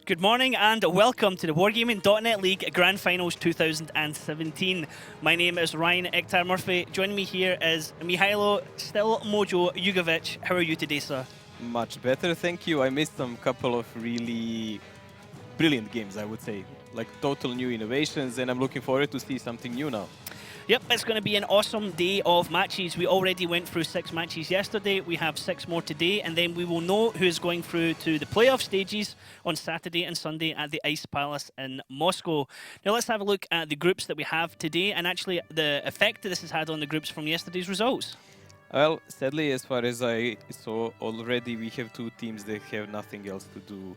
Good morning and welcome to the Wargaming.net League Grand Finals 2017. My name is Ryan Ektar Murphy. Joining me here is Mihailo Still Mojo Jugovic. How are you today, sir? Much better, thank you. I missed some couple of really brilliant games, I would say. Like total new innovations, and I'm looking forward to see something new now. Yep, it's going to be an awesome day of matches. We already went through 6 matches yesterday. We have 6 more today, and then we will know who's going through to the playoff stages on Saturday and Sunday at the Ice Palace in Moscow. Now let's have a look at the groups that we have today and actually the effect that this has had on the groups from yesterday's results. Well, sadly, as far as I saw already, we have two teams that have nothing else to do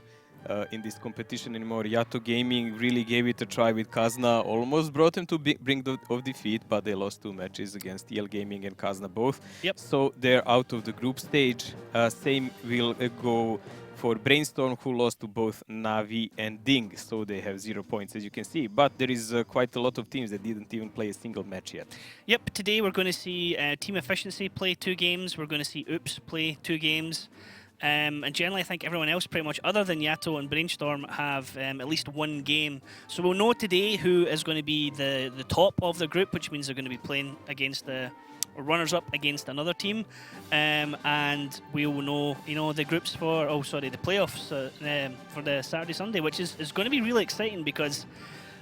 in this competition anymore. Yato Gaming really gave it a try with Kazna, almost brought them to brink of defeat, but they lost 2 matches against TL Gaming and Kazna both. Yep. So they're out of the group stage. Same will go for Brainstorm, who lost to both Navi and Ding, so they have 0 points, as you can see. But there is quite a lot of teams that didn't even play a single match yet. Yep, today we're going to see Team Efficiency play 2 games. We're going to see Oops play 2 games. And generally, I think everyone else, pretty much, other than Yato and Brainstorm, have at least 1 game. So we'll know today who is going to be the top of the group, which means they're going to be playing against the runners-up against another team, and we will know, the groups for, the playoffs for the Saturday, Sunday, which is going to be really exciting because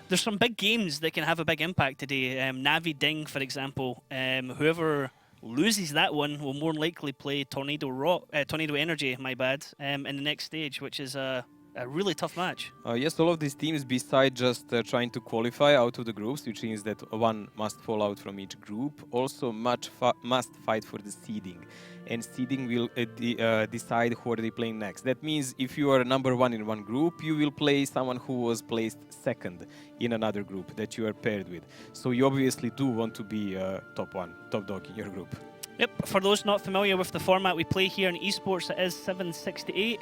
there's some big games that can have a big impact today. Navi Ding, for example, whoever loses that one will more likely play Tornado Energy, my bad, in the next stage, which is a really tough match. Yes, all of these teams, besides just trying to qualify out of the groups, which means that one must fall out from each group, also must fight for the seeding. And seeding will decide who are they playing next. That means if you are number 1 in one group, you will play someone who was placed second in another group that you are paired with. So you obviously do want to be top dog in your group. Yep, for those not familiar with the format we play here in esports, it is 768,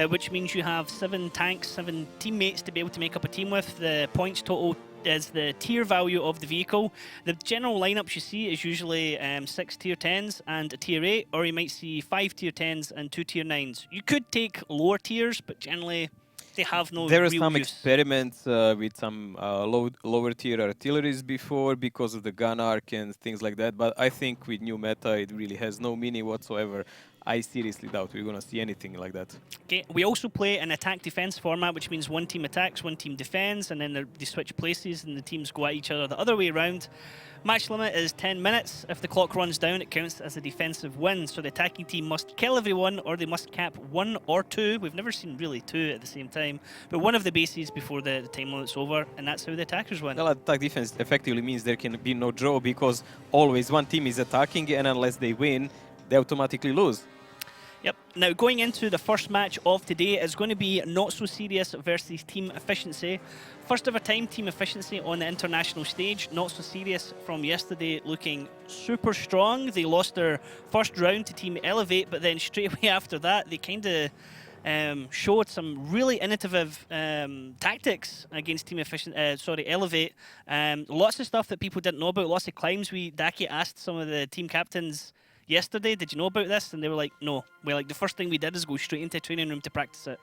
which means you have 7 tanks, 7 teammates to be able to make up a team with. The points total is the tier value of the vehicle. The general lineups you see is usually 6 tier 10s and a tier 8, or you might see 5 tier 10s and 2 tier 9s. You could take lower tiers, but generally they have no There are real some use. experiments with some lower tier artilleries before because of the gun arc and things like that, but I think with new meta it really has no meaning whatsoever. I seriously doubt we're going to see anything like that. Okay, we also play an attack-defense format, which means one team attacks, one team defends, and then they switch places and the teams go at each other the other way around. Match limit is 10 minutes. If the clock runs down, it counts as a defensive win. So the attacking team must kill everyone, or they must cap 1 or 2. We've never seen really 2 at the same time, but one of the bases before the time limit's over, and that's how the attackers win. Well, attack defense effectively means there can be no draw because always one team is attacking, and unless they win, they automatically lose. Yep. Now, going into the first match of today is going to be Not So Serious versus Team Efficiency. First of a time, Team Efficiency on the international stage. Not So Serious from yesterday looking super strong. They lost their first round to Team Elevate, but then straight away after that, they kind of showed some really innovative tactics against Team Elevate. Lots of stuff that people didn't know about, lots of climbs. Daki asked some of the team captains yesterday, did you know about this? And they were like, no. The first thing we did is go straight into the training room to practice it.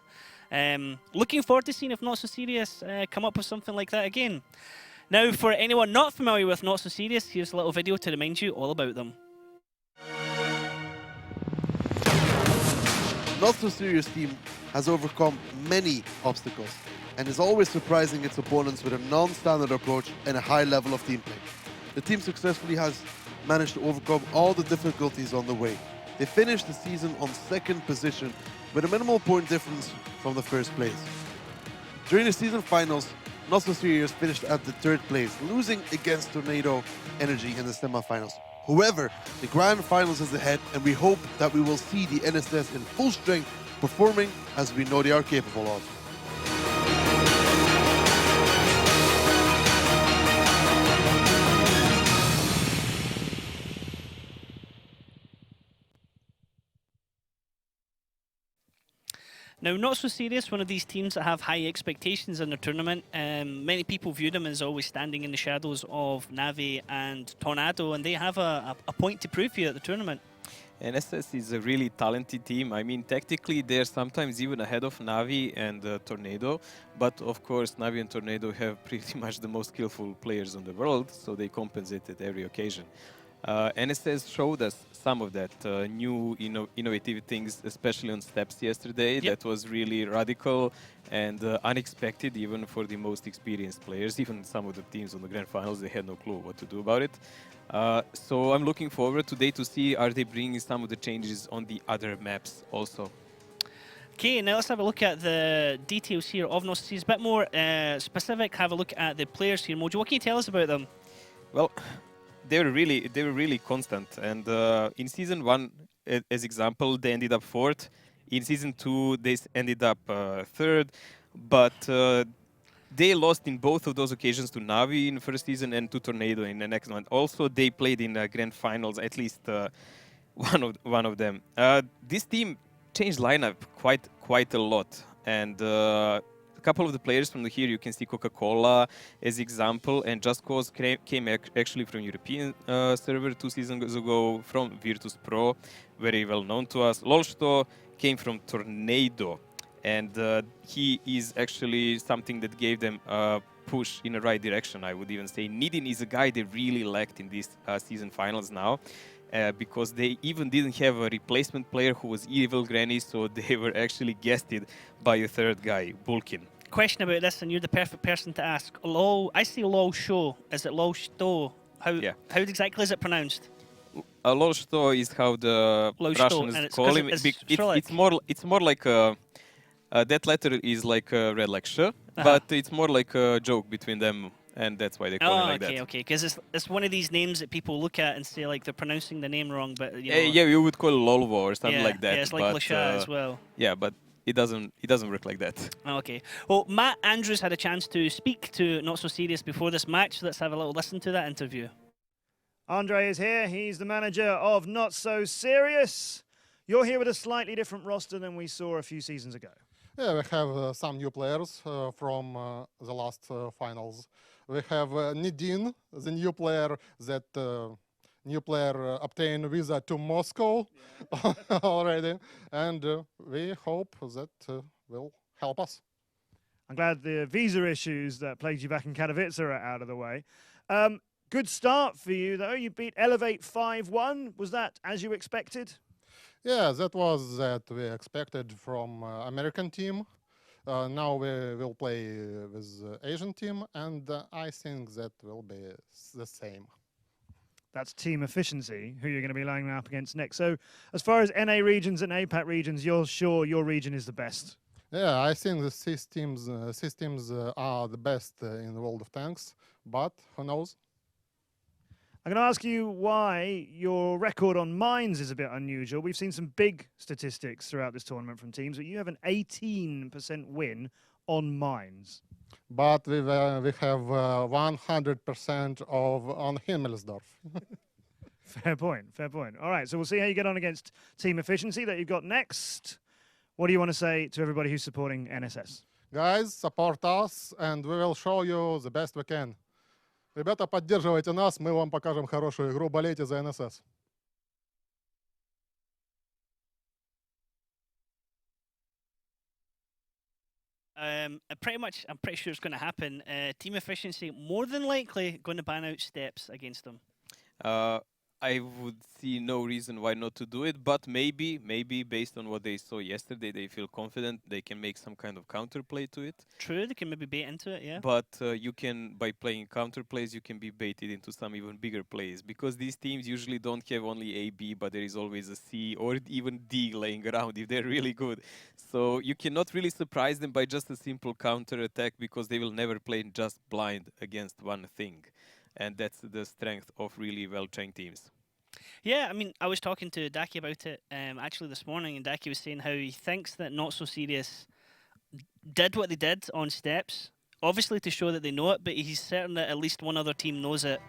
Looking forward to seeing if Not So Serious come up with something like that again. Now, for anyone not familiar with Not So Serious, here's a little video to remind you all about them. Not So Serious team has overcome many obstacles and is always surprising its opponents with a non-standard approach and a high level of team play. The team successfully has managed to overcome all the difficulties on the way. They finished the season on 2nd position with a minimal point difference from the 1st place. During the season finals, Not So Serious finished at the 3rd place, losing against Tornado Energy in the semifinals. However, the grand finals is ahead, and we hope that we will see the NSS in full strength performing as we know they are capable of. Now, Not So Serious, one of these teams that have high expectations in their tournament. Many people view them as always standing in the shadows of Navi and Tornado, and they have a point to prove here at the tournament. NSS is a really talented team. I mean, tactically, they're sometimes even ahead of Navi and Tornado. But of course, Navi and Tornado have pretty much the most skillful players in the world, so they compensate at every occasion. NSS showed us some of that new innovative things, especially on steps yesterday. Yep. That was really radical and unexpected even for the most experienced players. Even some of the teams on the grand finals, they had no clue what to do about it. So I'm looking forward today to see are they bringing some of the changes on the other maps also. Okay, now let's have a look at the details here of Not So Serious. A bit more specific, have a look at the players here. Mojo, what can you tell us about them? Well, they were really constant. And in season one, as example, they ended up fourth. In season two, they ended up third, but they lost in both of those occasions to Navi in the first season and to Tornado in the next one. Also, they played in grand finals, at least one of them. This team changed lineup quite a lot, and a couple of the players from here you can see Coca-Cola as example, and Just Cause came actually from European server 2 seasons ago from Virtus Pro, very well known to us. Lolsto came from Tornado, and he is actually something that gave them a push in the right direction, I would even say. Nidin is a guy they really lacked in these season finals now. Because they even didn't have a replacement player who was Evil Granny, so they were actually guested by a third guy, Bulkin. Question about this, and you're the perfect person to ask. Lol, I see Lol Show. Is it Lol Sto? How exactly is it pronounced? Lolsto is how the Russians call him. It's more like that letter is like read like sh, but it's more like a joke between them. And that's why they call it like that. Okay. Because it's one of these names that people look at and say like they're pronouncing the name wrong, but you know. Yeah, you would call it Lolvo or something like that. Yeah, it's like Lasha as well. Yeah, but it doesn't work like that. Okay. Well, Matt Andrews had a chance to speak to Not So Serious before this match. Let's have a little listen to that interview. Andre is here. He's the manager of Not So Serious. You're here with a slightly different roster than we saw a few seasons ago. Yeah, we have some new players from the last finals. We have Nidin, the new player obtained visa to Moscow already, and we hope that will help us. I'm glad the visa issues that plagued you back in Katowice are out of the way. Good start for you, though. You beat Elevate 5-1. Was that as you expected? Yeah, that was that we expected from American team. Now we will play with Asian team, and I think that will be the same. That's team efficiency, who you're going to be lining up against next. So as far as NA regions and APAC regions, you're sure your region is the best? Yeah, I think the systems are the best in the World of Tanks, but who knows? I'm going to ask you why your record on mines is a bit unusual. We've seen some big statistics throughout this tournament from teams, but you have an 18% win on mines. But we have 100% on Himmelsdorf. Fair point, fair point. All right, so we'll see how you get on against Team Efficiency that you've got next. What do you want to say to everybody who's supporting NSS? Guys, support us, and we will show you the best we can. Ребята, поддерживайте нас, мы вам покажем хорошую игру, болейте за НСС. Pretty much, I'm pretty sure it's going to happen. Team Efficiency, more than likely, going to ban out Steps against them. I would see no reason why not to do it, but maybe based on what they saw yesterday, they feel confident they can make some kind of counterplay to it. True, they can maybe bait into it, yeah. But you can, by playing counterplays, you can be baited into some even bigger plays, because these teams usually don't have only A, B, but there is always a C or even D laying around if they're really good. So you cannot really surprise them by just a simple counter attack, because they will never play just blind against one thing. And that's the strength of really well-trained teams. Yeah, I mean, I was talking to Daki about it actually this morning, and Daki was saying how he thinks that Not So Serious did what they did on Steps, obviously to show that they know it, but he's certain that at least one other team knows it,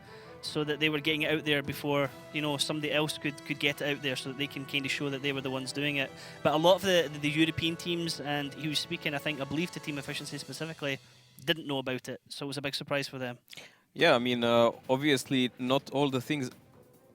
so that they were getting it out there before, you know, somebody else could get it out there, so that they can kind of show that they were the ones doing it. But a lot of the European teams, and he was speaking, I believe to Team Efficiency specifically, didn't know about it, so it was a big surprise for them. Yeah, I mean, obviously not all the things,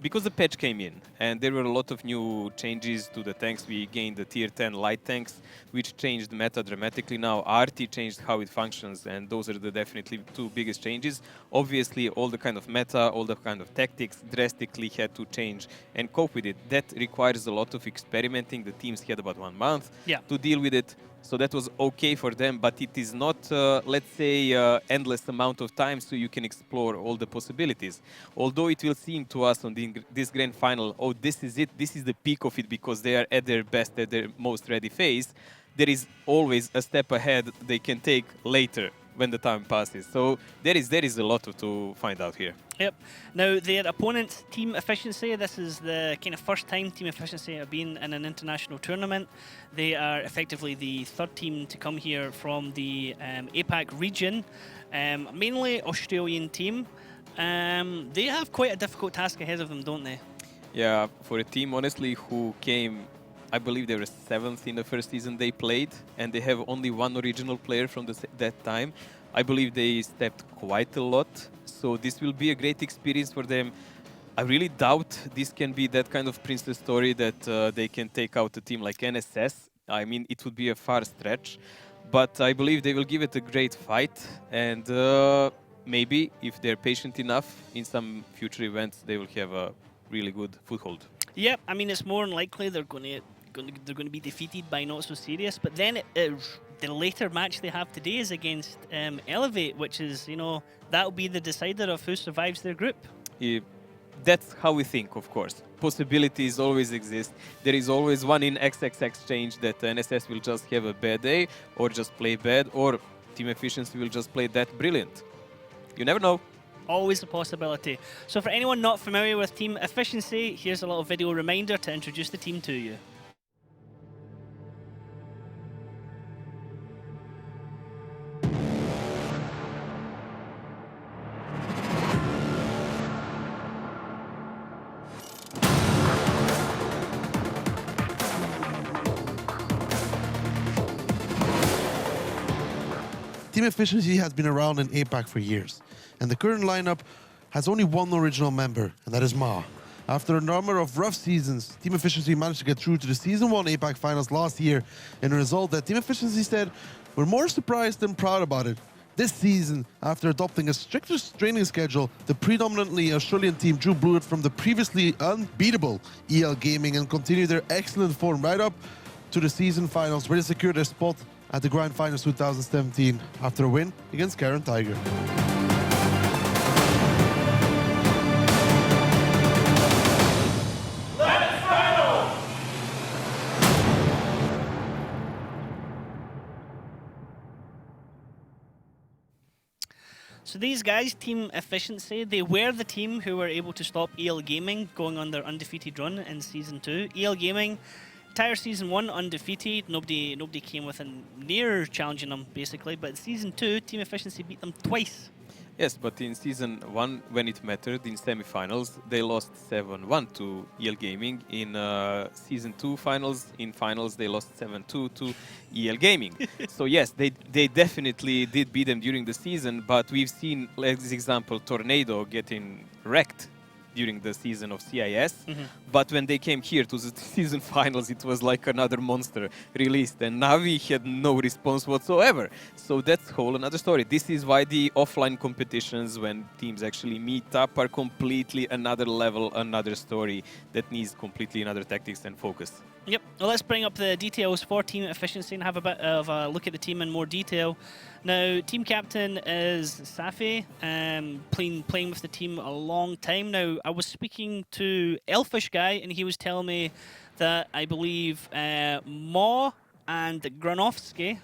because the patch came in and there were a lot of new changes to the tanks. We gained the tier 10 light tanks, which changed the meta dramatically. Now RT changed how it functions, and those are the definitely two biggest changes. Obviously, all the kind of meta, all the kind of tactics drastically had to change and cope with it. That requires a lot of experimenting. The teams had about 1 month to deal with it. So that was okay for them, but it is not, let's say, endless amount of time so you can explore all the possibilities. Although it will seem to us on this grand final, oh, this is it, this is the peak of it because they are at their best, at their most ready phase, there is always a step ahead they can take later. when the time passes. So there is a lot to find out here. Yep. Now, their opponent's Team Efficiency, this is the kind of first time Team Efficiency have been in an international tournament. They are effectively the third team to come here from the APAC region, mainly Australian team. They have quite a difficult task ahead of them, don't they? Yeah, for a team, honestly, who came, I believe they were 7th in the first season they played, and they have only one original player from that time. I believe they stepped quite a lot, so this will be a great experience for them. I really doubt this can be that kind of princess story that they can take out a team like NSS. I mean, it would be a far stretch, but I believe they will give it a great fight, and maybe if they're patient enough in some future events, they will have a really good foothold. Yep. I mean, it's more than likely they're going to be defeated by Not So Serious, but then the later match they have today is against Elevate, which is, that'll be the decider of who survives their group. That's how we think, of course. Possibilities always exist. There is always one in XX exchange that NSS will just have a bad day, or just play bad, or Team Efficiency will just play that brilliant. You never know. Always a possibility. So for anyone not familiar with Team Efficiency, here's a little video reminder to introduce the team to you. Team Efficiency has been around in APAC for years, and the current lineup has only one original member, and that is Ma. After a number of rough seasons, Team Efficiency managed to get through to the Season 1 APAC Finals last year in a result that Team Efficiency said were more surprised than proud about it. This season, after adopting a stricter training schedule, the predominantly Australian team drew blood from the previously unbeatable EL Gaming and continued their excellent form right up to the season finals, where they secured their spot at the Grand Finals 2017 after a win against Karen Tiger. So these guys, Team Efficiency, they were the team who were able to stop EL Gaming going on their undefeated run in Season 2. EL Gaming, entire Season 1 undefeated, nobody came within near challenging them, basically, but in Season 2, Team Efficiency beat them twice. Yes, but in Season 1, when it mattered, in semi-finals, they lost 7-1 to EL Gaming. In Season 2 finals, they lost 7-2 to EL Gaming. So yes, they definitely did beat them during the season, but we've seen, like this example, Tornado getting wrecked during the season of CIS. But when they came here to the season finals, it was like another monster released, and Navi had no response whatsoever. So that's whole another story. This is why the offline competitions, when teams actually meet up, are completely another level, another story that needs completely another tactics and focus. Yep. Well, let's bring up the details for Team Efficiency and have a bit of a look at the team in more detail. Now, team captain is Safi, playing with the team a long time now. I was speaking to Elfish Guy, and he was telling me that I believe Mo and Granovsky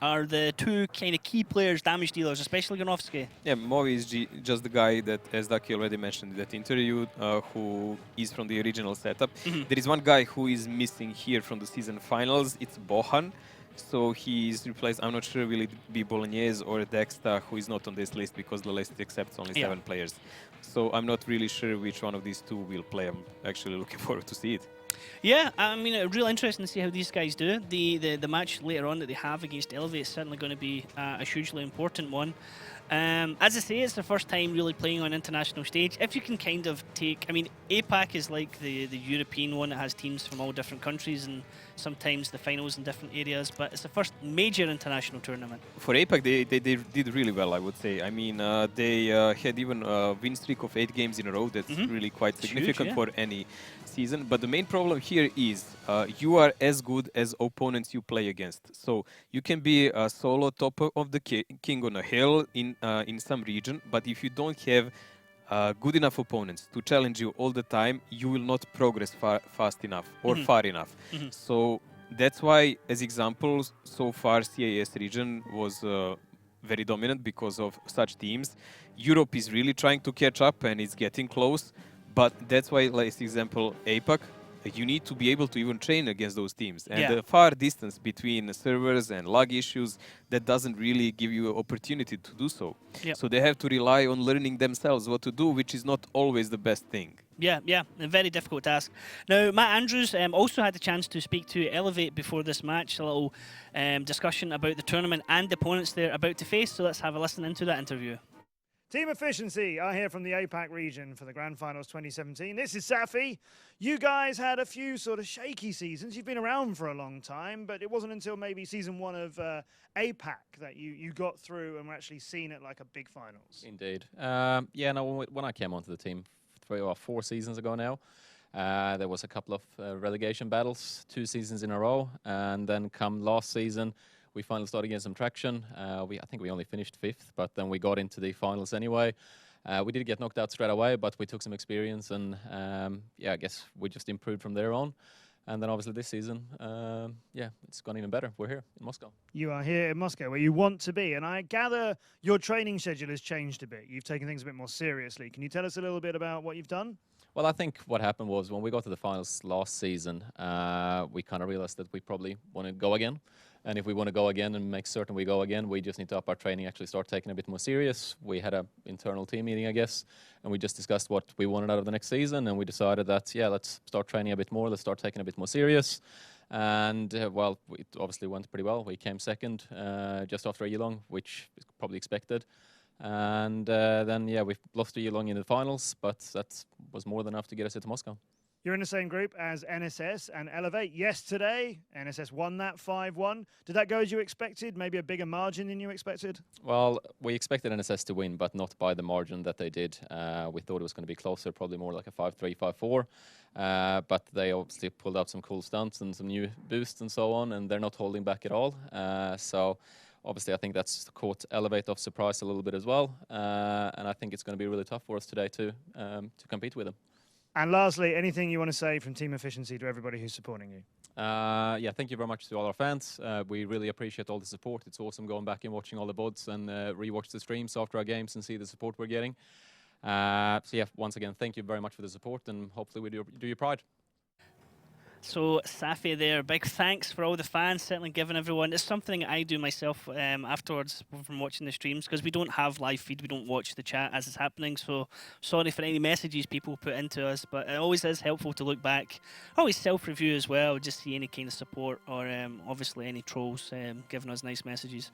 are the two kind of key players, damage dealers, especially Granovsky. Yeah, Mo is just the guy that, as Daki already mentioned in that interview, who is from the original setup. There is one guy who is missing here from the season finals. It's Bohan. So he's replaced, I'm not sure, will it be Bolognese or Dexta, who is not on this list because the list accepts only 7 players. So I'm not really sure which one of these two will play. I'm actually looking forward to see it. Yeah, I mean, real interesting to see how these guys do. The match later on that they have against Elevate is certainly going to be a hugely important one. As I say, it's the first time really playing on international stage. If you can kind of take, I mean, APAC is like the European one that has teams from all different countries and sometimes the finals in different areas, but it's the first major international tournament. For APAC, they did really well, I would say. I mean, they had even a win streak of 8 games in a row. That's really quite significant huge, for any season. But the main problem here is you are as good as opponents you play against. So you can be a solo top of the king on a hill in some region, but if you don't have good enough opponents to challenge you all the time, you will not progress fast enough or far enough. So that's why, as examples, so far CIS region was very dominant because of such teams. Europe is really trying to catch up and it's getting close, but that's why, like example, APAC, you need to be able to even train against those teams. And Yeah. the far distance between servers and lag issues, that doesn't really give you an opportunity to do so. Yep. So they have to rely on learning themselves what to do, which is not always the best thing. Yeah, a very difficult task. Now, Matt Andrews also had the chance to speak to Elevate before this match, a little discussion about the tournament and the opponents they're about to face, so let's have a listen into that interview. Team Efficiency are here from the APAC region for the Grand Finals 2017. This is Safi. You guys had a few sort of shaky seasons. You've been around for a long time, but it wasn't until maybe season 1 of APAC that you got through and were actually seen at like a big finals. Indeed. Yeah, no, when I came onto the team 3 or 4 seasons ago now, there was a couple of relegation battles, 2 seasons in a row, and then come last season, we finally started getting some traction. I think we only finished 5th, but then we got into the finals anyway. We did get knocked out straight away, but we took some experience, and yeah, I guess we just improved from there on. And then obviously this season, yeah, it's gone even better. We're here in Moscow. You are here in Moscow, where you want to be, and I gather your training schedule has changed a bit. You've taken things a bit more seriously. Can you tell us a little bit about what you've done? Well, I think what happened was when we got to the finals last season, we kind of realized that we probably want to go again. And if we want to go again and make certain we go again, we just need to up our training, actually start taking it a bit more serious. We had an internal team meeting, I guess, and we just discussed what we wanted out of the next season. And we decided that, yeah, let's start training a bit more. Let's start taking it a bit more serious. And, well, it obviously went pretty well. We came second just after a Geelong, which is probably expected. And then, yeah, we've lost to Geelong in the finals, but that was more than enough to get us into Moscow. You're in the same group as NSS and Elevate. Yesterday, NSS won that 5-1. Did that go as you expected? Maybe a bigger margin than you expected? Well, we expected NSS to win, but not by the margin that they did. We thought it was going to be closer, probably more like a 5-3, 5-4. But they obviously pulled out some cool stunts and some new boosts and so on, and they're not holding back at all. So obviously, I think that's caught Elevate off surprise a little bit as well. And I think it's going to be really tough for us today to compete with them. And lastly, anything you want to say from Team Efficiency to everybody who's supporting you? Yeah, thank you very much to all our fans. We really appreciate all the support. It's awesome going back and watching all the VODs and rewatch the streams after our games and see the support we're getting. So yeah, once again, thank you very much for the support, and hopefully we do your pride. So, Safi there, big thanks for all the fans, certainly giving everyone. It's something I do myself afterwards from watching the streams, because we don't have live feed, we don't watch the chat as it's happening, so sorry for any messages people put into us, but it always is helpful to look back, always self-review as well, just see any kind of support, or obviously any trolls giving us nice messages.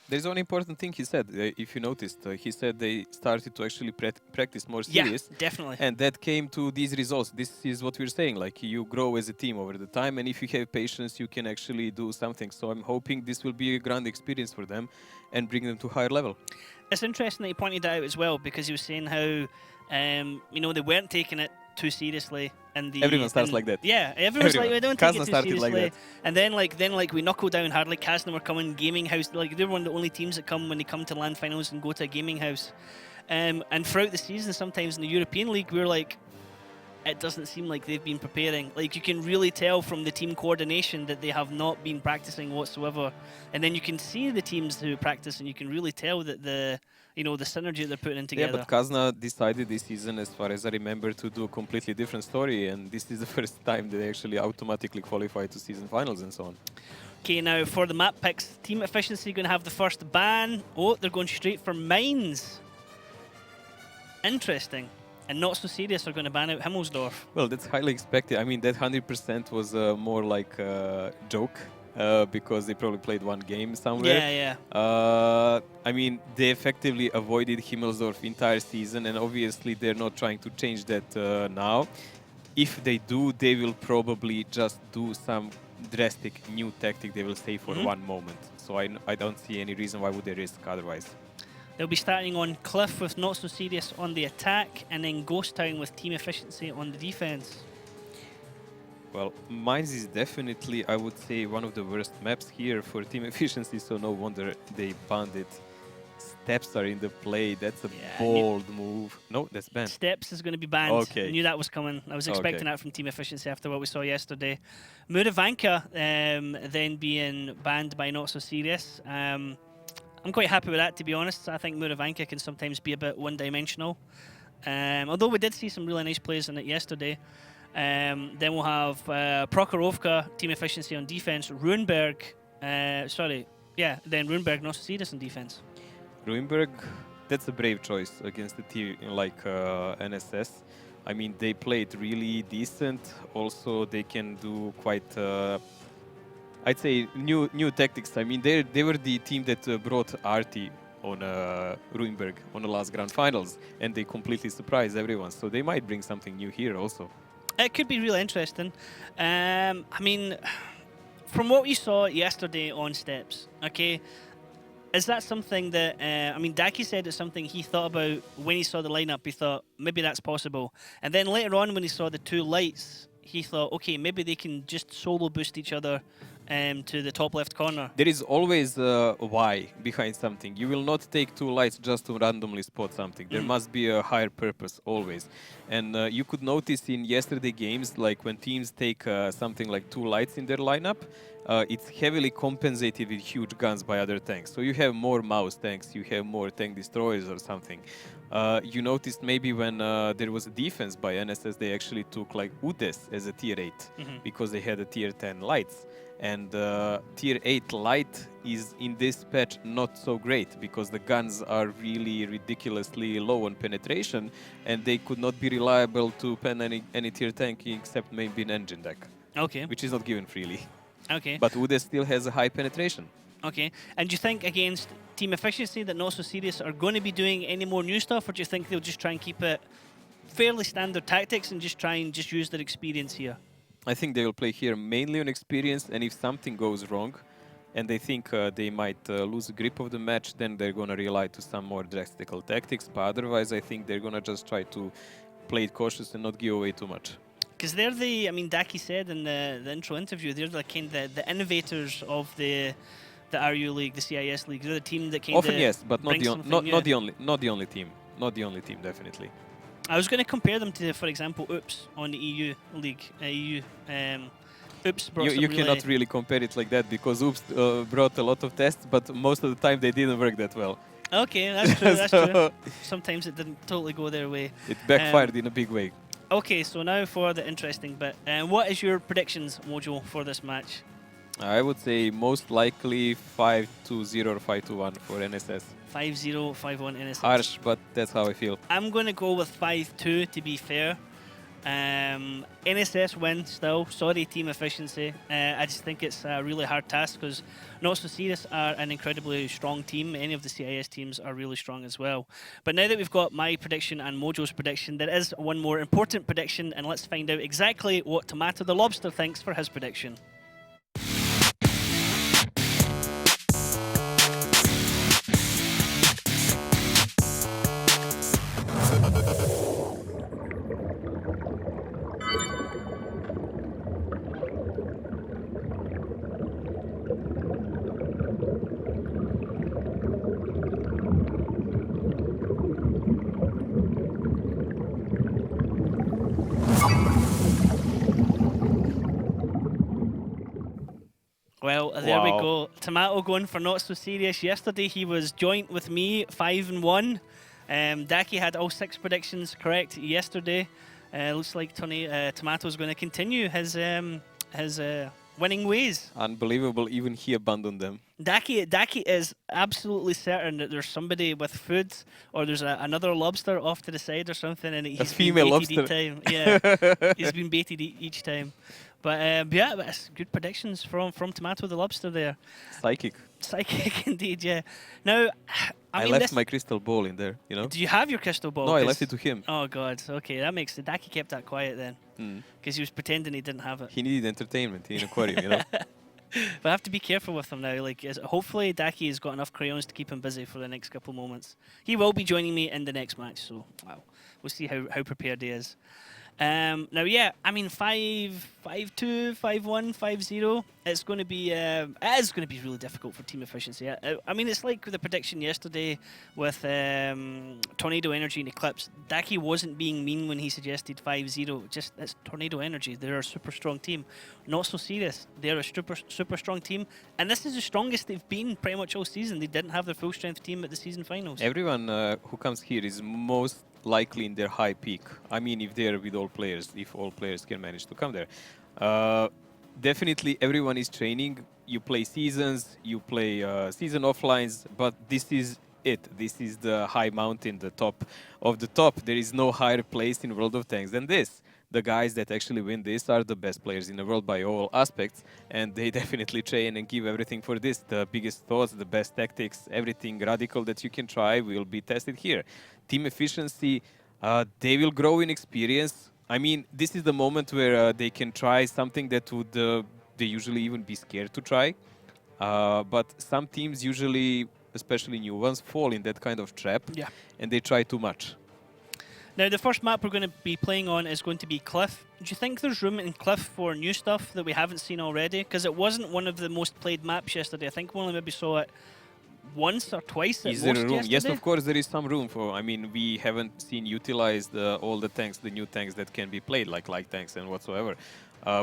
There's one important thing he said, if you noticed. He said they started to actually practice more serious. Yeah, definitely. And that came to these results. This is what we're saying, like you grow as a team over the time, and if you have patience, you can actually do something. So I'm hoping this will be a grand experience for them and bring them to a higher level. It's interesting that he pointed that out as well, because he was saying how, you know, they weren't taking it too seriously. And everyone starts like that. Yeah, everyone's like, we don't take Kazna it too started seriously. like that. And then we knuckle down hard. Like Kazna were coming, gaming house. Like they're one of the only teams that come when they come to land finals and go to a gaming house. And throughout the season, sometimes in the European League, we're like, it doesn't seem like they've been preparing. Like you can really tell from the team coordination that they have not been practicing whatsoever. And then you can see the teams who practice, and you can really tell that the synergy they're putting in together. Yeah, but Kazna decided this season, as far as I remember, to do a completely different story, and this is the first time they actually automatically qualify to season finals and so on. Okay, now for the map picks, Team Efficiency going to have the first ban. Oh, they're going straight for Mines. Interesting. And Not So Serious are going to ban out Himmelsdorf. Well, that's highly expected. I mean, that 100% was more like a joke. Because they probably played one game somewhere. Yeah. I mean, they effectively avoided Himmelsdorf entire season, and obviously they're not trying to change that now. If they do, they will probably just do some drastic new tactic, they will stay for one moment. So I don't see any reason why would they risk otherwise. They'll be starting on Cliff with Not So Serious on the attack, and then Ghost Town with Team Efficiency on the defense. Well, Mines is definitely, I would say, one of the worst maps here for Team Efficiency, so no wonder they banned it. Steps are in the play, that's a bold move. No, that's banned. Steps is going to be banned. Okay. I knew that was coming. I was expecting that from Team Efficiency after what we saw yesterday. Muravanka then being banned by Not So Serious. I'm quite happy with that, to be honest. I think Muravanka can sometimes be a bit one-dimensional. Although we did see some really nice plays in it yesterday. Then we'll have Prokhorovka, team efficiency on defense. Runeberg, then Runeberg and Osasidis on defense. Ruinberg, that's a brave choice against a team like NSS. I mean, they played really decent. Also, they can do quite, I'd say, new tactics. I mean, they were the team that brought Arti on Ruinberg on the last grand finals, and they completely surprised everyone. So they might bring something new here also. It could be really interesting. I mean, from what we saw yesterday on Steps, okay, is that something that, Daki said it's something he thought about when he saw the lineup. He thought, maybe that's possible. And then later on, when he saw the two lights, he thought, okay, maybe they can just solo boost each other to the top left corner. There is always a why behind something. You will not take two lights just to randomly spot something. There must be a higher purpose always. And you could notice in yesterday games, like when teams take something like two lights in their lineup, it's heavily compensated with huge guns by other tanks. So you have more mouse tanks, you have more tank destroyers or something. You noticed maybe when there was a defense by NSS, they actually took like Udes as a tier 8 because they had a tier 10 lights. And tier 8 light is in this patch not so great because the guns are really ridiculously low on penetration and they could not be reliable to pen any tier tank except maybe an engine deck. Okay. Which is not given freely. Okay. But Ude still has a high penetration. Okay. And do you think against team efficiency that Not So Serious are going to be doing any more new stuff, or do you think they'll just try and keep it fairly standard tactics and just try and just use their experience here? I think they will play here mainly on experience, and if something goes wrong and they think they might lose grip of the match, then they're going to rely to some more drastical tactics. But otherwise, I think they're going to just try to play it cautious and not give away too much. Because they're Daki said in the intro interview, they're the kind of the innovators of the RU League, the CIS League. They're the team that kind of often yes, but not the only team. Not the only team, definitely. I was going to compare them to, for example, Oops on the EU League. Oops brought You cannot really compare it like that because Oops brought a lot of tests, but most of the time they didn't work that well. Okay, that's true. That's true. Sometimes it didn't totally go their way. It backfired in a big way. Okay, so now for the interesting bit. What is your predictions, Mojo, for this match? I would say most likely 5-2-0 or 5-1 for NSS. 5-0, 5-1 NSS. Harsh, but that's how I feel. I'm going to go with 5-2 to be fair. NSS win still. Sorry, team efficiency. I just think it's a really hard task because Not So Serious are an incredibly strong team. Any of the CIS teams are really strong as well. But now that we've got my prediction and Mojo's prediction, there is one more important prediction, and let's find out exactly what Tomato the Lobster thinks for his prediction. Well, there we go. Tomato going for Not So Serious. Yesterday he was joint with me, 5-1. Daki had all 6 predictions correct yesterday. Looks like Tomato's going to continue his winning ways. Unbelievable, even he abandoned them. Daki is absolutely certain that there's somebody with food or there's another lobster off to the side or something, and he's female been baited lobster. each time. Yeah, he's been baited each time. But yeah, that's good predictions from Tomato the Lobster there. Psychic. Psychic indeed, yeah. Now, I left my crystal ball in there, you know? Do you have your crystal ball? No, I left it to him. Oh, God. Okay, that makes it. Daki kept that quiet then. Because he was pretending he didn't have it. He needed entertainment in an aquarium, you know? But I have to be careful with him now. Like, hopefully Daki has got enough crayons to keep him busy for the next couple moments. He will be joining me in the next match, so wow, we'll see how prepared he is. Now, yeah, I mean, 5-2, 5-1, 5-0. It's going to be it is going to be really difficult for team efficiency. I mean, it's like the prediction yesterday with Tornado Energy and Eclipse. Daki wasn't being mean when he suggested 5-0. Just it's Tornado Energy. They're a super strong team. Not so serious. They're a super strong team, and this is the strongest they've been pretty much all season. They didn't have their full strength team at the season finals. Everyone who comes here is most likely in their high peak. I mean, if they're with all players, if all players can manage to come there. Definitely everyone is training. You play seasons, you play season offlines, but this is it. This is the high mountain, the top of the top. There is no higher place in World of Tanks than this. The guys that actually win this are the best players in the world by all aspects, and they definitely train and give everything for this. The biggest thoughts, the best tactics, everything radical that you can try will be tested here. Team efficiency, they will grow in experience. I mean, this is the moment where they can try something that would they usually even be scared to try. But some teams usually, especially new ones, fall in that kind of trap, Yeah. and they try too much. Now, the first map we're going to be playing on is going to be Cliff. Do you think there's room in Cliff for new stuff that we haven't seen already? Because it wasn't one of the most played maps yesterday. I think we only maybe saw it once or twice at Is there most room? yesterday. Yes, of course, there is some room for. I mean, we haven't seen utilized all the tanks, the new tanks that can be played, like light tanks and whatsoever.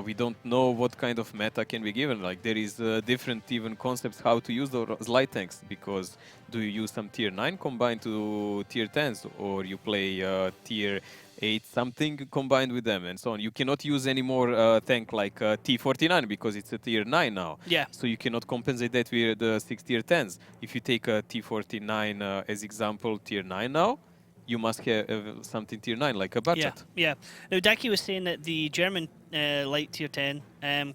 We don't know what kind of meta can be given. Like there is different even concepts how to use those light tanks, because do you use some tier 9 combined to tier 10s, or you play tier 8 something combined with them and so on. You cannot use any more tank like T49 because it's a tier 9 now. Yeah. So you cannot compensate that with the 6 tier 10s. If you take a T49 as example, tier 9 now, you must have something tier 9 like a budget. Yeah. Now, Daki was saying that the German light tier 10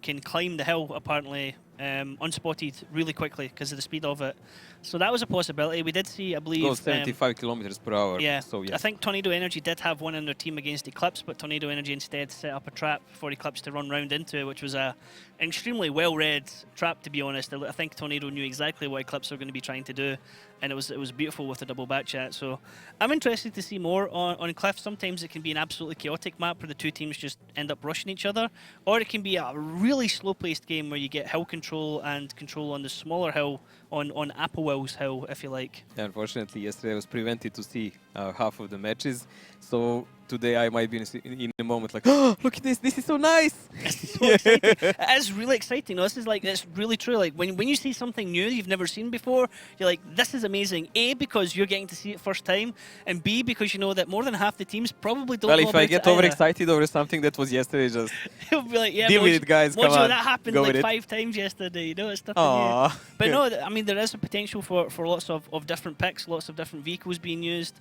can climb the hill apparently unspotted really quickly because of the speed of it. So that was a possibility. We did see, I believe... Goes 75 kilometers per hour. Yeah. So, yeah. I think Tornado Energy did have one in their team against Eclipse, but Tornado Energy instead set up a trap for Eclipse to run round into, which was a extremely well-read trap, to be honest. I think Tornado knew exactly what Eclipse were going to be trying to do, and it was beautiful with the double back chat. So I'm interested to see more on Cliff. Sometimes it can be an absolutely chaotic map where the two teams just end up rushing each other, or it can be a really slow-paced game where you get hill control and control on the smaller hill, on Applewell's hill, if you like. Yeah, unfortunately, yesterday I was prevented to see half of the matches. So today I might be in a moment like, oh, look at this! This is so nice. It's so exciting. It is really exciting. No, this is like, it's really true. Like when you see something new you've never seen before, you're like, this is amazing. A, because you're getting to see it first time, and B, because you know that more than half the teams probably don't Well, know if about I it get either. overexcited over something that was yesterday, just You'll be like, yeah, deal with Mojo, it, guys. Come Mojo, on, that happened go like with it. 5 times yesterday. You know, it's nothing Aww. new. But no, I mean, there is a potential for lots of different picks, lots of different vehicles being used.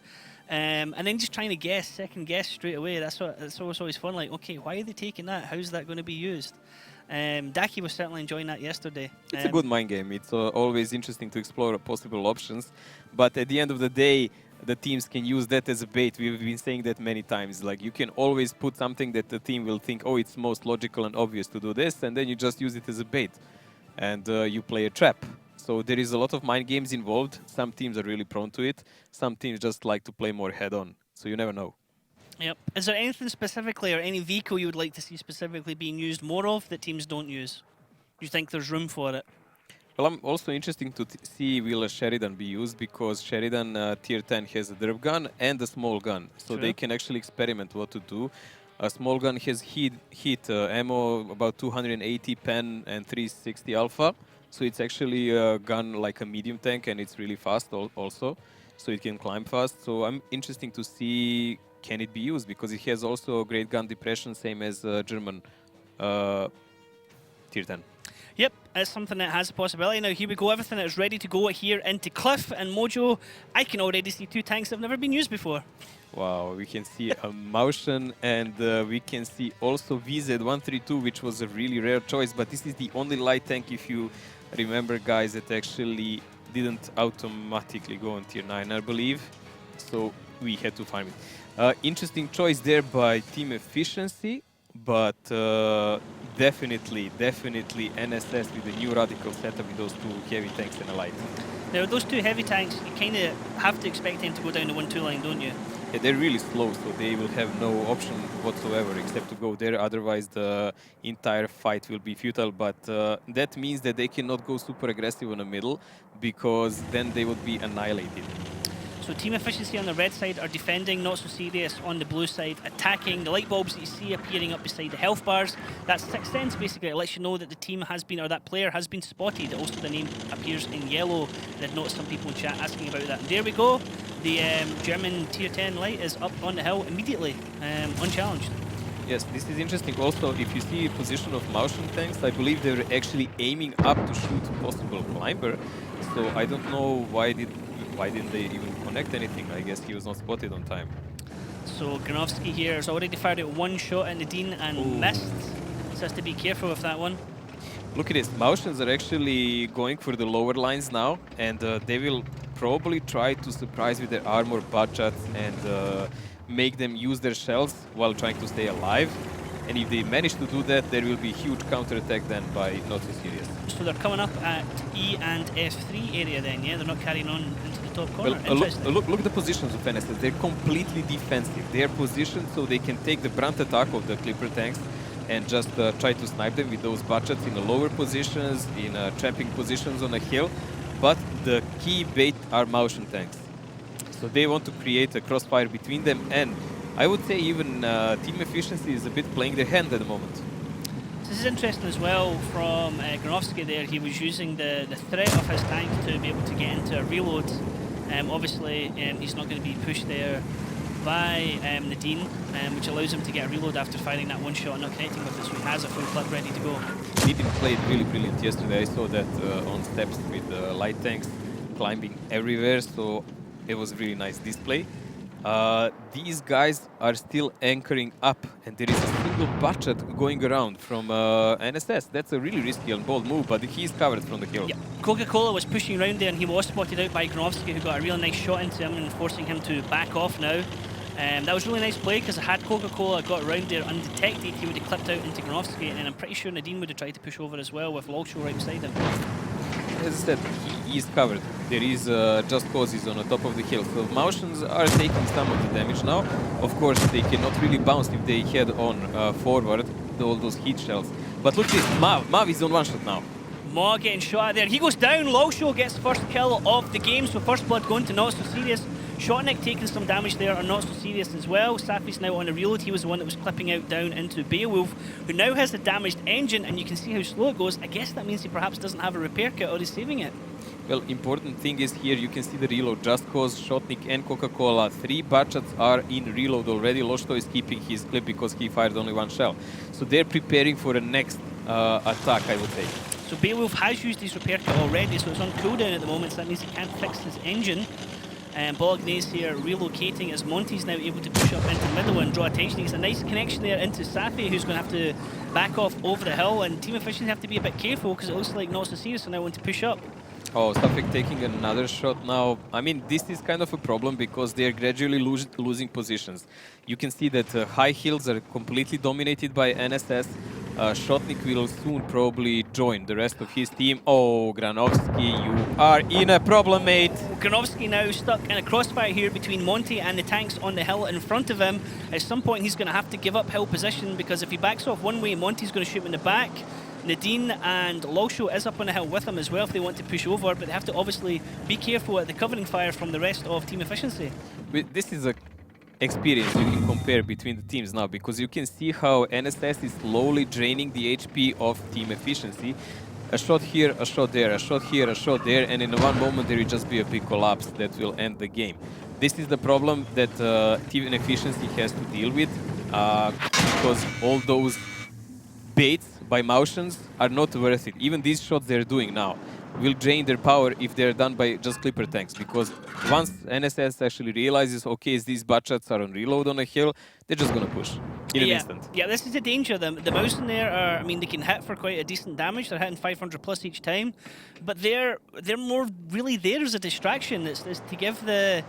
And then just trying to second guess straight away. That's always fun. Like, okay, why are they taking that? How's that going to be used? Daki was certainly enjoying that yesterday. It's a good mind game. It's always interesting to explore possible options. But at the end of the day, the teams can use that as a bait. We've been saying that many times. Like, you can always put something that the team will think, oh, it's most logical and obvious to do this, and then you just use it as a bait. And you play a trap. So there is a lot of mind games involved. Some teams are really prone to it. Some teams just like to play more head-on. So you never know. Yep. Is there anything specifically or any vehicle you would like to see specifically being used more of that teams don't use? Do you think there's room for it? Well, I'm also interesting to see will a Sheridan be used, because Sheridan tier 10 has a derp gun and a small gun. So True. they can actually experiment what to do. A small gun has hit ammo about 280 pen and 360 alpha. So it's actually a gun like a medium tank, and it's really fast also. So it can climb fast. So I'm interested to see can it be used, because it has also great gun depression, same as German tier 10. Yep, it's something that has a possibility. Now, here we go. Everything is ready to go here into Cliff and Mojo. I can already see 2 tanks that have never been used before. Wow, we can see a Motion, and we can see also VZ132, which was a really rare choice. But this is the only light tank, if you remember, guys, that actually didn't automatically go on tier 9, I believe. So we had to farm it. Interesting choice there by team efficiency, but definitely NSS with a new radical setup with those 2 heavy tanks and a light. Now, those 2 heavy tanks, you kind of have to expect them to go down the 1-2 line, don't you? Yeah, they're really slow, so they will have no option whatsoever except to go there. Otherwise, the entire fight will be futile. But that means that they cannot go super aggressive on the middle, because then they would be annihilated. So Team Efficiency on the red side are defending, Not So Serious on the blue side, attacking. The light bulbs that you see appearing up beside the health bars, that's sixth sense basically. It lets you know that the team has been, or that player has been spotted. Also the name appears in yellow. I've noticed some people in chat asking about that. And there we go. The German tier 10 light is up on the hill immediately, unchallenged. Yes, this is interesting. Also, if you see position of motion tanks, I believe they were actually aiming up to shoot possible climber. So I don't know why didn't they even connect anything? I guess he was not spotted on time. So Granovsky here has already fired out one shot at Nadine and missed. So has to be careful with that one. Look at this. Motions are actually going for the lower lines now, and they will probably try to surprise with their armor budgets and make them use their shells while trying to stay alive. And if they manage to do that, there will be huge counterattack then by Not So Serious. So they're coming up at E and F3 area then, yeah? They're not carrying on into the top corner. Well, look at the positions of NSS. They're completely defensive. They're positioned so they can take the brunt attack of the Clipper tanks and just try to snipe them with those budgets in the lower positions, in trapping positions on a hill. But the key bait are motion tanks. So they want to create a crossfire between them, and I would say even Team Efficiency is a bit playing their hand at the moment. This is interesting as well from Granovsky there. He was using the threat of his tank to be able to get into a reload. Obviously, he's not going to be pushed there by Nadine, which allows him to get a reload after firing that one shot and not connecting with it, so he has a full clip ready to go. Nadine played really brilliant yesterday. I saw that on steps with the light tanks climbing everywhere, so it was a really nice display. These guys are still anchoring up, and there is a single budget going around from NSS. That's a really risky and bold move, but he's covered from the hill. Yeah. Coca-Cola was pushing around there, and he was spotted out by Granovsky, who got a really nice shot into him and forcing him to back off now. That was really nice play, because had Coca-Cola got around there undetected, he would have clipped out into Granovsky, and I'm pretty sure Nadine would have tried to push over as well with Lolshow right beside him. As I said, he is covered. There is Just Cause is on the top of the hill. So Motions are taking some of the damage now. Of course, they cannot really bounce if they head on forward, all those heat shells. But look at this, Mav is on one shot now. Ma getting shot at there. He goes down. Lolshow gets first kill of the game, so first blood going to Not So Serious. Shotnik taking some damage there are Not So Serious as well. Safi's now on a reload. He was the one that was clipping out down into Beowulf, who now has a damaged engine, and you can see how slow it goes. I guess that means he perhaps doesn't have a repair kit or is saving it. Well, important thing is here you can see the reload. Just Cause, Shotnik and Coca-Cola. 3 budgets are in reload already. Lolshow is keeping his clip because he fired only one shell. So they're preparing for the next attack, I would say. So Beowulf has used his repair kit already, so it's on cooldown at the moment, so that means he can't fix his engine. Bolognese here relocating as Monty's now able to push up into the middle and draw attention. He gets a nice connection there into Safi, who's going to have to back off over the hill, and Team Efficiency have to be a bit careful because it looks like Not So Serious now want to push up. Oh, Safik taking another shot now. I mean, this is kind of a problem because they're gradually losing positions. You can see that high hills are completely dominated by NSS. Shotnik will soon probably join the rest of his team. Oh, Granovsky, you are in a problem, mate. Granovsky now stuck in a crossfire here between Monty and the tanks on the hill in front of him. At some point, he's going to have to give up hill position because if he backs off one way, Monty's going to shoot him in the back. Nadine and Lolshow is up on the hill with him as well if they want to push over, but they have to obviously be careful at the covering fire from the rest of Team Efficiency. This is a experience you can compare between the teams now, because you can see how NSS is slowly draining the HP of Team Efficiency. A shot here, a shot there, a shot here, a shot there, and in one moment there will just be a big collapse that will end the game. This is the problem that Team Efficiency has to deal with, because all those baits by Motions are not worth it. Even these shots they're doing now will drain their power if they're done by just Clipper tanks, because once NSS actually realizes, okay, these budgets are on reload on a hill, they're just gonna push in an instant. Yeah, this is the danger. The mouse in there are, I mean, they can hit for quite a decent damage. They're hitting 500 plus each time, but they're more really there as a distraction. It's to give the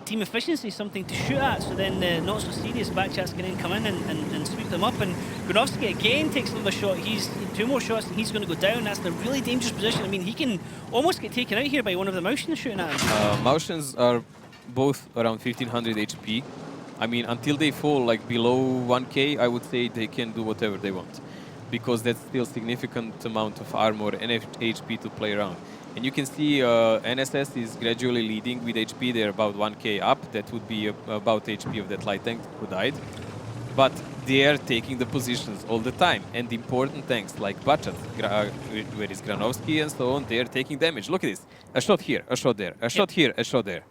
Team Efficiency something to shoot at, so then the Not So Serious backchats can then come in and sweep them up. And Granovsky again takes another shot. He's 2 more shots and he's going to go down. That's a really dangerous position. I mean, he can almost get taken out here by one of the Motions shooting at him. Motions are both around 1500 HP. I mean, until they fall like below 1k, I would say they can do whatever they want, because that's still significant amount of armor and HP to play around. And you can see NSS is gradually leading with HP. They're about 1k up. That would be about HP of that light tank who died. But they are taking the positions all the time. And the important tanks like Bachat, where is Granovsky and so on, they are taking damage. Look at this. A shot here, a shot there, a shot here, a shot there.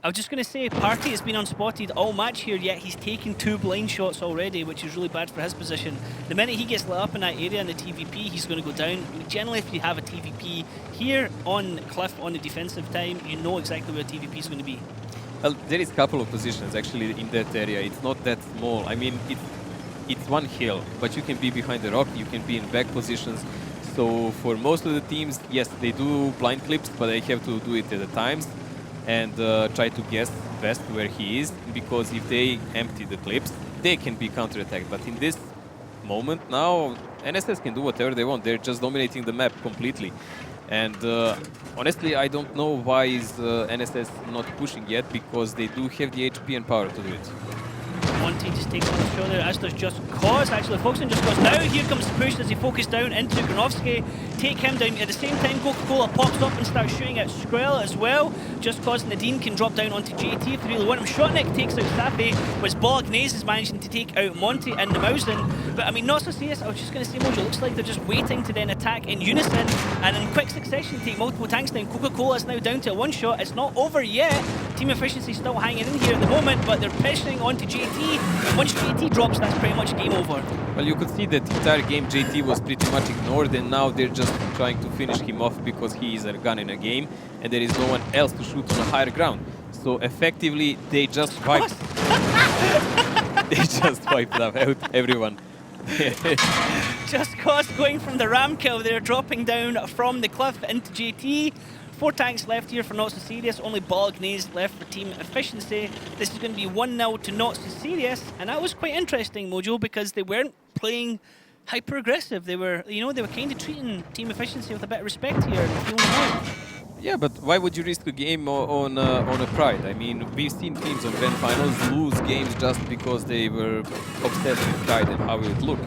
I was just going to say, Party has been unspotted all match here, yet he's taken 2 blind shots already, which is really bad for his position. The minute he gets lit up in that area in the TVP, he's going to go down. I mean, generally, if you have a TVP here on Cliff on the defensive time, you know exactly where TVP is going to be. Well, there is a couple of positions actually in that area. It's not that small. I mean, it's one hill, but you can be behind the rock, you can be in back positions. So for most of the teams, yes, they do blind clips, but they have to do it at the times and try to guess best where he is, because if they empty the clips, they can be counterattacked. But in this moment now, NSS can do whatever they want. They're just dominating the map completely. And honestly, I don't know why is NSS not pushing yet, because they do have the HP and power to do it. Monty just takes on the shoulder, as does Just Cause. Actually, focusing Just Cause now. Here comes the push as he focuses down into Granovsky. Take him down. At the same time, Coca-Cola pops up and starts shooting at Skrell as well. Just Cause and Nadine can drop down onto JT if they really want him. Shotnik takes out Safi, whereas Bolognese is managing to take out Monty and the Mausen. But I mean, not so serious. I was just going to say, Mojo, looks like they're just waiting to then attack in unison and in quick succession take multiple tanks down. Coca-Cola is now down to a 1 shot. It's not over yet. Team Efficiency still hanging in here at the moment, but they're pressuring onto JT. And once JT drops, that's pretty much game over. Well, you could see that entire game JT was pretty much ignored, and now they're just trying to finish him off because he is a gun in a game and there is no one else to shoot on a higher ground. So effectively, they just wiped. They just wiped out everyone. Just Cause going from the ram kill, they're dropping down from the cliff into JT. 4 tanks left here for Not So Serious, only Bolognese left for Team Efficiency. This is going to be 1-0 to Not So Serious, and that was quite interesting, Mojo, because they weren't playing hyper aggressive. They were, you know, they were kind of treating Team Efficiency with a bit of respect here. Yeah, but why would you risk a game on a Pride? I mean, we've seen teams on Grand Finals lose games just because they were obsessed with Pride and how it would look.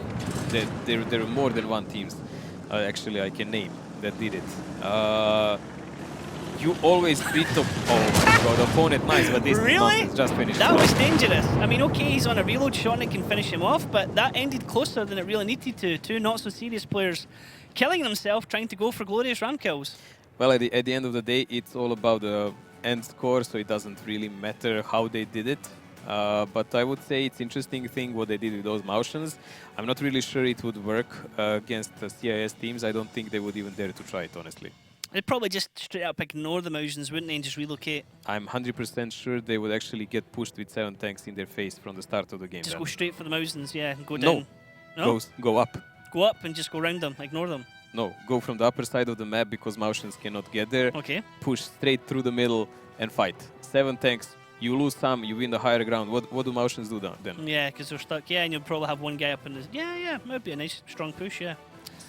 There are more than one teams, actually, I can name that did it. You always beat the opponent nice, but this really? Just finished. That was dangerous. I mean, okay, he's on a reload shot and can finish him off, but that ended closer than it really needed to. 2 Not So Serious players killing themselves trying to go for glorious ram kills. Well, at the end of the day, it's all about the end score, so it doesn't really matter how they did it. But I would say it's interesting thing what they did with those motions. I'm not really sure it would work against CIS teams. I don't think they would even dare to try it, honestly. They'd probably just straight up ignore the motions, wouldn't they, and just relocate? I'm 100% sure they would actually get pushed with 7 tanks in their face from the start of the game. Just go straight for the motions, yeah, and go down. No, go up. Go up and just go round them, ignore them. No, go from the upper side of the map because Motions cannot get there. Okay. Push straight through the middle and fight. 7 tanks, you lose some, you win the higher ground. What do Motions do then? Yeah, because they're stuck. Yeah, and you'll probably have one guy up in the... Yeah, might be a nice, strong push, yeah.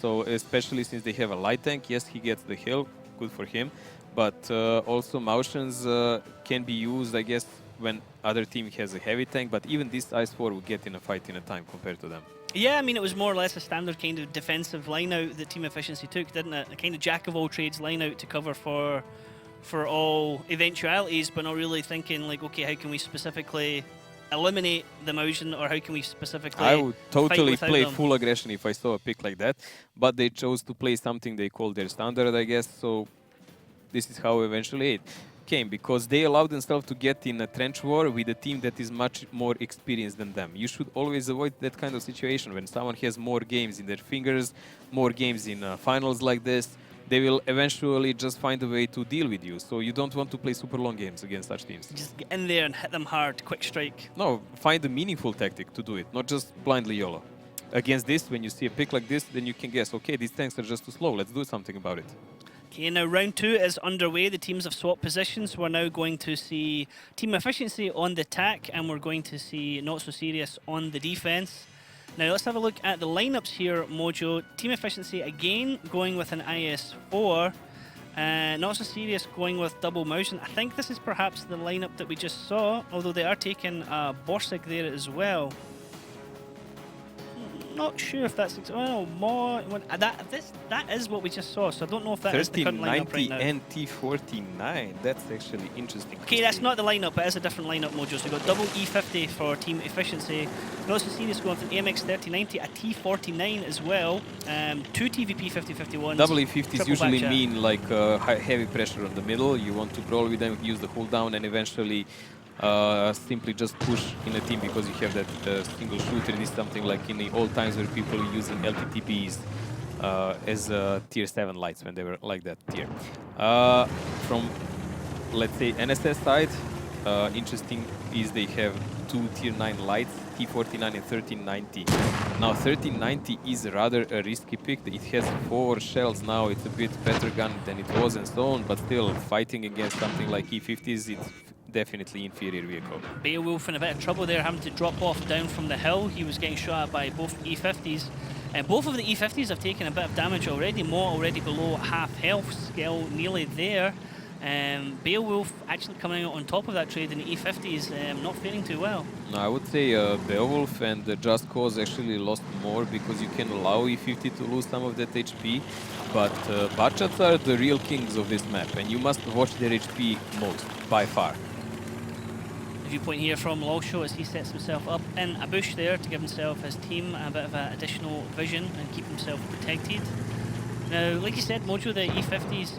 So, especially since they have a light tank, yes, he gets the hill, good for him. But also Motions can be used, I guess, when other team has a heavy tank. But even this Ice 4 will get in a fight in a time compared to them. Yeah, I mean, it was more or less a standard kind of defensive line-out that Team Efficiency took, didn't it? A kind of jack-of-all-trades line-out to cover for all eventualities, but not really thinking, like, okay, how can we specifically eliminate the Mausen, or how can we specifically I would totally play them? full aggression if I saw a pick like that, but they chose to play something they call their standard, I guess, so this is how eventually it came, because they allowed themselves to get in a trench war with a team that is much more experienced than them. You should always avoid that kind of situation when someone has more games in their fingers, more games in finals like this. They will eventually just find a way to deal with you. So you don't want to play super long games against such teams. Just get in there and hit them hard, quick strike. No, find a meaningful tactic to do it, not just blindly YOLO. Against this, when you see a pick like this, then you can guess, okay, these tanks are just too slow, let's do something about it. Okay, now round 2 is underway. The teams have swapped positions. We're now going to see Team Efficiency on the attack, and we're going to see Not So Serious on the defense. Now let's have a look at the lineups here, Mojo. Team Efficiency again going with an IS-4. Not so serious going with double Mausen. I think this is perhaps the lineup that we just saw, although they are taking Borsig there as well. Not sure if that's well, more that is what we just saw. So I don't know if that is the current lineup right 1390 now. and T49. That's actually interesting. Okay, that's not the lineup. It is a different lineup, Mojo. So we've got double E50 for team efficiency. We also see this going with an AMX 3090, a T49 as well. Two TVP 5051s. Double E50s usually mean like heavy pressure on the middle. You want to brawl with them, use the cooldown, and eventually simply just push in a team because you have that single shooter. This is something like in the old times where people were using LTTBs as tier 7 lights when they were like that tier. From, let's say, NSS side, interesting is they have two tier 9 lights, T49 and 1390. Now 1390 is rather a risky pick. It has 4 shells now. It's a bit better gun than it was and so on, but still fighting against something like E50s, it's definitely inferior vehicle. Beowulf in a bit of trouble there, having to drop off down from the hill. He was getting shot at by both E50s. Both of the E50s have taken a bit of damage already. Mo already below half health, Skell nearly there. Beowulf actually coming out on top of that trade in the E50s, not faring too well. No, I would say Beowulf and Just Cause actually lost more because you can allow E50 to lose some of that HP. But Bachats are the real kings of this map, and you must watch their HP most, by far. Viewpoint here from Lolsho as he sets himself up in a bush there to give himself, his team, a bit of additional vision and keep himself protected. Now, like you said, Mojo, the E50's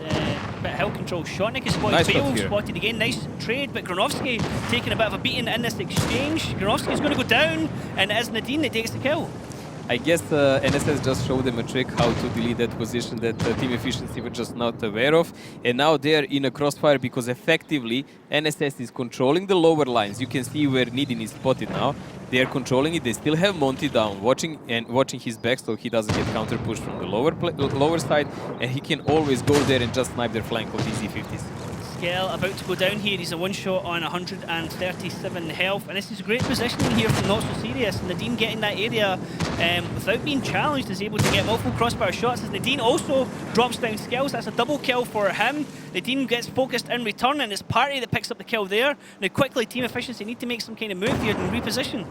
bit of hill control. Shotnik is spotted, Nice Bale spotted again. Nice trade, but Granovsky taking a bit of a beating in this exchange. Granovsky's going to go down, and it is Nadine that takes the kill. I guess NSS just showed them a trick how to delete that position that team efficiency were just not aware of. And now they're in a crossfire because effectively NSS is controlling the lower lines. You can see where Nidin is spotted now. They are controlling it. They still have Monty down, watching his back so he doesn't get counter pushed from the lower side. And he can always go there and just snipe their flank of these E50s. Skell about to go down here. He's a one-shot on 137 health. And this is great positioning here from Not So Serious. Nadine getting that area without being challenged is able to get multiple crossbar shots. As Nadine also drops down Skells. That's a double kill for him. Nadine gets focused in return, and it's Party that picks up the kill there. Now quickly, team efficiency need to make some kind of move here and reposition.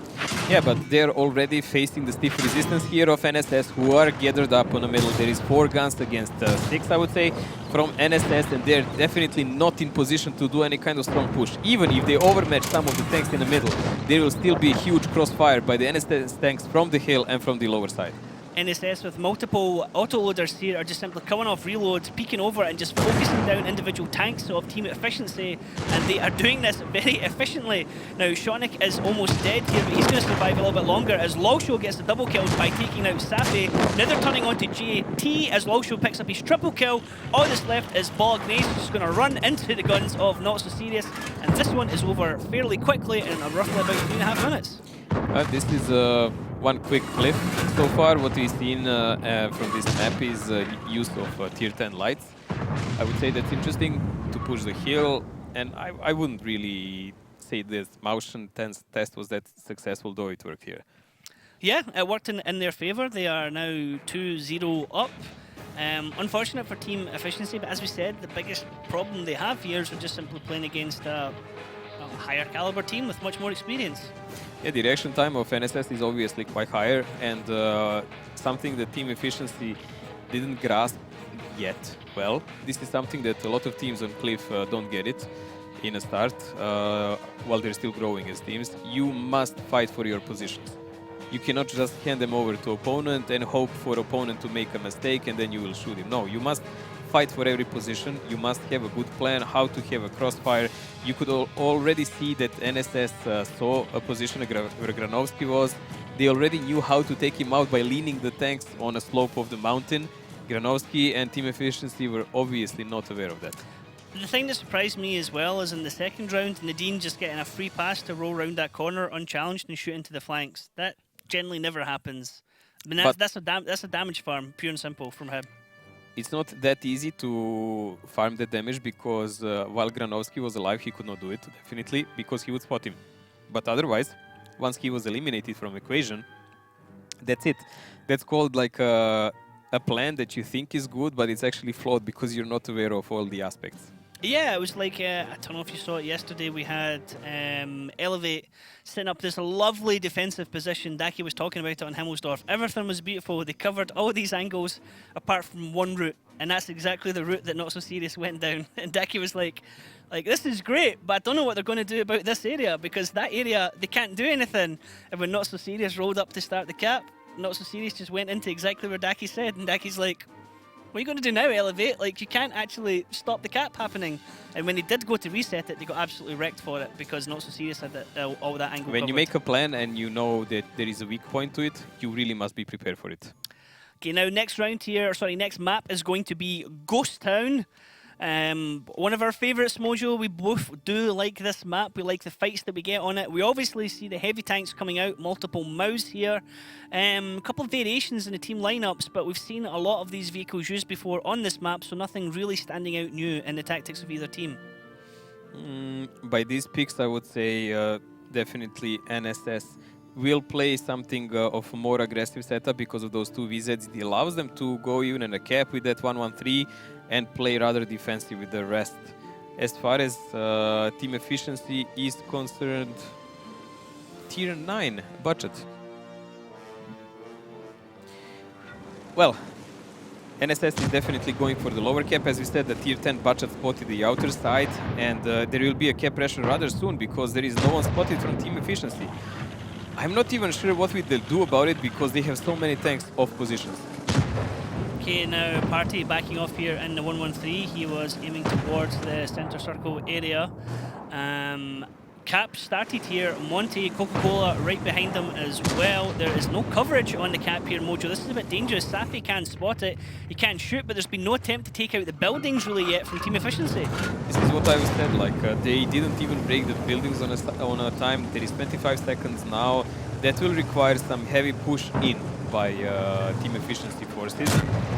Yeah, but they're already facing the stiff resistance here of NSS, who are gathered up on the middle. There is 4 guns against 6, I would say, from NSS, and they're definitely not in position to do any kind of strong push. Even if they overmatch some of the tanks in the middle, there will still be a huge crossfire by the NSS tanks from the hill and from the lower side. NSS with multiple autoloaders here are just simply coming off reloads, peeking over and just focusing down individual tanks of team efficiency, and they are doing this very efficiently. Now Shotnik is almost dead here, but he's going to survive a little bit longer as Lolsho gets the double kills by taking out Safi. Now they're turning on to JT as Lolsho picks up his triple kill. All that's left is Bolognese, who's just going to run into the guns of Not So Serious, and this one is over fairly quickly in roughly about 3.5 minutes. This is one quick clip. So far what we've seen from this map is use of tier 10 lights. I would say that's interesting to push the hill, and I wouldn't really say this motion test was that successful, though it worked here. Yeah, it worked in their favour. They are now 2-0 up. Unfortunate for team efficiency, but as we said, the biggest problem they have here is they're just simply playing against a higher caliber team with much more experience. Yeah, the reaction time of NSS is obviously quite higher, and something that team efficiency didn't grasp yet well. This is something that a lot of teams on Cliff don't get it in a start, while they're still growing as teams. You must fight for your positions. You cannot just hand them over to opponent and hope for opponent to make a mistake and then you will shoot him. No, you must fight for every position. You must have a good plan how to have a crossfire. You could already see that NSS saw a position where Granovsky was. They already knew how to take him out by leaning the tanks on a slope of the mountain. Granovsky and team efficiency were obviously not aware of that. The thing that surprised me as well is in the second round, Nadine just getting a free pass to roll around that corner unchallenged and shoot into the flanks. That generally never happens. I mean, that's a damage farm, pure and simple, from him. It's not that easy to farm the damage because while Granovsky was alive, he could not do it, definitely, because he would spot him. But otherwise, once he was eliminated from equation, that's it. That's called like a plan that you think is good, but it's actually flawed because you're not aware of all the aspects. Yeah, it was like, I don't know if you saw it yesterday, we had Elevate setting up this lovely defensive position. Daki was talking about it on Himmelsdorf. Everything was beautiful. They covered all these angles apart from one route, and that's exactly the route that Not So Serious went down. And Daki was like, this is great, but I don't know what they're going to do about this area, because that area, they can't do anything. And when Not So Serious rolled up to start the cap, Not So Serious just went into exactly where Daki said, and Daki's like, what are you going to do now, Elevate? Like, you can't actually stop the cap happening. And when they did go to reset it, they got absolutely wrecked for it because Not So Serious had all that angle When covered. you make a plan and you know that there is a weak point to it, you really must be prepared for it. Okay, now next round here, next map is going to be Ghost Town. One of our favourites, Mojo. We both do like this map. We like the fights that we get on it. We obviously see the heavy tanks coming out, multiple Maus here. A couple of variations in the team lineups, but we've seen a lot of these vehicles used before on this map, so nothing really standing out new in the tactics of either team. By these picks, I would say definitely NSS will play something of a more aggressive setup because of those two VZs. It allows them to go even in a cap with that 1-1-3 and play rather defensive with the rest. As far as team efficiency is concerned, tier 9 budget. Well, NSS is definitely going for the lower cap. As we said, the tier 10 budget spotted the outer side, and there will be a cap pressure rather soon because there is no one spotted from team efficiency. I'm not even sure what we will do about it because they have so many tanks off positions. Okay, now Party backing off here in the 1-1-3. He was aiming towards the center circle area. Cap started here. Monty, Coca-Cola right behind them as well. There is no coverage on the cap here, Mojo. This is a bit dangerous. Safi can spot it. He can shoot, but there's been no attempt to take out the buildings really yet from team efficiency. This is what I said, like they didn't even break the buildings on a time. There is 25 seconds now. That will require some heavy push in by team efficiency forces.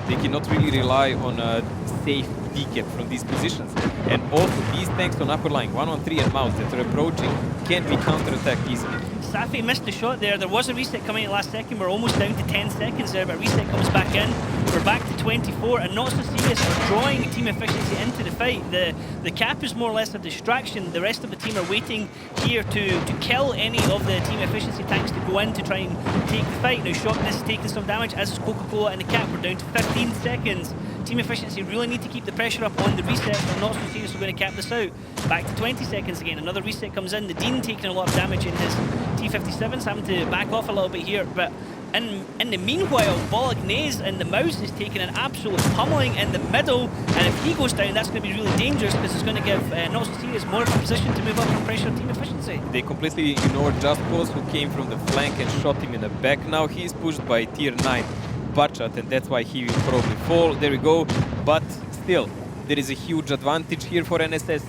They cannot really rely on a safe decap from these positions. And also these tanks on upper line, 1-1-3 and Mouse that are approaching, can be counter-attacked easily. Safi missed the shot there. There was a reset coming at last second. We're almost down to 10 seconds there, but reset comes back in. We're back to 24, and Not So Serious are drawing team efficiency into the fight. The cap is more or less a distraction. The rest of the team are waiting here to kill any of the team efficiency tanks to go in to try and take the fight. Now Shotgun is taking some damage, as is Coca-Cola and the cap. We're down to 15 seconds. Team efficiency really need to keep the pressure up on the reset, or Not So Serious are going to cap this out. Back to 20 seconds again. Another reset comes in. The Dean taking a lot of damage in his T57s, having to back off a little bit here, but in the meanwhile, Bolognese and the Mouse is taking an absolute pummeling in the middle, and if he goes down, that's going to be really dangerous because it's going to give Not So Serious more of a position to move up and pressure team efficiency. They completely ignored Just Cause, who came from the flank and shot him in the back. Now he's pushed by tier 9 Butchot, and that's why he will probably fall. There we go, but still, there is a huge advantage here for NSS,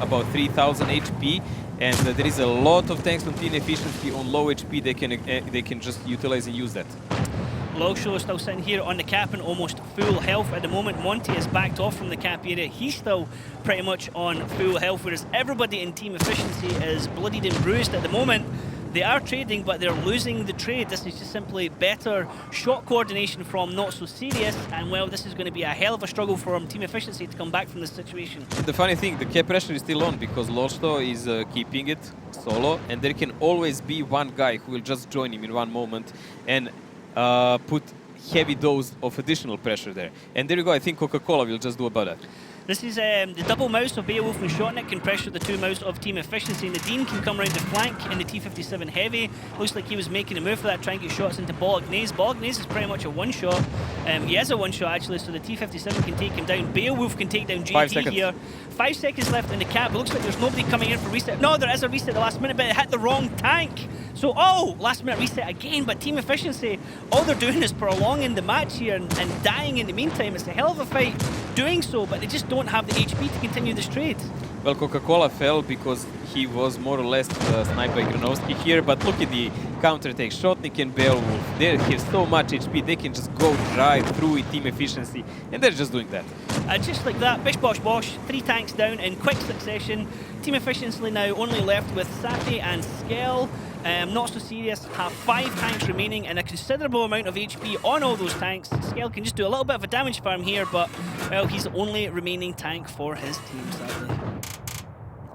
about 3000 HP. And there is a lot of tanks on team efficiency on low HP. They can just utilize and use that. Logshow is still sitting here on the cap and almost full health at the moment. Monty is backed off from the cap area. He's still pretty much on full health, whereas everybody in team efficiency is bloodied and bruised at the moment. They are trading, but they're losing the trade. This is just simply better shot coordination from Not So Serious, and well, this is going to be a hell of a struggle for team efficiency to come back from this situation. The funny thing, the cap pressure is still on because Losto is keeping it solo, and there can always be one guy who will just join him in one moment and put heavy dose of additional pressure there. And there you go, I think Coca-Cola will just do about that. This is the double Mouse of Beowulf and Shotnik can pressure the two Mouse of Team Efficiency, and the Dean can come around the flank in the T57 Heavy. Looks like he was making a move for that, trying to get shots into Bolognese. Bolognese is pretty much a one-shot. He is a one-shot actually, so the T57 can take him down. Beowulf can take down JT here. 5 seconds left in the cap. It looks like there's nobody coming in for reset. No, there is a reset at the last minute, but it hit the wrong tank. So, last minute reset again, but Team Efficiency, all they're doing is prolonging the match here and dying in the meantime. It's a hell of a fight doing so, but they just don't have the HP to continue this trade. Well, Coca-Cola fell because he was more or less sniped by Granovsky here, but look at the counter-attack. Shotnik and Beowulf, they have so much HP, they can just go drive through with team efficiency, and they're just doing that. Just like that, bish bosh bosh, 3 tanks down in quick succession. Team Efficiency now only left with Safi and Skell. Not So Serious have 5 tanks remaining and a considerable amount of HP on all those tanks. Skell can just do a little bit of a damage farm here, but, well, he's the only remaining tank for his team, sadly.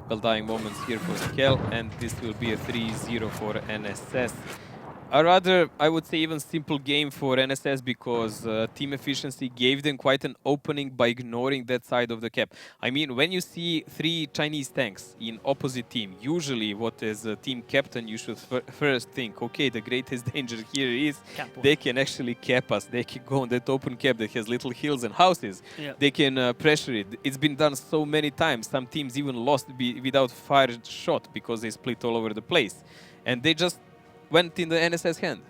Well, dying moments here for Skell, and this will be a 3-0 for NSS. A rather, I would say, even simple game for NSS because team efficiency gave them quite an opening by ignoring that side of the cap. I mean, when you see 3 Chinese tanks in opposite team, usually what as a team captain you should first think, okay, the greatest danger here is they can actually cap us. They can go on that open cap that has little hills and houses. Yep. They can pressure it. It's been done so many times. Some teams even lost without fired shot because they split all over the place. And they just went in the NSS hand.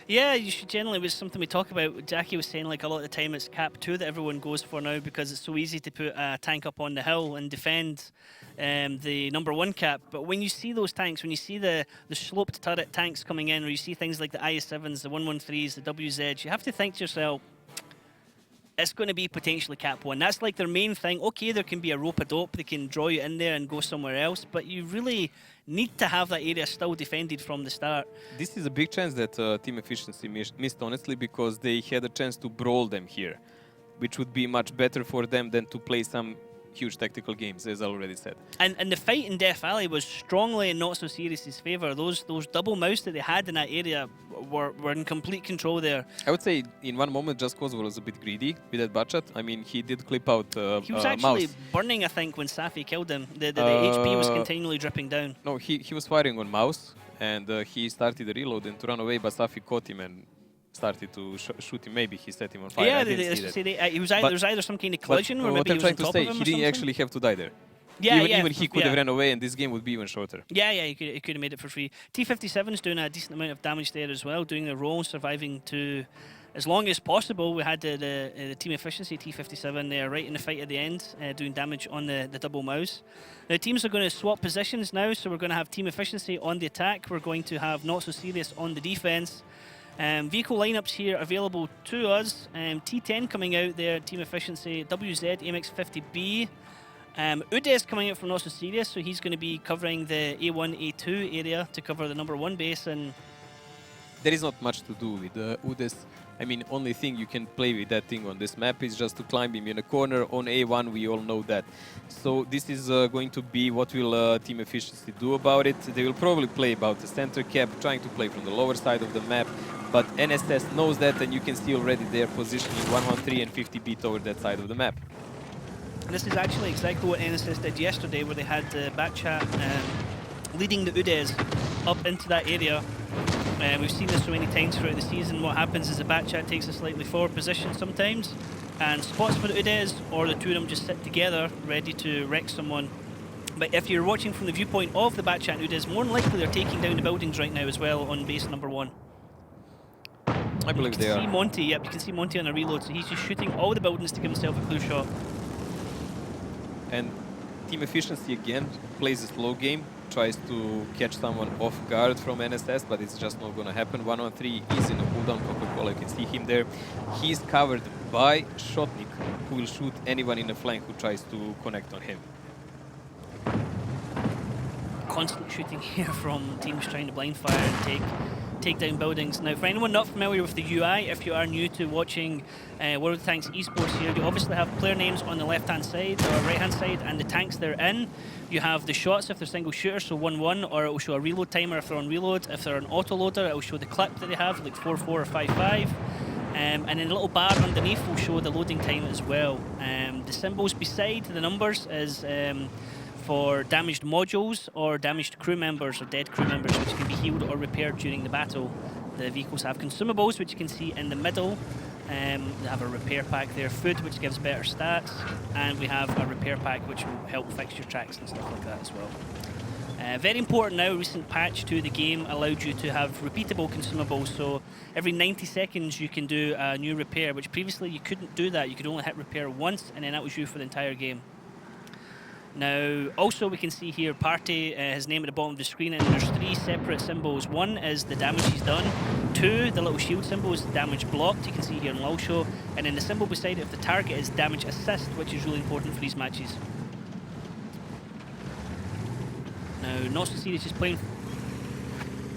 Yeah, you should generally, was something we talk about. Jackie was saying like a lot of the time it's cap 2 that everyone goes for now because it's so easy to put a tank up on the hill and defend the number 1 cap. But when you see those tanks, when you see the sloped turret tanks coming in, or you see things like the IS-7s, the 113s, the WZs, you have to think to yourself, it's going to be potentially cap 1. That's like their main thing. Okay, there can be a rope-a-dope, they can draw you in there and go somewhere else, but you really need to have that area still defended from the start. This is a big chance that team efficiency missed, honestly, because they had a chance to brawl them here, which would be much better for them than to play some huge tactical games, as I already said. And the fight in Death Valley was strongly in Not So Serious's favour. Those double mouse that they had in that area were in complete control there. I would say in one moment Just Cause was a bit greedy with that butchot. I mean, he did clip out he was actually mouse. burning, I think, when Safi killed him. The HP was continually dripping down. No, he was firing on mouse, and he started the reload and to run away, but Safi caught him and started to shoot him. Maybe he set him on fire. Yeah, I didn't see that. he was either, there was either some kind of collision or what maybe I'm he was on trying to top say, of him he or didn't something. actually have to die there. Yeah, Even he could have ran away and this game would be even shorter. Yeah, he could have made it for free. T57's doing a decent amount of damage there as well, doing the role, surviving to as long as possible. We had the team efficiency T57 there right in the fight at the end, doing damage on the double mouse. The teams are going to swap positions now, so we're going to have team efficiency on the attack. We're going to have Not So Serious on the defense. Vehicle lineups here available to us. T10 coming out there, team efficiency, WZ, AMX50B. Udes coming out from Not So Serious, so he's going to be covering the A1, A2 area to cover the number 1 base. And there is not much to do with Udes. I mean, only thing you can play with that thing on this map is just to climb him in a corner. On A1, we all know that. So this is going to be what will team efficiency do about it. They will probably play about the center cap, trying to play from the lower side of the map. But NSS knows that, and you can see already their positioning 113 and 50B toward that side of the map. This is actually exactly what NSS did yesterday, where they had Batchat leading the Udes up into that area. We've seen this so many times throughout the season. What happens is the Batchat takes a slightly forward position sometimes and spots for the Udes, or the two of them just sit together ready to wreck someone. But if you're watching from the viewpoint of the Batchat and Udes, more than likely they're taking down the buildings right now as well on base number 1. I believe they are. You can see Monty, yep, you can see Monty on a reload, so he's just shooting all the buildings to give himself a clue shot. And team efficiency again plays a slow game, tries to catch someone off guard from NSS, but it's just not going to happen. 113 is in a cooldown. Coca-Cola, you can see him there. He's covered by Shotnik, who will shoot anyone in the flank who tries to connect on him. Constant shooting here from teams trying to blind fire and take down buildings. Now, for anyone not familiar with the UI, if you are new to watching World of Tanks esports here, you obviously have player names on the left-hand side or right-hand side and the tanks they're in. You have the shots if they're single shooters, so 1-1, or it will show a reload timer if they're on reload. If they're an auto-loader, it will show the clip that they have, like 4-4 or 5-5. And then a little bar underneath will show the loading time as well. The symbols beside the numbers is for damaged modules or damaged crew members or dead crew members, which can be healed or repaired during the battle. The vehicles have consumables, which you can see in the middle. They have a repair pack there, food, which gives better stats, and we have a repair pack which will help fix your tracks and stuff like that as well. Very important now, recent patch to the game allowed you to have repeatable consumables, so every 90 seconds you can do a new repair, which previously you couldn't do that. You could only hit repair once, and then that was you for the entire game. Now, also we can see here Party, his name at the bottom of the screen, and there's 3 separate symbols. 1 is the damage he's done. 2, the little shield symbol, is damage blocked, you can see here in Lulshow. And then the symbol beside it of the target is damage assist, which is really important for these matches. Now, Not So Serious is playing...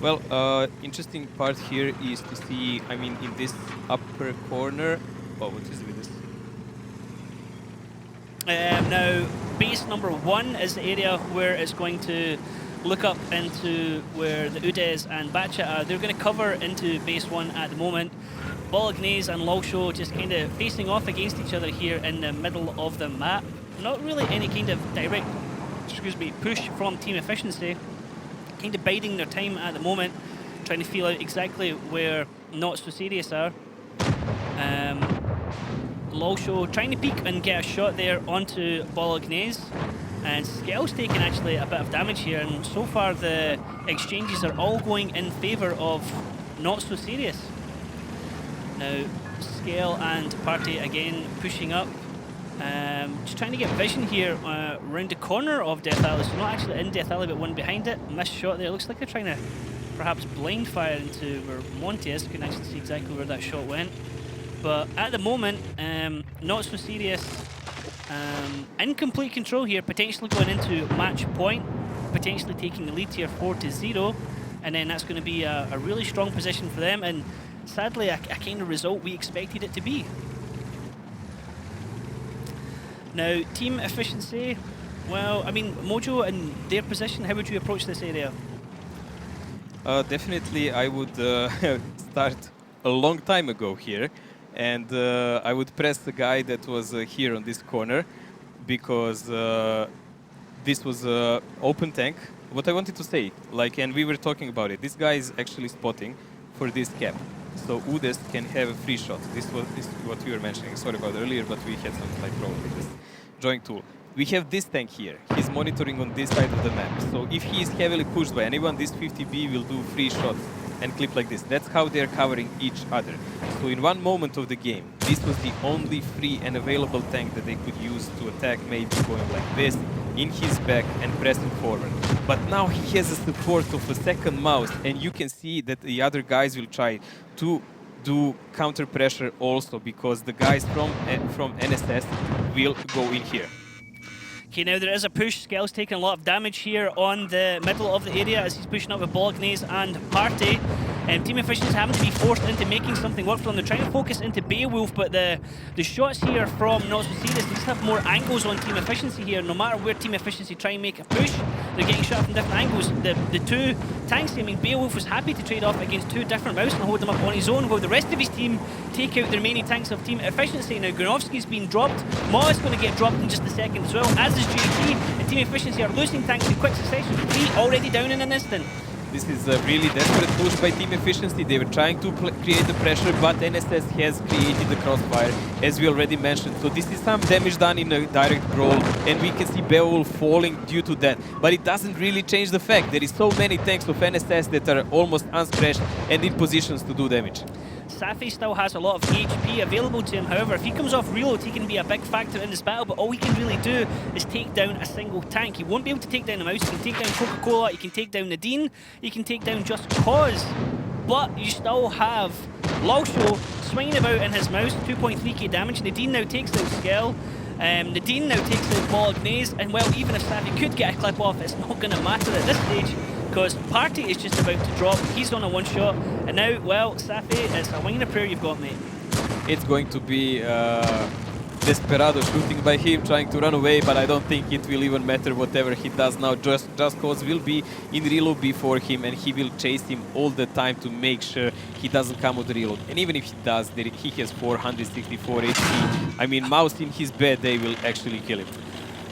Well, interesting part here is to see, I mean, in this upper corner, oh, what is with this? Now, base number 1 is the area where it's going to look up into where the Udes and Bacha are. They're going to cover into base 1 at the moment. Bolognese and Lolsho just kind of facing off against each other here in the middle of the map. Not really any kind of direct, push from Team Efficiency. Kind of biding their time at the moment, trying to feel out exactly where Not So Serious are. Lolsho trying to peek and get a shot there onto Bolognese. And Skell's taking actually a bit of damage here, and so far the exchanges are all going in favour of Not So Serious. Now, Skell and Party again pushing up. Just trying to get vision here around the corner of Death Alley. So not actually in Death Alley, but one behind it. Missed shot there. Looks like they're trying to perhaps blind fire into where Monty is. Couldn't actually see exactly where that shot went. But at the moment, Not So Serious in complete control here, potentially going into match point, potentially taking the lead here 4-0. And then that's going to be a really strong position for them. And sadly, a kind of result we expected it to be. Now, Team Efficiency, well, I mean, Mojo in their position, how would you approach this area? Definitely, I would start a long time ago here, and I would press the guy that was here on this corner, because this was open tank. What I wanted to say, like, and we were talking about it, this guy is actually spotting for this cap. So Udes can have a free shot. This is what we were mentioning. Sorry about earlier, but we had some like problem with this drawing tool. We have this tank here. He's monitoring on this side of the map. So if he is heavily pushed by anyone, this 50B will do free shots and clip like this. That's how they're covering each other. So in one moment of the game, this was the only free and available tank that they could use to attack, maybe going like this, in his back and pressing forward. But now he has a support of a second mouse, and you can see that the other guys will try to do counter pressure also, because the guys from NSS will go in here. Okay, now there is a push. Skell's taking a lot of damage here on the middle of the area as he's pushing up with Bolognese and Party. Team Efficiency having to be forced into making something work for them. They're trying to focus into Beowulf, but the shots here from Not So Serious, they just have more angles on Team Efficiency here. No matter where Team Efficiency try and make a push, they're getting shot from different angles. The two tanks, I mean, Beowulf was happy to trade off against two different mouse and hold them up on his own, while the rest of his team take out the remaining tanks of Team Efficiency. Now, Granovsky's been dropped. Maw is going to get dropped in just a second as well, as is JT. And Team Efficiency are losing tanks in quick succession. 3 already down in an instant. This is a really desperate push by Team Efficiency. They were trying to create the pressure, but NSS has created the crossfire, as we already mentioned. So this is some damage done in a direct brawl, and we can see Beowulf falling due to that. But it doesn't really change the fact there is so many tanks of NSS that are almost unscratched and in positions to do damage. Safi still has a lot of HP available to him. However, if he comes off reload, he can be a big factor in this battle, but all he can really do is take down a single tank. He won't be able to take down the mouse. He can take down Coca-Cola, he can take down Nadine, he can take down Just Cause, but you still have Lolsho swinging about in his mouse, 2.3k damage. Nadine now takes out Skell. Nadine now takes out Bolognese, and well, even if Safi could get a clip off, it's not going to matter at this stage, because Party is just about to drop. He's on a one-shot, and now, well, Safi, it's a wing and a prayer you've got, mate. It's going to be Desperado shooting by him, trying to run away, but I don't think it will even matter whatever he does now. Just Cause will be in reload before him, and he will chase him all the time to make sure he doesn't come with the reload. And even if he does, he has 464 HP. I mean, mouse in his bed, they will actually kill him.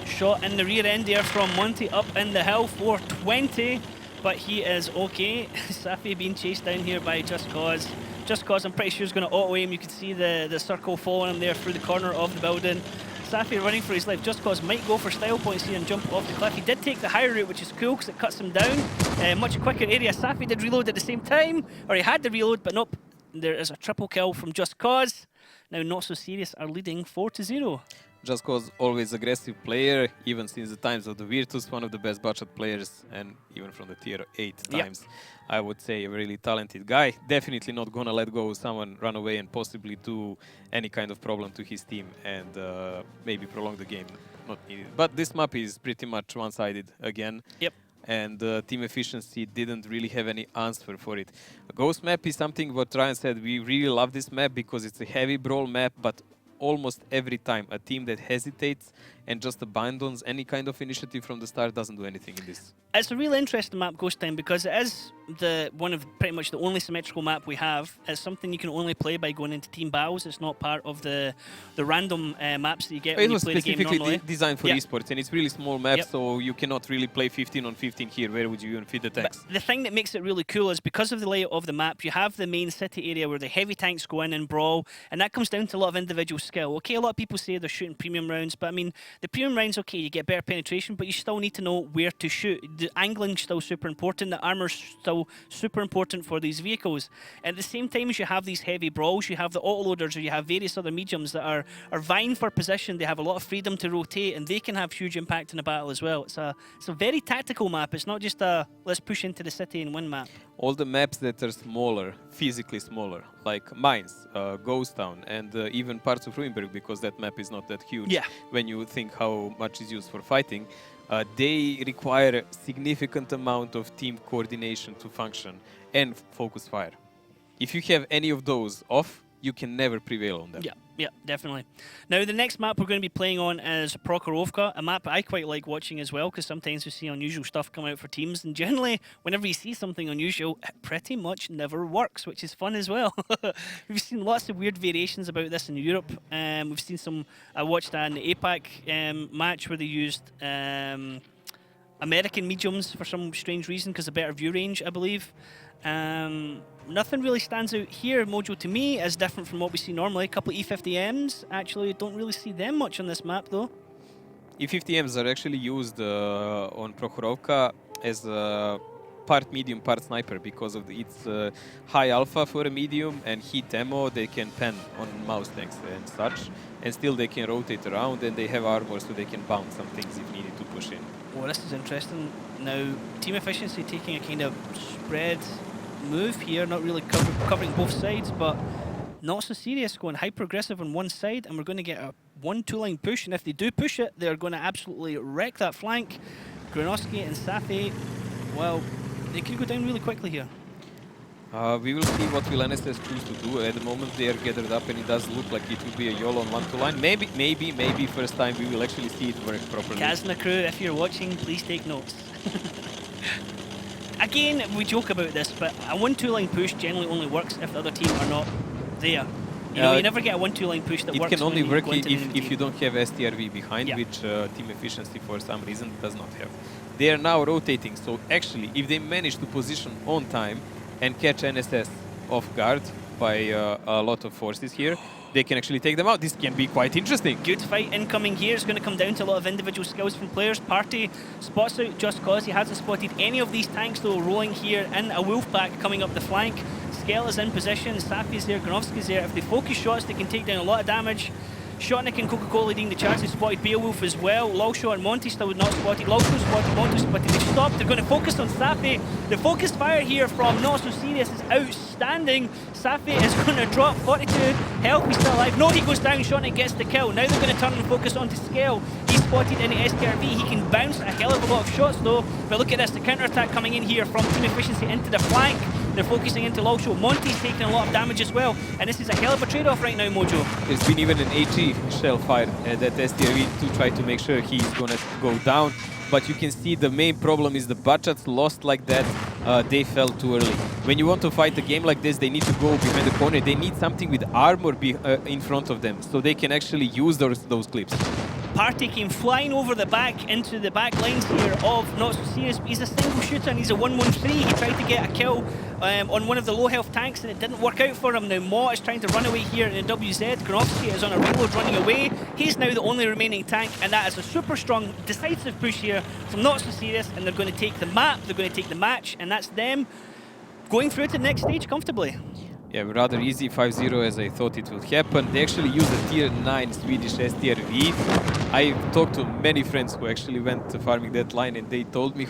Shot in the rear end there from Monty up in the hill, 420. But he is okay. Safi being chased down here by Just Cause. Just Cause, I'm pretty sure, is going to auto-aim. You can see the circle following him there through the corner of the building. Safi running for his life. Just Cause might go for style points here and jump off the cliff. He did take the higher route, which is cool because it cuts him down. Much quicker area. Safi did reload at the same time, or he had the reload, but nope. There is a triple kill from Just Cause. Now Not So Serious are leading 4-0. Just Cause, always aggressive player, even since the times of the Virtus, one of the best budget players, and even from the tier 8 times, I would say a really talented guy. Definitely not gonna let go of someone, run away, and possibly do any kind of problem to his team, and maybe prolong the game. Not needed. But this map is pretty much one-sided again. Yep. and team efficiency didn't really have any answer for it. A Ghost map is something what Ryan said. We really love this map because it's a heavy brawl map, but almost every time a team that hesitates and just abandons any kind of initiative from the start doesn't do anything in this. It's a real interesting map, Ghost Time, because it is one of pretty much the only symmetrical map we have. It's something you can only play by going into team battles. It's not part of the random maps that you get when It you was play the game specifically normally. designed for Yep. esports, and it's really small map, Yep. so you cannot really play 15 on 15 here. Where would you even fit the But tanks? the thing that makes it really cool is because of the layout of the map, you have the main city area where the heavy tanks go in and brawl, and that comes down to a lot of individual skill. Okay, a lot of people say they're shooting premium rounds, but I mean, the premium rounds, okay, you get better penetration, but you still need to know where to shoot. The angling's still super important, the armor's still super important for these vehicles. At the same time as you have these heavy brawls, you have the autoloaders or you have various other mediums that are vying for position. They have a lot of freedom to rotate, and they can have huge impact in a battle as well. It's a very tactical map. It's not just a let's push into the city and win map. All the maps that are smaller, physically smaller, like Mines, Ghost Town, and even parts of Ruinberg, because that map is not that huge. Yeah. When you think how much is used for fighting, they require a significant amount of team coordination to function and focus fire. If you have any of those off, you can never prevail on them. Yeah, definitely. Now, the next map we're going to be playing on is Prokhorovka, a map I quite like watching as well, because sometimes we see unusual stuff come out for teams, and generally, whenever you see something unusual, it pretty much never works, which is fun as well. We've seen lots of weird variations about this in Europe. We've seen some, I watched an APAC match where they used American mediums for some strange reason, because of better view range, I believe. Nothing really stands out here, Mojo, to me, as different from what we see normally. A couple of E50Ms, actually, don't really see them much on this map, though. E50Ms are actually used on Prokhorovka as a part medium, part sniper, because of its high alpha for a medium and heat ammo. They can pen on mouse tanks and such, and still they can rotate around, and they have armor so they can bounce some things if needed to push in. Oh, this is interesting. Now, team efficiency taking a kind of spread move here, not really covering both sides, but not so serious, going hyper aggressive on one side, and we're going to get a 1-2 line push, and if they do push it, they're going to absolutely wreck that flank. Granovsky and Safi, well, they could go down really quickly here. We will see what will NSS choose to do. At the moment they are gathered up, and it does look like it will be a YOLO on 1-2 line. Maybe first time we will actually see it work properly. Kazna crew, if you're watching, please take notes. Again, we joke about this, but a 1-2 line push generally only works if the other team are not there. You know, you never get a 1-2 line push that works. It can only when work you go into the enemy if team. you don't have STRV behind, Yeah. which team efficiency for some reason does not have. They are now rotating, so actually if they manage to position on time and catch NSS off guard by a lot of forces here, they can actually take them out. This can be quite interesting. Good fight incoming here. It's going to come down to a lot of individual skills from players. Party spots out Just Cause. He hasn't spotted any of these tanks, though, rolling here in a wolf pack coming up the flank. Skell is in position. Safi's there. Granovsky's there. If they focus shots, they can take down a lot of damage. Shotnik and Coca-Cola leading the charge. They spotted Beowulf as well. Lulshaw and Monty still not spotted. Lulshaw spotted, Monty spotted. They've stopped. They're going to focus on Safi. The focus fire here from Not So Serious is outstanding. Safi is going to drop 42 health. He's still alive. No, he goes down. Shotnik gets the kill. Now they're going to turn and focus onto Skell. He's spotted in the STRV. He can bounce a hell of a lot of shots, though. But look at this. The counter-attack coming in here from Team Efficiency into the flank. They're focusing into Lulshaw. Monty's taking a lot of damage as well. And this is a hell of a trade-off right now, Mojo. There's been even an AG shell fire that STRV to try to make sure he's gonna go down. But you can see the main problem is the Bachats lost like that. They fell too early. When you want to fight a game like this, they need to go behind the corner. They need something with armor in front of them, so they can actually use those clips. Party came flying over the back into the back lines here of Not So Serious. He's a single shooter and he's a 1-1-3. He tried to get a kill on one of the low health tanks and it didn't work out for him. Now Mott is trying to run away here in WZ. Granovsky is on a reload running away. He's now the only remaining tank, and that is a super strong, decisive push here from Not So Serious, and they're going to take the map, they're going to take the match, and that's them going through to the next stage comfortably. Yeah, rather easy 5-0 as I thought it would happen. They actually used a tier 9 Swedish STRV. I talked to many friends who actually went farming that line, and they told me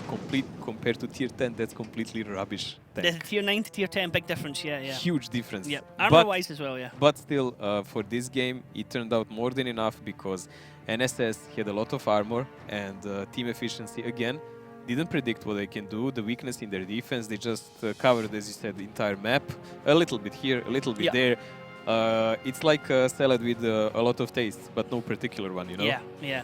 compared to tier 10, that's completely rubbish tank. The tier 9 to tier 10, big difference, yeah. Huge difference. Yeah, armor-wise as well, yeah. But still, for this game, it turned out more than enough because NSS had a lot of armor and team efficiency again didn't predict what they can do, the weakness in their defense. They just covered, as you said, the entire map. A little bit here, a little bit Yeah. there. It's like a salad with a lot of taste, but no particular one, you know? Yeah, yeah.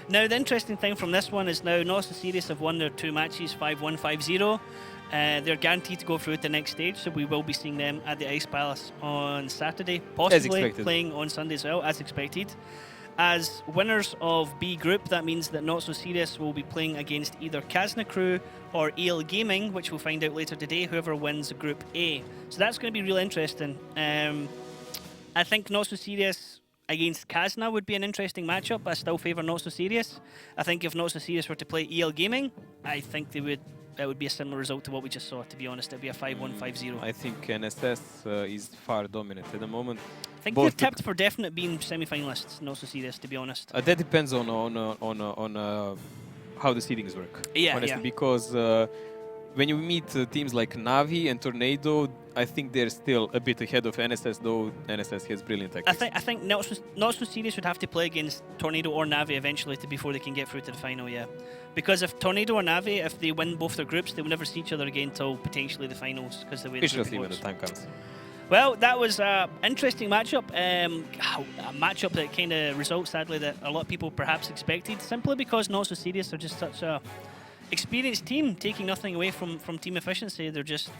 Now, the interesting thing from this one is now Not So Serious have won their 2 matches, 5-1, 5-0. They're guaranteed to go through to the next stage, so we will be seeing them at the Ice Palace on Saturday, possibly expected. playing on Sunday as well, as expected. As winners of B Group, that means that Not So Serious will be playing against either Kazna Crew or EL Gaming, which we'll find out later today, whoever wins Group A. So that's going to be real interesting. I think Not So Serious against Kazna would be an interesting matchup, but I still favour Not So Serious. I think if Not So Serious were to play EL Gaming, I think it would be a similar result to what we just saw, to be honest. It would be a 5-1, 5-0. I think NSS is far dominant at the moment. I think both they're tipped for definite being semi-finalists, Not So Serious, to be honest. That depends on how the seedings work. Yeah, honestly, yeah. because when you meet teams like Navi and Tornado, I think they're still a bit ahead of NSS, though NSS has brilliant tactics. I think Not So Serious would have to play against Tornado or Navi eventually before they can get through to the final, yeah. Because if Tornado or Navi, if they win both their groups, they will never see each other again until potentially the finals, because the way We the shall group see when the works. time comes. Well, that was an interesting matchup. A matchup that kind of results, sadly, that a lot of people perhaps expected, simply because Not So Serious are just such a experienced team, taking nothing away from team efficiency. They're just,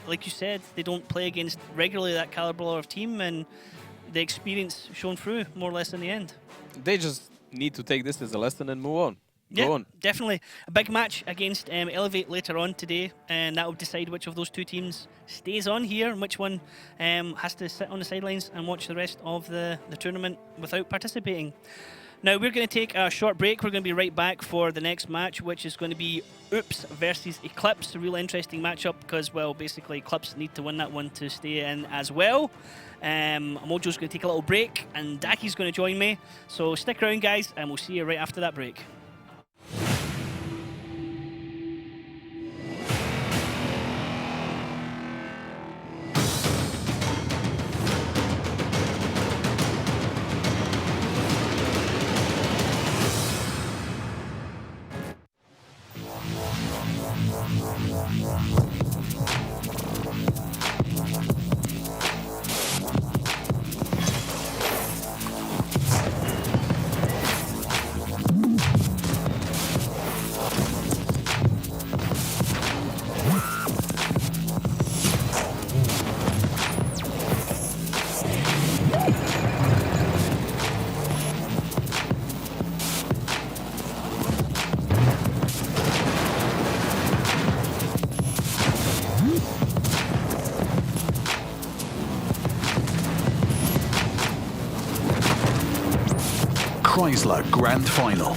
like you said, they don't play against regularly that caliber of team, and the experience shown through, more or less, in the end. They just need to take this as a lesson and move on. Yeah, Go on. definitely. A big match against Elevate later on today, and that will decide which of those two teams stays on here and which one has to sit on the sidelines and watch the rest of the tournament without participating. Now, we're going to take a short break. We're going to be right back for the next match, which is going to be Oops versus Eclipse. A real interesting matchup because, well, basically Eclipse need to win that one to stay in as well. Mojo's going to take a little break, and Daki's going to join me. So stick around, guys, and we'll see you right after that break. Chrysler Grand Final.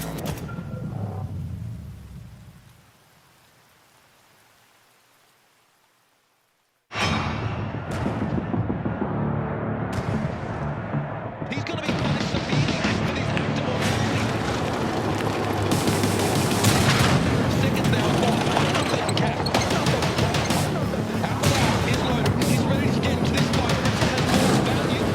He's going to be punished severely for this act of seconds now, second cap. After that, he's loaded. He's ready to get into this fight. Has more value.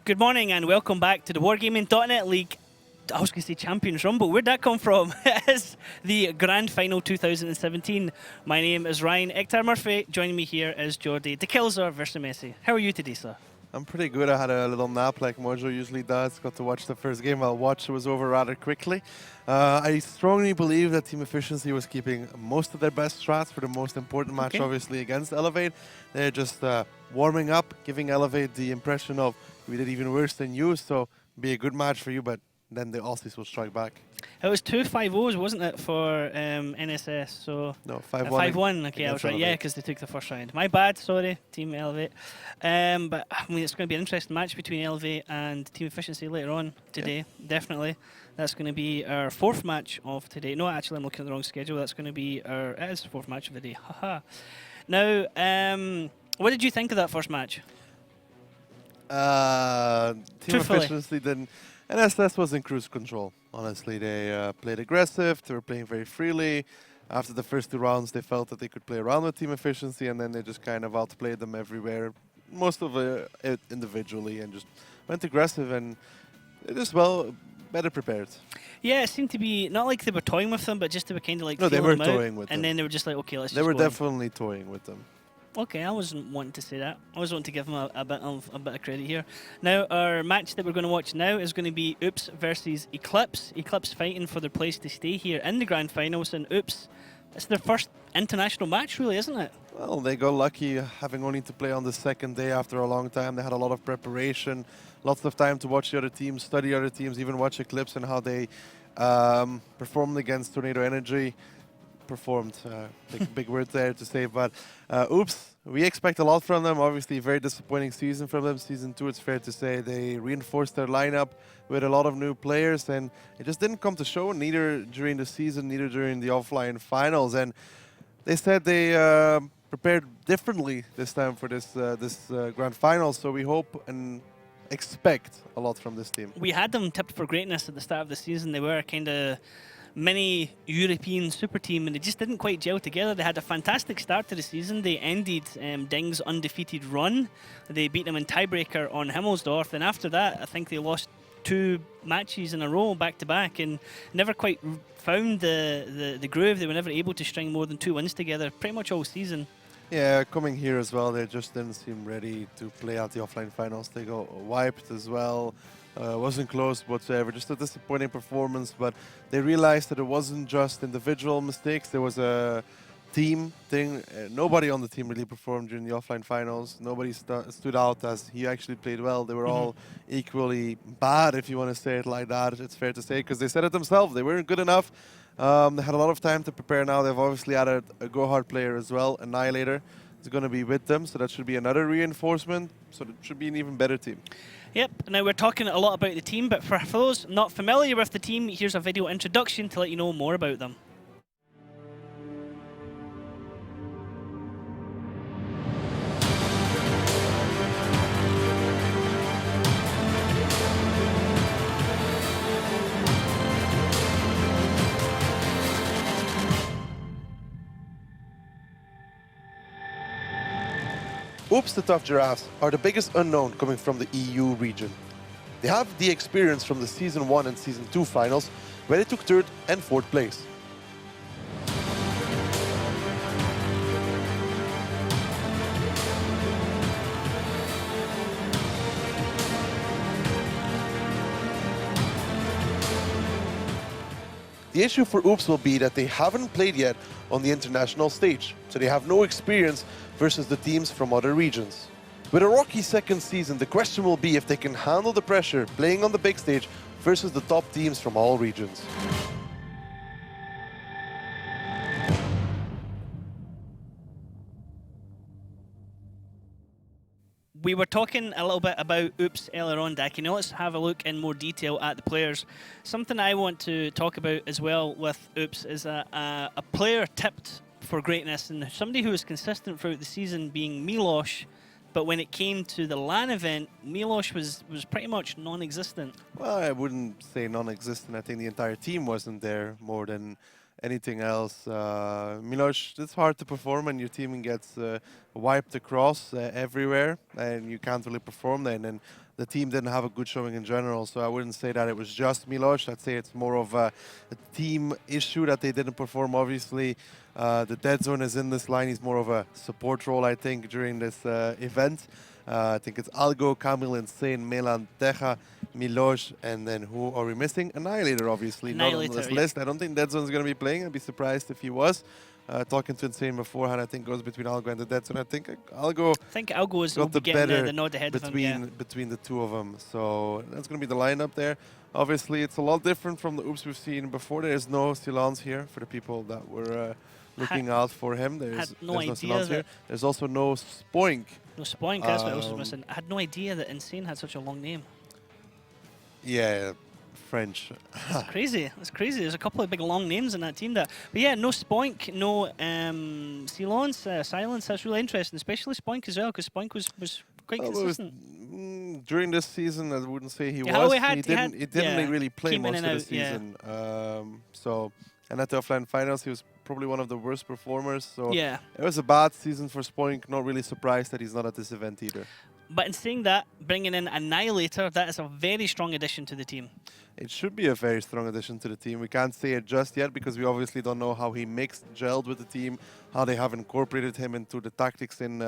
Good morning and welcome back to the Wargaming.net League. I was going to say Champions Rumble. Where'd that come from? It's the Grand Final 2017. My name is Ryan Ektar Murphy. Joining me here is Jordi De Kilzer versus Messi. How are you today, sir? I'm pretty good. I had a little nap like Mojo usually does. Got to watch the first game. I'll watch. It was over rather quickly. I strongly believe that Team Efficiency was keeping most of their best strats for the most important match, Okay. obviously, against Elevate. They're just warming up, giving Elevate the impression of we did even worse than you, so be a good match for you, but then the Aussies will strike back. It was 2 5-0s, wasn't it, for NSS? So No, 5-1. 5-1. Okay, I was against right. Yeah, Elevate. because they took the first round. My bad. Sorry, Team Elevate. But I mean, it's going to be an interesting match between Elevate and Team Efficiency later on today. Definitely. That's going to be our fourth match of today. No, actually, I'm looking at the wrong schedule. That's going to be it is the fourth match of the day. Haha. Now, what did you think of that first match? Team Truthfully. Efficiency didn't. NSS was in cruise control. Honestly, they played aggressive. They were playing very freely. After the first 2 rounds, they felt that they could play around with Team Efficiency, and then they just kind of outplayed them everywhere, most of it individually, and just went aggressive and they just better prepared. Yeah, it seemed to be not like they were toying with them, but just they were kind of like No, they feeling were them out, toying with and them. then they were just like, okay, let's. They just were go in. definitely toying with them. Okay, I wasn't wanting to say that. I was wanting to give them a bit of credit here. Now, our match that we're going to watch now is going to be Oops versus Eclipse. Eclipse fighting for their place to stay here in the grand finals, and Oops, it's their first international match, really, isn't it? Well, they got lucky having only to play on the second day after a long time. They had a lot of preparation, lots of time to watch the other teams, study other teams, even watch Eclipse and how they performed against Tornado Energy. Performed, big word there to say, but Oops, we expect a lot from them. Obviously, very disappointing season from them. Season 2, it's fair to say, they reinforced their lineup with a lot of new players, and it just didn't come to show, neither during the season, neither during the offline finals. And they said they prepared differently this time for this grand final, so we hope and expect a lot from this team. We had them tipped for greatness at the start of the season. They were kind of mini European super team, and they just didn't quite gel together. They had a fantastic start to the season. They ended Ding's undefeated run. They beat them in tiebreaker on Himmelsdorf, and after that, I think they lost 2 matches in a row back to back and never quite found the groove. They were never able to string more than 2 wins together pretty much all season. Yeah, coming here as well, they just didn't seem ready to play out the offline finals. They got wiped as well. Wasn't close whatsoever. Just a disappointing performance, but they realized that it wasn't just individual mistakes. There was a team thing. Nobody on the team really performed during the offline finals. Nobody stood out as he actually played well. They were all equally bad, if you want to say it like that. It's fair to say, because they said it themselves. They weren't good enough. They had a lot of time to prepare now. They've obviously added a go-hard player as well, Annihilator. Is going to be with them, so that should be another reinforcement. So it should be an even better team. Yep, now we're talking a lot about the team, but for those not familiar with the team, here's a video introduction to let you know more about them. Oops, the Tough Giraffes are the biggest unknown coming from the EU region. They have the experience from the Season 1 and Season 2 finals, where they took 3rd and 4th place. The issue for Oops will be that they haven't played yet on the international stage, so they have no experience versus the teams from other regions. With a rocky second season, the question will be if they can handle the pressure playing on the big stage versus the top teams from all regions. We were talking a little bit about Oops earlier on, Daki. Now let's have a look in more detail at the players. Something I want to talk about as well with Oops is a player tipped for greatness, and somebody who was consistent throughout the season being Milosh, but when it came to the LAN event, Milosh was pretty much non-existent. Well, I wouldn't say non-existent. I think the entire team wasn't there more than anything else. Milos, it's hard to perform when your team gets wiped across everywhere and you can't really perform then. And the team didn't have a good showing in general, so I wouldn't say that it was just Milos. I'd say it's more of a team issue that they didn't perform. Obviously, the dead zone is in this line. He's more of a support role, I think, during this event. I think it's Algo, Kamil, Insane, Melan, Teja, Milos, and then who are we missing? Annihilator, obviously, not on this Annihilator, yeah. list. I don't think Dead Zone's going to be playing. I'd be surprised if he was. Talking to Insane beforehand, I think goes between Algo and the Dead Zone. I think Algo I think Algo will got be the getting better the nod ahead of him. Yeah. between the two of them. So that's going to be the lineup there. Obviously, it's a lot different from the Oops we've seen before. There's no Silence here for the people that were looking out for him. There's no idea Silence here. that- There's also no Spoink. No Spoink, that's what else was missing. I had no idea that Insane had such a long name. Yeah, French. It's crazy. It's crazy. There's a couple of big long names in that team. But yeah, no Spoink, no Silence. That's really interesting, especially Spoink as well, because Spoink was quite Well, it was, consistent. during this season, I wouldn't say he Yeah, was. well, He didn't yeah, really play came in most and of the out, yeah. season. And at the offline finals, he was probably one of the worst performers. So Yeah. it was a bad season for Spoink. Not really surprised that he's not at this event either. But in saying that, bringing in Annihilator, that is a very strong addition to the team. It should be a very strong addition to the team. We can't say it just yet because we obviously don't know how he gelled with the team, how they have incorporated him into the tactics in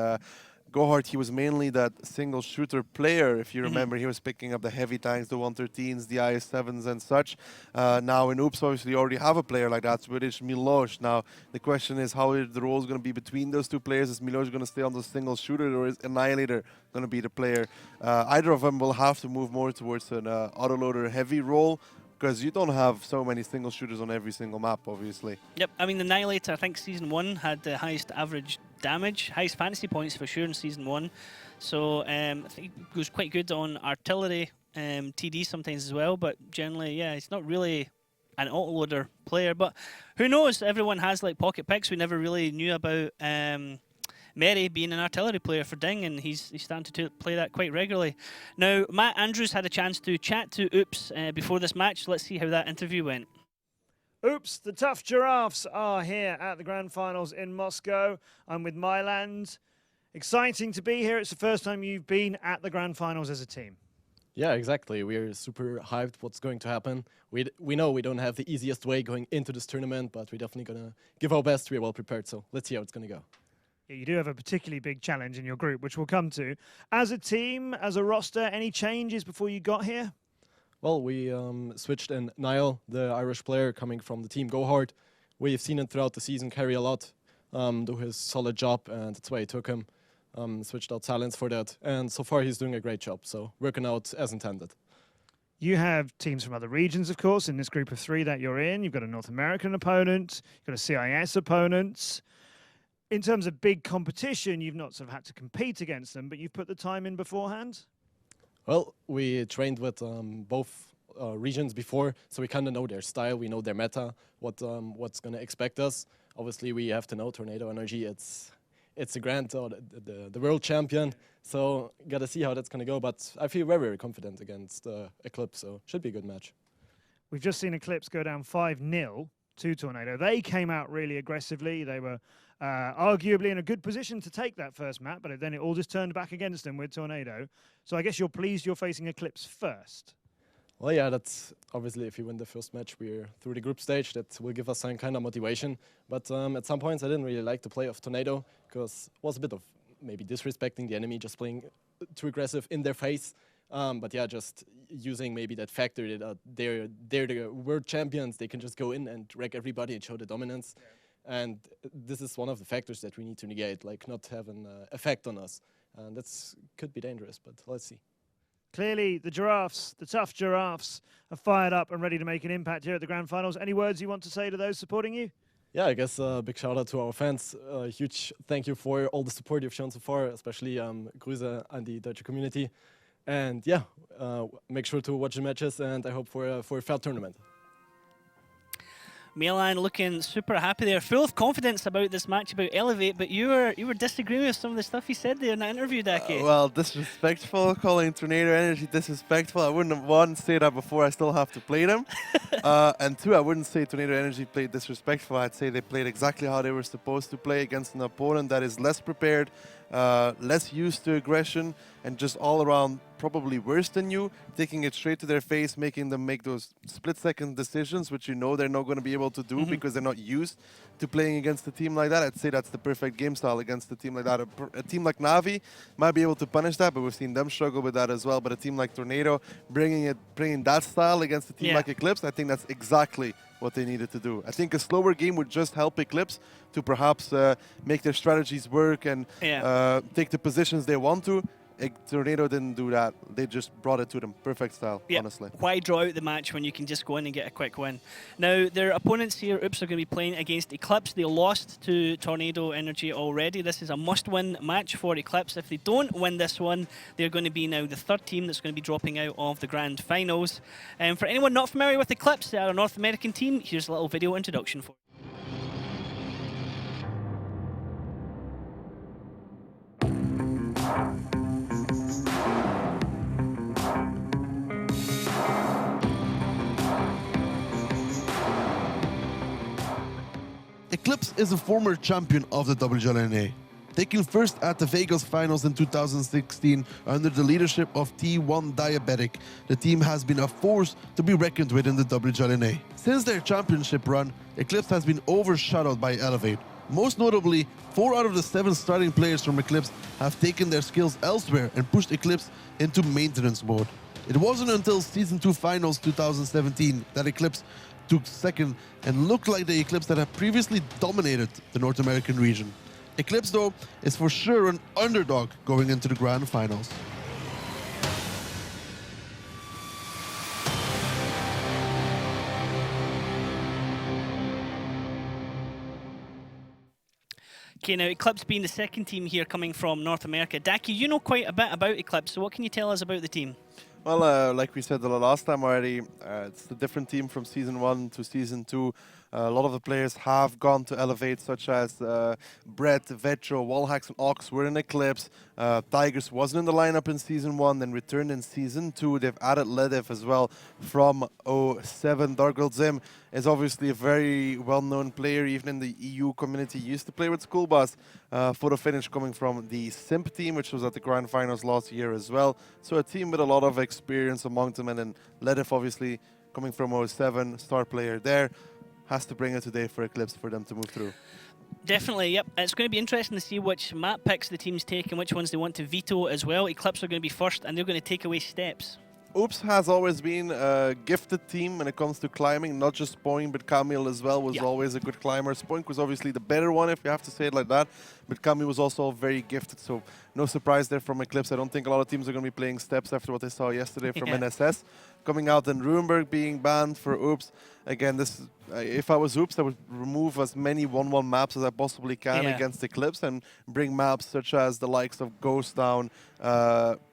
Gohard. He was mainly that single shooter player. If you remember, he was picking up the heavy tanks, the 113s, the IS-7s and such. Now in Oops, obviously, you already have a player like that, Swedish Milos. Now, the question is how is the role is going to be between those two players. Is Milos going to stay on the single shooter or is Annihilator going to be the player? Either of them will have to move more towards an autoloader heavy role because you don't have so many single shooters on every single map, obviously. Yep, I mean, the Annihilator, I think Season 1 had the highest average damage, highest fantasy points for sure in Season 1. So I think he goes quite good on artillery, TD sometimes as well, but generally, yeah, he's not really an autoloader player. But who knows? Everyone has like pocket picks. We never really knew about Mary being an artillery player for Ding, and he's starting to play that quite regularly. Now, Matt Andrews had a chance to chat to Oops before this match. Let's see how that interview went. Oops, the Tough Giraffes are here at the Grand Finals in Moscow. I'm with Myland. Exciting to be here. It's the first time you've been at the Grand Finals as a team. Yeah, exactly. We're super hyped what's going to happen. We know we don't have the easiest way going into this tournament, but we're definitely going to give our best. We're well prepared, so let's see how it's going to go. Yeah, you do have a particularly big challenge in your group, which we'll come to. As a team, as a roster, any changes before you got here? Well, we switched in Niall, the Irish player coming from the team Go Hard. We've seen him throughout the season carry a lot, do his solid job, and that's why he took him. Switched out Silence for that, and so far he's doing a great job, so working out as intended. You have teams from other regions, of course, in this group of three that you're in. You've got a North American opponent, you've got a CIS opponent. In terms of big competition, you've not sort of had to compete against them, but you've put the time in beforehand? Well, we trained with both regions before, so we kind of know their style, we know their meta, what's going to expect us. Obviously, we have to know Tornado Energy. It's the the world champion, so got to see how that's going to go. But I feel very, very confident against Eclipse, so should be a good match. We've just seen Eclipse go down 5-0 to Tornado. They came out really aggressively. They were arguably in a good position to take that first map, but then it all just turned back against them with Tornado. So I guess you're pleased you're facing Eclipse first. Well, yeah, that's obviously if you win the first match, we're through the group stage. That will give us some kind of motivation. But at some points, I didn't really like the play of Tornado because it was a bit of maybe disrespecting the enemy, just playing too aggressive in their face. But yeah, just using maybe that factor that they're the world champions. They can just go in and wreck everybody and show the dominance. Yeah. And this is one of the factors that we need to negate, like not have an effect on us. And that's could be dangerous, but let's see. Clearly, the Giraffes, the Tough Giraffes, are fired up and ready to make an impact here at the Grand Finals. Any words you want to say to those supporting you? Yeah, I guess a big shout out to our fans. Huge thank you for all the support you've shown so far, especially Grüße an die deutsche community. And yeah, make sure to watch the matches, and I hope for a fair tournament. Milan looking super happy there, full of confidence about this match, about Elevate, but you were disagreeing with some of the stuff he said there in that interview, Daki. Well, disrespectful, calling Tornado Energy disrespectful. I wouldn't have, one, say that before I still have to play them. And two, I wouldn't say Tornado Energy played disrespectful. I'd say they played exactly how they were supposed to play against an opponent that is less prepared, less used to aggression, and just all around probably worse than you, taking it straight to their face, making them make those split-second decisions, which you know they're not going to be able to do because they're not used to playing against a team like that. I'd say that's the perfect game style against a team like that. A team like Navi might be able to punish that, but we've seen them struggle with that as well. But a team like Tornado, bringing that style against a team like Eclipse, I think that's exactly what they needed to do. I think a slower game would just help Eclipse to perhaps make their strategies work and take the positions they want to. Tornado didn't do that. They just brought it to them. Perfect style, honestly. Why draw out the match when you can just go in and get a quick win? Now, their opponents here, Oops, are going to be playing against Eclipse. They lost to Tornado Energy already. This is a must-win match for Eclipse. If they don't win this one, they're going to be now the third team that's going to be dropping out of the grand finals. And for anyone not familiar with Eclipse, they are a North American team. Here's a little video introduction for you. Eclipse is a former champion of the WLNA, taking first at the Vegas finals in 2016 under the leadership of T1 Diabetic. The team has been a force to be reckoned with in the WLNA. Since their championship run, Eclipse has been overshadowed by Elevate. Most notably, 4 out of the 7 starting players from Eclipse have taken their skills elsewhere and pushed Eclipse into maintenance mode. It wasn't until Season 2 Finals 2017 that Eclipse took second and looked like the Eclipse that had previously dominated the North American region. Eclipse, though, is for sure an underdog going into the grand finals. Okay, now Eclipse being the second team here coming from North America. Daki, you know quite a bit about Eclipse, so what can you tell us about the team? Well, like we said the last time already, it's a different team from Season 1 to Season 2. A lot of the players have gone to Elevate, such as Brett, Vetro, Wallhacks, and Ox were in Eclipse. Tigers wasn't in the lineup in Season 1, then returned in Season 2. They've added Ledev as well from 07. Dargirl Zim is obviously a very well-known player, even in the EU community. He used to play with School Bus for the finish coming from the Simp team, which was at the grand finals last year as well. So a team with a lot of experience among them, and then Ledev obviously coming from 07, star player there. Has to bring it today for Eclipse for them to move through. Definitely, yep. It's going to be interesting to see which map picks the teams take and which ones they want to veto as well. Eclipse are going to be first, and they're going to take away steps. Oops has always been a gifted team when it comes to climbing, not just Spoink, but Camille as well was always a good climber. Spoink was obviously the better one, if you have to say it like that, but Camille was also very gifted, so no surprise there from Eclipse. I don't think a lot of teams are going to be playing steps after what they saw yesterday from NSS. Coming out in Rurenberg being banned for Oops. Again, this if I was Oops, I would remove as many 1-1 maps as I possibly can against Eclipse and bring maps such as the likes of Ghost Town,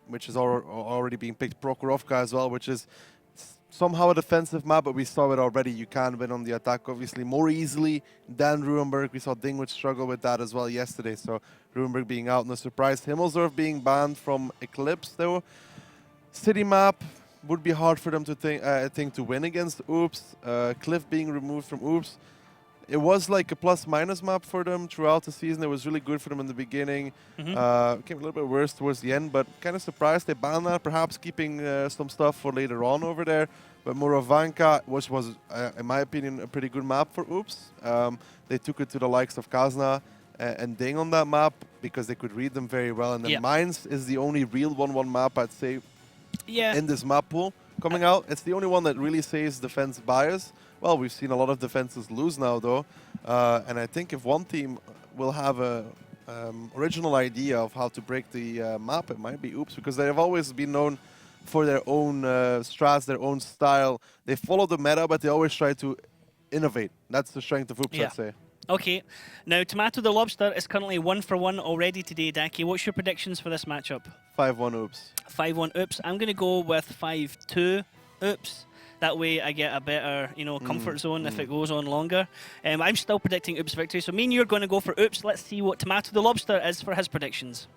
which is already being picked, Prokhorovka as well, which is somehow a defensive map, but we saw it already. You can win on the attack, obviously, more easily than Rurenberg. We saw Dingwood struggle with that as well yesterday, so Rurenberg being out, no surprise. Himmelsdorf being banned from Eclipse, though. City map would be hard for them to think to win against Oops. Cliff being removed from Oops. It was like a plus-minus map for them throughout the season. It was really good for them in the beginning. Came a little bit worse towards the end, but kind of surprised they banned that, perhaps keeping some stuff for later on over there. But Morovanka, which was, in my opinion, a pretty good map for Oops. They took it to the likes of Kazna and Ding on that map because they could read them very well. And then Mines is the only real 1-1 map, I'd say, in this map pool coming out. It's the only one that really saves defense bias. Well, we've seen a lot of defenses lose now, though. And I think if one team will have a original idea of how to break the map, it might be Oops, because they have always been known for their own strats, their own style. They follow the meta, but they always try to innovate. That's the strength of Oops, I'd say. Okay. Now, Tomato the Lobster is currently 1-for-1 already today, Daki. What's your predictions for this matchup? 5-1 Oops. 5-1 Oops. I'm going to go with 5-2 Oops. That way I get a better, comfort zone if it goes on longer. I'm still predicting Oops victory. So me and you are going to go for Oops. Let's see what Tomato the Lobster is for his predictions.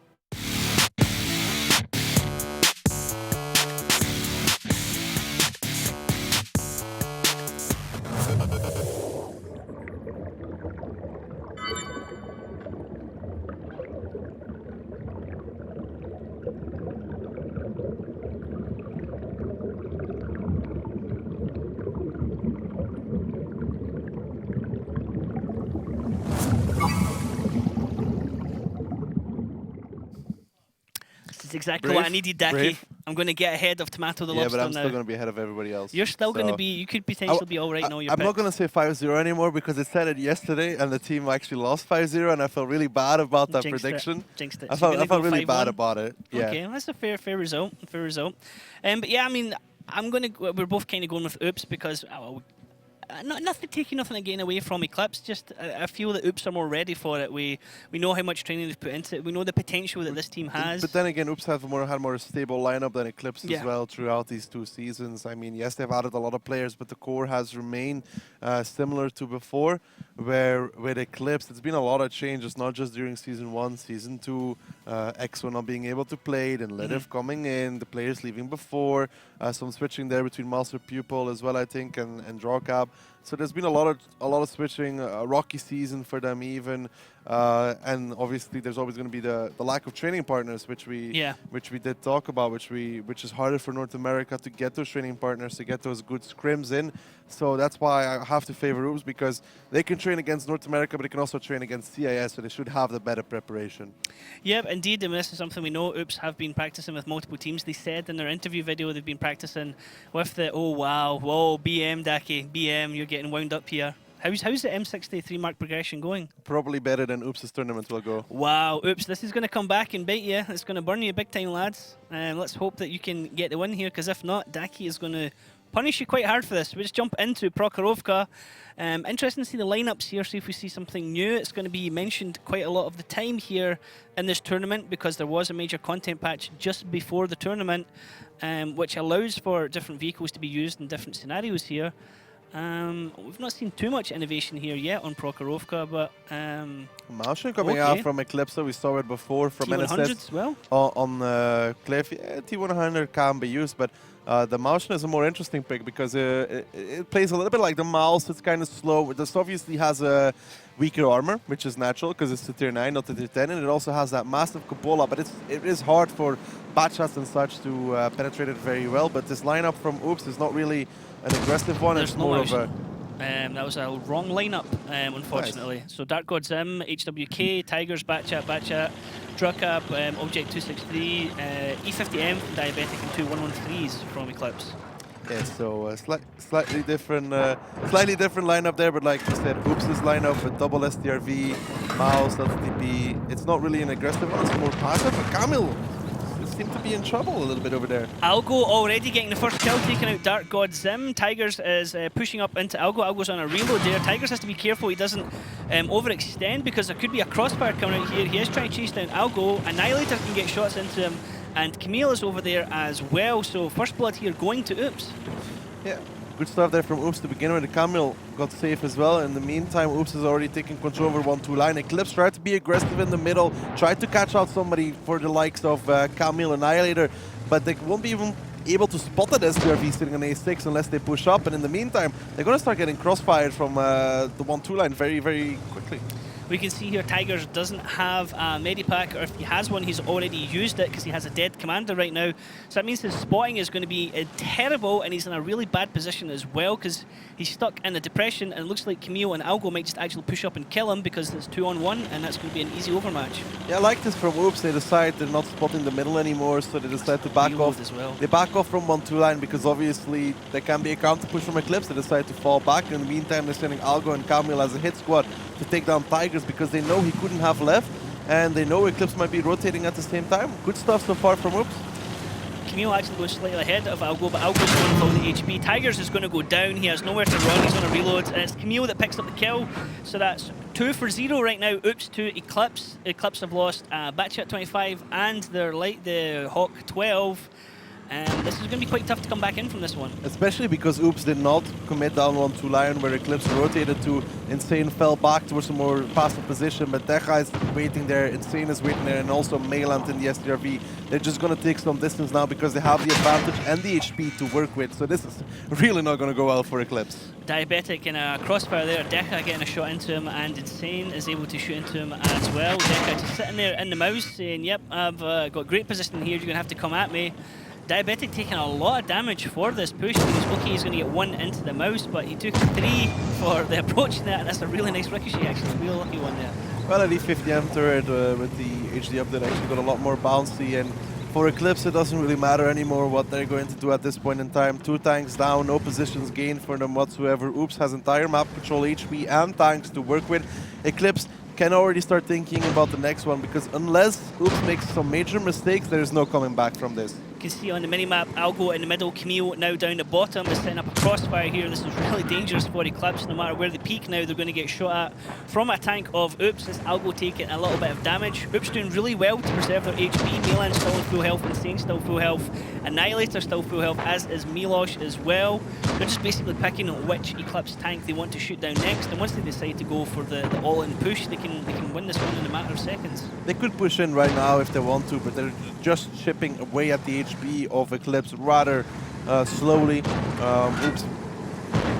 It's exactly what I needed, Daki. Brave. I'm going to get ahead of Tomato the Yeah, Lobster but I'm now. still going to be ahead of everybody else. You're still going to be, you could potentially be all right now. I'm not going to say 5-0 anymore because it said it yesterday and the team actually lost 5-0 and I felt really bad about that prediction. Jinxed it. I So you're felt gonna go really 5-1? bad about it. Yeah. Okay, that's a fair result. Fair result. But yeah, I mean, I'm going to, we're both kind of going with Oops because, nothing again away from Eclipse. Just I feel that Oops are more ready for it. We know how much training they've put into it. We know the potential that this team has. But then again, Oops had more stable lineup than Eclipse Yeah. as well throughout these 2 seasons. I mean, yes, they've added a lot of players, but the core has remained similar to before. Where with Eclipse, it's been a lot of changes, not just during Season 1, Season 2, EXO not being able to play, then Ledev coming in, the players leaving before, some switching there between Master Pupil as well, I think, and Drawcab. So there's been a lot of switching, a rocky season for them even, and obviously there's always going to be the lack of training partners, which we did talk about, which is harder for North America to get those training partners, to get those good scrims in. So that's why I have to favor Oops, because they can train against North America, but they can also train against CIS, so they should have the better preparation. Yeah, indeed, and this is something we know. Oops have been practicing with multiple teams. They said in their interview video they've been practicing with the, oh wow, whoa, BM, Daki, BM, you're getting wound up here. How's the M63 mark progression going? Probably better than Oops' tournament will go. Wow, Oops, this is going to come back and bite you. It's going to burn you big time, lads. Let's hope that you can get the win here, because if not, Daki is going to punish you quite hard for this. We just jump into Prokhorovka. Interesting to see the lineups here, see if we see something new. It's going to be mentioned quite a lot of the time here in this tournament because there was a major content patch just before the tournament, which allows for different vehicles to be used in different scenarios here. We've not seen too much innovation here yet on Prokhorovka, but Malshin coming out from Eclipse, we saw it before from T100 NSS as well. On Cliff. Yeah, T100 can be used, but the Malshin is a more interesting pick because it plays a little bit like the Mouse. It's kind of slow. This obviously has a weaker armor, which is natural because it's a tier 9, not a tier 10, and it also has that massive cupola, but it is hard for bat shots and such to penetrate it very well. But this lineup from Oops is not really an aggressive one. There's it's no more of option. a... That was a wrong lineup, unfortunately. Nice. So Dark God Zim, HWK, Tigers, Batchat, Druckup, Object 263, E50M from Diabetic, and 2 113s from Eclipse. Yeah, so slightly different lineup there, but like you said, Oops' lineup with double STRV, Mouse, LTP. It's not really an aggressive one, it's more passive. But Camille seem to be in trouble a little bit over there. Algo already getting the first kill, taking out Dark God Zim. Tigers is pushing up into Algo. Algo's on a reload there. Tigers has to be careful he doesn't overextend because there could be a crossfire coming out here. He is trying to chase down Algo. Annihilator can get shots into him, and Camille is over there as well. So first blood here going to Oops. Yeah, good stuff there from Oops to begin with. Camille got safe as well. In the meantime, Oops is already taking control over 1-2 line. Eclipse tried to be aggressive in the middle, tried to catch out somebody for the likes of Camille Annihilator, but they won't be even able to spot that STRV sitting on A6 unless they push up. And in the meantime, they're going to start getting crossfired from the 1-2 line very, very quickly. We can see here Tigers doesn't have a Medipack, or if he has one, he's already used it because he has a dead commander right now. So that means his spotting is going to be terrible, and he's in a really bad position as well because he's stuck in a depression, and it looks like Camille and Algo might just actually push up and kill him because it's 2-on-1, and that's going to be an easy overmatch. Yeah, I like this from Oops. They decide they're not spotting the middle anymore, so they decide to back off. As well. They back off from 1-2 line because obviously there can be a counter push from Eclipse. They decide to fall back. In the meantime, they're sending Algo and Camille as a hit squad to take down Tigers because they know he couldn't have left, and they know Eclipse might be rotating at the same time. Good stuff so far from Oops. Camille actually goes slightly ahead of Algo, but Algo's going for the HP. Tigers is going to go down. He has nowhere to run. He's on a reload, and it's Camille that picks up the kill. So that's 2 for 0 right now. Oops to Eclipse. Eclipse have lost Batchat 25 and their the Hawk 12. This is going to be quite tough to come back in from this one. Especially because Oops did not commit down 1-2 Lion, where Eclipse rotated to Insane, fell back towards a more passive position, but Decha is waiting there, Insane is waiting there, and also Mayland in the SDRV. They're just going to take some distance now because they have the advantage and the HP to work with, so this is really not going to go well for Eclipse. Diabetic in a crossfire there, Decha getting a shot into him, and Insane is able to shoot into him as well. Decha just sitting there in the mouse saying, yep, I've got great position here, you're going to have to come at me. Diabetic taking a lot of damage for this push. He was lucky he's going to get 1 into the mouse, but he took 3 for the approach net, and that's a really nice ricochet actually, a real lucky one there. Well, at E50M turret with the HD update actually got a lot more bouncy, and for Eclipse it doesn't really matter anymore what they're going to do at this point in time. 2 tanks down, no positions gained for them whatsoever. Oops has entire map control, HP and tanks to work with. Eclipse can already start thinking about the next one, because unless Oops makes some major mistakes, there's no coming back from this. You can see on the minimap, Algo in the middle, Camille now down the bottom, is setting up a crossfire here. This is really dangerous for Eclipse. No matter where they peak now, they're going to get shot at from a tank of Oops. This Algo taking a little bit of damage. Oops doing really well to preserve their HP. Milan still in full health, Insane still full health, Annihilator still full health, as is Milosh as well. They're just basically picking which Eclipse tank they want to shoot down next, and once they decide to go for the all-in push, they can win this one in a matter of seconds. They could push in right now if they want to, but they're just chipping away at the HP of Eclipse rather slowly. Oops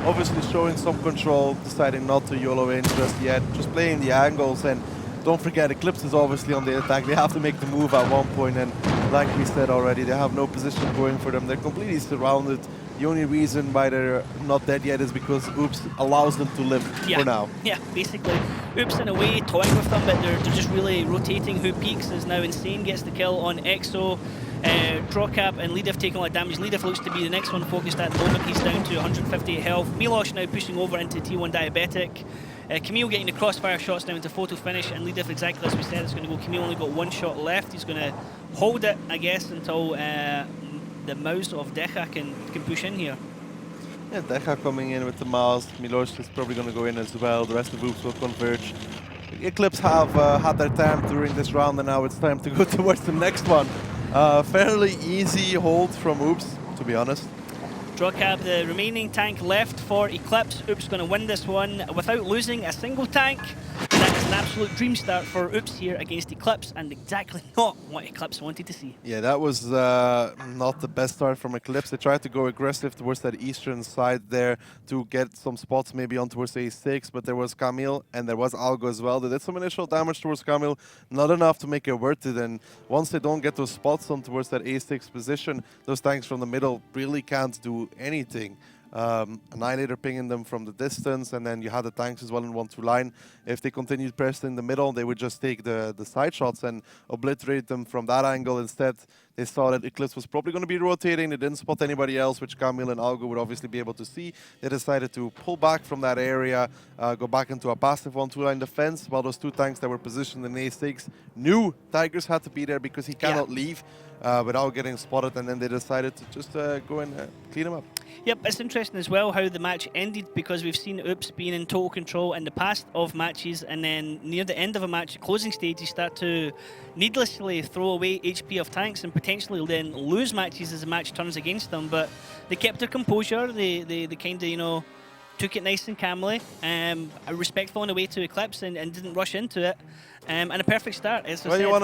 obviously showing some control, deciding not to YOLO in just yet, just playing the angles. And don't forget, Eclipse is obviously on the attack. They have to make the move at one point, and like we said already, they have no position going for them. They're completely surrounded. The only reason why they're not dead yet is because Oops allows them to live for now. Yeah, basically. Oops in a way toying with them, but they're just really rotating who peaks. As now Insane gets the kill on EXO. Drawcap and Leadif taking a lot of damage. Leadif looks to be the next one focused at the moment. He's down to 158 health. Milosh now pushing over into T1 Diabetic. Camille getting the crossfire shots down to photo finish, and Leadif, exactly as we said, it's going to go. Camille only got 1 shot left. He's going to hold it, I guess, until the mouse of Decha can push in here. Yeah, Decha coming in with the mouse. Milosh is probably going to go in as well. The rest of Oops will converge. Eclipse have had their time during this round, and now it's time to go towards the next one. Fairly easy hold from Oops, to be honest. Drawcab, the remaining tank left for Eclipse. Oops going to win this one without losing a single tank. And that is an absolute dream start for Oops here against Eclipse, and exactly not what Eclipse wanted to see. Yeah, that was not the best start from Eclipse. They tried to go aggressive towards that eastern side there to get some spots maybe on towards A6, but there was Camille and there was Algo as well. They did some initial damage towards Camille, not enough to make it worth it. And once they don't get those spots on towards that A6 position, those tanks from the middle really can't do anything. Annihilator pinging them from the distance, and then you had the tanks as well in 1-2 line. If they continued pressing in the middle, they would just take the side shots and obliterate them from that angle. Instead, they saw that Eclipse was probably going to be rotating. They didn't spot anybody else, which Camille and Algo would obviously be able to see. They decided to pull back from that area, go back into a passive 1-2 line defense, while those 2 tanks that were positioned in A6 knew Tigers had to be there because he cannot leave without getting spotted, and then they decided to just go and clean him up. Yep, it's interesting as well how the match ended, because we've seen Oops being in total control in the past of matches, and then near the end of a match, closing stage, you start to needlessly throw away HP of tanks and potentially then lose matches as the match turns against them. But they kept their composure. They kind of, you know, took it nice and calmly, respectful on the way to Eclipse, and didn't rush into it. And a perfect start. As I said, You want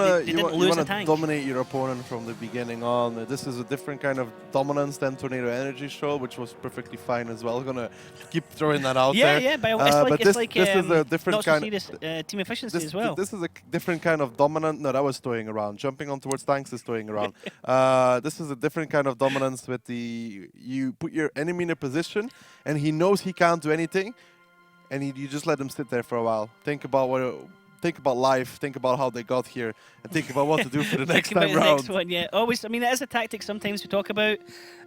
to dominate your opponent from the beginning on. This is a different kind of dominance than Tornado Energy Show, which was perfectly fine as well. Gonna keep throwing that out there. Yeah, but this is a different kind of team efficiency as well. This is a different kind of dominant. No, that was toying around. Jumping on towards tanks is toying around. This is a different kind of dominance with you put your enemy in a position, and he knows he can't do anything, and you just let him sit there for a while. Think about life, think about how they got here, and think about what to do for the next time round. Next one, yeah. Always, I mean, it is a tactic sometimes we talk about.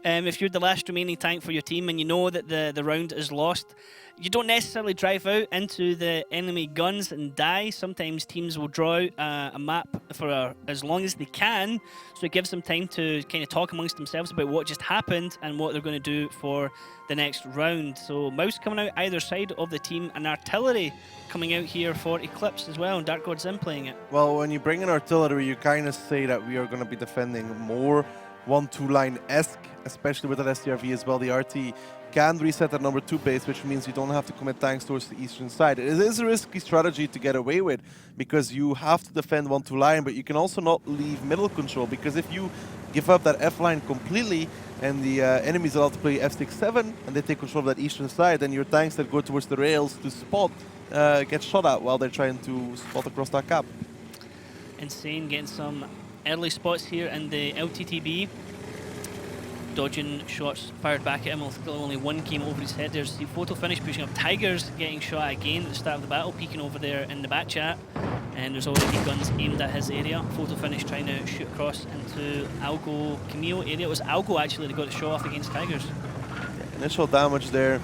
If you're the last remaining tank for your team and you know that the round is lost, you don't necessarily drive out into the enemy guns and die. Sometimes teams will draw out a map for as long as they can, so it gives them time to kind of talk amongst themselves about what just happened and what they're going to do for the next round. So Mouse coming out either side of the team, and Artillery coming out here for Eclipse as well, and Dark God's in playing it. Well, when you bring in Artillery, you kind of say that we are going to be defending more 1-2 line-esque, especially with that STRV as well. The RT can reset at number 2 base, which means you don't have to commit tanks towards the eastern side. It is a risky strategy to get away with, because you have to defend 1-2 line, but you can also not leave middle control, because if you give up that F line completely and the enemy's allowed to play F6-7 and they take control of that eastern side, then your tanks that go towards the rails to spot get shot at while they're trying to spot across that cap. Insane getting some early spots here in the LTTB. Dodging shots fired back at him, although only one came over his head. There's the photo finish pushing up. Tigers getting shot again at the start of the battle, peeking over there in the back chat. And there's already guns aimed at his area. Photo finish trying to shoot across into Algo Camille area. It was Algo actually that got the show off against Tigers. Initial damage there.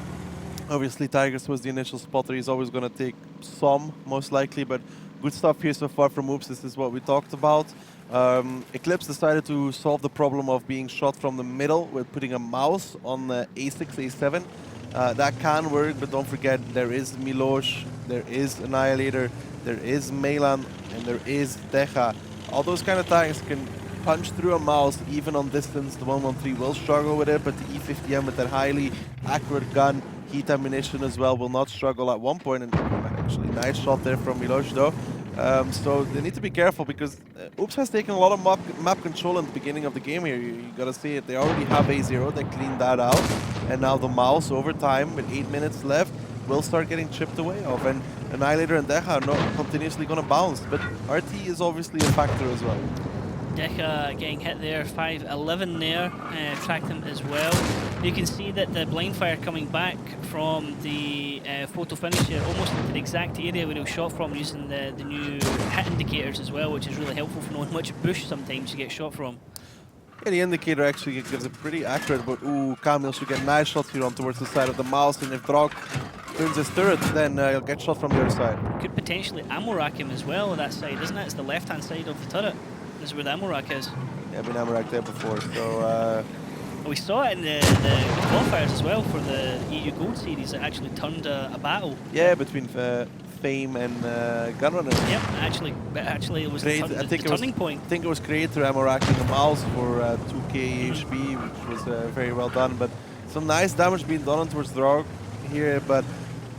Obviously Tigers was the initial spotter. He's always going to take some, most likely, but good stuff here so far from Oops. This is what we talked about. Eclipse decided to solve the problem of being shot from the middle with putting a mouse on the A6, A7. That can work, but don't forget there is Milosh, there is Annihilator, there is Melan, and there is Deja. All those kind of tanks can punch through a mouse even on distance. The 113 will struggle with it, but the E50M with that highly accurate gun, heat ammunition as well, will not struggle at one point. And actually, nice shot there from Milosh though. So they need to be careful, because Oops has taken a lot of map control in the beginning of the game here. You gotta see it. They already have A0, they cleaned that out. And now the mouse, over time, with 8 minutes left, will start getting chipped away off. And Annihilator and Deja are not continuously gonna bounce. But RT is obviously a factor as well. Deca getting hit there, 5-11 there, tracked him as well. You can see that the blind fire coming back from the photo finish here, almost into the exact area where he was shot from, using the new hit indicators as well, which is really helpful for knowing which bush sometimes you get shot from. Yeah, the indicator actually gives it pretty accurate, but ooh, Kamil should get nice shots here on towards the side of the mouse, and if Drog turns his turret, then he'll get shot from the other side. Could potentially ammo rack him as well on that side, isn't it? It's the left-hand side of the turret. This is where the ammo rack is. Yeah, I've been ammo racked there before, so... We saw it in the qualifiers as well for the EU Gold Series. It actually turned a battle. Yeah, between Fame and Gunrunners. Yep, actually it was the turning point. I think it was Creator ammo racking a mouse for 2k HP, which was very well done. But some nice damage being done towards Drog here, but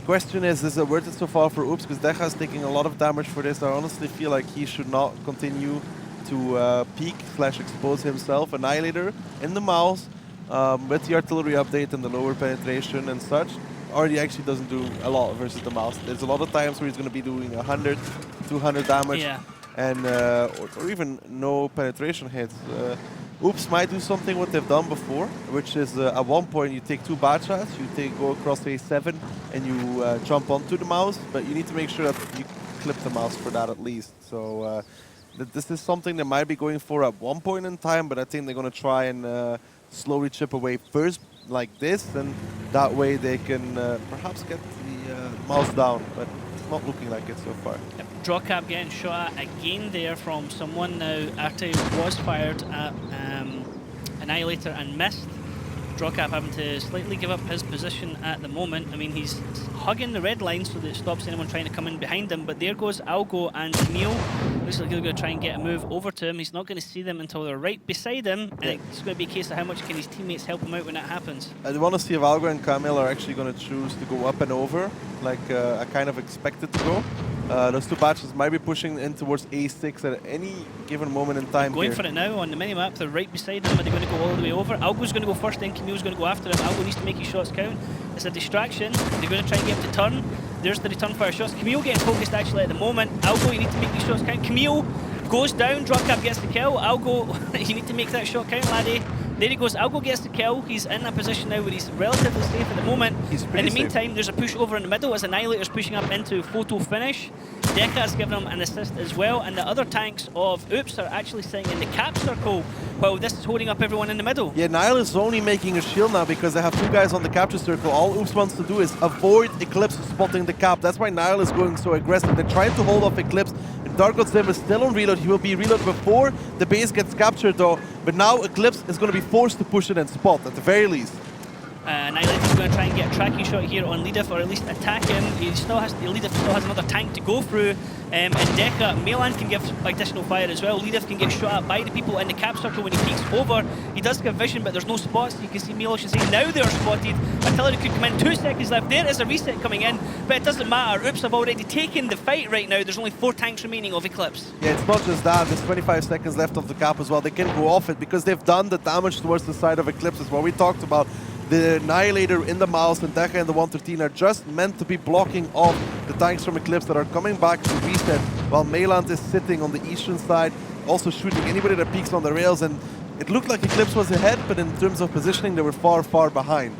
question is it worth it so far for Oops? Because Deja is taking a lot of damage for this. I honestly feel like he should not continue to peek/expose himself. Annihilator in the mouse with the artillery update and the lower penetration and such, already actually doesn't do a lot versus the mouse. There's a lot of times where he's going to be doing 100, 200 damage, yeah, and or even no penetration hits. Oops might do something what they've done before, which is at one point you take 2 bad shots, you go across the A7 and you jump onto the mouse, but you need to make sure that you clip the mouse for that at least. So this is something they might be going for at one point in time, but I think they're going to try and slowly chip away first like this, and that way they can perhaps get the mouse down, but it's not looking like it so far. Yep. Drawcap getting shot at again there from someone. Now Arte was fired at Annihilator and missed. Drawcap having to slightly give up his position at the moment. I mean, he's hugging the red line so that it stops anyone trying to come in behind him, but there goes Algo and Camille. Looks like they're going to try and get a move over to him. He's not going to see them until they're right beside him, and it's going to be a case of how much can his teammates help him out when that happens. I want to see if Algo and Camille are actually going to choose to go up and over, like I kind of expected to go. Those 2 batches might be pushing in towards A6 at any given moment in time. Going for it now on the minimap. They're right beside him. Are they going to go all the way over? Algo's going to go first, then Camille's going to go after him. Algo needs to make his shots count. It's a distraction. They're going to try and get him to turn. There's the return fire shots. Camille getting focused actually at the moment. Algo, you need to make these shots count. Camille goes down. Dropcap gets the kill. Algo, you need to make that shot count, laddie. There he goes. Algo gets the kill. He's in a position now where he's relatively safe at the moment. In the meantime, there's a push over in the middle as Annihilator's pushing up into photo finish. Deca's giving him an assist as well, and the other tanks of Oops are actually sitting in the cap circle while this is holding up everyone in the middle. Yeah, Nile is only making a shield now because they have 2 guys on the capture circle. All Oops wants to do is avoid Eclipse spotting the cap. That's why Nile is going so aggressive. They're trying to hold off Eclipse. Dark God Sim is still on reload. He will be reload before the base gets captured though. But now Eclipse is going to be forced to push it and spot at the very least. Annihilator's going to try and get a tracking shot here on Leadif, or at least attack him. Leadif still has another tank to go through. And Deca, Melan can give additional fire as well. Leadif can get shot at by the people in the cap circle when he peeks over. He does give vision, but there's no spots. You can see Milos is saying now they are spotted. Artillery could come in, 2 seconds left. There is a reset coming in, but it doesn't matter. Oops have already taken the fight right now. There's only 4 tanks remaining of Eclipse. Yeah, it's not just that. There's 25 seconds left of the cap as well. They can go off it because they've done the damage towards the side of Eclipse as well. We talked about the Annihilator in the Mouse and Deca in the 113 are just meant to be blocking off the tanks from Eclipse that are coming back to reset, while Mayland is sitting on the eastern side, also shooting anybody that peeks on the rails. And it looked like Eclipse was ahead, but in terms of positioning, they were far, far behind.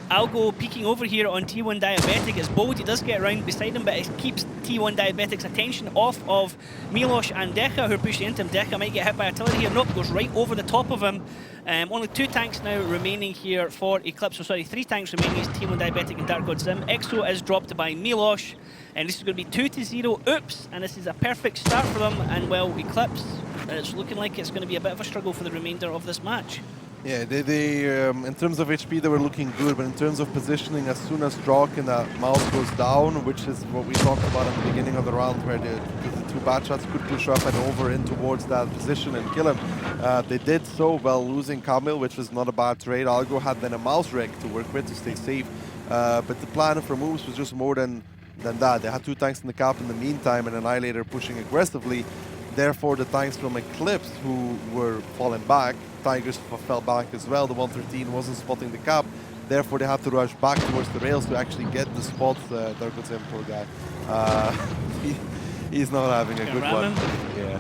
Algo peeking over here on T1 Diabetic as Bold. He does get around beside him, but it keeps T1 Diabetic's attention off of Milos and Deca, who are pushing into him. Deca might get hit by artillery here. Nope, goes right over the top of him. Only 2 tanks now remaining here for Eclipse. So sorry, 3 tanks remaining is T1 Diabetic and Dark God Zim. Exo is dropped by Milos, and this is going to be 2-0. Oops, and this is a perfect start for them. And well, Eclipse, it's looking like it's going to be a bit of a struggle for the remainder of this match. Yeah, they in terms of HP, they were looking good, but in terms of positioning, as soon as Drawk and that Mouse goes down, which is what we talked about at the beginning of the round, where the 2 bad shots could push up and over in towards that position and kill him. They did so while losing Camille, which was not a bad trade. Algo had then a Mouse wreck to work with to stay safe, but the plan for moves was just more than that. They had 2 tanks in the cap in the meantime, and Annihilator pushing aggressively. Therefore, the tanks from Eclipse, who were falling back, Tigers fell back as well. The 113 wasn't spotting the cap. Therefore, they had to rush back towards the rails to actually get the spot. Darkotem, poor guy. He's not having a good one.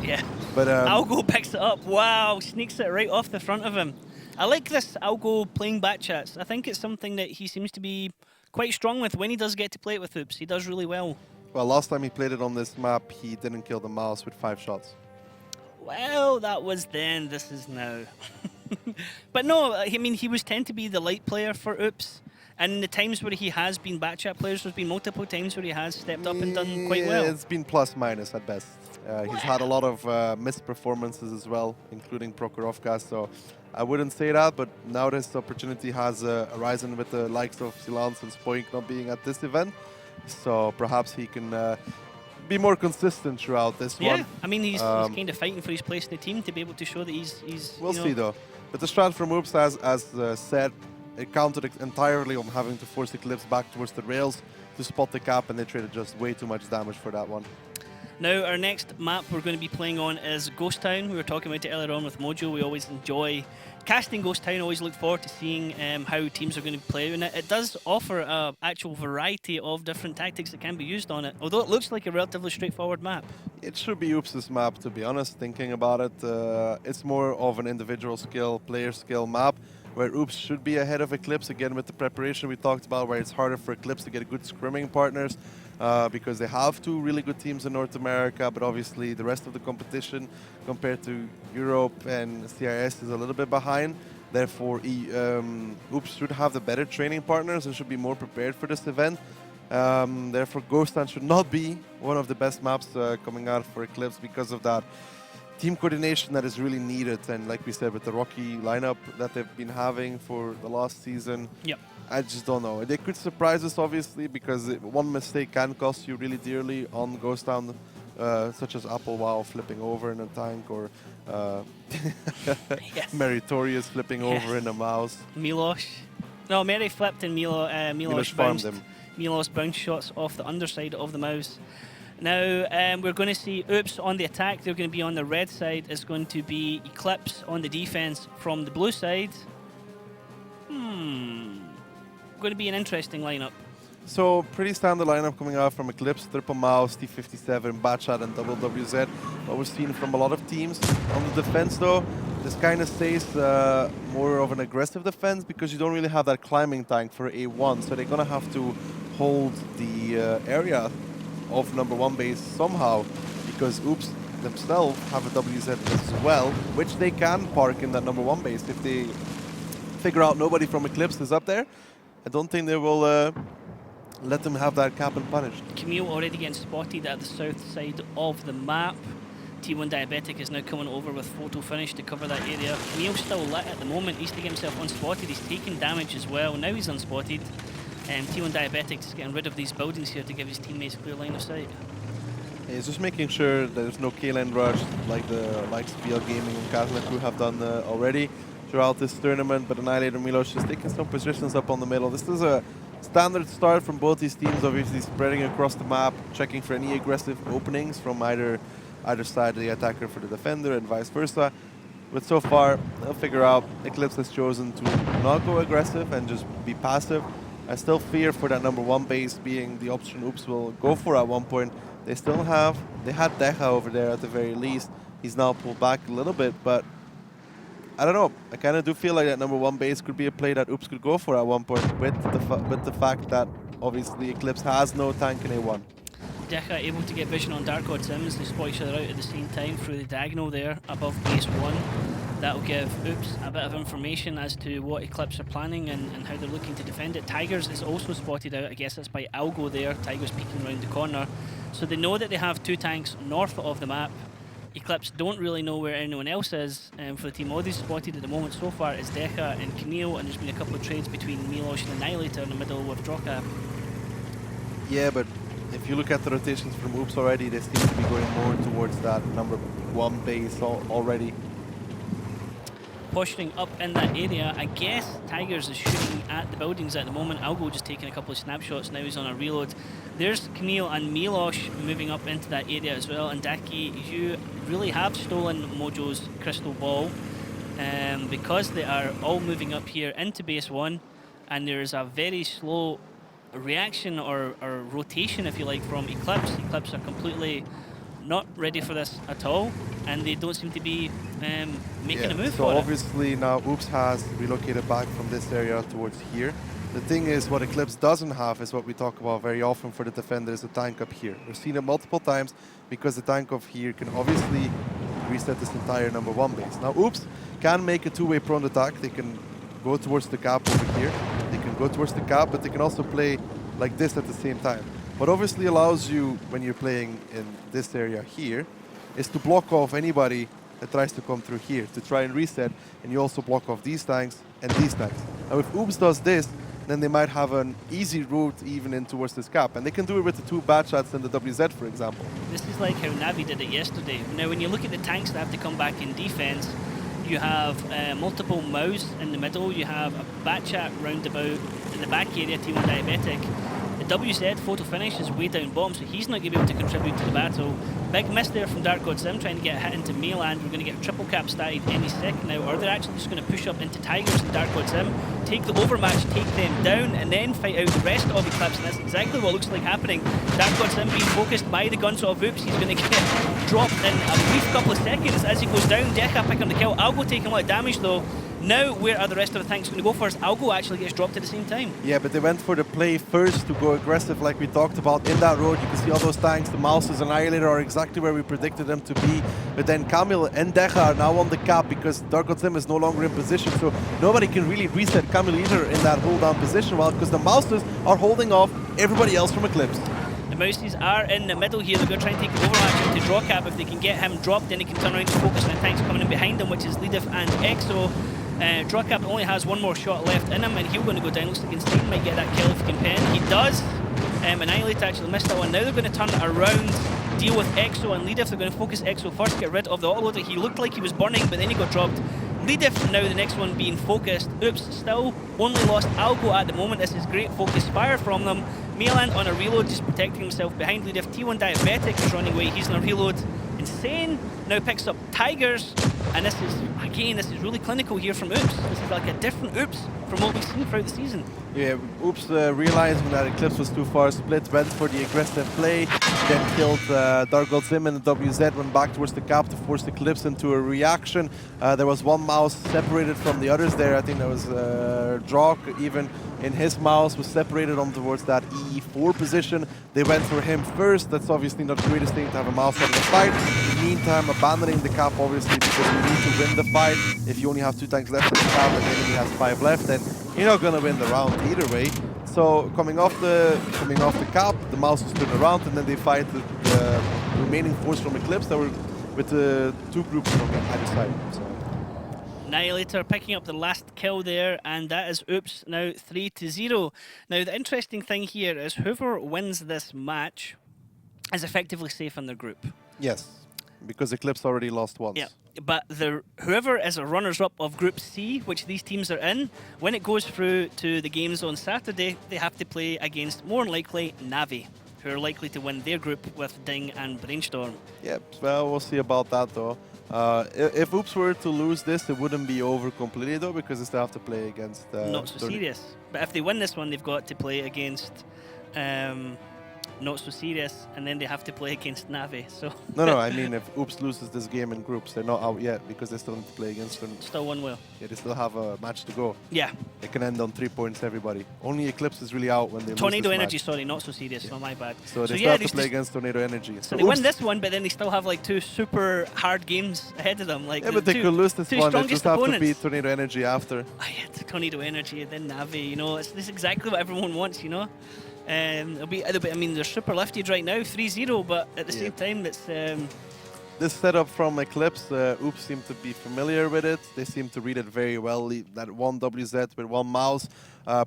Yeah. But Algo picks it up. Wow, sneaks it right off the front of him. I like this Algo playing back chats. I think it's something that he seems to be quite strong with when he does get to play it with Oops. He does really well. Well, last time he played it on this map, he didn't kill the Mouse with 5 shots. Well, that was then, this is now. But no, I mean, he was tend to be the light player for Oops. And in the times where he has been backchat players, there's been multiple times where he has stepped up and done quite well. It's been plus minus at best. He's had a lot of missed performances as well, including Prokhorovka, so I wouldn't say that, but now this opportunity has arisen with the likes of Silence and Spoink not being at this event. So perhaps he can be more consistent throughout this one. Yeah, I mean, he's kind of fighting for his place in the team to be able to show that he's we'll see though. But the strat from Oops, as said, it counted entirely on having to force Eclipse back towards the rails to spot the cap, and they traded just way too much damage for that one. Now, our next map we're going to be playing on is Ghost Town. We were talking about it earlier on with Mojo. We always enjoy casting Ghost Town, always look forward to seeing how teams are going to play. And it does offer an actual variety of different tactics that can be used on it, although it looks like a relatively straightforward map. It should be Oops' map, to be honest, thinking about it. It's more of an individual skill, player skill map, where Oops should be ahead of Eclipse, again with the preparation we talked about, where it's harder for Eclipse to get good scrimming partners because they have 2 really good teams in North America, but obviously the rest of the competition compared to Europe and CIS is a little bit behind. Therefore, Oops should have the better training partners and should be more prepared for this event. Therefore, Ghost Town should not be one of the best maps coming out for Eclipse because of that team coordination that is really needed. And like we said, with the rocky lineup that they've been having for the last season, yep. I just don't know. They could surprise us, obviously, because one mistake can cost you really dearly on Ghost Town, such as Apple Wow flipping over in a tank, or yes. Meritorious flipping over in a Mouse. Milos. No, Mary flipped and Milos farmed bounced. him. Milos bounced shots off the underside of the Mouse. Now, we're going to see Oops on the attack. They're going to be on the red side. It's going to be Eclipse on the defense from the blue side. Going to be an interesting lineup. So, pretty standard lineup coming out from Eclipse. Triple Mouse, T57, Batshot, and Double WZ. What we've seen from a lot of teams. On the defense, though, this kind of stays more of an aggressive defense because you don't really have that climbing tank for A1. So they're going to have to hold the area of number 1 base somehow, because Oops themselves have a WZ as well, which they can park in that number 1 base. If they figure out nobody from Eclipse is up there, I don't think they will let them have that cap and punish. Camille already getting spotted at the south side of the map. T1 Diabetic is now coming over with photo finish to cover that area. Neil's still lit at the moment. He's to get himself unspotted. He's taking damage as well. Now he's unspotted. T1 Diabetic is getting rid of these buildings here to give his teammates clear line of sight. He's just making sure there's no K-Line rush like the likes of BL Gaming and Kazna Crew have done already throughout this tournament. But Annihilator Milos just taking some positions up on the middle. This is a standard start from both these teams, obviously spreading across the map, checking for any aggressive openings from either side of the attacker for the defender and vice versa. But so far, they'll figure out. Eclipse has chosen to not go aggressive and just be passive. I still fear for that #1 base being the option Oops will go for at one point. They had Deja over there at the very least. He's now pulled back a little bit, but I don't know. I kind of do feel like that #1 base could be a play that Oops could go for at one point with the fact that obviously Eclipse has no tank in A1. Deca able to get vision on Dark God Sims. They spot each other out at the same time through the diagonal there above base 1. That will give Oops a bit of information as to what Eclipse are planning and how they're looking to defend it. Tigers is also spotted out. I guess that's by Algo there. Tigers peeking around the corner. So they know that they have 2 tanks north of the map. Eclipse don't really know where anyone else is for the team. All they've spotted at the moment so far is Deca and Camille, and there's been a couple of trades between Milos and Annihilator in the middle with Drawcap. Yeah, but if you look at the rotations from Oops already, they seem to be going more towards that #1 base already. Posturing up in that area. I guess Tigers is shooting at the buildings at the moment. Algo just taking a couple of snapshots. Now he's on a reload. There's Camille and Milos moving up into that area as well. And Daki, you really have stolen Mojo's crystal ball because they are all moving up here into base 1, and there's a very slow reaction or rotation, if you like, from Eclipse. Eclipse are completely not ready for this at all, and they don't seem to be making a move so for obviously now Oops has relocated back from this area towards here. The thing is, what Eclipse doesn't have is what we talk about very often for the defender, is a tank up here. We've seen it multiple times because the tank of here can obviously reset this entire #1 base. Now Oops can make a 2-way prone attack. They can go towards the cap over here. They can go towards the cap, but they can also play like this at the same time. What obviously allows you, when you're playing in this area here, is to block off anybody that tries to come through here to try and reset, and you also block off these tanks and these tanks. Now if Oops does this, then they might have an easy route even in towards this cap, and they can do it with the 2 bad shots in the WZ, for example. This is like how Navi did it yesterday. Now when you look at the tanks that have to come back in defense, you have multiple Maus in the middle, you have a Batchat roundabout in the back area, T1 Diabetic. The WZ photo finish is way down bottom, so he's not going to be able to contribute to the battle. Big miss there from Dark God Sim trying to get hit into mainland. We're going to get a triple cap started any second now, or they're actually just going to push up into Tigers and Dark God Sim, take the overmatch, take them down, and then fight out the rest of Eclipse, and that's exactly what looks like happening. Dark God Sim being focused by the gunshot of Oops. He's going to get dropped in a brief couple of seconds as he goes down. Deca picking the kill. Algo taking a lot of damage though. Now, where are the rest of the tanks going to go first? Algo actually gets dropped at the same time. Yeah, but they went for the play first to go aggressive like we talked about in that road. You can see all those tanks, the Mouses and Annihilator are exactly where we predicted them to be. But then Camille and Deja are now on the cap because Dark God Sim is no longer in position. So nobody can really reset Camille either in that hold down position, well, because the Mouses are holding off everybody else from Eclipse. The Mouses are in the middle here. They're going to try and take the overmatch into Drawcap. If they can get him dropped, then he can turn around and focus on the tanks coming in behind him, which is Lidif and Exo. Drawcap only has 1 more shot left in him, and he's going to go down. Looks like Insane might get that kill if he can pen. He does. Annihilator actually missed that one. Now they're going to turn it around, deal with Exo and Lidif. They're going to focus Exo first, get rid of the autoloader. He looked like he was burning, but then he got dropped. Lidif now the next one being focused. Oops, still only lost Algo at the moment. This is great focus fire from them. Mainland on a reload, just protecting himself behind Lidif. T1 Diabetic is running away. He's on a reload. Insane now picks up Tigers, and this is, again, this is really clinical here from Oops. This is like a different Oops from what we've seen throughout the season. Yeah, Oops realizing that Eclipse was too far split, went for the aggressive play, then killed Dark God Sim and the WZ, went back towards the cap to force Eclipse into a reaction. There was 1 mouse separated from the others there. I think that was Drawk, even in his mouse, was separated on towards that E4 position. They went for him first. That's obviously not the greatest thing to have a mouse out of the fight. In the meantime, abandoning the cap, obviously, because you need to win the fight. If you only have 2 tanks left at the cap and the enemy has 5 left, then you're not going to win the round either way. So coming off the cap, the mouse was turned around, and then they fight the remaining force from Eclipse that were with two groups from either side. So. Annihilator picking up the last kill there, and that is Oops now 3-0. Now the interesting thing here is whoever wins this match is effectively safe in their group. Yes, because Eclipse already lost once. Yeah, but whoever is a runners-up of Group C, which these teams are in, when it goes through to the games on Saturday, they have to play against, more than likely, Navi, who are likely to win their group with Ding and Brainstorm. Yep, well, we'll see about that though. If Oops were to lose this, it wouldn't be over completely though, because they still have to play against... Not so serious. But if they win this one, they've got to play against Not So Serious, and then they have to play against Navi. So No, I mean if Oops loses this game in groups, they're not out yet because they still need to play against them. Still one will. Yeah, they still have a match to go. Yeah. It can end on 3 points, everybody. Only Eclipse is really out when they Tornado lose this Energy, match. sorry, Not So Serious. Yeah. Oh, my bad. So they yeah, still have to play against Tornado Energy. So they win this one, but then they still have like 2 super hard games ahead of them. Like yeah, but they could lose this one. They just have opponents. to beat Tornado Energy after. Oh, yeah, Tornado Energy, then Navi. You know, it's exactly what everyone wants. You know. It'll be, I mean, they're super lifted right now, 3-0, but at the same time, it's... This setup from Eclipse, Oops seem to be familiar with it. They seem to read it very well. That one WZ with one mouse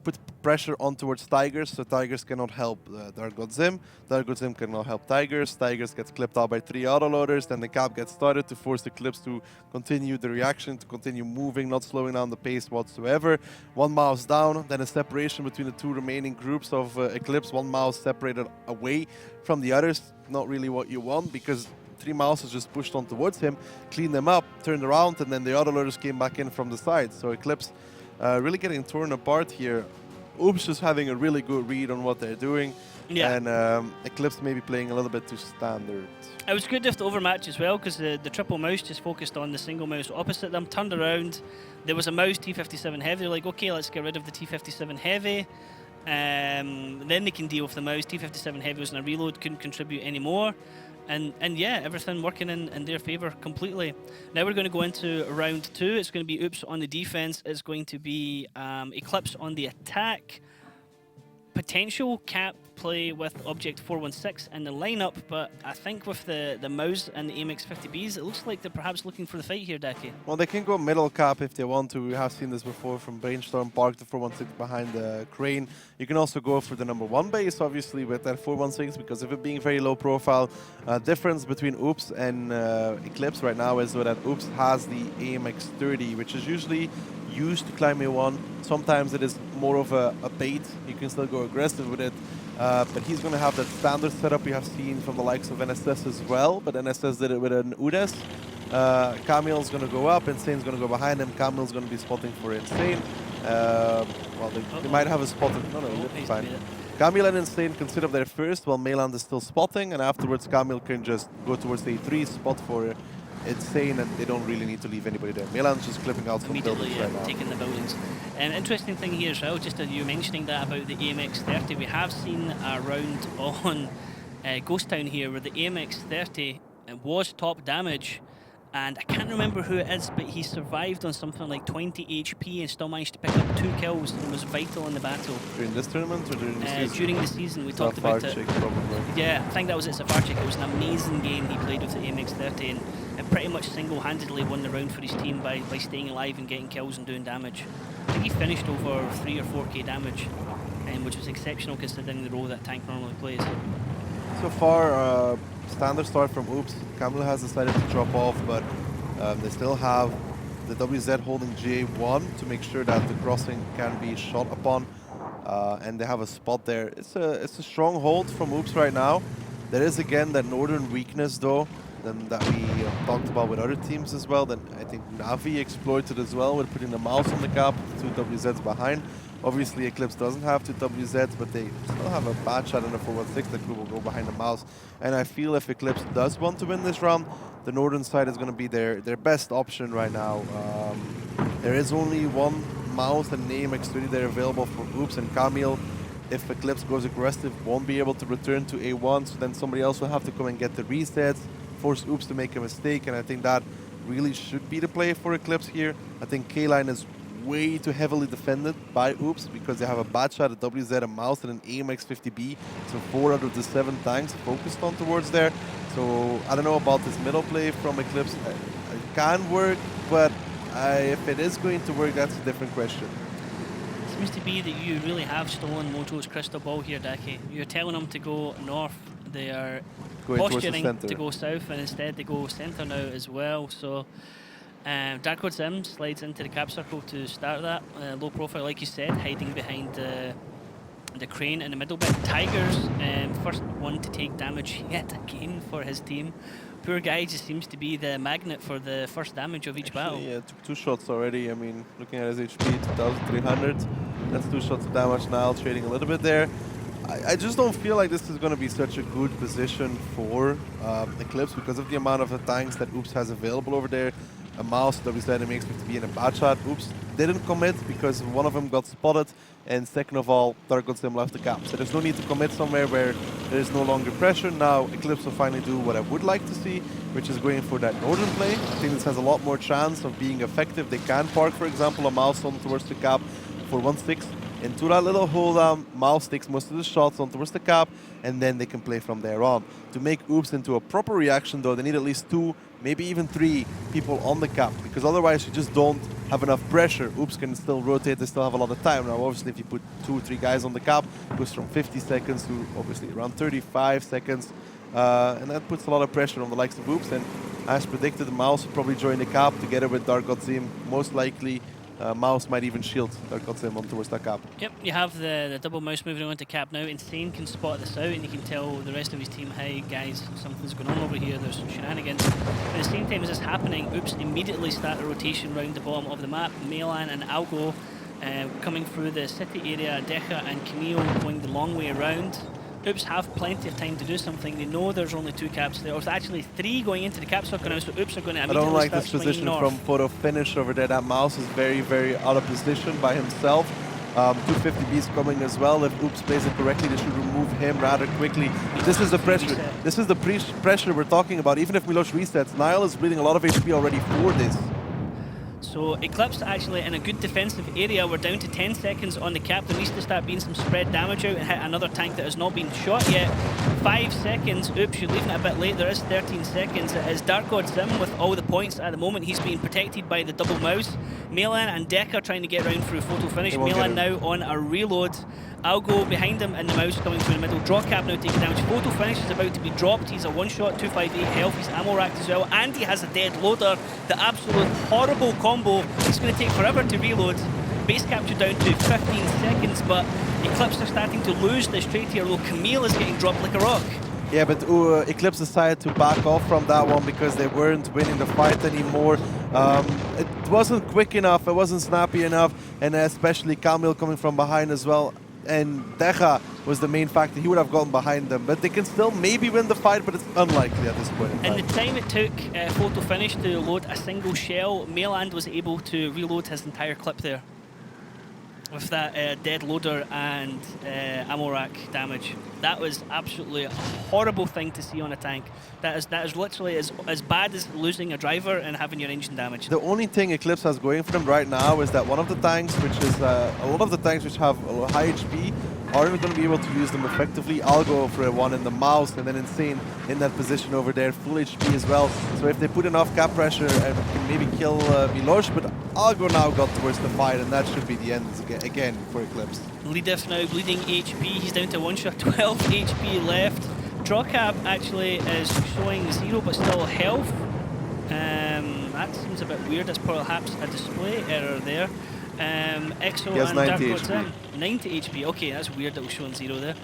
put pressure on towards Tigers, so Tigers cannot help Dark God Zim. Dark God Zim cannot help Tigers. Tigers gets clipped out by 3 autoloaders. Then the cap gets started to force Eclipse to continue the reaction, to continue moving, not slowing down the pace whatsoever. One mouse down, then a separation between the 2 remaining groups of Eclipse. One mouse separated away from the others. Not really what you want, because 3 mouses just pushed on towards him, cleaned them up, turned around, and then the other loaders came back in from the side. So Eclipse really getting torn apart here. Oops just having a really good read on what they're doing. Yeah. And Eclipse maybe playing a little bit too standard. It was good with the overmatch as well, because the triple mouse just focused on the single mouse opposite them, turned around. There was a mouse T57 heavy. They're like, okay, let's get rid of the T57 heavy. Then they can deal with the mouse. T57 heavy was in a reload, couldn't contribute anymore. And yeah, everything working in their favour completely. Now we're going to go into round 2. It's going to be Oops on the defence. It's going to be Eclipse on the attack. Potential cap play with Object 416 in the lineup, but I think with the Mouse and the AMX 50Bs, it looks like they're perhaps looking for the fight here, Daki. Well, they can go middle cap if they want to. We have seen this before from Brainstorm, park the 416 behind the crane. You can also go for the number 1 base, obviously, with that 416, because of it being very low profile. Difference between Oops and Eclipse right now is that Oops has the AMX 30, which is usually used to climb A1. Sometimes it is more of a bait. You can still go aggressive with it. But he's going to have that standard setup we have seen from the likes of NSS as well. But NSS did it with an Udes. Camille's going to go up. Insane's going to go behind him. Camille's going to be spotting for Insane. Well, they might have a spot. No, it's fine. Camille and Insane can sit up there first while Meland is still spotting. And afterwards, Camille can just go towards the A3 spot for Insane, and they don't really need to leave anybody there. Melan's just clipping out some buildings right now. Taking the buildings. Interesting thing here as well, just as you mentioning that about the AMX 30, we have seen a round on Ghost Town here where the AMX 30 was top damage, and I can't remember who it is, but he survived on something like 20 HP and still managed to pick up 2 kills and was vital in the battle. During this tournament or during the season? During the season, we talked about it. Probably. Yeah, I think that was it, Safarchik. It was an amazing game he played with the AMX 30, and pretty much single-handedly won the round for his team by staying alive and getting kills and doing damage. I think he finished over 3 or 4k damage, which was exceptional considering the role that tank normally plays. So far, standard start from Oops. Camille has decided to drop off, but they still have the WZ holding GA1 to make sure that the crossing can be shot upon, and they have a spot there. It's a strong hold from Oops right now. There is again that northern weakness though, that we talked about with other teams as well. Then I think Navi exploited as well with putting the mouse on the cap, 2 WZs behind. Obviously Eclipse doesn't have 2 WZs, but they still have a bad shot in the 416 that will go behind the mouse. And I feel if Eclipse does want to win this round, the northern side is going to be their best option right now. There is only 1 mouse and name X30 there available for Oops, and Camille, if Eclipse goes aggressive, won't be able to return to A1, so then somebody else will have to come and get the resets, force Oops to make a mistake, and I think that really should be the play for Eclipse here. I think K-Line is way too heavily defended by Oops because they have a bad shot, a WZ, a Mouse, and an AMX 50B. So 4 out of the 7 tanks focused on towards there. So I don't know about this middle play from Eclipse. It can work, but if it is going to work, that's a different question. Seems to be that you really have stolen Mojo's crystal ball here, Daki. You're telling them to go north. They are Going towards the posturing center. to go south, and instead they go centre now as well. So Dark Lord Zim slides into the cap circle to start that. Low profile, like you said, hiding behind the crane in the middle bit. Tigers, first one to take damage yet again for his team. Poor guy just seems to be the magnet for the first damage of each battle. Yeah, took 2 shots already. I mean, looking at his HP, 2,300. That's 2 shots of damage now, trading a little bit there. I just don't feel like this is going to be such a good position for Eclipse because of the amount of the tanks that Oops has available over there. A Mouse, WZ, and makes to be in a bad shot. Oops didn't commit because one of them got spotted, and second of all, Dark God Sim left the cap. So there's no need to commit somewhere where there is no longer pressure. Now Eclipse will finally do what I would like to see, which is going for that northern play. I think this has a lot more chance of being effective. They can park, for example, a Mouse on towards the cap for 1-6. Into that little hold down, Mouse takes most of the shots on towards the cap, and then they can play from there on. To make Oops into a proper reaction though, they need at least 2, maybe even 3 people on the cap, because otherwise you just don't have enough pressure. Oops can still rotate, they still have a lot of time. Now obviously if you put 2 or 3 guys on the cap, it goes from 50 seconds to obviously around 35 seconds, and that puts a lot of pressure on the likes of Oops, and as predicted, the Mouse will probably join the cap together with Dark God Zim, most likely. Mouse might even shield Dark God Sim on towards that cap. Yep, you have the double Mouse moving on to cap now. Insane can spot this out, and you can tell the rest of his team, hey guys, something's going on over here, there's some shenanigans. At the same time as this happening, Oops immediately start a rotation round the bottom of the map. Melan and Algo coming through the city area, Decha and Camille going the long way around. Oops have plenty of time to do something. They know there's only 2 caps there. There's actually 3 going into the cap circle now, so Oops are going to immediately I don't like start this position north. from photo finish over there. That Mouse is very, very out of position by himself. 250Bs coming as well. If Oops plays it correctly, they should remove him rather quickly. This is the pressure. This is the pressure we're talking about. Even if Milosh resets, Nile is bleeding a lot of HP already for this. So Eclipse actually in a good defensive area. We're down to 10 seconds on the cap. There needs to start being some spread damage out and hit another tank that has not been shot yet. 5 seconds. Oops, you're leaving it a bit late. There is 13 seconds. It is Dark God Sim with all the points at the moment. He's being protected by the double Mouse. Melan and Deca trying to get around through photo finish. Melan now on a reload. Algo behind him and the Mouse coming through the middle. Draw cap now taking damage. Photo finish is about to be dropped. He's a 1-shot, 258 health. He's ammo racked as well. And he has a dead loader. The absolute horrible combo. It's going to take forever to reload. Base capture down to 15 seconds, but Eclipse are starting to lose this trade here. Although Camille is getting dropped like a rock. Yeah, but Eclipse decided to back off from that one because they weren't winning the fight anymore. It wasn't quick enough, it wasn't snappy enough, and especially Camille coming from behind as well. And Decha was the main factor. He would have gotten behind them, but they can still maybe win the fight, but it's unlikely at this point in time. In the time it took photo finish to load a single shell, Meland was able to reload his entire clip there with that dead loader and ammo rack damage. That was absolutely a horrible thing to see on a tank. That is literally as bad as losing a driver and having your engine damaged. The only thing Eclipse has going for them right now is that one of the tanks, which is a lot of the tanks which have high HP, aren't going to be able to use them effectively. I'll go for a 1 in the Mouse, and then Insane in that position over there, full HP as well. So if they put enough cap pressure and can maybe kill Milosh, but Algo now got towards the fight, and that should be the end again for Eclipse. Leadif now bleeding HP. He's down to 1-shot, 12 HP left. Drawcap actually is showing 0 but still health. That seems a bit weird. That's perhaps a display error there. Exo He has and 90 Dark HP. 90 HP. Okay, that's weird that was showing 0 there.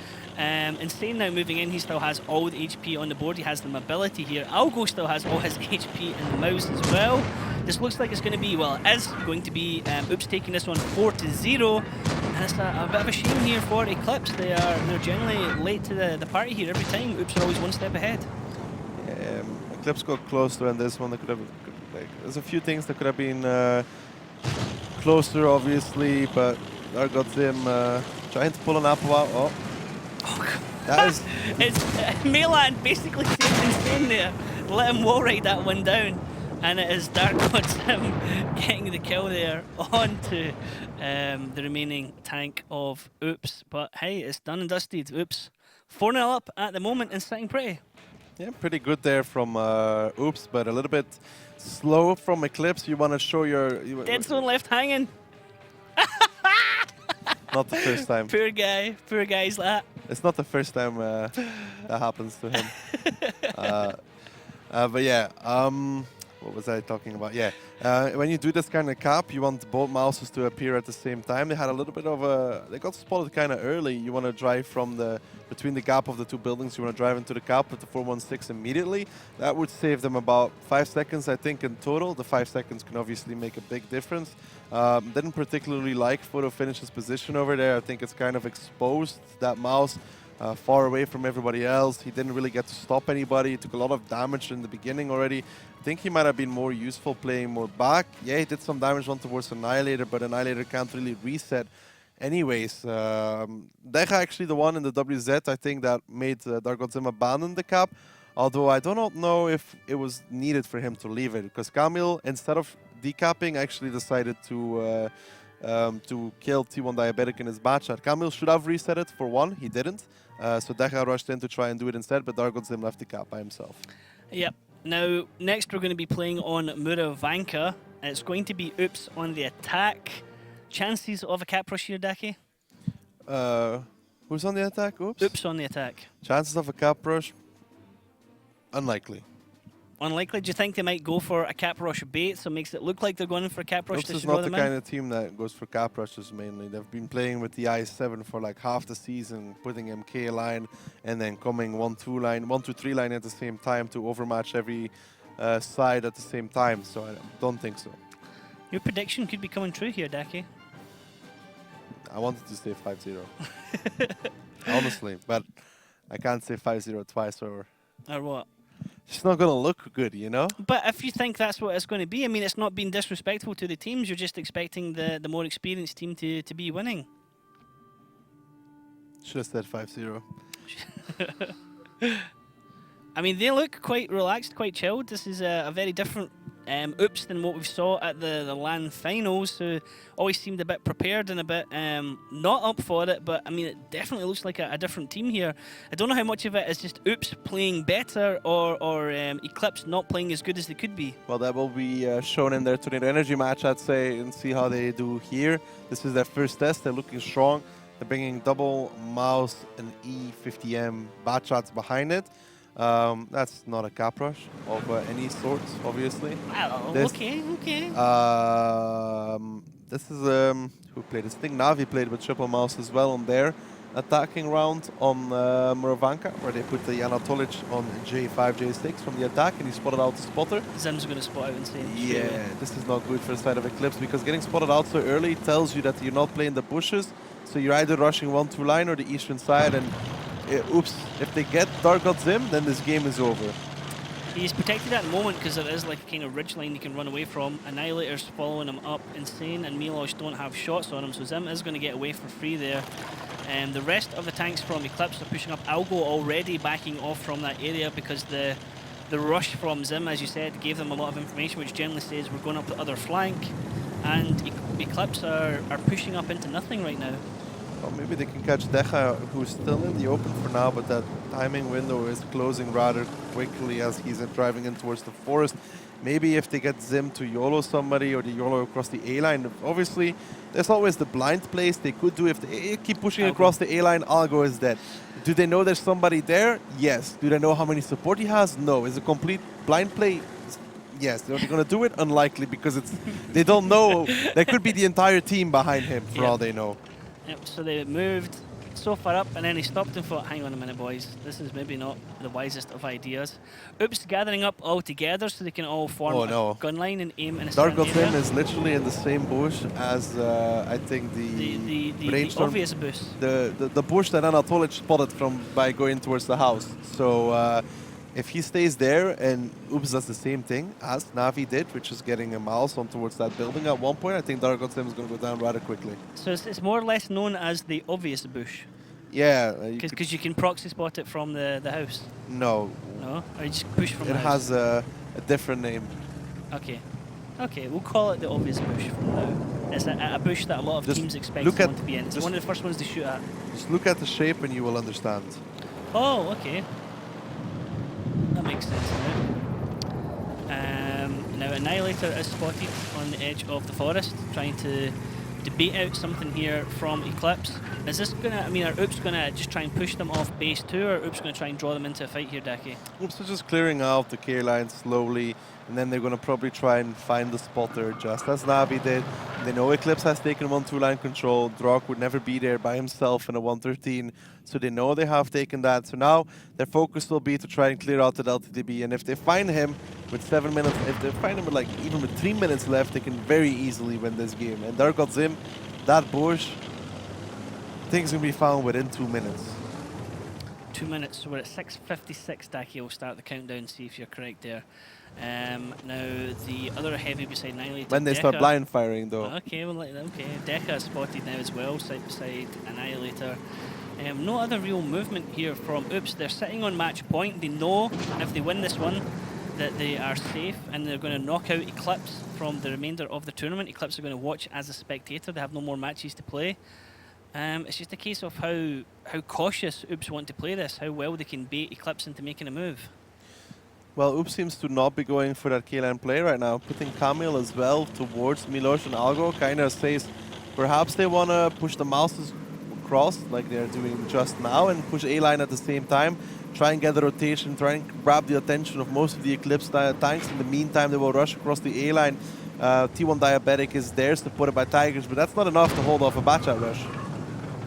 Insane now moving in. He still has all the HP on the board. He has the mobility here. Algo still has all his HP in the Mouse as well. This looks like it's going to be, well, it is going to be Oops taking this one 4-0. And it's a bit of a shame here for Eclipse. They're generally late to the party here every time. Oops are always one step ahead. Eclipse got closer, and this one, there's a few things that could have been closer, obviously, but Dark God Sim trying to pull an apple out. Oh, that is... It's Melan basically saved Insane there. Let him wall ride that one down. And it is Dark God Sim getting the kill there onto the remaining tank of Oops. But hey, it's done and dusted. Oops 4-0 up at the moment and sitting pretty. Yeah, pretty good there from Oops, but a little bit slow from Eclipse. You want to show your... Dead Zone left hanging. Not the first time. Poor guy. Poor guy's that. It's not the first time that happens to him. But yeah, what was I talking about? Yeah, when you do this kind of cap, you want both mouses to appear at the same time. They had a little bit of a... They got spotted kind of early. You want to drive from between the gap of the two buildings. You want to drive into the cap with the 416 immediately. That would save them about 5 seconds, I think, in total. The 5 seconds can obviously make a big difference. Didn't particularly like Photo Finish's position over there. I think it's kind of exposed that mouse far away from everybody else. He didn't really get to stop anybody. He took a lot of damage in the beginning already. I think he might have been more useful playing more back. Yeah, he did some damage on towards Annihilator, but Annihilator can't really reset anyways. Deja actually the one in the WZ, I think, that made Dark God Sim abandon the cap. Although I do not know if it was needed for him to leave it, because Camille, instead of decapping, actually decided to kill T1 Diabetic in his batch chat. Camille should have reset it for one, he didn't. So Deja rushed in to try and do it instead, but Dark God Sim left the cap by himself. Yep. Now, next we're going to be playing on Muravanka. It's going to be Oops on the attack. Chances of a cap rush here, Daki? Who's on the attack? Oops. Oops on the attack. Chances of a cap rush? Unlikely. Unlikely? Do you think they might go for a cap rush bait, so it makes it look like they're going for a cap rush Oops to is draw not the them in? kind of team that goes for cap rushes mainly. They've been playing with the I7 for like half the season, putting MK line and then coming 1-2 line, 1-2-3 line at the same time to overmatch every side at the same time. So I don't think so. Your prediction could be coming true here, Daki. I wanted to say 5-0. Honestly, but I can't say 5-0 twice or what? It's not going to look good, you know? But if you think that's what it's going to be, I mean, it's not being disrespectful to the teams. You're just expecting the more experienced team to be winning. Should have said 5-0. I mean, they look quite relaxed, quite chilled. This is a very different Oops than what we saw at the LAN finals, who always seemed a bit prepared and a bit not up for it, but I mean, it definitely looks like a different team here. I don't know how much of it is just Oops playing better or Eclipse not playing as good as they could be. Well, that will be shown in their Tornado Energy match, I'd say, and see how they do here. This is their first test. They're looking strong. They're bringing double mouse and E50M bat shots behind it. That's not a cap rush of any sort, obviously. Well, okay. This is who played this thing? Navi played with triple mouse as well on their attacking round on Muravanka, where they put the Anatolic on J5, J6 from the attack, and he spotted out the spotter. Zim's going to spot out insane. Yeah, this is not good for the side of Eclipse, because getting spotted out so early tells you that you're not playing the bushes, so you're either rushing 1-2 line or the eastern side, and oops, if they get Dark God Zim, then this game is over. He's protected at the moment because there is like a kind of ridge line he can run away from. Annihilator's following him up insane, and Milosh don't have shots on him, so Zim is going to get away for free there. And the rest of the tanks from Eclipse are pushing up. Algo already backing off from that area because the rush from Zim, as you said, gave them a lot of information, which generally says we're going up the other flank. And Eclipse are pushing up into nothing right now. Well, maybe they can catch Deja, who's still in the open for now, but that timing window is closing rather quickly as he's driving in towards the forest. Maybe if they get Zim to YOLO somebody or the YOLO across the A-line, obviously there's always the blind place they could do. If they keep pushing across the A-line, Algo is dead. Do they know there's somebody there? Yes. Do they know how many support he has? No. Is it a complete blind play? Yes. Are they going to do it? Unlikely, because they don't know. There could be the entire team behind him for all they know. Yep, so they moved so far up, and then he stopped and thought, hang on a minute, boys, this is maybe not the wisest of ideas. Oops, gathering up all together so they can all form a gun line and aim in a Dark certain God Zim is literally in the same bush as, I think, the brainstorm. obvious bush. The bush that Anatolic spotted by going towards the house. So if he stays there and Oops does the same thing as Navi did, which is getting a mouse on towards that building at one point, I think Dark God Sim is going to go down rather quickly. So it's more or less known as the obvious bush? Yeah. Because you can proxy spot it from the house? No. No? Or you just push from the house? It has a different name. Okay. Okay, we'll call it the obvious bush from now. It's a bush that a lot of Just teams expect look at- someone to be in. It's just- one of the first ones to shoot at. Just look at the shape and you will understand. Oh, okay. That makes sense now. Annihilator is spotted on the edge of the forest, trying to debate out something here from Eclipse. Is this gonna, are Oops gonna just try and push them off base 2, or Oops gonna try and draw them into a fight here, Daki? Oops are just clearing out the K line slowly, and then they're going to probably try and find the spotter just as Navi did. They know Eclipse has taken 1-2 line control. Drog would never be there by himself in a 113, so they know they have taken that. So now their focus will be to try and clear out the Delta DB, and if they find him with 7 minutes, if they find him with even with 3 minutes left, they can very easily win this game. And there got Zim, that bush, things can be found within 2 minutes. 2 minutes, so we're at 6:56. Daki will start the countdown, see if you're correct there. Now, the other heavy beside Annihilator. When they start Deca. blind firing, though. Okay, Deca is spotted now as well, side beside Annihilator. No other real movement here from Oops. They're sitting on match point. They know if they win this one that they are safe, and they're going to knock out Eclipse from the remainder of the tournament. Eclipse are going to watch as a spectator. They have no more matches to play. It's just a case of how cautious Oops want to play this, how well they can bait Eclipse into making a move. Well, Oops seems to not be going for that K-line play right now, putting Camille as well towards Milosh and Algo. Kind of says perhaps they want to push the mouses across like they're doing just now and push A-line at the same time. Try and get the rotation, try and grab the attention of most of the Eclipse tanks. In the meantime, they will rush across the A-line. T1 Diabetic is there, supported by Tigers, but that's not enough to hold off a batch-out rush,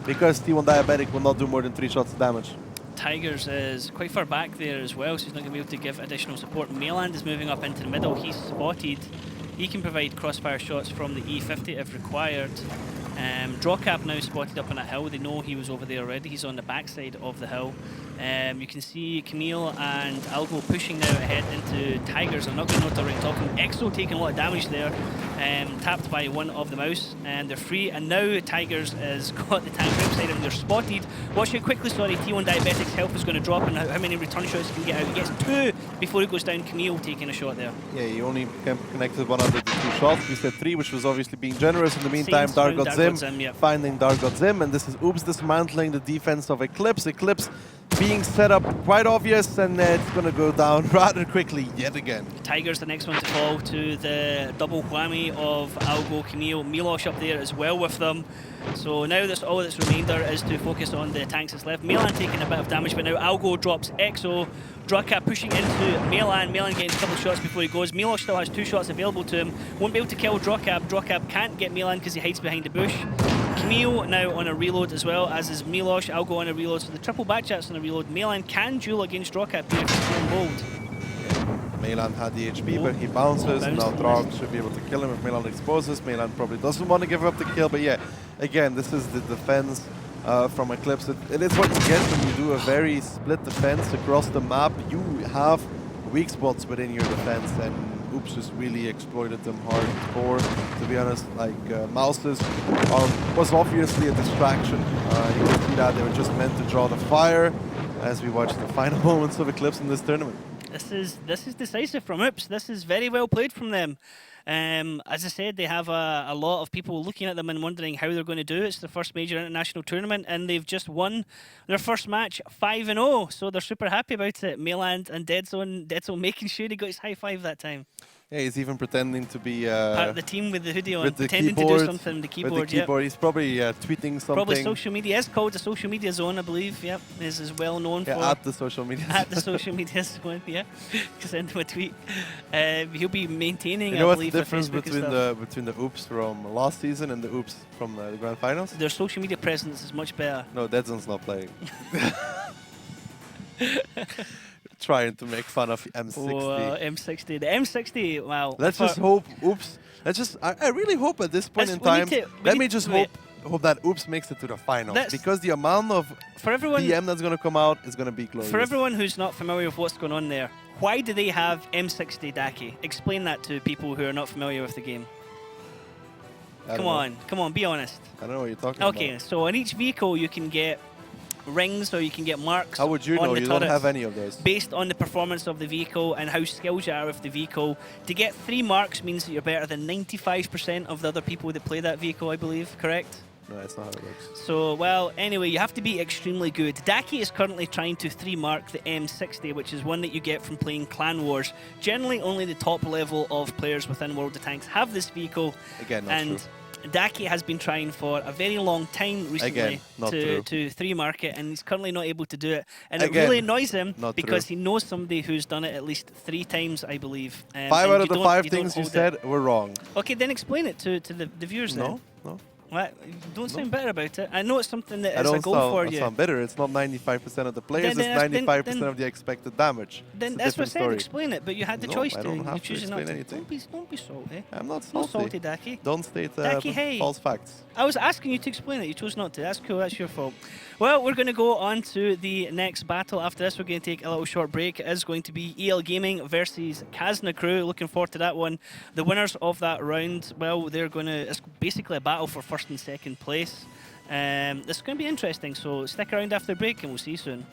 because T1 Diabetic will not do more than 3 shots of damage. Tigers is quite far back there as well, so he's not going to be able to give additional support. Mayland is moving up into the middle. He's spotted. He can provide crossfire shots from the E50 if required. Drawcap now spotted up on that hill. They know he was over there already. He's on the backside of the hill. You can see Camille and Algo pushing now ahead into Tigers. I'm not going to know direct talking. Exo taking a lot of damage there. Tapped by one of the mouse, and they're free. And now Tigers has got the tank outside and they're spotted. Watch out quickly, sorry. T1 Diabetic's health is going to drop, and how many return shots he can get out. He gets 2 before he goes down. Camille taking a shot there. Yeah, he only connected 1 out of the 2 shots. We said 3, which was obviously being generous. In the meantime, Dark got Zim, finding Dark got Zim, and this is Oops dismantling the defense of Eclipse. Eclipse being set up quite obvious, and it's going to go down rather quickly yet again. Tigers the next one to fall to the double whammy of Algo, Camille, Milosh up there as well with them. So now all that's remainder is to focus on the tanks that's left. Melan taking a bit of damage, but now Algo drops Exo. Drawcap pushing into Melan. Melan getting a couple of shots before he goes. Milosh still has 2 shots available to him. Won't be able to kill Drawcap. Drawcap can't get Melan because he hides behind the bush. Camille now on a reload as well, as is Milosh. Algo on a reload, so the triple backchats on a reload. Melan can duel against Drawcap here if he's still bold. Melan had the HP, but he bounces. Now Drog should be able to kill him if Melan exposes. Melan probably doesn't want to give up the kill, but yeah, again, this is the defense from Eclipse. It is what you get when you do a very split defense across the map. You have weak spots within your defense, and Oops just really exploited them hardcore. To be honest, mouses was obviously a distraction. You can see that they were just meant to draw the fire as we watch the final moments of Eclipse in this tournament. This is decisive from Oops. This is very well played from them. As I said, they have a lot of people looking at them and wondering how they're going to do. It's their first major international tournament, and they've just won their first match 5-0. So they're super happy about it. Meland and Deadzone making sure he got his high five that time. Yeah, he's even pretending to be part of the team with the hoodie on, pretending keyboard, to do something with the keyboard. With the keyboard, he's probably tweeting something. Probably social media. It's called the social media zone, I believe. Yep, is well known for. At the social media. At the social media zone, yeah. Send him a tweet. He'll be maintaining. You know I what's the believe, difference between the Oops from last season and the Oops from the Grand Finals? Their social media presence is much better. No, Deadzone's not playing. Trying to make fun of M60. Oh, M60. The M60, wow. Let's just hope Oops. I really hope at this point in time. Let me just hope that Oops makes it to the finals, because the amount of DM that's going to come out is going to be glorious. For everyone who's not familiar with what's going on there, why do they have M60 Daki? Explain that to people who are not familiar with the game. Come on, be honest. I don't know what you're talking about. Okay, so on each vehicle you can get rings or you can get marks. How would you on know? the You don't turrets have any of those. based on the performance of the vehicle and how skilled you are with the vehicle. To get 3 marks means that you're better than 95% of the other people that play that vehicle, I believe, correct? No, that's not how it works. So, well, anyway, you have to be extremely good. Daki is currently trying to 3-mark the M60, which is one that you get from playing Clan Wars. Generally, only the top level of players within World of Tanks have this vehicle. Again, not and true. Daki has been trying for a very long time recently Again, not true. to 3-mark it, and he's currently not able to do it. And it Again, really annoys him not because true. he knows somebody who's done it at least 3 times, I believe. 5 and out of you the don't- 5 you don't things you hold it. said were wrong. Okay, then explain it to the viewers then. No, no. What? Don't sound better about it. I know it's something that I is a don't goal for you. sound bitter. It's not 95% of the players. Then- It's then- 95% then- of the expected damage. Then It's a that's what I different said. story. Explain it, but you had the No, choice I to. don't You have to choose not explain to. anything. Don't be salty. I'm not No salty. salty, Daki. Don't state Daki, hey. false facts. I was asking you to explain it. You chose not to. That's cool. That's your fault. Well, we're going to go on to the next battle. After this, we're going to take a little short break. It is going to be EL Gaming versus Kazna Crew. Looking forward to that one. The winners of that round, well, they're going to. It's basically a battle for first and second place. This is going to be interesting. So stick around after the break, and we'll see you soon.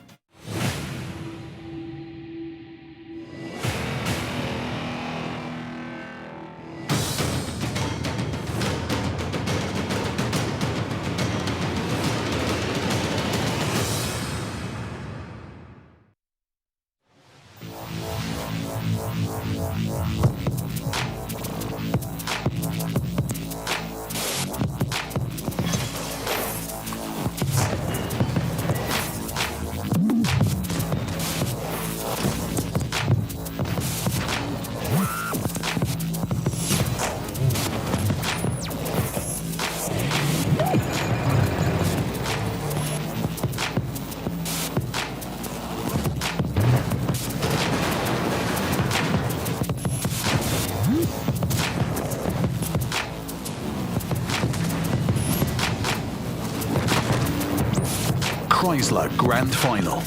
Chrysler Grand Final.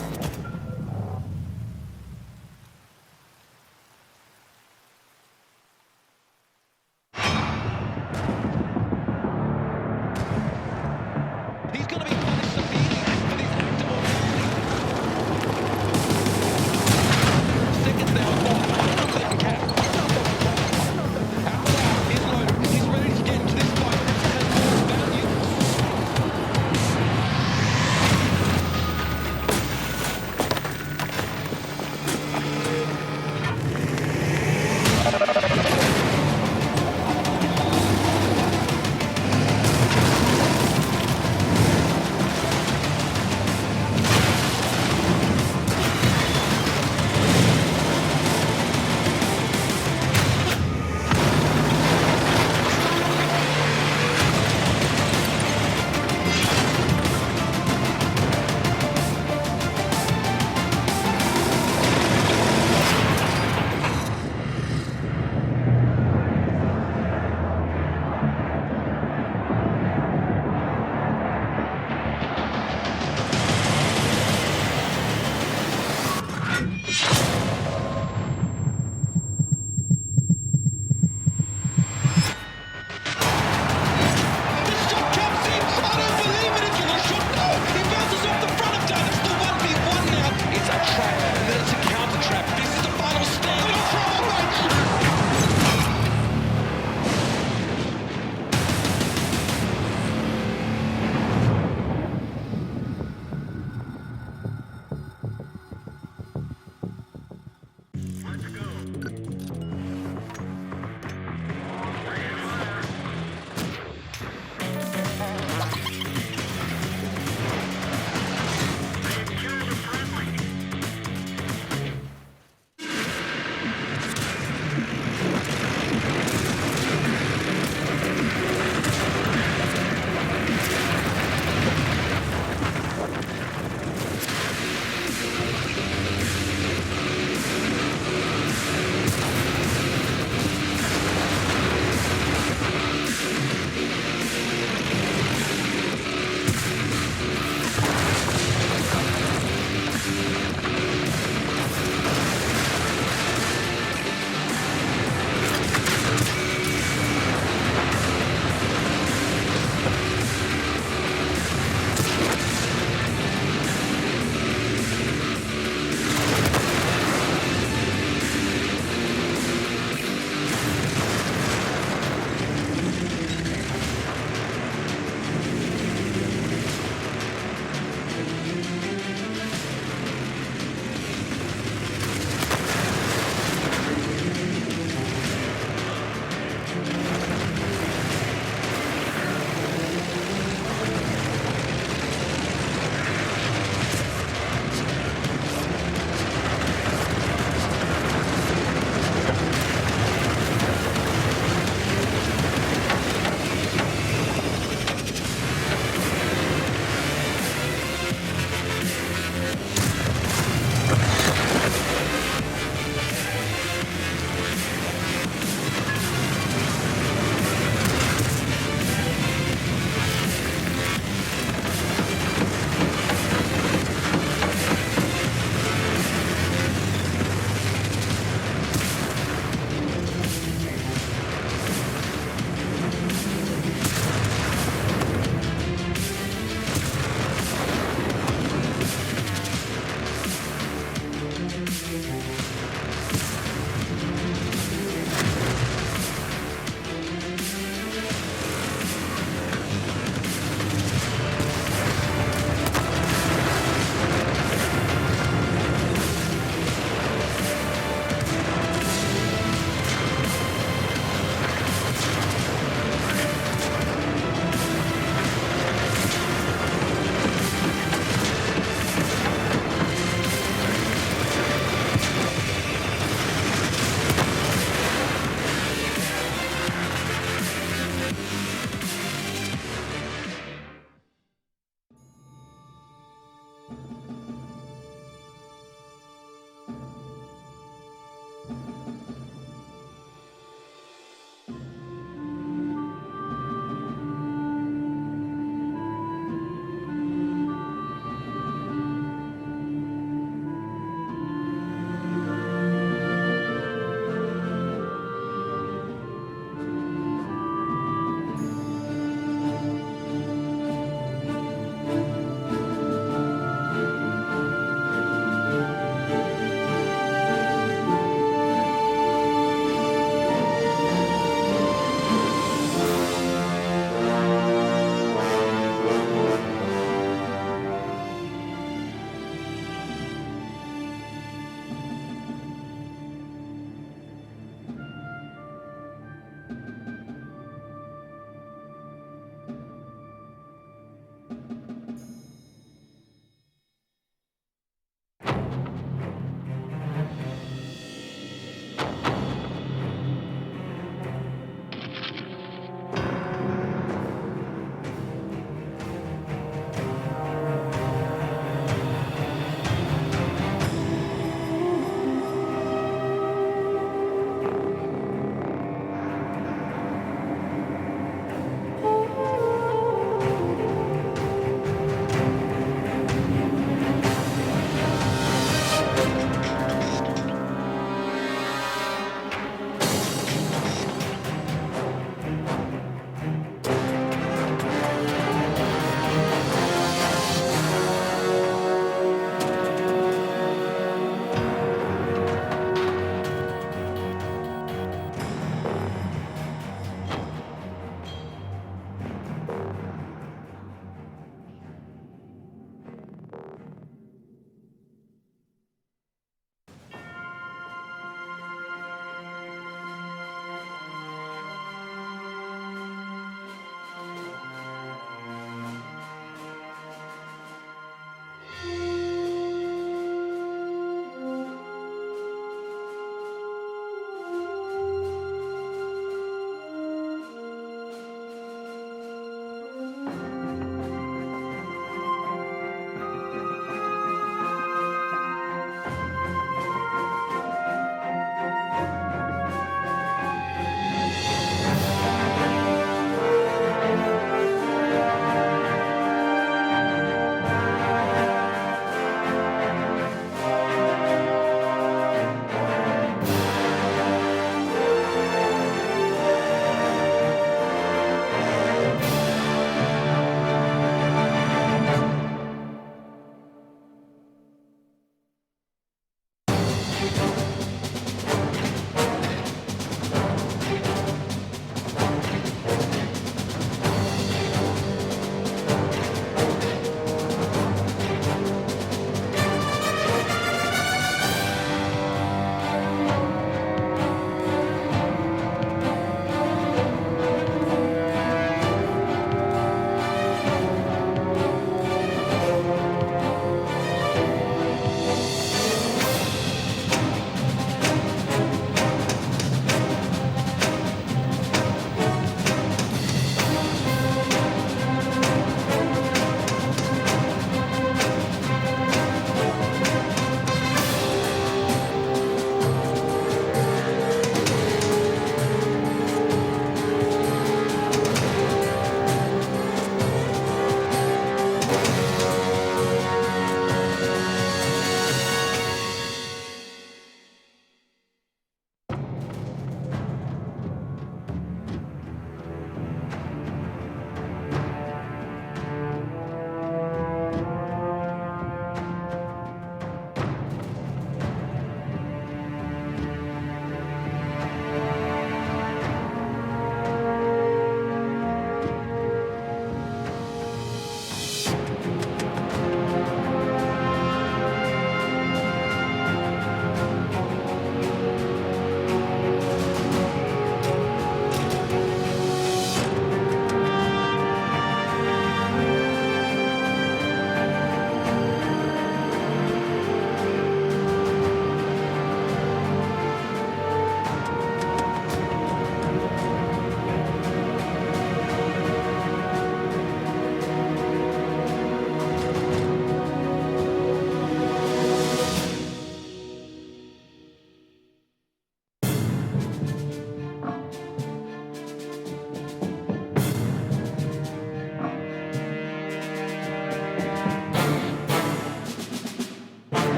He's going to be punished severely for this act of seconds now. Clear cap. After that, he's loaded. He's ready to get into this fight. Value.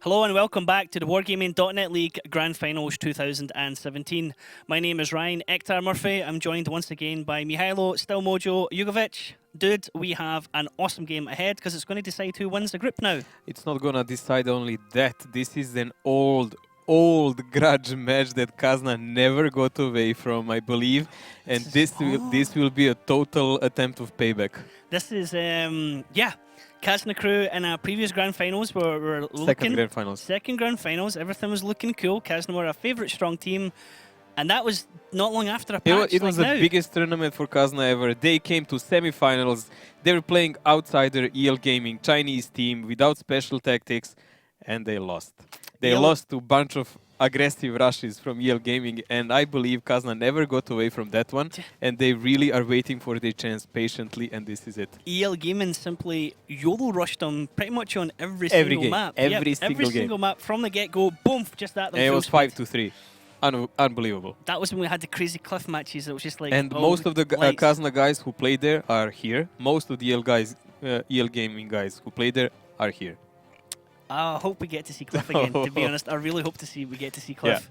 Hello and welcome back to the Wargaming.net League Grand Finals 2017. My name is Ryan Ektar Murphy. I'm joined once again by Mihailo Stelmojo Jugovic. Dude, we have an awesome game ahead because it's going to decide who wins the group now. It's not gonna decide only that. This is an old grudge match that Kazna never got away from, I believe, and this will be a total attempt of payback. This is, Kazna crew in our previous Grand Finals were looking... Second Grand Finals. Everything was looking cool. Kazna were a favourite strong team. And that was not long after a patch. It was the biggest tournament for Kazna ever. They came to semi-finals. They were playing outsider EL Gaming, Chinese team, without special tactics, and they lost. They lost to a bunch of aggressive rushes from EL Gaming, and I believe Kazna never got away from that one, and they really are waiting for their chance patiently, and this is it. EL Gaming simply YOLO rushed them pretty much on every single map. Every single map from the get-go, boom, just at them. And it was 5-3. Unbelievable. That was when we had the crazy cliff matches. It was just like... And most of the Kazna guys who played there are here. Most of the EL Gaming guys who played there are here. I hope we get to see Cliff again, to be honest. I really hope we get to see Cliff.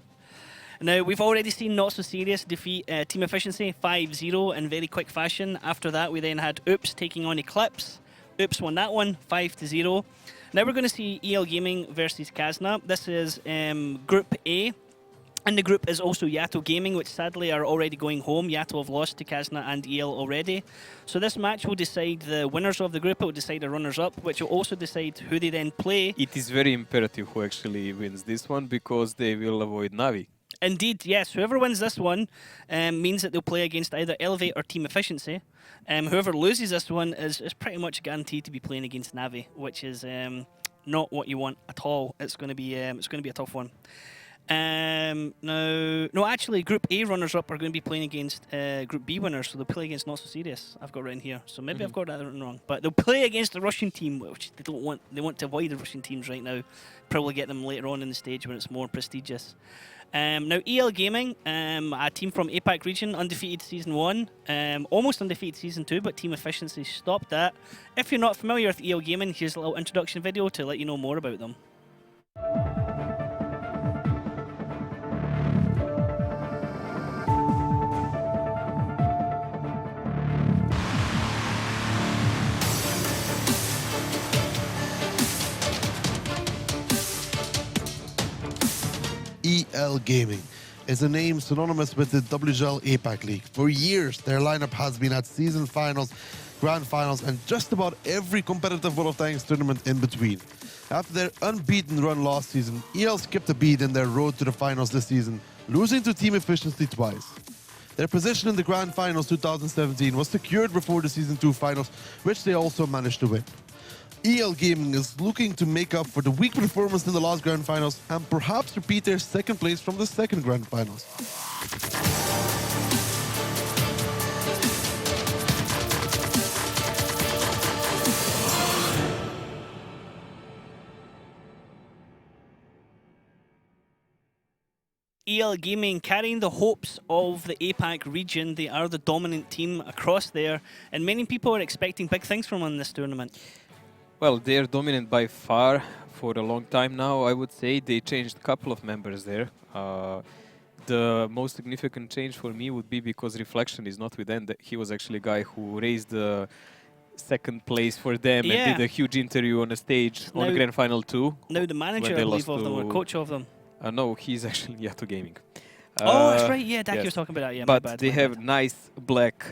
Yeah. Now, we've already seen Not So Serious defeat Team Efficiency 5-0 in very quick fashion. After that, we then had Oops taking on Eclipse. Oops won that one, 5-0. Now we're going to see EL Gaming versus Kazna. This is Group A. And the group is also Yato Gaming, which sadly are already going home. Yato have lost to Kazna and EL already. So this match will decide the winners of the group. It will decide the runners-up, which will also decide who they then play. It is very imperative who actually wins this one, because they will avoid Navi. Indeed, yes. Whoever wins this one means that they'll play against either Elevate or Team Efficiency. Whoever loses this one is pretty much guaranteed to be playing against Navi, which is not what you want at all. It's going to be a tough one. Actually, Group A runners-up are going to be playing against Group B winners, so they'll play against Not So Serious. I've got written here, so maybe I've got that wrong. But they'll play against the Russian team, which they don't want. They want to avoid the Russian teams right now. Probably get them later on in the stage when it's more prestigious. Now, EL Gaming, a team from APAC region, undefeated Season 1, almost undefeated Season 2, but Team Efficiency stopped that. If you're not familiar with EL Gaming, here's a little introduction video to let you know more about them. EL Gaming is a name synonymous with the WGL APAC League. For years, their lineup has been at season finals, grand finals, and just about every competitive World of Tanks tournament in between. After their unbeaten run last season, EL skipped a beat in their road to the finals this season, losing to Team Efficiency twice. Their position in the Grand Finals 2017 was secured before the Season 2 finals, which they also managed to win. EL Gaming is looking to make up for the weak performance in the last Grand Finals and perhaps repeat their second place from the second Grand Finals. EL Gaming carrying the hopes of the APAC region. They are the dominant team across there, and many people are expecting big things from them in this tournament. Well, they're dominant by far for a long time now, I would say. They changed a couple of members there. The most significant change for me would be because Reflection is not with them. He was actually a guy who raised the second place for them and did a huge interview on a stage on Grand Final 2. Now the manager, I believe, of them, or coach of them. No, he's actually Yato Gaming. Oh, that's right. Yeah, Daki was talking about that. Yeah, but they have nice black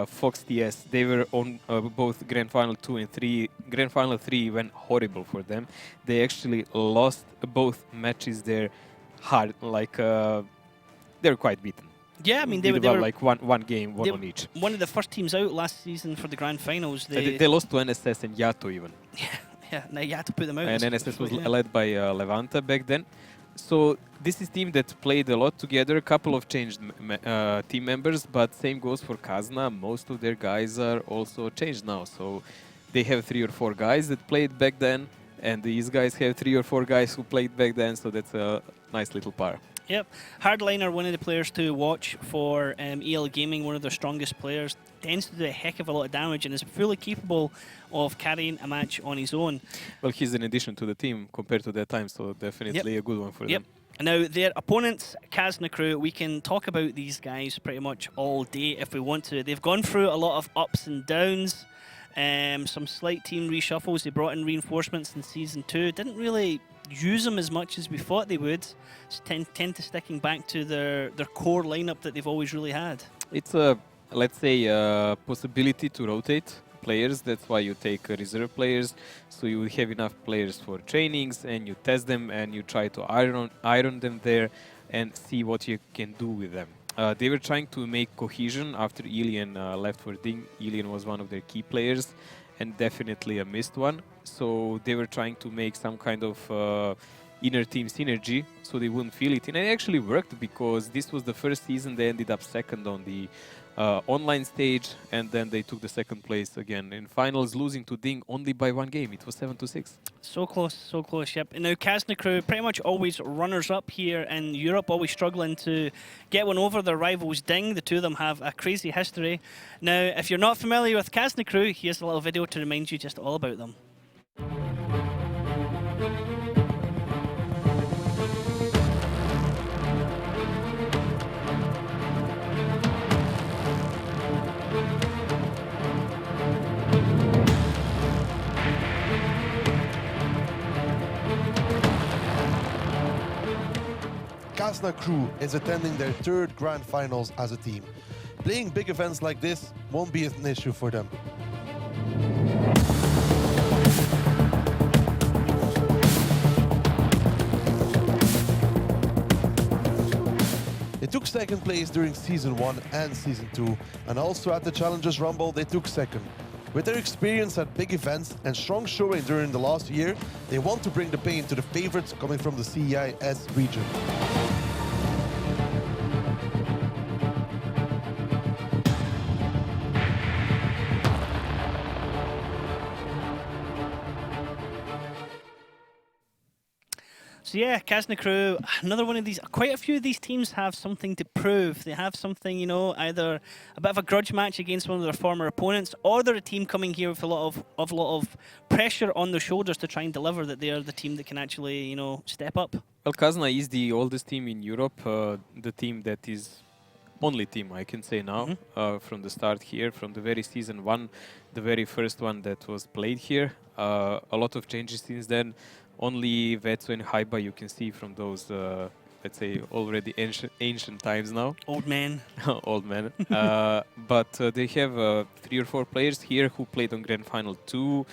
Fox TS. They were on both Grand Final 2 and 3. Grand Final 3 went horrible for them. They actually lost both matches there hard. Like, they were quite beaten. Yeah, I mean, they were like one game, one on each. One of the first teams out last season for the Grand Finals. They lost to NSS and Yato even. Yeah, now Yato put them out. And NSS was led by Levanta back then. So this is a team that played a lot together, a couple of changed team members, but same goes for Kazna. Most of their guys are also changed now. So they have 3 or 4 guys that played back then, and these guys have 3 or 4 guys who played back then, so that's a nice little par. Yep. Hardliner, one of the players to watch for EL Gaming, one of their strongest players, tends to do a heck of a lot of damage and is fully capable of carrying a match on his own. Well, he's an addition to the team compared to that time, so definitely a good one for them. Now, their opponents, Kazna Crew, we can talk about these guys pretty much all day if we want to. They've gone through a lot of ups and downs, some slight team reshuffles. They brought in reinforcements in Season 2. Didn't really use them as much as we thought they would. Tend to sticking back to their core lineup that they've always really had. It's a, let's say, a possibility to rotate players. That's why you take reserve players, so you will have enough players for trainings, and you test them and you try to iron them there and see what you can do with them. They were trying to make cohesion after Ilian left for Ding. Ilian was one of their key players and definitely a missed one. So they were trying to make some kind of inner team synergy so they wouldn't feel it. And it actually worked, because this was the first season they ended up second on the online stage, and then they took the second place again in finals, losing to Ding only by 1 game. It was 7-6. So close, yep. And now Kazna Crew, pretty much always runners-up here in Europe, always struggling to get one over their rivals Ding. The two of them have a crazy history. Now, if you're not familiar with Kazna Crew, here's a little video to remind you just all about them. Kazna Crew is attending their 3rd Grand Finals as a team. Playing big events like this won't be an issue for them. They took 2nd place during Season 1 and Season 2, and also at the Challengers Rumble they took 2nd. With their experience at big events and strong showing during the last year, they want to bring the pain to the favorites coming from the CIS region. So yeah, Kazna Crew, another one of these. Quite a few of these teams have something to prove. They have something, you know, either a bit of a grudge match against one of their former opponents, or they're a team coming here with a lot of pressure on their shoulders to try and deliver that they are the team that can actually, you know, step up. Well, Kazna is the oldest team in Europe, the team that is only team, I can say now, from the start here, from the very Season 1, the very first one that was played here. A lot of changes since then. Only Vetso and Haiba you can see from those, let's say, already ancient times now. Old man. Old man. But they have 3 or 4 players here who played on Grand Final 2.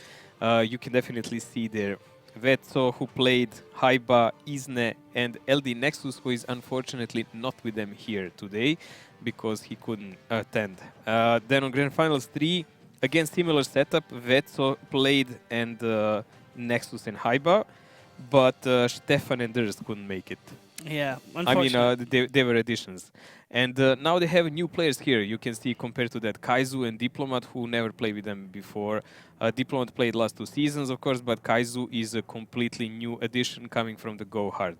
You can definitely see there Vetso, who played Haiba, Isne, and LD Nexus, who is unfortunately not with them here today because he couldn't attend. Then on Grand Finals 3, again similar setup, Vetso played and Nexus and Haiba, but Stefan and Durst couldn't make it. Yeah, unfortunately. I mean, they were additions. And now they have new players here. You can see compared to that Kaizu and Diplomat, who never played with them before. Diplomat played last 2 seasons, of course, but Kaizu is a completely new addition coming from the Go Hard.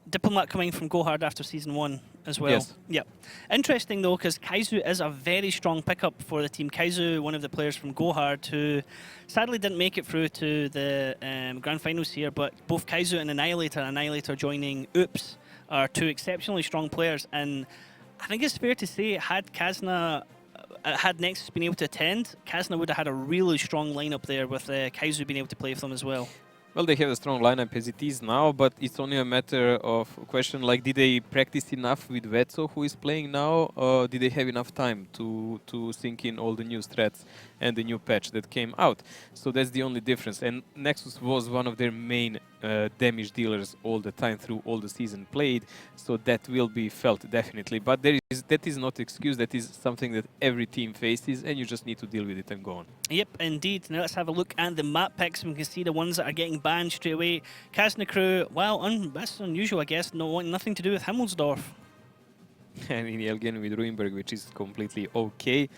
Diplomat coming from Go Hard after Season 1 as well. Yes. Yep. Interesting though, because Kaizu is a very strong pickup for the team. Kaizu, one of the players from Go Hard, who sadly didn't make it through to the Grand Finals here, but both Kaizu and Annihilator joining Oops, are 2 exceptionally strong players. And I think it's fair to say, had Kazna, had Nexus been able to attend, Kazna would have had a really strong lineup there with Kaizu being able to play with them as well. Well, they have a strong lineup as it is now, but it's only a matter of question, like, did they practice enough with Vetso, who is playing now, or did they have enough time to sink in all the new strats and the new patch that came out? So that's the only difference. And Nexus was one of their main damage dealers all the time through all the season played, so that will be felt definitely. But that is not excuse, that is something that every team faces, and you just need to deal with it and go on. Yep, indeed. Now let's have a look at the map picks. We can see the ones that are getting banned straight away. Kazna Crew, well, that's unusual, I guess. Nothing to do with Himmelsdorf. And in Elgin with Ruinberg, which is completely okay.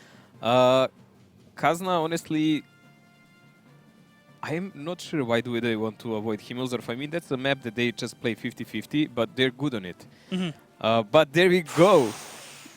Kazna, honestly, I'm not sure why do they want to avoid Himmelsdorf. I mean, that's a map that they just play 50-50, but they're good on it. But there we go.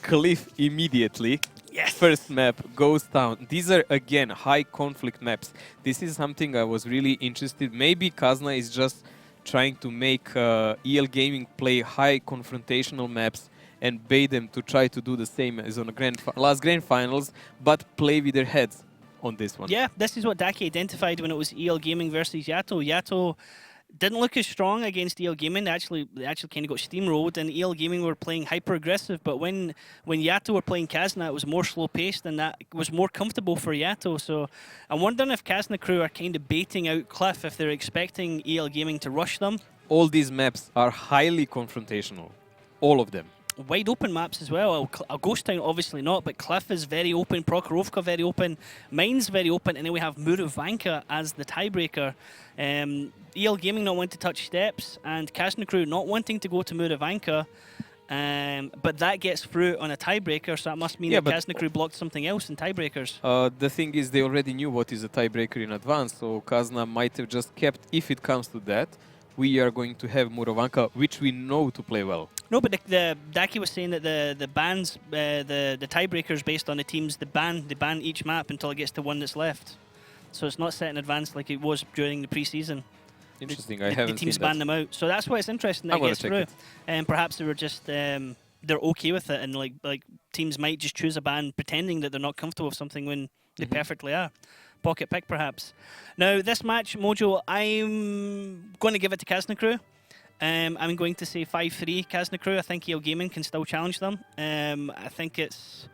Cliff immediately. Yes. First map goes down. These are, again, high conflict maps. This is something I was really interested. Maybe Kazna is just trying to make EL Gaming play high confrontational maps and bait them to try to do the same as on the last grand finals, but play with their heads on this one. Yeah, this is what Daki identified when it was EL Gaming versus Yato. Yato didn't look as strong against EL Gaming. They actually kind of got steamrolled, and EL Gaming were playing hyper aggressive. But when Yato were playing Kazna, it was more slow paced, and that was more comfortable for Yato. So I'm wondering if Kazna crew are kind of baiting out Cliff if they're expecting EL Gaming to rush them. All these maps are highly confrontational, all of them. Wide open maps as well. Ghost Town obviously not, but Cliff is very open, Prokhorovka very open, Mine's very open, and then we have Murovanka as the tiebreaker. EL Gaming not wanting to touch steps, and Kazna crew not wanting to go to Murovanka, but that gets through on a tiebreaker, so that must mean that Kazna crew blocked something else in tiebreakers. The thing is, they already knew what is a tiebreaker in advance, so Kazna might have just kept, if it comes to that, we are going to have Murovanka, which we know to play well. No, but the Daki was saying that the bans, the tiebreakers based on the teams, they ban each map until it gets to one that's left. So it's not set in advance like it was during the pre-season. Interesting, I haven't the teams seen ban that. them out. So that's why it's interesting that it gets through. And perhaps they were just they're okay with it, and like teams might just choose a ban pretending that they're not comfortable with something when they perfectly are. Pocket pick, perhaps. Now, this match, Mojo, I'm going to give it to Kazna crew. I'm going to say 5-3 Kazna crew. I think EL Gaming can still challenge them. I think it's...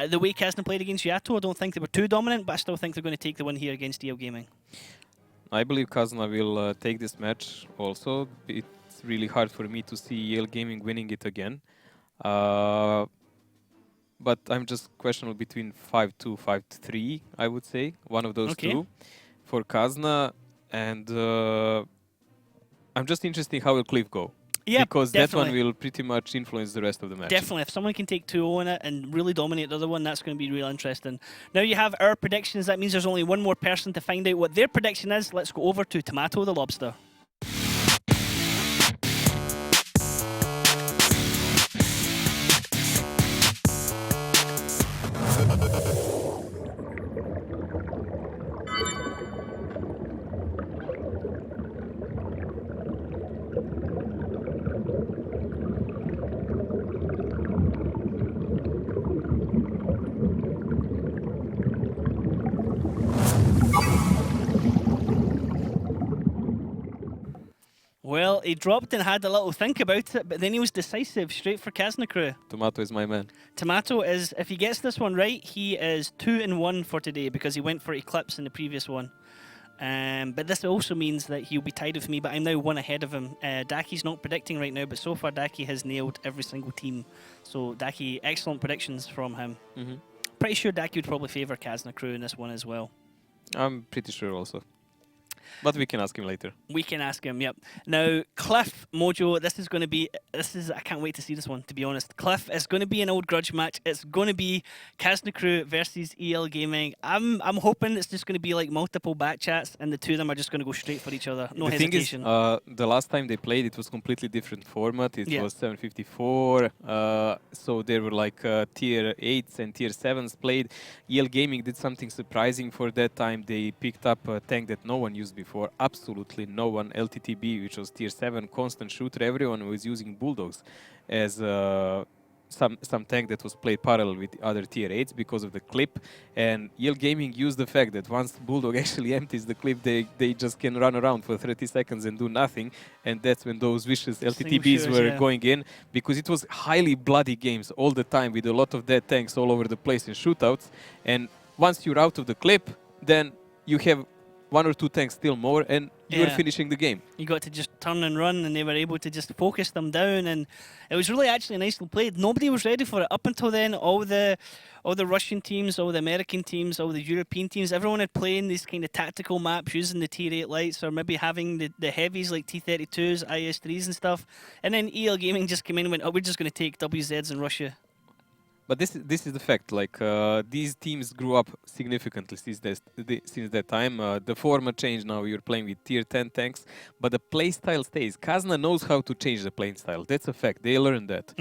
the way Kazna played against Yato, I don't think they were too dominant, but I still think they're going to take the win here against EL Gaming. I believe Kazna will take this match also. It's really hard for me to see EL Gaming winning it again. But I'm just questionable between 5-2, 5-3, I would say. One of those two for Kazna. And I'm just interested how will Cliff go. Yeah, because definitely. that one will pretty much influence the rest of the match. Definitely. If someone can take 2-0 in it and really dominate the other one, that's going to be real interesting. Now you have our predictions. That means there's only one more person to find out what their prediction is. Let's go over to Tomato the Lobster. Well, he dropped and had a little think about it, but then he was decisive, straight for Kazna crew. Tomato is my man. Tomato is, if he gets this one right, he is 2-1 for today because he went for Eclipse in the previous one. But this also means that he'll be tied with me, but I'm now one ahead of him. Daki's not predicting right now, but so far Daki has nailed every single team. So Daki, excellent predictions from him. Pretty sure Daki would probably favour Kazna crew in this one as well. I'm pretty sure also. But we can ask him later. We can ask him, yep. Now, Cliff, Mojo, this is going to be... I can't wait to see this one, to be honest. Cliff is going to be an old grudge match. It's going to be Kazna Crew versus EL Gaming. I'm hoping it's just going to be like multiple back chats, and the two of them are just going to go straight for each other. No hesitation. The thing is, the last time they played, it was completely different format. It was 754. So there were like tier 8s and tier 7s played. EL Gaming did something surprising for that time. They picked up a tank that no one used before. Absolutely no one. LTTB, which was tier 7, constant shooter. Everyone was using Bulldogs as some tank that was played parallel with other tier 8s because of the clip. And EL Gaming used the fact that once Bulldog actually empties the clip, they just can run around for 30 seconds and do nothing. And that's when those vicious LTTBs were going in, because it was highly bloody games all the time with a lot of dead tanks all over the place in shootouts. And once you're out of the clip, then you have 1 or 2 tanks still more, and you're finishing the game. You got to just turn and run, and they were able to just focus them down, and it was really actually nicely played. Nobody was ready for it up until then. All the Russian teams, all the American teams, all the European teams, everyone had playing these kind of tactical maps using the tier 8 lights, or maybe having the heavies like T32s, IS3s and stuff. And then EL Gaming just came in and went, oh, we're just going to take WZs in Russia. But this is the fact. Like these teams grew up significantly since that time. The format changed. Now you're playing with tier 10 tanks, but the play style stays. Kazna knows how to change the playing style. That's a fact. They learned that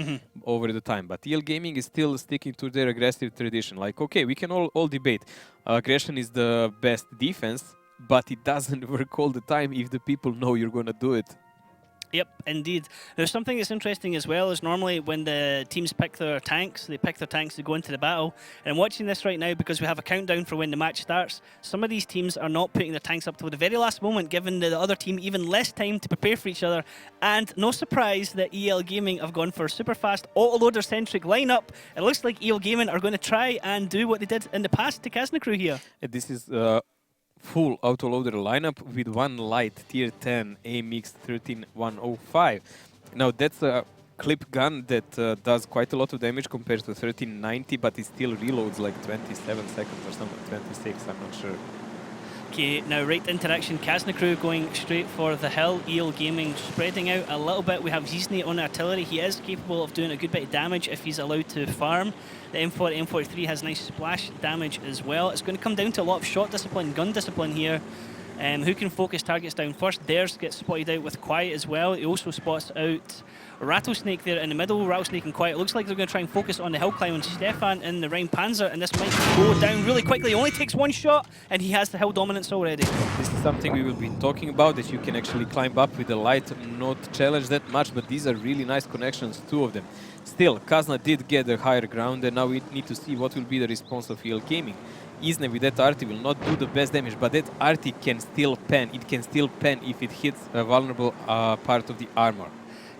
over the time. But EL Gaming is still sticking to their aggressive tradition. Like, okay, we can all debate. Aggression is the best defense, but it doesn't work all the time if the people know you're gonna do it. Yep, indeed. There's something that's interesting as well is normally when the teams pick their tanks, they pick their tanks to go into the battle. And I'm watching this right now because we have a countdown for when the match starts. Some of these teams are not putting their tanks up till the very last moment, giving the other team even less time to prepare for each other. And no surprise that EL Gaming have gone for a super fast autoloader-centric lineup. It looks like EL Gaming are going to try and do what they did in the past to Kazna Crew here. This is full autoloader lineup with one light tier 10 AMX 13105. Now that's a clip gun that does quite a lot of damage compared to 1390, but it still reloads like 27 seconds or something, 26, I'm not sure. Okay, now right interaction, Kazna Crew going straight for the hill, EL Gaming spreading out a little bit. We have Zizny on artillery. He is capable of doing a good bit of damage if he's allowed to farm. The M40, M43 has nice splash damage as well. It's going to come down to a lot of shot discipline, gun discipline here. Who can focus targets down first? Theirs gets spotted out with Quiet as well. He also spots out Rattlesnake there in the middle. Rattlesnake and Quiet. It looks like they're going to try and focus on the hill climb on Stefan in the Rhein Panzer, and this might go down really quickly. He only takes one shot, and he has the hill dominance already. This is something we will be talking about, that you can actually climb up with the light, not challenge that much, but these are really nice connections, two of them. Still, Kazna did get the higher ground, and now we need to see what will be the response of EL Gaming. Isne with that arty will not do the best damage, but that arty can still pen. It can still pen if it hits a vulnerable part of the armor.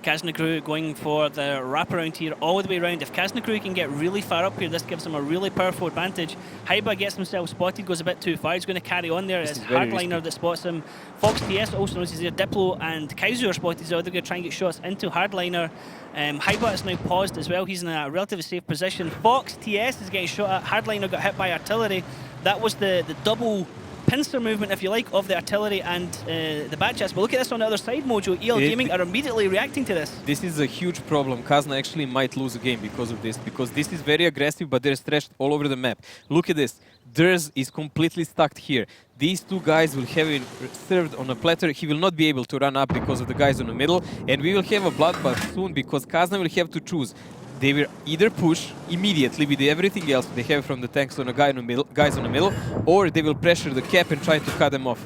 Kazna Crew going for the wraparound here all the way around. If Kazna Crew can get really far up here, this gives them a really powerful advantage. Haiba gets himself spotted, goes a bit too far. He's going to carry on there. It's Hardliner that spots him. Fox TS also knows he's there. Diplo and Kaizu are spotted as well. They're going to try and get shots into Hardliner. Haiba is now paused as well. He's in a relatively safe position. Fox TS is getting shot at. Hardliner got hit by artillery. That was the double pincer movement, if you like, of the artillery and the Batchats. But look at this on the other side, Mojo. EL Gaming are immediately reacting to this. This is a huge problem. Kazna actually might lose a game because of this, because this is very aggressive, but they're stretched all over the map. Look at this. Durs is completely stuck here. These two guys will have him served on a platter. He will not be able to run up because of the guys in the middle, and we will have a bloodbath soon because Kazna will have to choose. They will either push immediately with everything else they have from the tanks on the guys in the middle, or they will pressure the cap and try to cut them off.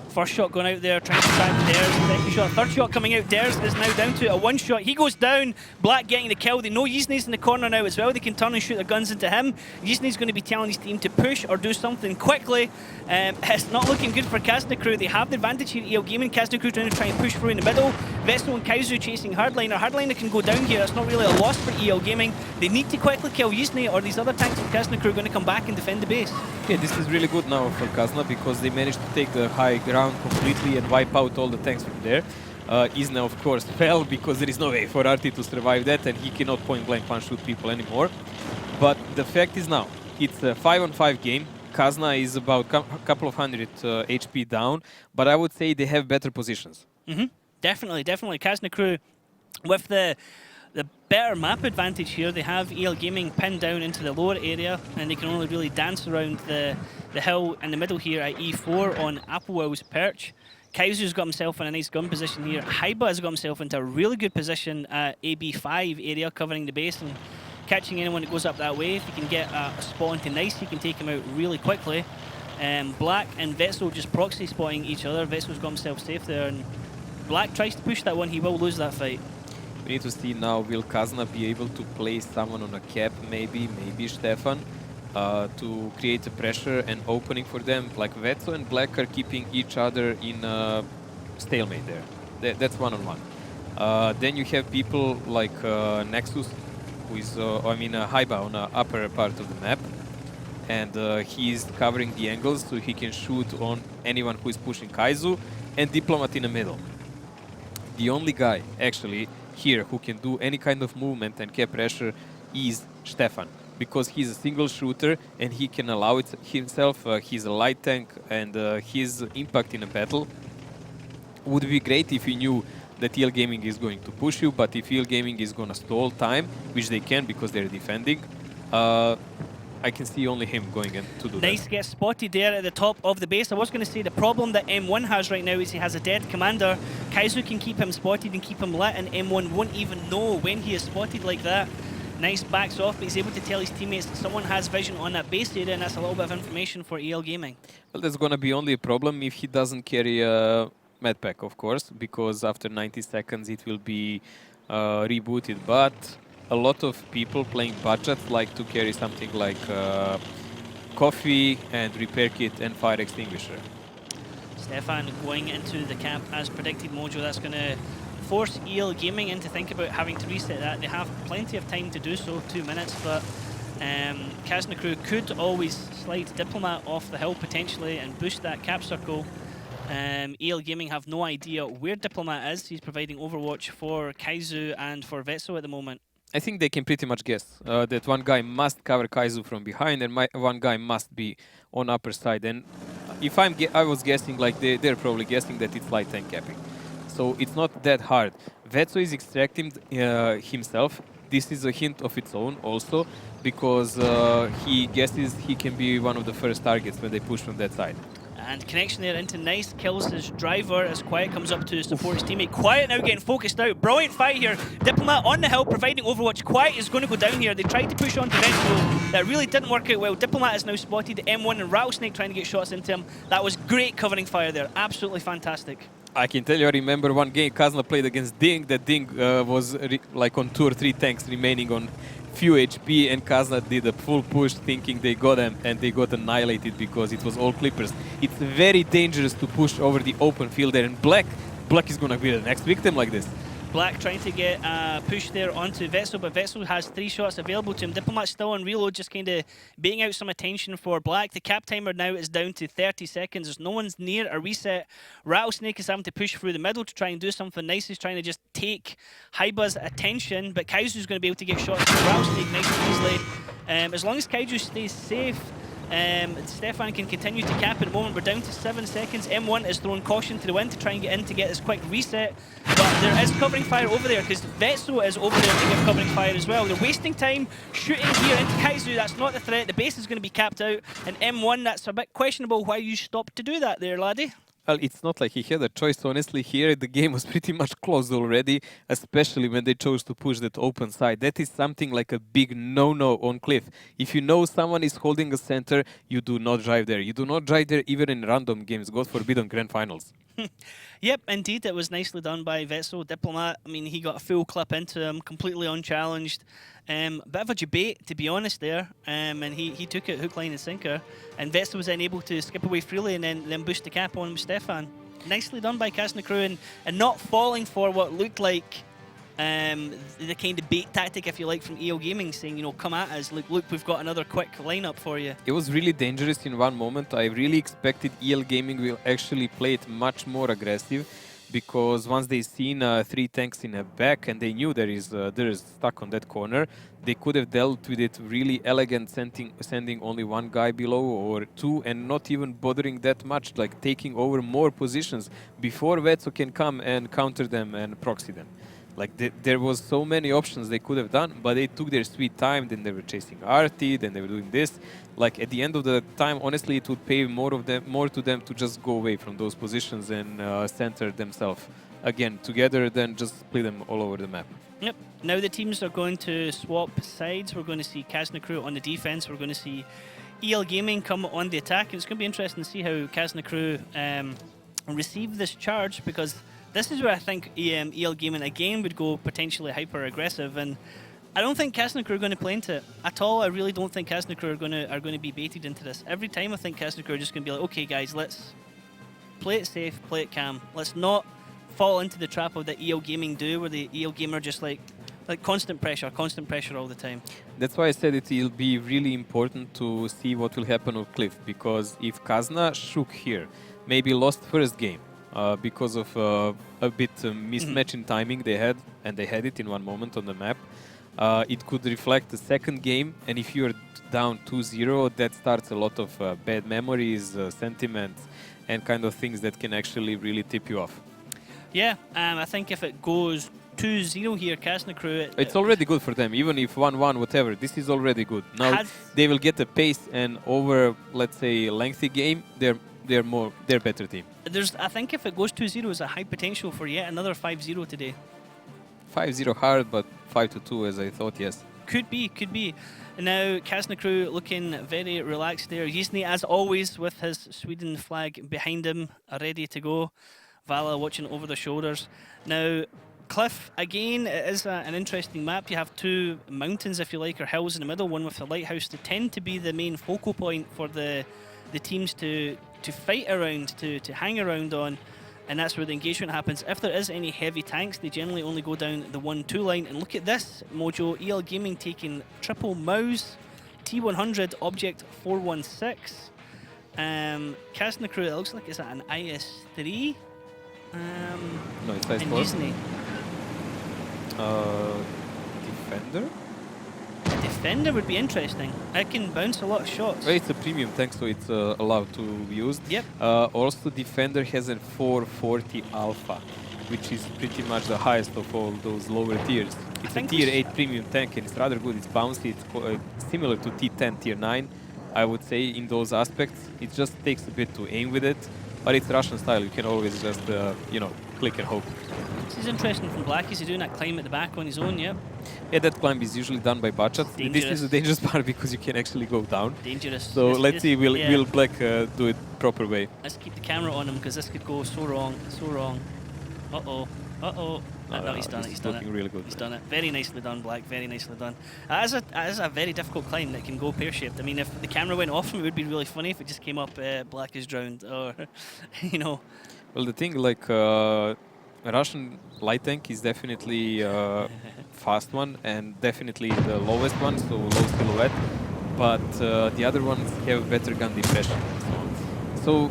First shot going out there, trying to tag Dares. Second shot, third shot coming out. Dares is now down to a one shot. He goes down. Black getting the kill. They know Yizny's in the corner now as well. They can turn and shoot their guns into him. Yizny's going to be telling his team to push or do something quickly. It's not looking good for Kazna Crew. They have the advantage here. EL Gaming, Kazna Crew trying to try and push through in the middle. Vessel and Kaizu chasing Hardliner. Hardliner can go down here. It's not really a loss for EL Gaming. They need to quickly kill Yizny, or these other tanks of Kazna Crew are going to come back and defend the base. Yeah, this is really good now for Kazna because they managed to take the high ground completely and wipe out all the tanks from there. Isna, of course, fell because there is no way for Arty to survive that, and he cannot point-blank one-shoot people anymore. But the fact is now, it's a 5-on-5 game. Kazna is about a couple of hundred HP down, but I would say they have better positions. Definitely. Kazna Crew with the better map advantage here. They have EL Gaming pinned down into the lower area, and they can only really dance around the hill in the middle here at E4 on Applewell's perch. Kaizu's got himself in a nice gun position here. Haiba has got himself into a really good position at AB5 area, covering the base and catching anyone that goes up that way. If he can get a spot into Nice, he can take him out really quickly. Black and Vetzel just proxy spotting each other. Vetzel's got himself safe there, and Black tries to push that one. He will lose that fight. We need to see now, will Kazna be able to place someone on a cap, maybe Stefan, to create a pressure and opening for them. Like Vetso and Black are keeping each other in a stalemate there. That's one-on-one. Then you have people like Nexus, who is, Haiba on the upper part of the map. And he is covering the angles so he can shoot on anyone who is pushing Kaizu, and Diplomat in the middle. The only guy, actually, here who can do any kind of movement and cap pressure is Stefan, because he's a single shooter and he can allow it himself. He's a light tank, and his impact in a battle would be great if he knew that EL Gaming is going to push you, but if EL Gaming is going to stall time, which they can because they're defending, I can see only him going in to do Nice gets spotted there at the top of the base. I was going to say the problem that M1 has right now is he has a dead commander. Kaizu can keep him spotted and keep him lit, and M1 won't even know when he is spotted like that. Nice backs off, but he's able to tell his teammates that someone has vision on that base area, and that's a little bit of information for EL Gaming. Well, there's gonna be only a problem if he doesn't carry a med pack, of course, because after 90 seconds it will be rebooted. But a lot of people playing budget like to carry something like coffee and repair kit and fire extinguisher. Stefan going into the camp as predicted. Mojo, that's going to force EL Gaming into think about having to reset that. They have plenty of time to do so, 2 minutes, but Kazna Crew could always slide Diplomat off the hill potentially and boost that cap circle. EL Gaming have no idea where Diplomat is. He's providing Overwatch for Kaizu and for Vetso at the moment. I think they can pretty much guess that one guy must cover Kaizu from behind and one guy must be on upper side. And if I was guessing, like they're probably guessing that it's light tank capping. So it's not that hard. Vetso is extracting himself. This is a hint of its own also, because he guesses he can be one of the first targets when they push from that side. And connection there into Nice, kills his driver as Quiet comes up to support his teammate. Quiet now getting focused out. Brilliant fight here. Diplomat on the hill providing Overwatch. Quiet is going to go down here. They tried to push on to Vetso. That really didn't work out well. Diplomat is now spotted. M1 and Rattlesnake trying to get shots into him. That was great covering fire there. Absolutely fantastic. I can tell you, I remember one game Kazna played against Ding. That Ding was like on 2 or 3 tanks remaining on few HP, and Kazna did a full push thinking they got them, and they got annihilated because it was all Clippers. It's very dangerous to push over the open field there, and Black is gonna be the next victim like this. Black trying to get a push there onto Vetso, but Vetso has 3 shots available to him. Diplomat still on reload, just kind of baiting out some attention for Black. The cap timer now is down to 30 seconds. There's no one's near a reset. Rattlesnake is having to push through the middle to try and do something nice. He's trying to just take Haiba's attention, but Kaizu's going to be able to get shots from Rattlesnake nice and easily. As long as Kaiju stays safe, Stefan can continue to cap at the moment. We're down to 7 seconds. M1 is throwing caution to the wind to try and get in to get this quick reset. But there is covering fire over there because Vetso is over there to give covering fire as well. They're wasting time shooting here into Kaizu. That's not the threat. The base is going to be capped out. And M1, that's a bit questionable why you stopped to do that there, laddie. Well, it's not like he had a choice, honestly. Here, the game was pretty much closed already, especially when they chose to push that open side. That is something like a big no-no on Cliff. If you know someone is holding a center, you do not drive there. You do not drive there even in random games, God forbid on Grand Finals. Yep, indeed, it was nicely done by Vetso. Diplomat, I mean, he got a full clip into him, completely unchallenged. Bit of a debate, to be honest, there. And he took it hook, line, and sinker. And Vetso was then able to skip away freely and then boost the cap on Stefan. Nicely done by Kazna Crew and not falling for what looked like the kind of bait tactic, if you like, from EO Gaming, saying, you know, come at us, look, we've got another quick lineup for you. It was really dangerous in one moment. I really expected EL Gaming will actually play it much more aggressive, because once they seen 3 tanks in a back and they knew there is stuck on that corner, they could have dealt with it really elegant, sending only 1 guy below or 2 and not even bothering that much, like taking over more positions before Vetso can come and counter them and proxy them. Like there was so many options they could have done, but they took their sweet time. Then they were chasing Arti, then they were doing this. Like at the end of the time, honestly, it would pay more to them to just go away from those positions and center themselves again together, than just split them all over the map. Yep. Now the teams are going to swap sides. We're going to see Kazna Crew on the defense. We're going to see EL Gaming come on the attack. And it's going to be interesting to see how Kazna Crew receive this charge, because this is where I think EL Gaming again would go potentially hyper-aggressive, and I don't think Kazna Crew are going to play into it at all. I really don't think Kazna Crew are going to be baited into this. Every time I think Kazna Crew are just going to be like, okay guys, let's play it safe, play it calm. Let's not fall into the trap of the EL Gaming do, where the EL Gamer just like constant pressure all the time. That's why I said it will be really important to see what will happen with Cliff, because if Kazna shook here, maybe lost first game, because of a bit mismatch in timing they had, and they had it in one moment on the map. It could reflect the second game, and if you're down 2-0, that starts a lot of bad memories, sentiments, and kind of things that can actually really tip you off. Yeah, I think if it goes 2-0 here, Kazna Crew. It's already good for them, even if 1-1, whatever. This is already good. Now Has- they will get a pace, and over, let's say, a lengthy game, they're better team. I think if it goes 2-0, there's a high potential for yet another 5-0 today. 5-0 hard, but 5-2 as I thought. Yes. Could be, could be. And now Kazna Crew looking very relaxed there. Yisni, as always, with his Sweden flag behind him, ready to go. Vala watching over the shoulders. Now, Cliff, again, it is an interesting map. You have two mountains, if you like, or hills in the middle, one with the lighthouse. They tend to be the main focal point for the teams to fight around, to hang around on. And that's where the engagement happens. If there is any heavy tanks, they generally only go down the 1-2 line. And look at this, Mojo, EL Gaming taking triple mouse, T100, object 416. Kazna Crew, it looks like it's at an IS-3. No, it's And IS-4. Disney. Defender? Defender would be interesting. It can bounce a lot of shots. Well, it's a premium tank, so it's allowed to be used. Yep. Also, Defender has a 440 alpha, which is pretty much the highest of all those lower tiers. It's a think tier we 8 premium tank, and it's rather good. It's bouncy. It's similar to T10 tier 9, I would say, in those aspects. It just takes a bit to aim with it, but it's Russian style. You can always just, click and hope. This is interesting from Black. He's doing that climb at the back on his own, yep. Yeah, that climb is usually done by Bachat. This Dangerous. is the dangerous part because you can actually go down. Dangerous. So let's see, will Black do it proper way? Let's keep the camera on him because this could go so wrong, so wrong. Uh-oh, uh-oh. No, he's done it, he's done it. Looking really good. He's done it. Very nicely done, Black, very nicely done. That is a very difficult climb that can go pear-shaped. I mean, if the camera went off him, it would be really funny if it just came up, Black is drowned, or, you know. Well, the thing, like, Russian light tank is definitely fast one and definitely the lowest one, so low silhouette. But the other ones have better gun depression. So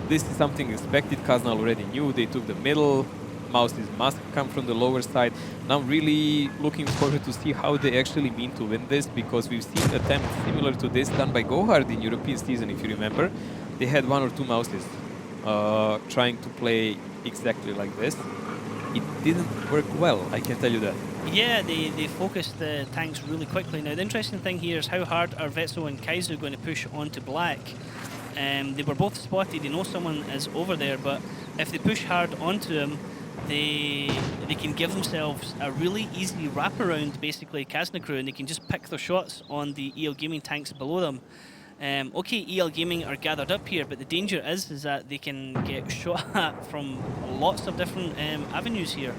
this is something expected. Kazna already knew. They took the middle. Mouses must come from the lower side. Now really looking forward to see how they actually mean to win this, because we've seen attempts similar to this done by Gohard in European season, if you remember. They had 1 or 2 mouses trying to play exactly like this. It didn't work well, I can tell you that. Yeah, they focused the tanks really quickly. Now, the interesting thing here is how hard are Vetso and Kaizu going to push onto Black. They were both spotted. They know someone is over there, but if they push hard onto him, they can give themselves a really easy wraparound, basically, Kazna Crew, and they can just pick their shots on the EL Gaming tanks below them. Okay, EL Gaming are gathered up here, but the danger is that they can get shot at from lots of different avenues here.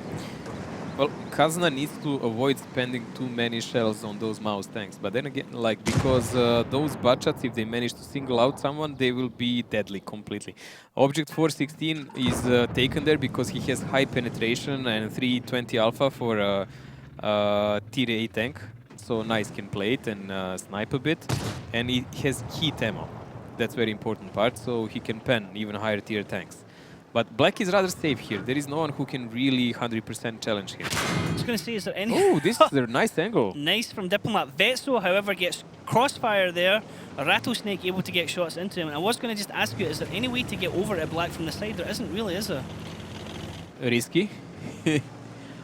Well, Kazna needs to avoid spending too many shells on those mouse tanks. But then again, like, because those Bachats, if they manage to single out someone, they will be deadly completely. Object 416 is taken there because he has high penetration and 320 alpha for a tier 8 tank. So Nice can play it and snipe a bit. And he has heat ammo. That's very important part, so he can pen even higher tier tanks. But Black is rather safe here. There is no one who can really 100% challenge him. I was going to say, is there any... Oh, this is a nice angle. Nice from Diplomat. Vetso, however, gets crossfire there. A Rattlesnake able to get shots into him. And I was going to just ask you, is there any way to get over at Black from the side? There isn't really, is there? Risky.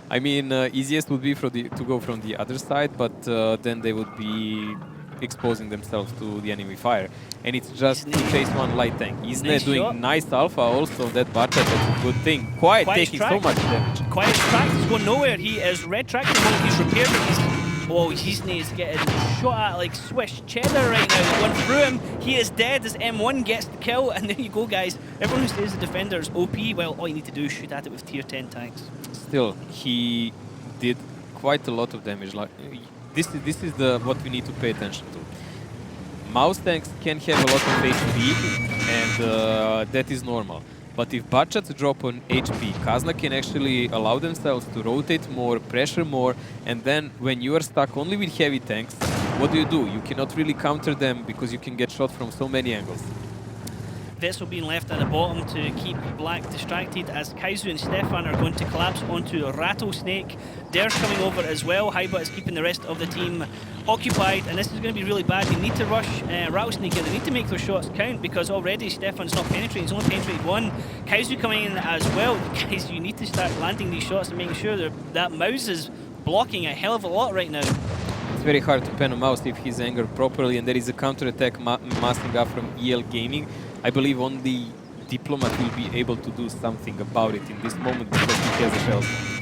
I mean, easiest would be to go from the other side, but then they would be exposing themselves to the enemy fire. And it's just to chase one light tank. Isne Nice doing shot. nice alpha also. That Bachat, that's a good thing. Quiet taking so track. much damage. Quiet's track is going nowhere. He is red tracking while he's repaired it. Oh, Yisne is getting shot at like Swiss cheddar right now. One through him. He is dead as M1 gets the kill. And there you go, guys. Everyone who says the defender is OP, well, all you need to do is shoot at it with tier 10 tanks. Still, he did quite a lot of damage. Like this is what we need to pay attention to. Mouse tanks can have a lot of HP, and that is normal. But if Bachats drop on HP, Kazna can actually allow themselves to rotate more, pressure more, and then when you are stuck only with heavy tanks, what do? You cannot really counter them because you can get shot from so many angles. Vetzel being left at the bottom to keep Black distracted as Kaizu and Stefan are going to collapse onto Rattlesnake. Dare's coming over as well. Haiba is keeping the rest of the team occupied, and this is going to be really bad. They need to rush Rattlesnake here. They need to make those shots count because already Stefan's not penetrating. He's only penetrated one. Kaizu coming in as well. Guys, you need to start landing these shots and making sure that Mouse is blocking a hell of a lot right now. It's very hard to pen a Mouse if he's angered properly, and there is a counter-attack massing up from EL Gaming. I believe only Diplomat will be able to do something about it in this moment because he has a shell.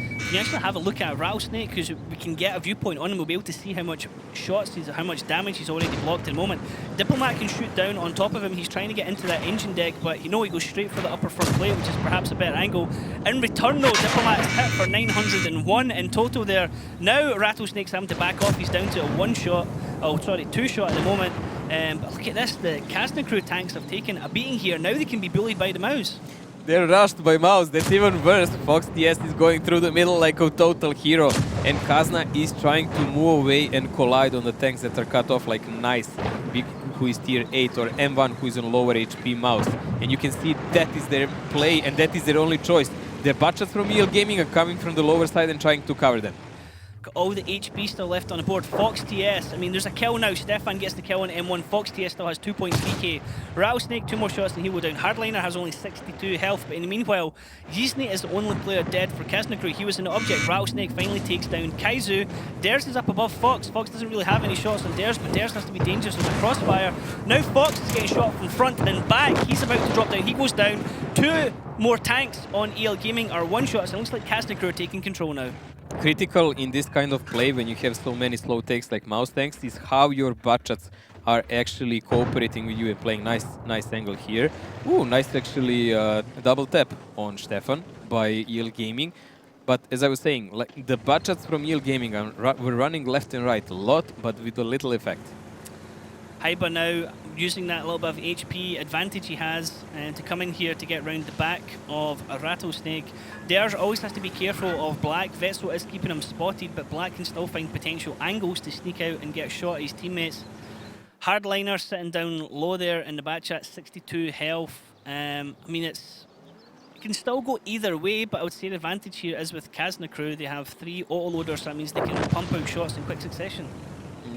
You can actually have a look at Rattlesnake because we can get a viewpoint on him. We'll be able to see how much shots, how much damage he's already blocked in the moment. Diplomat can shoot down on top of him. He's trying to get into that engine deck, but he goes straight for the upper front plate, which is perhaps a better angle. In return though, Diplomat is hit for 901 in total there. Now Rattlesnake's having to back off. He's down to a two shot at the moment. But look at this, the Kazna crew tanks have taken a beating here. Now they can be bullied by the Mouse. They're rushed by Mouse, that's even worse. Fox TS is going through the middle like a total hero. And Kazna is trying to move away and collide on the tanks that are cut off like Nice, who is tier 8, or M1 who is on lower HP Mouse. And you can see that is their play and that is their only choice. The butchers from EL Gaming are coming from the lower side and trying to cover them. All the HP still left on the board. Fox TS, I mean, there's a kill now. Stefan gets the kill on M1. Fox TS still has 2.3k. Rattlesnake, 2 more shots and he will down. Hardliner has only 62 health, but in the meanwhile, Yizny is the only player dead for Kazna crew. He was in the object. Rattlesnake finally takes down Kaizu. Dares is up above Fox. Fox doesn't really have any shots on Dares, but Dares has to be dangerous with the crossfire. Now Fox is getting shot from front and back. He's about to drop down. He goes down. 2 more tanks on EL Gaming are one shots. It looks like Kazna crew are taking control now. Critical in this kind of play when you have so many slow takes like Mouse tanks is how your butchers are actually cooperating with you and playing nice angle here. Ooh, nice actually double tap on Stefan by EL Gaming. But as I was saying, like the butchers from EL Gaming were running left and right a lot, but with a little effect. Haiba now using that little bit of HP advantage he has to come in here to get round the back of a Rattlesnake. Dares always has to be careful of Black. Vetzel is keeping him spotted, but Black can still find potential angles to sneak out and get a shot at his teammates. Hardliner sitting down low there in the back chat, 62 health. I mean, it can still go either way, but I would say the advantage here is with Kazna crew. They have 3 autoloaders, so that means they can pump out shots in quick succession.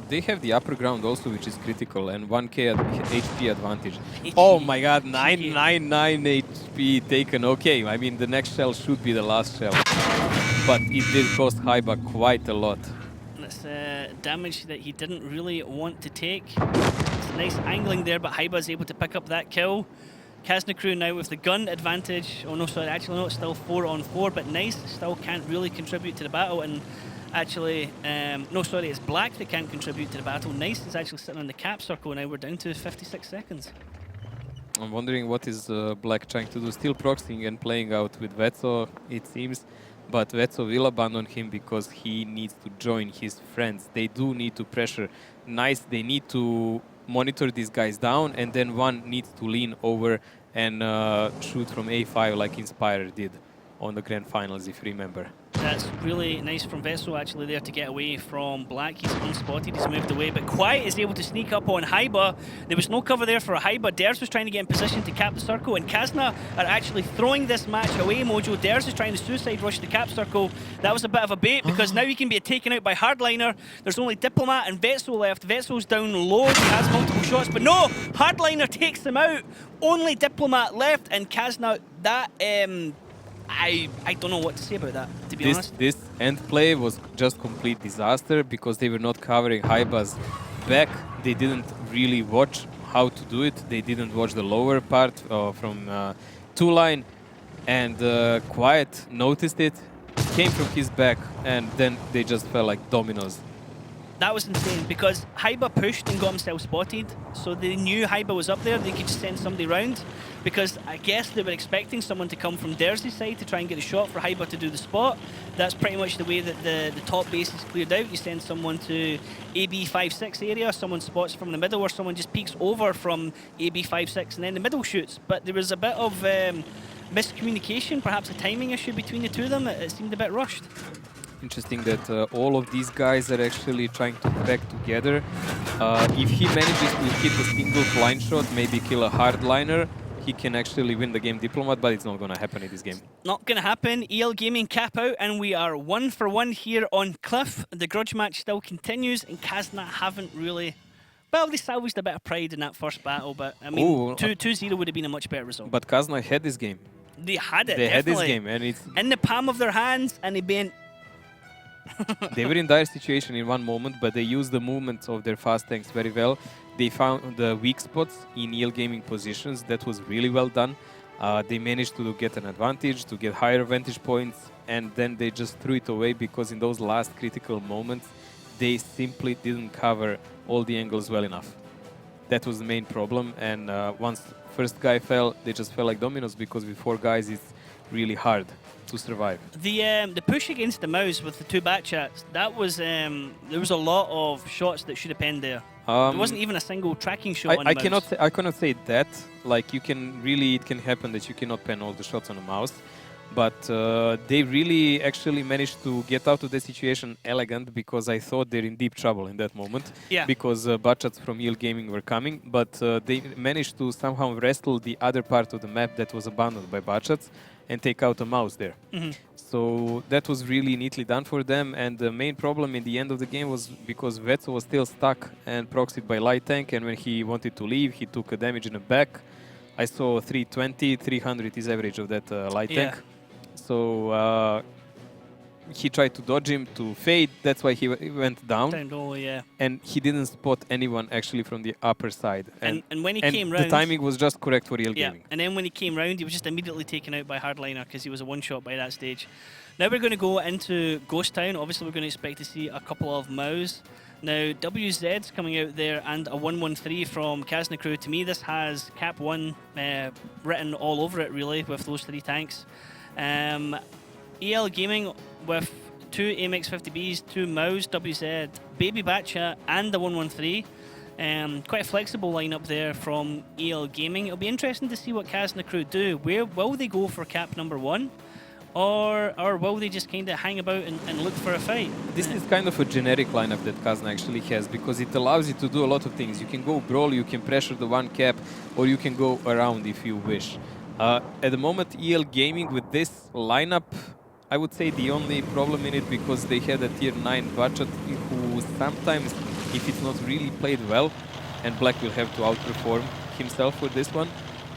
They have the upper ground also, which is critical, and 1k HP advantage. Oh my god, 999 HP taken. Okay, I mean, the next shell should be the last shell. But it did cost Haiba quite a lot. That's damage that he didn't really want to take. It's nice angling there, but Haiba is able to pick up that kill. Kazna crew now with the gun advantage. Oh no, sorry, actually no, it's still 4 on 4, but Nice still can't really contribute to the battle. And actually, no, sorry, it's Black that can't contribute to the battle. Nice is actually sitting on the cap circle now. We're down to 56 seconds. I'm wondering what is Black trying to do. Still proxying and playing out with Vetzel, it seems. But Vetzel will abandon him because he needs to join his friends. They do need to pressure Nice. They need to monitor these guys down, and then one needs to lean over and shoot from A5 like Inspire did on the grand finals, if you remember. That's really nice from Vetzel actually there to get away from Black. He's unspotted, he's moved away, but Quiet is able to sneak up on Haiba. There was no cover there for Haiba. Dares was trying to get in position to cap the circle, and Kazna are actually throwing this match away, Mojo. Dares is trying to suicide rush the cap circle. That was a bit of a bait because now he can be taken out by Hardliner. There's only Diplomat and Vetzel left. Vetzel's down low, he has multiple shots, but no! Hardliner takes him out. Only Diplomat left, and Kazna, that I don't know what to say about that, to be honest. This end play was just complete disaster because they were not covering Haiba's back. They didn't really watch how to do it. They didn't watch the lower part from 2 line, and Quiet noticed it, came from his back, and then they just fell like dominoes. That was insane because Haiba pushed and got himself spotted, so they knew Haiba was up there. They could just send somebody round because I guess they were expecting someone to come from Dares' side to try and get a shot for Haiba to do the spot. That's pretty much the way that the top base is cleared out. You send someone to AB56 area, someone spots from the middle, or someone just peeks over from AB56 and then the middle shoots. But there was a bit of miscommunication, perhaps a timing issue between the two of them. It seemed a bit rushed. Interesting that all of these guys are actually trying to pack together. If he manages to hit a single blind shot, maybe kill a hardliner, he can actually win the game Diplomat, but it's not going to happen in this game. Not going to happen. EL Gaming cap out, and we are 1 for 1 here on Cliff. The grudge match still continues, and Kazna haven't really... Well, they salvaged a bit of pride in that first battle, but I mean, 2-0 would have been a much better result. But Kazna had this game. They had it, They had definitely. this game, and it's... In the palm of their hands, and they been... They were in dire situation in one moment, but they used the movements of their fast tanks very well. They found the weak spots in EL Gaming positions. That was really well done. They managed to get an advantage, to get higher vantage points, and then they just threw it away because in those last critical moments, they simply didn't cover all the angles well enough. That was the main problem, and once first guy fell, they just fell like dominoes because with 4 guys, it's really hard to survive. The push against the mouse with the 2 back chats, that was there was a lot of shots that should have penned there. There wasn't even a single tracking shot on the mouse. I cannot say that. Like you can really, it can happen that you cannot pen all the shots on a mouse. But they really actually managed to get out of the situation elegant because I thought they're in deep trouble in that moment. Yeah. Because Bachats from EL Gaming were coming, but they managed to somehow wrestle the other part of the map that was abandoned by Bachats and take out a mouse there. So that was really neatly done for them, and the main problem in the end of the game was because Vetso was still stuck and proxied by Light Tank, and when he wanted to leave, he took a damage in the back. I saw 320, 300 is average of that Light Tank. So he tried to dodge him to fade, that's why he went down. Down low, yeah. And he didn't spot anyone actually from the upper side. And when he came round... the timing was just correct for EL Gaming. And then when he came round, he was just immediately taken out by Hardliner because he was a one-shot by that stage. Now we're going to go into Ghost Town. Obviously, we're going to expect to see a couple of Maus. Now, WZ's coming out there and a 1-1-3 from Kazna Crew. To me, this has Cap 1 written all over it, really, with those 3 tanks. EL Gaming with 2 AMX 50Bs, 2 Maus, WZ, Baby Batcha, and the 1-1-3. Quite a flexible lineup there from EL Gaming. It'll be interesting to see what Kazna Crew do. Where will they go for cap number 1? Or will they just kind of hang about and look for a fight? This is kind of a generic lineup that Kazna actually has because it allows you to do a lot of things. You can go brawl, you can pressure the 1 cap, or you can go around if you wish. At the moment, EL Gaming with this lineup, I would say the only problem in it because they had a tier 9 budget who sometimes, if it's not really played well, and Black will have to outperform himself for this one,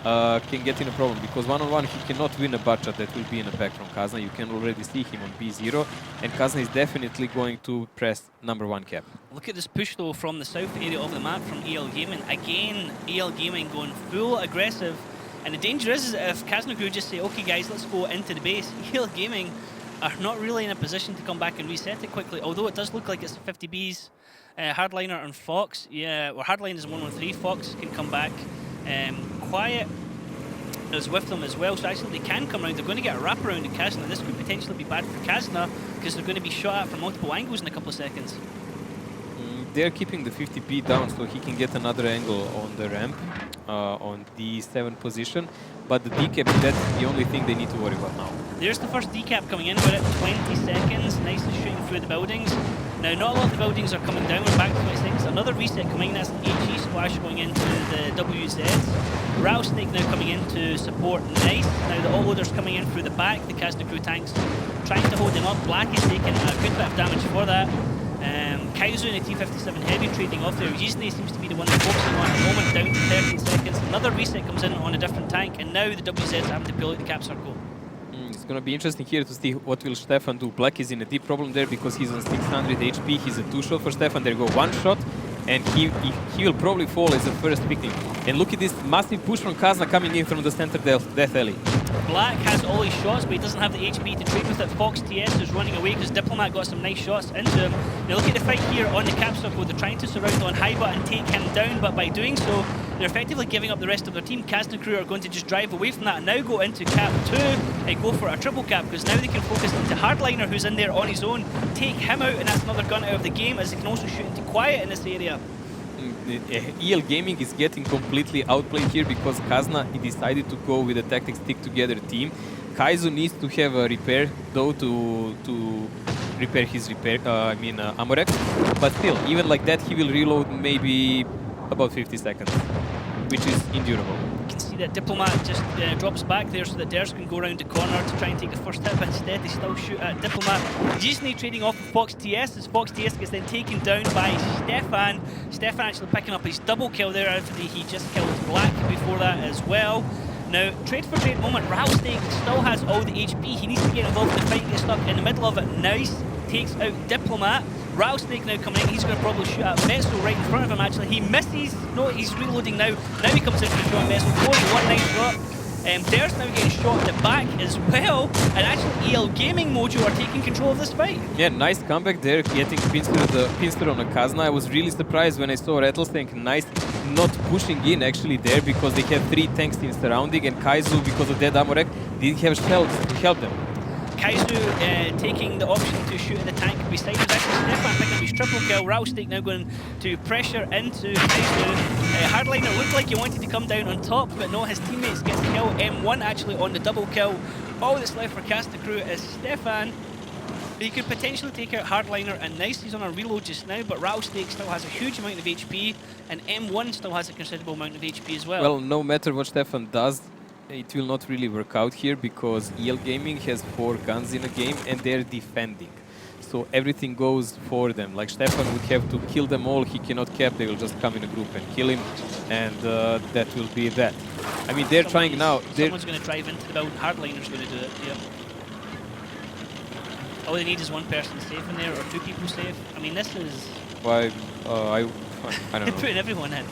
can get in a problem because one-on-one he cannot win a budget that will be in a pack from Kazna. You can already see him on B0, and Kazna is definitely going to press number 1 cap. Look at this push though from the south area of the map from EL Gaming. Again, EL Gaming going full aggressive. And the danger is that if Kazna Crew just say, okay guys, let's go into the base, EL Gaming are not really in a position to come back and reset it quickly, although it does look like it's 50Bs, Hardliner and Fox. Yeah, well, Hardliner is 1-1-3, Fox can come back. Quiet is with them as well, so actually they can come around. They're going to get a wraparound in Kazna. This could potentially be bad for Kazna because they're going to be shot at from multiple angles in a couple of seconds. They're keeping the 50B down so he can get another angle on the ramp on the 7th position, but the decap, that's the only thing they need to worry about now. There's the first decap coming in, we're at 20 seconds, nicely shooting through the buildings. Now, not a lot of the buildings are coming down, we're back to 20 seconds. Another reset coming, that's an HE splash going into the WZs. Rattlesnake now coming in to support Nice. Now the all-loaders coming in through the back, the Kazna Crew tanks trying to hold them up. Black is taking a good bit of damage for that. Kaizu in a T57 heavy trading off there. Yizne seems to be the one that's focusing on at the moment, down to 13 seconds. Another reset comes in on a different tank, and now the WZs are having to pull out the cap circle. It's going to be interesting here to see what will Stefan do. Black is in a deep problem there because he's on 600 HP. He's a 2-shot for Stefan. There go 1 shot, and he will probably fall as the first picking. And look at this massive push from Kazna coming in from the center death alley. Black has all his shots, but he doesn't have the HP to trade with it. Fox TS is running away because Diplomat got some nice shots into him. Now look at the fight here on the cap circle. They're trying to surround on Haiba and take him down, but by doing so, they're effectively giving up the rest of their team. Kazna Crew are going to just drive away from that and now go into cap 2 and go for a triple cap because now they can focus into Hardliner, who's in there on his own, take him out, and that's another gun out of the game, as they can also shoot into Quiet in this area. EL Gaming is getting completely outplayed here because Kazna decided to go with a tactics stick together team. Kaizu needs to have a repair though to repair his Amorex, but still, even like that he will reload maybe about 50 seconds, which is endurable. can see that Diplomat just drops back there so that Ders can go around the corner to try and take the first hit, but instead they still shoot at Diplomat. Disney trading off with Fox TS as Fox TS gets then taken down by Stefan. Stefan actually picking up his double kill there after he just killed Black before that as well. Now, trade for trade moment, Rattlesnake still has all the HP. He needs to get involved in the fight and get stuck in the middle of it. Nice, takes out Diplomat. Rattlesnake now coming in, he's going to probably shoot at Metzel right in front of him actually. He misses, no, he's reloading now. Now he comes in to shoot at Metzel, 41, nice shot. Dare's now getting shot at the back as well, and actually EL Gaming Mojo are taking control of this fight. Yeah, nice comeback there, getting Pinster on a Kazna. I was really surprised when I saw Rattlesnake nice not pushing in actually there because they have 3 tanks in surrounding, and Kaizu, because of that Amorek, didn't have shells to help them. Kaizu taking the option to shoot at the tank beside him. Actually, Stefan picking up his triple kill. Rattlesnake now going to pressure into Kaizu. Hardliner looked like he wanted to come down on top, but no, his teammates get the kill. M1 actually on the double kill. All that's left for Kazna Crew is Stefan. He could potentially take out Hardliner, and nice, he's on a reload just now, but Rattlesnake still has a huge amount of HP, and M1 still has a considerable amount of HP as well. Well, no matter what Stefan does, it will not really work out here because EL Gaming has 4 guns in a game and they're defending. So everything goes for them. Like Stefan would have to kill them all, he cannot cap, they will just come in a group and kill him, and that will be that. I mean, they're trying now. Someone's going to drive into the build, Hardliner's going to do it, yep. All they need is one person safe in there, or 2 people safe. I mean, this is... Why, I don't know. Putting everyone in.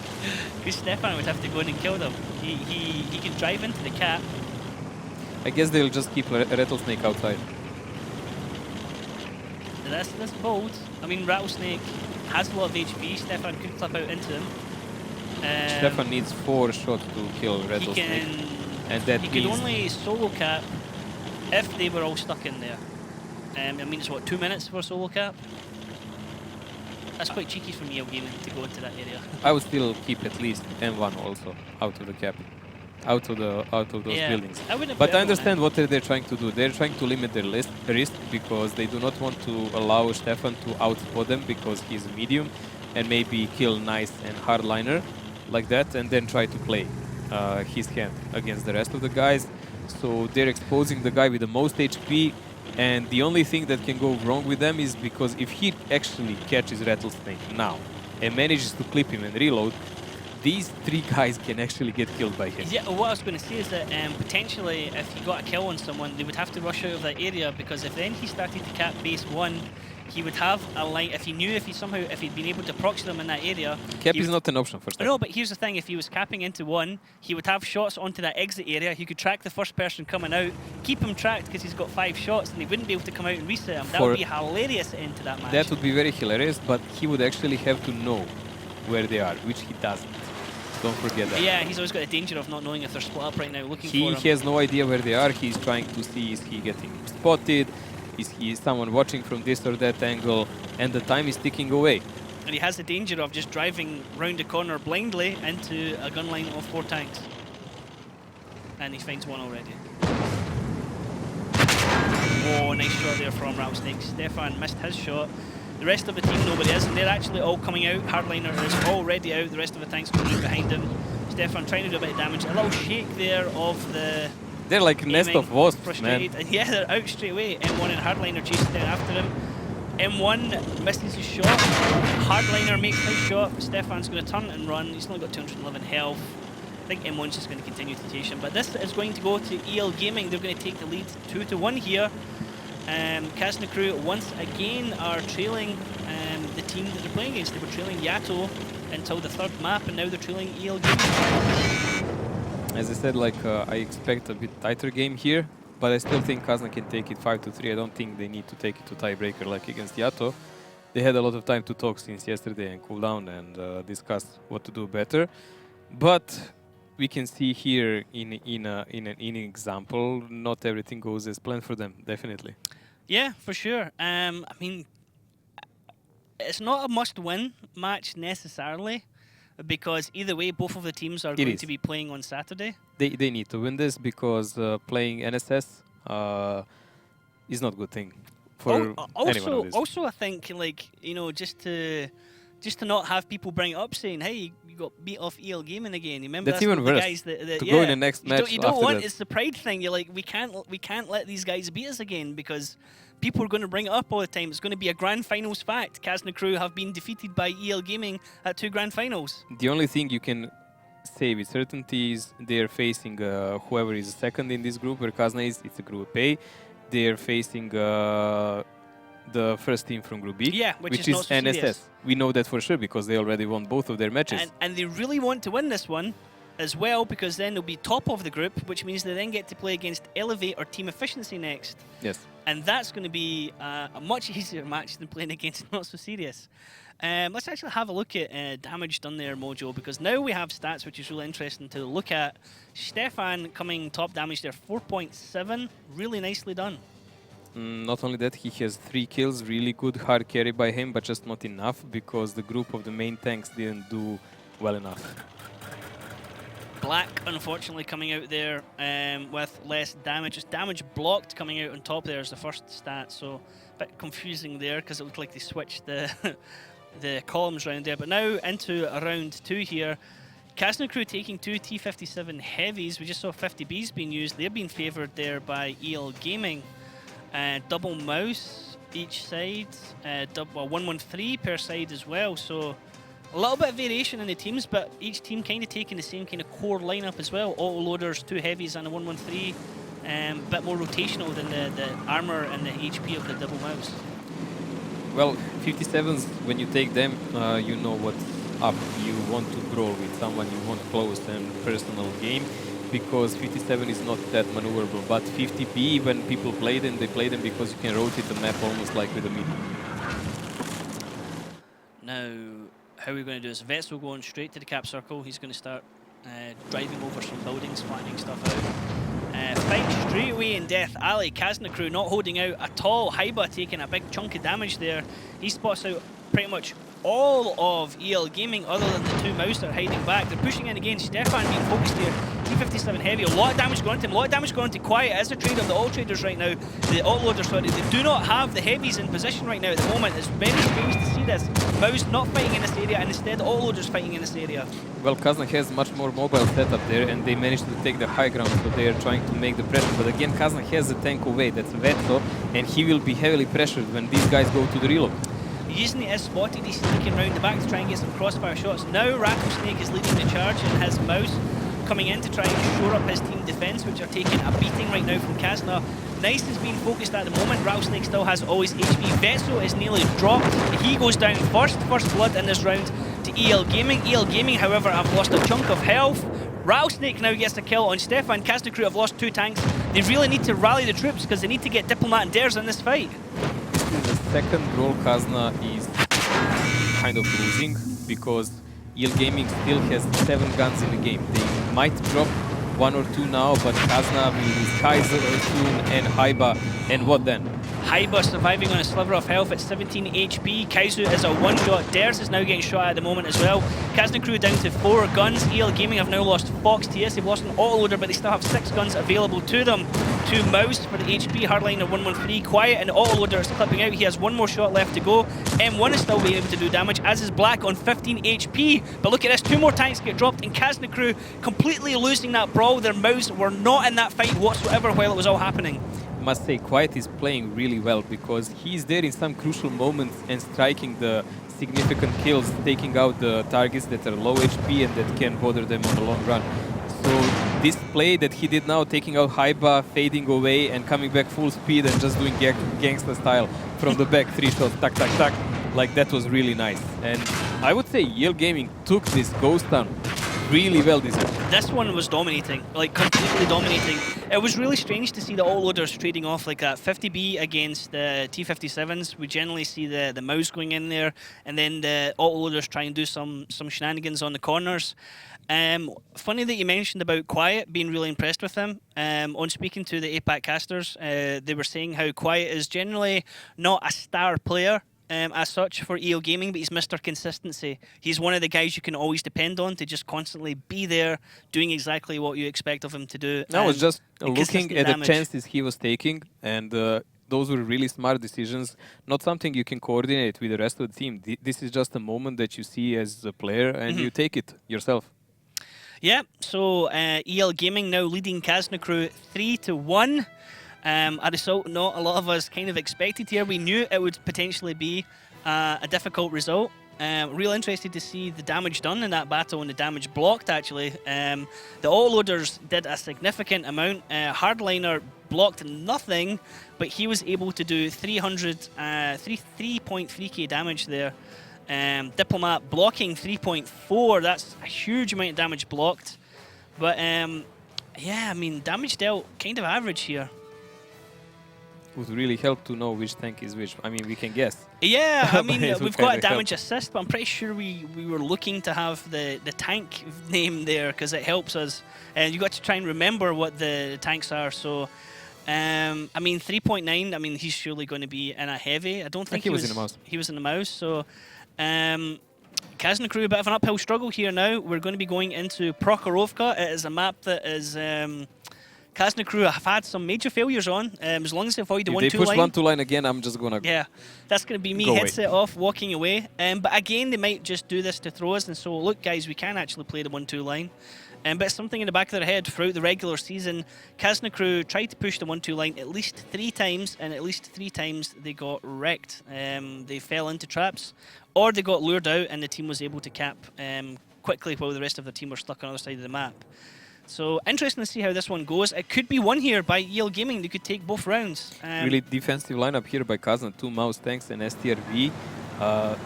Because Stefan would have to go in and kill them. He can drive into the cap. I guess they'll just keep Rattlesnake outside. That's bold. I mean, Rattlesnake has a lot of HP. Stefan could clip out into him. Stefan needs 4 shots to kill Rattlesnake. And that he could only solo cap if they were all stuck in there. I mean, it's what, 2 minutes for a solo cap? That's quite cheeky from EL Gaming to go into that area. I would still keep at least M1 also out of the cap, out of those buildings. But I understand what they're trying to do. They're trying to limit their risk because they do not want to allow Stefan to outspot them because he's a medium, and maybe kill Nice and Hardliner like that, and then try to play his hand against the rest of the guys. So they're exposing the guy with the most HP. And the only thing that can go wrong with them is because if he actually catches Rattlesnake now and manages to clip him and reload, these 3 guys can actually get killed by him. Yeah, what I was going to say is that potentially if he got a kill on someone, they would have to rush out of that area, because if then he started to cap base 1, he would have a line. If he knew, if he'd been able to proxy them in that area. Cap is not an option for Stefan. No, but here's the thing: if he was capping into 1, he would have shots onto that exit area. He could track the first person coming out, keep him tracked because he's got 5 shots, and he wouldn't be able to come out and reset him. That would be hilarious into that match. That would be very hilarious, but he would actually have to know where they are, which he doesn't. Don't forget that. Yeah, he's always got the danger of not knowing if they're split up right now, looking for him. He has no idea where they are. He's trying to see, is he getting spotted? Is someone watching from this or that angle? And the time is ticking away. And he has the danger of just driving round the corner blindly into a gun line of 4 tanks. And he finds one already. Oh, nice shot there from Rattlesnake. Stefan missed his shot. The rest of the team, nobody is, and they're actually all coming out. Hardliner is already out. The rest of the tanks coming out behind him. Stefan trying to do a bit of damage. A little shake there of the... They're like a nest of wasps, man. And yeah, they're out straight away. M1 and Hardliner chasing down after him. M1 misses his shot. Hardliner makes his shot, but Stefan's going to turn and run. He's only got 211 health. I think M1's just going to continue to chase him. But this is going to go to EL Gaming. They're going to take the lead 2-1 here. Kazna Crew once again are trailing the team that they're playing against. They were trailing Yato until the 3rd map, and now they're trailing EL Gaming. As I said, I expect a bit tighter game here, but I still think Kazna can take it 5-3. I don't think they need to take it to tiebreaker like against Yato. They had a lot of time to talk since yesterday and cool down and discuss what to do better. But we can see here in an example, not everything goes as planned for them, definitely. Yeah, for sure. I mean, it's not a must-win match necessarily, because either way, both of the teams are going to be playing on Saturday. They need to win this because playing NSS is not a good thing for anyone. Also, I think, like, you know, just to not have people bring it up saying, hey, you got beat off EL Gaming again. You remember That's one even of the worse, guys that to yeah, go in the next match You don't after want that. it's the pride thing. You're like, we can't let these guys beat us again because people are going to bring it up all the time. It's going to be a grand finals fact. Kazna Crew have been defeated by EL Gaming at 2 grand finals. The only thing you can say with certainty is they're facing whoever is second in this group, where Kazna is. It's a group A. They're facing the first team from Group B, Yeah, which is not so NSS. serious. We know that for sure because they already won both of their matches. And they really want to win this one as well because then they'll be top of the group, which means they then get to play against Elevate or Team Efficiency next. Yes. And that's going to be a much easier match than playing against Not So Serious. Let's actually have a look at damage done there, Mojo, because now we have stats which is really interesting to look at. Stefan coming top damage there, 4.7, really nicely done. Not only that, he has 3 kills, really good hard carry by him, but just not enough because the group of the main tanks didn't do well enough. Black, unfortunately, coming out there with less damage. Just damage blocked coming out on top there is the first stat, so a bit confusing there because it looked like they switched the the columns around there. But now into round 2 here. Kazna Crew taking 2 T57 heavies. We just saw 50Bs being used. They're being favoured there by EL Gaming. Double mouse each side, 113 per side as well. So a little bit of variation in the teams, but each team kind of taking the same kind of core lineup as well. Auto loaders, 2 heavies and a 113. Bit more rotational than the armor and the HP of the double mouse. Well, 57s, when you take them, you know what's up. You want to brawl with someone, you want close and personal game, because 57 is not that maneuverable. But 50B, when people play them, they play them because you can rotate the map almost like with a medium. Now, how are we going to do this? Vet's will go on straight to the cap circle. He's going to start driving over some buildings, flattening stuff out. Fight straight away in Death Alley. Kazna Crew not holding out at all. Haiba taking a big chunk of damage there. He spots out pretty much all of EL Gaming other than the 2 mouse that are hiding back. They're pushing in again. Stefan being focused here. T57 heavy. A lot of damage going to him. A lot of damage going to Quiet as a trader of the all traders right now. The all loaders, sorry. They do not have the heavies in position right now at the moment. It's very strange to see this. Mouse not fighting in this area and instead all loaders fighting in this area. Well, Kazna has much more mobile setup there and they managed to take the high ground, so they are trying to make the pressure. But again, Kazna has a tank away, that's Vetso, and he will be heavily pressured when these guys go to the reload. Using it as spotted, he's sneaking round the back to try and get some crossfire shots. Now Rattlesnake is leading the charge and his mouse coming in to try and shore up his team defense, which are taking a beating right now from Kazna. Nice is being focused at the moment. Rattlesnake still has all his HP. Vetso is nearly dropped. He goes down first blood in this round to EL Gaming. EL Gaming, however, have lost a chunk of health. Rattlesnake now gets a kill on Stefan. Kazna Crew have lost 2 tanks. They really need to rally the troops because they need to get Diplomat and Dares in this fight. In the second role, Kazna is kind of losing because EL Gaming still has 7 guns in the game. They might drop 1 or 2 now, but Kazna will lose Kaiser soon and Haiba, and what then? Haiba surviving on a sliver of health at 17 HP. Kaizu is a one-shot. Dares is now getting shot at the moment as well. Kazna Crew down to 4 guns. EL Gaming have now lost Fox TS. They've lost an autoloader, but they still have 6 guns available to them. 2 Mouse for the HP. Hardliner 113. Quiet and autoloader is clipping out. He has 1 more shot left to go. M1 is still being able to do damage, as is Black on 15 HP. But look at this. 2 more tanks get dropped, and Kazna Crew completely losing that brawl. Their Mouse were not in that fight whatsoever while it was all happening. Must say, Quiet is playing really well because he's there in some crucial moments and striking the significant kills, taking out the targets that are low HP and that can bother them on the long run. So this play that he did now, taking out Haiba, fading away and coming back full speed and just doing gangster style from the back, 3 shots, tack, tack, tack, like that was really nice. And I would say EL Gaming took this ghost town really well this time. This one was dominating, like completely dominating. It was really strange to see the autoloaders trading off like that. 50B against the T57s. We generally see the mouse going in there, and then the autoloaders try and do some shenanigans on the corners. Funny that you mentioned about Quiet, being really impressed with him. On speaking to the APAC casters, they were saying how Quiet is generally not a star player as such for EO Gaming, but he's Mr. Consistency. He's one of the guys you can always depend on to just constantly be there, doing exactly what you expect of him to do. I was just looking at damage. the chances he was taking, and those were really smart decisions, not something you can coordinate with the rest of the team. This is just a moment that you see as a player and you take it yourself. Yeah, so EL Gaming now leading Kazna Crew 3-1. A result not a lot of us kind of expected here. We knew it would potentially be a difficult result. Real interested to see the damage done in that battle and the damage blocked, actually. The all-loaders did a significant amount. Hardliner blocked nothing, but he was able to do 3.3k damage there. Diplomat blocking 3.4. That's a huge amount of damage blocked. But yeah, I mean, damage dealt kind of average here. Would really help to know which tank is which. I mean, we can guess. Yeah, I mean, It would we've got a kinda help. damage assist, but I'm pretty sure we were looking to have the tank name there because it helps us. And you got to try and remember what the tanks are. So, I mean, 3.9. I mean, he's surely going to be in a heavy. I don't think he was in the mouse. He was in the mouse. So, Kazna Crew, a bit of an uphill struggle here now. We're going to be going into Prokhorovka. It is a map that is Kazna Crew have had some major failures on. As long as they avoid the 1-2 line. If they push 1-2 line again, I'm just gonna yeah, that's going to be me go headset off, walking away. But again, they might just do this to throw us. And so, look, guys, we can actually play the 1-2 line. But it's something in the back of their head throughout the regular season. Kazna Crew tried to push the 1-2 line at least 3 times, and at least 3 times they got wrecked. They fell into traps, or they got lured out, and the team was able to cap quickly while the rest of the team were stuck on the other side of the map. So, interesting to see how this one goes. It could be won here by EL Gaming. They could take both rounds. really defensive lineup here by Kazna. 2 mouse tanks and STRV.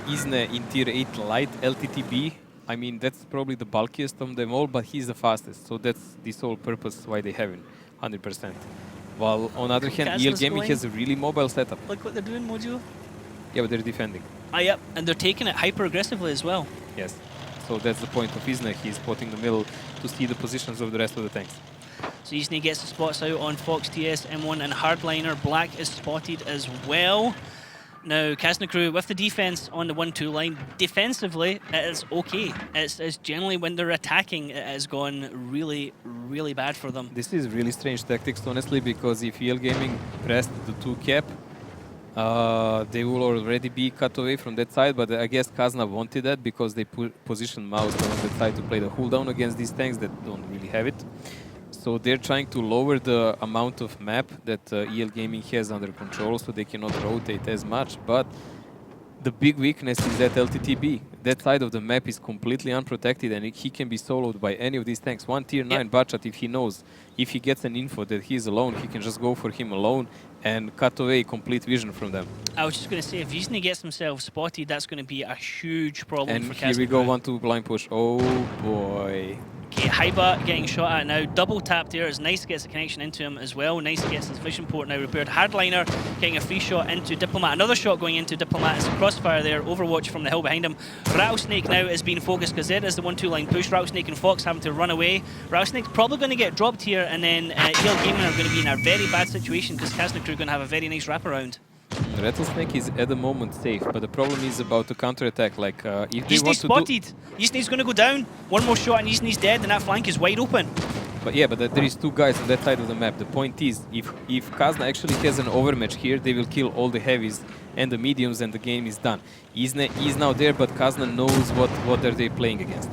Isne in tier 8 light LTTB. I mean, that's probably the bulkiest of them all, but he's the fastest. So that's the sole purpose why they have him, 100%. While on the other hand, EL Kazna's Gaming going. has a really mobile setup. Look what they're doing, Mojo. Yeah, but they're defending. Ah, yep, and they're taking it hyper aggressively as well. Yes. So that's the point of Isne. He's spotting the middle to see the positions of the rest of the tanks. So Isne gets the spots out on Fox, TS, M1 and Hardliner. Black is spotted as well. Now, Kazna Crew with the defense on the 1-2 line, defensively, it is okay. It's generally when they're attacking, it has gone really, really bad for them. This is really strange tactics, honestly, because if EL Gaming pressed the 2 cap, they will already be cut away from that side, but I guess Kazna wanted that because they positioned Mouse on that side to play the hold down against these tanks that don't really have it. So they're trying to lower the amount of map that EL Gaming has under control so they cannot rotate as much, but the big weakness is that LTTB. That side of the map is completely unprotected and he can be soloed by any of these tanks. One tier 9 Bachat, if he knows, if he gets an info that he's alone, he can just go for him alone and cut away complete vision from them. I was just going to say, if Isne gets himself spotted, that's going to be a huge problem And for here Kazna we go, Crew. 1-2 blind push. Oh boy. Okay, Haiba getting shot at now. Double tap there as Nice gets a connection into him as well. Nice gets his vision port now repaired. Hardliner getting a free shot into Diplomat. Another shot going into Diplomat as a crossfire there. Overwatch from the hill behind him. Rattlesnake now is being focused because there is the 1-2 line push. Rattlesnake and Fox having to run away. Rattlesnake's probably going to get dropped here, and then EL Gaming are going to be in a very bad situation because Kazna Crew are going to have a very nice wraparound. Rattlesnake is at the moment safe, but the problem is about the counter-attack. Like, if they Isne's want to spotted. Isne's going to go down. One more shot and Isne's dead, and that flank is wide open. But yeah, but there is 2 guys on that side of the map. The point is, if Kazna actually has an overmatch here, they will kill all the heavies and the mediums, and the game is done. Isne is now there, but Kazna knows what are they playing against.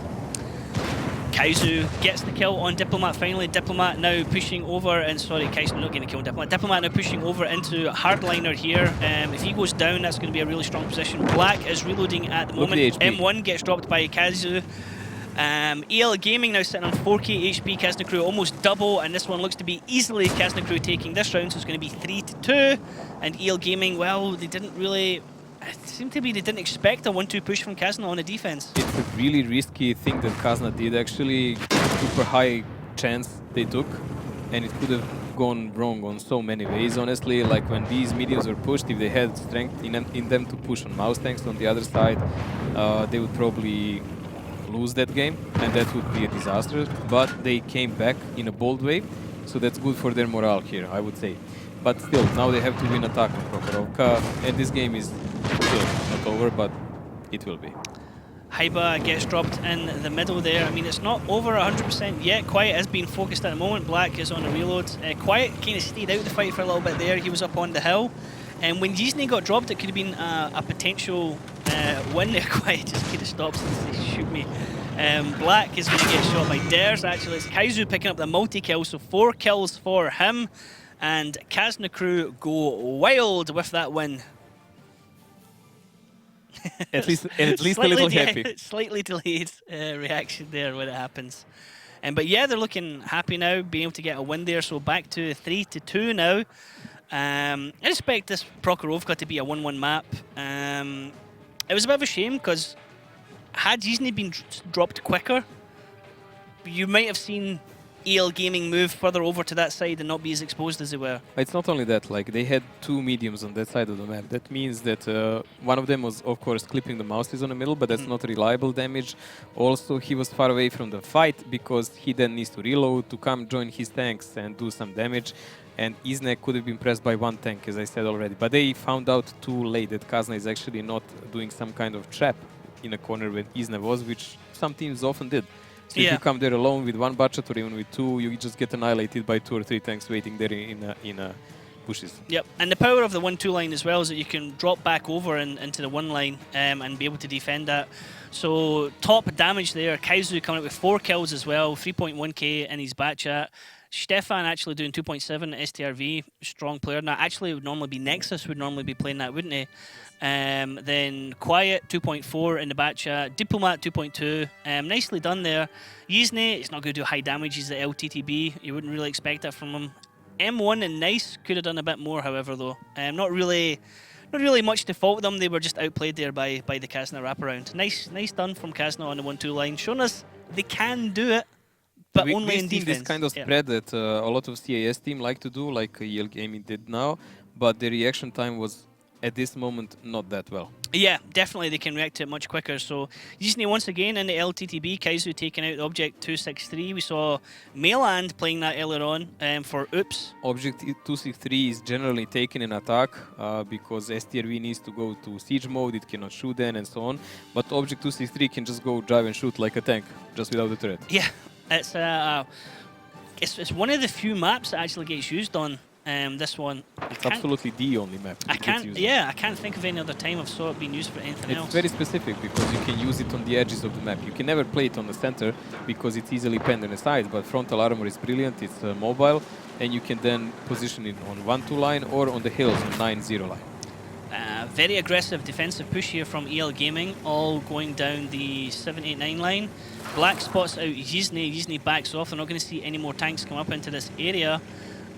Kaizu gets the kill on Diplomat finally. Diplomat now pushing over, and sorry, Kaizu not getting a kill on Diplomat. Diplomat now pushing over into Hardliner here. If he goes down, that's going to be a really strong position. Black is reloading at the moment. M1 gets dropped by Kaizu. EL Gaming now sitting on 4k HP. Kazna Crew almost double, and this one looks to be easily Kazna Crew taking this round, so it's going to be 3-2. And EL Gaming, well, they didn't really... It seemed to be they didn't expect a 1-2 push from Kazna on the defense. It's a really risky thing that Kazna did, actually. Super high chance they took, and it could have gone wrong on so many ways, honestly. Like when these mediums were pushed, if they had strength in them to push on mouse tanks on the other side, they would probably lose that game, and that would be a disaster. But they came back in a bold way, so that's good for their morale here, I would say. But still, now they have to win attack on Prokhorovka, and this game is still not over, but it will be. Haiba gets dropped in the middle there. I mean, it's not over 100% yet. Quiet is being focused at the moment. Black is on a reload. Quiet kind of stayed out of the fight for a little bit there. He was up on the hill. And when Yeezney got dropped, it could have been a potential win there. Quiet just kind of stops and says, shoot me. Black is going to get shot by Dares, actually. It's Kaizu picking up the multi-kill, so 4 kills for him. And Kazna crew go wild with that win. At least a little happy. Slightly delayed reaction there when it happens. But yeah, they're looking happy now, being able to get a win there. So back to 3-2 now. I expect this Prokhorovka to be a 1-1 map. It was a bit of a shame because had Yeezney been dropped quicker, you might have seen EL Gaming move further over to that side and not be as exposed as they were. It's not only that, like they had 2 mediums on that side of the map. That means that one of them was, of course, clipping the mouses on the middle, but that's not reliable damage. Also, he was far away from the fight because he then needs to reload to come join his tanks and do some damage. And Isne could have been pressed by 1 tank, as I said already. But they found out too late that Kazna is actually not doing some kind of trap in a corner where Isne was, which some teams often did. So if you come there alone with 1 budget or even with 2, you just get annihilated by 2 or 3 tanks waiting there in bushes. Yep, and the power of the 1-2 line as well is that you can drop back over into the 1 line and be able to defend that. So top damage there, Kaizu coming up with 4 kills as well, 3.1k in his bat chat. Stefan actually doing 2.7 STRV, strong player. Now, actually, it would normally be Nexus would normally be playing that, wouldn't he? Then Quiet 2.4 in the bat chat, Diplomat 2.2. Nicely done there. Yeezney, he's not going to do high damage. He's the LTTB. You wouldn't really expect that from him. M1 and Nice could have done a bit more, however, though. Not really much to fault them. They were just outplayed there by the Kazna wraparound. Nice done from Kazna on the 1-2 line, showing us they can do it. But only in defense. This kind of spread that a lot of CIS team like to do, like EL Gaming did now, but the reaction time was at this moment not that well. Yeah, definitely they can react to it much quicker. So Yeezney once again in the LTTB, Kaizu taking out the Object 263. We saw Mailand playing that earlier on for Oops. Object 263 is generally taken in attack because STRV needs to go to siege mode, it cannot shoot then and so on. But Object 263 can just go drive and shoot like a tank, just without the turret. Yeah, it's one of the few maps that actually gets used on this one. It's absolutely the only map. I can't think of any other time I've saw it being used for anything else. It's very specific because you can use it on the edges of the map. You can never play it on the center because it's easily penned on the sides, but frontal armor is brilliant, it's mobile, and you can then position it on 1-2 line or on the hills on 9-0 line. Very aggressive defensive push here from EL Gaming, all going down the 7-8-9 line. Black spots out Yeezney. Yeezney backs off. They're not going to see any more tanks come up into this area.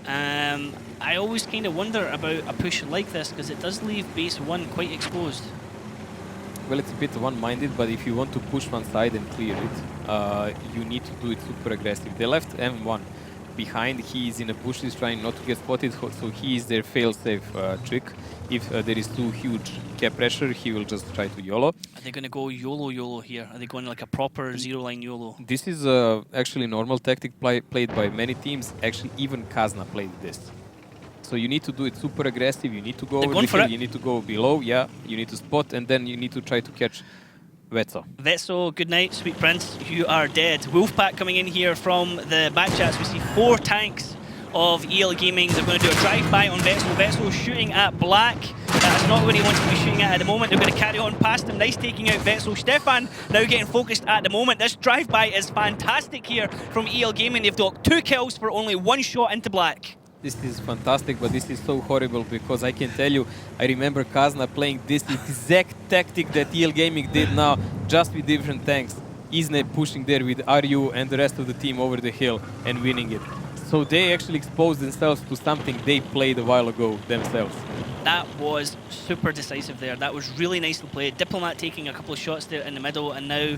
I always kind of wonder about a push like this because it does leave base 1 quite exposed. Well, it's a bit one-minded, but if you want to push one side and clear it, you need to do it super aggressive. They left M1 behind. He is in the bushes trying not to get spotted, so he is their fail-safe trick. If there is too huge cap pressure, he will just try to YOLO. Are they going to go YOLO here? Are they going like a proper zero-line YOLO? This is actually a normal tactic played by many teams. Actually, even Kazna played this. So you need to do it super aggressive. You need to go over the hill, you need to go below, yeah. You need to spot, and then you need to try to catch Vetso. Vetso, good night, sweet prince. You are dead. Wolfpack coming in here from the back chats. We see 4 tanks of EL Gaming. They're going to do a drive-by on Vetso. Vetso shooting at Black. That's not what he wants to be shooting at the moment. They're going to carry on past him. Nice taking out Vetso. Stefan now getting focused at the moment. This drive-by is fantastic here from EL Gaming. They've got 2 kills for only 1 shot into Black. This is fantastic, but this is so horrible because I can tell you, I remember Kazna playing this exact tactic that EL Gaming did now, just with different tanks. Isne pushing there with RU and the rest of the team over the hill and winning it. So they actually exposed themselves to something they played a while ago themselves. That was super decisive there. That was really nicely played. Diplomat taking a couple of shots there in the middle, and now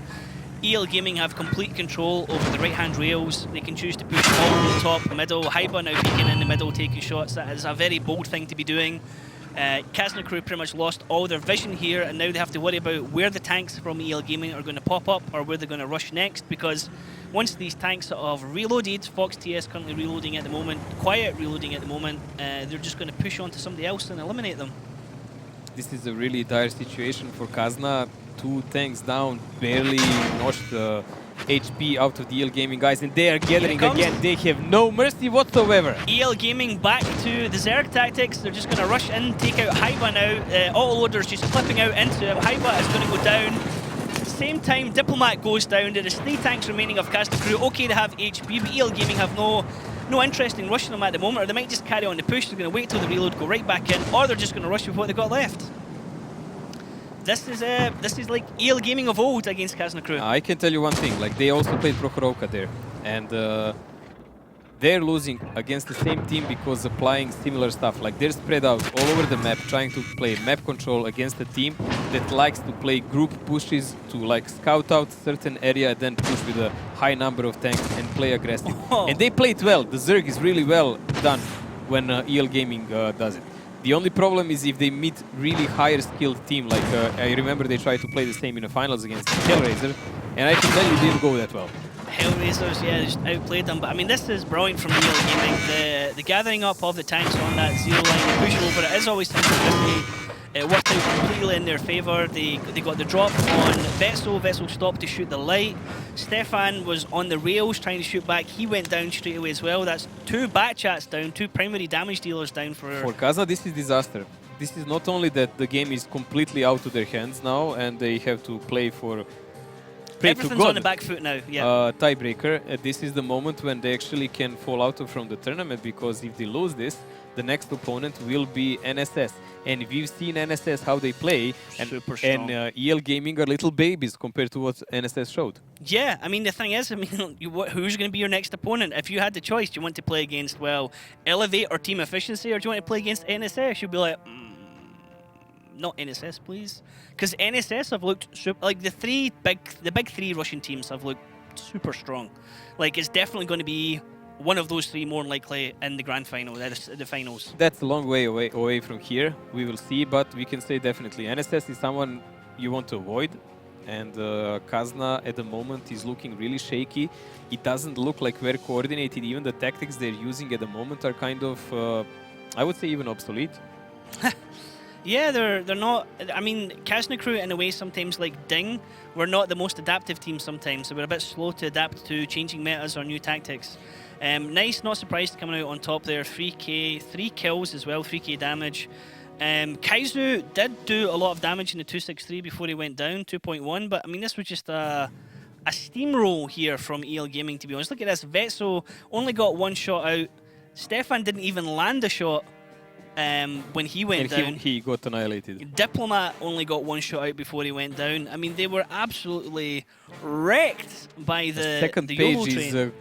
EL Gaming have complete control over the right-hand rails. They can choose to push all the top, middle. Haiba now peeking in the middle, taking shots. That is a very bold thing to be doing. Kazna crew pretty much lost all their vision here, and now they have to worry about where the tanks from EL Gaming are going to pop up or where they're going to rush next, because once these tanks have reloaded, Fox TS currently reloading at the moment, Quiet reloading at the moment, they're just going to push on to somebody else and eliminate them. This is a really dire situation for Kazna. 2 tanks down, barely notched HP out of the EL Gaming guys, and they are gathering again. They have no mercy whatsoever. EL Gaming back to the Zerg tactics. They're just going to rush in, take out Haiba now. Autoloader's just clipping out into him. Haiba is going to go down. At the same time, Diplomat goes down. There is 3 tanks remaining of Kazna Crew. Okay, they have HP, but EL Gaming have no interest in rushing them at the moment, or they might just carry on the push. They're going to wait till the reload, go right back in, or they're just going to rush with what they've got left. This is like EL Gaming of old against Kazna Crew. I can tell you one thing, like they also played Prokhorivka there, and they're losing against the same team because applying similar stuff. Like they're spread out all over the map, trying to play map control against a team that likes to play group pushes to like scout out certain area, then push with a high number of tanks and play aggressive. And they play it well. The Zerg is really well done when EL Gaming does it. The only problem is if they meet really higher skilled team, like I remember they tried to play the same in the finals against Hellraiser, and I can tell you it didn't go that well. Hellraisers, yeah, just outplayed them. But I mean, this is brilliant from EL Gaming. The gathering up of the tanks on that 0 line, the push over, it is always something risky. It worked out completely in their favour. They got the drop on Vetzel. Vetzel stopped to shoot the light. Stefan was on the rails trying to shoot back. He went down straight away as well. That's 2 Batchats down, 2 primary damage dealers down for Kazna, this is disaster. This is not only that the game is completely out of their hands now and they have to play for... Everything's on the back foot now, yeah. Tiebreaker. This is the moment when they actually can fall out from the tournament, because if they lose this, the next opponent will be NSS. And we've seen NSS how they play, and EL Gaming are little babies compared to what NSS showed. Yeah, I mean, the thing is, I mean, who's going to be your next opponent? If you had the choice, do you want to play against, well, Elevate or Team Efficiency, or do you want to play against NSS? You'd be like, not NSS, please. Because NSS have looked super, like the big 3 Russian teams have looked super strong. Like, it's definitely going to be one of those 3 more likely in the grand final, the finals. That's a long way away from here. We will see, but we can say definitely NSS is someone you want to avoid. And Kazna at the moment is looking really shaky. It doesn't look like very coordinated. Even the tactics they're using at the moment are kind of, I would say, even obsolete. Yeah, they're not. I mean, Kazna Crew in a way sometimes, like Ding, were not the most adaptive team sometimes. They were a bit slow to adapt to changing metas or new tactics. Nice, not surprised coming out on top there. 3k, 3 kills as well, 3k damage. Kaizu did do a lot of damage in the 263 before he went down, 2.1. But I mean, this was just a steamroll here from EL Gaming, to be honest. Look at this. Vetzel only got 1 shot out. Stefan didn't even land a shot. When he went down, he got annihilated. Diplomat only got 1 shot out before he went down. I mean, they were absolutely wrecked by the second the page YOLO train. is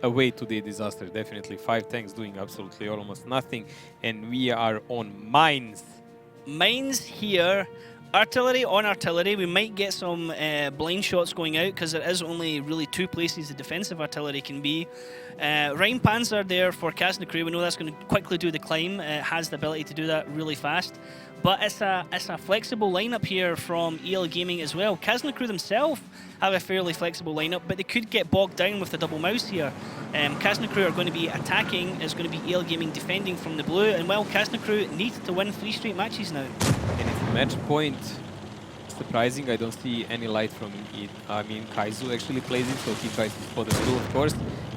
a way to the disaster, definitely. 5 tanks doing absolutely almost nothing, and we are on mines. Mines here. Artillery on artillery. We might get some blind shots going out because there is only really 2 places the defensive artillery can be. Rhine Panzer there for Kazna Crew. We know that's going to quickly do the climb. It has the ability to do that really fast. But it's a flexible lineup here from EL Gaming as well. Kazna Crew themselves have a fairly flexible lineup, but they could get bogged down with the double mouse here. Kazna Crew are going to be attacking. It's going to be EL Gaming defending from the blue. And well, Kazna Crew need to win 3 straight matches now. And it's match point. Surprising, I don't see any light from it. I mean, Kaizu actually plays it, so he tries to spot the blue, of course,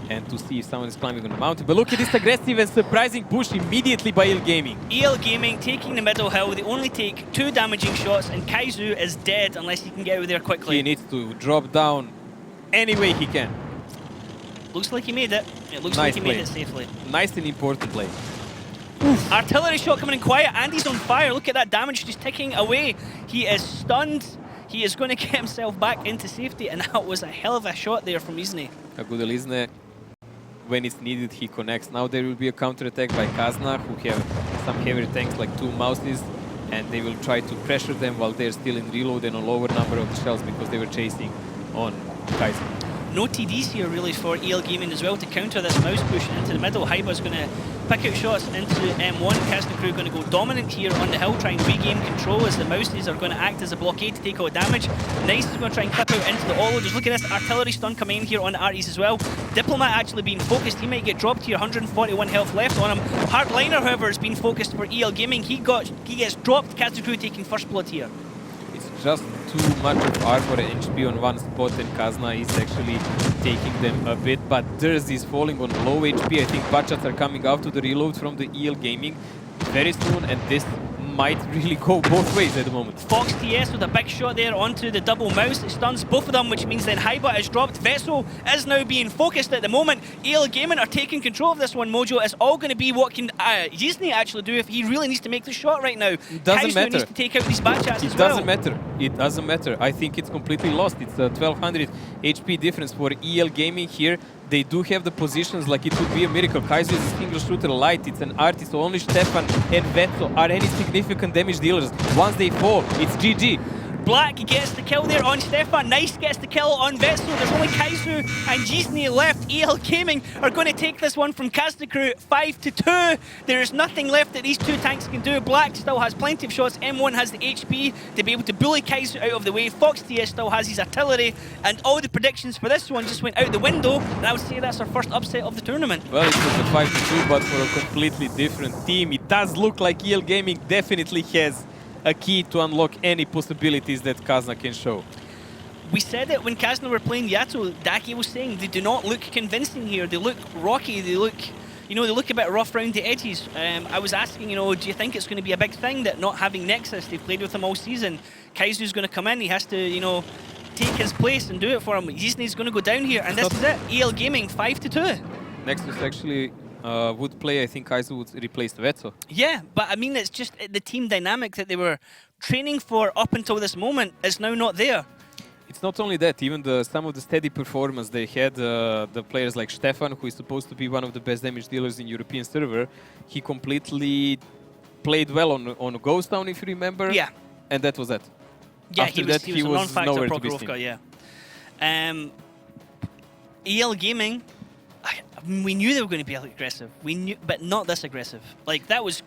and to see if someone is climbing on the mountain. But look at this aggressive and surprising push immediately by EL Gaming. EL Gaming taking the middle hill. They only take 2 damaging shots, and Kaizu is dead unless he can get out of there quickly. He needs to drop down any way he can. Looks like he made it. It looks Nice like he play. made it safely. Nice and important play. Artillery shot coming in quiet, and he's on fire. Look at that damage just ticking away. He is stunned. He is going to get himself back into safety, and that was a hell of a shot there from Izne. A good Izne. When it's needed, he connects. Now there will be a counter-attack by Kazna, who have some heavier tanks like 2 mouses, and they will try to pressure them while they're still in reload and a lower number of the shells because they were chasing on Kaiser. No TDs here really for EL Gaming as well to counter this mouse push into the middle. Haiba's going to pick out shots into M1. Kazna Crew going to go dominant here on the hill, try and regain control as the mouses are going to act as a blockade to take out damage. Nice is going to try and clip out into the Allloaders. Look at this artillery stun coming in here on the arties as well. Diplomat actually being focused. He might get dropped here. 141 health left on him. Hardliner, however, is being focused for EL Gaming. He gets dropped. Kazna Crew taking first blood here. It's just too much of armor and HP on one spot, and Kazna is actually taking them a bit. But Durs is falling on low HP. I think Bachats are coming out to the reload from the EL Gaming very soon, and this might really go both ways at the moment. Fox TS with a big shot there onto the double mouse. It stuns both of them, which means then Haiba is dropped. Vessel is now being focused at the moment. EL Gaming are taking control of this one, Mojo. It's all going to be what can Yizny actually do if he really needs to make the shot right now. It doesn't matter. Needs to take out these Bachats as It well. doesn't matter. It doesn't matter. I think it's completely lost. It's a 1200 HP difference for EL Gaming here. They do have the positions like it would be a miracle. Kaiser is a single shooter light. It's an artist, so only Stefan and Vetso are any significant damage dealers. Once they fall, it's GG. Black gets the kill there on Stefan. Nice gets the kill on Vetso. There's only Kaizu and Yizny left. EL Gaming are going to take this one from Kazna Crew 5-2. There is nothing left that these two tanks can do. Black still has plenty of shots. M1 has the HP to be able to bully Kaizu out of the way. Fox TS still has his artillery. And all the predictions for this one just went out the window. And I would say that's our first upset of the tournament. Well, it was a 5-2, but for a completely different team. It does look like EL Gaming definitely has a key to unlock any possibilities that Kazna can show. We said it when Kazna were playing Yato. Daki was saying they do not look convincing here. They look rocky. They look, they look a bit rough around the edges. I was asking, do you think it's going to be a big thing that not having Nexus? They've played with him all season. Kaizu's going to come in. He has to, take his place and do it for him. Yizny's going to go down here, and this is it. EL Gaming 5-2. Nexus actually would play, I think Kaizu would replace Vetso. Yeah, but I mean, it's just the team dynamic that they were training for up until this moment is now not there. It's not only that, even some of the steady performance they had, the players like Stefan, who is supposed to be one of the best damage dealers in European server, he completely played well on Ghost Town, if you remember. Yeah. And that was it. Yeah, After he was a non-factor nowhere to be seen. Prokhorovka, yeah. EL Gaming, we knew they were going to be aggressive. We knew, but not this aggressive. Like that was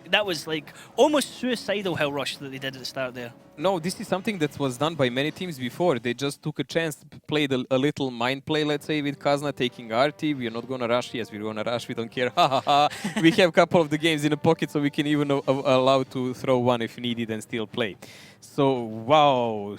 like almost suicidal hell rush that they did at the start there. No, this is something that was done by many teams before. They just took a chance, played a little mind play, let's say, with Kazna taking RT. We're not going to rush. Yes, we're going to rush. We don't care. Ha ha ha. We have a couple of the games in the pocket, so we can even allow to throw one if needed and still play. So, wow.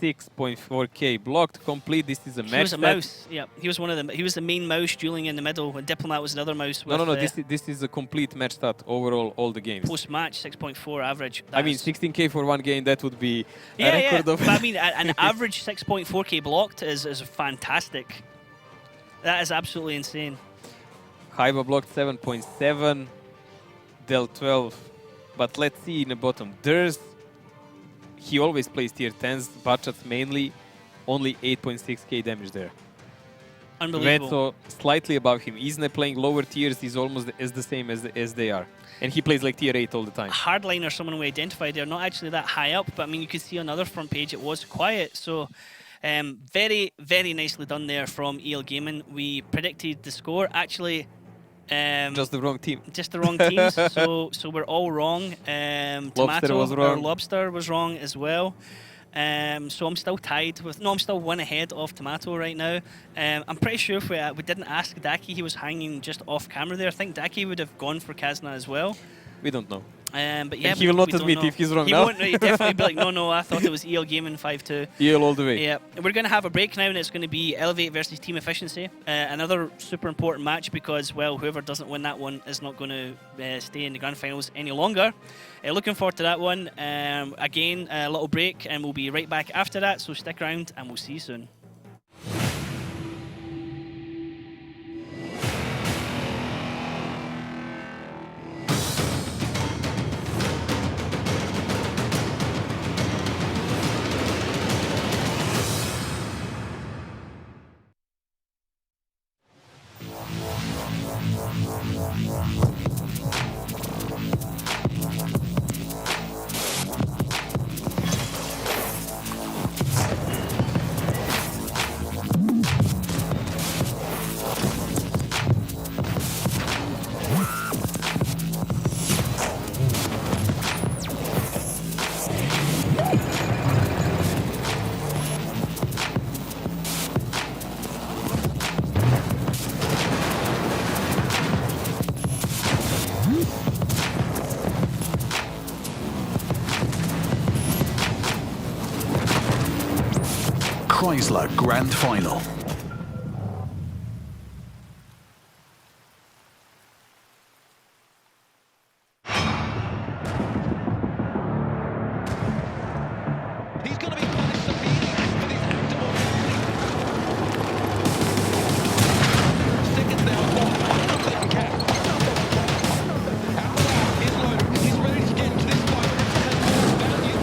6.4k blocked complete. This is a match. He was a mouse. Yeah, he was one of them. He was the main mouse dueling in the middle, and Diplomat was another mouse. With, no. This is a complete match stat overall, all the games. Post match 6.4 average. I mean, 16k for one game. That would be a record of. But I mean, an average 6.4k blocked is fantastic. That is absolutely insane. Haiba blocked 7.7, Del 12, but let's see in the bottom. He always plays tier 10s, Bachats mainly, only 8.6k damage there. Unbelievable. Vetso slightly above him. Isne playing lower tiers is almost the same as they are. And he plays like tier 8 all the time. Hardliner, someone we identified there, not actually that high up, but I mean, you could see on the other front page it was quiet. So very, very nicely done there from EL Gaming. We predicted the score. Actually, just the wrong team. Just the wrong teams. so we're all wrong. Lobster was wrong. Our Lobster was wrong as well. So I'm still tied with. No, I'm still one ahead of Tomato right now. I'm pretty sure if we didn't ask Daki, he was hanging just off camera there. I think Daki would have gone for Kazna as well. We don't know. But yeah, and he will not admit if he's wrong he now. Won't, he'll definitely be like, no, I thought it was EL Gaming 5-2. EL all the way. Yeah, we're going to have a break now, and it's going to be Elevate versus Team Efficiency. Another super important match because, well, whoever doesn't win that one is not going to stay in the grand finals any longer. Looking forward to that one. Again, a little break, and we'll be right back after that, so stick around, and we'll see you soon. Chrysler Grand Final. He's going to be punished severely for these outdoor. Seconds now, second cap. Out is loaded. He's ready to get into this fight. Has more value.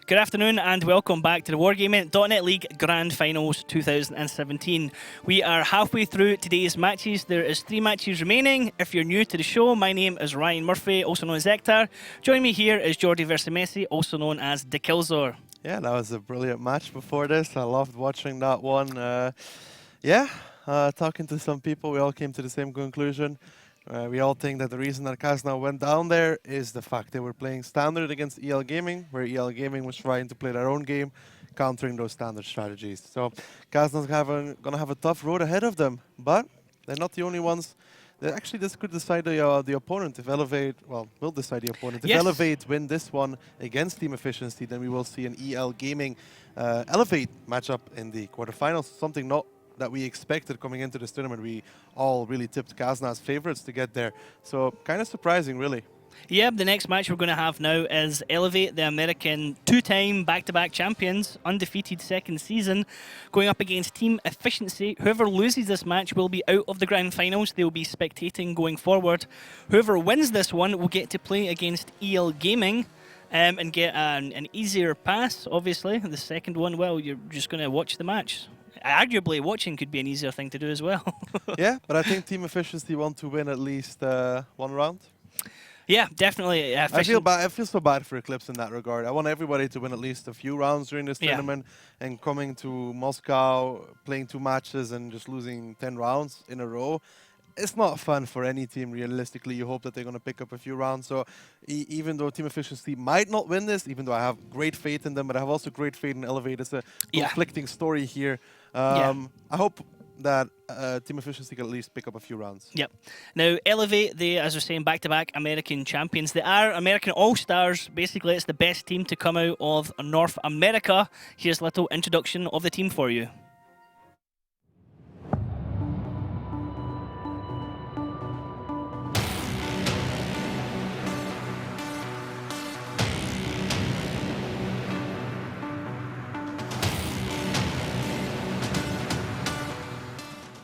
Good afternoon and welcome back to the Wargaming.net League Grand Finals 2017. We are halfway through today's matches. There is 3 matches remaining. If you're new to the show, my name is Ryan Murphy, also known as Hector. Joining me here is Jordi Versamesi, also known as De Killzor. Yeah, that was a brilliant match before this. I loved watching that one. Talking to some people, we all came to the same conclusion. We all think that the reason that Kazna went down there is the fact they were playing standard against EL Gaming, where EL Gaming was trying to play their own game, countering those standard strategies. So Kazna's going to have a tough road ahead of them, but they're not the only ones. Actually, this could decide the opponent. If Elevate, well, will decide the opponent. If Yes. Elevate win this one against Team Efficiency, then we will see an EL Gaming Elevate matchup in the quarterfinals. Something not that we expected coming into this tournament. We all really tipped Kazna as favorites to get there. So kind of surprising, really. Yeah, the next match we're going to have now is Elevate, the American 2-time back-to-back champions, undefeated second season, going up against Team Efficiency. Whoever loses this match will be out of the grand finals. They'll be spectating going forward. Whoever wins this one will get to play against EL Gaming and get an easier pass, obviously. The second one, well, you're just going to watch the match. Arguably, watching could be an easier thing to do as well. Yeah, but I think Team Efficiency want to win at least one round. Yeah, definitely. I feel bad. I feel so bad for Eclipse in that regard. I want everybody to win at least a few rounds during this tournament, and coming to Moscow, playing 2 matches and just losing 10 rounds in a row. It's not fun for any team, realistically. You hope that they're going to pick up a few rounds. So even though Team Efficiency might not win this, even though I have great faith in them, but I have also great faith in Elevate. It's a conflicting story here. I hope that Team Efficiency can at least pick up a few rounds. Yep. Now, Elevate, they, as we're saying, back-to-back American champions. They are American All-Stars. Basically, it's the best team to come out of North America. Here's a little introduction of the team for you.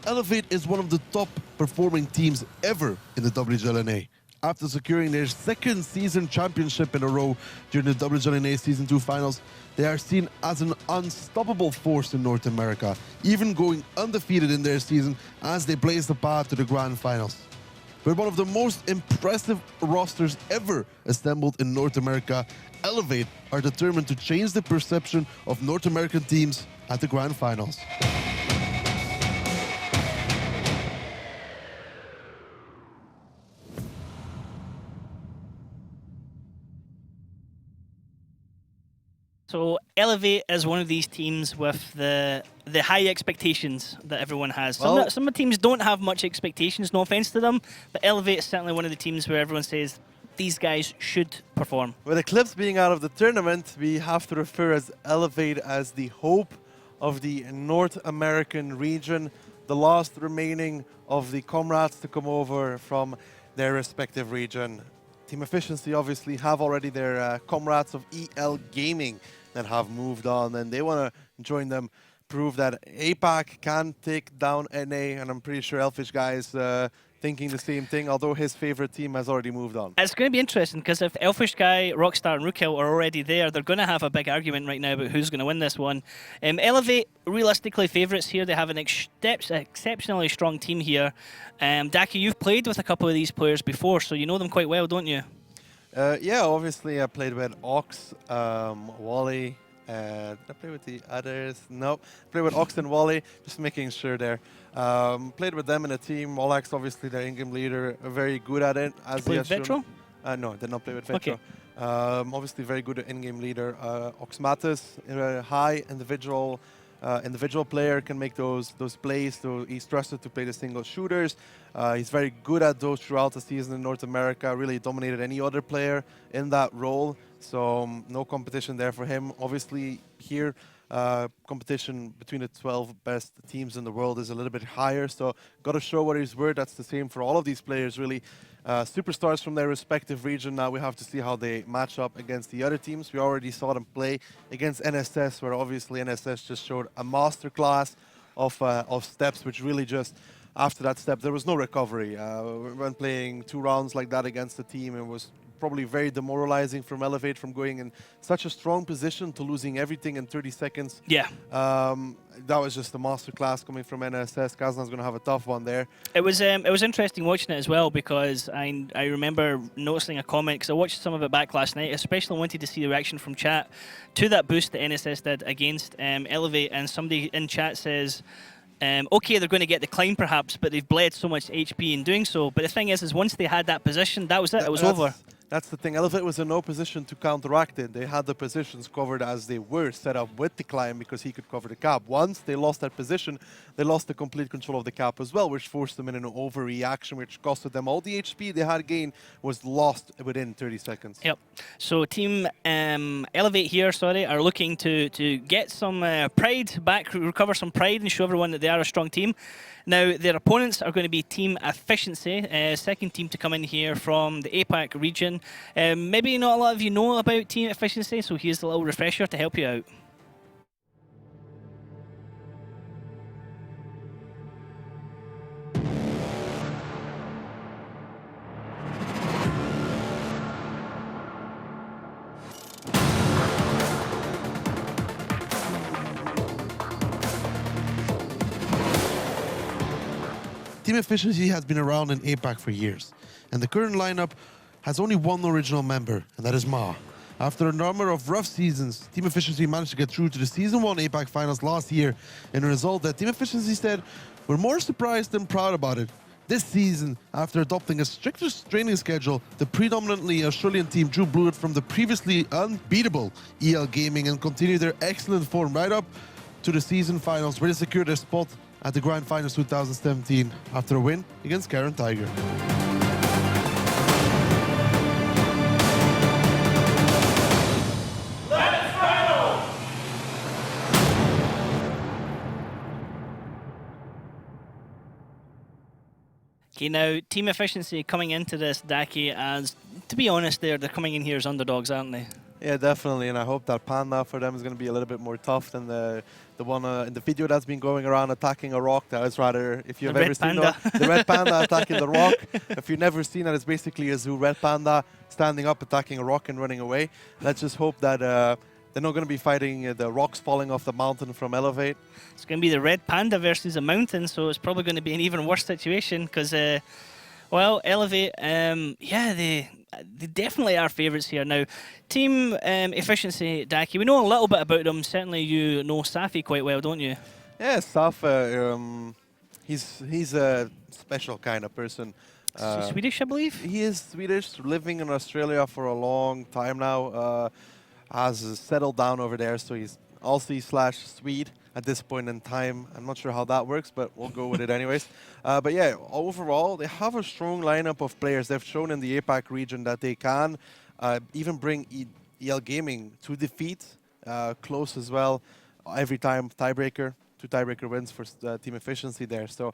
Elevate is one of the top performing teams ever in the WGLNA. After securing their 2nd season championship in a row during the WGLNA Season 2 finals, they are seen as an unstoppable force in North America, even going undefeated in their season as they blaze the path to the grand finals. With one of the most impressive rosters ever assembled in North America, Elevate are determined to change the perception of North American teams at the grand finals. So Elevate is one of these teams with the high expectations that everyone has. Some of the teams don't have much expectations, no offense to them, but Elevate is certainly one of the teams where everyone says these guys should perform. With Eclipse being out of the tournament, we have to refer as Elevate as the hope of the North American region, the last remaining of the comrades to come over from their respective region. Team Efficiency obviously have already their comrades of EL Gaming that have moved on, and they want to join them, prove that APAC can take down NA, and I'm pretty sure Elfish Guy is thinking the same thing, although his favorite team has already moved on. It's going to be interesting, because if Elfish Guy, Rockstar and Rookhill are already there, they're going to have a big argument right now about who's going to win this one. Elevate, realistically favourites here. They have an exceptionally strong team here. Daki, you've played with a couple of these players before, so you know them quite well, don't you? Yeah, obviously I played with Ox, Wally. Did I play with the others? No. Played with Ox and Wally, just making sure there. Played with them in a team. Olax, obviously their in-game leader, very good at it. As you played with Vetro? No, I did not play with Vetro. Okay. Obviously very good in-game leader. Ox Matis, high individual player, can make those plays. So he's trusted to play the single shooters. He's very good at those throughout the season in North America. Really dominated any other player in that role. So no competition there for him. Obviously here, competition between the 12 best teams in the world is a little bit higher. So got to show what he's worth. That's the same for all of these players, really. Superstars from their respective region. Now we have to see how they match up against the other teams. We already saw them play against NSS, where obviously NSS just showed a masterclass of steps, which really just, after that step, there was no recovery. When playing 2 rounds like that against the team, it was probably very demoralizing from Elevate, from going in such a strong position to losing everything in 30 seconds. Yeah. That was just a masterclass coming from NSS. Kazna's going to have a tough one there. It was interesting watching it as well, because I remember noticing a comment, because I watched some of it back last night. Especially wanted to see the reaction from chat to that boost that NSS did against Elevate, and somebody in chat says, okay, they're going to get the climb perhaps, but they've bled so much HP in doing so. But the thing is once they had that position, that was it. It was over. That's the thing. Elevate was in no position to counteract it. They had the positions covered as they were set up with the climb, because he could cover the cap. Once they lost that position, they lost the complete control of the cap as well, which forced them in an overreaction, which costed them all the HP they had gained was lost within 30 seconds. Yep. So Team Elevate here, are looking to get some pride back, recover some pride, and show everyone that they are a strong team. Now, their opponents are going to be Team Efficiency, second team to come in here from the APAC region. Maybe not a lot of you know about Team Efficiency, so here's a little refresher to help you out. Team Efficiency has been around in APAC for years, and the current lineup has only one original member, and that is Ma. After a number of rough seasons, Team Efficiency managed to get through to the Season 1 APAC Finals last year, in a result that Team Efficiency said we're more surprised than proud about it. This season, after adopting a stricter training schedule, the predominantly Australian team drew blood from the previously unbeatable EL Gaming and continued their excellent form right up to the season finals, where they secured their spot at the Grand Finals 2017 after a win against Karen Tiger. Okay, now Team Efficiency coming into this Daki as, to be honest, they're coming in here as underdogs, aren't they? Yeah, definitely, and I hope that Panda for them is going to be a little bit more tough than the one in the video that's been going around attacking a rock. That is rather, if you've ever seen the red panda attacking the rock, if you've never seen that, it's basically a zoo red panda standing up, attacking a rock and running away. Let's just hope that they're not going to be fighting the rocks falling off the mountain from Elevate. It's going to be the red panda versus a mountain, so it's probably going to be an even worse situation, because, well, Elevate, yeah, they definitely are favourites here. Now, Team Efficiency, Daki, we know a little bit about them. Certainly you know Safi quite well, don't you? Yeah, Safi, he's a special kind of person. Swedish, I believe? He is Swedish, living in Australia for a long time now. Has settled down over there, so he's Aussie/Swede at this point in time. I'm not sure how that works, but we'll go with it anyways. But yeah, overall, they have a strong lineup of players. They've shown in the APAC region that they can even bring EL Gaming to defeat, close as well. Every time tiebreaker, 2 tiebreaker wins for Team Efficiency there. So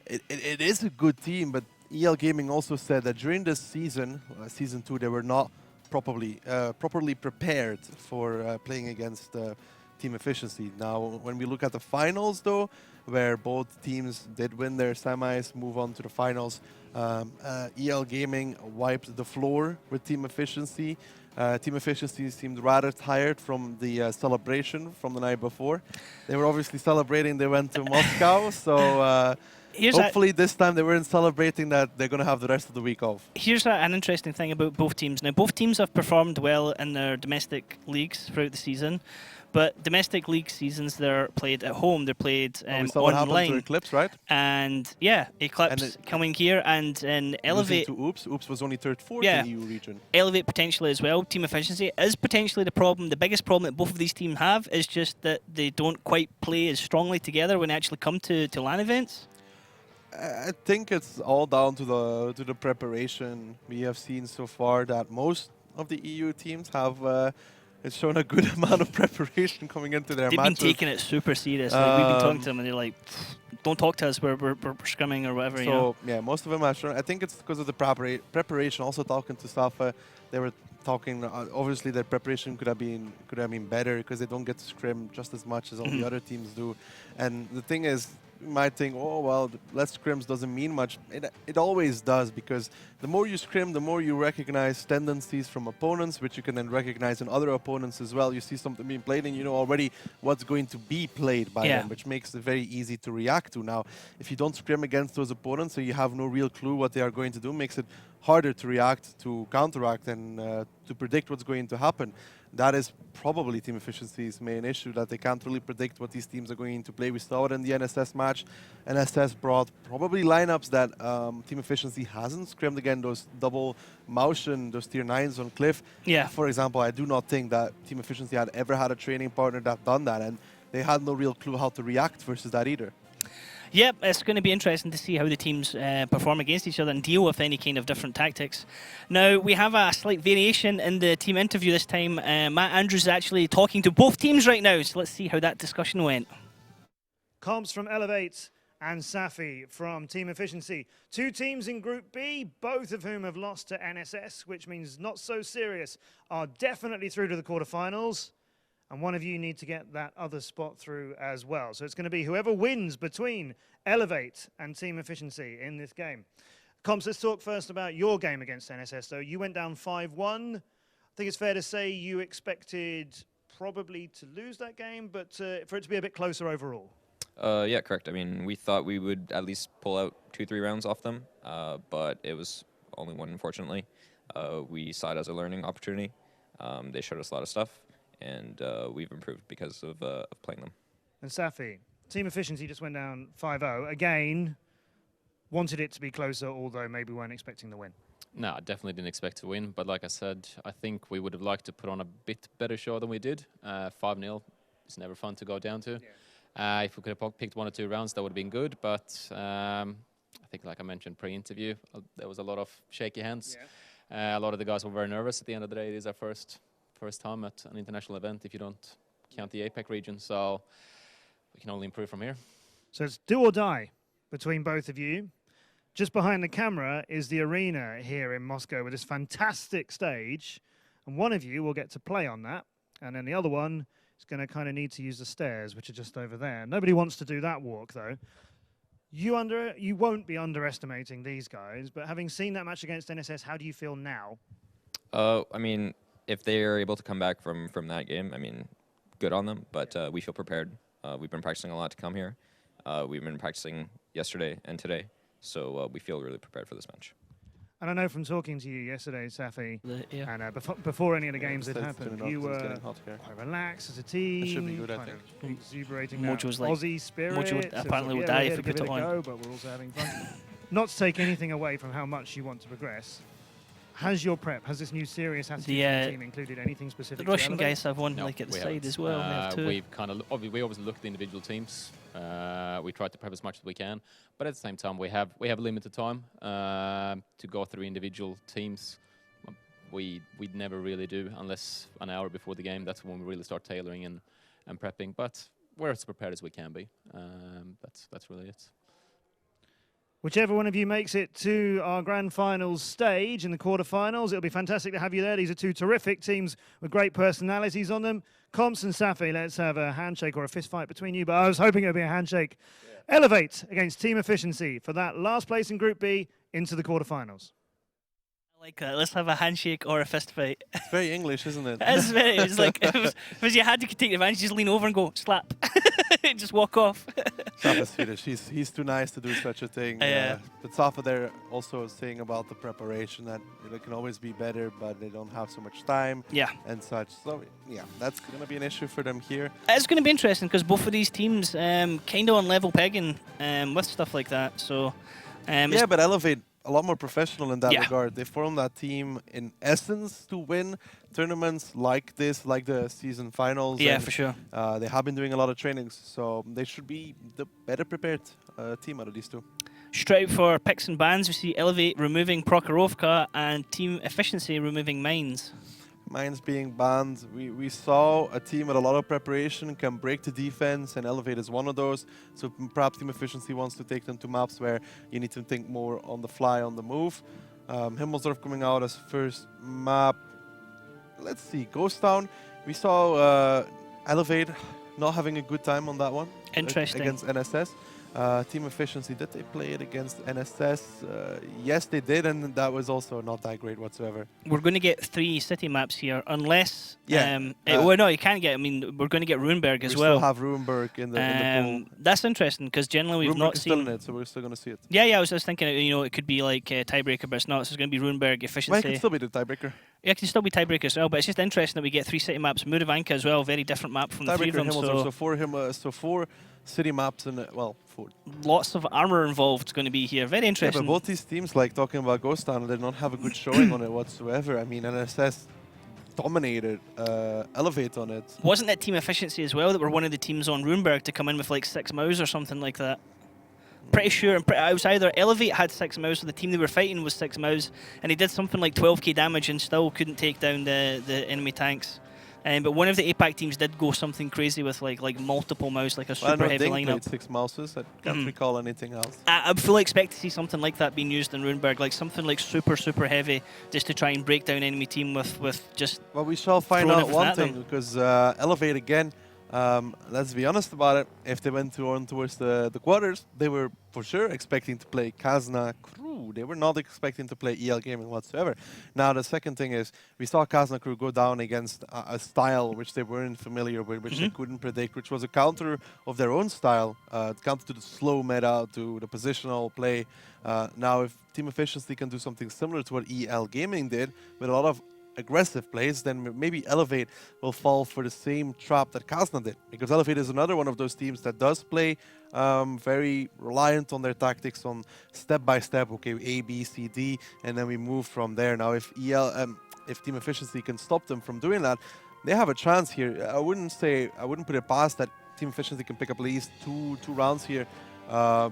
it is a good team, but EL Gaming also said that during this season, Season 2, they were not properly prepared for playing against Team Efficiency. Now, when we look at the finals, though, where both teams did win their semis, move on to the finals, EL Gaming wiped the floor with Team Efficiency. Team Efficiency seemed rather tired from the celebration from the night before. They were obviously celebrating, they went to Moscow, so hopefully this time they weren't celebrating that they're going to have the rest of the week off. Here's an interesting thing about both teams. Now, both teams have performed well in their domestic leagues throughout the season, but domestic league seasons, they're played at home. They're played we saw what happened to online. Eclipse, right? And yeah, Eclipse coming here, and Elevate. To Oops. Oops was only third, fourth Yeah. in the EU region. Elevate potentially as well. Team Efficiency is potentially the problem. The biggest problem that both of these teams have is just that they don't quite play as strongly together when they actually come to LAN events. I think it's all down to the preparation. We have seen so far that most of the EU teams have shown a good amount of preparation coming into their They've matches. been taking it super serious. Like, we've been talking to them and they're like, don't talk to us, we're scrimming or whatever. So, you know? yeah, most of them have shown. I think it's because of the preparation. Also talking to Safa, they were talking, obviously their preparation could have been better because they don't get to scrim just as much as all the other teams do. And the thing is, you might think, oh, well, less scrims doesn't mean much. It always does, because the more you scrim, the more you recognize tendencies from opponents, which you can then recognize in other opponents as well. You see something being played, and you know already what's going to be played by them, which makes it very easy to react to. Now, if you don't scrim against those opponents, so you have no real clue what they are going to do, makes it harder to react, to counteract, and to predict what's going to happen. That is probably Team Efficiency's main issue, that they can't really predict what these teams are going to play. We saw it in the NSS match. NSS brought probably lineups that Team Efficiency hasn't scrimmed again, those double motion, those tier 9s on Cliff. Yeah. For example, I do not think that Team Efficiency had ever had a training partner that done that, and they had no real clue how to react versus that either. Yep, it's going to be interesting to see how the teams perform against each other and deal with any kind of different tactics. Now, we have a slight variation in the team interview this time. Matt Andrews is actually talking to both teams right now, so let's see how that discussion went. Comps from Elevate and Safi from Team Efficiency. Two teams in Group B, both of whom have lost to NSS, which means Not So Serious are definitely through to the quarterfinals. And one of you need to get that other spot through as well. So it's going to be whoever wins between Elevate and Team Efficiency in this game. Comps, let's talk first about your game against NSS, though. You went down 5-1. I think it's fair to say you expected probably to lose that game, but for it to be a bit closer overall. Yeah, correct. I mean, we thought we would at least pull out 2-3 rounds off them, but it was only one, unfortunately. We saw it as a learning opportunity. They showed us a lot of stuff, and we've improved because of playing them. And Safi, Team Efficiency just went down 5-0. Again, wanted it to be closer, although maybe weren't expecting the win. No, I definitely didn't expect to win. But like I said, I think we would have liked to put on a bit better show than we did. 5-0 is never fun to go down to. Yeah. If we could have picked 1 or 2 rounds, that would have been good. But I think, like I mentioned pre-interview, there was a lot of shaky hands. Yeah. A lot of the guys were very nervous. At the end of the day, it is our first time at an international event, if you don't count the APAC region. So we can only improve from here. So it's do or die between both of you. Just behind the camera is the arena here in Moscow with this fantastic stage. And one of you will get to play on that. And then the other one is going to kind of need to use the stairs, which are just over there. Nobody wants to do that walk, though. You won't be underestimating these guys. But having seen that match against NSS, how do you feel now? I mean, if they are able to come back from that game, I mean, good on them. But we feel prepared. We've been practicing a lot to come here. We've been practicing yesterday and today. So we feel really prepared for this match. And I know from talking to you yesterday, Safi, and before any of the games had happened, you were quite relaxed as a team. It should be good, I think. Exuberating Mojo's like, Aussie spirit. Mojo apparently will die if we put it on. Go, but we're also having fun. Not to take anything away from how much you want to progress. Has your prep, has this new serious attitude team included anything specific? The Russian guys have one like at the side as well. We've kind of we always look at the individual teams. We try to prep as much as we can, but at the same time we have limited time to go through individual teams. We never really do unless an hour before the game. That's when we really start tailoring and prepping. But we're as prepared as we can be. That's really it. Whichever one of you makes it to our grand finals stage in the quarterfinals, it'll be fantastic to have you there. These are two terrific teams with great personalities on them. Comps and Safi, let's have a handshake or a fist fight between you, but I was hoping it would be a handshake. Yeah. Elevate against Team Efficiency for that last place in Group B into the quarterfinals. I like that. Let's have a handshake or a fist fight. It's very English, isn't it? It's like, if you had to take the advantage, just lean over and go, slap. Just walk off. Safa's Swedish. He's too nice to do such a thing. But Safa there also saying about the preparation that it can always be better, but they don't have so much time and such. So, yeah, that's going to be an issue for them here. It's going to be interesting because both of these teams kind of on level pegging with stuff like that. So, yeah, but Elevate a lot more professional in that regard. They formed that team in essence to win tournaments like this, like the season finals. Yeah, for sure. They have been doing a lot of trainings, so they should be the better prepared team out of these two. Straight for picks and bans, we see Elevate removing Prokhorovka and Team Efficiency removing Mines. Mines being banned. We saw a team with a lot of preparation can break the defense, and Elevate is one of those. So perhaps Team Efficiency wants to take them to maps where you need to think more on the fly, on the move. Himmelsdorf coming out as first map. Let's see, Ghost Town. We saw Elevate not having a good time on that one. Interesting. Against NSS. Team efficiency, did they play it against NSS? Yes, they did, and that was also not that great whatsoever. We're going to get 3 city maps here, unless... Yeah, well, no, you can't get... I mean, we're going to get Runeberg as we well. still have Runeberg in the pool. That's interesting, because generally we've Runeberg not is seen... still in it, so we're still going to see it. Yeah, I was just thinking, it could be like tiebreaker, but it's not. So it's going to be Runeberg efficiency. Well, it could still be the tiebreaker. Yeah, it can still be tiebreaker as well, but it's just interesting that we get 3 city maps. Muravanka as well, very different map from the 3 of them. So 4 city maps and 4. Lots of armor involved is going to be here. Very Yeah, interesting. but both these teams, like talking about Ghost Town, they don't have a good showing on it whatsoever. I mean, NSS dominated Elevate on it. Wasn't that team efficiency as well that were one of the teams on Runeberg to come in with like 6 mouse or something like that? Pretty sure. It was either Elevate had 6 mouse, so the team they were fighting was 6 mouse, and he did something like 12k damage and still couldn't take down the enemy tanks. But one of the APAC teams did go something crazy with like multiple mouse, like a super heavy Ding lineup. played 6 mouses. I can't recall anything else. I fully expect to see something like that being used in Runeberg, like something like super heavy, just to try and break down enemy team with just. Well, we shall find out one thing, because Elevate again. Let's be honest about it. If they went on towards the quarters, they were for sure expecting to play Kazna Crew. They were not expecting to play EL Gaming whatsoever. Now, the second thing is, we saw Kazna Crew go down against a style which they weren't familiar with, which they couldn't predict, which was a counter of their own style, counter to the slow meta, to the positional play. Now, if Team Efficiency can do something similar to what EL Gaming did, with a lot of aggressive plays, then maybe Elevate will fall for the same trap that Kazna did. Because Elevate is another one of those teams that does play very reliant on their tactics, on step-by-step, okay, A, B, C, D, and then we move from there. Now, if Team Efficiency can stop them from doing that, they have a chance here. I wouldn't put it past that Team Efficiency can pick up at least two rounds here.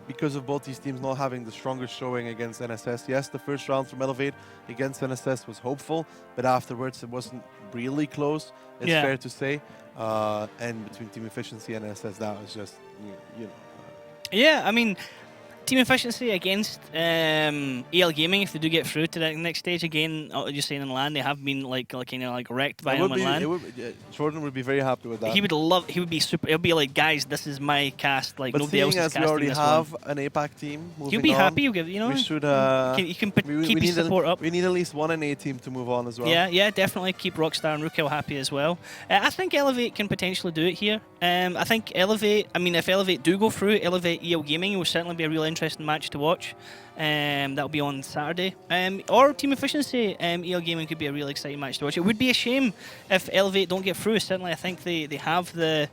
Because of both these teams not having the strongest showing against NSS. Yes, the first round from Elevate against NSS was hopeful, but afterwards it wasn't really close, it's fair to say. And between Team Efficiency and NSS, that was just, Yeah, I mean, Team Efficiency against EL Gaming, if they do get through to that next stage again, you're saying in LAN, they have been like wrecked by them in LAN. Jordan would be very happy with that. He would be super. He'll be like, guys, this is my cast. Like, but nobody else is casting as we already this have one. an APAC team moving He'll be on, happy. He'll give, we should. You can keep his support up. We need at least one NA team to move on as well. Yeah, definitely keep Rockstar and Rookel happy as well. I think Elevate can potentially do it here. I think Elevate. I mean, if Elevate do go through, Elevate EL Gaming will certainly be a real interesting match to watch. That'll be on Saturday. Or Team Efficiency, EL Gaming could be a really exciting match to watch. It would be a shame if Elevate don't get through. Certainly, I think they have the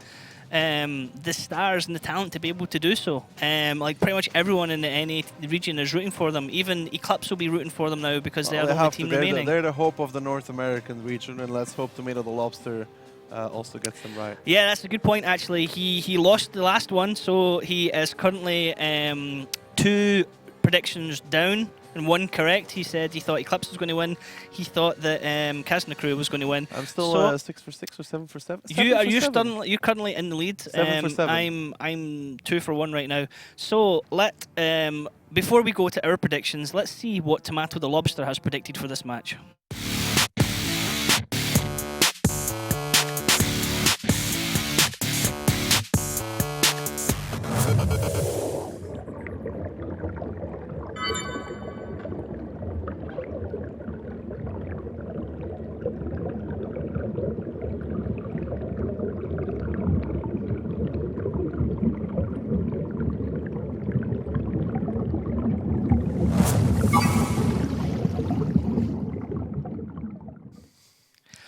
stars and the talent to be able to do so. Like pretty much everyone in the NA region is rooting for them. Even Eclipse will be rooting for them now because they're the only team remaining. They're the hope of the North American region, and let's hope Tomato the Lobster also gets them right. Yeah, that's a good point, actually. He lost the last one, so he is currently 2 predictions down and 1 correct. He said he thought Eclipse was going to win. He thought that Kazna Crew was going to win. I'm still 6 for 6 or 7 for 7. You're currently in the lead. 7 for 7. I'm 2 for 1 right now. So before we go to our predictions, let's see what Tomato the Lobster has predicted for this match.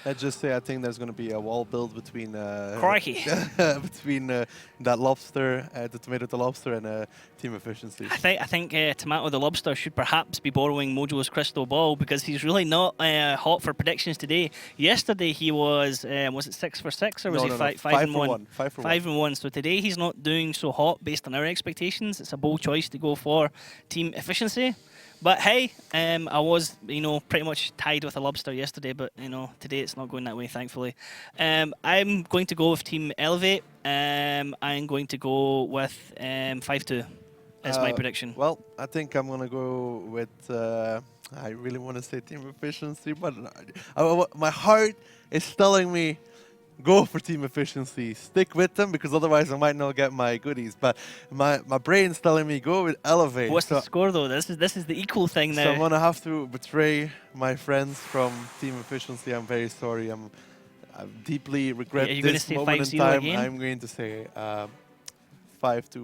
Let's just say I think there's going to be a wall built between between that lobster, the Tomato the Lobster, and Team Efficiency. I think Tomato the Lobster should perhaps be borrowing Mojo's crystal ball because he's really not hot for predictions today. Yesterday he was it 6 for 6 or was he 5 and 1? 5 for 5 and 1. So today he's not doing so hot based on our expectations. It's a bold choice to go for Team Efficiency. But hey, I was, pretty much tied with a Lobster yesterday, but, today it's not going that way, thankfully. I'm going to go with Team Elevate. I'm going to go with 5-2 as my prediction. Well, I think I'm going to go with, I really want to say Team Efficiency, but my heart is telling me go for team efficiency. Stick with them because otherwise I might not get my goodies. But my brain's telling me go with Elevate. What's the So, score though? This is the equal thing so I'm now. gonna have to betray my friends from team efficiency. I'm very sorry. I deeply regret Are you gonna this say moment in 5-0 time. again? I'm going to say 5-2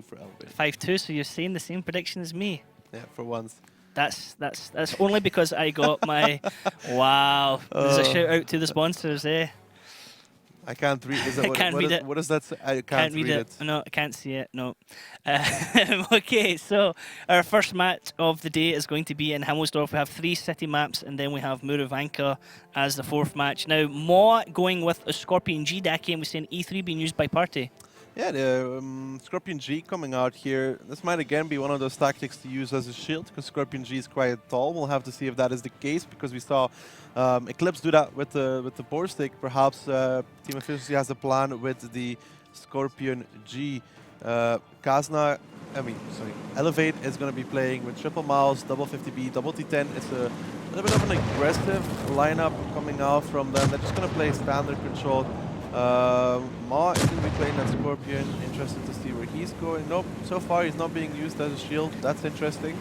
for Elevate. 5-2. So you're saying the same prediction as me. Yeah, for once. That's only because I got my. Wow. There's a shout out to the sponsors, eh? I can't read. Is that I what, can't what read is- it. What does that say? I can't read it. No, I can't see it. No. Okay, so our first match of the day is going to be in Himmelsdorf. We have 3 city maps, and then we have Muravanka as the 4th match. Now, Mo going with a Scorpion G deck, and we're saying E3 being used by Party. Yeah, the Scorpion G coming out here. This might again be one of those tactics to use as a shield because Scorpion G is quite tall. We'll have to see if that is the case because we saw Eclipse do that with the board stick. Perhaps Team Efficiency has a plan with the Scorpion G. Elevate is going to be playing with triple mouse, double 50B, double T10. It's a little bit of an aggressive lineup coming out from them. They're just going to play standard control. Ma is going to be playing that Scorpion. Interested to see where he's going. Nope, so far he's not being used as a shield. That's interesting.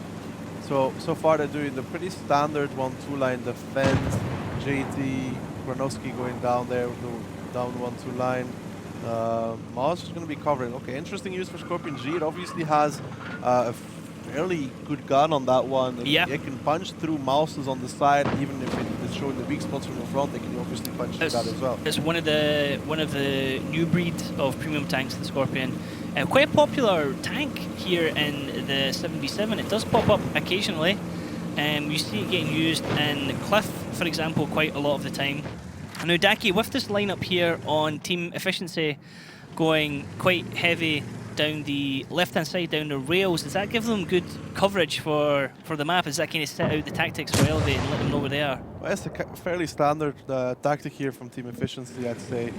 So far they're doing the pretty standard 1-2 line defense. JT, Granovsky going down there, down 1-2 line. Ma's just going to be covering. Okay, interesting use for Scorpion G. It obviously has a fairly good gun on that one. Yeah. It can punch through mouses on the side, even if it is showing the weak spots from the front. They can obviously punch through that as well. It's one of the new breeds of premium tanks, the Scorpion. Quite a popular tank here in the 7v7. It does pop up occasionally. You see it getting used in Cliff, for example, quite a lot of the time. Now, Daki, with this lineup here on Team Efficiency going quite heavy down the left-hand side, down the rails, does that give them good coverage for the map? Does that kind of set out the tactics for Elevate and let them know where they are? Well, it's a fairly standard tactic here from Team Efficiency, I'd say,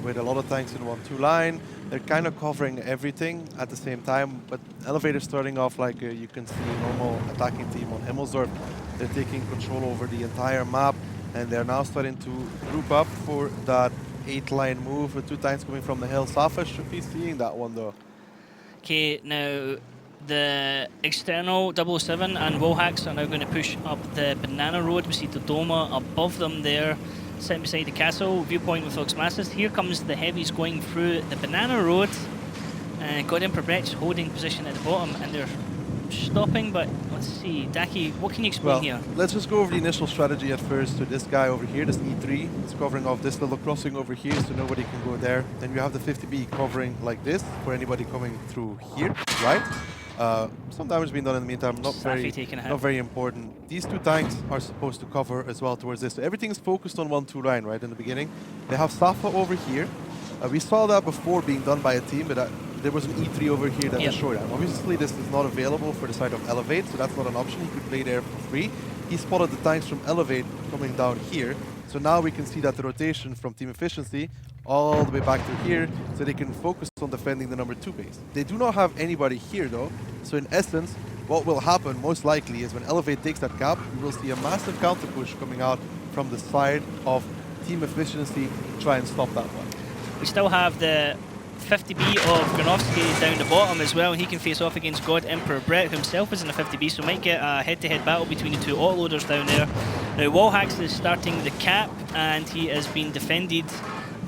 with a lot of tanks in 1-2 line. They're kind of covering everything at the same time, but Elevator starting off like you can see a normal attacking team on Himmelsdorf. They're taking control over the entire map, and they're now starting to group up for that 8-line move with 2 tanks coming from the hill. Safa should be seeing that one though. Okay, now the external 007 and Wohax are now going to push up the Banana Road. We see Dodoma above them there, sitting beside the castle. Viewpoint with Oxmassus. Here comes the heavies going through the Banana Road. God Emperor Brett's holding position at the bottom, and they're stopping, but let's see. Daki, what can you explain here? Let's just go over the initial strategy at first. So this guy over here, this E3, is covering off this little crossing over here so nobody can go there. Then you have the 50B covering like this for anybody coming through here, right? Some damage being done in the meantime, not very important. These 2 tanks are supposed to cover as well towards this. So everything's focused on 1-2 line, right, in the beginning. They have Safa over here. We saw that before being done by a team, but there was an E3 over here that destroyed that. Obviously, this is not available for the side of Elevate, so that's not an option. He could play there for free. He spotted the tanks from Elevate coming down here. So now we can see that the rotation from Team Efficiency all the way back to here, so they can focus on defending the number 2 base. They do not have anybody here though, so in essence, what will happen most likely is when Elevate takes that cap, we will see a massive counter push coming out from the side of Team Efficiency to try and stop that one. We still have the 50B of Granovsky down the bottom as well. He can face off against God Emperor Brett, who himself is in a 50B, so might get a head-to-head battle between the 2 autoloaders down there. Now, Wallhax is starting the cap, and he is being defended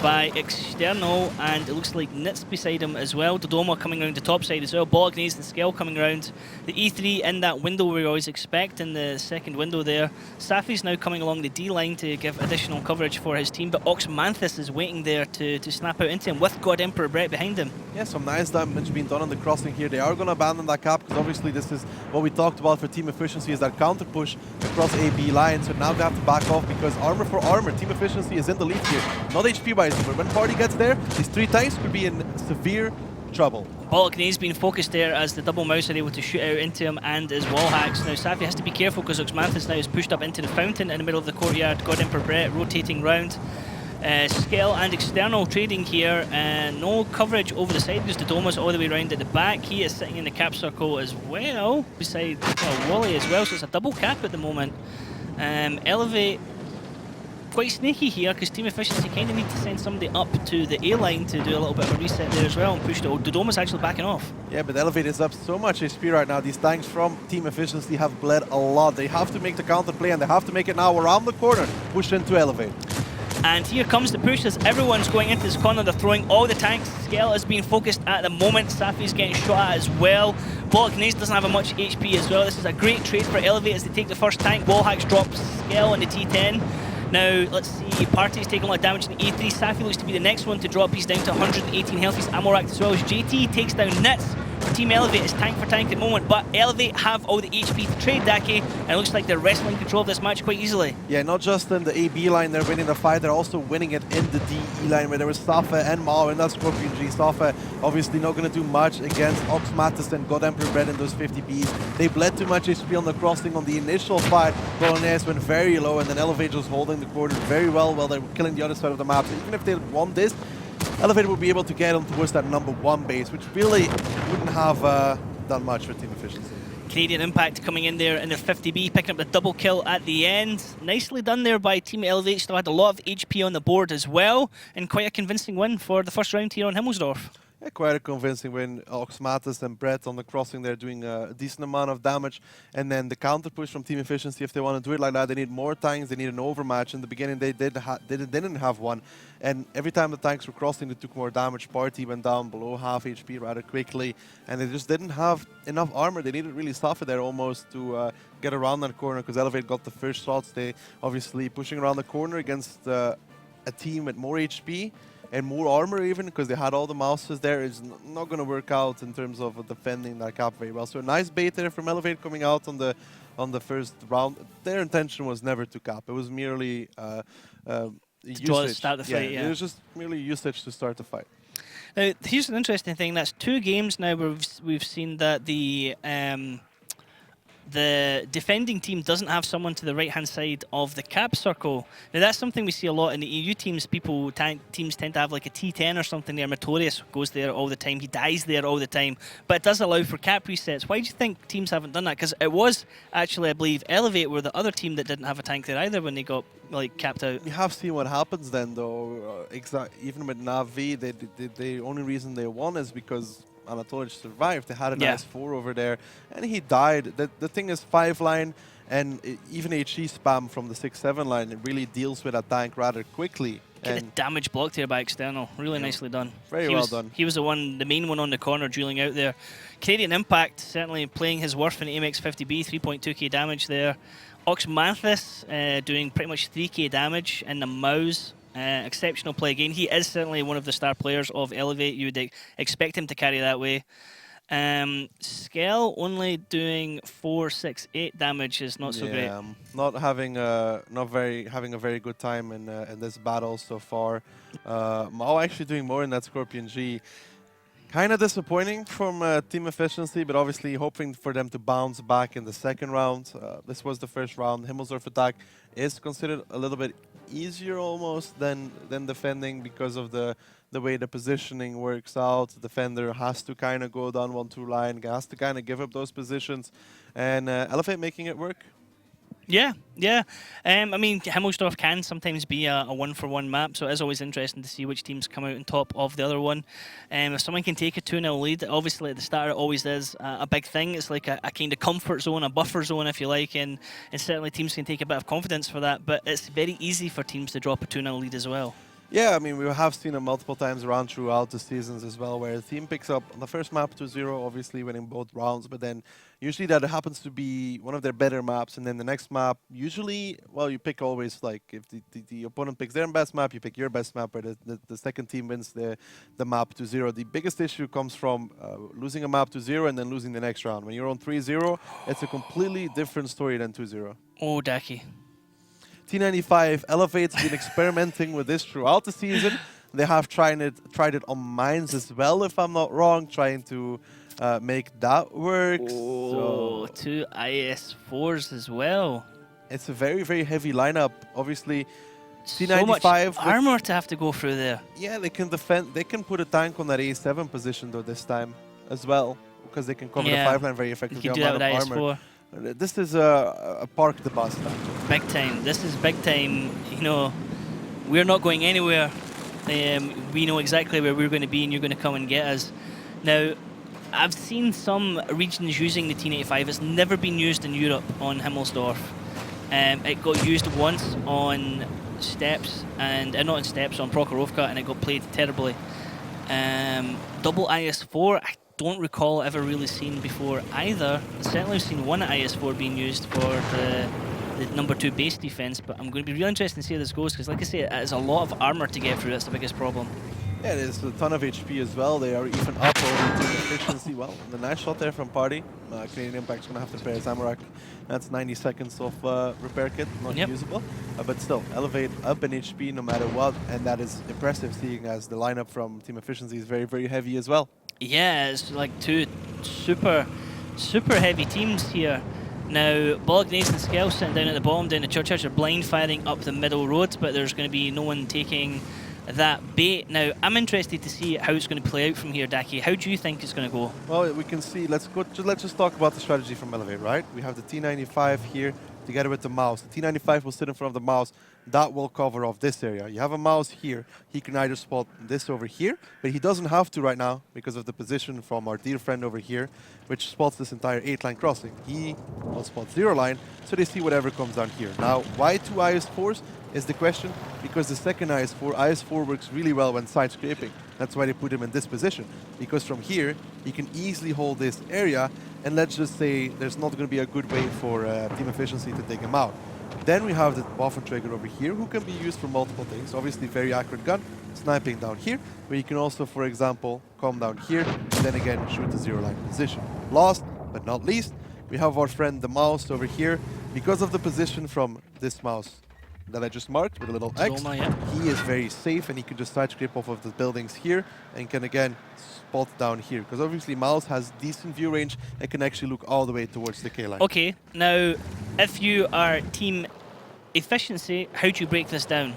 by External, and it looks like Nitz beside him as well. Dodoma coming around the top side as well. Bolognese and Skell coming around the E3 in that window we always expect, in the second window there. Safi's now coming along the D line to give additional coverage for his team, but Oxmanthus is waiting there to snap out into him with God Emperor Brett behind him. Yeah, some nice damage being done on the crossing here. They are going to abandon that cap because obviously this is what we talked about for Team Efficiency, is that counter push across A-B line. So now they have to back off because armor for armor, Team Efficiency is in the lead here. Not HP wise, but when Party gets there, these 3 tanks could be in severe trouble. Bolognese being focused there as the double mouse are able to shoot out into him, and as Wallhax. Now Safi has to be careful because Oxmanthus now is pushed up into the fountain in the middle of the courtyard. God Emperor Brett rotating round. Skell and External trading here. No coverage over the side because Dodoma's all the way around at the back. He is sitting in the cap circle as well, beside Wally as well, so it's a double cap at the moment. Elevate quite sneaky here because Team Efficiency kind of need to send somebody up to the A line to do a little bit of a reset there as well and push the Dodoma's actually backing off. Yeah, but Elevate is up so much HP right now. These tanks from Team Efficiency have bled a lot. They have to make the counter play, and they have to make it now around the corner, push into Elevate. And here comes the push as everyone's going into this corner. They're throwing all the tanks. Skell is being focused at the moment. Safi's getting shot at as well. Bolognese doesn't have much HP as well. This is a great trade for Elevate as they take the first tank. Wallhacks drops Skell on the T10. Now, let's see, Party's taking a lot of damage in the A3. Safi looks to be the next one to drop. He's down to 118 health. He's ammo racked as well as JT takes down Nitz. For Team Elevate, it's tank for tank at the moment, but Elevate have all the HP to trade Daki, and it looks like they're wrestling control of this match quite easily. Yeah, not just in the AB line they're winning the fight, they're also winning it in the DE line where there was Safa and Mao in that Scorpion G. Safa obviously not going to do much against Ox Mattis and God Emperor Bread in those 50Bs. They bled too much HP on the crossing on the initial fight. Bolognese went very low, and then Elevate was holding the corner very well while they were killing the other side of the map. So even if they won this, Elevate will be able to get on towards that #1 base, which really wouldn't have done much for Team Efficiency. Canadian Impact coming in there in their 50B, picking up the double kill at the end. Nicely done there by Team Elevate. Still had a lot of HP on the board as well, and quite a convincing win for the first round here on Himmelsdorf. Yeah, quite a convincing win. Ox Mattis and Brett on the crossing there doing a decent amount of damage. And then the counter push from Team Efficiency, if they want to do it like that, they need more tanks, they need an overmatch. In the beginning, they didn't have one. And every time the tanks were crossing, they took more damage. Party went down below half HP rather quickly. And they just didn't have enough armor. They needed really suffer there almost to get around that corner, because Elevate got the first shots. They obviously pushing around the corner against a team with more HP. And more armor even, because they had all the mouses there, is not going to work out in terms of defending that cap very well. So a nice bait there from Elevate coming out on the first round. Their intention was never to cap. It was merely usage. Start the fight, yeah. It was just merely usage to start the fight. Now, here's an interesting thing. That's 2 games now where we've seen that the defending team doesn't have someone to the right-hand side of the cap circle. Now, that's something we see a lot in the EU teams. Teams tend to have like a T10 or something there. Matorius goes there all the time. He dies there all the time. But it does allow for cap resets. Why do you think teams haven't done that? Because it was actually, I believe, Elevate were the other team that didn't have a tank there either when they got like capped out. You have seen what happens then, though. Even with Navi, the only reason they won is because Anatolic survived. They had a nice 4 over there, and he died. The thing is 5-line, and even HE spam from the 6-7 line, it really deals with a tank rather quickly. Get the damage blocked here by external. Really nicely done. Very well done. He was the main one on the corner, dueling out there. Canadian Impact certainly playing his worth in AMX 50B, 3.2k damage there. Ox Manthus doing pretty much 3k damage in the mouse. Exceptional play again. He is certainly one of the star players of Elevate. You would expect him to carry that way. Skell only doing 468 damage is not so great. Not having a very good time in this battle so far. Mao actually doing more in that Scorpion G. Kind of disappointing from Team Efficiency, but obviously hoping for them to bounce back in the second round. This was the first round. Himmelsdorf attack is considered a little bit easier almost than defending because of the way the positioning works out. The defender has to kind of go down 1-2 line, has to kind of give up those positions, and Elevate making it work. Yeah. I mean, Himmelsdorf can sometimes be a 1-for-1 map, so it is always interesting to see which teams come out on top of the other one. If someone can take a 2-0 lead, obviously at the start it always is a big thing. It's like a kind of comfort zone, a buffer zone, if you like, and certainly teams can take a bit of confidence for that, but it's very easy for teams to drop a 2-0 lead as well. Yeah, I mean, we have seen it multiple times around throughout the seasons as well, where the team picks up on the first map 2-0, obviously winning both rounds, but then usually that happens to be one of their better maps, and then the next map, usually, well, you pick always, like, if the opponent picks their best map, you pick your best map, where the second team wins the map 2-0. The biggest issue comes from losing a map 2-0 and then losing the next round. When you're on 3-0, it's a completely different story than 2-0. Oh, Daki. T95 Elevate's been experimenting with this throughout the season. They have tried it on mines as well, if I'm not wrong, trying to make that work. Oh, so 2 IS4s as well. It's a very, very heavy lineup. Obviously, so T95 much armor to have to go through there. Yeah, they can defend. They can put a tank on that A7 position though this time as well, because they can cover the 5-line very effectively. You can do that with IS4. This is a park the bus stop. Big time. This is big time. You know, we're not going anywhere. We know exactly where we're going to be, and you're going to come and get us. Now, I've seen some regions using the T95. It's never been used in Europe on Himmelsdorf. It got used once on Steps, and not on Steps, on Prokhorovka, and it got played terribly. Double IS4, I don't recall ever really seen before either. Certainly I've seen one IS4 being used for the number 2 base defense, but I'm going to be really interested to see how this goes, because like I say, it is a lot of armor to get through. That's the biggest problem. Yeah, there's a ton of HP as well. They are even up over team efficiency. Well, the nice shot there from Party. Canadian Impact's going to have to repair Zamorak. That's 90 seconds of repair kit, not usable. But still, elevate up in HP no matter what, and that is impressive, seeing as the lineup from team efficiency is very, very heavy as well. Yeah, it's like 2 super heavy teams here. Now, Bolognese and Skel sitting down at the bottom, down the church are blind firing up the middle road, but there's going to be no one taking that bait. Now, I'm interested to see how it's going to play out from here, Daki. How do you think it's going to go? Well, we can see. Let's just talk about the strategy from Elevate, right? We have the T95 here together with the mouse. The T95 will sit in front of the mouse. That will cover off this area. You have a mouse here. He can either spot this over here, but he doesn't have to right now because of the position from our dear friend over here, which spots this entire 8-line crossing. He will spot 0 line, so they see whatever comes down here. Now, why 2 IS4s is the question? Because the second IS4 works really well when side scraping. That's why they put him in this position. Because from here, he can easily hold this area, and let's just say there's not going to be a good way for team efficiency to take him out. Then we have the Waffen trigger over here, who can be used for multiple things. Obviously, very accurate gun, sniping down here, but you can also, for example, come down here, and then again shoot the 0-line position. Last but not least, we have our friend the mouse over here. Because of the position from this mouse that I just marked with a little X, he is very safe, and he can just side scrape off of the buildings here and can again spot down here, because obviously mouse has decent view range and can actually look all the way towards the K line. Okay, now if you are team efficiency, how do you break this down?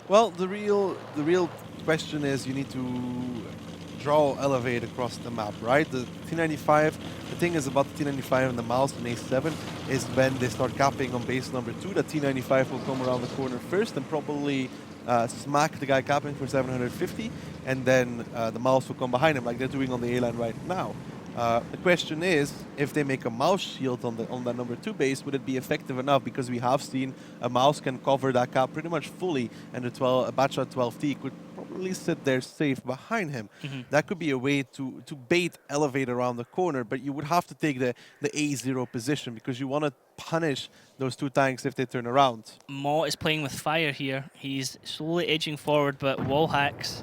Well, the real question is you need to draw elevate across the map, right? The T95, the thing is about the T95 and the mouse and A7 is when they start capping on base number 2, the T95 will come around the corner first and probably smack the guy capping for 750, and then the mouse will come behind him like they're doing on the A-line right now. The question is, if they make a mouse shield on the number 2 base, would it be effective enough? Because we have seen a mouse can cover that cap pretty much fully, and a Batcha 12T could probably sit there safe behind him. That could be a way to bait elevate around the corner, but you would have to take the A0 position because you want to punish those 2 tanks if they turn around. Maw is playing with fire here. He's slowly edging forward, but wall hacks.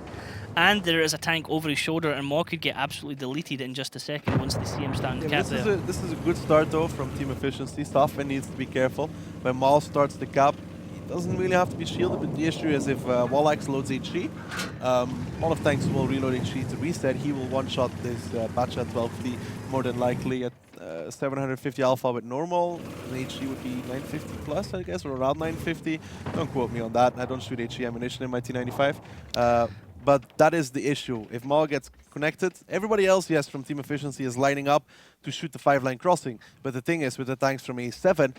And there is a tank over his shoulder, and Maw could get absolutely deleted in just a second once they see him starting to cap there. This is a good start, though, from team efficiency. Safin needs to be careful. When Maw starts the cap, he doesn't really have to be shielded, but the issue is if Wallax loads HE, a lot of tanks will reload HE to reset. He will one-shot this Batcha 12D more than likely at 750 alpha with normal. And HE would be 950 plus, I guess, or around 950. Don't quote me on that. I don't shoot HE ammunition in my T95. But that is the issue. If Maw gets connected, everybody else, yes, from team efficiency is lining up to shoot the 5-line crossing. But the thing is, with the tanks from A7,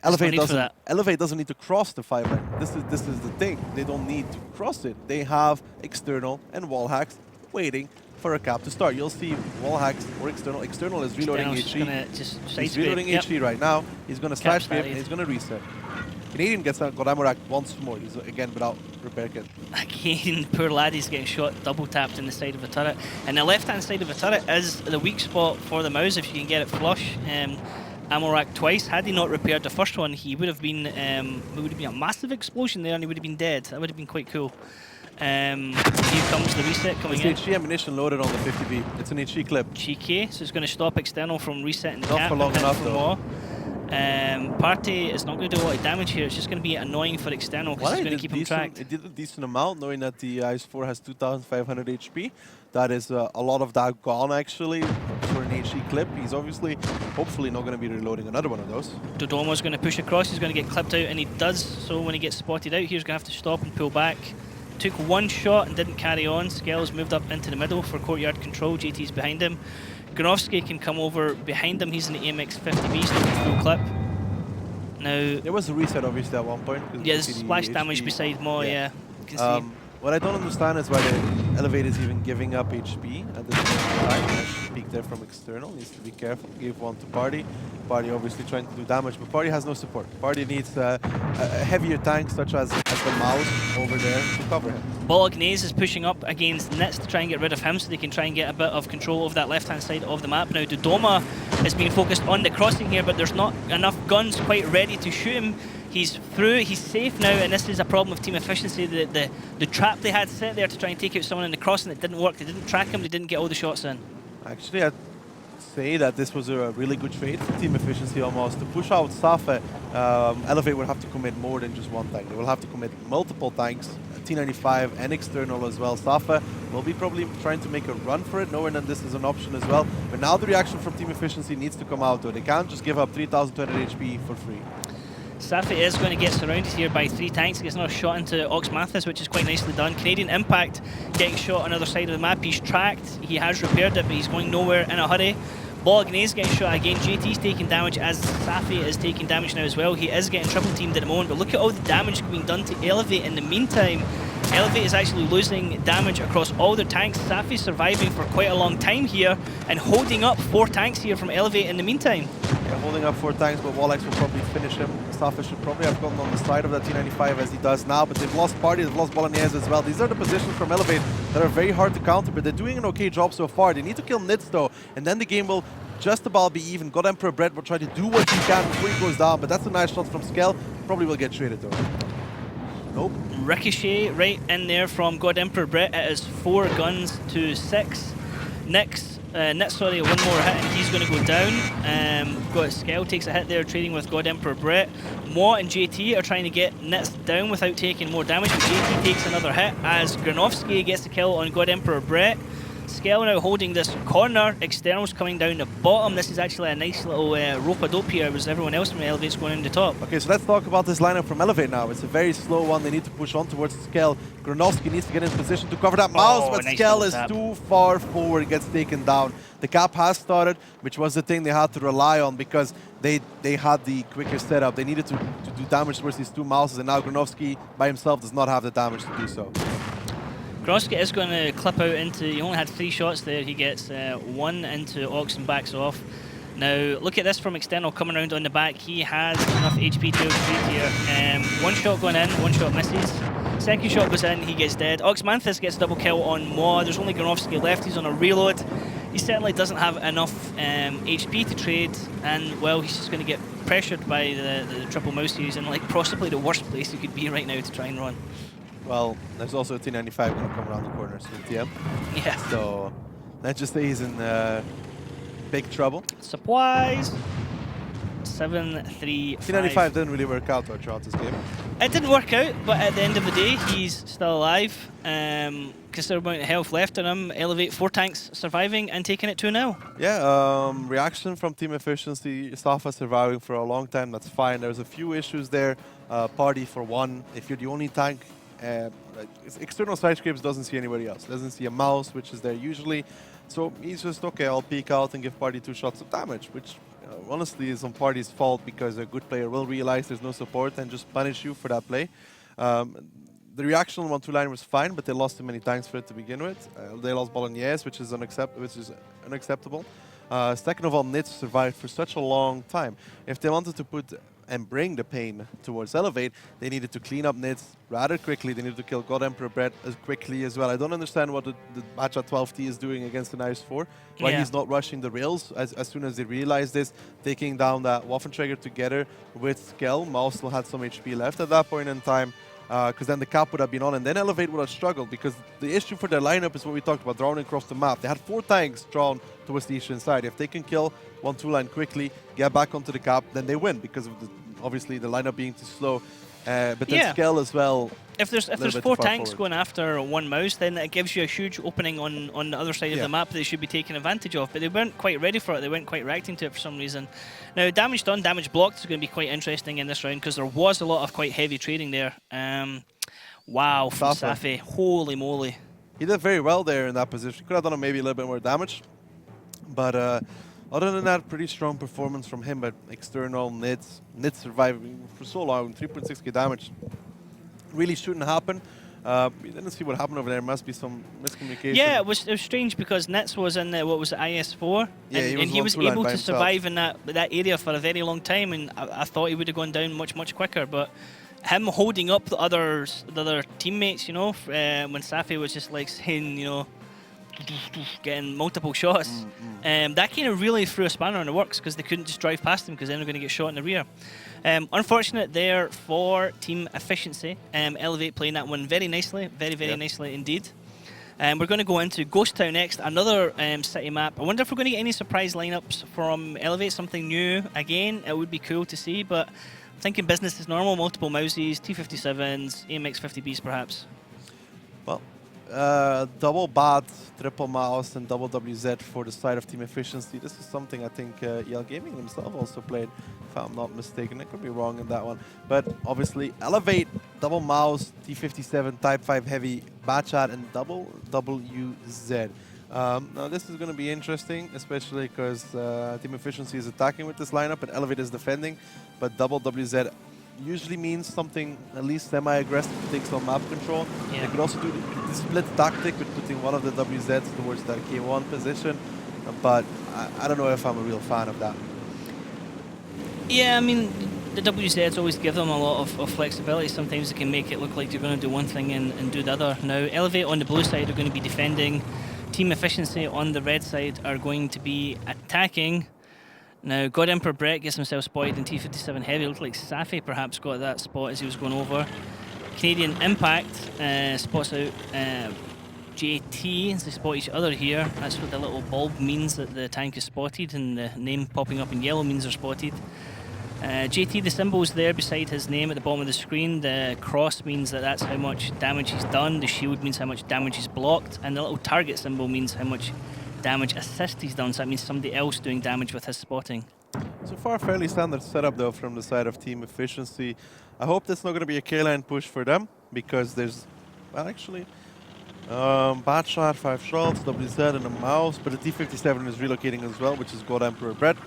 Elevate doesn't need to cross the 5-line. This is the thing. They don't need to cross it. They have external and wall hacks waiting for a cap to start. You'll see wall hacks or external. External is reloading HE. He's reloading HE right now. He's going to slash scrape and he's going to reset. Canadian gets got Amorak once more. He's again without repair kit. Again, poor lad, he's getting shot double tapped in the side of the turret. And the left hand side of the turret is the weak spot for the mouse if you can get it flush. Amorak twice. Had he not repaired the first one, he would have been it would have been a massive explosion there, and he would have been dead. That would have been quite cool. Here comes the reset coming in. It's HE ammunition loaded on the 50B. It's an HE clip. Cheeky, so it's going to stop external from resetting the Not cap. for long enough though. Party is not going to do a lot of damage here. It's just going to be annoying for external because it's going to keep him tracked. It did a decent amount, knowing that the IS-4 has 2,500 HP. That is a lot of that gone, actually, for an HE clip. He's obviously, hopefully, not going to be reloading another one of those. Dodomo's going to push across. He's going to get clipped out, and he does. So when he gets spotted out, he's going to have to stop and pull back. Took one shot and didn't carry on. Skell's moved up into the middle for courtyard control. JT's behind him. Gronowski can come over behind him. He's in the AMX 50B, still full clip. Now, There was a reset, obviously, at one point. 'cause yeah, you there's could see the splash damage HP. beside Mo, yeah. You can see. What I don't understand is why the Elevate is even giving up HP at this point in time. Nice peek there from external. Needs to be careful. Give one to Party. Party obviously trying to do damage, but Party has no support. Party needs a heavier tank such as the mouse over there to cover him. Bolognese is pushing up against Nitz to try and get rid of him so they can try and get a bit of control of that left-hand side of the map. Now, Dodoma is being focused on the crossing here, but there's not enough guns quite ready to shoot him. He's through, he's safe now, and this is a problem of team efficiency. The trap they had set there to try and take out someone in the crossing, it didn't work. They didn't track him, they didn't get all the shots in. Actually, I'd say that this was a really good trade for team efficiency almost. To push out Safa, Elevate would have to commit more than just one tank. They will have to commit multiple tanks, T95 and external as well. Safa will be probably trying to make a run for it, knowing that this is an option as well. But now the reaction from team efficiency needs to come out though. They can't just give up 3,200 HP for free. Safi is going to get surrounded here by 3 tanks. He gets another shot into Ox Mathis, which is quite nicely done. Canadian Impact getting shot on the other side of the map. He's tracked. He has repaired it, but he's going nowhere in a hurry. Bolognese getting shot again. JT's taking damage as Safi is taking damage now as well. He is getting triple teamed at the moment, but look at all the damage being done to Elevate in the meantime. Elevate is actually losing damage across all their tanks. Safi's surviving for quite a long time here and holding up 4 tanks here from Elevate in the meantime. Yeah, holding up 4 tanks, but Wallx will probably finish him. Safa should probably have gotten on the side of that T95 as he does now, but they've lost Party, they've lost Bolognese as well. These are the positions from Elevate that are very hard to counter, but they're doing an okay job so far. They need to kill Nitz though, and then the game will just about be even. God Emperor Brett will try to do what he can before he goes down, but that's a nice shot from Skell. Probably will get traded though. Nope. Ricochet right in there from God Emperor Brett. It is 4 guns to 6. Nitz, sorry, 1 more hit and he's going to go down. Got Skell takes a hit there trading with God Emperor Brett. Mo and JT are trying to get Nitz down without taking more damage, but JT takes another hit as Gronowski gets the kill on God Emperor Brett. Skell now holding this corner, externals coming down the bottom. This is actually a nice little rope-a-dope here as everyone else from Elevate's going in the top. Okay, so let's talk about this lineup from Elevate now. It's a very slow one. They need to push on towards Skell. Gronowski needs to get in position to cover that mouse, but nice Skell is tap. too far forward, gets taken down. The cap has started, which was the thing they had to rely on because they had the quicker setup. They needed to do damage towards these 2 mouses, and now Gronowski by himself does not have the damage to do so. Gronowski is going to clip out into, he only had 3 shots there, he gets 1 into Ox and backs off. Now look at this from external coming around on the back, he has enough HP to trade here. 1 shot going in, 1 shot misses. 2nd shot goes in, he gets dead. Ox Manthus gets a double kill on Mo, there's only Gronowski left, he's on a reload. He certainly doesn't have enough HP to trade, and well, he's just going to get pressured by the triple mouse here. He's in like possibly the worst place he could be right now to try and run. Well, there's also a T95 going to come around the corner soon, TM. Yeah. So let's just say he's in big trouble. Supplies. 7-3-5. T95 didn't really work out throughout this game. It didn't work out, but at the end of the day, he's still alive. Considerable amount of health left on him. Elevate 4 tanks surviving and taking it 2-0. Yeah, reaction from team efficiency. Safa surviving for a long time, that's fine. There's a few issues there. Party for 1. If you're the only tank, external sidescrapes doesn't see anybody else. Doesn't see a mouse, which is there usually. So he's just, okay, I'll peek out and give Party 2 shots of damage, which honestly is on Party's fault because a good player will realize there's no support and just punish you for that play. The reaction on 1-2 line was fine, but they lost too many tanks for it to begin with. They lost Bolognese, which is unacceptable. Second of all, Nitz survived for such a long time. If they wanted to put and bring the pain towards Elevate, they needed to clean up Nitz rather quickly. They needed to kill God Emperor Brett as quickly as well. I don't understand what the match at 12T is doing against the Nice 4. Why he's not rushing the rails as soon as they realize this, taking down that Waffenträger together with Skell. Mouse still had some HP left at that point in time, because then the cap would have been on, and then Elevate would have struggled, because the issue for their lineup is what we talked about, drawing across the map. They had 4 tanks drawn towards the eastern side. If they can kill 1-2 line quickly, get back onto the cap, then they win, because of obviously the lineup being too slow. But then Skell as well. If there's 4 tanks going after 1 mouse, then it gives you a huge opening on the other side of the map that they should be taking advantage of. But they weren't quite ready for it. They weren't quite reacting to it for some reason. Now, damage done, damage blocked is going to be quite interesting in this round because there was a lot of quite heavy trading there. Wow, from Safi. Holy moly. He did very well there in that position. Could have done maybe a little bit more damage. But other than that, pretty strong performance from him. But external nits surviving for so long, 3.6k damage, really shouldn't happen. We didn't see what happened over there. Must be some miscommunication. Yeah, it was strange because Nitz was in the, what was it, IS4, Yeah, and he was on two line able by to himself. survive in that area for a very long time, and I thought he would have gone down much quicker. But him holding up the other teammates, you know, when Safi was just like saying, you know, getting multiple shots, that kind of really threw a spanner in the works because they couldn't just drive past him because then they're going to get shot in the rear. Unfortunate there for Team Efficiency. Elevate playing that one very nicely, very nicely indeed. We're going to go into Ghost Town next, another city map. I wonder if we're going to get any surprise lineups from Elevate, something new again. It would be cool to see, but I'm thinking business as normal, multiple Mousies, T57s, AMX 50Bs perhaps. Well, double BAT, triple mouse, and double WZ for the side of Team Efficiency. This is something I think EL Gaming himself also played, if I'm not mistaken. I could be wrong in that one. But obviously, Elevate, double mouse, T57, Type 5 heavy, Batchat, and double WZ. Now this is going to be interesting, especially because Team Efficiency is attacking with this lineup and Elevate is defending. But double WZ usually means something at least semi-aggressive to take some map control. Yeah. They could also do the split tactic with putting one of the WZs towards that K1 position, but I don't know if I'm a real fan of that. Yeah, I mean, the WZs always give them a lot of flexibility. Sometimes they can make it look like you're going to do one thing and do the other. Now, Elevate on the blue side are going to be defending. Team Efficiency on the red side are going to be attacking. Now, God Emperor Brett gets himself spotted in T57 Heavy. It looked like Safi perhaps got that spot as he was going over. Canadian Impact spots out JT as they spot each other here. That's what the little bulb means, that the tank is spotted, and the name popping up in yellow means they're spotted. JT, the symbol's there beside his name at the bottom of the screen. The cross means that that's how much damage he's done. The shield means how much damage he's blocked. And the little target symbol means how much damage assist he's done, so that means somebody else doing damage with his spotting. So far, fairly standard setup though from the side of Team Efficiency. I hope that's not going to be a K-line push for them, because there's, well, actually, bad shot, 5 shots, WZ and a mouse, but the T57 is relocating as well, which is God Emperor Brett.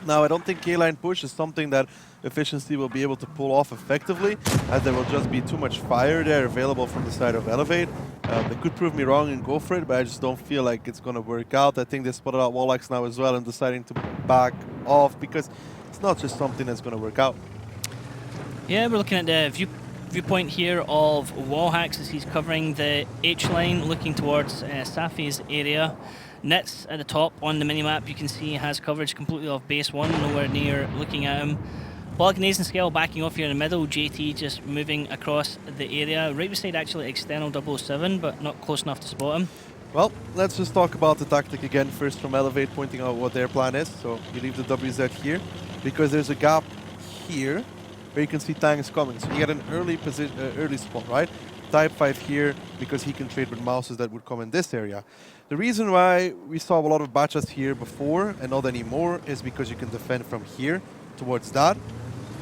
Now, I don't think K-line push is something that Efficiency will be able to pull off effectively, as there will just be too much fire there available from the side of Elevate. They could prove me wrong and go for it, but I just don't feel like it's going to work out. I think they spotted out Wallax now as well and deciding to back off, because it's not just something that's going to work out. Yeah, we're looking at the viewpoint here of Wallhacks as he's covering the H-line, looking towards Safi's area. Nitz at the top on the minimap, you can see has coverage completely off base 1, nowhere near looking at him. Bolognese and Scale backing off here in the middle, JT just moving across the area, right beside actually external 007, but not close enough to spot him. Well, let's just talk about the tactic again first from Elevate, pointing out what their plan is. So you leave the WZ here, because there's a gap here where you can see tanks coming. So you get an early position, early spot, right? Type 5 here, because he can trade with mouses that would come in this area. The reason why we saw a lot of batches here before and not anymore is because you can defend from here towards that.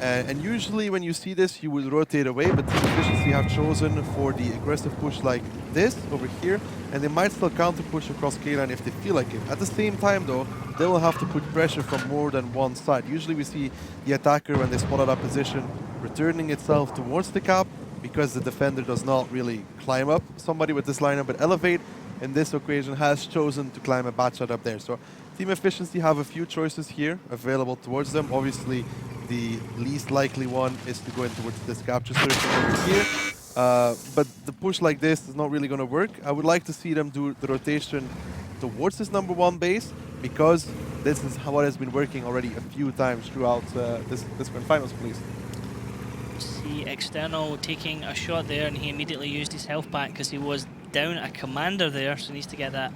And usually when you see this, you will rotate away, but Team Efficiency have chosen for the aggressive push like this over here, and they might still counter push across K-line if they feel like it. At the same time though, they will have to put pressure from more than one side. Usually we see the attacker, when they spot out that position, returning itself towards the cap, because the defender does not really climb up somebody with this lineup, but Elevate in this occasion has chosen to climb a bat shot up there. So Team Efficiency have a few choices here available towards them. Obviously, the least likely one is to go in towards this capture circle over here. But the push like this is not really going to work. I would like to see them do the rotation towards this #1 base, because this is what has been working already a few times throughout this Grand Finals, please. See external taking a shot there, and he immediately used his health pack because he was down a commander there, so he needs to get that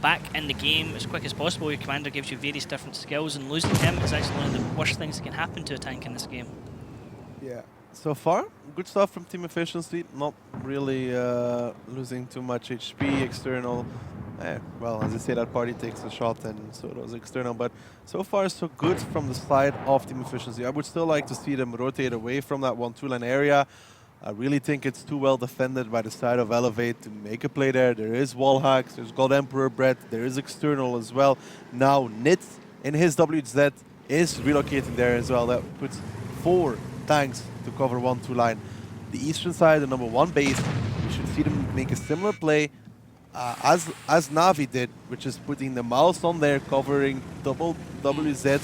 back in the game as quick as possible. Your commander gives you various different skills, and losing him is actually one of the worst things that can happen to a tank in this game. Yeah. So far, good stuff from Team Efficiency. Not really losing too much HP. External, well, as I say, that party takes a shot, and so does external. But so far, so good from the side of Team Efficiency. I would still like to see them rotate away from that 1-2 line area. I really think it's too well defended by the side of Elevate to make a play there. There is wall hacks, there's God Emperor Bread, there is external as well. Now Nitz in his WZ is relocating there as well. That puts 4 tanks to cover 1-2 line. The eastern side, the number 1 base, we should see them make a similar play as Navi did, which is putting the mouse on there, covering double WZ.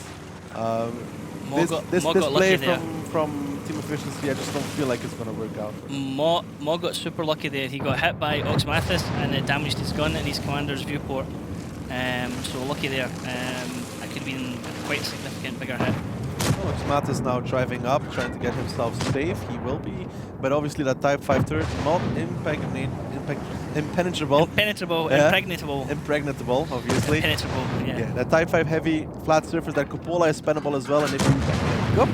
This play from Team Efficiency, I just don't feel like it's going to work out. Mo got super lucky there. He got hit by Oxmathis and it damaged his gun and his commander's viewport. So lucky there. That could have been quite a significant bigger hit. Well, Oxmathis now driving up, trying to get himself safe. He will be, but obviously that Type 5 turret not impenetrable. Impregnable, obviously. Impenetrable, yeah. The Type 5 heavy flat surface, that cupola is pennable as well, and if you go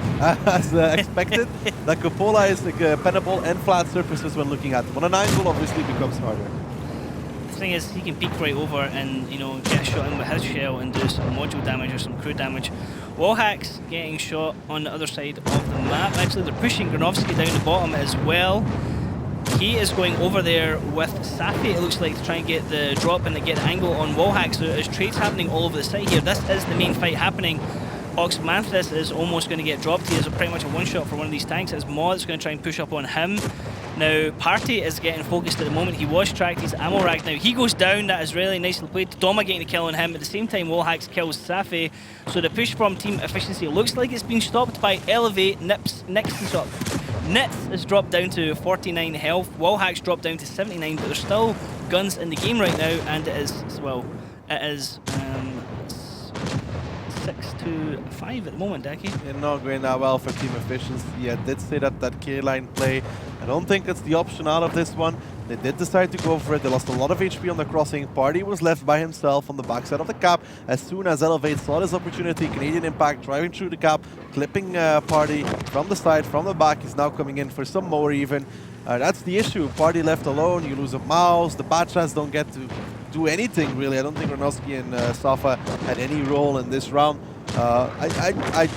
as expected, that cupola is pennable and flat surfaces when looking at them. On an angle, obviously becomes harder. The thing is, he can peek right over and get a shot in with his shell and do some module damage or some crew damage. Wallhacks getting shot on the other side of the map. Actually, they're pushing Granovsky down the bottom as well. He is going over there with Safi, it looks like, to try and get the drop and get the angle on Wallhack. So there's trades happening all over the site here. This is the main fight happening. Oxmanthus is almost going to get dropped. He is pretty much a one-shot for one of these tanks. It's Maw that's going to try and push up on him. Now, Party is getting focused at the moment. He was tracked, his ammo rack. Now, he goes down. That is really nicely played. Doma getting the kill on him. At the same time, Wallhacks kills Safi. So the push from Team Efficiency looks like it's been stopped by Elevate. Nitz is dropped down to 49 health. Wallhacks dropped down to 79, but there's still guns in the game right now, and it is 6-5 at the moment, Daki. Yeah, not going that well for Team Efficiency. I did say that K-line play, I don't think it's the option out of this one. They did decide to go for it. They lost a lot of HP on the crossing. Party was left by himself on the backside of the cap. As soon as Elevate saw this opportunity, Canadian Impact driving through the cap, clipping Party from the side, from the back. He's now coming in for some more even. That's the issue. Party left alone, you lose a mouse. The Bachas don't get to do anything really. I don't think Granovsky and Safa had any role in this round. I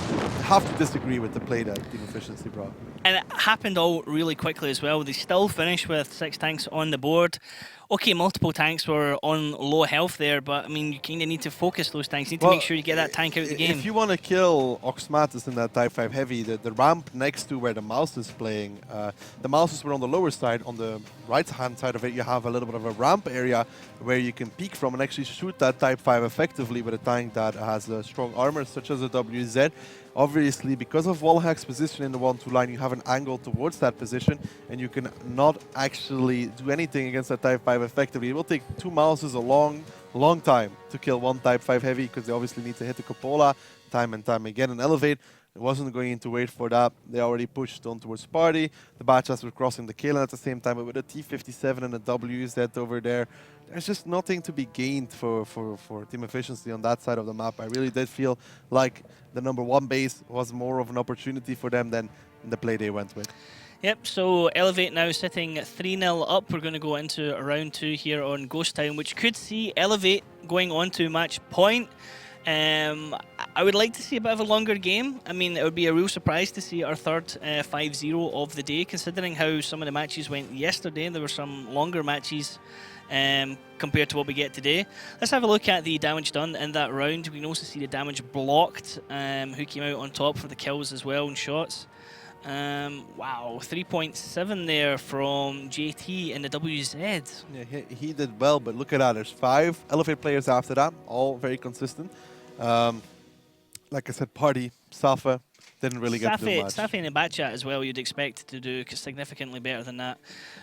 have to disagree with the play that Team Efficiency brought. And it happened all really quickly as well. They still finished with 6 tanks on the board. Okay, multiple tanks were on low health there, but I mean, you kind of need to focus those tanks. You need to make sure you get that tank out of the game. If you want to kill Oxmathis in that Type 5 heavy, the ramp next to where the mouse is playing, the mouses were on the lower side. On the right-hand side of it, you have a little bit of a ramp area where you can peek from and actually shoot that Type 5 effectively with a tank that has strong armor, such as a WZ. Obviously, because of Wallhack's position in the 1-2 line, you have an angle towards that position, and you can not actually do anything against that Type 5 effectively. It will take 2 mouses a long time to kill one Type 5 heavy, because they obviously need to hit the cupola time and time again and Elevate. It wasn't going to wait for that. They already pushed on towards Party. The Bachas were crossing the K-line at the same time, but with a T-57 and a WZ over there, there's just nothing to be gained for Team Efficiency on that side of the map. I really did feel like the number 1 base was more of an opportunity for them than the play they went with. Yep, so Elevate now sitting 3-0 up. We're going to go into round 2 here on Ghost Town, which could see Elevate going on to match point. I would like to see a bit of a longer game. I mean, it would be a real surprise to see our third 5-0 of the day, considering how some of the matches went yesterday. There were some longer matches compared to what we get today. Let's have a look at the damage done in that round. We can also see the damage blocked, who came out on top for the kills as well and shots. Wow, 3.7 there from JT and the WZ. Yeah, he did well, but look at that. There's 5 Elevate players after that, all very consistent. Like I said, Party, Safa didn't really get to do much. Safi and the Batchat as well, you'd expect to do significantly better than that.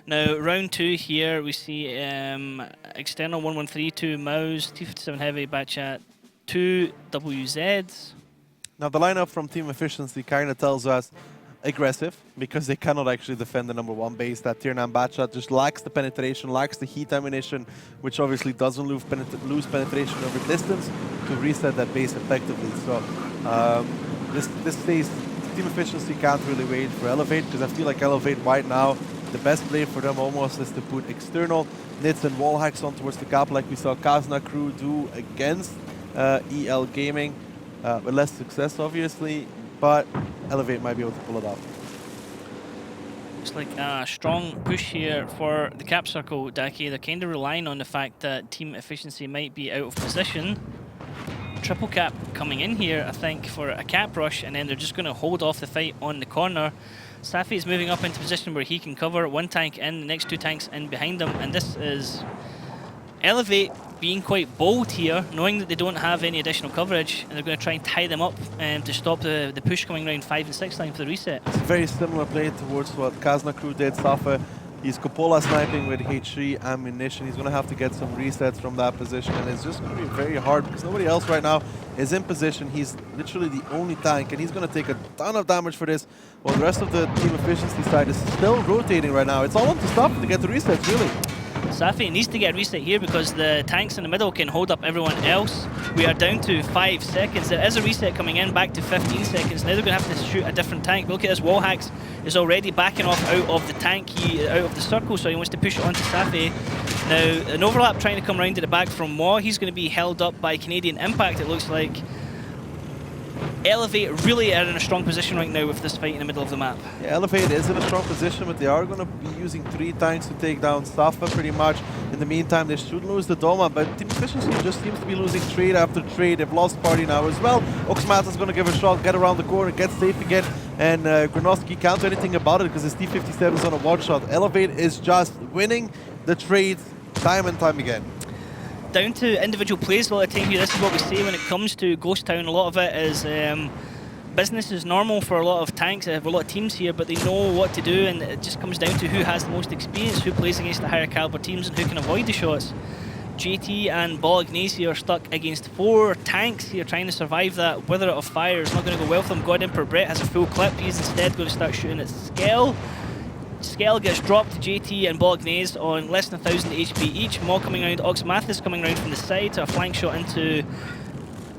Now, round 2 here, we see external 113, 2 Mouse, T57 Heavy, Batchat, 2 WZs. Now, the lineup from Team Efficiency kind of tells us aggressive, because they cannot actually defend the number 1 base. That Tier 9 Batchat just lacks the penetration, lacks the heat ammunition, which obviously doesn't lose penetration over distance to reset that base effectively. So this stays, Team Efficiency can't really wait for Elevate, because I feel like Elevate right now, the best play for them almost is to put external Nitz and Wallhacks on towards the cap, like we saw Kazna crew do against EL Gaming, with less success obviously, but Elevate might be able to pull it off. It's like a strong push here for the cap circle, Daki. They're kind of relying on the fact that team efficiency might be out of position. Triple cap coming in here, I think, for a cap rush, and then they're just going to hold off the fight on the corner. Safi is moving up into position where he can cover one tank in, the next 2 tanks in behind him, and this is Elevate being quite bold here, knowing that they don't have any additional coverage, and they're going to try and tie them up to stop the push coming around 5 and 6 line for the reset. It's a very similar play towards what Kazna crew did. Safa, he's Coppola sniping with H3 ammunition. He's going to have to get some resets from that position, and it's just going to be very hard because nobody else right now is in position. He's literally the only tank, and he's going to take a ton of damage for this, while the rest of the team efficiency side is still rotating right now. It's all on to stop to get the resets, really. Safi needs to get a reset here because the tanks in the middle can hold up everyone else. We are down to 5 seconds. There is a reset coming in, back to 15 seconds. Now they're going to have to shoot a different tank. Look at this, Wallhacks is already backing off out of the tank, out of the circle, so he wants to push it onto Safi. Now, an overlap trying to come around to the back from Maw. He's going to be held up by Canadian Impact, it looks like. Elevate really are in a strong position right now with this fight in the middle of the map. Yeah, Elevate is in a strong position, but they are going to be using 3 tanks to take down Safa pretty much. In the meantime, they should lose the Doma, but team efficiency just seems to be losing trade after trade. They've lost party now as well. Oxmat is going to give a shot, get around the corner, get safe again, and Granovsky can't do anything about it because his T-57 is on a one-shot. Elevate is just winning the trades time and time again. Down to individual plays a lot of time here. This is what we say when it comes to Ghost Town. A lot of it is business as normal for a lot of tanks. They have a lot of teams here, but they know what to do, and it just comes down to who has the most experience, who plays against the higher caliber teams, and who can avoid the shots. JT and Bolognese are stuck against 4 tanks here trying to survive that wither of fire. It's not going to go well for them. God Emperor Brett has a full clip. He's instead going to start shooting at Skell. Skell gets dropped to JT and Bolognese on less than 1,000 HP each. Maw coming around, Ox Mathis coming around from the side to a flank shot into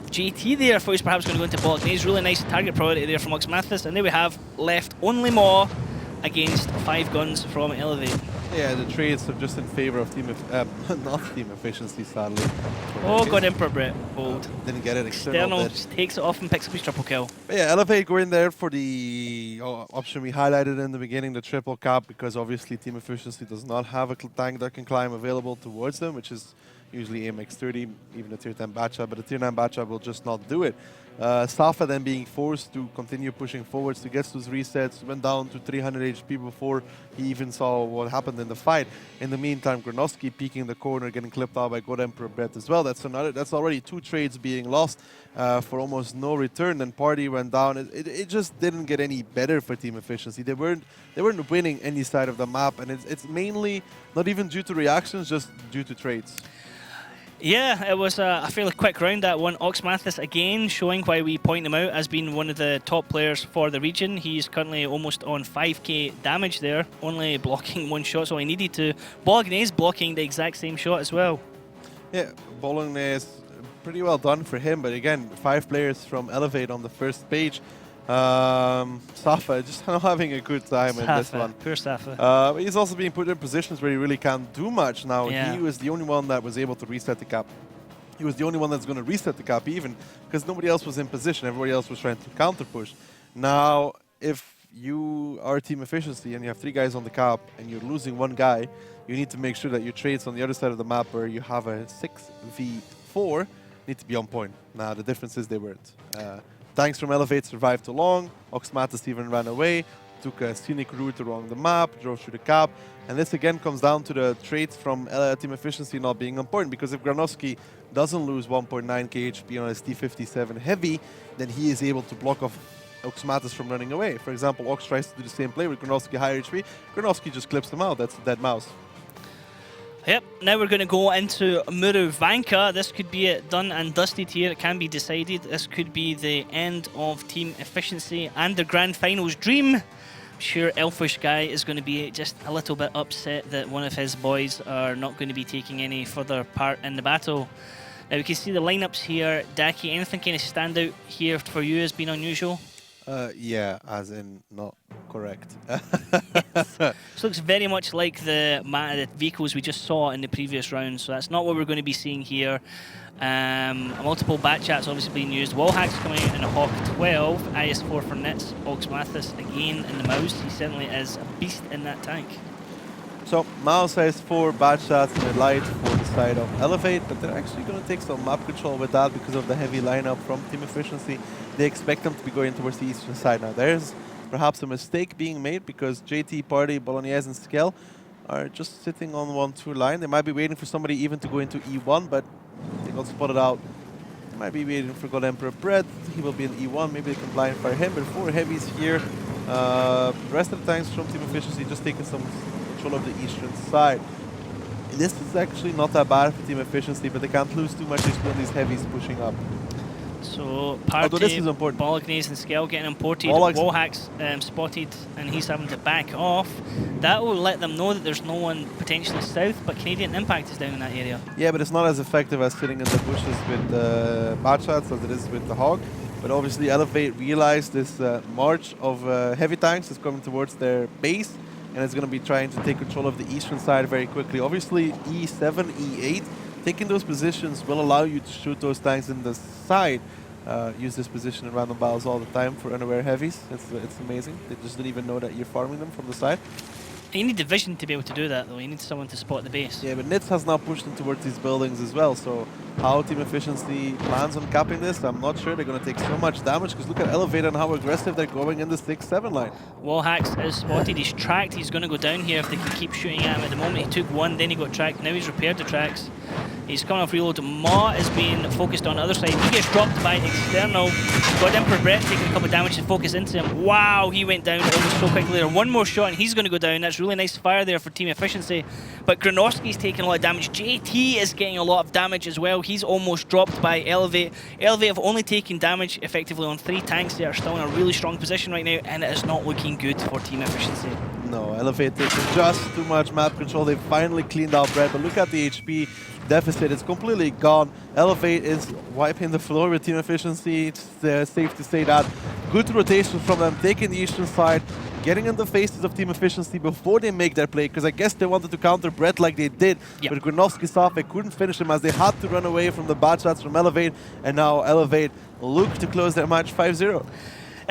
JT there. I thought he was perhaps going to go into Bolognese. Really nice target priority there from Ox Mathis. And there we have left only Maw against 5 guns from Elevate. Yeah, the trades are just in favor of not team efficiency, sadly. Oh, God Emperor Brett, bold. Didn't get it. External just takes it off and picks up his triple kill. But yeah, Elevate going there for the option we highlighted in the beginning, the triple cap, because obviously team efficiency does not have a tank that can climb available towards them, which is usually AMX30, even a tier 10 Bacha, but a tier 9 Bacha will just not do it. Safa then being forced to continue pushing forwards to get those resets, went down to 300 HP before he even saw what happened in the fight. In the meantime, Granovsky peeking the corner, getting clipped out by God Emperor Brett as well. That's already 2 trades being lost for almost no return. Then party went down. It just didn't get any better for team efficiency. They weren't winning any side of the map, and it's mainly not even due to reactions, just due to trades. Yeah, it was a fairly quick round, that one. Ox Mathis again showing why we point him out as being one of the top players for the region. He's currently almost on 5k damage there, only blocking 1 shot, so he needed to. Bolognese blocking the exact same shot as well. Yeah, Bolognese, pretty well done for him, but again, 5 players from Elevate on the first page. Safa just not having a good time in this one. Poor Safa. He's also being put in positions where he really can't do much now. Yeah. He was the only one that was able to reset the cap. He was the only one that's going to reset the cap even, because nobody else was in position. Everybody else was trying to counter push. Now, if you are team efficiency and you have 3 guys on the cap and you're losing 1 guy, you need to make sure that your trades on the other side of the map where you have a 6v4 need to be on point. Now, the difference is they weren't. Tanks from Elevate survived too long. Oxmatis even ran away, took a scenic route along the map, drove through the cap. And this again comes down to the traits from team efficiency not being on point, because if Granovsky doesn't lose 1.9k HP on his T57 heavy, then he is able to block off Oxmatis from running away. For example, Ox tries to do the same play with Granovsky higher HP. Granovsky just clips him out. That's a dead mouse. Yep, now we're going to go into Muruvanka. This could be it done and dusted here. It can be decided. This could be the end of team efficiency and the grand finals dream. I'm sure Elfish Guy is going to be just a little bit upset that one of his boys are not going to be taking any further part in the battle. Now we can see the lineups here. Daki, anything kind of stand out here for you as being unusual? Yeah, as in not correct. This looks very much like the vehicles we just saw in the previous round, so that's not what we're going to be seeing here. Multiple bat chats obviously being used. Wallhacks coming out in a Hawk 12, IS4 for Nits, Ox Mathis again in the mouse. He certainly is a beast in that tank. So mouse has 4 bad shots in the light for the side of Elevate, but they're actually going to take some map control with that because of the heavy lineup from Team Efficiency. They expect them to be going towards the eastern side. Now there's perhaps a mistake being made because JT, Party, Bolognese and Skell are just sitting on 1-2 line. They might be waiting for somebody even to go into E1, but they got spotted out. They might be waiting for God Emperor Bread. He will be in E1. Maybe they can blind fire him, but 4 heavies here. The rest of the tanks from Team Efficiency just taking some control of the eastern side. This is actually not that bad for Team Efficiency, but they can't lose too much on these heavies pushing up. So Although this is Party, important. Bolognese and Skell getting imported. Wallhacks- Wallhacks spotted and he's having to back off. That will let them know that there's no one potentially south, but Canadian Impact is down in that area. Yeah, but it's not as effective as sitting in the bushes with the bad shots as it is with the Hog. But obviously Elevate realized this march of heavy tanks is coming towards their base, and it's going to be trying to take control of the eastern side very quickly. Obviously E7, E8, taking those positions will allow you to shoot those tanks in the side. Use this position in random battles all the time for unaware heavies. It's amazing. They just didn't even know that you're farming them from the side. You need the vision to be able to do that, though. You need someone to spot the base. Yeah, but Nits has now pushed them towards these buildings as well. So how Team Efficiency plans on capping this, I'm not sure. They're going to take so much damage because look at Elevate and how aggressive they're going in the 6-7 line. Wallhacks is spotted. He's tracked. He's going to go down here if they can keep shooting at him. At the moment, he took one, then he got tracked. Now he's repaired the tracks. He's coming off reload. Ma is being focused on the other side. He gets dropped by external. God Emperor Brett taking a couple of damage to focus into him. Wow, he went down almost so quickly there. One more shot and he's going to go down. That's really nice fire there for Team Efficiency. But Granovski's taking a lot of damage. JT is getting a lot of damage as well. He's almost dropped by Elevate. Elevate have only taken damage effectively on 3 tanks. They are still in a really strong position right now, and it is not looking good for Team Efficiency. No, Elevate taking just too much map control. They finally cleaned out Brett, but look at the HP deficit. It's completely gone. Elevate is wiping the floor with Team Efficiency. It's safe to say that. Good rotation from them, taking the eastern side, getting in the faces of Team Efficiency before they make their play, because I guess they wanted to counter Brett like they did. Yep. But Granovski saw they couldn't finish him as they had to run away from the bad shots from Elevate, and now Elevate look to close their match 5-0.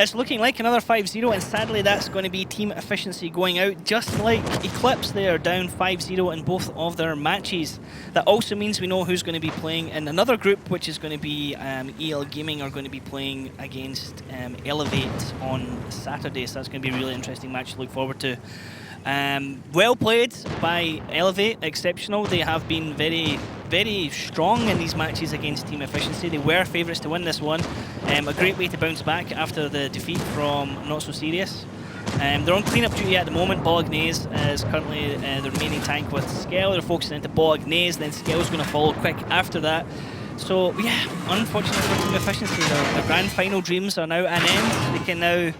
It's looking like another 5-0, and sadly that's going to be Team Efficiency going out, just like Eclipse. They are down 5-0 in both of their matches. That also means we know who's going to be playing in another group, which is going to be EL Gaming are going to be playing against Elevate on Saturday, so that's going to be a really interesting match to look forward to. Well played by Elevate, exceptional. They have been very, very strong in these matches against Team Efficiency. They were favourites to win this one. A great way to bounce back after the defeat from Not So Serious. They're on clean-up duty at the moment. Bolognese is currently the remaining tank with Skell. They're focusing into Bolognese, then Skell's going to follow quick after that. So, yeah, unfortunately for Team Efficiency, their grand final dreams are now at an end. They can now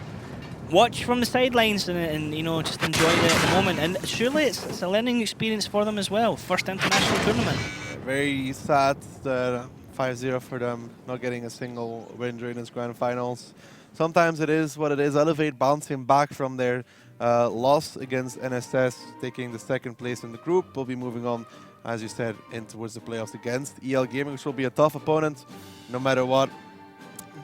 watch from the sidelines and you know, just enjoy the moment. And surely it's a learning experience for them as well. First international tournament. Very sad, 5-0 for them, not getting a single win during this grand finals. Sometimes it is what it is. Elevate bouncing back from their loss against NSS, taking the 2nd place in the group. Will be moving on, as you said, in towards the playoffs against EL Gaming, which will be a tough opponent, no matter what.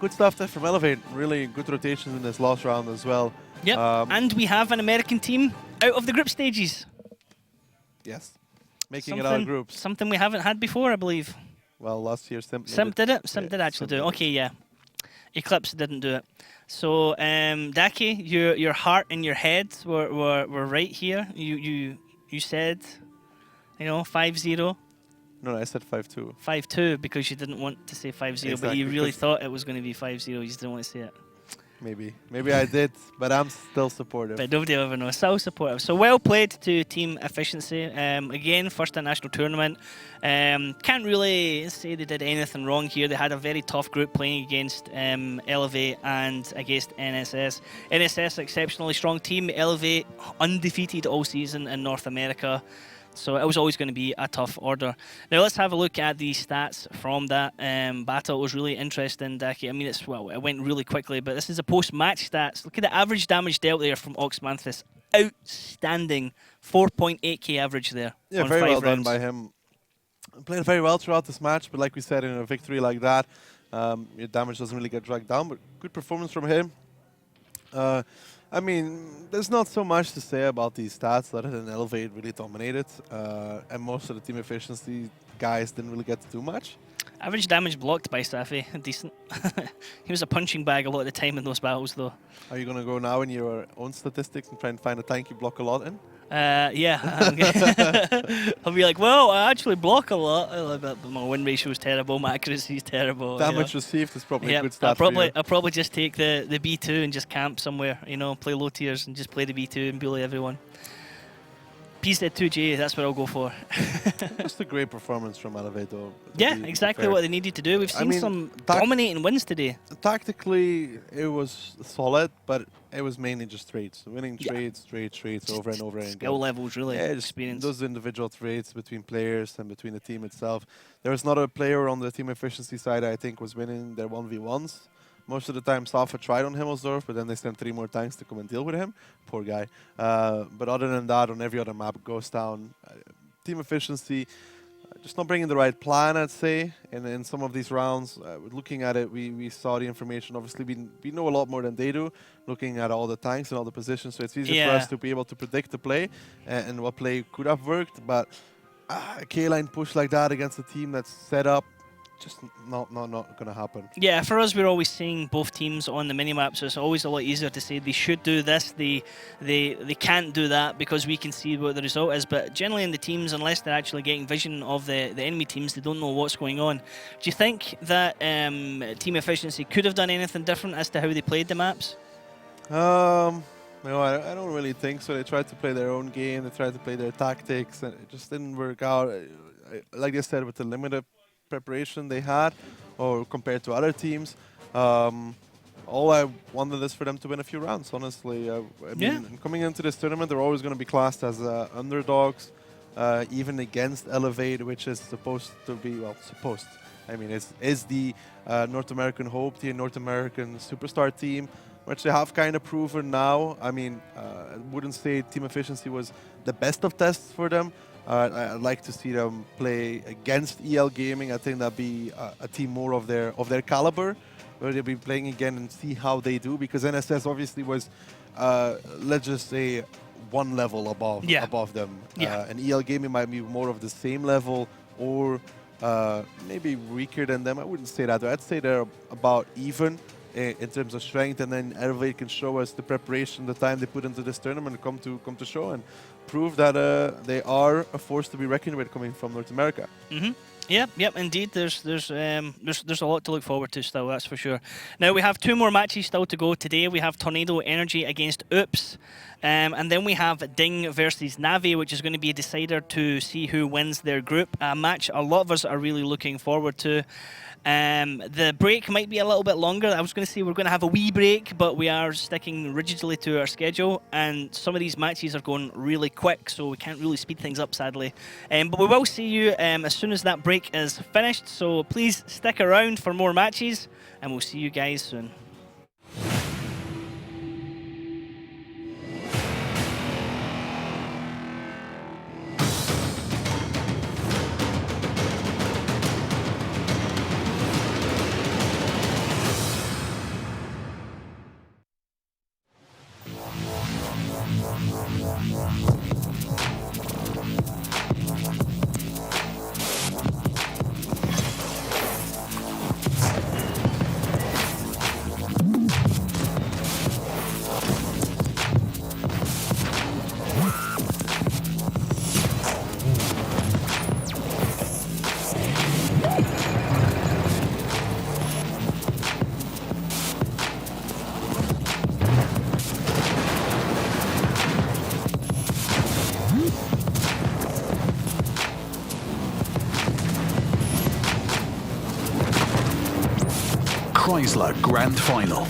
Good stuff there from Elevate. Really good rotations in this last round as well. Yep, and we have an American team out of the group stages. Yes, making it out of groups. Something we haven't had before, I believe. Well, last year Simp did it? Simp did actually do it. Okay, yeah. Eclipse didn't do it. So, Daki, your heart and your head were right here. You said, you know, 5-0. No, I said 5-2. 5-2 because you didn't want to say 5-0, Exactly, but you really thought it was going to be 5-0. You just didn't want to say it. Maybe I did, but I'm still supportive. But nobody will ever know. Still supportive. So well played to Team Efficiency. Again, first international tournament. Can't really say they did anything wrong here. They had a very tough group playing against Elevate and against NSS. NSS, exceptionally strong team. Elevate, undefeated all season in North America. So it was always going to be a tough order. Now let's have a look at the stats from that battle. It was really interesting, Daki. I mean, it went really quickly, but this is the post-match stats. Look at the average damage dealt there from Oxmanthus. Outstanding, 4.8k average there. Yeah, on very 5 well done rounds. by him. Played very well throughout this match, but like we said, in a victory like that, your damage doesn't really get dragged down, but good performance from him. I mean, there's not so much to say about these stats other than Elevate really dominated, and most of the team efficiency guys didn't really get to do much. Average damage blocked by Safi, decent. He was a punching bag a lot of the time in those battles, though. Are you going to go now in your own statistics and try and find a tank you block a lot in? Yeah. I'll be like, well, I actually block a lot, but my win ratio is terrible, my accuracy is terrible. Damage received is probably a good I'll stat for you. probably just take the B2 and just camp somewhere, play low tiers and just play the B2 and bully everyone. PZ2J, that's what I'll go for. Just a great performance from Elevator. Yeah, exactly what they needed to do. We've seen some dominating wins today. Tactically, it was solid, but it was mainly just trades. Winning trades over and over again. Skill levels, really. Yeah, experience. Those individual trades between players and between the team itself. There was not a player on the team efficiency side I think was winning their 1v1s. Most of the time, Safa tried on Himmelsdorf, but then they sent 3 more tanks to come and deal with him. Poor guy. But other than that, on every other map, it goes down. Team efficiency, just not bringing the right plan, I'd say. And in some of these rounds, looking at it, we saw the information. Obviously, we know a lot more than they do, looking at all the tanks and all the positions. So it's easier for us to be able to predict the play and what play could have worked. But a K-line push like that against a team that's set up, just not going to happen. Yeah, for us, we're always seeing both teams on the minimap, so it's always a lot easier to say they should do this, they can't do that, because we can see what the result is. But generally in the teams, unless they're actually getting vision of the enemy teams, they don't know what's going on. Do you think that team efficiency could have done anything different as to how they played the maps? No, I don't really think so. They tried to play their own game, they tried to play their tactics, and it just didn't work out. Like I said, with the limited preparation they had, or compared to other teams, all I wanted is for them to win a few rounds, honestly. I mean, coming into this tournament, they're always going to be classed as underdogs, even against Elevate, which is supposed to be, well, I mean, is the North American hope, the North American superstar team, which they have kind of proven now. I mean, I wouldn't say team efficiency was the best of tests for them. I'd like to see them play against EL Gaming. I think that'd be a team more of their caliber, where they'll be playing again and see how they do. Because NSS obviously was, let's just say, one level above them. And EL Gaming might be more of the same level, or maybe weaker than them. I wouldn't say that. I'd say they're about even in terms of strength, and then Elevate can show us the preparation, the time they put into this tournament, come to show and prove that they are a force to be reckoned with coming from North America. Yep, indeed. There's a lot to look forward to still, that's for sure. Now we have 2 more matches still to go today. We have Tornado Energy against Oops, and then we have Ding versus Navi, which is going to be a decider to see who wins their group. A match a lot of us are really looking forward to. The break might be a little bit longer. I was going to say we're going to have a wee break, but we are sticking rigidly to our schedule, and some of these matches are going really quick, so we can't really speed things up, sadly. But we will see you as soon as that break is finished, so please stick around for more matches, and we'll see you guys soon. Chrysler Grand Final.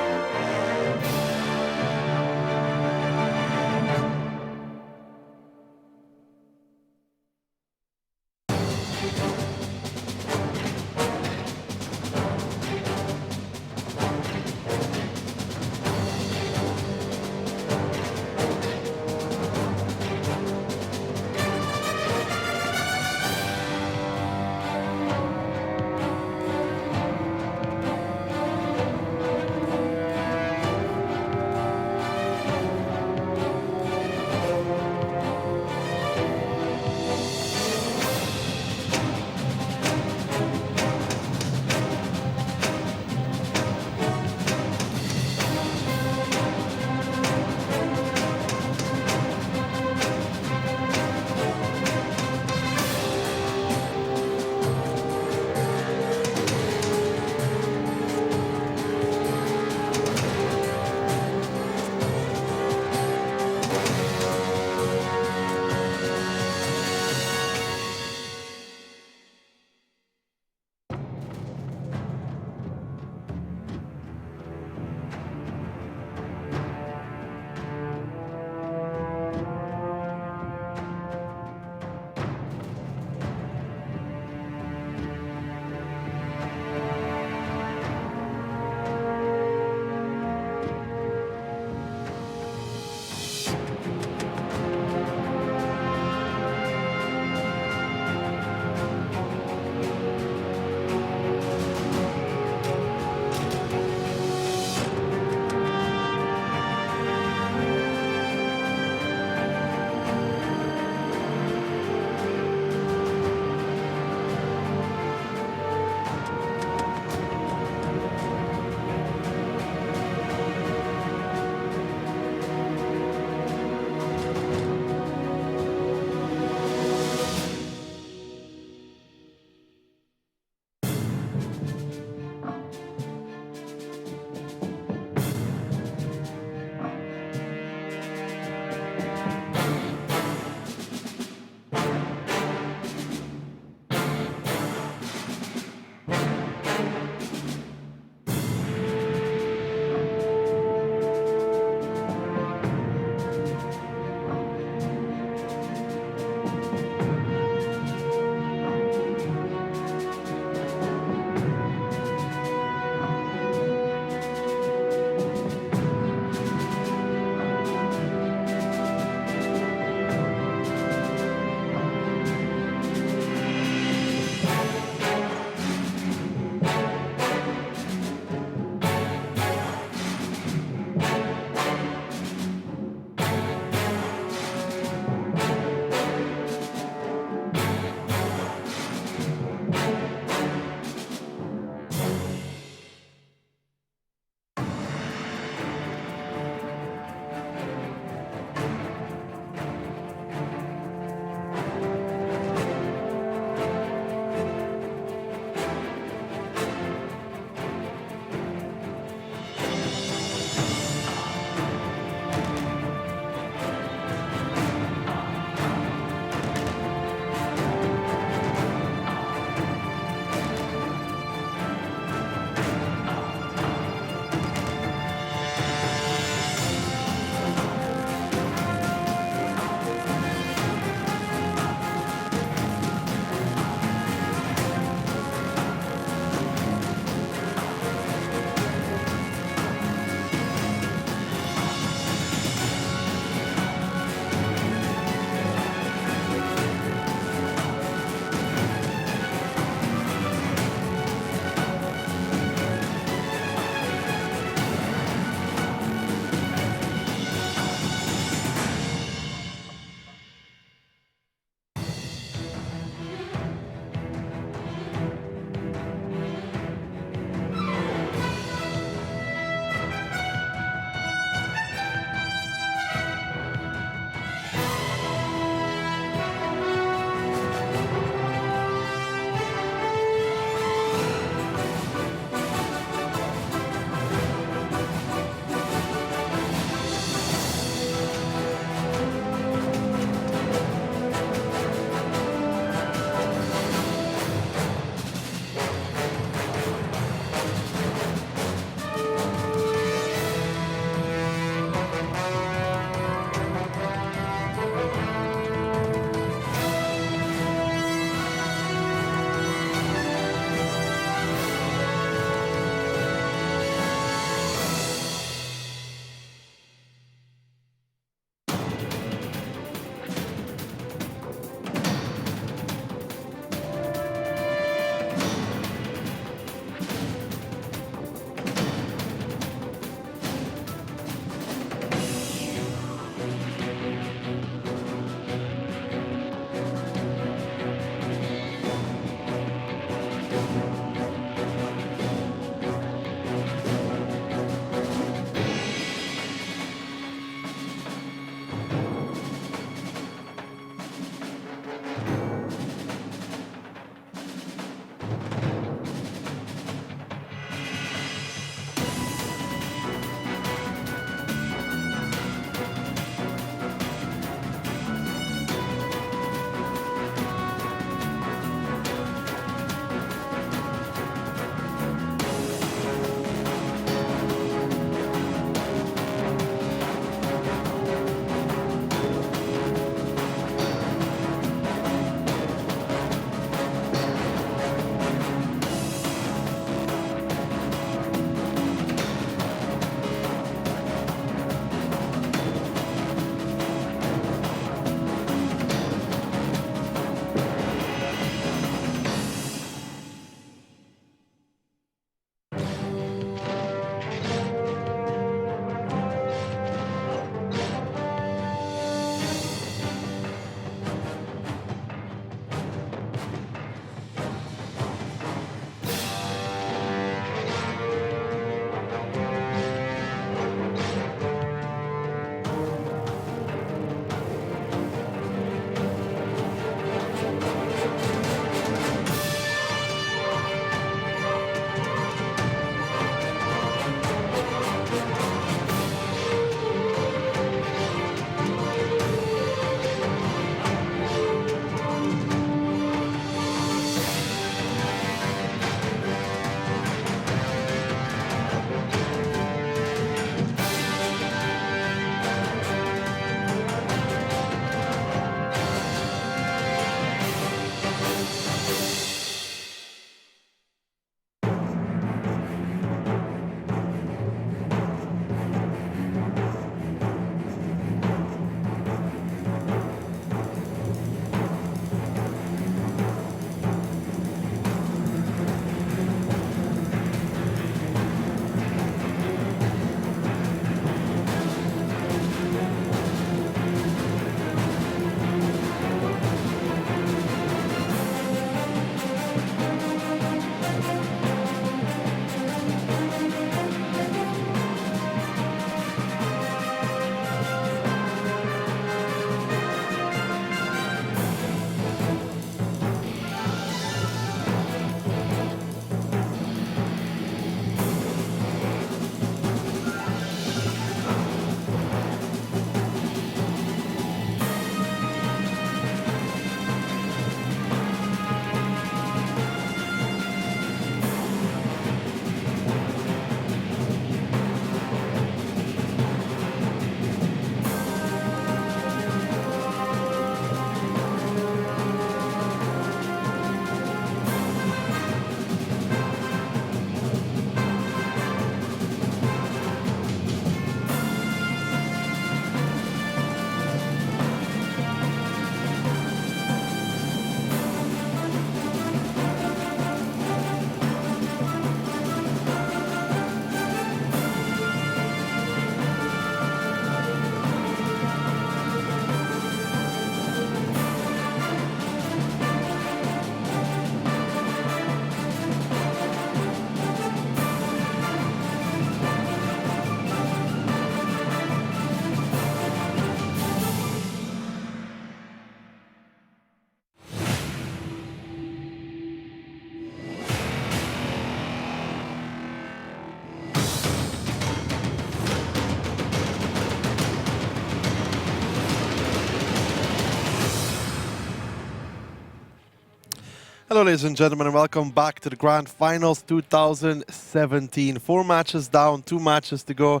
Hello, ladies and gentlemen, and welcome back to the Grand Finals 2017. 4 matches down, 2 matches to go.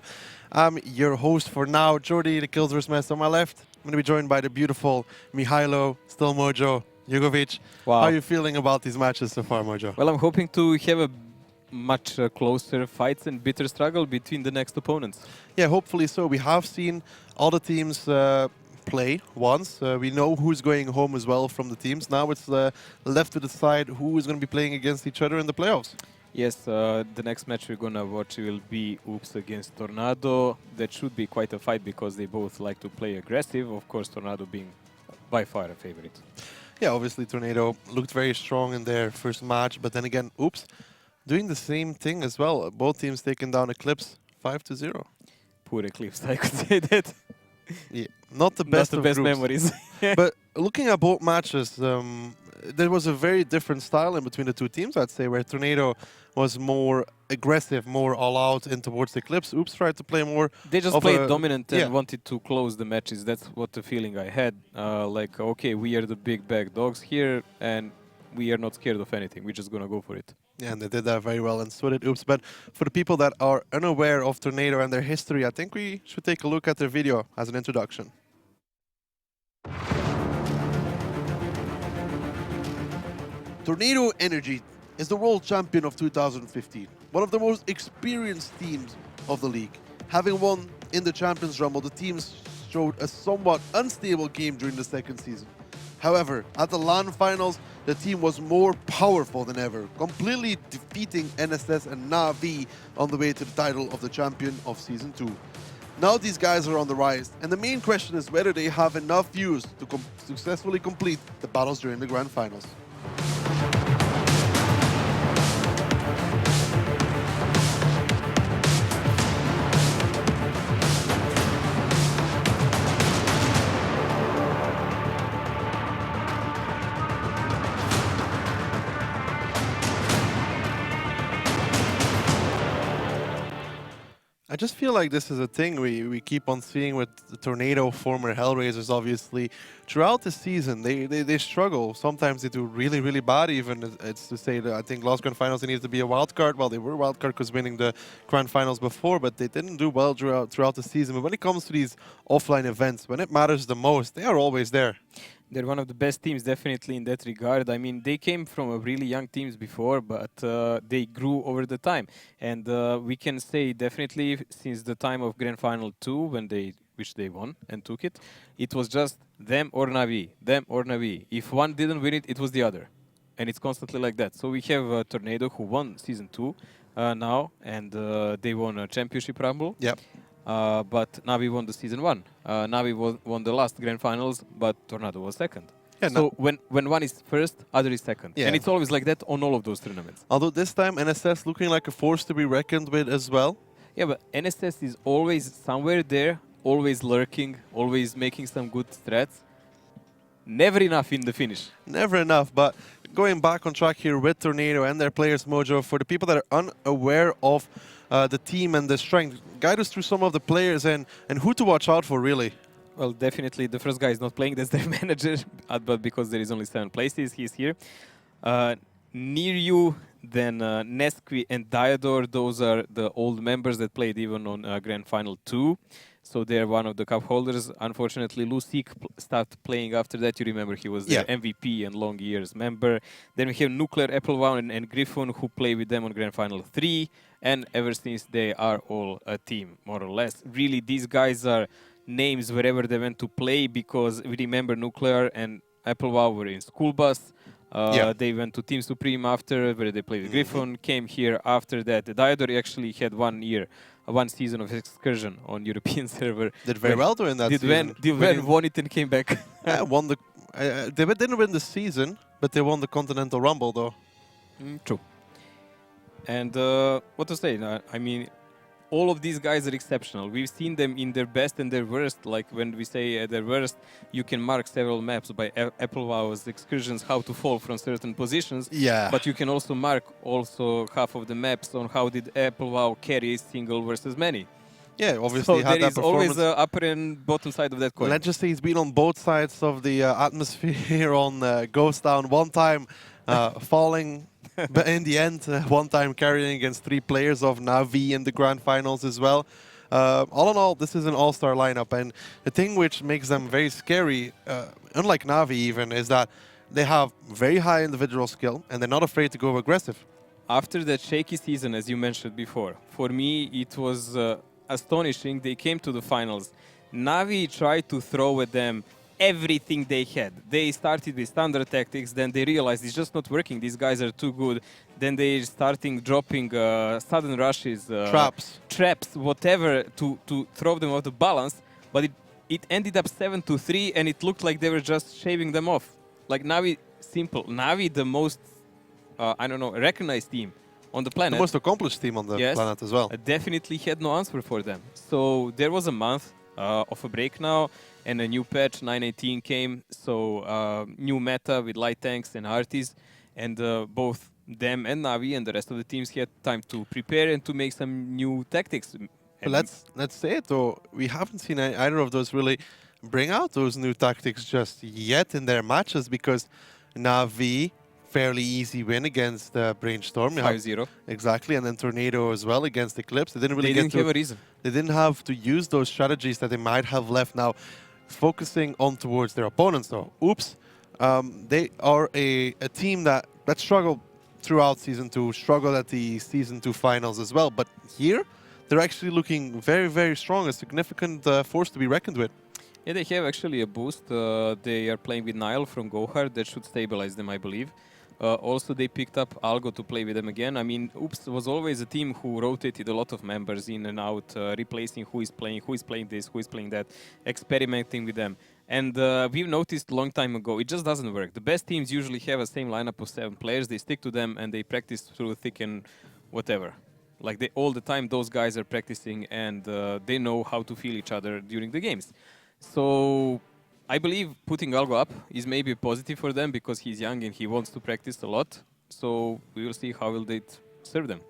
I'm your host for now, Jordi, the Killsverse Master on my left. I'm going to be joined by the beautiful Mihailo, still Mojo, Jugovic. Wow. How are you feeling about these matches so far, Mojo? Well, I'm hoping to have a much closer fights and bitter struggle between the next opponents. Yeah, hopefully so. We have seen all the teams play once. We know who's going home as well from the teams. Now it's left to decide who is going to be playing against each other in the playoffs. Yes, the next match we're going to watch will be Oops against Tornado. That should be quite a fight because they both like to play aggressive. Of course, Tornado being by far a favorite. Yeah, obviously Tornado looked very strong in their first match, but then again, Oops doing the same thing as well. Both teams taking down Eclipse 5-0. Poor Eclipse, I could say that. Yeah, not the best, Not the best groups. memories. But looking at both matches, there was a very different style in between the two teams, I'd say, where Tornado was more aggressive, more all-out in towards Eclipse. Oops tried to play more. They just of played a- dominant and yeah. wanted to close the matches. That's what the feeling I had. Like, okay, we are the big bag dogs here, and we are not scared of anything. We're just going to go for it. Yeah, and they did that very well, and so did Oops. But for the people that are unaware of Tornado and their history, I think we should take a look at their video as an introduction. Tornado Energy is the world champion of 2015, one of the most experienced teams of the league. Having won in the Champions Rumble, the teams showed a somewhat unstable game during the second season. However, at the LAN finals, the team was more powerful than ever, completely defeating NSS and Navi on the way to the title of the champion of Season 2. Now these guys are on the rise, and the main question is whether they have enough views to successfully complete the battles during the Grand Finals. I just feel like this is a thing we keep on seeing with the Tornado, former Hellraisers, obviously. Throughout the season, they struggle. Sometimes they do really, really bad even. It's to say that I think last Grand Finals they needed to be a wild card. Well, they were a wild card because winning the Grand Finals before, but they didn't do well throughout the season. But when it comes to these offline events, when it matters the most, they are always there. They're one of the best teams, definitely, in that regard. I mean, they came from a really young teams before, but they grew over the time. And we can say, definitely, since the time of Grand Final 2, which they won and took it, it was just them or Navi, them or Navi. If one didn't win it, it was the other. And it's constantly like that. So we have Tornado, who won Season 2 now, and they won a Championship Rumble. Yep. But Navi won the Season 1. Navi won the last Grand Finals, but Tornado was second. Yeah, so when one is first, other is second. Yeah. And it's always like that on all of those tournaments. Although this time NSS looking like a force to be reckoned with as well. Yeah, but NSS is always somewhere there, always lurking, always making some good strats. Never enough in the finish. Never enough, but going back on track here with Tornado and their players' mojo, for the people that are unaware of the team and the strength, guide us through some of the players and who to watch out for, really. Well, definitely the first guy is not playing, that's their manager, but because there is only 7 places, he's here. Near you, then Nesqui and Diodor, those are the old members that played even on Grand Final 2. So they're one of the cup holders. Unfortunately, Lusik stopped playing after that. You remember he was their MVP and long years member. Then we have Nuclear, Applewow, and Griffon, who play with them on Grand Final 3. And ever since, they are all a team, more or less. Really, these guys are names wherever they went to play, because we remember Nuclear and Applewow were in school bus. They went to Team Supreme after, where they played with Griffon, came here after that. The Diodor actually had 1 year, 1 season of excursion on European server. Did very well during that season. Won it and came back. Won the. They didn't win the season, but they won the Continental Rumble, though. True. And what to say? I mean, all of these guys are exceptional. We've seen them in their best and their worst. Like when we say their worst, you can mark several maps by Applewow's excursions, how to fall from certain positions. Yeah. But you can also mark half of the maps on how did Applewow carry single versus many. Yeah, obviously so had there that is always performance. the upper and bottom side of that coin. Let's just say he's been on both sides of the atmosphere on Ghost Town. One time falling, but in the end, one time carrying against 3 players of Navi in the grand finals as well. All in all, this is an all-star lineup, and the thing which makes them very scary, unlike Navi even, is that they have very high individual skill, and they're not afraid to go aggressive. After that shaky season, as you mentioned before, for me it was astonishing. They came to the finals. Navi tried to throw at them everything they had. They started with standard tactics, then they realized it's just not working. These guys are too good. Then they starting dropping sudden rushes, traps, whatever to throw them off the balance. But it ended up 7-3, and it looked like they were just shaving them off. Like Navi, simple. Navi, the most I don't know, recognized team on the planet. The most accomplished team on the planet as well. Definitely had no answer for them. So there was a month of a break now, and a new patch, 9.18, came. So new meta with light tanks and arties, and both them and Navi and the rest of the teams had time to prepare and to make some new tactics. But let's say it though, we haven't seen either of those really bring out those new tactics just yet in their matches, because Navi, fairly easy win against Brainstorm. 5-0. Exactly, and then Tornado as well against Eclipse. They didn't really have a reason. They didn't have to use those strategies that they might have left now, focusing on towards their opponents though. Oops, they are a team that struggled throughout Season 2, struggled at the Season 2 finals as well. But here, they're actually looking very, very strong, a significant force to be reckoned with. Yeah, they have actually a boost. They are playing with Nile from Gohard. That should stabilize them, I believe. Also, they picked up Algo to play with them again. I mean, Oops was always a team who rotated a lot of members in and out, replacing who is playing this, who is playing that, experimenting with them. And we've noticed a long time ago, it just doesn't work. The best teams usually have a same lineup of 7 players. They stick to them and they practice through thick and whatever. Like all the time, those guys are practicing, and they know how to feel each other during the games. So I believe putting Algo up is maybe a positive for them, because he's young and he wants to practice a lot. So we will see how will they serve them.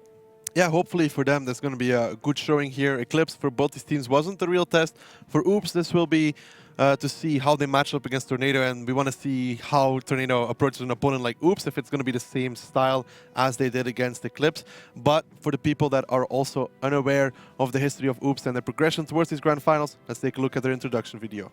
Yeah, hopefully for them there's going to be a good showing here. Eclipse for both these teams wasn't the real test. For Oops, this will be to see how they match up against Tornado, and we want to see how Tornado approaches an opponent like Oops, if it's going to be the same style as they did against Eclipse. But for the people that are also unaware of the history of Oops and their progression towards these grand finals, let's take a look at their introduction video.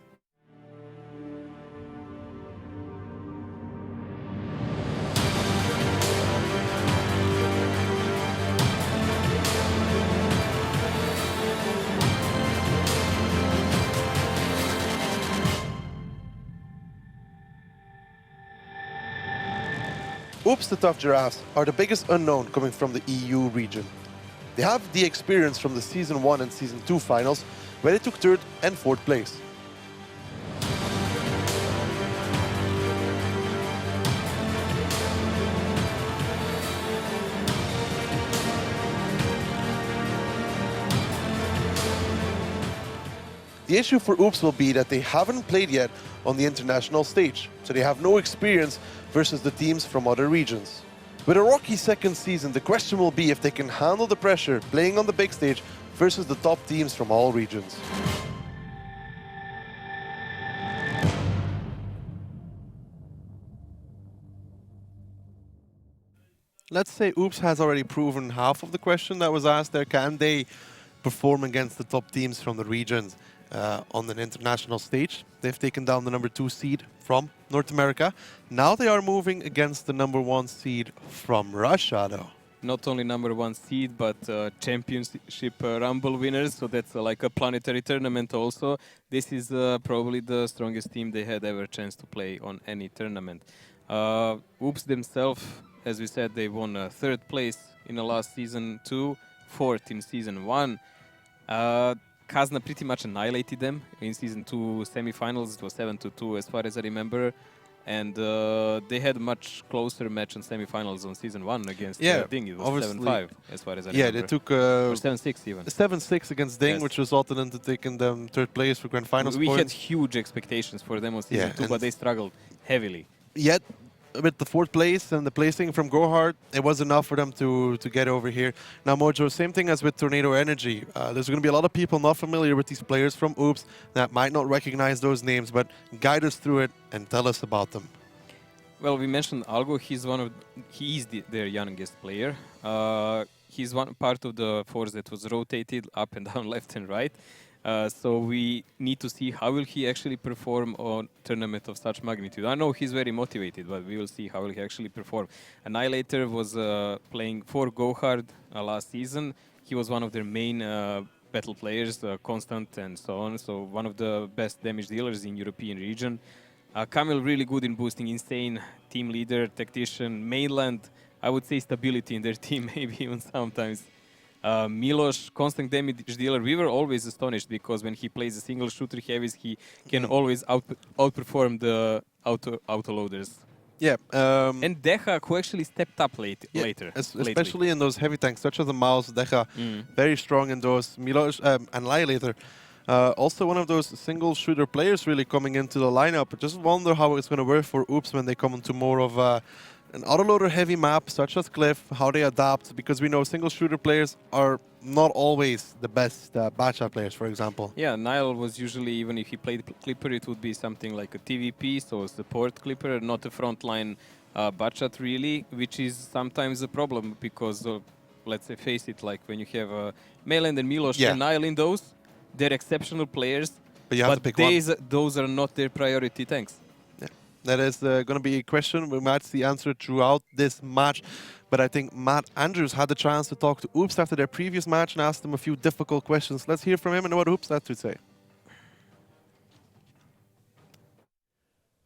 Oops, the Tough Giraffes are the biggest unknown coming from the EU region. They have the experience from the Season 1 and Season 2 finals, where they took 3rd and 4th place. The issue for Oops will be that they haven't played yet on the international stage, so they have no experience versus the teams from other regions. With a rocky second season, the question will be if they can handle the pressure playing on the big stage versus the top teams from all regions. Let's say Oops has already proven half of the question that was asked there. Can they perform against the top teams from the regions on an international stage? They've taken down the #2 seed from North America. Now they are moving against the #1 seed from Russia, though. Not only #1 seed, but championship Rumble winners. So that's like a planetary tournament also. This is probably the strongest team they had ever chance to play on any tournament. Oops themselves, as we said, they won 3rd place in the last Season 2, 4th in Season 1. Kazna pretty much annihilated them in Season 2 semifinals. It was 7-2 as far as I remember. And they had a much closer match in semifinals on Season 1 against Ding. It was 7-5 as far as I remember. Yeah, they took or 7-6 even. 7-6 against Ding, which resulted into taking them 3rd place for grand finals. We had huge expectations for them on Season 2, but they struggled heavily. Yet, with the 4th place and the placing from Gohard, it was enough for them to get over here. Now, Mojo, same thing as with Tornado Energy. There's going to be a lot of people not familiar with these players from Oops that might not recognize those names, but guide us through it and tell us about them. Well, we mentioned Algo. He is their youngest player. He's one part of the force that was rotated up and down, left and right. So we need to see how will he actually perform on tournament of such magnitude. I know he's very motivated, but we will see how will he actually perform. Annihilator was playing for Go Hard last season. He was one of their main battle players, constant and so on. So one of the best damage dealers in European region. Kamil really good in boosting, insane team leader, tactician, mainland. I would say stability in their team, maybe even sometimes. Milos, constant damage dealer. We were always astonished because when he plays a single shooter heavies, he can always outperform the auto loaders. Yeah. And Deha, who actually stepped up later. Especially in those heavy tanks, such as the Mouse, Deha, very strong in those. Milos, Annihilator. Also one of those single shooter players really coming into the lineup. I just wonder how it's going to work for Oops when they come into more of an autoloader heavy map such as Cliff, how they adapt, because we know single shooter players are not always the best batch players, for example. Yeah, Nile was usually, even if he played Clipper, it would be something like a TVP, so a support Clipper, not a frontline batchat really, which is sometimes a problem because, let's say, face it, like when you have Meland and Milos and Nile in those, they're exceptional players, but you have to pick one. Those are not their priority tanks. Yeah, that is going to be a question. We might see the answer throughout this match. But I think Matt Andrews had the chance to talk to Oops after their previous match and asked them a few difficult questions. Let's hear from him and what Oops had to say.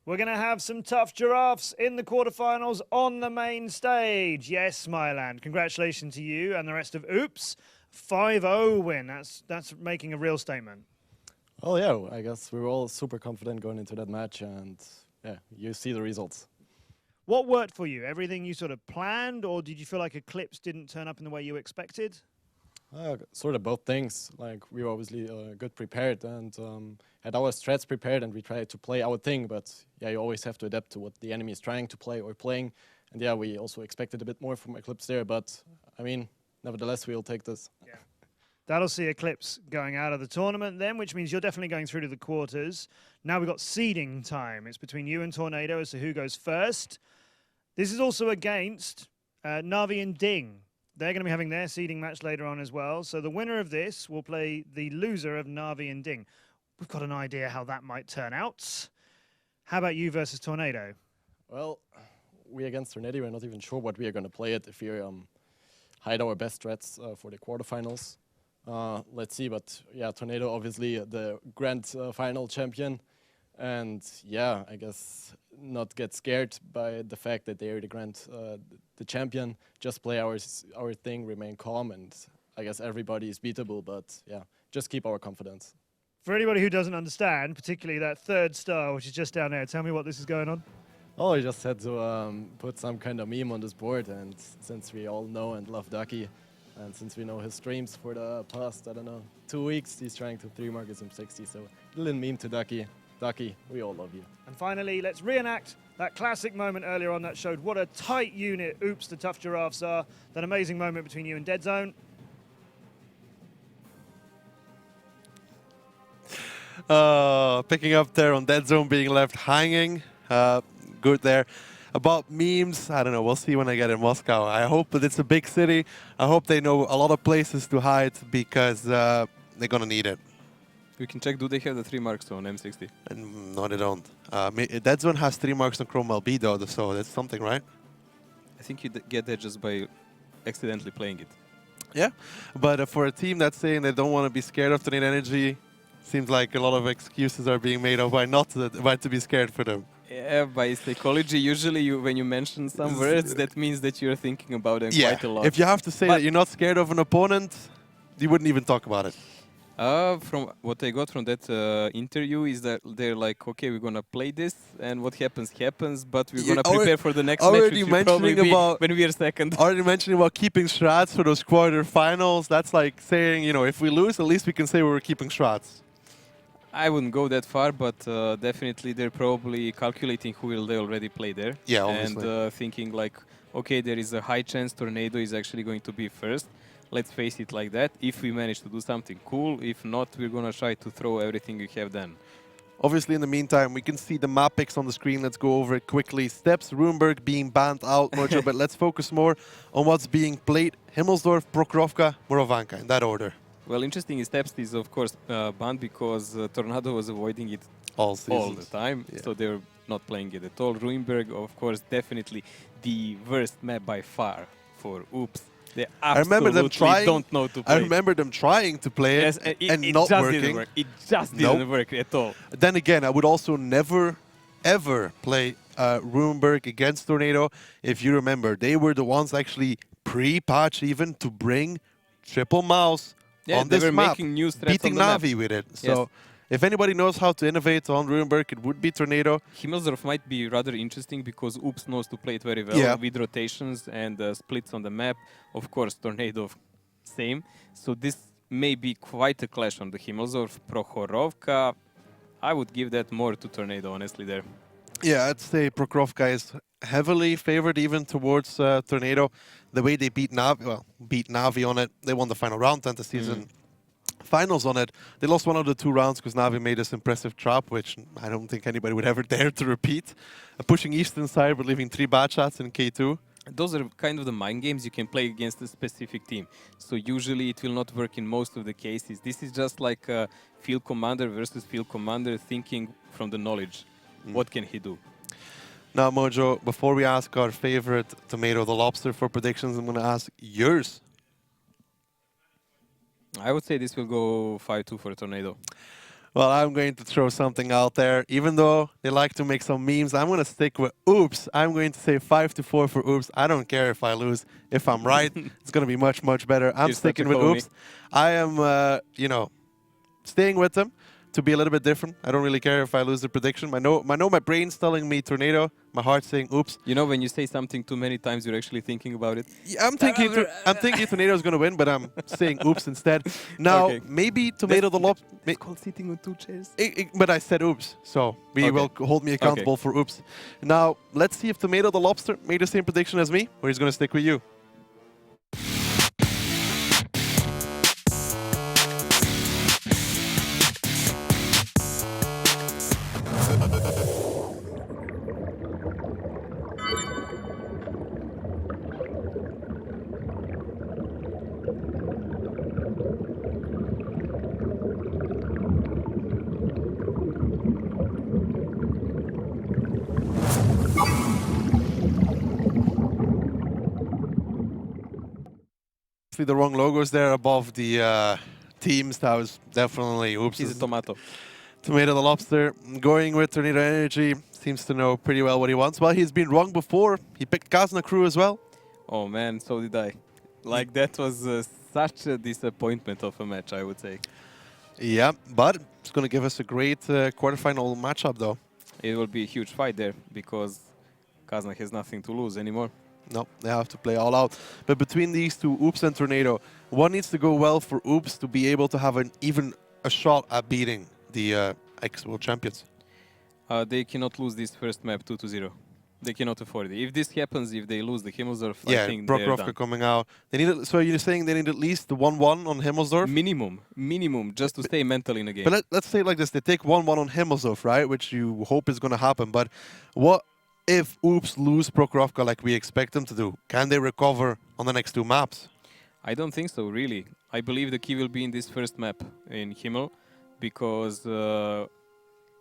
We're going to have some tough giraffes in the quarterfinals on the main stage. Yes, Myland, congratulations to you and the rest of Oops. 5-0 win. That's making a real statement. Oh yeah, I guess we were all super confident going into that match, and yeah, you see the results. What worked for you? Everything you sort of planned, or did you feel like Eclipse didn't turn up in the way you expected? Sort of both things. Like, we were obviously good prepared and had our strats prepared, and we tried to play our thing. But yeah, you always have to adapt to what the enemy is trying to play or playing. And yeah, we also expected a bit more from Eclipse there. But I mean, nevertheless, we'll take this. Yeah. That'll see Eclipse going out of the tournament then, which means you're definitely going through to the quarters. Now we've got seeding time. It's between you and Tornado as to who goes first. This is also against Navi and Ding. They're going to be having their seeding match later on as well. So the winner of this will play the loser of Navi and Ding. We've got an idea how that might turn out. How about you versus Tornado? Well, we against Tornado, we're not even sure what we are going to play it if we hide our best strats for the quarterfinals. Let's see, but yeah, Tornado obviously the grand final champion. And yeah, I guess not get scared by the fact that they're the champion. Just play our thing, remain calm, and I guess everybody is beatable. But yeah, just keep our confidence. For anybody who doesn't understand, particularly that third star, which is just down there, tell me what this is going on. Oh, I just had to put some kind of meme on this board, and since we all know and love Ducky, and since we know his streams for the past, I don't know, 2 weeks, he's trying to 3-mark his M60. So a little meme to Ducky. Ducky, we all love you. And finally, let's reenact that classic moment earlier on that showed what a tight unit Oops the Tough Giraffes are. That amazing moment between you and Dead Zone. Picking up there on Dead Zone, being left hanging. Good there. About memes, I don't know. We'll see when I get in Moscow. I hope that it's a big city. I hope they know a lot of places to hide because they're going to need it. We can check, do they have the 3 marks on M60? No, they don't. Dead Zone has 3 marks on Chrome LB though, so that's something, right? I think you get that just by accidentally playing it. Yeah, but for a team that's saying they don't want to be scared of Tornado Energy, seems like a lot of excuses are being made of why to be scared for them. Yeah, by psychology, usually when you mention some words, that means that you're thinking about them quite a lot. If you have to say that you're not scared of an opponent, you wouldn't even talk about it. From what I got from that interview is that they're like, okay, we're gonna play this, and what happens, but we're gonna prepare for the next match, which will probably be when we are second. Already mentioning about keeping strats for those quarterfinals. That's like saying, you know, if we lose, at least we can say we were keeping strats. I wouldn't go that far, but definitely they're probably calculating who will they already play there. Yeah, obviously. And thinking like, okay, there is a high chance Tornado is actually going to be first. Let's face it like that. If we manage to do something cool, if not, we're going to try to throw everything we have then. Obviously, in the meantime, we can see the map picks on the screen. Let's go over it quickly. Steps, Runeberg being banned out, Mojo, but let's focus more on what's being played. Himmelsdorf, Prokrovka, Morovanka, in that order. Well, interesting is Steps is, of course, banned because Tornado was avoiding it All the time, Yeah. so they're not playing it at all. Ruinberg, of course, definitely the worst map by far for Oops. They I remember them trying. don't know to play. I remember them trying to play it, Yes, and it not just working. Didn't work. It just Nope. didn't work at all. Then again, I would also never, ever play Runeberg against Tornado. If you remember, they were the ones actually pre-patch even to bring triple mouse Yeah, on they this were map, making new threats beating on the map. Navi with it. Yes. So if anybody knows how to innovate on Runeberg, it would be Tornado. Himmelsdorf might be rather interesting because Oops knows to play it very well Yeah. with rotations and splits on the map. Of course, Tornado, same. So this may be quite a clash on the Himmelsdorf. Prohorovka, I would give that more to Tornado, honestly, there. Yeah, I'd say Prokrovka is heavily favored even towards Tornado. The way they beat Navi on it. They won the final round 10th season. Finals on it. They lost one of the 2 rounds because Navi made this impressive trap, which I don't think anybody would ever dare to repeat. Pushing Eastern side, but leaving 3 bad shots in K2. Those are kind of the mind games you can play against a specific team. So usually it will not work in most of the cases. This is just like a field commander versus field commander thinking from the knowledge. What can he do? Now, Mojo, before we ask our favorite tomato, the lobster, for predictions, I'm going to ask yours. I would say this will go 5-2 for Tornado. Well, I'm going to throw something out there. Even though they like to make some memes, I'm going to stick with Oops. I'm going to say 5-4 for Oops. I don't care if I lose. If I'm right, it's going to be much, much better. I'm You're sticking such a with homie. Oops. I am, staying with them to be a little bit different. I don't really care if I lose the prediction. I know my brain's telling me Tornado. My heart's saying Oops. You know, when you say something too many times, you're actually thinking about it. Yeah, I'm thinking Tornado is going to win, but I'm saying Oops instead. Now, Okay. maybe Tomato the lobster. It's called sitting on 2 chairs. But I said Oops, so we will hold me accountable for Oops. Now, let's see if Tomato the Lobster made the same prediction as me, or he's going to stick with you. The wrong logos there above the teams. That was definitely Oops. He's a tomato. Tomato the Lobster going with Tornado Energy. Seems to know pretty well what he wants. Well, he's been wrong before. He picked Kazna crew as well. Oh man, so did I. Like, that was such a disappointment of a match, I would say. Yeah, but it's going to give us a great quarterfinal matchup, though. It will be a huge fight there because Kazna has nothing to lose anymore. No, they have to play all out. But between these two, Oops and Tornado, what needs to go well for Oops to be able to have even a shot at beating the ex-world champions? They cannot lose this first map 2-0. They cannot afford it. If this happens, if they lose the Himmelsdorf, I think they're Prokrovka done. coming out. They need. So you're saying they need at least the 1-1 on Himmelsdorf? Minimum, just to stay mentally in the game. But let's say it like this. They take 1-1 on Himmelsdorf, right? Which you hope is going to happen. But what if Oops lose Prokrovka like we expect them to do? Can they recover on the next 2 maps? I don't think so, really. I believe the key will be in this first map in Himmel, because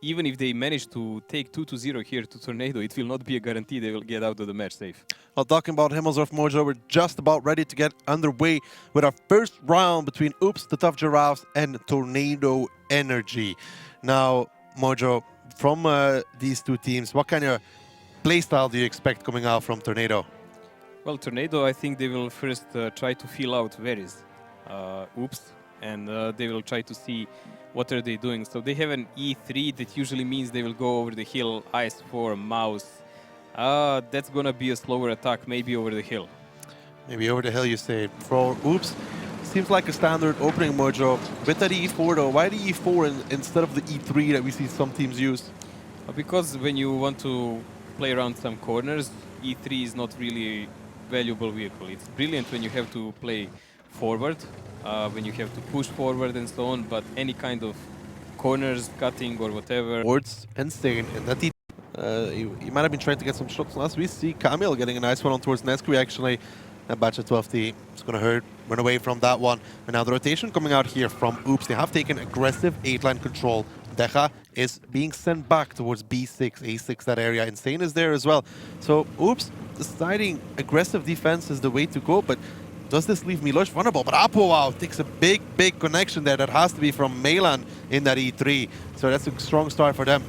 even if they manage to take 2-0 here to Tornado, it will not be a guarantee they will get out of the match safe. Well, talking about Himmelsdorf, Mojo, we're just about ready to get underway with our first round between Oops, the Tough Giraffes, and Tornado Energy. Now, Mojo, from these 2 teams, what kind of playstyle do you expect coming out from Tornado? Well, Tornado, I think they will first try to feel out Varys, Oops, and they will try to see what are they doing. So they have an E3 that usually means they will go over the hill, Ice 4, Mouse. That's going to be a slower attack, maybe over the hill. Maybe over the hill, you say. For Oops, seems like a standard opening, Mojo. With that E4, though, why the E4 instead of the E3 that we see some teams use? Because when you want to play around some corners, E3 is not really valuable vehicle. It's brilliant when you have to play forward, when you have to push forward and so on, but any kind of corners, cutting or whatever. Towards Insane and that he might have been trying to get some shots last. We see Camille getting a nice one on towards Nesqui actually. That batch at 12T is going to run away from that one. And now the rotation coming out here from Oops. They have taken aggressive 8-line control. Deja is being sent back towards B6, A6, that area. Insane is there as well. So Oops deciding aggressive defense is the way to go, but does this leave Miloš vulnerable? But Apo, wow, takes a big connection there. That has to be from Melan in that E3. So that's a strong start for them.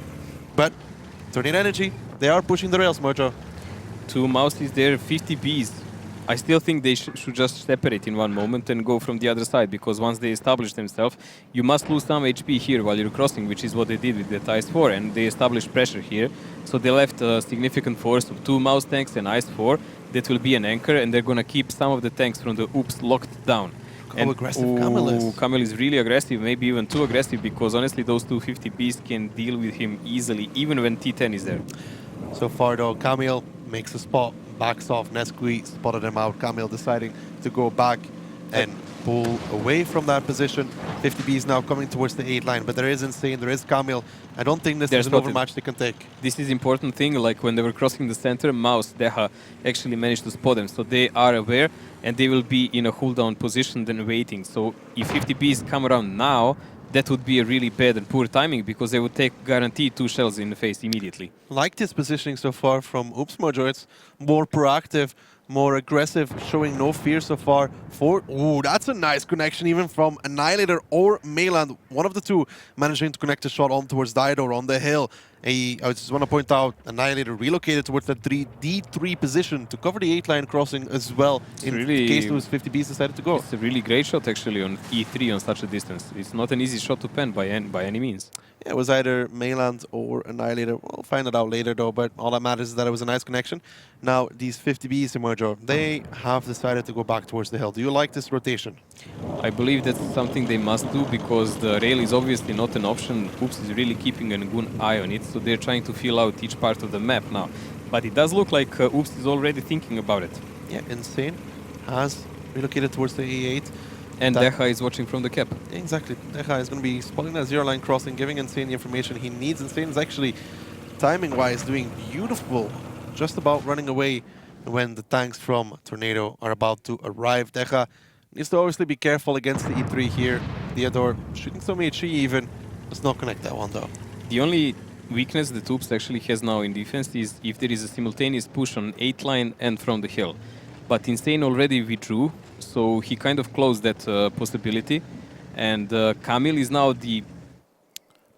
But Tornado Energy, they are pushing the rails, Mojo. 2 Mouses there, 50 Bs. I still think they should just separate in one moment and go from the other side, because once they establish themselves, you must lose some HP here while you're crossing, which is what they did with the Ice 4, and they established pressure here. So they left a significant force of 2 Mouse tanks and Ice 4. That will be an anchor, and they're going to keep some of the tanks from the Oops locked down. How aggressive Camille is. Camille is really aggressive, maybe even too aggressive, because honestly those 250 Bs can deal with him easily, even when T10 is there. So far though, Camille makes a spot, backs off. Nesqui spotted him out. Camille deciding to go back and pull away from that position. 50B is now coming towards the 8 line, but there is Insane, there is Camille. I don't think this is an overmatch they can take. This is important thing, like when they were crossing the center, Mouse, Deha actually managed to spot them. So they are aware and they will be in a hold down position then waiting. So if 50Bs come around now, that would be a really bad and poor timing, because they would take guaranteed 2 shells in the face immediately. Like this positioning so far from Oops Mojo, it's more proactive, more aggressive, showing no fear so far. Ooh, that's a nice connection even from Annihilator or Melan. One of the two managing to connect a shot on towards Diodor on the hill. I just want to point out, Annihilator relocated towards the D3 position to cover the 8-line crossing as well, in case those 50Bs decided to go. It's a really great shot actually on E3 on such a distance. It's not an easy shot to pen by any means. Yeah, it was either Meland or Annihilator. We'll find it out later though, but all that matters is that it was a nice connection. Now, these 50Bs in Mojo, they have decided to go back towards the hill. Do you like this rotation? I believe that's something they must do, because the rail is obviously not an option. Oops is really keeping a good eye on it, so they're trying to fill out each part of the map now. But it does look like Oops is already thinking about it. Yeah, Insane has relocated towards the A8. And Deha is watching from the cap. Exactly. Deha is going to be spotting that 0-line crossing, giving Insane the information he needs. Insane is actually, timing-wise, doing beautiful. Just about running away when the tanks from Tornado are about to arrive. Deha needs to obviously be careful against the E3 here. Theodore shooting some HE even. Does not connect that one though. The only weakness that Oops actually has now in defense is if there is a simultaneous push on 8-line and from the hill. But Insane already withdrew, so he kind of closed that possibility. And Camille is now the...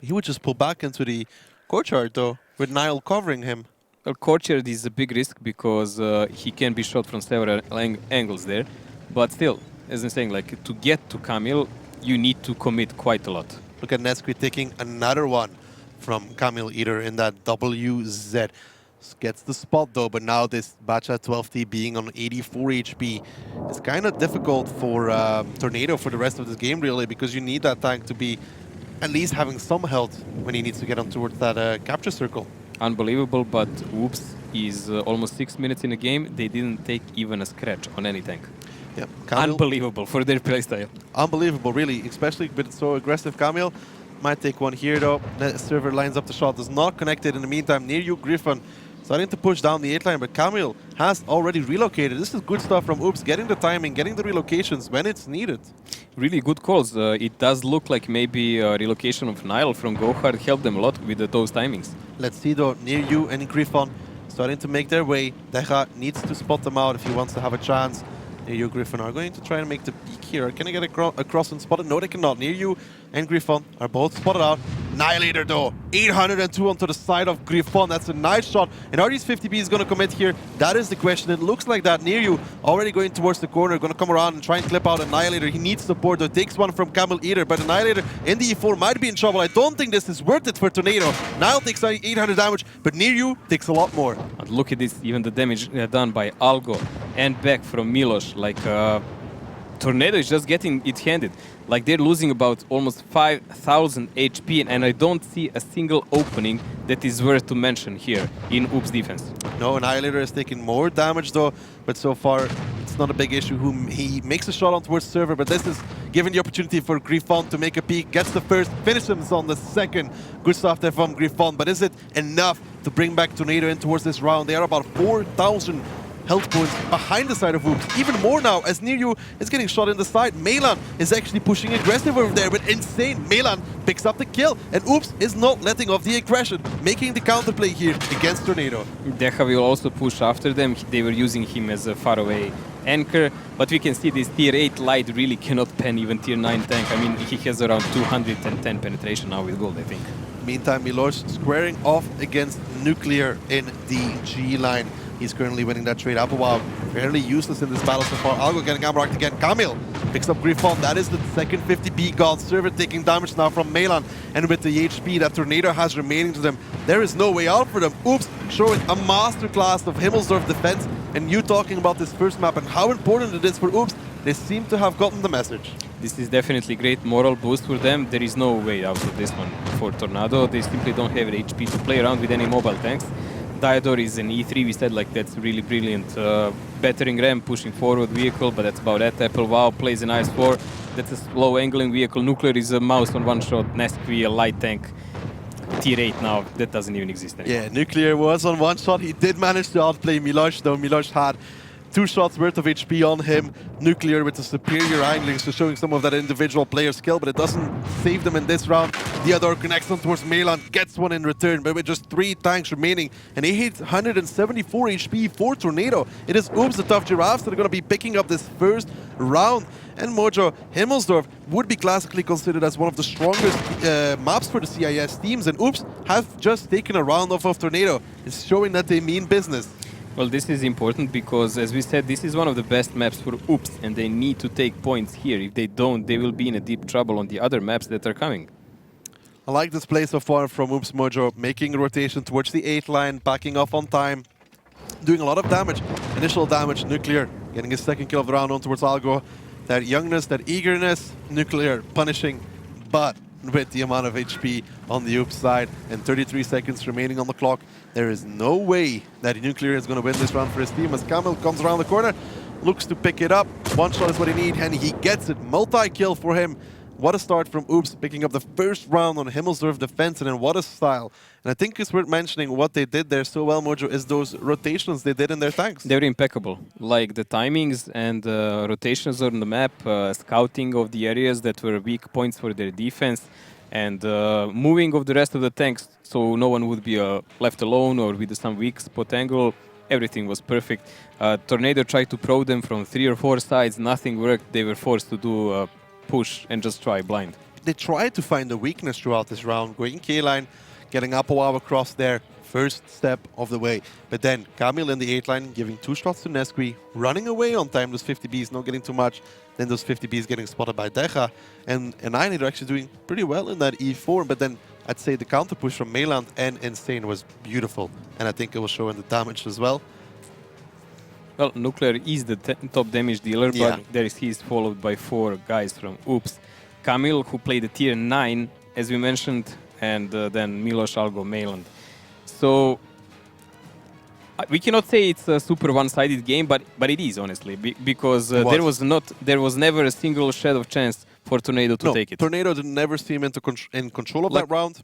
He would just pull back into the courtyard though, with Nile covering him. Well, courtyard is a big risk, because he can be shot from several angles there. But still, as I'm saying, like, to get to Camille, you need to commit quite a lot. Look at Nesqui taking another one from Camille Eater in that WZ. Gets the spot though, but now this Bacha 12T being on 84 HP is kind of difficult for Tornado for the rest of this game really, because you need that tank to be at least having some health when he needs to get on towards that capture circle. Unbelievable, but Oops is almost 6 minutes in a game. They didn't take even a scratch on any tank. Yeah, unbelievable for their playstyle. Unbelievable, really, especially with so aggressive. Camille might take one here though. Net server lines up the shot, does not connect it in the meantime. Near you, Griffon starting to push down the 8-line, but Camille has already relocated. This is good stuff from Oops, getting the timing, getting the relocations when it's needed. Really good calls. It does look like maybe a relocation of Nile from Gohard helped them a lot with those timings. Let's see though, Near you and Griffon starting to make their way. Deja needs to spot them out if he wants to have a chance. Near you, Griffon are going to try and make the peak here. Can they get across and spotted? No, they cannot. Near you and Griffon are both spotted out. Annihilator though, 802 onto the side of Griffon. That's a nice shot. And are these 50Bs going to commit here? That is the question. It looks like that. Near you already going towards the corner, going to come around and try and clip out Annihilator. He needs support though. Takes one from Camel Eater, but Annihilator in the E4 might be in trouble. I don't think this is worth it for Tornado. Nile takes 800 damage, but Near you takes a lot more. And look at this, even the damage done by Algo and back from Miloš. Like Tornado is just getting it handed. Like they're losing about almost 5,000 HP, and I don't see a single opening that is worth to mention here in Oops defense. No, Annihilator is taking more damage though, but so far it's not a big issue. He makes a shot on towards server, but this is giving the opportunity for Griffon to make a peek. Gets the first, finishes on the second. Good stuff there from Griffon, but is it enough to bring back Tornado in towards this round? They are about 4,000 health points behind the side of Oops. Even more now, as Nearyu is getting shot in the side. Melan is actually pushing aggressive over there, but insane. Melan picks up the kill, and Oops is not letting off the aggression, making the counterplay here against Tornado. Deha will also push after them. They were using him as a faraway anchor, but we can see this tier 8 light really cannot pen even tier 9 tank. I mean, he has around 210 penetration now with gold, I think. Meantime, Miloš squaring off against Nuclear in the G line. He's currently winning that trade. Applewab fairly useless in this battle so far. Algo getting amrocked again. Kamil picks up Griffon. That is the second 50B god. Server taking damage now from Melan. And with the HP that Tornado has remaining to them, there is no way out for them. Oops, showing a masterclass of Himmelsdorf defense. And you talking about this first map and how important it is for Oops, they seem to have gotten the message. This is definitely great moral boost for them. There is no way out of this one for Tornado. They simply don't have the HP to play around with any mobile tanks. Diodor is an E3, we said, like, that's really brilliant. Battering ram, pushing forward vehicle, but that's about that. Apple Wow plays an IS-4. That's a slow angling vehicle. Nuclear is a mouse on one shot. Nesqui, a light tank. Tier 8 now, that doesn't even exist anymore. Yeah, Nuclear was on one shot. He did manage to outplay Miloš, though. Miloš had 2 shots worth of HP on him. Nuclear with the superior angling, so showing some of that individual player skill, but it doesn't save them in this round. Diodor connects on towards Melan, gets one in return, but with just 3 tanks remaining, and he hits 174 HP for Tornado. It is Oops, the tough giraffes, that are going to be picking up this first round. And Mojo, Himmelsdorf would be classically considered as one of the strongest maps for the CIS teams, and Oops have just taken a round off of Tornado. It's showing that they mean business. Well, this is important because, as we said, this is one of the best maps for Oops, and they need to take points here. If they don't, they will be in a deep trouble on the other maps that are coming. I like this play so far from Oops Mojo, making a rotation towards the 8 line, backing off on time, doing a lot of damage. Initial damage, Nuclear getting his second kill of the round on towards Algo. That youngness, that eagerness, Nuclear punishing, but with the amount of HP on the Oops side and 33 seconds remaining on the clock, there is no way that Nuclear is going to win this round for his team as Kamil comes around the corner, looks to pick it up. One shot is what he needs, and he gets it. Multi-kill for him. What a start from Oops, picking up the first round on Himmelsdorf defense, and then what a style. And I think it's worth mentioning what they did there so well, Mojo, is those rotations they did in their tanks. They were impeccable. Like the timings and rotations on the map, scouting of the areas that were weak points for their defense, and moving of the rest of the tanks so no one would be left alone or with some weak spot angle. Everything was perfect. Tornado tried to probe them from 3 or 4 sides. Nothing worked. They were forced to do push and just try blind. They tried to find a weakness throughout this round, going K-line, getting Apoav across there, first step of the way. But then Kamil in the 8 line, giving 2 shots to Nesqui, running away on time, those 50Bs, not getting too much. Then those 50Bs getting spotted by Deja. And Nine are actually doing pretty well in that E4, but then I'd say the counter push from Meland and Insane was beautiful. And I think it will show in the damage as well. Well, Nuclear is the top damage dealer, Yeah. but he's followed by 4 guys from Oops. Kamil, who played the tier 9, as we mentioned, and then Miloš, Algo, Meland. So we cannot say it's a super one-sided game, but it is, honestly, because there was never a single shadow of chance for Tornado to take it. Tornado did never seem in control of that round.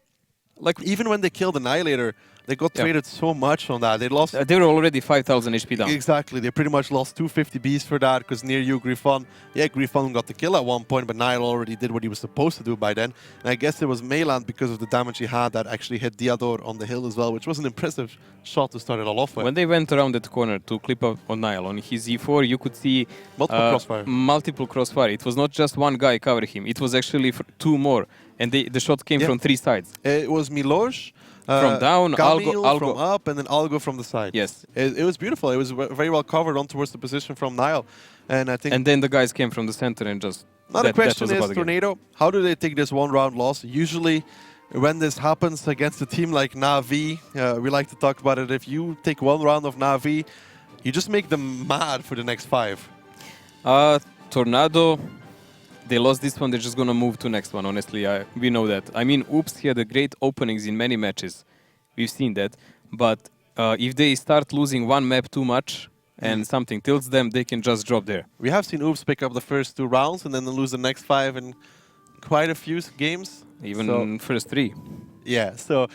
Like even when they killed Annihilator, they got traded so much on that. They lost. They were already 5,000 HP down. Exactly. They pretty much lost 2 50Bs for that because near you, Griffon. Yeah, Griffon got the kill at one point, but Nile already did what he was supposed to do by then. And I guess it was Meland because of the damage he had that actually hit Diodor on the hill as well, which was an impressive shot to start it all off with. When they went around that corner to clip up on Nile, on his E4, you could see multiple crossfire. It was not just one guy covering him. It was actually 2 more. And the shot came from 3 sides. It was Miloš. From down, Algo from up, and then Algo from the side. Yes. It was beautiful. It was very well covered on towards the position from Nile. And I think... And then the guys came from the center and just... Now the question is, Tornado, how do they take this one-round loss? Usually, when this happens against a team like Navi, we like to talk about it, if you take 1 round of Navi, you just make them mad for the next 5. Tornado... They lost this one, they're just going to move to next one, honestly. We know that. I mean, Oops had a great openings in many matches. We've seen that. But if they start losing one map too much, and something tilts them, they can just drop there. We have seen Oops pick up the first 2 rounds and then lose the next 5 in quite a few games. Even first 3. Yeah, so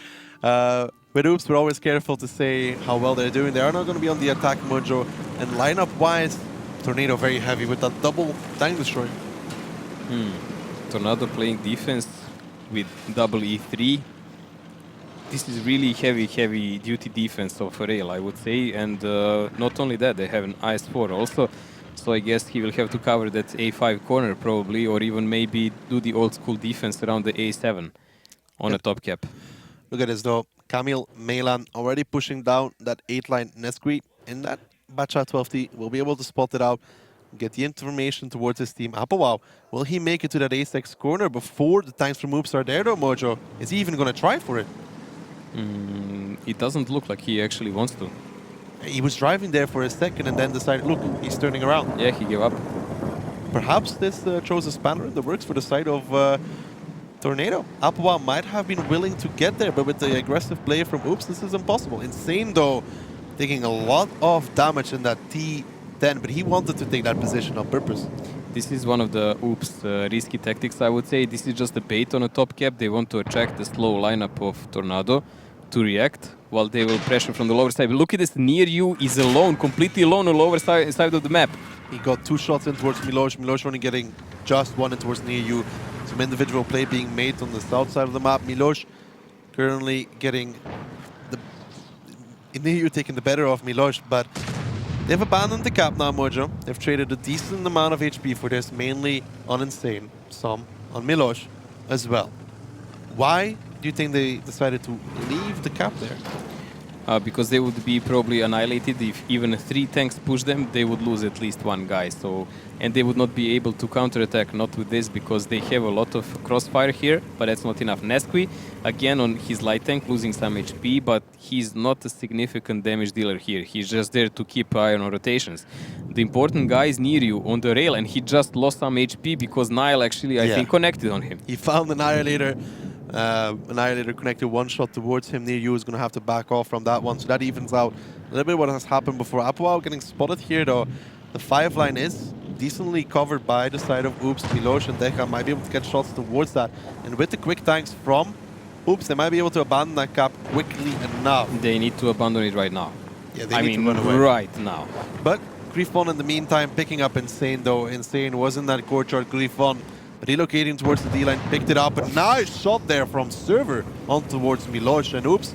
with Oops, we're always careful to say how well they're doing. They are not going to be on the attack mojo. And lineup-wise, Tornado very heavy with that double tank destroyer. Tornado playing defense with double E3. This is really heavy duty defense of Rail, I would say. And not only that, they have an IS-4 also. So I guess he will have to cover that A5 corner probably, or even maybe do the old school defense around the A7 on a top cap. Look at this though. Camille, Melan already pushing down that 8-line Nesquik in that Bacha 12T. Will be able to spot it out, get the information towards his team. Wow, will he make it to that A6 corner before the tanks from Oops are there though, Mojo? Is he even going to try for it? It doesn't look like he actually wants to. He was driving there for a second and then decided, look, he's turning around. Yeah, he gave up. Perhaps this throws a spanner in the works for the side of Tornado. Apawa might have been willing to get there, but with the aggressive play from Oops, this is impossible. Insane though, taking a lot of damage in that T10, but he wanted to take that position on purpose. This is one of the Oops risky tactics, I would say. This is just a bait on a top cap. They want to attract the slow lineup of Tornado to react while they will pressure from the lower side. But look at this, near you is alone, completely alone on the lower side of the map. He got 2 shots in towards Miloš. Miloš only getting just 1 in towards near you. Some individual play being made on the south side of the map. Miloš currently getting the near you taking the better of Miloš, but they've abandoned the cap now, Mojo. They've traded a decent amount of HP for this, mainly on Insane, some on Miloš as well. Why do you think they decided to leave the cap there? Because they would be probably annihilated. If even 3 tanks push them, they would lose at least 1 guy. So, and they would not be able to counterattack, not with this, because they have a lot of crossfire here, but that's not enough. Nesqui, again on his light tank, losing some HP, but he's not a significant damage dealer here. He's just there to keep eye on rotations. The important guy is near you on the rail, and he just lost some HP because Nile actually, I think, connected on him. He found Annihilator. Annihilator connected 1 shot towards him. Near you is going to have to back off from that one. So that evens out a little bit what has happened before. Apawa getting spotted here though. The 5 line is decently covered by the side of Oops. Miloš and Deca might be able to get shots towards that. And with the quick tanks from Oops, they might be able to abandon that cap quickly enough. They need to abandon it right now. Yeah, they need to run away. Right now. But Griffon in the meantime picking up Insane though. Insane was in that courtyard. Griffon relocating towards the D-line, picked it up. A nice shot there from Server on towards Miloš. And Oops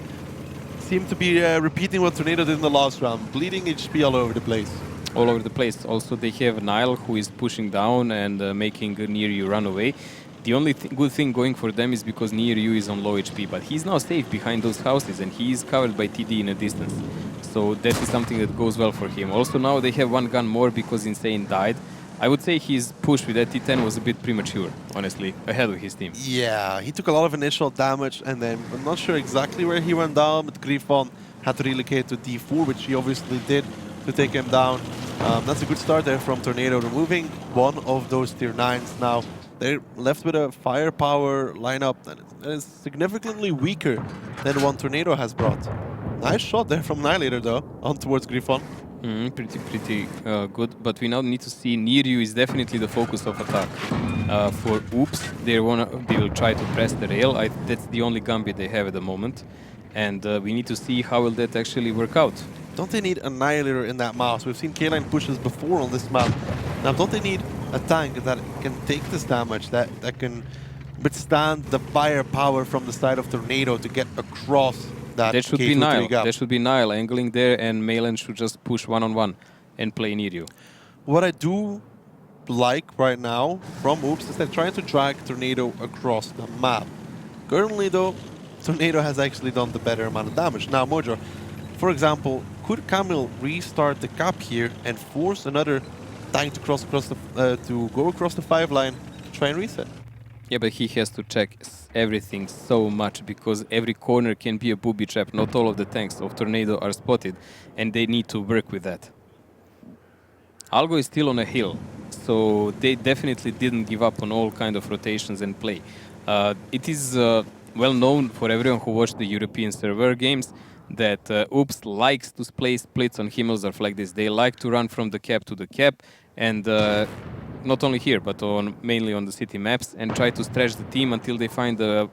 seemed to be repeating what Tornado did in the last round. Bleeding HP all over the place. All over the place. Also, they have Nile who is pushing down and making Near You run away. The only good thing going for them is because Near You is on low HP, but he's now safe behind those houses and he is covered by TD in a distance. So that is something that goes well for him. Also now they have 1 gun more because Insane died. I would say his push with that T10 was a bit premature, honestly, ahead of his team. Yeah, he took a lot of initial damage and then I'm not sure exactly where he went down, but Griffon had to relocate to D4, which he obviously did to take him down. That's a good start there from Tornado, removing 1 of those tier 9s. Now they're left with a firepower lineup that is significantly weaker than one Tornado has brought. Nice shot there from Annihilator though, on towards Griffon. Pretty good, but we now need to see Near You is definitely the focus of attack. For Oops, they will try to press the rail. That's the only gambit they have at the moment, and we need to see how will that actually work out. Don't they need Annihilator in that mouse? We've seen K-Line pushes before on this map. Now, don't they need a tank that can take this damage, that can withstand the firepower from the side of Tornado to get across that should be Nile. That should be Nile angling there, and Malen should just push 1-on-1 and play near you. What I do like right now from Oops is they're trying to drag Tornado across the map. Currently, though, Tornado has actually done the better amount of damage. Now, Mojo, for example, could Camille restart the cap here and force another tank to go across the 5 line to try and reset? Yeah, but he has to check everything so much because every corner can be a booby trap. Not all of the tanks of Tornado are spotted, and they need to work with that. Algo is still on a hill, so they definitely didn't give up on all kind of rotations and play. It is well known for everyone who watched the European server games that Oops likes to play splits on Himmelsdorf like this. They like to run from the cap to the cap, and not only here, but mainly on the city maps, and try to stretch the team until they find the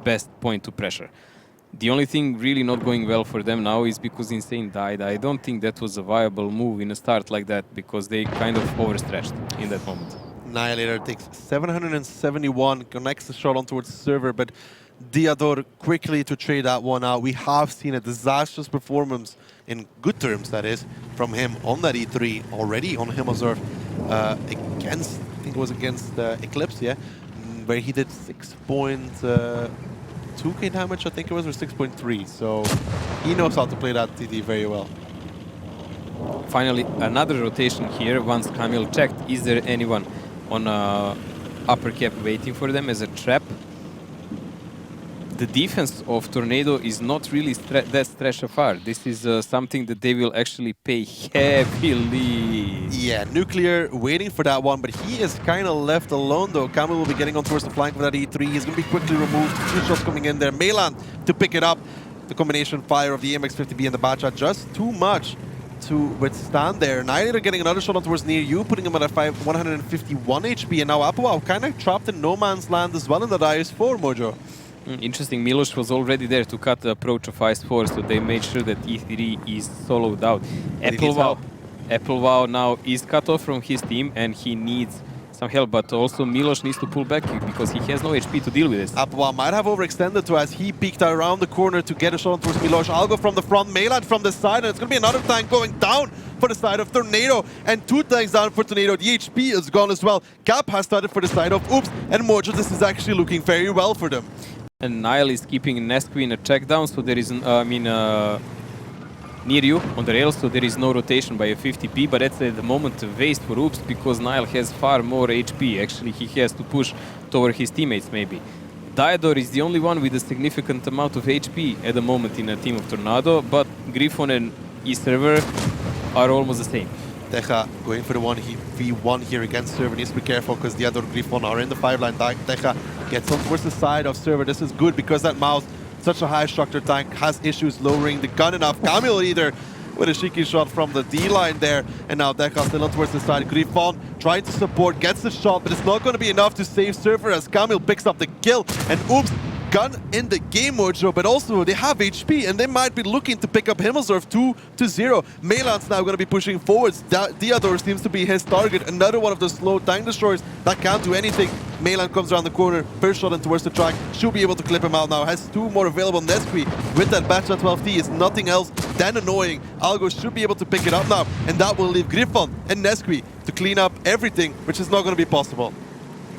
best point to pressure. The only thing really not going well for them now is because Insane died. I don't think that was a viable move in a start like that, because they kind of overstretched in that moment. Annihilator takes 771, connects the shot on towards the server, but Diador quickly to trade that one out. We have seen a disastrous performance, in good terms that is, from him on that E3 already on Himmelsdorf against, I think it was against Eclipse, yeah, where he did 6.2k damage, I think it was, or 6.3. So he knows how to play that TD very well. Finally, another rotation here. Once Kamil checked, is there anyone on upper cap waiting for them as a trap? The defense of Tornado is not really that stretched afar. This is something that they will actually pay heavily. Yeah, Nuclear waiting for that one, but he is kind of left alone though. Kamil will be getting on towards the flank of that E3. He's going to be quickly removed. 2 shots coming in there. Melan to pick it up. The combination fire of the AMX-50B and the Bacha just too much to withstand there. Annihilator getting another shot on towards near you, putting him at a 151 HP. And now Apuau kind of trapped in no man's land as well in that IS-4, Mojo. Interesting, Milos was already there to cut the approach of IS-4, so they made sure that E3 is soloed out. Applewau now is cut off from his team, and he needs some help, but also Milos needs to pull back because he has no HP to deal with this. Apuau might have overextended to as he peeked around the corner to get a shot on towards Milos. Algo from the front, Melan from the side, and it's going to be another tank going down for the side of Tornado, and 2 tanks down for Tornado. The HP is gone as well. Cap has started for the side of Oops, and Mojo, this is actually looking very well for them. And Nile is keeping Nesqui in a check down, so there is, near you on the rails, so there is no rotation by a 50p, but that's at the moment a waste for Oops because Nile has far more HP. Actually, he has to push toward his teammates maybe. Diador is the only one with a significant amount of HP at the moment in a team of Tornado, but Griffon and E-Server are almost the same. Teja going for the 1v1 here against Server. Needs to be careful because the other Griffon are in the 5-line. Teja gets on towards the side of Server. This is good because that Mouse, such a high structure tank, has issues lowering the gun enough. Kamil either with a cheeky shot from the D-line there. And now Teja still on towards the side. Griffon trying to support, gets the shot, but it's not going to be enough to save Server as Kamil picks up the kill. And Oops, gun in the game, Mojo, but also they have HP and they might be looking to pick up Himmelsdorf 2-0. Melan's now going to be pushing forwards. Diador seems to be his target. Another one of the slow tank destroyers that can't do anything. Melan comes around the corner, first shot in towards the track, should be able to clip him out now. Has 2 more available. Nesqui with that Batcha 12T is nothing else than annoying. Algo should be able to pick it up now, and that will leave Griffon and Nesqui to clean up everything, which is not going to be possible.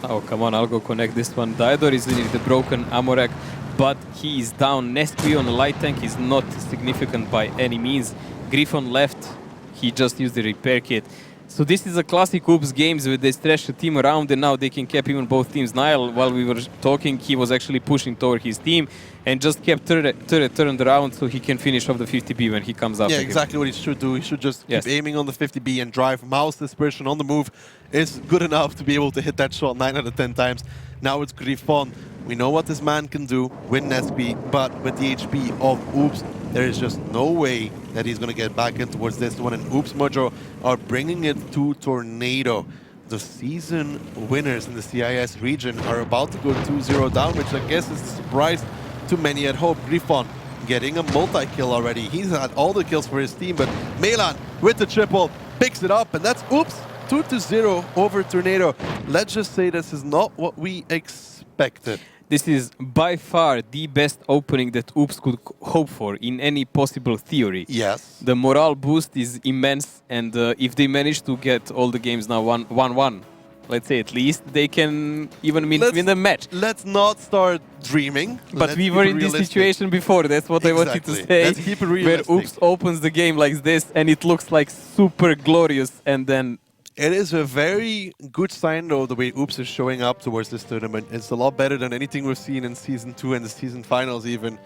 Oh, come on, Algo connect this one. Diador is in the broken ammo rack, but he is down. Nesqui on the light tank is not significant by any means. Griffon left, he just used the repair kit. So this is a classic Oops games where they stretch the team around and now they can cap even both teams. Nile, while we were talking, he was actually pushing toward his team and just kept turret turned around so he can finish off the 50B when he comes up. Yeah, exactly what he should do. He should just keep aiming on the 50B and drive. Mouse dispersion on the move is good enough to be able to hit that shot 9 out of 10 times. Now it's Griffon. We know what this man can do with Nesqui, but with the HP of Oops, there is just no way that he's going to get back in towards this one. And Oops Mojo are bringing it to Tornado. The season winners in the CIS region are about to go 2-0 down, which I guess is a surprise to many at home. Griffon getting a multi-kill already. He's had all the kills for his team, but Melan with the triple picks it up, and that's Oops 2-0 over Tornado. Let's just say this is not what we expected. This is by far the best opening that Oops could hope for in any possible theory. Yes. The morale boost is immense, and if they manage to get all the games now 1-1, let's say at least, they can even win the match. Let's not start dreaming. But we were in this situation before, that's what I wanted to say. Let's keep it realistic. Where Oops opens the game like this, and it looks like super glorious, and then... It is a very good sign, though, the way Oops is showing up towards this tournament. It's a lot better than anything we've seen in Season 2 and the Season Finals, even.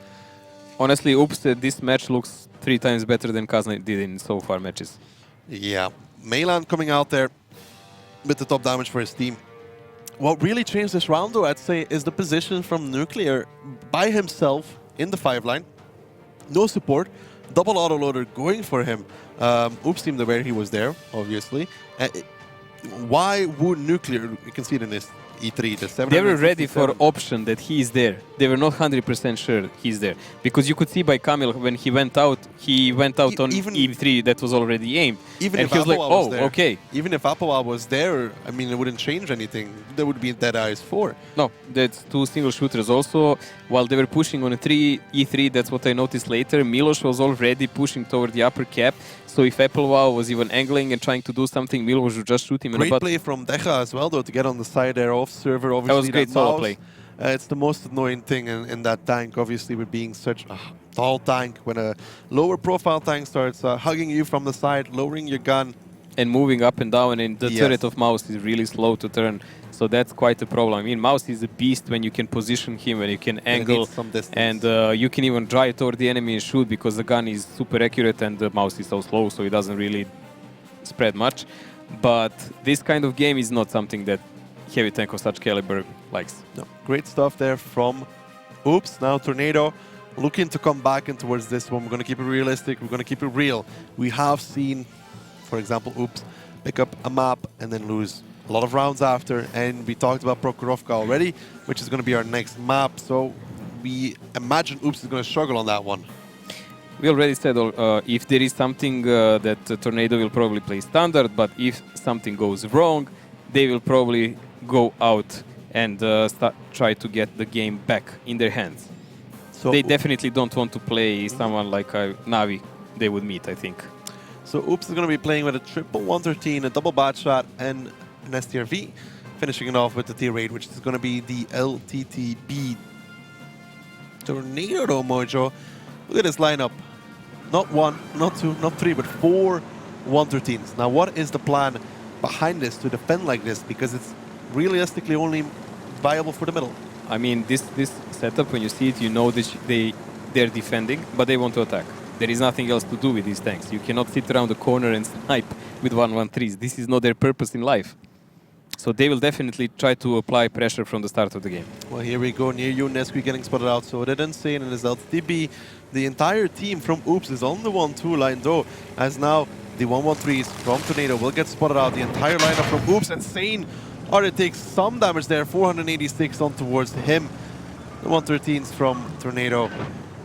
Honestly, Oops, this match looks 3 times better than Kazna did in so far matches. Yeah. Melan coming out there with the top damage for his team. What really changed this round, though, I'd say, is the position from Nuclear by himself in the 5-line. No support. Double autoloader going for him. Oops seemed aware he was there, obviously. Why would Nuclear, you can see it in this E3, the 767. They were ready for option that he is there. They were not 100% sure he's there. Because you could see by Kamil when he went out on even E3 that was already aimed. Even and if he was like, Apoa oh, was there, okay. Even if Apoa was there, I mean, it wouldn't change anything. There would be Dead Eyes 4. No, that's two single shooters also. While they were pushing on a E3, that's what I noticed later. Milos was already pushing toward the upper cap. So if Applewell was even angling and trying to do something, Milos would just shoot him in the butt. Great play from Deja as well, though, to get on the side there off server. Obviously, that was great solo play. It's the most annoying thing in that tank, obviously, with being such a tall tank. When a lower profile tank starts hugging you from the side, lowering your gun. And moving up and down, and the turret of Mouse is really slow to turn. So that's quite a problem. I mean, Mouse is a beast when you can position him, when you can angle, and you can even drive toward the enemy and shoot because the gun is super accurate and the Mouse is so slow, so it doesn't really spread much. But this kind of game is not something that heavy tank of such caliber likes. No. Great stuff there from Oops. Now Tornado looking to come back in towards this one. We're going to keep it realistic. We're going to keep it real. We have seen, for example, Oops pick up a map and then lose a lot of rounds after, and we talked about Prokhorovka already, which is going to be our next map, so we imagine Oops is going to struggle on that one. We already said if there is something that Tornado will probably play standard, but if something goes wrong, they will probably go out and try to get the game back in their hands. So they definitely don't want to play someone like Navi they would meet, I think. So Oops is going to be playing with a triple 113, a double bad shot, and an STRV, finishing it off with the tier 8, which is going to be the LTTB Tornado Mojo. Look at this lineup. Not one, not two, not three, but 4 113s. Now, what is the plan behind this to defend like this? Because it's realistically only viable for the middle. I mean, this setup, when you see it, you know that they're defending, but they want to attack. There is nothing else to do with these tanks. You cannot sit around the corner and snipe with 113s. This is not their purpose in life. So they will definitely try to apply pressure from the start of the game. Well, here we go, near you, Nesqui getting spotted out. So it didn't say in his LTB. The entire team from Oops is on the 1-2 line, though, as now the 113s from Tornado will get spotted out. The entire lineup from Oops, insane. Already takes some damage there, 486 on towards him. The 113s from Tornado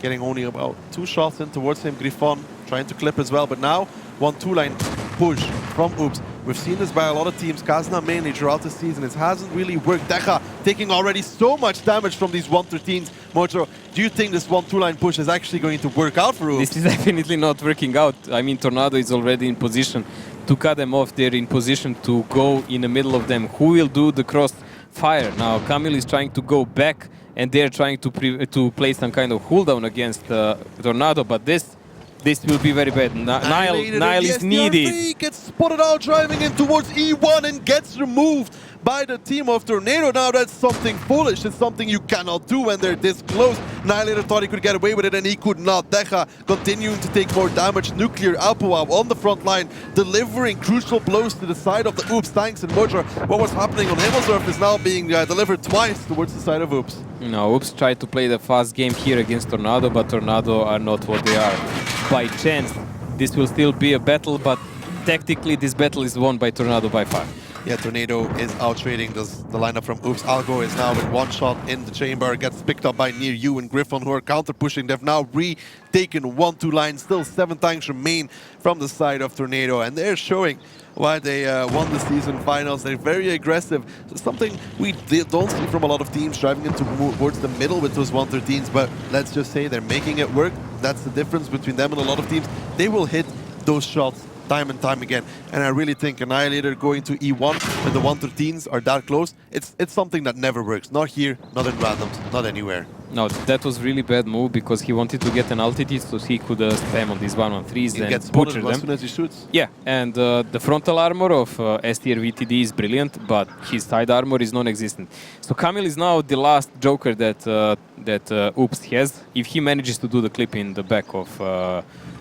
getting only about 2 shots in towards him. Griffon trying to clip as well, but now 1-2 line push from Oops. We've seen this by a lot of teams, Kazna mainly throughout the season. It hasn't really worked. Deja taking already so much damage from these 113s. Mojo, do you think this 1-2 line push is actually going to work out for Oops? This is definitely not working out. I mean, Tornado is already in position to cut them off. They're in position to go in the middle of them. Who will do the crossfire? Now, Kamil is trying to go back, and they're trying to play some kind of cooldown against Tornado, but this will be very bad. Nile is needed. He gets spotted out driving in towards E1 and gets removed by the team of Tornado. Now that's something foolish. It's something you cannot do when they're this close. Nihilator thought he could get away with it and he could not. Deja continuing to take more damage. Nuclear Apoa on the front line, delivering crucial blows to the side of the Oops tanks. And Mojo, what was happening on Himmelsurf is now being delivered twice towards the side of Oops. No, Oops tried to play the fast game here against Tornado, but Tornado are not what they are. By chance, this will still be a battle, but tactically this battle is won by Tornado by far. Yeah, Tornado is out-trading the lineup from Oops. Algo is now with 1 shot in the chamber, gets picked up by Near You and Griffon, who are counter-pushing. They've now retaken 1-2 line. Still 7 tanks remain from the side of Tornado, and they're showing why they won the season finals. They're very aggressive. Something we don't see from a lot of teams, driving into towards the middle with those 113s, but let's just say they're making it work. That's the difference between them and a lot of teams. They will hit those shots time and time again. And I really think Annihilator going to E1 when the 113s are that close, it's something that never works. Not here, not in randoms, not anywhere. No, that was really bad move because he wanted to get an altitude so he could spam on these 113s and butcher them. As soon as he shoots. Yeah, and the frontal armor of STR VTD is brilliant, but his side armor is non-existent. So Kamil is now the last joker that Oops has. If he manages to do the clip in the back of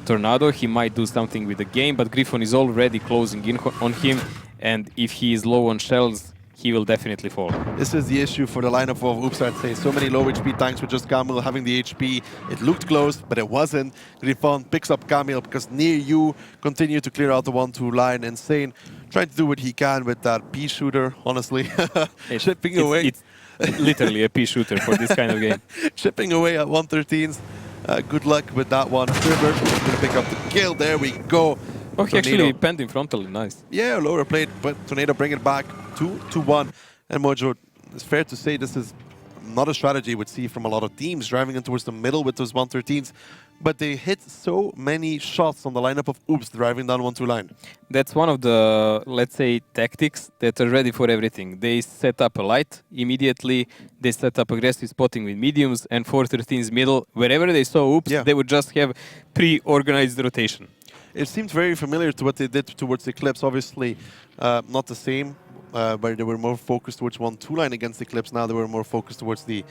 Tornado, he might do something with the game, but Griffon is already closing in on him, and if he is low on shells, he will definitely fall. This is the issue for the lineup of Oops, I'd say. So many low HP tanks with just Camille having the HP. It looked close, but it wasn't. Griffon picks up Camille because near you continue to clear out the 1-2 line. Insane. Trying to do what he can with that pea shooter, honestly. Chipping away. It's literally a pea shooter for this kind of game. Chipping away at 113s. Good luck with that one. Trevor going to pick up the kill. There we go. Okay, actually penned in frontally, nice. Yeah, lower plate, but Tornado bring it back 2-1. And Mojo, it's fair to say this is not a strategy we'd see from a lot of teams driving in towards the middle with those 113s. But they hit so many shots on the lineup of Oops driving down 1-2 line. That's one of the, let's say, tactics that are ready for everything. They set up a light immediately, they set up aggressive spotting with mediums, and 413's middle. Wherever they saw Oops, they would just have pre-organized rotation. It seemed very familiar to what they did towards Eclipse. Obviously, not the same, where they were more focused towards 1-2 line against Eclipse. Now they were more focused towards the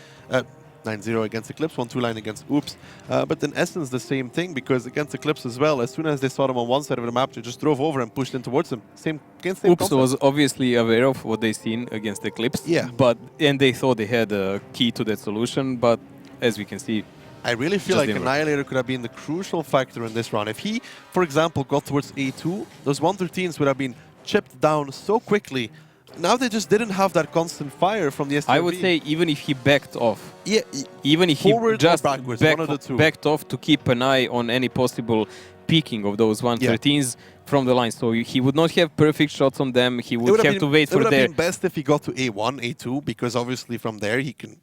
9-0 against Eclipse, 1-2 line against Oops. But in essence, the same thing, because against Eclipse as well, as soon as they saw them on one side of the map, they just drove over and pushed in towards them. Same Oops concept. was obviously aware of what they seen against Eclipse. Yeah. And they thought they had a key to that solution, but as we can see, I really feel like Annihilator could have been the crucial factor in this round. If he, for example, got towards A2, those 113s would have been chipped down so quickly. Now they just didn't have that constant fire from the STRV. I would say even if he backed off, yeah, even if he just backwards, one of the two. backed off to keep an eye on any possible peaking of those 113s from the line. So he would not have perfect shots on them. He would have to wait for their... It would have been best if he got to A1, A2, because obviously from there he can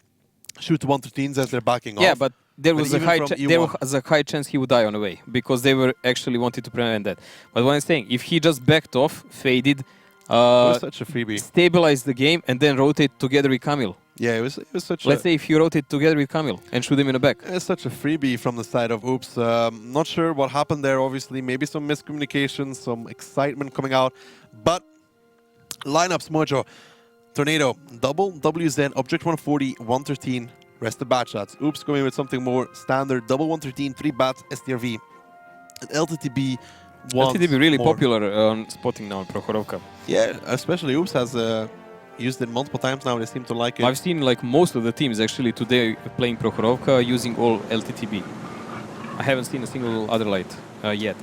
shoot 113s as they're backing off. Yeah, but there was a high chance he would die on the way, because they were actually wanted to prevent that. But what I'm saying, if he just backed off, faded, it was such a freebie. Stabilize the game and then rotate together with Camille. Yeah, it was such Let's say if you rotate together with Camille and shoot him in the back. It's such a freebie from the side of Oops. Not sure what happened there, obviously. Maybe some miscommunication, some excitement coming out. But lineups, Mojo. Tornado, double WZ, Object 140, 113, rest the bat shots. Oops going with something more standard, double 113, 3 bats, STRV. And LTTB LTTB really popular on spotting now in Prokhorovka. Yeah, especially Oops has used it multiple times now. They seem to like it. I've seen like most of the teams actually today playing Prokhorovka using all LTTB. I haven't seen a single other light yet.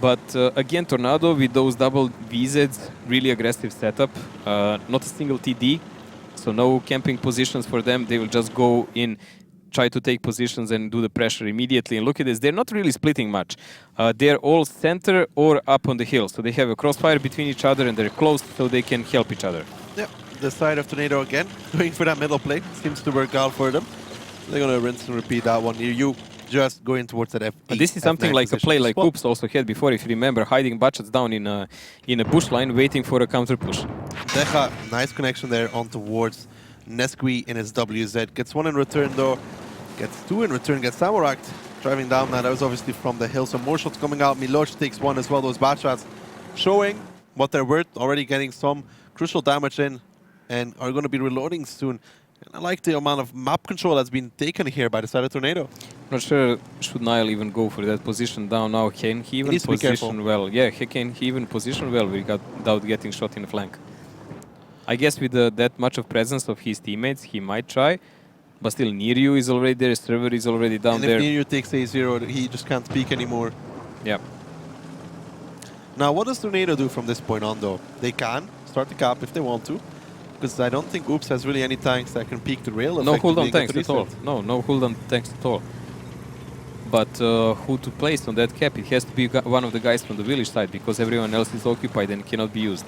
But again, Tornado with those double VZs, really aggressive setup. Not a single TD, so no camping positions for them. They will just go in, try to take positions and do the pressure immediately. And look at this, they're not really splitting much. They're all center or up on the hill. So they have a crossfire between each other and they're close so they can help each other. Yeah, the side of Tornado again, going for that middle play. Seems to work out for them. They're going to rinse and repeat that one near you. Just going towards that F8. This is something like a play like Oops also had before, if you remember, hiding butt-shots down in a push line, waiting for a counter push. Deja, nice connection there on towards Nesqui in his WZ. Gets one in return though, gets two in return, gets Samurakt driving down now. That was obviously from the hill, so more shots coming out. Milosh takes one as well, those bat shots showing what they're worth, already getting some crucial damage in and are going to be reloading soon. And I like the amount of map control that's been taken here by the side of Tornado. Not sure should Nile even go for that position down now. Can he even position well? Yeah, he even position well without getting shot in the flank. I guess with that much of presence of his teammates, he might try. But still, Niryu is already there, Server is already down there. And if Niryu takes A0, he just can't speak anymore. Yeah. Now, what does Tornado do from this point on, though? They can start the cap if they want to. Because I don't think Oops has really any tanks that can peek the rail. No cooldown tanks at all. No cooldown tanks at all. But who to place on that cap? It has to be one of the guys from the village side, because everyone else is occupied and cannot be used.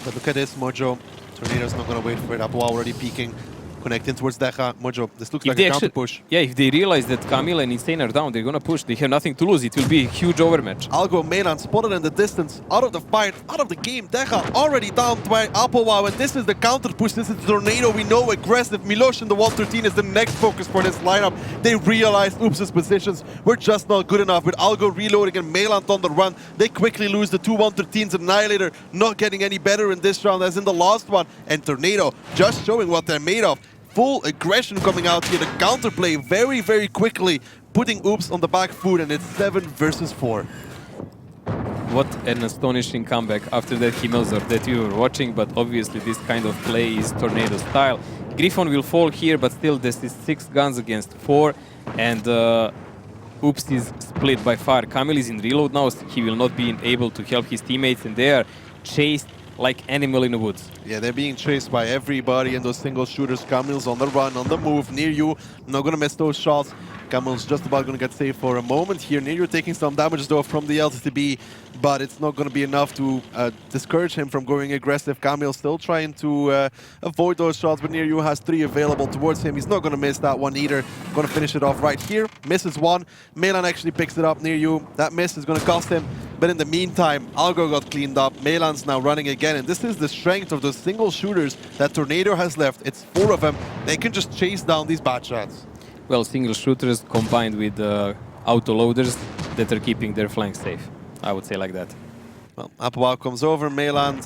But look at this, Mojo. Tornado's not going to wait for it. Apo already peeking, connecting towards Deja. Mojo, this looks like a counter push. Yeah, if they realize that Camille and Insane are down, they're going to push. They have nothing to lose. It will be a huge overmatch. Algo, Melan spotted in the distance, out of the fight, out of the game. Deja already down by Apowa, and this is the counter push. This is Tornado. We know aggressive. Milosh in the 113 is the next focus for this lineup. They realize Oops' positions were just not good enough. With Algo reloading and Melan on the run, they quickly lose the two 113s. Annihilator not getting any better in this round as in the last one. And Tornado just showing what they're made of. Full aggression coming out here. The counterplay very, very quickly, putting Oops on the back foot, and it's 7 versus 4. what an astonishing comeback after that Himmelsdorf that we were watching, but obviously this kind of play is Tornado style. Griffon will fall here, but still this is 6 guns against 4, and Oops is split by far. Kamil is in reload now, so he will not be able to help his teammates, and they are chased like animal in the woods. Yeah, they're being chased by everybody and those single shooters. Kamil's on the run, on the move, near you. Not gonna miss those shots. Kamil's just about gonna get saved for a moment here. Near you taking some damage though from the LTTB, but it's not gonna be enough to discourage him from going aggressive. Kamil still trying to avoid those shots, but near you has 3 available towards him. He's not gonna miss that one either. Gonna finish it off right here. Misses 1. Melan actually picks it up near you. That miss is gonna cost him. But in the meantime, Algo got cleaned up. Melan's now running again, and this is the strength of those single shooters that Tornado has left. It's 4 of them. They can just chase down these bad shots. Well, single shooters combined with auto loaders that are keeping their flanks safe. I would say like that. Well, Apoao comes over. Meland,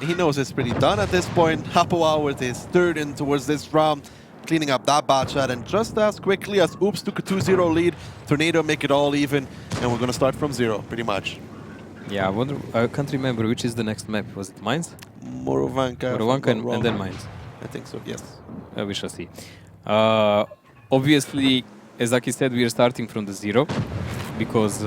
he knows it's pretty done at this point. Apoao with his 3rd in towards this round, cleaning up that bad shot. And just as quickly as Oops took a 2-0 lead, Tornado make it all even. And we're going to start from 0, pretty much. Yeah, I wonder, I can't remember which is the next map. Was it Mines? Morovanka. And then Mines. I think so, yes. We shall see. Obviously, as Aki said, we are starting from the 0 because,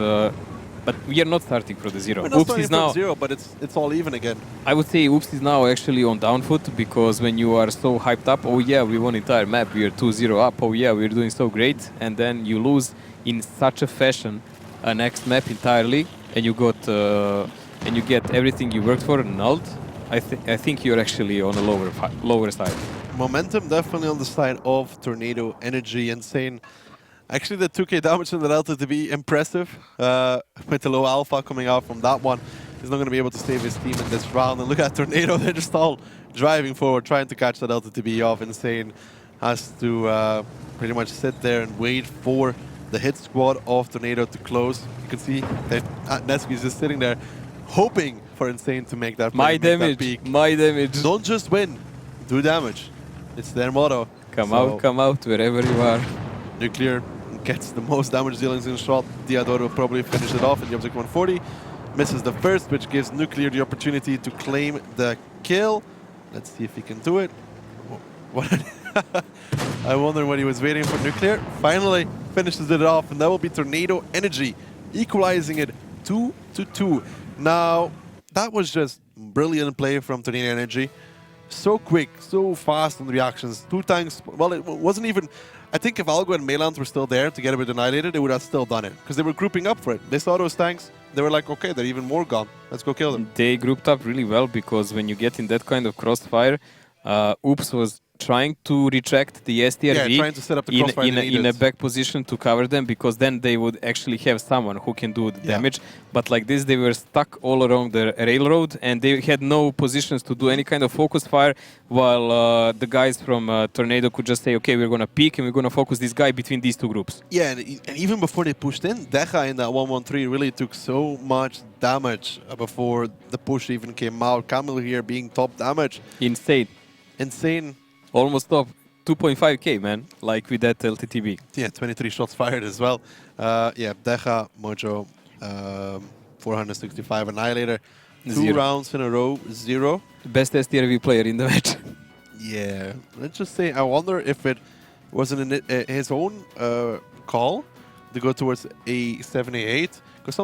but we are not starting from the 0. We're not Oops starting is from now 0, but it's all even again. I would say Oops is now actually on down foot, because when you are so hyped up, oh yeah, we won entire map, we are 2-0 up, oh yeah, we're doing so great, and then you lose in such a fashion a next map entirely, and you got and you get everything you worked for annulled. I think you're actually on a lower side. Momentum definitely on the side of Tornado. Energy insane. Actually, the 2k damage in the Delta to be impressive. With the low alpha coming out from that one, he's not going to be able to save his team in this round. And look at Tornado, they're just all driving forward, trying to catch the Delta to be off. Insane has to pretty much sit there and wait for the hit squad of Tornado to close. You can see that Nesky is just sitting there, hoping for Insane to make that play, My damage. Don't just win, do damage. It's their motto. Come out, wherever you are. Nuclear gets the most damage dealings in shot. Diador will probably finish it off in the object 140. Misses the first, which gives Nuclear the opportunity to claim the kill. Let's see if he can do it. What? I wonder what he was waiting for. Nuclear finally finishes it off, and that will be Tornado Energy, equalizing it 2-2. Now, that was just brilliant play from Tornado Energy. So quick, so fast on reactions. 2 tanks. Well, it wasn't even. I think if Algo and Meland were still there to get a bit annihilated, they would have still done it, because they were grouping up for it. They saw those tanks. They were like, okay, they're even more gone. Let's go kill them. They grouped up really well, because when you get in that kind of crossfire, Oops was trying to retract the STRV trying to set up the crossfire in a back position to cover them, because then they would actually have someone who can do the damage. But like this, they were stuck all around the railroad, and they had no positions to do any kind of focus fire, while the guys from Tornado could just say, okay, we're going to peek and we're going to focus this guy between these 2 groups. Yeah, and even before they pushed in, Deja in that 1-1-3 really took so much damage before the push even came out. Kamil here being top damage. Insane. Almost top 2.5k, man, like with that LTTB. Yeah, 23 shots fired as well. Yeah, Deja, Mojo, 465 Annihilator. 2 rounds in a row, 0. Best STRV player in the match. Yeah, let's just say, I wonder if it wasn't his own call to go towards a 7A8, because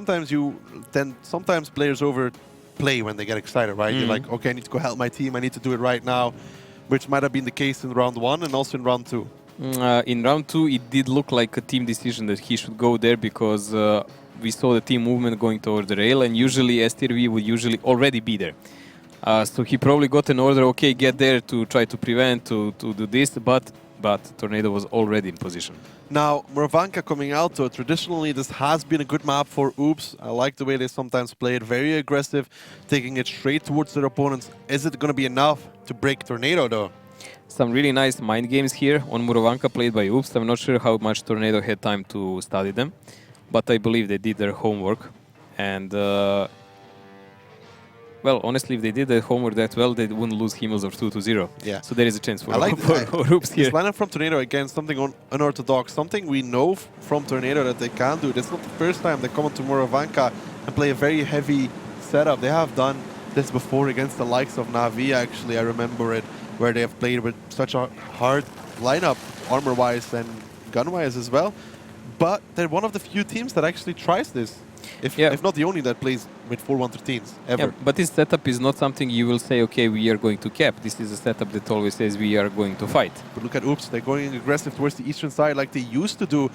sometimes players overplay when they get excited, right? You're like, okay, I need to go help my team, I need to do it right now. Which might have been the case in round 1 and also in round 2. In round 2, it did look like a team decision that he should go there, because we saw the team movement going toward the rail, and usually STRV would usually already be there. So he probably got an order, okay, get there to try to prevent, to do this, but Tornado was already in position. Now, Morovanka coming out, so traditionally this has been a good map for Oops. I like the way they sometimes play it, very aggressive, taking it straight towards their opponents. Is it going to be enough to break Tornado, though? Some really nice mind games here on Morovanka played by Oops. I'm not sure how much Tornado had time to study them, but I believe they did their homework. And well, honestly, if they did their homework that well, they wouldn't lose Himmelsdorf 2-0. Yeah. So there is a chance for, for Oops here. This lineup from Tornado, again, something unorthodox, something we know from Tornado that they can do. It's not the first time they come into Morovanka and play a very heavy setup. They have done this before against the likes of Navi, actually. I remember it, where they have played with such a hard lineup, armor-wise and gun-wise as well. But they're one of the few teams that actually tries this. If not the only that plays with 4-1-13s ever. Yeah, but this setup is not something you will say, okay, we are going to cap. This is a setup that always says we are going to fight. But look at Oops, they're going aggressive towards the eastern side like they used to do.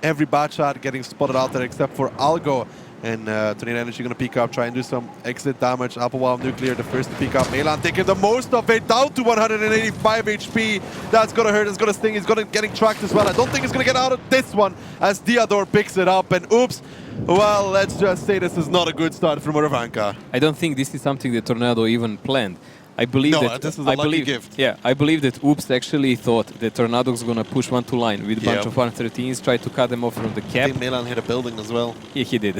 Every bad shot getting spotted out there except for Algo. And Tornado Energy going to peek up, try and do some exit damage. Applewilm Nuclear, the first to peek up. Melan taking the most of it, down to 185 HP. That's going to hurt, it's going to sting, he's getting tracked as well. I don't think he's going to get out of this one as Diador picks it up. And Oops, well, let's just say this is not a good start from Muravanka. I don't think this is something that Tornado even planned. I believe that this is a lucky gift. Yeah, I believe that Oops actually thought that Tornado's gonna push 1-2 line with a bunch of 113s, try to cut them off from the cap. I think Melan hit a building as well. Yeah, he did.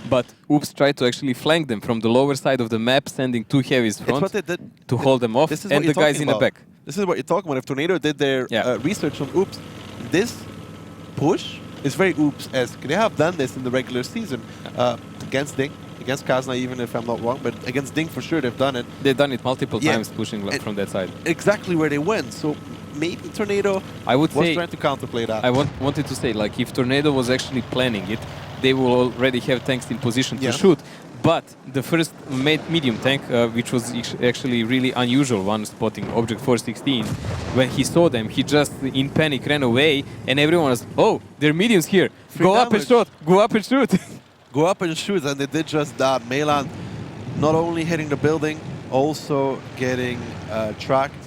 But Oops tried to actually flank them from the lower side of the map, sending 2 heavies front to hold them off, and the guys in the back. This is what you're talking about. If Tornado did their research on Oops, this push is very Oops-esque. They have done this in the regular season against Ding. Against Kazna, even if I'm not wrong, but against Ding for sure they've done it. They've done it multiple times, pushing from that side. Exactly where they went. So maybe Tornado was trying to counterplay that. I wanted to say, like, if Tornado was actually planning it, they will already have tanks in position to shoot. But the first medium tank, which was actually really unusual, one spotting Object 416, when he saw them, he just in panic ran away, and everyone was, oh, there are mediums here. Go up and shoot. Go up and shoot. Go up and shoot, and they did just that. Melan not only hitting the building, also getting tracked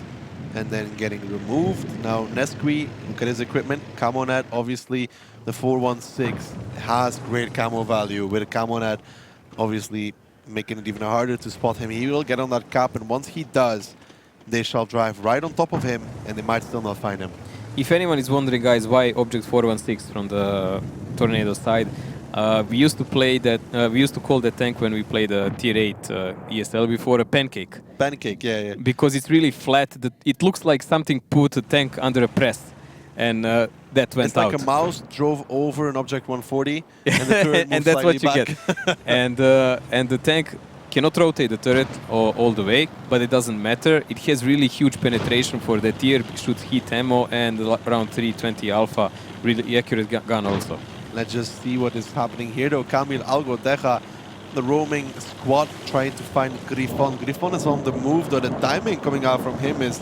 and then getting removed. Now Nesqui, look at his equipment. Camo net, obviously the 416 has great camo value. With a camo net, obviously making it even harder to spot him. He will get on that cap, and once he does, they shall drive right on top of him, and they might still not find him. If anyone is wondering, guys, why Object 416 from the Tornado side, we used to play that. We used to call that tank when we played Tier 8 ESL before a pancake. Pancake, yeah. Because it's really flat. It looks like something put a tank under a press, and that went out. It's like a mouse drove over an Object 140, and the turret moved and that's what you back. get. and the tank cannot rotate the turret all the way, but it doesn't matter. It has really huge penetration for the tier. It shoots heat ammo and around 320 alpha, really accurate gun also. Let's just see what is happening here though. Kamil, Algo, Deja, the roaming squad trying to find Griffon. Griffon is on the move though. The timing coming out from him is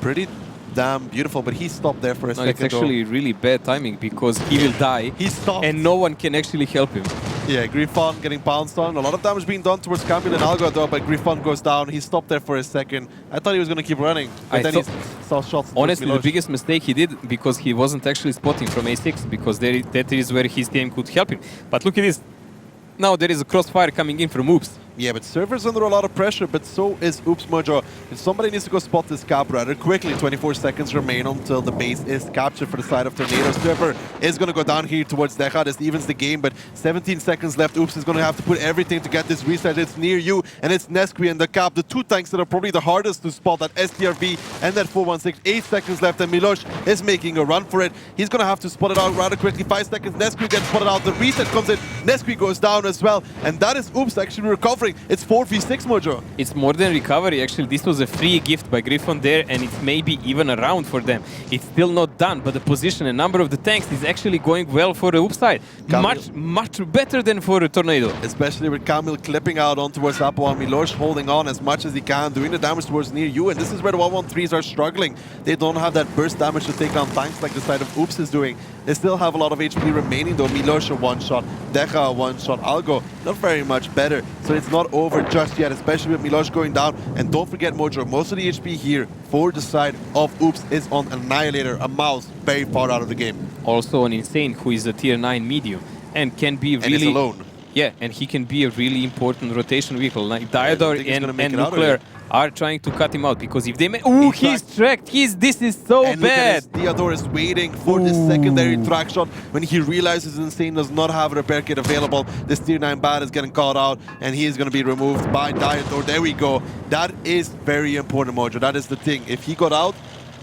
pretty damn beautiful, but he stopped there for a second. It's actually really bad timing because he will die. He stopped. And no one can actually help him. Yeah, Griffon getting pounced on. A lot of damage being done towards Kamil and Algo though, but Griffon goes down. He stopped there for a second. I thought he was going to keep running, but then he saw shots. Honestly, the biggest mistake he did because he wasn't actually spotting from A6 because that is where his team could help him. But look at this. Now there is a crossfire coming in from Oops. Yeah, but Server's under a lot of pressure, but so is Oops Mojo. If somebody needs to go spot this cap rather quickly, 24 seconds remain until the base is captured for the side of Tornado. Server is going to go down here towards Deja. This evens the game, but 17 seconds left. Oops is going to have to put everything to get this reset. It's near you, and it's Nesqui and the cap, the two tanks that are probably the hardest to spot, that STRV and that 416. 8 seconds left, and Miloš is making a run for it. He's going to have to spot it out rather quickly. 5 seconds, Nesqui gets spotted out. The reset comes in, Nesqui goes down as well, and that is Oops actually recovering. It's 4v6, Mojo. It's more than recovery. Actually, this was a free gift by Griffon there, and it's maybe even a round for them. It's still not done, but the position and number of the tanks is actually going well for the Oops side. Much better than for the Tornado. Especially with Kamil clipping out on towards Apo and Miloš holding on as much as he can, doing the damage towards near you, and this is where the 113s are struggling. They don't have that burst damage to take down tanks like the side of Oops is doing. They still have a lot of HP remaining though. Miloš a one-shot, Deja a one-shot, Algo not very much better. So it's not over just yet, especially with Miloš going down. And don't forget, Mojo, most of the HP here for the side of Oops is on Annihilator, a mouse very far out of the game. Also an Insane, who is a tier 9 medium and can be really... And is alone. Yeah, and he can be a really important rotation vehicle. Like Diodor and Nuclear are trying to cut him out because if they oh, he's tracked. This is so bad. Diodor is waiting for the secondary track shot when he realizes Insane does not have a repair kit available. This tier 9 bad is getting caught out and he is going to be removed by Diodor. There we go. That is very important, Mojo. That is the thing. If he got out,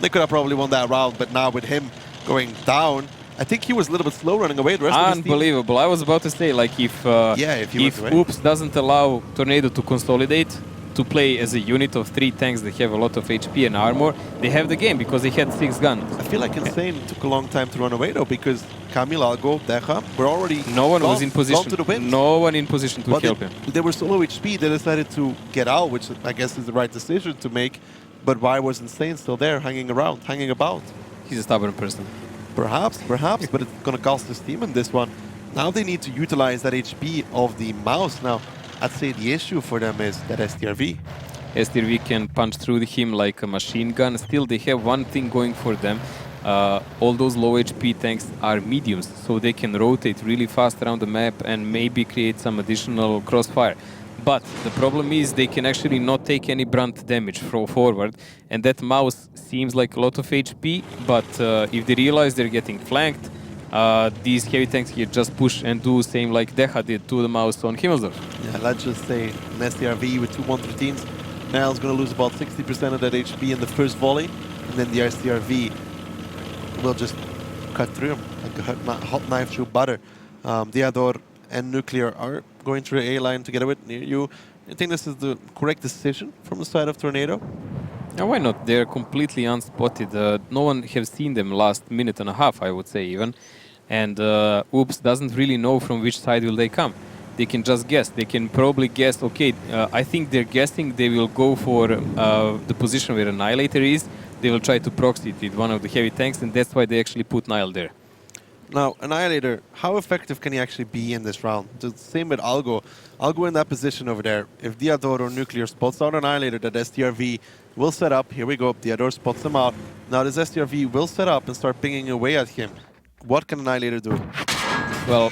they could have probably won that round, but now with him going down, I think he was a little bit slow running away. The rest of his team, Unbelievable. I was about to say, like, if if he went away. Oops doesn't allow Tornado to consolidate, to play as a unit of 3 tanks that have a lot of HP and armor, they have the game because they had 6 guns. I feel like Insane took a long time to run away though, because Camille, Algo, Deja were already No one was gone- in position. gone to the wind. No one in position to But help him. they were so low HP, they decided to get out, which I guess is the right decision to make. But why was Insane still there, hanging around, hanging about? He's a stubborn person. Perhaps, but it's going to cost his team in this one. Now they need to utilize that HP of the mouse. Now, I'd say the issue for them is that STRV. STRV can punch through him like a machine gun. Still, they have one thing going for them. All those low HP tanks are mediums, so they can rotate really fast around the map and maybe create some additional crossfire. But the problem is they can actually not take any brunt damage forward, and that mouse seems like a lot of HP, but if they realize they're getting flanked, these heavy tanks here just push and do same like Deja did to the mouse on Himmelsdorf. Yeah, let's just say an STRV with 2 113s. Niall's going to lose about 60% of that HP in the first volley, and then the STRV will just cut through him like a hot knife through butter. Diador and Nuclear are going through the A line together with Near You. I think this is the correct decision from the side of Tornado. Yeah, why not? They're completely unspotted. No one has seen them last minute and a half, I would say even. And Oops doesn't really know from which side will they come. They can just guess. They can probably guess, okay, I think they're guessing they will go for the position where Annihilator is. They will try to proxy it with one of the heavy tanks, and that's why they actually put Nile there. Now, Annihilator, how effective can he actually be in this round? The same with Algo. Algo in that position over there. If Diador or Nuclear spots out Annihilator, that STRV will set up. Here we go. Diador spots him out. Now this STRV will set up and start pinging away at him. What can Annihilator do? Well,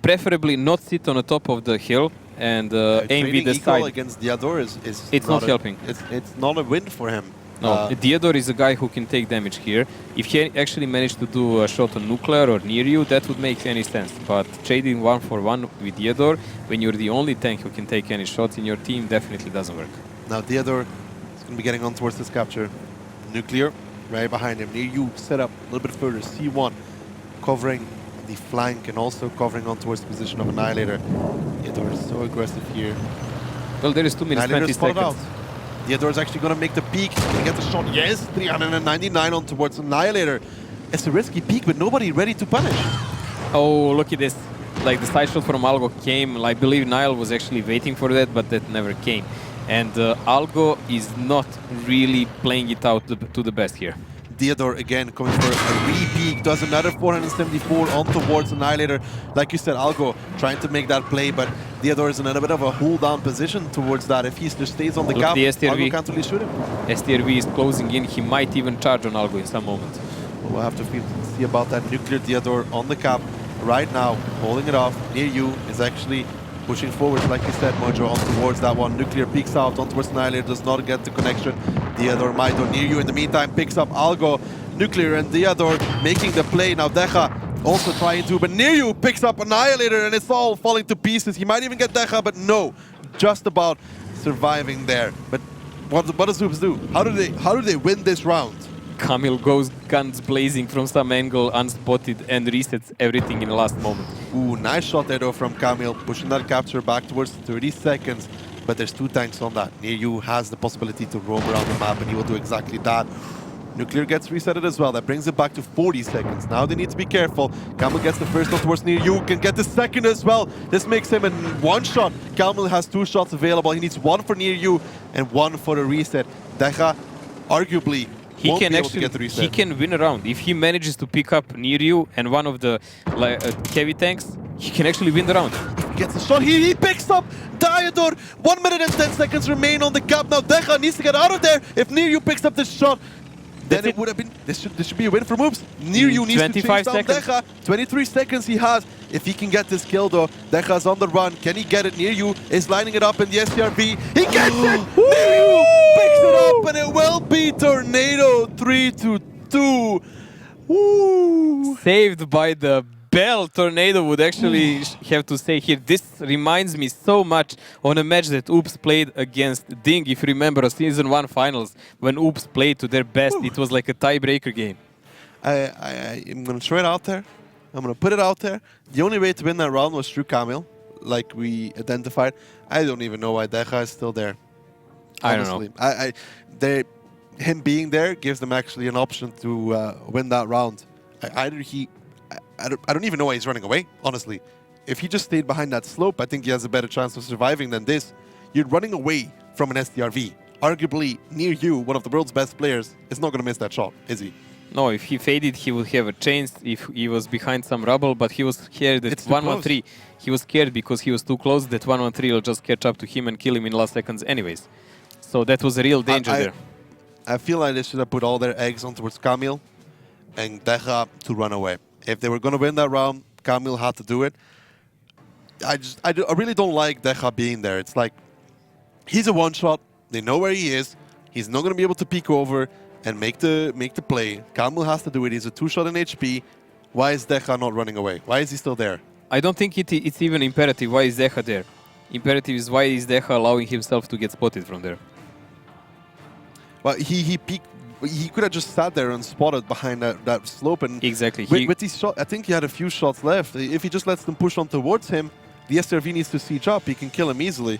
preferably not sit on the top of the hill and aim with the side. Against Diador is it's not helping. It's not a win for him. No, Diador is a guy who can take damage here. If he actually managed to do a shot on Nuclear or Near You, that would make any sense. But trading 1-for-1 with Diador, when you're the only tank who can take any shots in your team, definitely doesn't work. Now Diador is going to be getting on towards this capture. Nuclear right behind him. Near You set up a little bit further. C1 covering the flank and also covering on towards the position of Annihilator. Diador is so aggressive here. Well, there is 2 minutes 20 seconds. Diador is actually going to make the peek. Can get the shot. Yes, 399 on towards Annihilator. It's a risky peek, but nobody ready to punish. Oh, look at this. Like the side shot from Algo came. I believe Niall was actually waiting for that, but that never came. And Algo is not really playing it out to the best here. Diador again coming for a re-peek, does another 474 on towards Annihilator. Like you said, Algo trying to make that play, but Diador is in a little bit of a hold-down position towards that. If he just stays on the Look, gap, the STRV. Algo can't really shoot him. STRV is closing in. He might even charge on Algo in some moment. We'll have to see about that. Nuclear Diador on the cap right now, holding it off. Near You is actually pushing forward, like you said, Mojo, on towards that one. Nuclear peeks out on towards Annihilator, does not get the connection. Diador might, or Near You in the meantime picks up Algo. Nuclear and Diador making the play. Now Deja also trying to, but Near You picks up Annihilator and it's all falling to pieces. He might even get Deja, but no, just about surviving there. But what does Oops do? How do they win this round? Camille goes guns blazing from some angle, unspotted, and resets everything in the last moment. Ooh, nice shot there though from Camille, pushing that capture back towards 30 seconds. But there's 2 tanks on that. Near You has the possibility to roam around the map, and he will do exactly that. Nuclear gets resetted as well. That brings it back to 40 seconds. Now they need to be careful. Camille gets the first one towards Near You, can get the second as well. This makes him in 1 shot. Camille has 2 shots available. He needs 1 for Near You and 1 for a reset. Deja, arguably, he won't can be able to actually get the reset. he can win a round if he manages to pick up Near You and one of the heavy tanks. He can actually win the round. Gets a shot. He picks up Diador. 1 minute and 10 seconds remain on the gap. Now Deja needs to get out of there. If Near You picks up this shot, then it would have been. This should be a win for Oops. Near You needs to chase down Deja. 23 seconds he has. If he can get this kill though, Deja's on the run. Can he get it? Near You is lining it up in the STRV. He gets it! Near You picks it up, and it will be Tornado 3-2. Woo! Saved by the bell. Tornado would actually have to say here. This reminds me so much on a match that Oops played against Ding. If you remember, Season 1 finals, when Oops played to their best, it was like a tiebreaker game. I'm going to throw it out there. I'm going to put it out there. The only way to win that round was through Kamil, like we identified. I don't even know why Deja is still there. Honestly. I don't know. Him being there gives them actually an option to win that round. I don't even know why he's running away, honestly. If he just stayed behind that slope, I think he has a better chance of surviving than this. You're running away from an STRV. Arguably, near you, one of the world's best players is not going to miss that shot, is he? No, if he faded, he would have a chance if he was behind some rubble, but he was scared that 113. He was scared because he was too close that 113 will just catch up to him and kill him in the last seconds anyways. So that was a real danger there. I feel like they should have put all their eggs on towards Kamil and Deja to run away. If they were going to win that round, Kamil had to do it. I really don't like Deja being there. It's like, he's a one-shot. They know where he is. He's not going to be able to peek over and make the play. Kamil has to do it. He's a two-shot in HP. Why is Deja not running away? Why is he still there? I don't think it's even imperative why is Deja there. Imperative is why is Deja allowing himself to get spotted from there. Well, he peeked. He could have just sat there and spotted behind that slope. And exactly. With these shots, I think he had a few shots left. If he just lets them push on towards him, the SRV needs to siege up. He can kill him easily.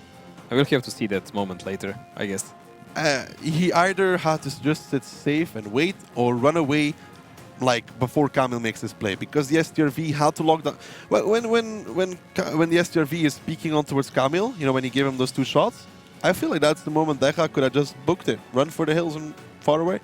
I will have to see that moment later, I guess. He either had to just sit safe and wait or run away like before Kamil makes his play, because the STRV had to lock down. Well, when the STRV is peeking on towards Kamil, you know, when he gave him those two shots, I feel like that's the moment Deja could have just booked it, run for the hills and far away.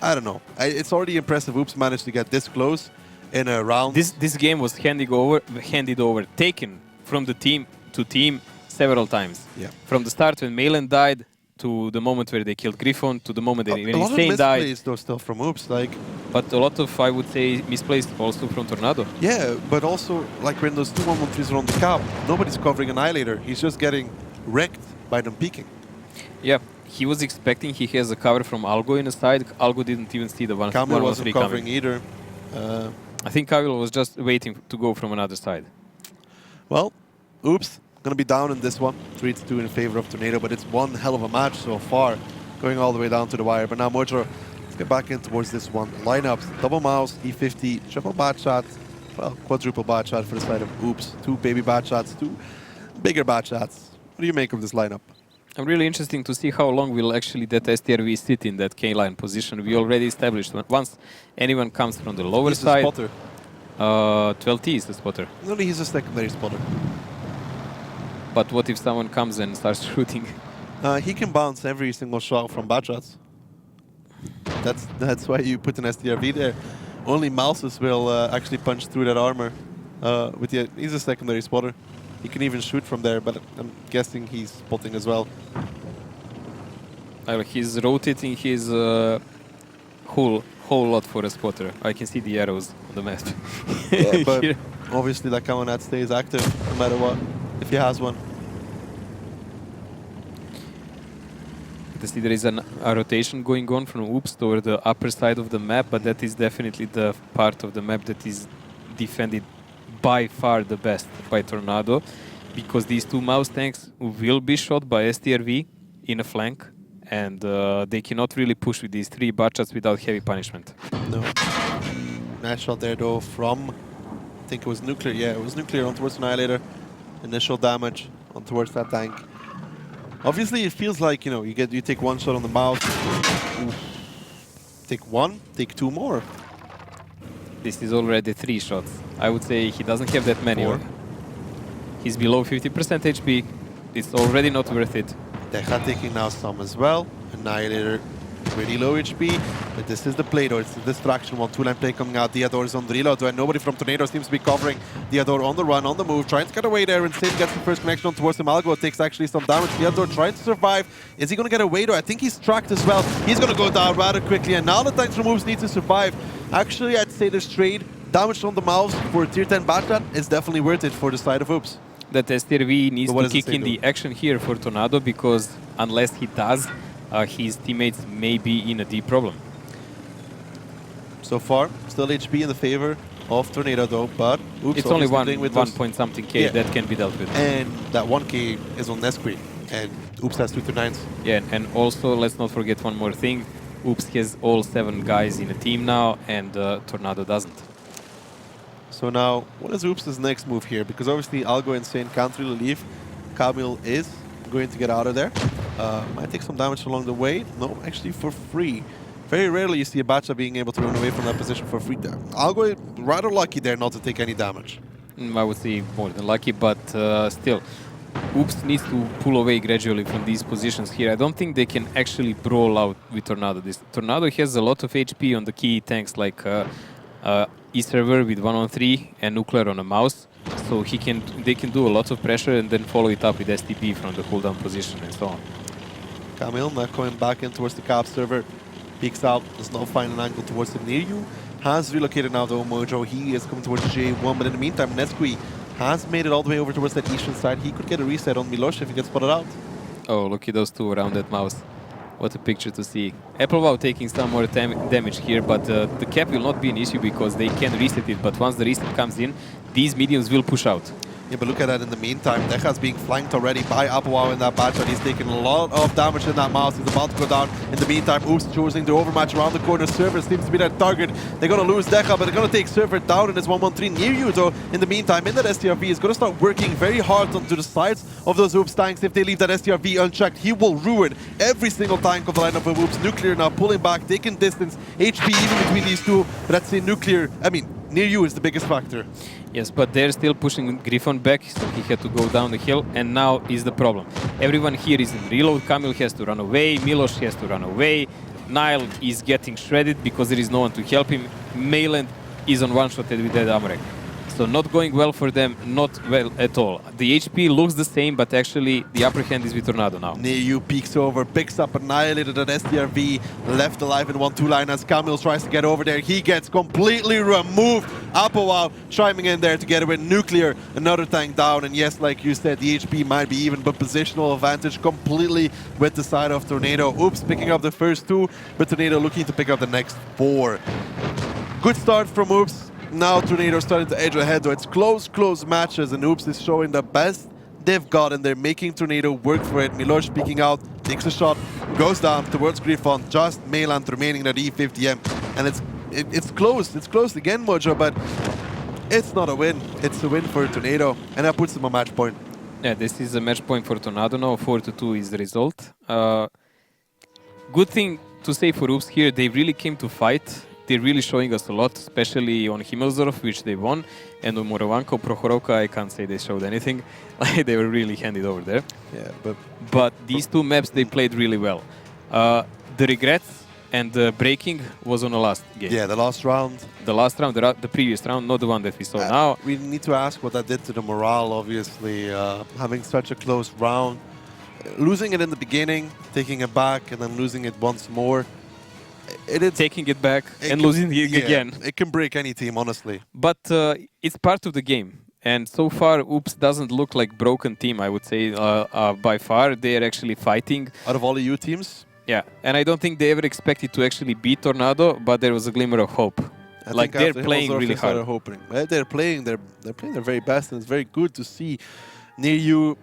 I don't know. It's already impressive. Oops managed to get this close in a round. This game was handed over, taken from the team to team several times. Yeah. From the start when Malen died to the moment where they killed Griffon to the moment when Insane Insane died. misplays though still from Oops, like. But a lot of, I would say, misplaced also from Tornado. Yeah, but also like when those two 113s are on the cap, nobody's covering Annihilator. He's just getting wrecked by them peeking. Yeah, he was expecting he has a cover from Algo in the side. Algo didn't even see the 113 Kamil wasn't covering coming. either. I think Kamil was just waiting to go from another side. Well, Oops going to be down in this one, 3-2 in favor of Tornado, but it's one hell of a match so far, going all the way down to the wire. But now Mojo, let's get back in towards this one. Lineups, double mouse, E50, triple bad shot, well, quadruple bad shot for the side of Oops. Two baby bad shots, two bigger bad shots. What do you make of this lineup? I'm really interesting to see how long will actually that STRV sit in that K-line position. We already established once anyone comes from the lower He's side. A spotter. 12T is the spotter. No, he's a secondary spotter. But what if someone comes and starts shooting? He can bounce every single shot from bad shots. That's why you put an STRV there. Only Mouses will actually punch through that armor. He's a secondary spotter. He can even shoot from there, but I'm guessing he's spotting as well. He's rotating his whole lot for a spotter. I can see the arrows on the map. Yeah, but obviously that Camonat stays active no matter what, if he has one. You see there is a rotation going on from Oops toward the upper side of the map, but that is definitely the part of the map that is defended by far the best by Tornado, because these two mouse tanks will be shot by STRV in a flank, and they cannot really push with these three bad shots without heavy punishment. No. Nice shot there though from, I think it was Nuclear. Yeah, it was Nuclear on towards Annihilator. Initial damage on towards that tank. Obviously it feels like, you know, you take one shot on the mouse. Oof. Take one, take two more. This is already 3 shots. I would say he doesn't have that many. 4. He's below 50% HP. It's already not worth it. Deja taking now some as well. Annihilator pretty low HP, but this is the play though. It's the distraction one. 2-line play coming out. Diador is on the reload, and nobody from Tornado seems to be covering. Diador on the run, on the move, trying to get away there. Insane gets the first connection on towards him. Algo takes actually some damage. Diador trying to survive. Is he going to get away though? I think he's tracked as well. He's going to go down rather quickly, and now the tanks from moves need to survive. Actually, I'd say this trade, damage on the mouse for a tier 10 Batman is definitely worth it for the side of Oops. That STRV needs to kick in the action here for Tornado, because unless he does, his teammates may be in a deep problem. So far, still HP in the favor of Tornado though, but Oops, it's only 1 point something K that can be dealt with. And that 1K is on Nesquik, and Oops has 2 to 9s. Yeah, and also let's not forget one more thing. Oops has all 7 guys in a team now, and Tornado doesn't. So now, what is Oops' next move here? Because obviously Algo and Sane can't really leave. Kamil is going to get out of there. Might take some damage along the way. No, actually for free. Very rarely you see a Bacha being able to run away from that position for free. Algo rather lucky there not to take any damage. I would say more than lucky, but still. Oops needs to pull away gradually from these positions here. I don't think they can actually brawl out with Tornado. This Tornado has a lot of HP on the key tanks like E-Server with 1-on-3 and Nuclear on a mouse. So they can do a lot of pressure and then follow it up with STP from the cooldown position and so on. Kamil now coming back in towards the cap server. Peeks out, does not find an angle towards the near you. Has relocated now though Mojo. He is coming towards J1, but in the meantime, Nesqui has made it all the way over towards that eastern side. He could get a reset on Milosh if he gets spotted out. Oh, look at those two around that mouse. What a picture to see. Applebow taking some more damage here, but the cap will not be an issue because they can reset it. But once the reset comes in, these mediums will push out. Yeah, but look at that in the meantime. Decha's being flanked already by Applebow in that batch, and he's taking a lot of damage in that mouse. He's about to go down. In the meantime, Oops choosing the overmatch around the corner. Server seems to be that target. They're going to lose Decha, but they're going to take Server down in his 1-1-3 near you, though. In the meantime, in that STRV, is going to start working very hard onto the sides of those Oops tanks. If they leave that STRV unchecked, he will ruin every single tank of the lineup of Oops. Nuclear now pulling back, taking distance, HP even between these two. But let's say Nuclear, I mean, near you is the biggest factor. Yes, but they're still pushing Griffon back, so he had to go down the hill, and now is the problem. Everyone here is in reload. Kamil has to run away, Milosh has to run away, Nile is getting shredded because there is no one to help him. Mayland is on one-shotted with that Amrek. So not going well for them, not well at all. The HP looks the same, but actually the upper hand is with Tornado now. Neyu peeks over, picks up Annihilated at STRV, left alive in 1-2 line as Kamil tries to get over there. He gets completely removed. Apowow chiming in there together with Nuclear, another tank down. And yes, like you said, the HP might be even, but positional advantage completely with the side of Tornado. Oops, picking up the first 2, but Tornado looking to pick up the next 4. Good start from Oops. Now Tornado starting to edge ahead, though it's close matches, and Oops is showing the best they've got, and they're making Tornado work for it. Milosh peeking out, takes a shot, goes down towards Griffon, just Mayland remaining at E50M, and it's close again, Mojo, but it's not a win. It's a win for Tornado, and that puts them on match point. Yeah, this is a match point for Tornado now. 4-2 is the result. Good thing to say for Oops here, they really came to fight. They're really showing us a lot, especially on Himmelsdorf, which they won, and on Morovanko, Prohorovka, I can't say they showed anything. They were really handed over there. Yeah, but these 2 maps, they played really well. The regrets and the breaking was on the last game. Yeah, the last round. The last round, the previous round, not the one that we saw now. We need to ask what that did to the morale, obviously, having such a close round. Losing it in the beginning, taking it back, and then losing it once more. Taking it back and losing it again. It can break any team, honestly. But it's part of the game. And so far, Oops doesn't look like broken team, I would say, by far. They are actually fighting. Out of all the EU teams? Yeah. And I don't think they ever expected to actually beat Tornado, but there was a glimmer of hope. Like they're playing really hard. They're playing their very best, and it's very good to see near you.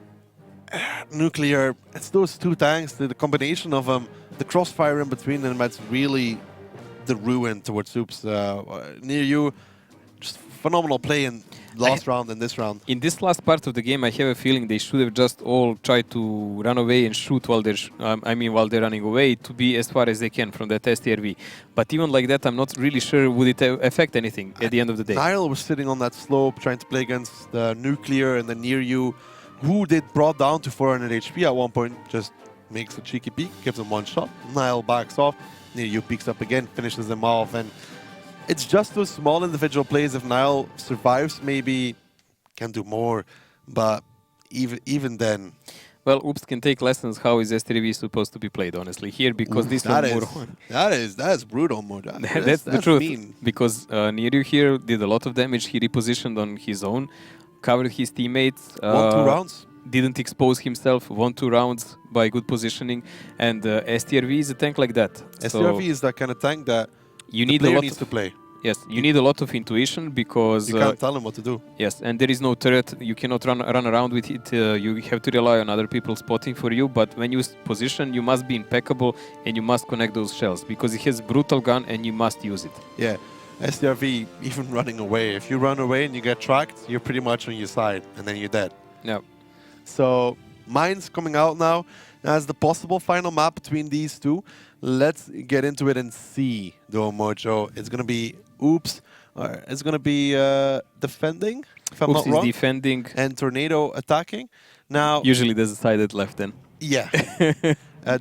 Nuclear, it's those 2 tanks, the combination of them, the crossfire in between them, that's really the ruin towards Oops. Near you, just phenomenal play in last round and this round. In this last part of the game, I have a feeling they should have just all tried to run away and shoot while they're, while they're running away, to be as far as they can from that STRV. But even like that, I'm not really sure would it affect anything at the end of the day. Nile was sitting on that slope, trying to play against the Nuclear and the near you, who they brought down to 400 HP at one point, just makes a cheeky peek, gives him 1 shot. Nile backs off, near you peeks up again, finishes them off, and it's just those small individual plays. If Nile survives, maybe can do more, but even then. Well, Oops can take lessons how is STRV supposed to be played, honestly, here, because this one that's brutal, Mojo. That's the truth, mean. Because Nearyu here did a lot of damage. He repositioned on his own, covered his teammates. 1-2 rounds. Didn't expose himself, 1-2 rounds by good positioning, and STRV is a tank like that. STRV is that kind of tank that you the need player a lot needs to play. Yes, you need a lot of intuition because You can't tell him what to do. yes, and there is no turret. You cannot run around with it. You have to rely on other people spotting for you. But when you position, you must be impeccable and you must connect those shells because it has brutal gun and you must use it. Yeah, SDRV, even running away. If you run away and you get tracked, you're pretty much on your side, and then you're dead. Yeah. So, Mines coming out now as the possible final map between these two. Let's get into it and see, though, Mojo. It's going to be Oops, or it's going to be defending, if I'm Oops not is wrong, defending. and Tornado attacking. Now, Usually there's a side that left then. yeah.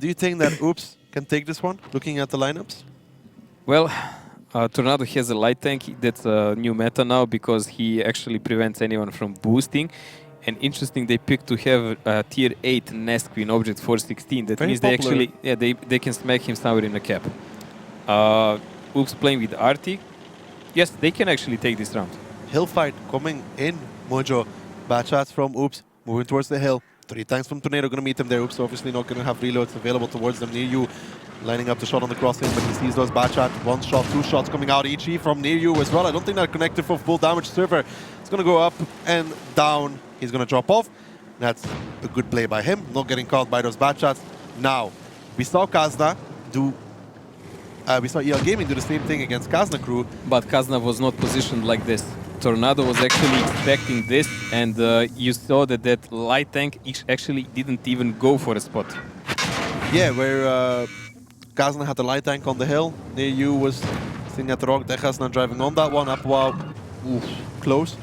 Do you think that Oops can take this one, looking at the lineups? Well, Tornado has a light tank. That's a new meta now because he actually prevents anyone from boosting. And interesting, they picked to have tier 8 Nest Queen object 416. That Very means popular. they actually, they can smack him somewhere in the cap. Oops playing with Artie. Yes, they can actually take this round. Hill fight coming in, Mojo. Bad shots from Oops, moving towards the hill. 3 tanks from Tornado going to meet him there. Oops obviously not going to have reloads available towards them. Near you, lining up the shot on the crossing, but he sees those bad shots. 1 shot, 2 shots coming out each from near you as well. I don't think that connected for full damage. Server, it's going to go up and down. He's going to drop off. That's a good play by him, not getting caught by those bad shots. Now, we saw Kazna do... we saw EL Gaming do the same thing against Kazna crew. But Kazna was not positioned like this. Tornado was actually expecting this, and you saw that that light tank actually didn't even go for a spot. Yeah, where Kazna had the light tank on the hill. Near you was sitting at the rock. Kazna driving on that one. Up wow, close.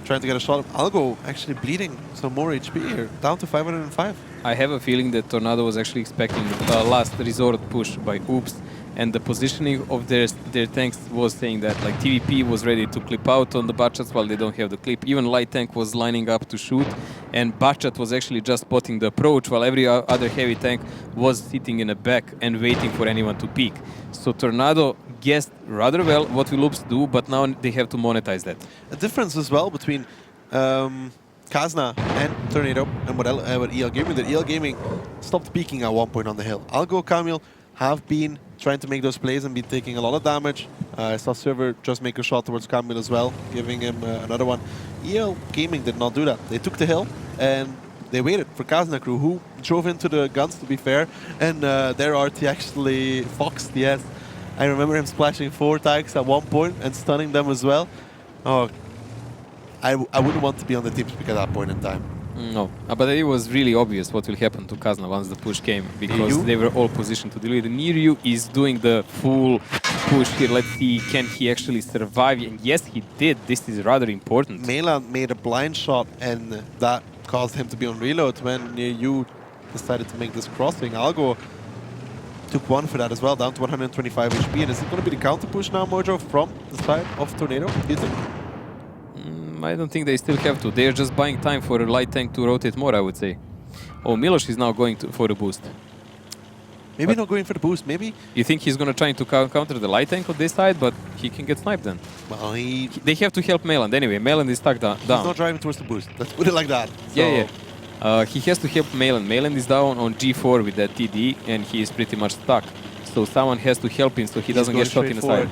Trying to get a shot. Algo actually bleeding some more HP here. Down to 505. I have a feeling that Tornado was actually expecting the last resort push by Oops, and the positioning of their tanks was saying that like TVP was ready to clip out on the Bachat while they don't have the clip. Even light tank was lining up to shoot, and Bachat was actually just spotting the approach while every other heavy tank was sitting in the back and waiting for anyone to peek. So Tornado guessed rather well what will Oops do, but now they have to monetize that. A difference as well between Kazna and Tornado and what EL Gaming did. EL Gaming stopped peeking at one point on the hill. Algo, Camille have been trying to make those plays and be taking a lot of damage. I saw Server just make a shot towards Camille as well, giving him another one. EL Gaming did not do that. They took the hill and they waited for Kazna crew, who drove into the guns, to be fair, and their RT actually foxed, yes. I remember him splashing 4 tanks at one point and stunning them as well. Oh, I wouldn't want to be on the TeamSpeak at that point in time. No, but it was really obvious what will happen to Kazna once the push came, because they were all positioned to deal with it. Niryu is doing the full push here. Let's see, can he actually survive? And yes, he did. This is rather important. Melan made a blind shot, and that caused him to be on reload when Niryu decided to make this crossing. Algo took 1 for that as well, down to 125 HP. And is it going to be the counter push now, Mojo, from the side of Tornado, do you think? I don't think they still have to. They're just buying time for a light tank to rotate more, I would say. Oh, Milos is now going for the boost. Maybe not going for the boost, maybe? You think he's going to try to counter the light tank on this side, but he can get sniped then. Well, they have to help Meland anyway. Meland is stuck down. He's not driving towards the boost. Let's put it like that. Yeah, yeah. He has to help Meland. Meland is down on G4 with that TD, and he is pretty much stuck. So someone has to help him so he doesn't get shot in the side.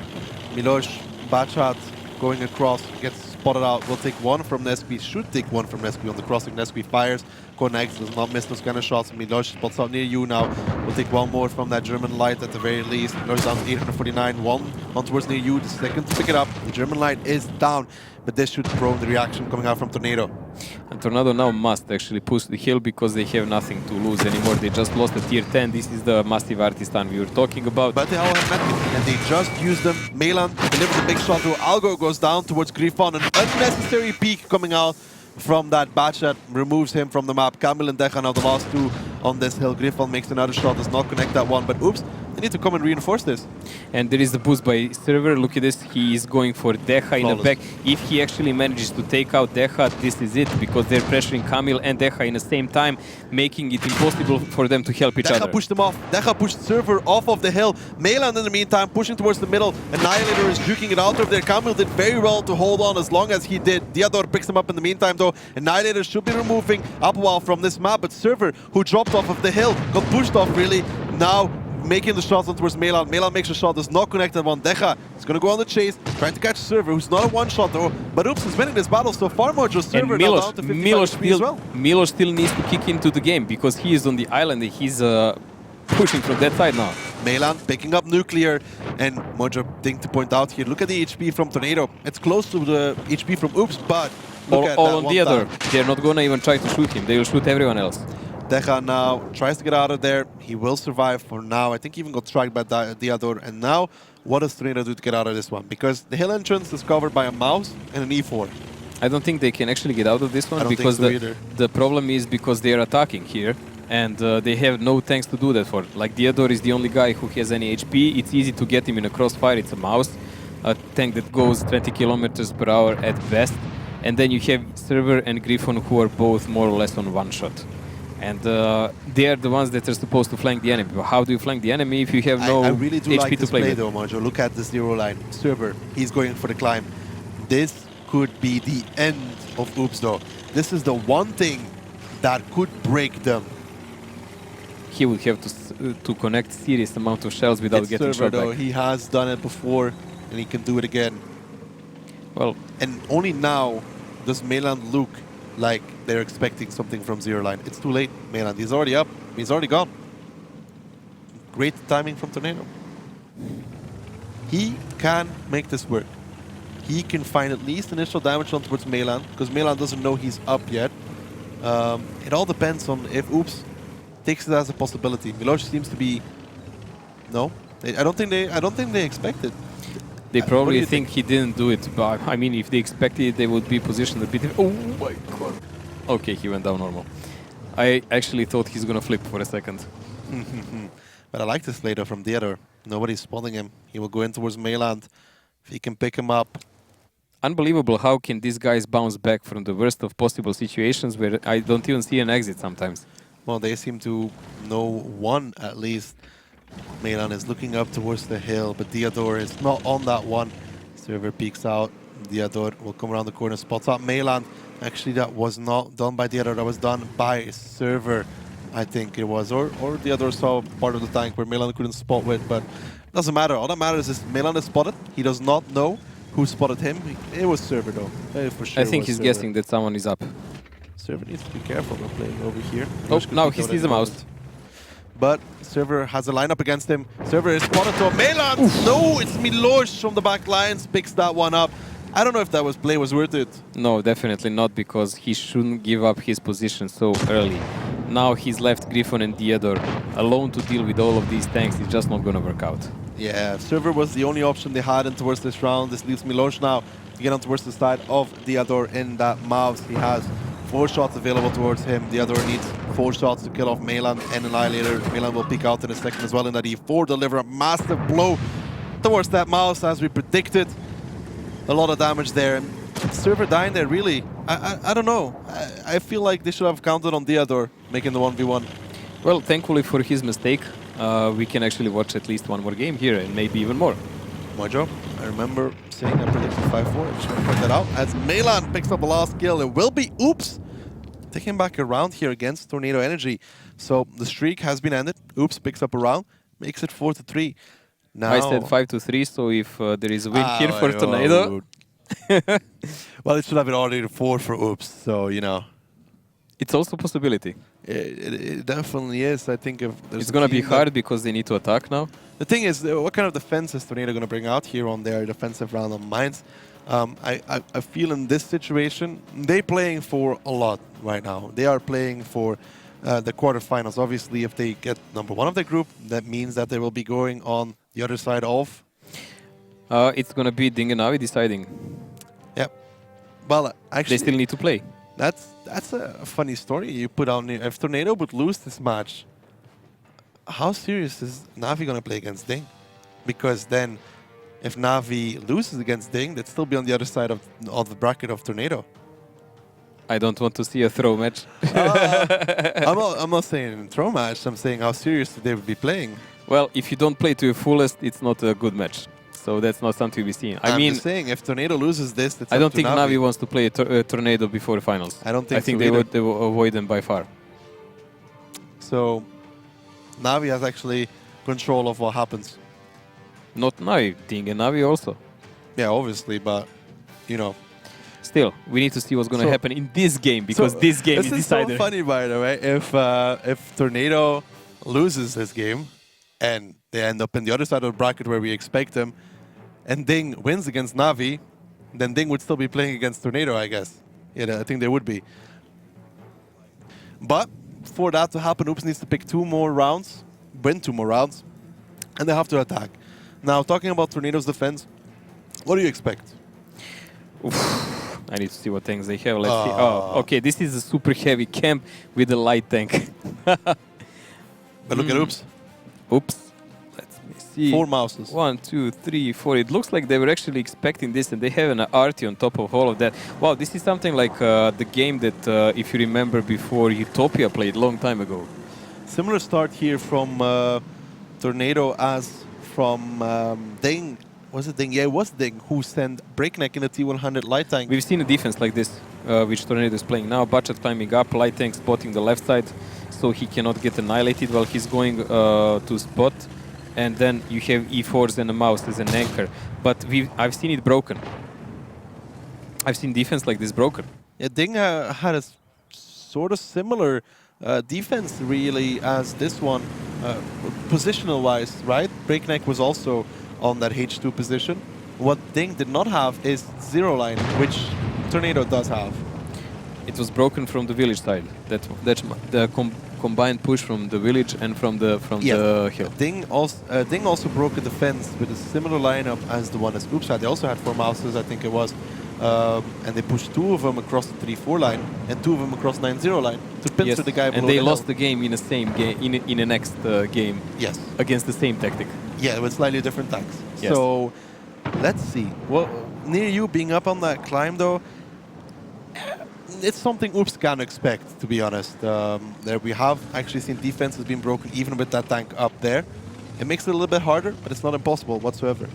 Milos, bad shot, going across, gets spotted out. Will take 1 from Nesquik. Should take 1 from Nesquik on the crossing. Nesquik fires. Connects, does not miss those kind of shots. Milos spots out near you now. Will take 1 more from that German light at the very least. Milos down to 849. 1 on towards near you. The second to pick it up. The German light is down. But this should prone the reaction coming out from Tornado. And Tornado now must actually push the hill because they have nothing to lose anymore. They just lost a tier 10. This is the massive artistan we were talking about. But they all have medkits, and they just used them. Melan delivers a big shot to Algo, goes down towards Griffon. An unnecessary peek coming out from that bad shot, removes him from the map. Kamil and Decha now the last 2 on this hill. Griffon makes another shot, does not connect that one, but oops, they need to come and reinforce this. And there is the boost by Server. Look at this, he is going for Decha in the back. If he actually manages to take out Decha, this is it, because they're pressuring Kamil and Decha in the same time, making it impossible for them to help each other. Decha pushed him off. Decha pushed Server off of the hill. Melan in the meantime pushing towards the middle. Annihilator is juking it out of there. Kamil did very well to hold on as long as he did. Diador picks him up in the meantime though. Annihilator should be removing Upwell from this map, but Server, who dropped off of the hill, got pushed off really. Now making the shots on towards Melan. Melan makes a shot, does not connect that one. Deja is going to go on the chase, trying to catch Server, who's not a one-shot though. But Oops is winning this battle so far, Mojo. Server And now Milos, down to 55 Milos, HP as well. Milos still needs to kick into the game because he is on the island and he's pushing from that side now. Melan picking up Nuclear, and Mojo thing to point out here, look at the HP from Tornado. It's close to the HP from Oops, but look at All that on one the other. tap. They're not gonna even try to shoot him. They will shoot everyone else. Deja now tries to get out of there. He will survive for now. I think he even got struck by Diador. And now, what does Tornado do to get out of this one? Because the hill entrance is covered by a mouse and an E4. I don't think they can actually get out of this one because the problem is because they are attacking here and they have no tanks to do that for. Like Diador is the only guy who has any HP. It's easy to get him in a crossfire. It's a mouse, a tank that goes 20 kilometers per hour at best. And then you have Server and Griffon who are both more or less on one shot. And they are the ones that are supposed to flank the enemy. But how do you flank the enemy if you have no I really do HP like to this play play with? though, Mojo. Look at the zero line. Server, he's going for the climb. This could be the end of Oops though. This is the one thing that could break them. He would have to connect serious amount of shells without It's getting Server shot though. back. He has done it before and he can do it again. Well, and only now does Melan look like they're expecting something from zero line. It's too late, Melan. He's already up. He's already gone. Great timing from Tornado. He can make this work. He can find at least initial damage on towards Melan, because Melan doesn't know he's up yet. It all depends on if Oops takes it as a possibility. Milos seems to be no. I don't think they expect it. They probably think he didn't do it, but I mean, if they expected it, they would be positioned a bit. Oh my god! Okay, he went down normal. I actually thought he's gonna flip for a second. But I like this later from Theodore. Nobody's spotting him. He will go in towards Mailand. If he can pick him up. Unbelievable how can these guys bounce back from the worst of possible situations where I don't even see an exit sometimes. Well, they seem to know one at least. Melan is looking up towards the hill, but Diador is not on that one. Server peeks out. Diador will come around the corner, spots out Melan. Actually, that was not done by Diador. That was done by Server, I think it was. Or Diador saw part of the tank where Melan couldn't spot with, but it doesn't matter. All that matters is Melan is spotted. He does not know who spotted him. It was Server, though. For sure I think he's Server. guessing that someone is up. Server needs to be careful when playing over here. Oh, now he sees a mouse. But Server has a lineup against him. Server is spotted to Melan. No, it's Milos from the back lines. Picks that one up. I don't know if that play was worth it. No, definitely not, because he shouldn't give up his position so early. Now he's left Griffon and Diador alone to deal with all of these tanks. It's just not going to work out. Yeah, Server was the only option they had in towards this round. This leaves Milos now to get on towards the side of Diador in that mouse. He has 4 shots available towards him. Diador needs 4 shots to kill off Melan and Annihilator. Melan will peek out in a second as well in that E4, deliver a massive blow towards that mouse as we predicted. A lot of damage there. Server dying there, really. I don't know. I feel like they should have counted on Diador making the 1v1. Well, thankfully for his mistake, we can actually watch at least one more game here and maybe even more. Mojo, I remember saying I predicted 5-4. I just want to point that out. As Melan picks up the last kill, it will be Oops taking back a round here against Tornado Energy. So the streak has been ended. Oops picks up a round, makes it 4-3. Now, I said 5-3, so if there is a win here for Tornado... Well, it should have been already 4 for Oops, so, you know. It's also a possibility. It definitely is. I think if there's it's going to be hard because they need to attack now. The thing is, what kind of defense is Tornado going to bring out here on their defensive round on mines? I feel in this situation, they're playing for a lot right now. They are playing for the quarterfinals. Obviously, if they get #1 of the group, that means that they will be going on the other side of... It's going to be Ding and Navi deciding. Yep. Well, actually... They still need to play. That's a funny story you put out. If Tornado would lose this match, how serious is Navi going to play against Ding? Because then, if Navi loses against Ding, they'd still be on the other side of the bracket of Tornado. I don't want to see a throw match. I'm not saying throw match. I'm saying how serious they would be playing. Well, if you don't play to your fullest, it's not a good match. So that's not something we see. I'm just saying, if Tornado loses this, it's I up don't to think Navi wants to play a Tornado before finals. I don't think I think so they will avoid them by far. So Navi has actually control of what happens. Not Navi, Ding and Navi also. Yeah, obviously, but you know. Still, we need to see what's going to happen in this game, because this game is This is decided. so funny, by the way. If Tornado loses this game and they end up in the other side of the bracket where we expect them, and Ding wins against Navi, then Ding would still be playing against Tornado, I guess. Yeah, I think they would be. But for that to happen, Oops needs to pick 2 more rounds, win 2 more rounds, and they have to attack. Now, talking about Tornado's defense, what do you expect? I need to see what tanks they have. Let's see. Oh, okay. This is a super heavy camp with a light tank. But look at Oops. Oops. Let me see. 4 mouses. 1, 2, 3, 4. It looks like they were actually expecting this, and they have an arty on top of all of that. Wow, this is something like the game that, if you remember, before Utopia played long time ago. Similar start here from Tornado as from Ding. Was it Ding? Yeah, it was Ding who sent Breakneck in the T100 light tank. We've seen a defense like this, which Tornado is playing now. Budget climbing up, light tank spotting the left side, so he cannot get annihilated while he's going to spot. And then you have E4s and a mouse as an anchor. But I've seen it broken. I've seen defense like this broken. Yeah, Ding had a sort of similar defense, really, as this one, positional-wise, right? Breakneck was also on that H2 position. What Ding did not have is zero line, which Tornado does have. It was broken from the village side. That's the combined push from the village and from the hill. Ding also broke a defense with a similar lineup as the one as Oops had. They also had 4 mouses, I think it was. And they pushed 2 of them across the 3-4 line and 2 of them across 9-0 line to pincer the guy below. And they the lost hill. the game in the same game in the next game. Yes. Against the same tactic. Yeah, with slightly different tanks. Yes. So let's see. Well, near you being up on that climb though, it's something Oops can expect, to be honest. There we have actually seen defenses being broken even with that tank up there. It makes it a little bit harder, but it's not impossible whatsoever.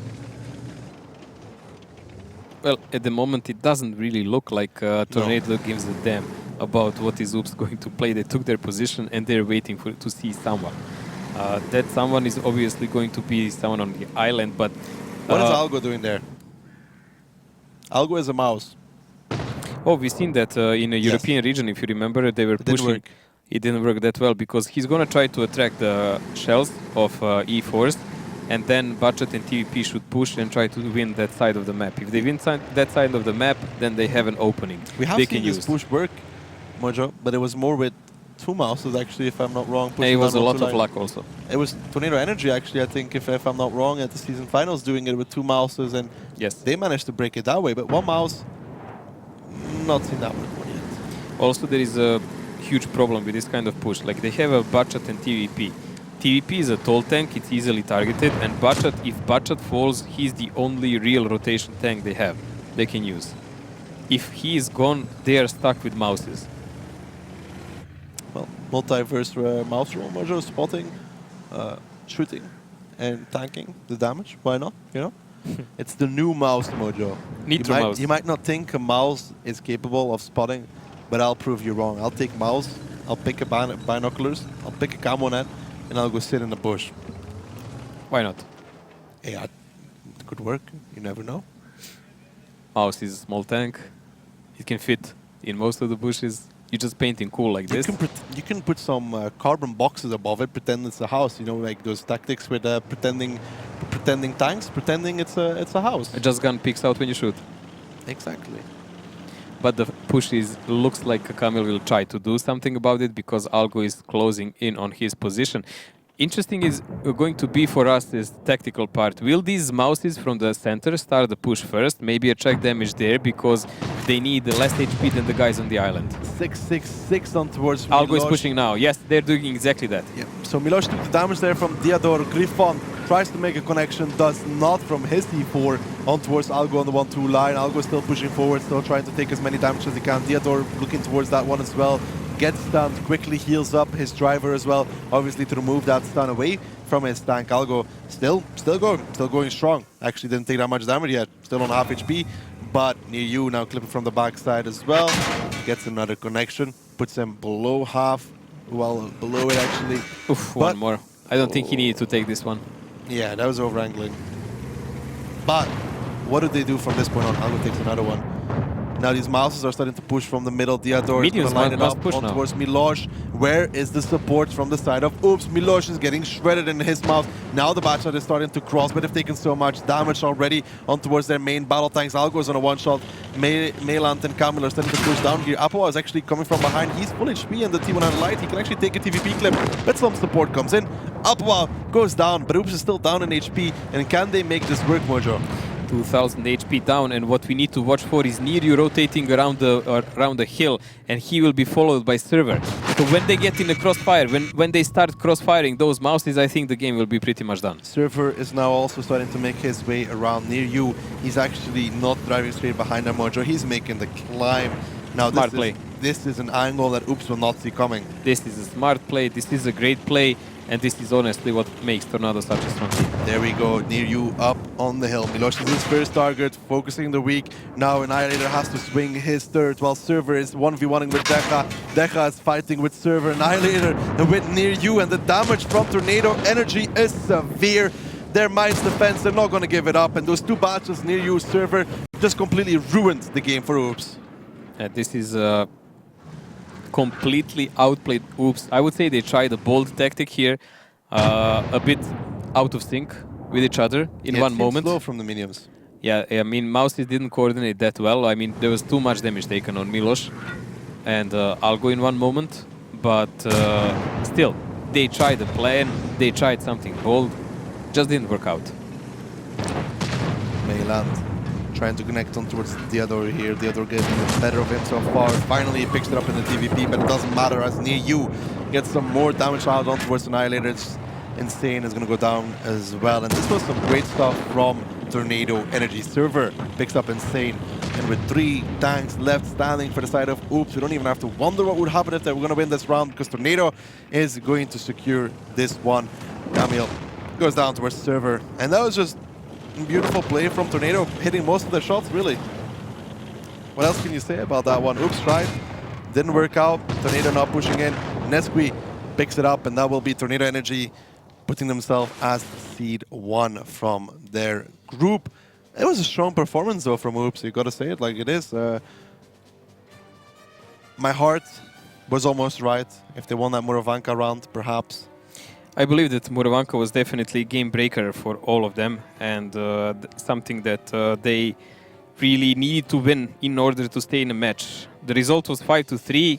Well, at the moment it doesn't really look like Tornado gives a damn about what is Oops going to play. They took their position and they're waiting to see someone. That someone is obviously going to be someone on the island, but... What is Algo doing there? Algo is a mouse. Oh, we've seen that in a European region, if you remember, they were pushing. It didn't work that well because he's going to try to attract the shells of E4s, and then Budget and TVP should push and try to win that side of the map. If they win that side of the map, then they have an opening. We have seen this push work, Mojo, but it was more with 2 mouses, actually, if I'm not wrong. Yeah, it was a lot of luck also. It was Tornado Energy, actually, I think, if I'm not wrong, at the season finals, doing it with 2 mouses, and they managed to break it that way. But 1 mouse, not seen that one yet. Also, there is a huge problem with this kind of push. Like, they have a Budget and TVP. TVP is a tall tank, it's easily targeted, and Budget, if Budget falls, he's the only real rotation tank they can use. If he is gone, they are stuck with mouses. Well, multiverse mouse roll, Mojo, spotting, shooting, and tanking the damage. Why not? You know, it's the new mouse, Mojo. Nitro mouse. You might not think a mouse is capable of spotting, but I'll prove you wrong. I'll take mouse, I'll pick a binoculars, I'll pick a camo net, and I'll go sit in the bush. Why not? Yeah, it could work. You never know. Mouse is a small tank. It can fit in most of the bushes. You're just painting cool like this. You can put some carbon boxes above it, pretend it's a house. You know, like those tactics with pretending tanks, pretending it's a house. A just gun picks out when you shoot. Exactly. But the push looks like Kamil will try to do something about it because Algo is closing in on his position. Interesting is going to be for us this tactical part. Will these mouses from the center start the push first? Maybe attract damage there because they need less HP than the guys on the island. 666 on towards Algo is pushing now. Yes, they're doing exactly that. Yeah. So Miloš took the damage there from Diador. Griffon tries to make a connection, does not from his E4 on towards Algo on the 1-2 line. Algo still pushing forward, still trying to take as many damage as he can. Diador looking towards that one as well. Gets stunned, quickly heals up his driver as well, obviously to remove that stun away from his tank. Algo still going strong. Actually didn't take that much damage yet, still on half HP, but near you now clipping from the backside as well. Gets another connection, puts him below half, well below it actually. Oof, one more. I don't think he needed to take this one. Yeah, that was over-angling. But what do they do from this point on? Algo takes another one. Now these mouses are starting to push from the middle. Diador is going to line it up on towards Milosh. Where is the support from the side of Oops? Milosh is getting shredded in his mouse. Now the Bachelor is starting to cross, but they've taken so much damage already on towards their main battle tanks. Algo is on a one-shot. Mailand and Camille are starting to push down here. Apo is actually coming from behind. He's full HP and the T100 Light. He can actually take a TVP clip, but some support comes in. Apo goes down, but Oops is still down in HP. And can they make this work, Mojo? 2000 HP down, and what we need to watch for is Niryu rotating around the hill, and he will be followed by Server. So when they get in the crossfire, when they start crossfiring those mouses, I think the game will be pretty much done. Server is now also starting to make his way around near you. He's actually not driving straight behind him, Mojo. He's making the climb. Now this is an angle that Oops will not see coming. This is a smart play, this is a great play, and this is honestly what makes Tornado such a strong team. There we go, near you up on the hill. Milosh is his first target, focusing the weak. Now Annihilator has to swing his third, while Server is 1v1ing with Decha. Decha is fighting with Server. Annihilator with near you, and the damage from Tornado Energy is severe. Their Mind's defense, they're not going to give it up, and those two batches near you, Server, just completely ruined the game for Oops. This is completely outplayed Oops. I would say they tried a bold tactic here, a bit out of sync with each other in one moment. Slow from the minions. Yeah, I mean, Mouses didn't coordinate that well. I mean, there was too much damage taken on Milosh and Algo in one moment, but still, they tried a plan, they tried something bold, just didn't work out. Mailand trying to connect on towards Diador here. Diador getting the better of him so far. Finally, he picks it up in the TVP, but it doesn't matter as near you gets some more damage out on towards Annihilator. It's Insane is going to go down as well. And this was some great stuff from Tornado Energy. Server picks up Insane. And with 3 tanks left standing for the side of Oops, we don't even have to wonder what would happen if they were going to win this round, because Tornado is going to secure this one. Camille goes down towards Server. And that was just beautiful play from Tornado, hitting most of the shots, really. What else can you say about that one? Oops tried, didn't work out. Tornado not pushing in. Nesqui picks it up, and that will be Tornado Energy putting themselves as seed 1 from their group. It was a strong performance, though, from Oops. You got to say it like it is. My heart was almost right. If they won that Muravanka round, perhaps. I believe that Muravanka was definitely a game breaker for all of them, and something that they really needed to win in order to stay in a match. The result was 5-3.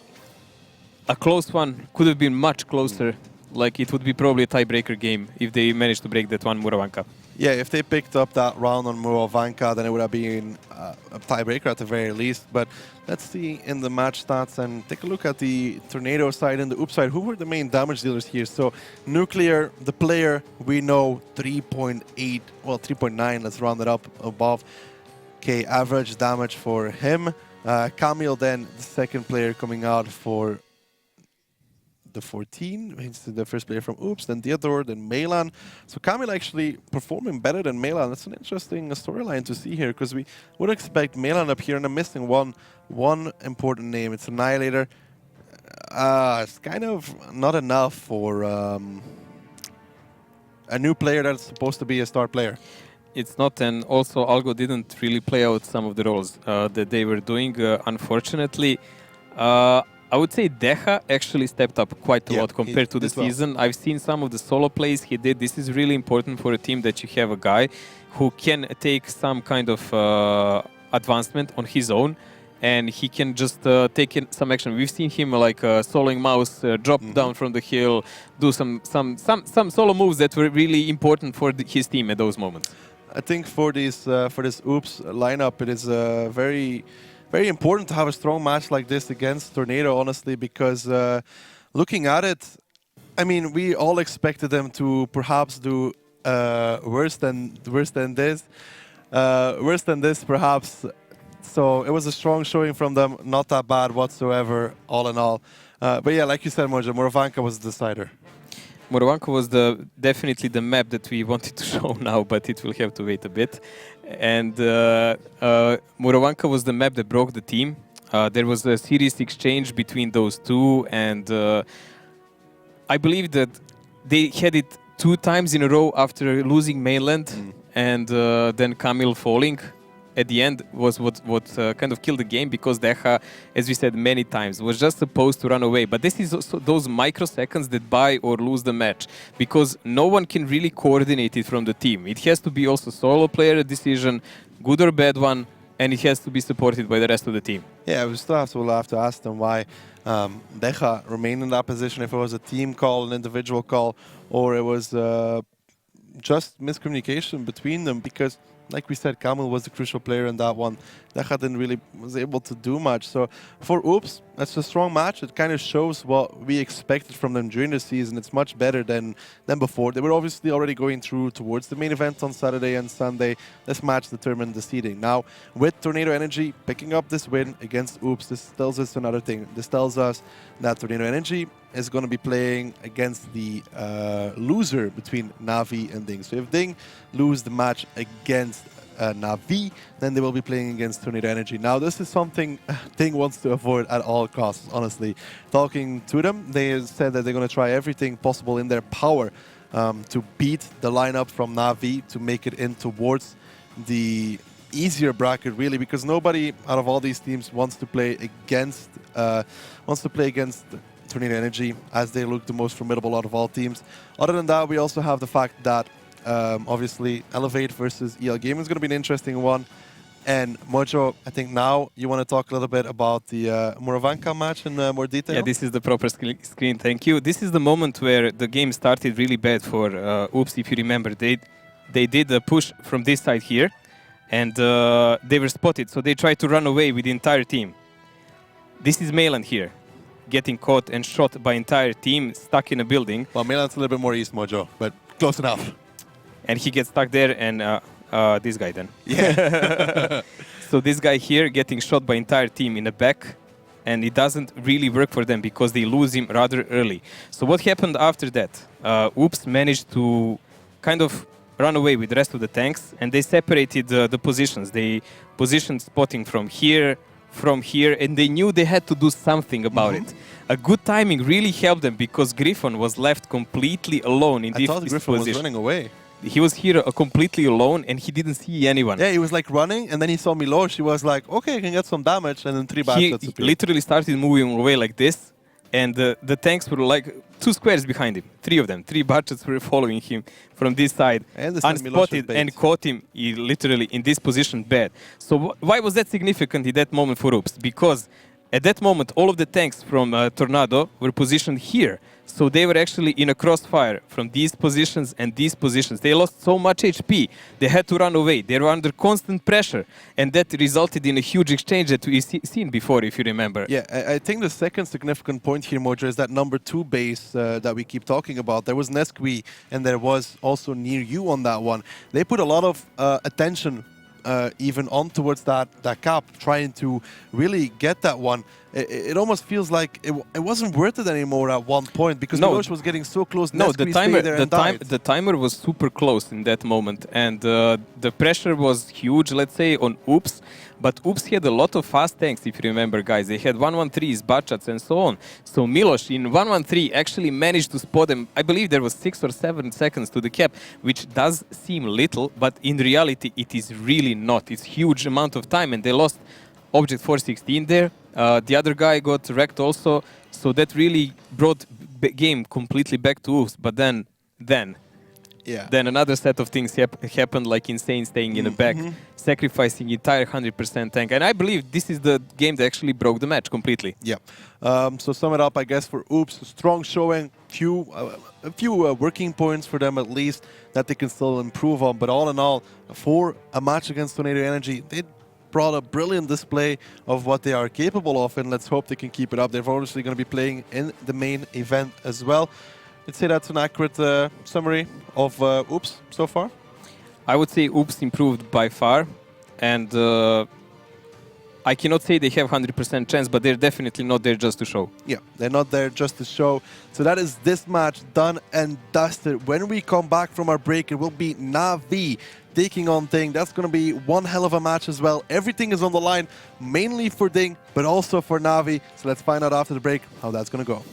A close one could have been much closer. Like, it would be probably a tiebreaker game if they managed to break that one Muravanka. Yeah, if they picked up that round on Muravanka, then it would have been a tiebreaker at the very least. But let's see in the match stats and take a look at the Tornado side and the Oops side. Who were the main damage dealers here? So Nuclear, the player, we know 3.8, well 3.9, let's round it up above. Okay, average damage for him. Camille then, the second player coming out for the 14. He's the first player from Oops, then Diador, then Mailan. So Camille actually performing better than Mailan. That's an interesting storyline to see here, because we would expect Mailan up here, and I'm missing one important name. It's Annihilator. It's kind of not enough for a new player that's supposed to be a star player. It's not, and also Algo didn't really play out some of the roles that they were doing, unfortunately. I would say Decha actually stepped up quite a lot compared to the season. I've seen some of the solo plays he did. This is really important for a team, that you have a guy who can take some kind of advancement on his own, and he can just take in some action. We've seen him like soloing Mouse, drop down from the hill, do some solo moves that were really important for his team at those moments. I think for this Oops lineup, it is very important to have a strong match like this against Tornado, honestly, because looking at it, I mean, we all expected them to perhaps do worse than this, perhaps. So it was a strong showing from them, not that bad whatsoever, all in all. But yeah, like you said, Mojo, Muravanka was the decider. Muravanka was definitely the map that we wanted to show now, but it will have to wait a bit. And Muravanka was the map that broke the team. There was a serious exchange between those two, and I believe that they had it 2 times in a row after losing mainland, and then Kamil falling. At the end was what kind of killed the game, because Deha, as we said many times, was just supposed to run away. But this is also those microseconds that buy or lose the match, because no one can really coordinate it from the team. It has to be also solo player decision, good or bad one, and it has to be supported by the rest of the team. Yeah, we still have to ask them why Deja remained in that position, if it was a team call, an individual call, or it was just miscommunication between them, because like we said, Kamil was the crucial player in that one. Deja didn't really was able to do much. So for Oops, that's a strong match. It kind of shows what we expected from them during the season. It's much better than before. They were obviously already going through towards the main event on Saturday and Sunday. This match determined the seeding. Now, with Tornado Energy picking up this win against Oops, this tells us another thing. This tells us that Tornado Energy is going to be playing against the loser between Navi and Ding. So if Ding lose the match against Navi, then they will be playing against Tornado Energy. Now, this is something Ding wants to avoid at all costs, honestly. Talking to them, they said that they're going to try everything possible in their power to beat the lineup from Navi, to make it in towards the easier bracket, really, because nobody out of all these teams wants to play against Tornado Energy, as they look the most formidable out of all teams. Other than that, we also have the fact that obviously Elevate versus EL Gaming is going to be an interesting one. And Mojo, I think now you want to talk a little bit about the Moravanka match in more detail? Yeah, this is the proper screen, thank you. This is the moment where the game started really bad for Oops, if you remember. They did a push from this side here, and they were spotted, so they tried to run away with the entire team. This is Mayland here, getting caught and shot by entire team, stuck in a building. Well, Mayland's a little bit more east, Mojo, but close enough. And he gets stuck there, and this guy then. Yeah. So this guy here getting shot by entire team in the back, and it doesn't really work for them because they lose him rather early. So what happened after that? Oops managed to kind of run away with the rest of the tanks, and they separated the positions. They positioned spotting from here, and they knew they had to do something about it. A good timing really helped them, because Griffon was left completely alone in this position. I thought Griffon was running away. He was here completely alone, and he didn't see anyone. Yeah, he was like running, and then he saw Milosh. He was like, okay, I can get some damage, and then 3 bad shots appeared. He literally started moving away like this, and the tanks were like 2 squares behind him. 3 of them. 3 budgets were following him from this side, unspotted, and caught him literally in this position bad. So why was that significant in that moment for Oops? Because at that moment, all of the tanks from Tornado were positioned here. So they were actually in a crossfire from these positions and these positions. They lost so much HP. They had to run away. They were under constant pressure. And that resulted in a huge exchange that we've seen before, if you remember. Yeah, I think the second significant point here, Mojo, is that number 2 base that we keep talking about. There was Nesqui, and there was also Near You on that one. They put a lot of attention even on towards that cap, trying to really get that one. It almost feels like it wasn't worth it anymore at one point, because Milosh was getting so close. No, the timer was super close in that moment, and the pressure was huge, let's say, on Oops. But Oops had a lot of fast tanks, if you remember, guys. They had 113s, Bachats, and so on. So Milosh in 113 actually managed to spot them. I believe there was 6 or 7 seconds to the cap, which does seem little, but in reality it is really not. It's huge amount of time, and they lost Object 416 there. The other guy got wrecked also, so that really brought the game completely back to Oops. But then another set of things happened, like Insane staying in the back, sacrificing entire 100% tank. And I believe this is the game that actually broke the match completely. Yeah. So sum it up, I guess, for Oops, strong showing, a few working points for them at least that they can still improve on. But all in all, for a match against Tornado Energy, they brought a brilliant display of what they are capable of, and let's hope they can keep it up. They're obviously going to be playing in the main event as well. I'd say that's an accurate summary of Oops so far. I would say Oops improved by far, and I cannot say they have 100% chance, but they're definitely not there just to show. Yeah, they're not there just to show. So that is this match done and dusted. When we come back from our break, it will be Navi taking on Ding. That's going to be one hell of a match as well. Everything is on the line, mainly for Ding, but also for Navi. So let's find out after the break how that's going to go.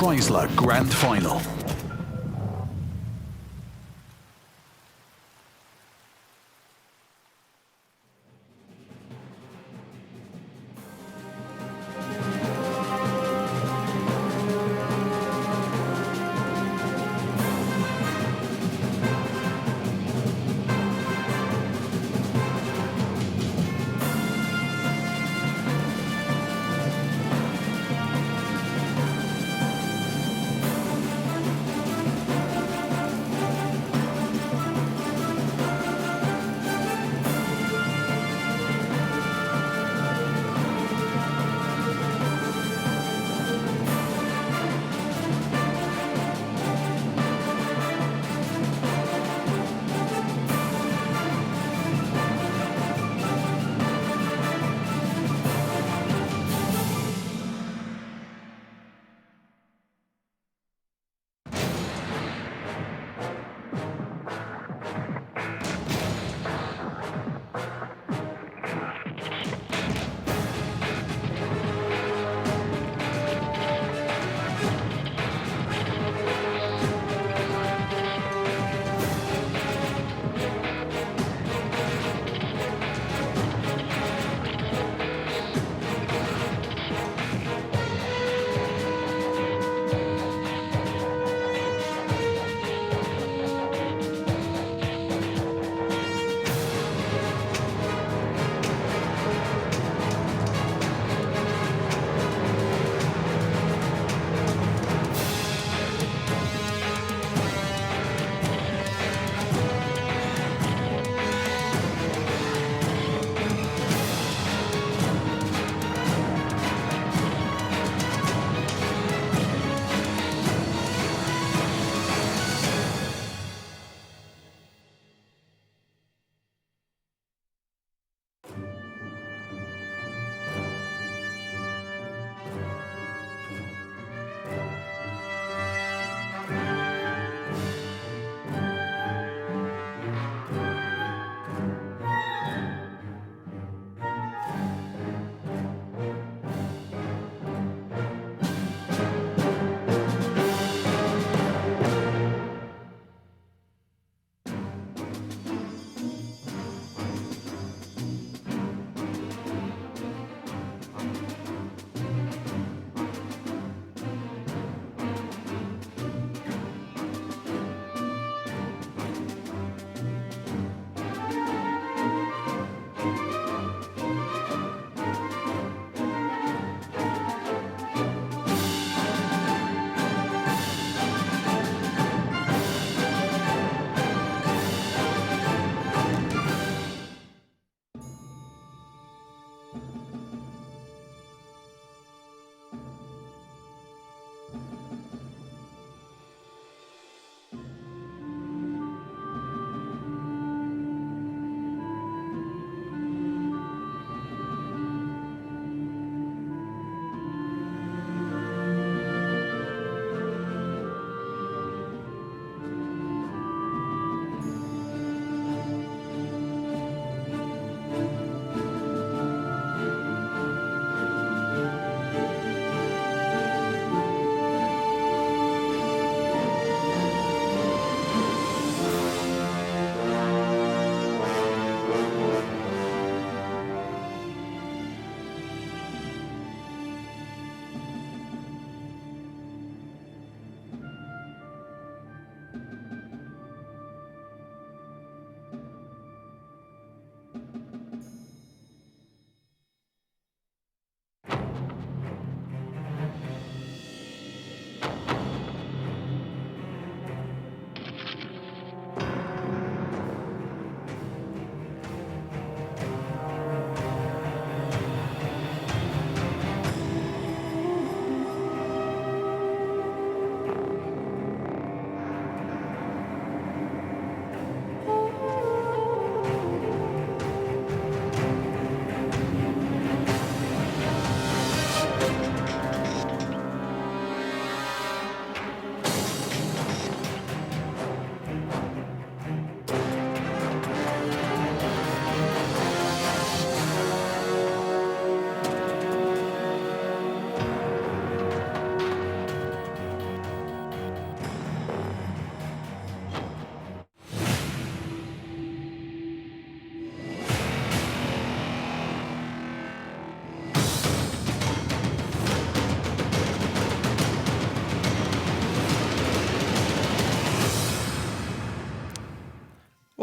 Chrysler Grand Final.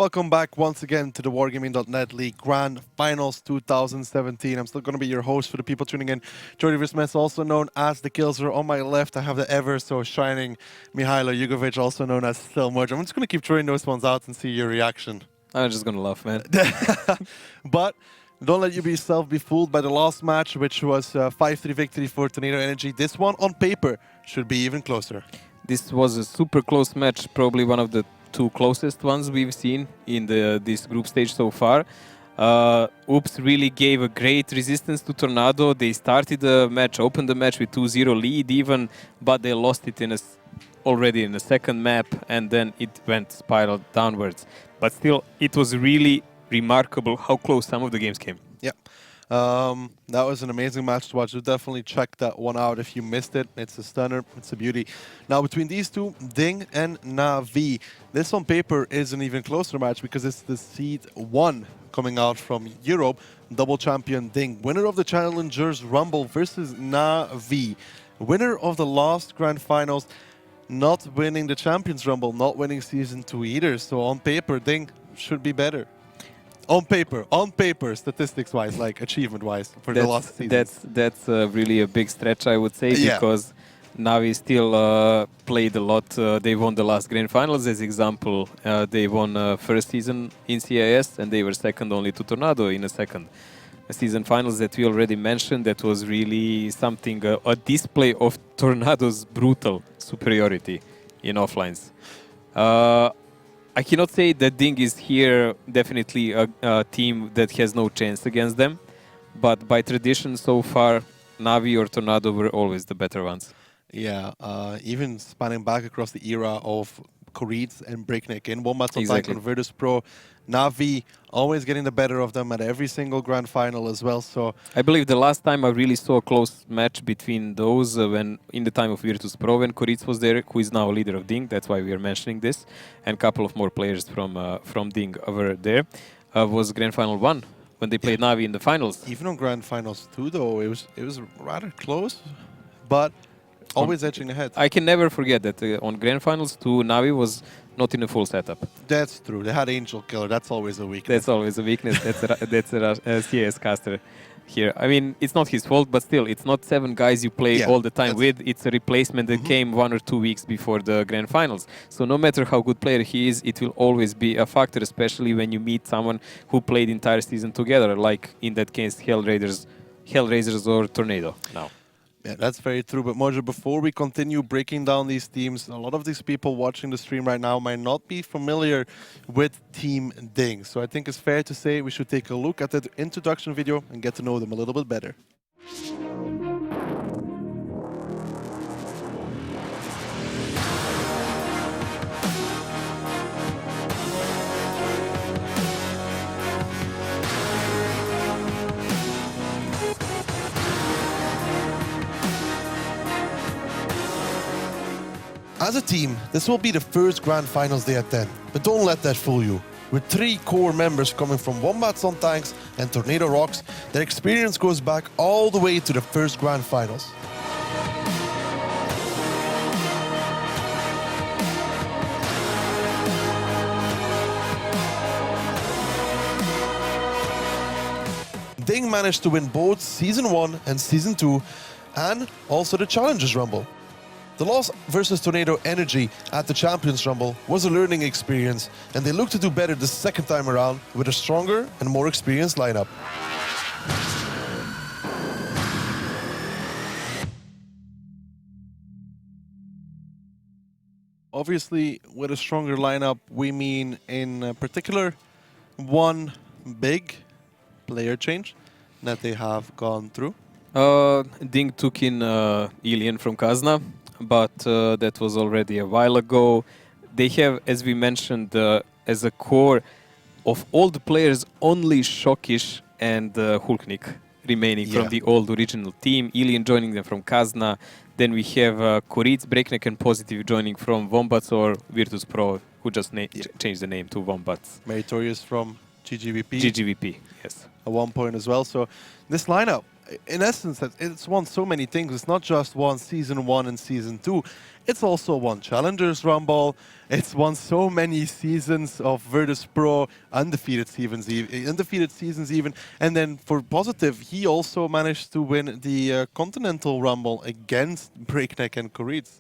Welcome back once again to the Wargaming.net League Grand Finals 2017. I'm still going to be your host for the people tuning in. Jordi Vismes, also known as the Killser. On my left, I have the ever so shining Mihailo Jugovic, also known as Still Merge. I'm just going to keep throwing those ones out and see your reaction. I'm just going to laugh, man. But don't let yourself be fooled by the last match, which was a 5-3 victory for Tornado Energy. This one, on paper, should be even closer. This was a super close match, probably one of the two closest ones we've seen in this group stage so far. Oops really gave a great resistance to Tornado. They started the match, opened the match with 2-0 lead even, but they lost it already in the second map, and then it went spiraled downwards. But still, it was really remarkable how close some of the games came. Yeah. That was an amazing match to watch. So definitely check that one out if you missed it. It's a stunner. It's a beauty. Now, between these two, Ding and Navi, this on paper is an even closer match because it's the seed 1 coming out from Europe. Double champion Ding, winner of the Challengers Rumble versus Navi, winner of the last Grand Finals, not winning the Champions Rumble, not winning Season 2 either. So on paper, Ding should be better. On paper, statistics-wise, like achievement-wise, for the last season. That's really a big stretch, I would say, because Navi still played a lot. They won the last Grand Finals, as example. They won first season in CIS, and they were second only to Tornado in a second season finals that we already mentioned. That was really something, a display of Tornado's brutal superiority in offlines. I cannot say that Ding is here definitely a team that has no chance against them, but by tradition so far, Navi or Tornado were always the better ones. Yeah, even spanning back across the era of Koreeds and Breakneck in Wombats on Virtus Pro, Navi always getting the better of them at every single Grand Final as well. So I believe the last time I really saw a close match between those when in the time of Virtus Pro, when Koritz was there, who is now a leader of Ding. That's why we are mentioning this, and a couple of more players from Ding over there. Was Grand Final 1 when they played Navi in the finals. Even on Grand Finals 2, though, it was rather close, but always edging ahead. I can never forget that on Grand Finals 2, Navi was not in a full setup. That's true. They had Angel Killer. That's always a weakness. That's always a weakness. That's a CS caster here. I mean, it's not his fault, but still, it's not 7 guys you play all the time with. It's a replacement that came 1 or 2 weeks before the Grand Finals. So no matter how good player he is, it will always be a factor, especially when you meet someone who played the entire season together, like in that case, Hellraisers or Tornado now. Yeah, that's very true. But Mojo, before we continue breaking down these teams, a lot of these people watching the stream right now might not be familiar with Team Ding. So I think it's fair to say we should take a look at the introduction video and get to know them a little bit better. As a team, this will be the first Grand Finals they attend, but don't let that fool you. With 3 core members coming from Wombats on Tanks and Tornado Rocks, their experience goes back all the way to the first Grand Finals. Ding managed to win both Season 1 and Season 2, and also the Challengers Rumble. The loss versus Tornado Energy at the Champions Rumble was a learning experience, and they look to do better the second time around with a stronger and more experienced lineup. Obviously, with a stronger lineup, we mean in particular one big player change that they have gone through. Ding took in Ilian from Kazna, but that was already a while ago. They have, as we mentioned, as a core of all the players, only Shokish and Hulknik remaining from the old original team. Ilian joining them from Kazna. Then we have Koritz, Breakneck, and Positive joining from Wombats or Virtus Pro, who just changed the name to Wombats. Meritorious from GGVP. GGVP, yes. at one point as well. So this lineup, in essence, it's won so many things. It's not just won Season 1 and Season 2. It's also won Challengers Rumble. It's won so many seasons of Virtus Pro, undefeated seasons even. And then for Positive, he also managed to win the Continental Rumble against Breakneck and Koritz.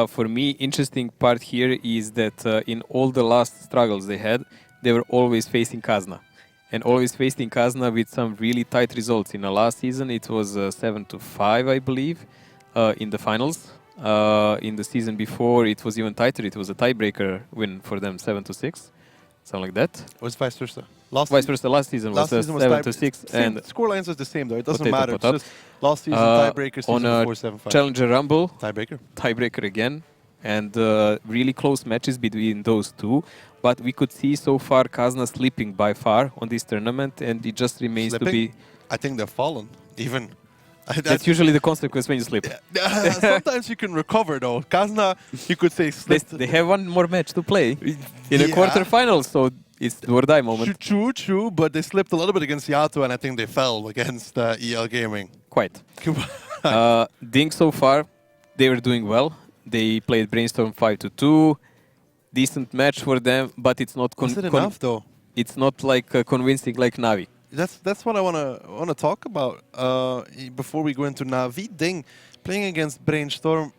For me, interesting part here is that in all the last struggles they had, they were always facing Kazna. And always facing Kazna with some really tight results. In the last season, it was 7-5, I believe, in the finals. In the season before, it was even tighter. It was a tiebreaker win for them, 7-6, something like that. It was vice versa. Last season was 7-6, and score lines was the same though. It doesn't potato, matter. potato. It's just last season tiebreaker, season on before 7-5. Challenger Rumble, Tiebreaker again, and really close matches between those two. But we could see so far Kazna slipping by far on this tournament, and it just remains to be. I think they've fallen even. That's usually the consequence when you slip. Sometimes you can recover though. Kazna, you could say slipped. They have one more match to play in a quarterfinal, so it's do or die moment. True, but they slipped a little bit against Yato, and I think they fell against EL Gaming. Quite. Ding so far, they were doing well. They played Brainstorm 5-2. Decent match for them, but it's not. Is it enough though? It's not like convincing like Navi. That's what I wanna talk about before we go into Navi. Ding playing against Brainstorm,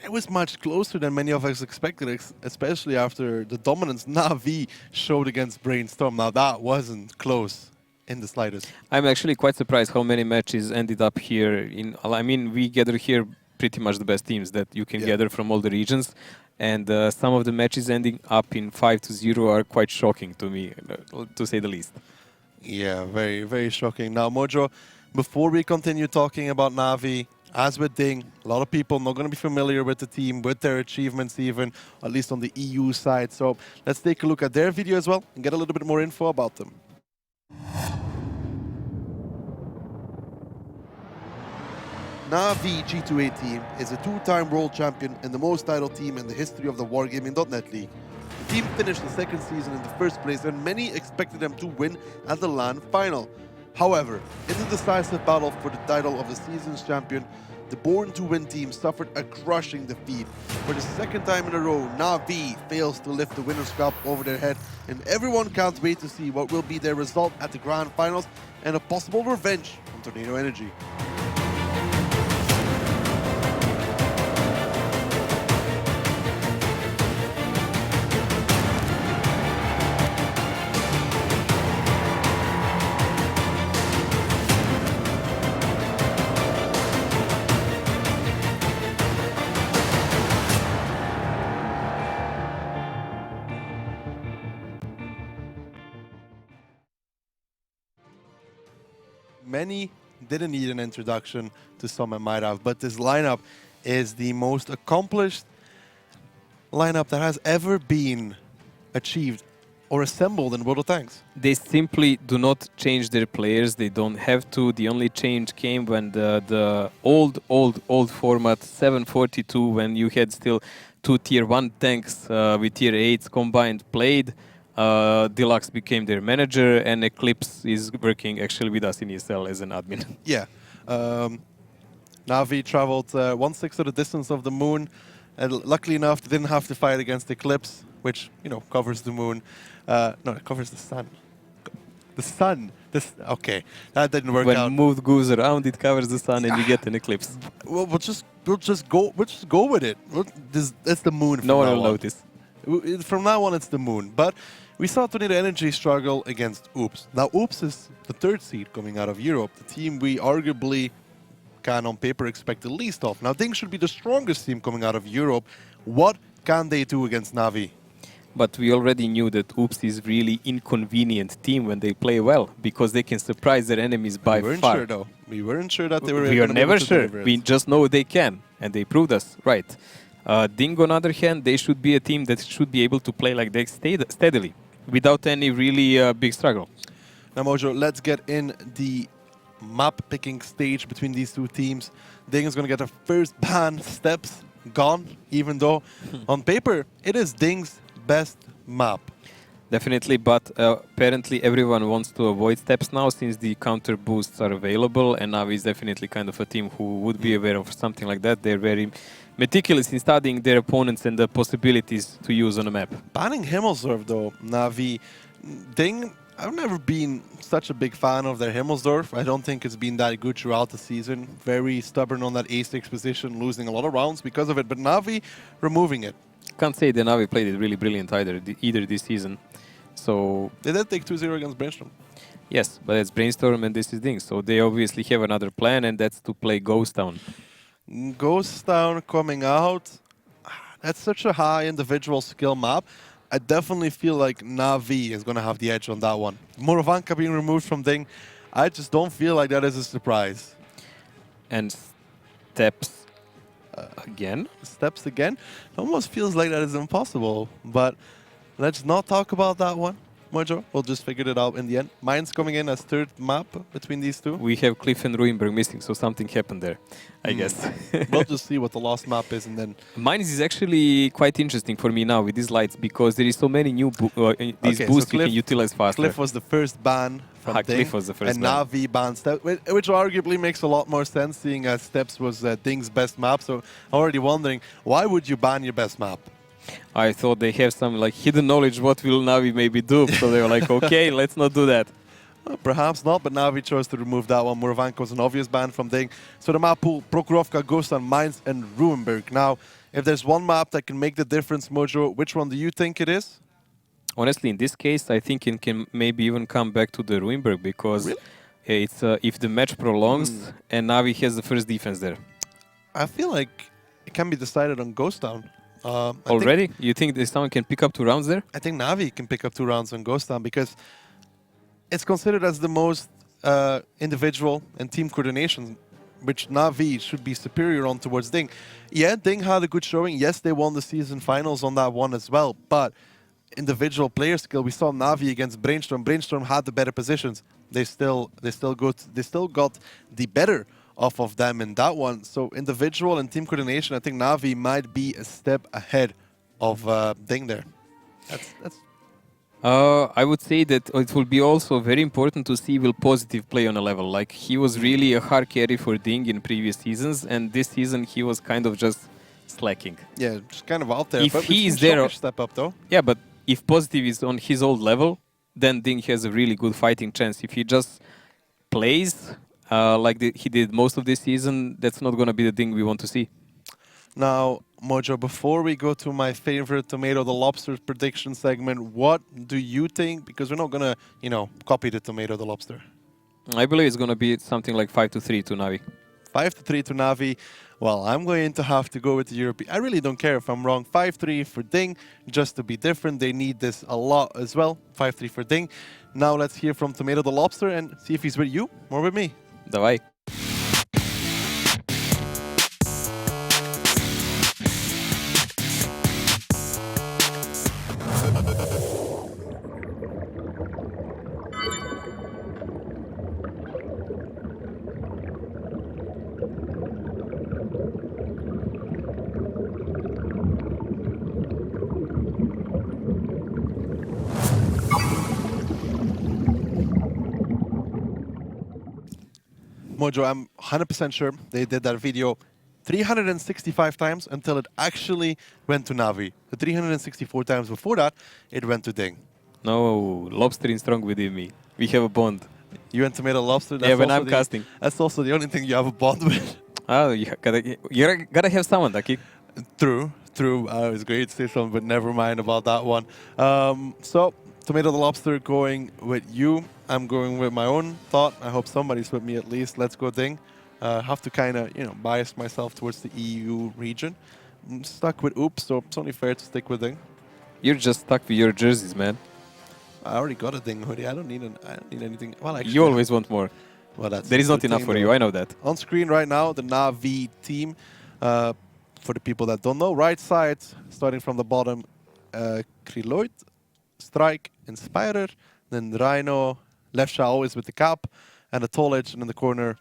it was much closer than many of us expected, especially after the dominance Navi showed against Brainstorm. Now that wasn't close in the slightest. I'm actually quite surprised how many matches ended up here. I mean, we gather here pretty much the best teams that you can gather from all the regions. And some of the matches ending up in 5-0 are quite shocking to me, to say the least. Yeah, very, very shocking. Now, Mojo, before we continue talking about Navi, as with Ding, a lot of people not going to be familiar with the team, with their achievements even, at least on the EU side. So let's take a look at their video as well and get a little bit more info about them. Navi G2A team is a two-time world champion and the most titled team in the history of the Wargaming.net League. The team finished the second season in the first place and many expected them to win at the LAN final. However, in the decisive battle for the title of the season's champion, the Born to Win team suffered a crushing defeat. For the second time in a row, Navi fails to lift the winner's cup over their head, and everyone can't wait to see what will be their result at the grand finals and a possible revenge on Tornado Energy. Many didn't need an introduction to some I might have, but this lineup is the most accomplished lineup that has ever been achieved or assembled in World of Tanks. They simply do not change their players. They don't have to. The only change came when the old format 742, when you had still two tier 1 tanks with tier 8s combined played. Deluxe became their manager, and Eclipse is working actually with us in ESL as an admin. Yeah. Navi traveled 1/6 of the distance of the moon, and luckily enough, they didn't have to fight against Eclipse, which, you know, covers the moon. No, it covers the sun. The sun. Okay, that didn't work out. When moon goes around, it covers the sun, and you get an eclipse. Well, we'll just go with it. It's the moon. No one will notice. From now on, it's the moon. But we saw Tornado Energy struggle against Oops. Now, Oops is the third seed coming out of Europe, the team we arguably can, on paper, expect the least of. Now, Ding should be the strongest team coming out of Europe. What can they do against Navi? But we already knew that Oops is really inconvenient team when they play well, because they can surprise their enemies by far. We weren't sure, though. We weren't sure that they were. We are never sure. We just know they can, and they proved us right. Ding, on the other hand, they should be a team that should be able to play like they steadily, without any really big struggle. Now, Mojo, let's get in the map-picking stage between these two teams. Ding is going to get the first ban, Steps gone, even though on paper it is Ding's best map. Definitely, but apparently everyone wants to avoid steps now since the counter boosts are available, and Navi is definitely kind of a team who would be aware of something like that. They're very meticulous in studying their opponents and the possibilities to use on a map. Banning Himmelsdorf, though, Navi, Ding, I've never been such a big fan of their Himmelsdorf. I don't think it's been that good throughout the season. Very stubborn on that A6 position, losing a lot of rounds because of it. But Navi, removing it. Can't say that Navi played it really brilliant either this season. So They did take 2-0 against Brainstorm. yes, but it's Brainstorm and this is Ding. So they obviously have another plan, and that's to play Ghost Town. Ghost Town coming out. That's such a high individual skill map. I definitely feel like Navi is going to have the edge on that one. Morovanka being removed from Ding, I just don't feel like that is a surprise. And steps again? Steps again? It almost feels like that is impossible. But let's not talk about that one, Mojo. We'll just figure it out in the end. Mine's coming in as third map between these two. We have Cliff and Ruinberg missing, so something happened there, I guess. We'll just see what the lost map is and then... Mine is actually quite interesting for me now with these lights because there is so many new these boosts you can utilize faster. Cliff was the first ban from Ding, Cliff was the first and ban. Navi banned Steps, which arguably makes a lot more sense seeing as Steps was Ding's best map. So I'm already wondering, why would you ban your best map? I thought they have some like hidden knowledge what will Navi maybe do, so they were like, okay, let's not do that. Perhaps not, but Navi chose to remove that one. Morovanka was an obvious ban from Ding. So the map pool, Prokhorovka, Ghost on Mainz, and Ruinberg. Now, if there's one map that can make the difference, Mojo, which one do you think it is? Honestly, in this case, I think it can maybe even come back to the Ruinberg because it's if the match prolongs and Navi has the first defense there. I feel like it can be decided on Ghost Town. Already? You think that someone can pick up 2 rounds there? I think Navi can pick up 2 rounds on Ghost Town because it's considered as the most individual and team coordination, which Navi should be superior on towards Ding. Yeah, Ding had a good showing. Yes, they won the season finals on that one as well, but individual player skill, we saw Navi against Brainstorm. Brainstorm had the better positions. They still got the better off of them in that one. So individual and team coordination, I think Navi might be a step ahead of Ding there. That's I would say that it will be also very important to see Will Positive play on a level. Like, he was really a hard carry for Ding in previous seasons, and this season he was kind of just slacking. Yeah, just kind of out there. If but he is we've seen there, Shokic step up though. Yeah, but if Positive is on his old level, then Ding has a really good fighting chance. If he just plays like he did most of this season, that's not going to be the Ding we want to see. Now, Mojo, before we go to my favorite Tomato the Lobster prediction segment, what do you think? Because we're not going to, copy the Tomato the Lobster. I believe it's going to be something like 5-3 to Navi. 5-3 to Navi. Well, I'm going to have to go with the European. I really don't care if I'm wrong. 5-3 for Ding, just to be different. They need this a lot as well. 5-3 for Ding. Now let's hear from Tomato the Lobster and see if he's with you or with me. Давай. Mojo, I'm 100% sure they did that video 365 times until it actually went to Navi. The 364 times before that, it went to Ding. No, Lobster is strong within me. We have a bond. You and Tomato Lobster? Yeah, when I'm casting. That's also the only thing you have a bond with. Oh, you gotta have someone, Taki. True. It was great to say something, but never mind about that one. So, Tomato the Lobster going with you. I'm going with my own thought. I hope somebody's with me at least. Let's go Ding. Have to kind of, bias myself towards the EU region. I'm stuck with Oops, so it's only fair to stick with Ding. You're just stuck with your jerseys, man. I already got a Ding hoodie. I don't need anything. Well, actually, You always want more. Well, that's there is not the enough thing, for though. you, I know that. On screen right now, the Navi team. For the people that don't know, right side, starting from the bottom, Kriloid, Strike, Inspirer, then Rhino, Lefsha always with the cap, and the tall edge, and in the corner,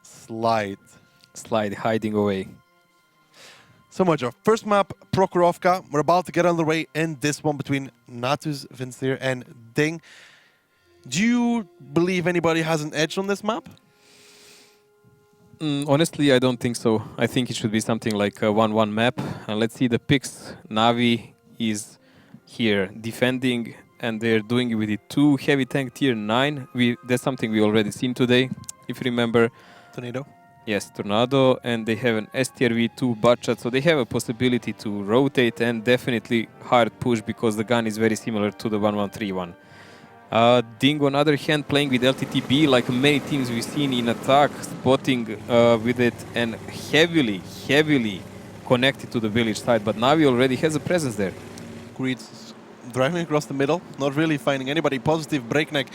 Slide. Slide, hiding away. So Mojo, first map, Prokhorovka. We're about to get underway in this one between Natus, Vinsir, and Ding. Do you believe anybody has an edge on this map? Honestly, I don't think so. I think it should be something like a 1-1 map. And let's see the picks. Navi is here defending, and they're doing it with the 2 heavy tank tier 9. That's something we already seen today, if you remember. Tornado. Yes, Tornado, and they have an STRV2 Butchat, so they have a possibility to rotate and definitely hard push because the gun is very similar to the 1131. Ding, on the other hand, playing with LTTB like many teams we've seen in attack, spotting with it and heavily connected to the village side, but Navi already has a presence there. Creed's driving across the middle, not really finding anybody. Positive Breakneck.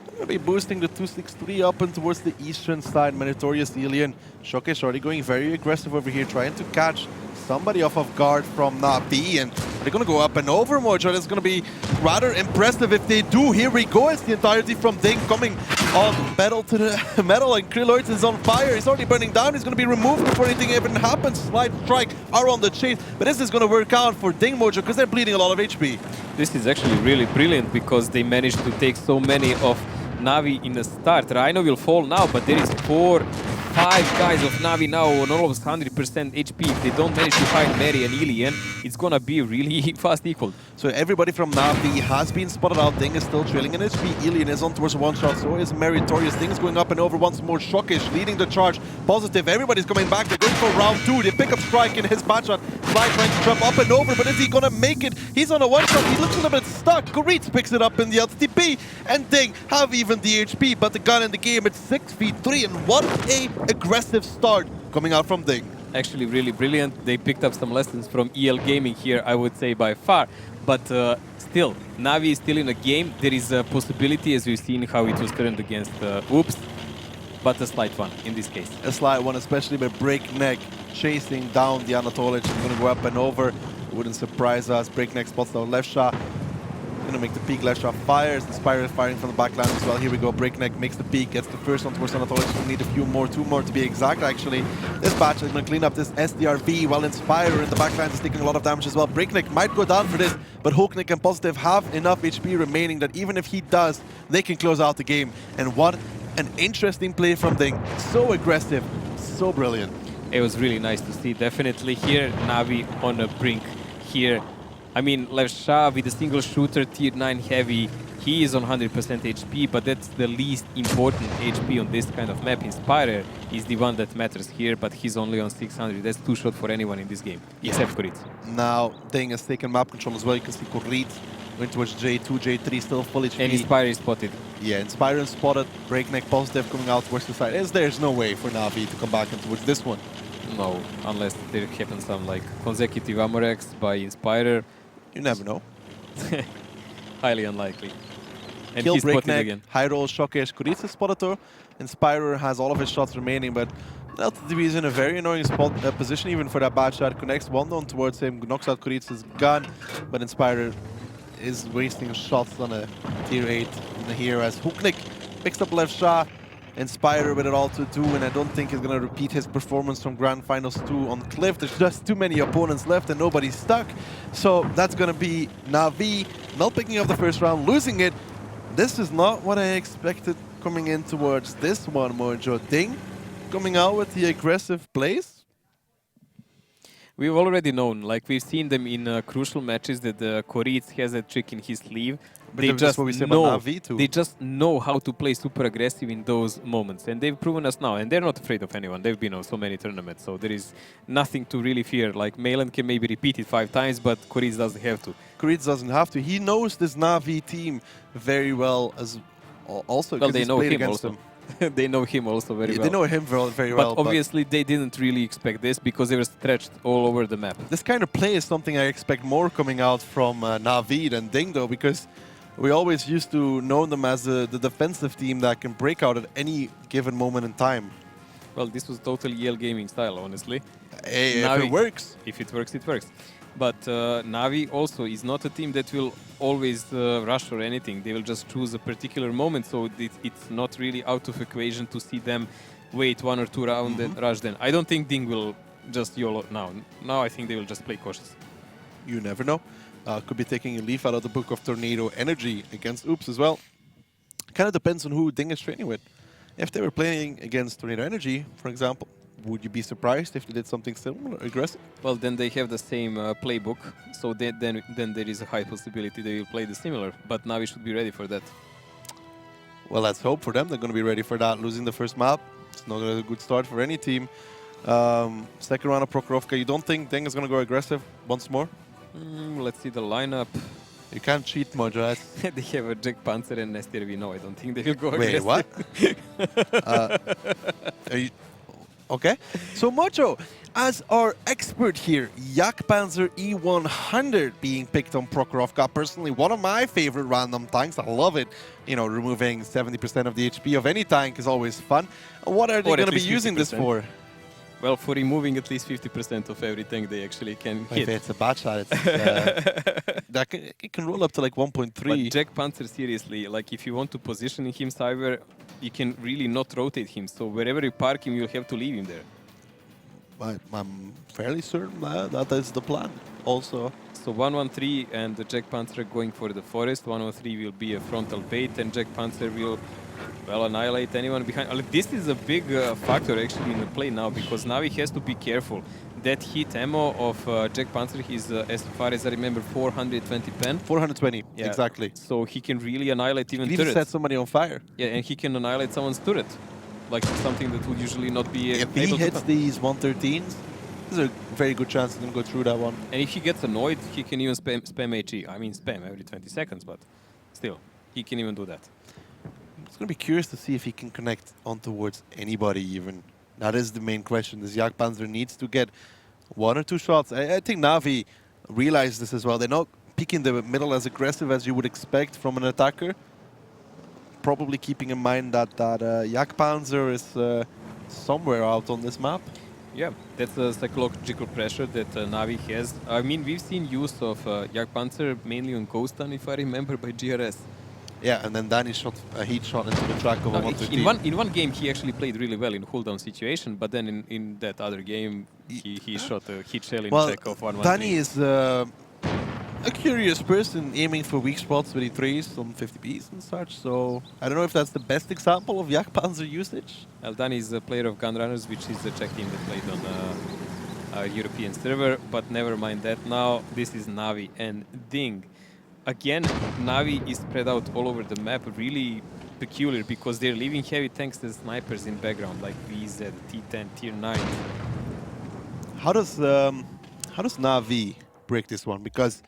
Going to be boosting the 263 up and towards the eastern side. Meritorious Alien. Shokesh already going very aggressive over here, trying to catch somebody off of guard from Navi, and they're going to go up and over Mojo. It's going to be rather impressive if they do. Here we go. It's the entirety from Ding coming on metal to the metal, and Krilloid is on fire. He's already burning down. He's going to be removed before anything even happens. Slide strike are on the chase, but this is going to work out for Ding Mojo because they're bleeding a lot of HP. This is actually really brilliant because they managed to take so many of Navi in the start. Rhino will fall now, but there is 4-5 guys of Navi now on almost 100% HP. If they don't manage to find Mary and Ilian, it's gonna be really fast equal. So everybody from Navi has been spotted out. Ding is still trailing in HP. Ilian is on towards a one-shot, so is Meritorious. Ding is going up and over once more. Shockish leading the charge. Positive, everybody's coming back. They're going for round 2. They pick up Strike in his backhand. Slide trying to jump up and over, but is he gonna make it? He's on a one-shot. He looks a little bit stuck. Goritz picks it up in the LTTP, and Ding have even the HP, but the gun in the game, it's 6v3, and what a aggressive start coming out from Ding. Actually really brilliant. They picked up some lessons from EL Gaming here, I would say by far. But still, Navi is still in a game. There is a possibility, as we've seen how it was turned against Oops, but a slight one in this case. A slight one, especially by Breakneck chasing down the Anatolic. He's going to go up and over. It wouldn't surprise us. Breakneck spots down left shot. Going to make the peak. Left shot fires. Inspire is firing from the backline as well. Here we go. Breakneck makes the peak. Gets the first one towards Anatolic. We need a few more. 2 more to be exact, actually. This batch is going to clean up this SDRV while Inspire in the backline is taking a lot of damage as well. Breakneck might go down for this, but Hulknick and Positive have enough HP remaining that even if he does, they can close out the game. And what an interesting play from Ding. So aggressive. So brilliant. It was really nice to see. Definitely here, Navi on a brink here. I mean, Levsha with a single shooter, tier 9 heavy, he is on 100% HP, but that's the least important HP on this kind of map. Inspirer is the one that matters here, but he's only on 600. That's too short for anyone in this game, except Koritz. Now, Ding has taken map control as well. You can see Koritz going towards J2, J3, still full HP. And Inspire is spotted. Yeah, Inspire is spotted. Breakneck Positive coming out towards the side. There's no way for Navi to come back in towards this one. No, unless there happens some like consecutive Amorex by Inspirer. You never know. Highly unlikely. And Kill he's spotted Breakneck, again. high roll, Shockish, Koritz is spotted though. Inspirer has all of his shots remaining, but LTTB is in a very annoying spot position even for that bad shot. Connects one down towards him, knocks out Kuritz's gun, but Inspirer is wasting shots on a tier 8 in here as Huknik picks up left shot. Inspirer with it all to do, and I don't think he's going to repeat his performance from Grand Finals 2 on Cliff. There's just too many opponents left and nobody's stuck. So that's going to be Navi not picking up the first round, losing it. This is not what I expected coming in towards this one, Mojo. Ding coming out with the aggressive plays. We've already known, like we've seen them in crucial matches, that Koritz has a trick in his sleeve. They just what we say about Navi too. They just know how to play super aggressive in those moments, and they've proven us now. And they're not afraid of anyone. They've been on so many tournaments, so there is nothing to really fear. Like Malin can maybe repeat it 5 times, but Koritz doesn't have to. Koritz doesn't have to. He knows this Navi team very well as also. Well, they know him also. Them. They know him also very well. They know him very well. But obviously they didn't really expect this because they were stretched all over the map. This kind of play is something I expect more coming out from Navi than Ding, though, because we always used to know them as the defensive team that can break out at any given moment in time. Well, this was totally EL Gaming style, honestly. Hey, Navi, if it works. If it works, it works. But Navi also is not a team that will always rush or anything. They will just choose a particular moment, so it's not really out of equation to see them wait 1 or 2 rounds and rush them. I don't think Ding will just YOLO now. Now I think they will just play cautious. You never know. Could be taking a leaf out of the book of Tornado Energy against Oops as well. Kind of depends on who Ding is training with. If they were playing against Tornado Energy, for example, would you be surprised if they did something similar, aggressive? Well, then they have the same playbook, so then there is a high possibility they will play the similar. But Navi should be ready for that. Well, let's hope for them. They're going to be ready for that. Losing the first map, it's not a good start for any team. Second round of Prokhorovka, you don't think Ding is going to go aggressive once more? Let's see the lineup. You can't cheat, Mojo. They have a Jack Panzer and STRV. No, I don't think they will go Wait, aggressive. what? Are you okay? So, Mojo, as our expert here, Yak Panzer E100 being picked on Prokhorovka. Personally, one of my favorite random tanks. I love it. You know, removing 70% of the HP of any tank is always fun. What are they going to be using this for? Well, for removing at least 50% of everything they actually can hit. If it's a bad shot, it's, it can roll up to like 1.3. But Jack Panzer, seriously, like if you want to position him somewhere, you can really not rotate him. So wherever you park him, you'll have to leave him there. I'm fairly certain that is the plan also. So 113 and the Jack Panzer going for the forest. 113 will be a frontal bait and Jack Panzer will annihilate anyone behind. This is a big factor actually in the play now because Navi has to be careful. That hit ammo of Jack Panzer is, as far as I remember, 420 pen. 420, yeah. Exactly. So he can really annihilate even turrets. He set somebody on fire. Yeah, and he can annihilate someone's turret. Like something that would usually not be if he hits these 113s, there's a very good chance he can go through that one. And if he gets annoyed, he can even spam HE. I mean, spam every 20 seconds, but still, he can even do that. It's going to be curious to see if he can connect on towards anybody even. That is the main question. This Yak Panzer needs to get 1 or 2 shots. I think Navi realized this as well. They're not peeking the middle as aggressive as you would expect from an attacker. Probably keeping in mind that Yak Panzer is somewhere out on this map. Yeah, that's a psychological pressure that Navi has. I mean, we've seen use of Yak Panzer mainly on Ghost Gun, if I remember, by GRS. Yeah, and then Danny shot a heat shot into the track of a 113. In one game, he actually played really well in hold-down situation, but then in that other game, he shot a hit shell in check of 113. Danny is a curious person aiming for weak spots with E3s on 50Bs and such, so I don't know if that's the best example of Yak Panzer usage. Well, Danny is a player of Gunrunners, which is the Czech team that played on a European server, but never mind that. Now, this is Navi and Ding. Again, Navi is spread out all over the map, really peculiar, because they're leaving heavy tanks and snipers in background, like VZ, T10, Tier 9. How does Navi break this one? Because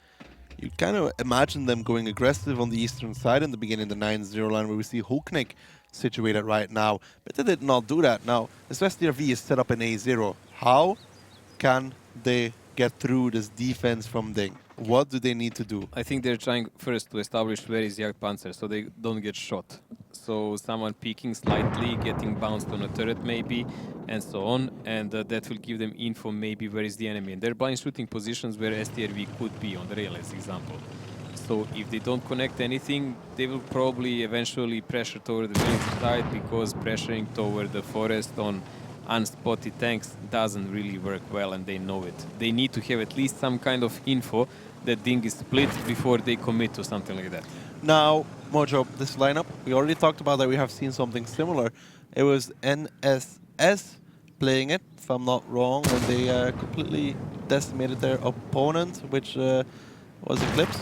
you kind of imagine them going aggressive on the eastern side in the beginning of the 9-0 line, where we see Hulknik situated right now, but they did not do that. Now, this STRV is set up in A0. How can they get through this defense from Ding? What do they need to do? I think they're trying first to establish where is Yak Panzer, so they don't get shot. So someone peeking slightly, getting bounced on a turret maybe, and so on, and that will give them info maybe where is the enemy. And they're blind shooting positions where STRV could be on the rail, as example. So if they don't connect anything, they will probably eventually pressure toward the village side, because pressuring toward the forest on unspotted tanks doesn't really work well, and they know it. They need to have at least some kind of info that Ding is split before they commit to something like that. Now, Mojo, this lineup, we already talked about that. We have seen something similar. It was NSS playing it, if I'm not wrong, and they completely decimated their opponent, which was Eclipse.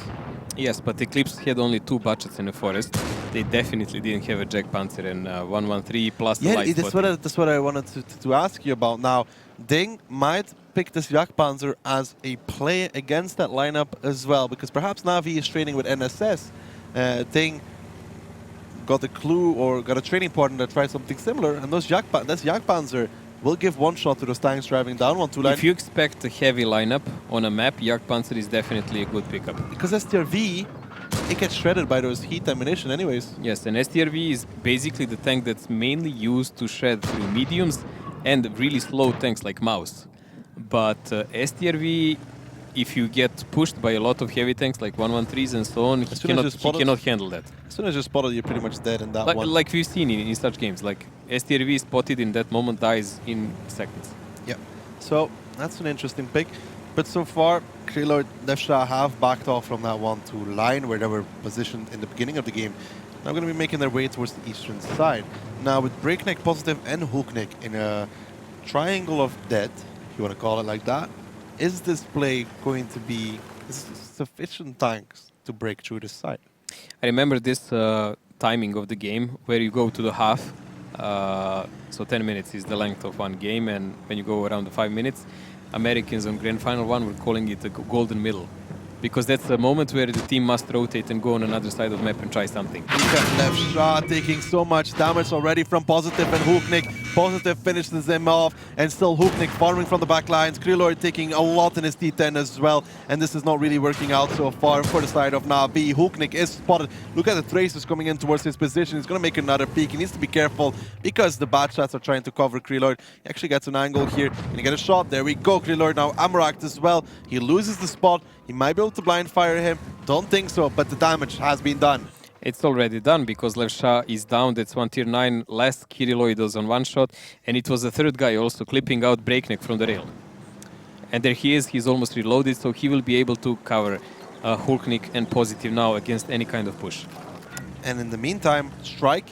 Yes, but Eclipse had only 2 budgets in the forest. They definitely didn't have a Jack Panzer and 113 plus the light spotting. That's what I wanted to ask you about. Now, Ding might pick this Yak Panzer as a play against that lineup as well, because perhaps Navi is training with NSS. Ding got a clue or got a training partner that tried something similar, and this Yak Panzer will give 1 shot to those tanks driving down 1-2 line. If you expect a heavy lineup on a map, Yak Panzer is definitely a good pickup. Because STRV, it gets shredded by those heat ammunition anyways. Yes, and STRV is basically the tank that's mainly used to shred through mediums and really slow tanks like Mouse. But STRV, if you get pushed by a lot of heavy tanks like 113s and so on, he cannot handle that. As soon as you're spotted, you're pretty much dead in that one. Like we've seen in such games, like STRV spotted in that moment dies in seconds. Yeah. So That's an interesting pick. But so far, Krelord, Levsha have backed off from that 1-2 line where they were positioned in the beginning of the game. Now going to be making their way towards the eastern side. Now with Breakneck positive and Hookneck in a triangle of death, if you want to call it like that, is this play going to be sufficient tanks to break through the side? I remember this timing of the game where you go to the half. So 10 minutes is the length of one game, and when you go around the 5 minutes, Americans on Grand Final 1 were calling it a golden middle. Because that's the moment where the team must rotate and go on another side of the map and try something. Look at Left shot taking so much damage already from Positive and Hooknick. Positive finishes him off, and still Hooknick farming from the back lines. Krelord taking a lot in his T10 as well, and this is not really working out so far for the side of Navi. Hooknick is spotted. Look at the tracers coming in towards his position. He's going to make another peek. He needs to be careful because the bad shots are trying to cover Krelord. He actually gets an angle here. Gonna get a shot. There we go. Krelord now Amarakt as well. He loses the spot. He might be able to blind fire him. Don't think so, but the damage has been done. It's already done because Levsha is down. That's one tier 9 less. Kiriloid was on one shot, and it was the third guy also clipping out Breakneck from the rail. And there he is. He's almost reloaded, so he will be able to cover Hulknick and Positive now against any kind of push. And in the meantime, Strike,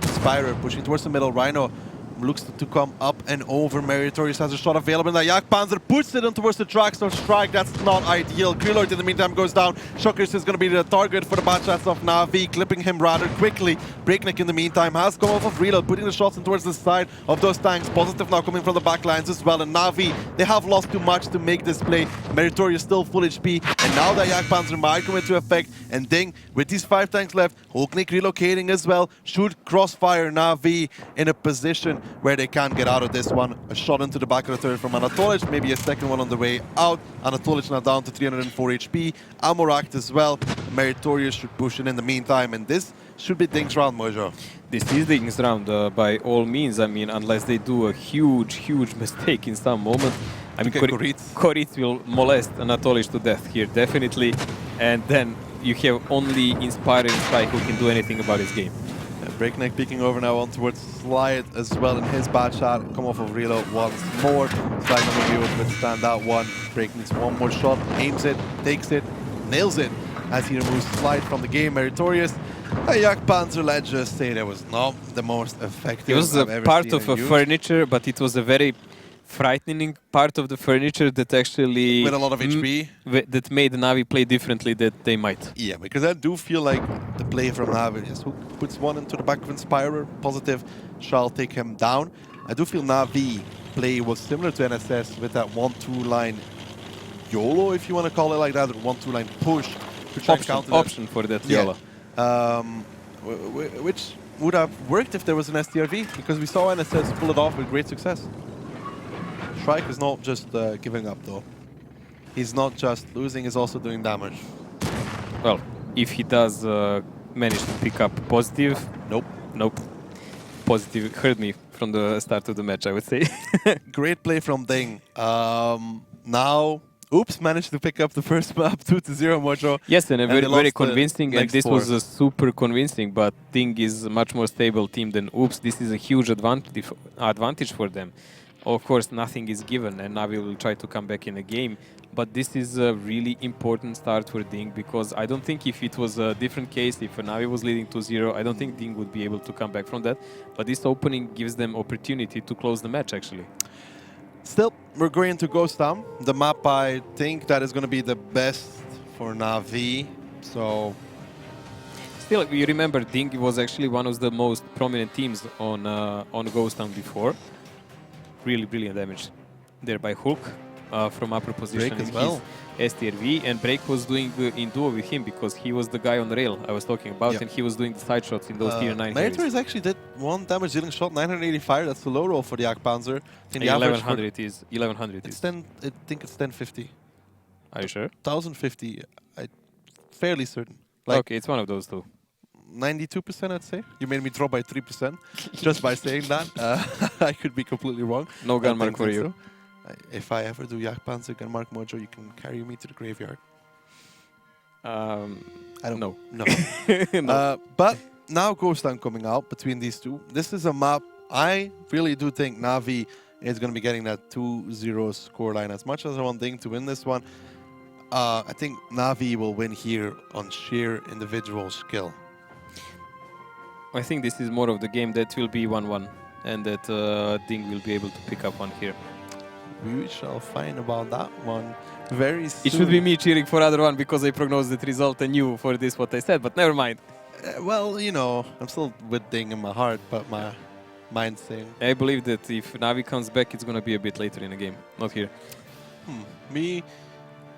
Spyro pushing towards the middle. Rhino looks to come up and over. Meritorious has a shot available. Now Yak Panzer puts it in towards the tracks of Strike. That's not ideal. Krelord in the meantime goes down. Shockers is going to be the target for the bad shots of Navi, clipping him rather quickly. Breakneck in the meantime has come off of reload, putting the shots in towards the side of those tanks. Positive now coming from the back lines as well. And Navi, they have lost too much to make this play. Meritorious still full HP. And now that Yak Panzer might come into effect. And Ding, with these 5 tanks left, Hulknick relocating as well. Should crossfire Navi in a position where they can't get out of this one. A shot into the back of the turret from Anatolic, maybe a second one on the way out. Anatolic now down to 304 HP. Amoract as well. Meritorious should push in the meantime, and this should be Ding's round, Mojo. This is Ding's round by all means. I mean, unless they do a huge mistake in some moment. I mean, Koritz will molest Anatolic to death here, definitely. And then you have only Inspiring Strike who can do anything about his game. Breakneck peeking over now on towards Slide as well in his bad shot. Come off of reload once more. Slide not going to be able to withstand that one. Break needs one more shot, aims it, takes it, nails it as he removes Slide from the game. Meritorious. Yak Panzer, let's just say that was not the most effective. It was a part of a furniture, but it was a very frightening part of the furniture that actually with a lot of HP that made Navi play differently that they might. Yeah, because I do feel like the play from Navi is who puts one into the back of Inspirer. Positive shall take him down. I do feel Navi play was similar to NSS with that 1-2 line YOLO, if you want to call it like that, or 1-2 line push to try and counter option for that YOLO. Which would have worked if there was an STRV, because we saw NSS pull it off with great success. Strike is not just giving up though. He's not just losing, he's also doing damage. Well, if he does manage to pick up Positive, nope. Positive hurt me from the start of the match, I would say. Great play from Ding. Now, Oops managed to pick up the first map 2-0, Mojo. Yes, and very convincing, and this 4. was super convincing, but Ding is a much more stable team than Oops. This is a huge advantage for them. Of course, nothing is given, and Navi will try to come back in the game. But this is a really important start for Ding, because I don't think if it was a different case, if Navi was leading 2-0, I don't think Ding would be able to come back from that. But this opening gives them opportunity to close the match, actually. Still, we're going to Ghost Town. The map, I think, that is going to be the best for Navi. So, still, you remember Ding was actually one of the most prominent teams on Ghost Town before. Really brilliant damage there by Hulk from upper position Break in as well. his STRV, and Break was doing in duo with him because he was the guy on the rail I was talking about, and he was doing the side shots in those tier 9 Meritorious actually did one damage dealing shot, 985. That's the low roll for the Yak Panzer. And 1100 is 1100. It's 10. I think it's 1050. Are you sure? 1050. I'm fairly certain. Like okay, it's one of those two. 92%, I'd say. You made me drop by 3% just by saying that. I could be completely wrong. No gun mark for you. So. If I ever do Yak Panzer gun mark Mojo, you can carry me to the graveyard. I don't know. No. No. But now Ghost Town coming out between these two. This is a map I really do think Navi is going to be getting that 2-0 scoreline. As much as I want Ding to win this one, I think Navi will win here on sheer individual skill. I think this is more of the game that will be 1-1 and that Ding will be able to pick up one here. We shall find about that one very soon. It should be me cheering for other one because I prognosed that result and you for this what I said, but never mind. Well, you know, I'm still with Ding in my heart, but my mind's saying... I believe that if Navi comes back, it's going to be a bit later in the game, not here. We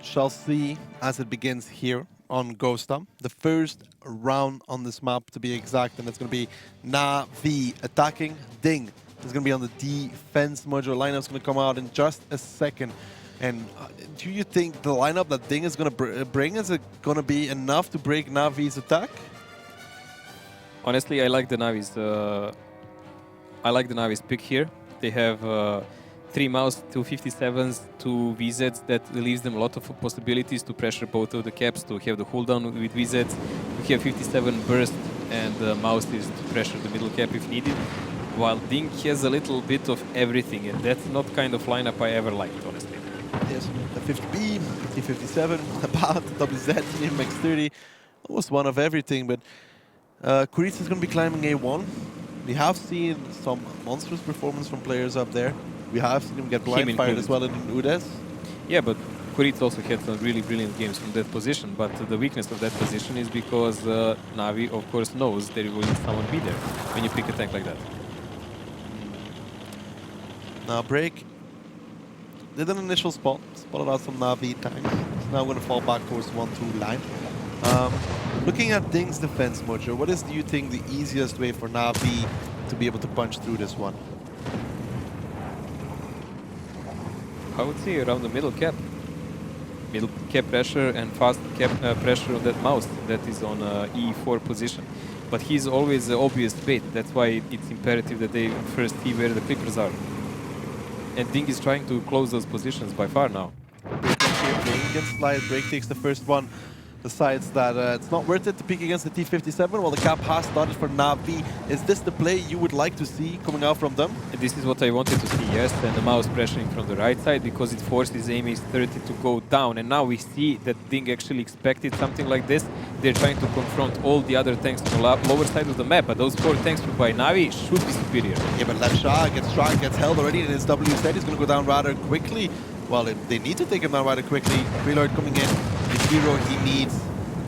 shall see as it begins here on Ghostam. The first round on this map, to be exact, and it's going to be Navi attacking. Ding is going to be on the defense module. Lineup's going to come out in just a second. And do you think the lineup that Ding is going to bring is it going to be enough to break Navi's attack? Honestly, I like the Navi's. Pick here. They have 3 mouse, 2 57s, 2 VZs that leaves them a lot of possibilities to pressure both of the caps, to have the cooldown with VZs, to have 57 burst, and mouse is to pressure the middle cap if needed. While Ding has a little bit of everything, and that's not kind of lineup I ever liked, honestly. Yes, the 50B, T57, about WZ, MX30, almost one of everything, but Kuritsa is going to be climbing A1. We have seen some monstrous performance from players up there. We have seen him get blind fired as well in Udes. Yeah, but Kuritsa also had some really brilliant games from that position, but the weakness of that position is because Navi, of course, knows there will someone be there when you pick a tank like that. Now break. Did an initial spot, spotted out some Navi tanks. It's now going to fall back towards 1-2 line. Looking at Ding's defense, Mojo, what is, do you think, the easiest way for Navi to be able to punch through this one? I would say around the middle cap. Middle cap pressure and fast cap pressure on that mouse that is on E4 position. But he's always the obvious bait. That's why it's imperative that they first see where the clippers are. And Ding is trying to close those positions by far now. Break here, Ding gets slide, break takes the first one. Decides that it's not worth it to pick against the T57 while the cap has started for Navi. Is this the play you would like to see coming out from them? And this is what I wanted to see, yes, and the mouse pressuring from the right side because it forces AMH30 to go down. And now we see that Ding actually expected something like this. They're trying to confront all the other tanks on the lower side of the map, but those 4 tanks by Navi should be superior. Yeah, but Levsha gets struck, gets held already, and his W set is going to go down rather quickly. Well, they need to take him down rather quickly. Preload coming in, the hero he needs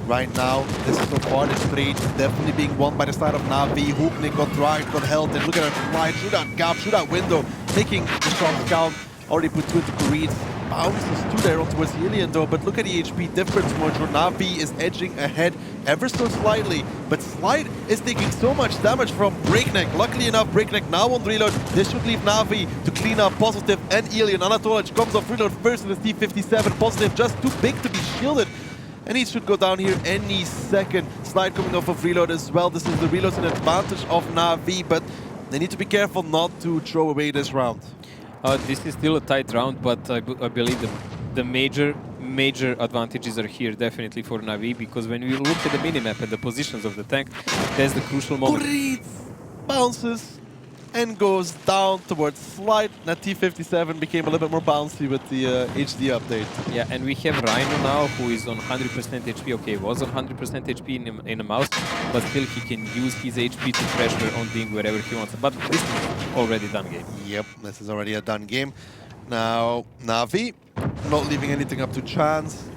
right now. This is so far, this trade definitely being won by the side of Navi. Hooknik got dragged, got held, and look at him slide through that gap, through that window, making the shots count. Already put 2 into Kuritsa. Bounces 2 there on towards the alien though, but look at the HP difference, Mojo. Navi is edging ahead ever so slightly, but Slide is taking so much damage from Breakneck. Luckily enough, Breakneck now on reload. This should leave Navi to clean up Positive and Alien. Anatolic comes off reload first with his T57. Positive just too big to be shielded. And he should go down here any second. Slide coming off of reload as well. This is the reload's an advantage of Navi, but they need to be careful not to throw away this round. This is still a tight round, but I believe the major advantages are here definitely for Navi, because when we look at the minimap and the positions of the tank, that's the crucial moment. Kuritsa bounces and goes down towards Slide. That T57 became a little bit more bouncy with the HD update. Yeah, and we have Rhino now, who is on 100% HP. Okay, was on 100% HP in a mouse, but still he can use his HP to pressure on Ding wherever he wants. But this is already done game. Yep, this is already a done game. Now, Navi, not leaving anything up to chance.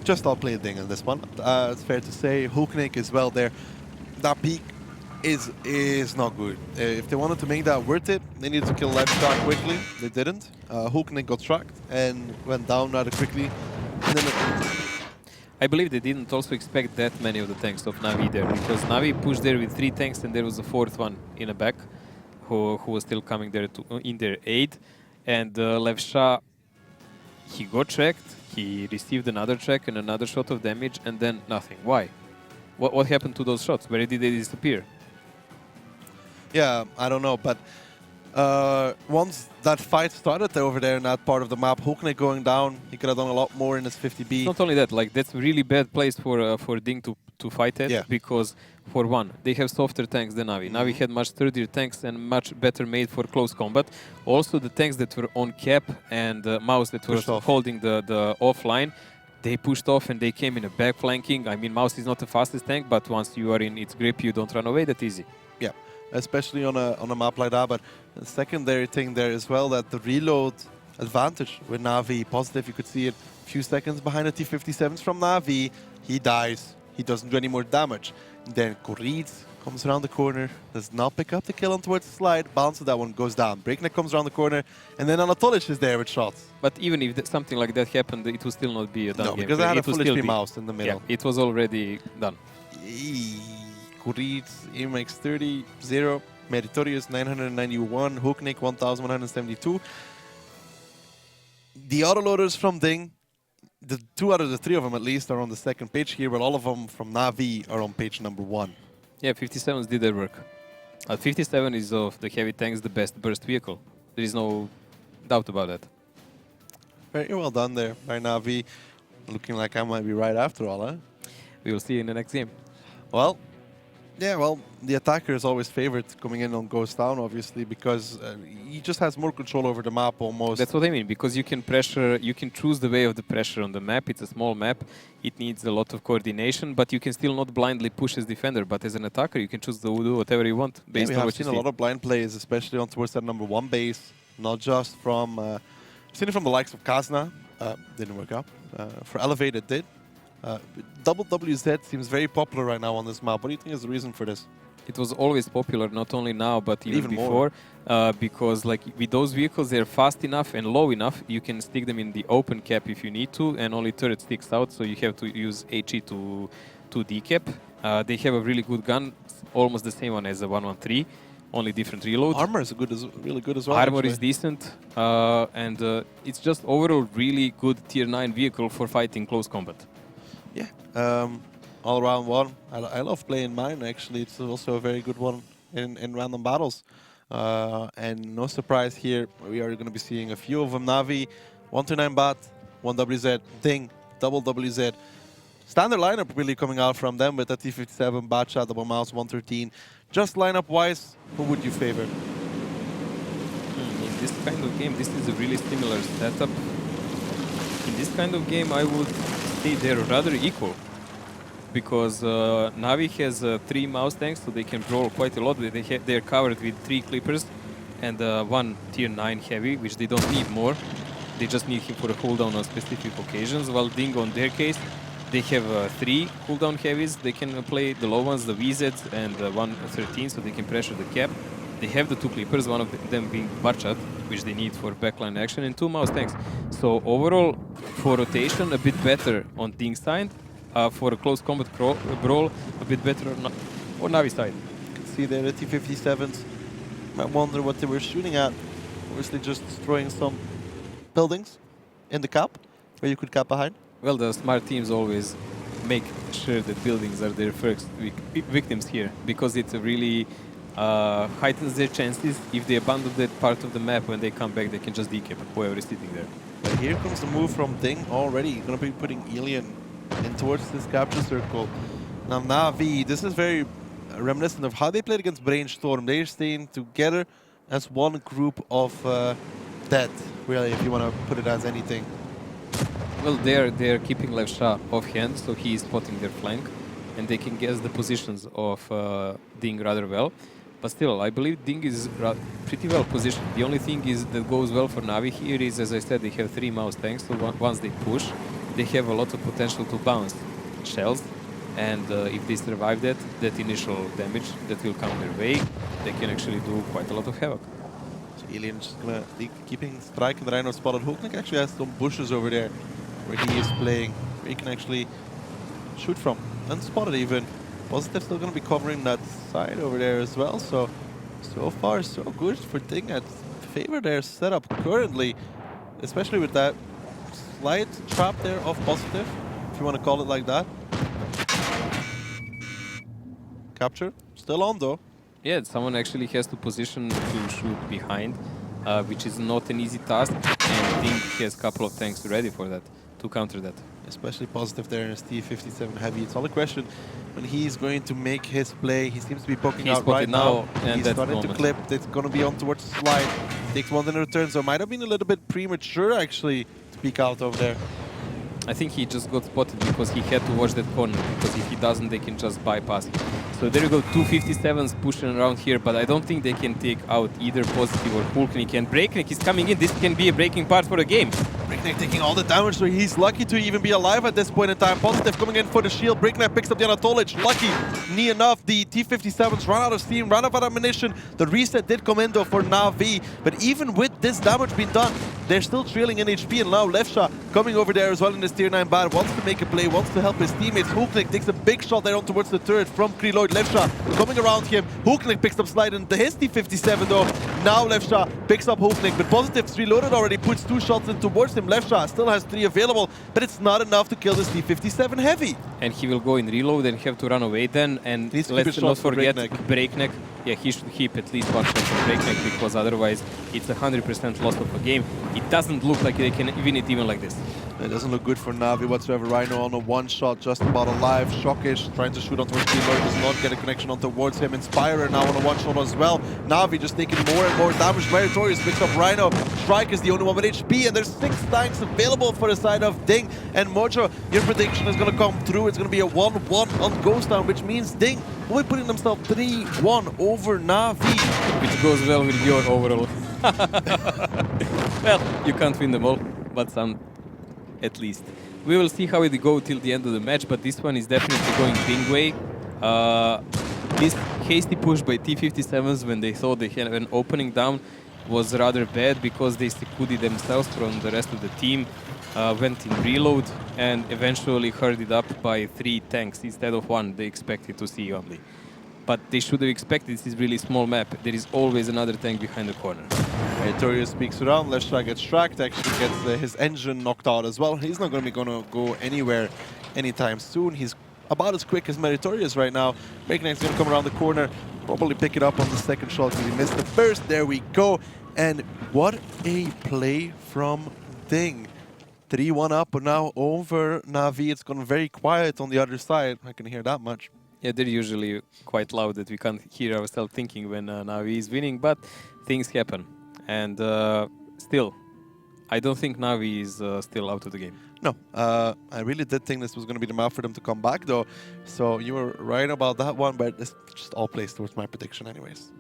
Just I'll play Ding in this one. It's fair to say. Hooknik is well there. That peak is not good. If they wanted to make that worth it, they needed to kill Lifestar quickly. They didn't. Hooknik got tracked and went down rather quickly. And then I believe they didn't also expect that many of the tanks of Navi there, because Navi pushed there with 3 tanks and there was a 4th one in the back who was still coming there in their aid. And Levsha, he got tracked, he received another track and another shot of damage, and then nothing. Why? What happened to those shots? Where did they disappear? Yeah, I don't know, but once that fight started over there in that part of the map, Hooknik going down, he could have done a lot more in his 50B. Not only that, like that's a really bad place for Ding to fight at, Yeah. because for one, they have softer tanks than Navi. Navi had much sturdier tanks and much better made for close combat. Also, the tanks that were on cap and Mouse that Pushed were off. holding the offline, they pushed off and they came in a back flanking. I mean, Mouse is not the fastest tank, but once you are in its grip, you don't run away that easy. Yeah, especially on a map like that. But the secondary thing there as well, that the reload advantage with Navi positive. You could see it a few seconds behind the T-57s from Navi. He dies. He doesn't do any more damage. Then Korid comes around the corner, does not pick up the kill on towards the slide, bounces that one, goes down. Breakneck comes around the corner, and then Anatolic is there with shots. But even if something like that happened, it will still not be a done No, game. because I had a It will full still HP be- Mouse in the middle. Yeah, it was already done. Korid, AMX 30, 0. Meritorious 991, Hooknik 1172. The autoloaders from Ding, the 2 out of the 3 of them at least are on the second page here, but all of them from Navi are on page number 1. Yeah, 57s did their work. 57 is of the heavy tanks the best burst vehicle. There is no doubt about that. Very well done there by Navi. Looking like I might be right after all, huh? We will see in the next game. Well, yeah, well, the attacker is always favored coming in on Ghost Town, obviously, because he just has more control over the map almost. That's what I mean, because you can pressure, you can choose the way of the pressure on the map. It's a small map. It needs a lot of coordination, but you can still not blindly push as defender. But as an attacker, you can choose to do whatever you want Yeah, based we on have what you seen see. a lot of blind plays, especially on towards that number 1 base, not just from... seen it from the likes of Kazna, didn't work out. For Elevate, it did. Double WZ seems very popular right now on this map. What do you think is the reason for this? It was always popular, not only now, but even more. before. Because like with those vehicles, they're fast enough and low enough. You can stick them in the open cap if you need to, and only turret sticks out, so you have to use HE to decap. They have a really good gun, almost the same one as the 113, only different reload. Armor is really good as well. Armor actually. is decent, and it's just overall really good tier 9 vehicle for fighting close combat. Yeah, all around one. I love playing mine, actually. It's also a very good one in random battles. And no surprise here, we are going to be seeing a few of them. Navi, 129 Bat, 1 WZ, Ding, double WZ. Standard lineup really coming out from them with the T57, Batshot, double mouse, 113. Just lineup-wise, who would you favor? In this kind of game, this is a really similar setup. In this kind of game, I would say they're rather equal. Because Navi has 3 mouse tanks, so they can brawl quite a lot. They're covered with 3 clippers and 1 tier 9 heavy, which they don't need more. They just need him for a cooldown on specific occasions. While Ding, on their case, they have 3 cooldown heavies. They can play the low ones, the VZ and 113, so they can pressure the cap. They have the 2 clippers, one of them being Barchat, which they need for backline action, and 2 mouse tanks. So overall, for rotation, a bit better on Ding's side. For a close combat brawl, a bit better on Navi side. You can see there the T57s. Might wonder what they were shooting at. Obviously just destroying some buildings in the cap, where you could cap behind. Well, the smart teams always make sure that buildings are their first victims here, because it really heightens their chances. If they abandon that part of the map, when they come back, they can just decap whoever is sitting there. But here comes the move from Ding already. He's going to be putting Alien in towards this capture circle. Now Navi, this is very reminiscent of how they played against Brainstorm. They're staying together as one group of dead, really, if you want to put it as anything. Well, they're keeping Levsha offhand, so he is spotting their flank, and they can guess the positions of Ding rather well. But still, I believe Ding is pretty well positioned. The only thing is that goes well for Navi here is, as I said, they have 3 mouse tanks, so once they push, they have a lot of potential to bounce shells. And if they survive that initial damage that will come their way, they can actually do quite a lot of havoc. So Alien just going to be keeping strike in the Rhino spotted. Hooknik actually has some bushes over there where he is playing, where he can actually shoot from. Unspotted even. Positive still going to be covering that side over there as well. So far, so good for Ding at favor their setup currently, especially with that slight trap there of Positive, if you want to call it like that. Capture, still on though. Yeah, someone actually has to position to shoot behind, which is not an easy task, and Ding has a couple of tanks ready for that, to counter that. especially positive there in his T57 heavy. It's all a question when he's going to make his play. He seems to be poking He's out right spotted now. now, and He's that's the starting to moment. clip. It's going to be on towards the slide. Takes one in return, so might have been a little bit premature actually to peek out over there. I think he just got spotted because he had to watch that corner, because if he doesn't, they can just bypass him. So there you go, 257s pushing around here, but I don't think they can take out either Positive or Hulknik. And Breakneck is coming in. This can be a breaking part for the game. Breakneck taking all the damage, so he's lucky to even be alive at this point in time. Positive coming in for the shield. Breakneck picks up the Anatolic. Lucky, knee enough. The T57s ran out of steam, ran out of ammunition. The reset did come in though for Navi, but even with this damage being done, they're still trailing in HP, and now Lefsha coming over there as well in this tier 9 bad, wants to make a play, wants to help his teammates. Hulknik takes a big shot there on towards the turret from Kreloid. Lefsha coming around him. Hulknik picks up slide into his T57 though. Now Lefsha picks up Hulknik, but Positive's reloaded already, puts 2 shots in towards him. Lefsha still has 3 available, but it's not enough to kill this T57 heavy. And he will go in reload and have to run away then. And Needs to keep let's a not shot for forget Breakneck. Yeah, he should keep at least 1 shot for Breakneck, because otherwise it's 100% loss of a game. It doesn't look like they can win it even like this. It doesn't look good for Navi whatsoever. Rhino on a 1 shot, just about alive. Shockish trying to shoot on towards Kreloid, does not get a connection on towards him. Inspirer now on a 1 shot as well. Navi just taking more and more damage. Meritorious picks up Rhino. Strike is the only one with HP, and there's 6 tanks available for the side of Ding. And Mojo, your prediction is going to come through. It's going to be a 1-1 on Ghost Town, which means Ding will be putting themselves 3-1 over Navi. Which goes well with your overall. Well, you can't win them all, but some at least. We will see how it go till the end of the match, but this one is definitely going Ding way. This hasty push by T57s when they thought they had an opening down was rather bad, because they secluded themselves from the rest of the team, went in reload, and eventually herded up by 3 tanks instead of 1 they expected to see only. But they should have expected, this is really small map. There is always another tank behind the corner. Meritorious peeks around. Leshra gets tracked, actually gets his engine knocked out as well. He's not going to go anywhere anytime soon. He's about as quick as Meritorious right now. Breakneck's going to come around the corner, probably pick it up on the second shot because he missed the first. There we go. And what a play from Ding. 3-1 up now over Navi. It's gone very quiet on the other side. I can hear that much. Yeah, they're usually quite loud that we can't hear ourselves thinking when Navi is winning, but things happen. And still, I don't think Navi is still out of the game. No, I really did think this was going to be the map for them to come back, though. So you were right about that one, but it's just all plays towards my prediction anyways.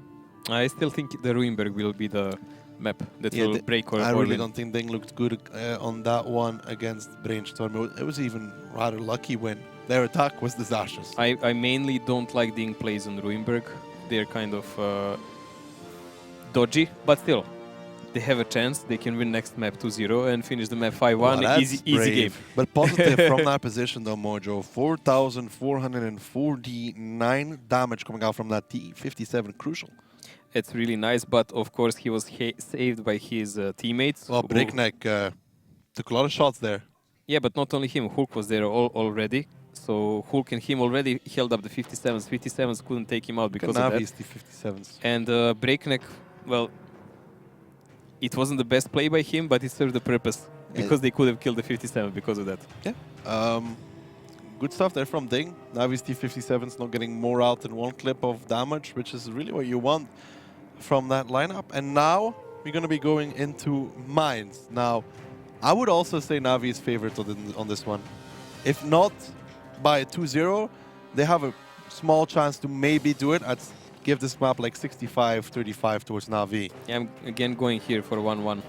I still think the Ruinberg will be the map that will break or I really win. don't think Ding looked good on that one against Brainstorm. It was even rather lucky when their attack was disastrous. I mainly don't like Ding plays on Ruinberg. They're kind of dodgy, but still, they have a chance. They can win next map 2-0 and finish the map 5-1. Well, easy game. But positive from that position though, Mojo. 4,449 damage coming out from that T57. Crucial. It's really nice, but of course he was saved by his teammates. Well, Breakneck took a lot of shots there. Yeah, but not only him. Hulk was there already. So Hulk and him already held up the 57s. 57s couldn't take him out because of that. Navi's T57s. And Breakneck, well, it wasn't the best play by him, but it served the purpose. Because they could have killed the 57 because of that. Yeah. Good stuff there from Ding. Navi's T57's not getting more out than 1 clip of damage, which is really what you want from that lineup. And now we're going to be going into mines. Now, I would also say Navi is favorite on this one. If not by 2-0, they have a small chance to maybe do it. I'd give this map like 65-35 towards Navi. Yeah, I'm again going here for 1-1.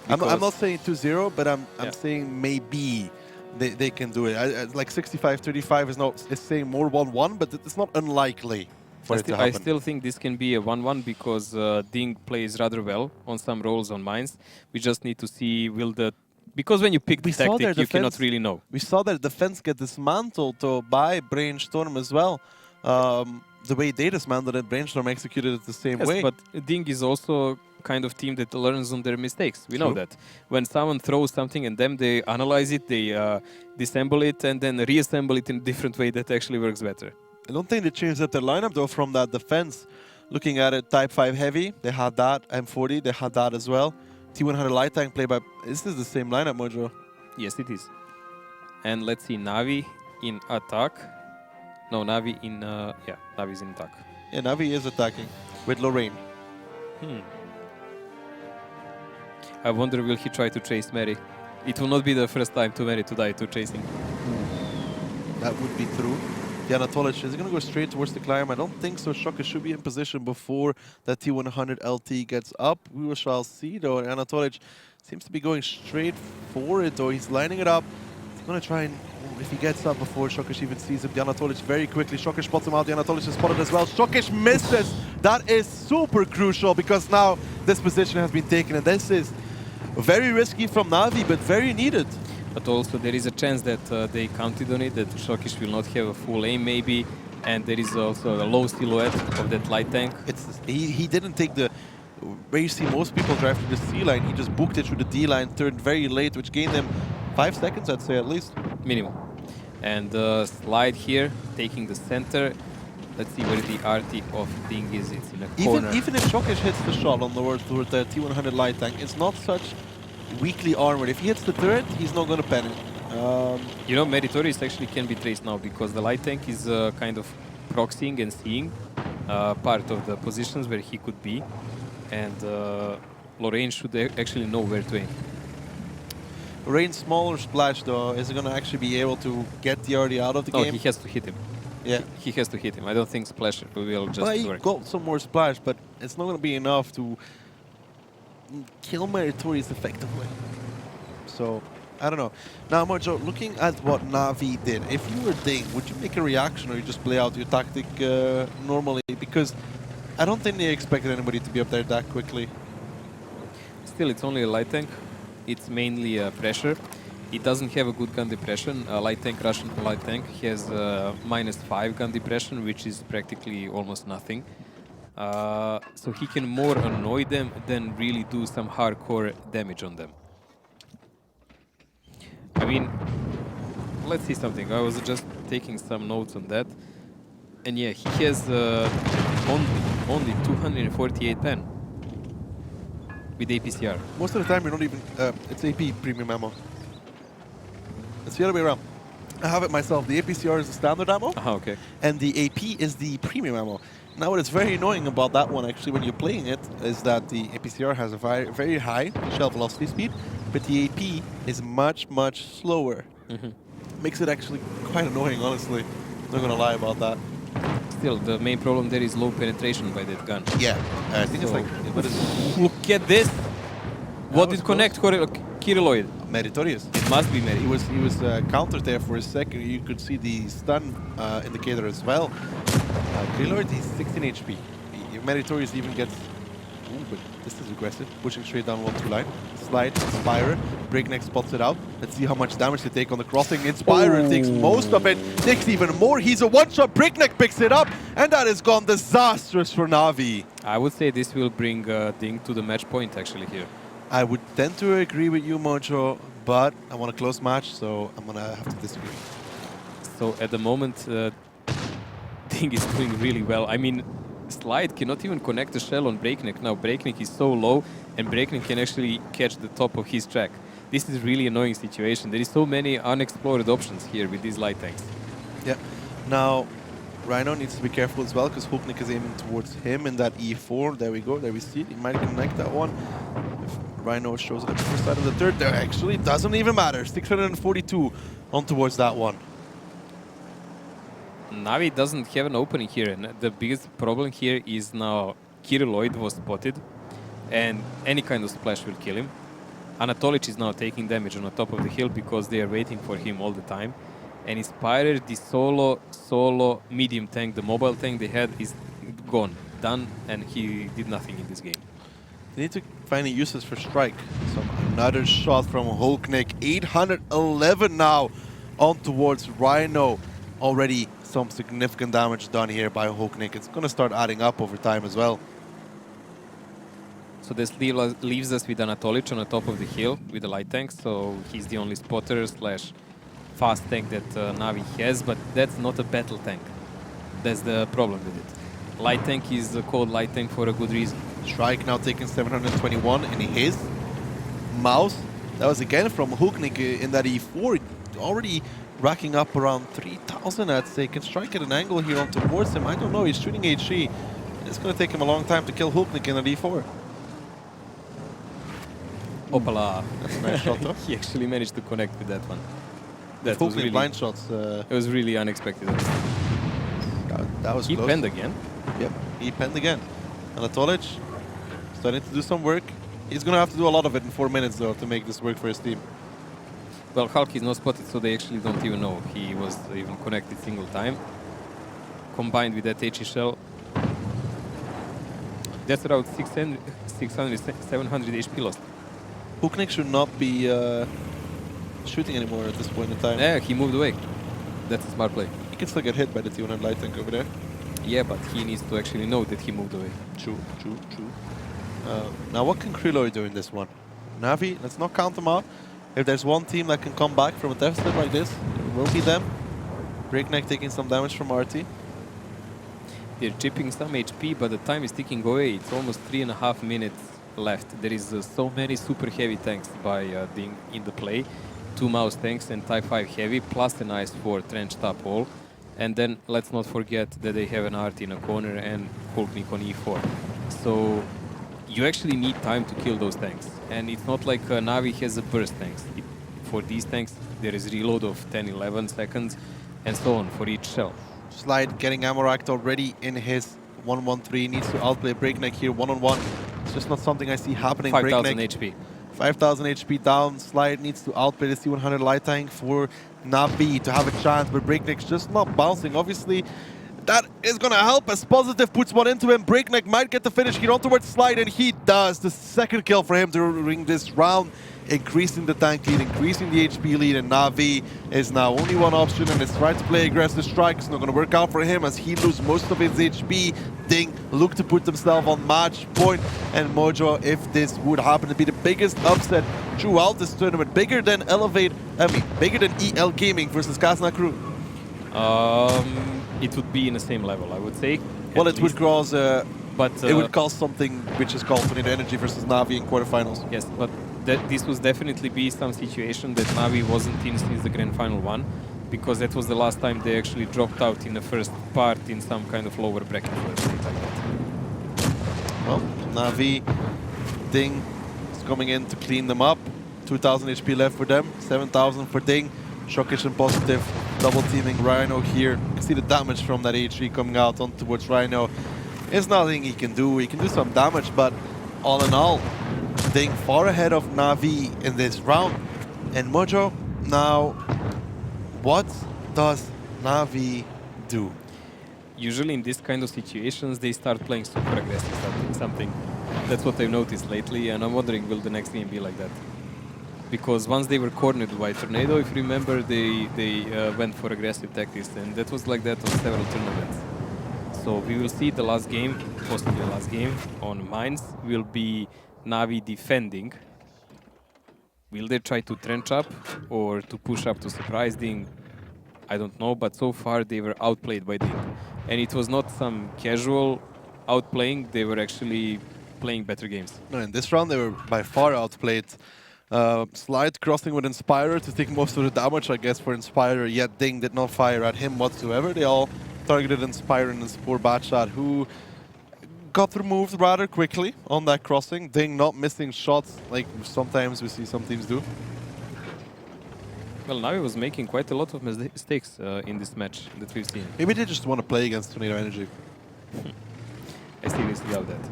I'm not saying 2-0, but I'm saying maybe they can do it. Like 65-35 is not. It's saying more 1-1, but it's not unlikely for it to happen. I still think this can be a 1-1 because Ding plays rather well on some roles on mines. We just need to see because when you pick the tactic, you cannot really know. We saw their defense get dismantled by Brainstorm as well. The way they dismantled it, Brainstorm executed it the same way. But Ding is also kind of team that learns on their mistakes. We know that. When someone throws something and then they analyze it, they disassemble it and then reassemble it in a different way that actually works better. I don't think they changed up their lineup though from that defense. Looking at it, Type 5 Heavy, they had that. M40, they had that as well. T100 Light Tank played by... This is the same lineup, Mojo. Yes, it is. And let's see, Navi in attack. No, Navi in, yeah, Navi's in attack. Yeah, Navi is attacking with Lorraine. I wonder, will he try to chase Mary? It will not be the first time to Mary to die to chasing. That would be true. The Anatolic is going to go straight towards the climb. I don't think so. Shocker should be in position before that T100 LT gets up. We shall see, though. Anatolic seems to be going straight for it, though. He's lining it up. He's going to try and, if he gets up before Shokish even sees him, the Anatolic very quickly. Shokish spots him out. The Anatolic is spotted as well. Shokish misses. That is super crucial because now this position has been taken, and this is very risky from Navi, but very needed. But also there is a chance that they counted on it, that Shokish will not have a full aim maybe, and there is also a low silhouette of that light tank. He didn't take the, where you see most people drive through the C line, he just booked it through the D line, turned very late, which gained him 5 seconds, I'd say at least. Minimum. And slide here, taking the center. Let's see where the RT of thing is. It's in a corner. Even if Shokish hits the shot on the T100 light tank, it's not such weakly armored. If he hits the turret, he's not going to panic. You know, Meritorious actually can be traced now because the light tank is kind of proxying and seeing part of the positions where he could be. And Lorraine should actually know where to aim. Lorraine's smaller splash, though, is going to actually be able to get the RD out of the No, game. he has to hit him. Yeah. He has to hit him. I don't think Splash will just But he work. got some more splash, but it's not going to be enough to kill Meritorious effectively. So, I don't know. Now, Mojo, looking at what Navi did, if you were Ding, would you make a reaction or you just play out your tactic normally? Because I don't think they expected anybody to be up there that quickly. Still, it's only a light tank. It's mainly pressure. It doesn't have a good gun depression. A light tank, Russian light tank, has -5 gun depression, which is practically almost nothing. So he can more annoy them than really do some hardcore damage on them. I mean, let's see something. I was just taking some notes on that. And yeah, he has only 248 pen with APCR. Most of the time, you're not even... it's AP premium ammo. It's the other way around. I have it myself. The APCR is the standard ammo, Okay. and the AP is the premium ammo. Now, what is very annoying about that one, actually, when you're playing it, is that the APCR has a very, very high shell velocity speed, but the AP is much, much slower. Makes it actually quite annoying, honestly. Not gonna lie about that. Still, the main problem there is low penetration by that gun. Yeah, I think it's like... What is it? Look at this! What did connect Kirilloid? Meritorious. It must be Meri. He was countered there for a second. You could see the stun indicator as well. Kirilloid, he's 16 HP. Meritorious even gets... Ooh, but this is aggressive. Pushing straight down 1-2 line. Slide, Inspirer. Breakneck spots it out. Let's see how much damage they take on the crossing. Inspirer takes most of it. Takes even more. He's a one-shot. Breakneck picks it up. And that has gone disastrous for Navi. I would say this will bring Ding to the match point actually here. I would tend to agree with you, Mojo, but I want a close match, so I'm going to have to disagree. So at the moment, Ding is doing really well. I mean, Slide cannot even connect the shell on Breakneck. Now Breakneck is so low, and Breakneck can actually catch the top of his track. This is really annoying situation. There is so many unexplored options here with these light tanks. Yeah. Now, Rhino needs to be careful as well, because Hulknik is aiming towards him in that E4. There we go. There we see it. He might connect that one. If Rhino shows it at the first side of the third, there actually doesn't even matter. 642 on towards that one. Navi doesn't have an opening here, and the biggest problem here is now Kirilloid was spotted, and any kind of splash will kill him. Anatolic is now taking damage on the top of the hill because they are waiting for him all the time. And Inspirer, the solo medium tank, the mobile tank they had is gone, done, and he did nothing in this game. They need to find uses for Strike. So another shot from Hulknik. 811 now on towards Rhino. Already some significant damage done here by Hulknik. It's going to start adding up over time as well. So this leaves us with Anatolic on the top of the hill with the light tank. So he's the only spotter slash fast tank that Navi has, but that's not a battle tank. That's the problem with it. Light tank is called light tank for a good reason. Strike now taking 721 in his mouse. That was again from Hulknik in that E4. already racking up around 3,000, I'd say. Can strike at an angle here on towards him. I don't know. He's shooting HE. It's going to take him a long time to kill Hulknik in a D4. Opala. That's a nice shot, though. He actually managed to connect with that one. That Hulknik was really, blind shots. it was really unexpected. That was He close. penned again. Yep, he penned again. Anatolic starting to do some work. He's going to have to do a lot of it in 4 minutes, though, to make this work for his team. Well, Hulk is not spotted, so they actually don't even know he was even connected single time. Combined with that HE shell, that's around 600, 700 HP lost. Hulknik should not be shooting anymore at this point in time. Yeah, he moved away. That's a smart play. He can still get hit by the T100 light tank over there. Yeah, but he needs to actually know that he moved away. True. Now, what can Krilo do in this one? Navi, let's not count them out. If there's one team that can come back from a deficit like this, it will be them. Breakneck taking some damage from RT. They're chipping some HP, but the time is ticking away. It's almost 3.5 minutes left. There is so many super heavy tanks by Ding in the play. 2 mouse tanks and Type 5 heavy, plus an IS-4 trench top wall. And then let's not forget that they have an RT in a corner and Hulknik on E4. So you actually need time to kill those tanks. And it's not like Navi has a burst tanks. For these tanks, there is reload of 10-11 seconds and so on for each shell. Slide getting Amoract already in his 1-1-3. Needs to outplay Breakneck here one-on-one. It's just not something I see happening. 5,000 HP. 5,000 HP down. Slide needs to outplay the C100 light tank for Navi to have a chance, but Breakneck's just not bouncing. Obviously, that is going to help as Positive puts one into him. Breakneck might get the finish here on towards Slide, and he does. The second kill for him during this round, increasing the tank lead, increasing the HP lead, and Navi is now only one option, and it's trying to play aggressive strike. It's not going to work out for him as he loses most of his HP. Ding look to put themselves on match point, and Mojo, if this would happen to be the biggest upset throughout this tournament, bigger than bigger than EL Gaming versus Kazna Crew. It would be in the same level, I would say. Well, it would cause, but it would cause something which is called Tornado Energy versus Navi in quarterfinals. Yes, but this was definitely be some situation that Navi wasn't in since the Grand Final 1, because that was the last time they actually dropped out in the first part in some kind of lower bracket. Well, Navi, Ding is coming in to clean them up. 2,000 HP left for them, 7,000 for Ding. Shockish and Positive double teaming Rhino here. You can see the damage from that HE coming out on towards Rhino. There's nothing he can do. He can do some damage, but all in all, Ding far ahead of Navi in this round. And Mojo, now, what does Navi do? Usually in this kind of situations, they start playing super aggressive something. That's what I've noticed lately, and I'm wondering, will the next game be like that? Because once they were cornered by Tornado, if you remember, they went for aggressive tactics, and that was like that on several tournaments. So we will see the last game, possibly the last game, on Mines will be Navi defending. Will they try to trench up or to push up to surprise Ding? I don't know, but so far they were outplayed by Ding. And it was not some casual outplaying, they were actually playing better games. No, in this round they were by far outplayed. Slide crossing with Inspirer to take most of the damage, I guess, for Inspirer, yet Ding did not fire at him whatsoever. They all targeted Inspirer and his poor Batshot, who got removed rather quickly on that crossing. Ding not missing shots like sometimes we see some teams do. Well, Navi was making quite a lot of mistakes in this match that we've seen. Maybe they just want to play against Tornado Energy. I seriously doubt that.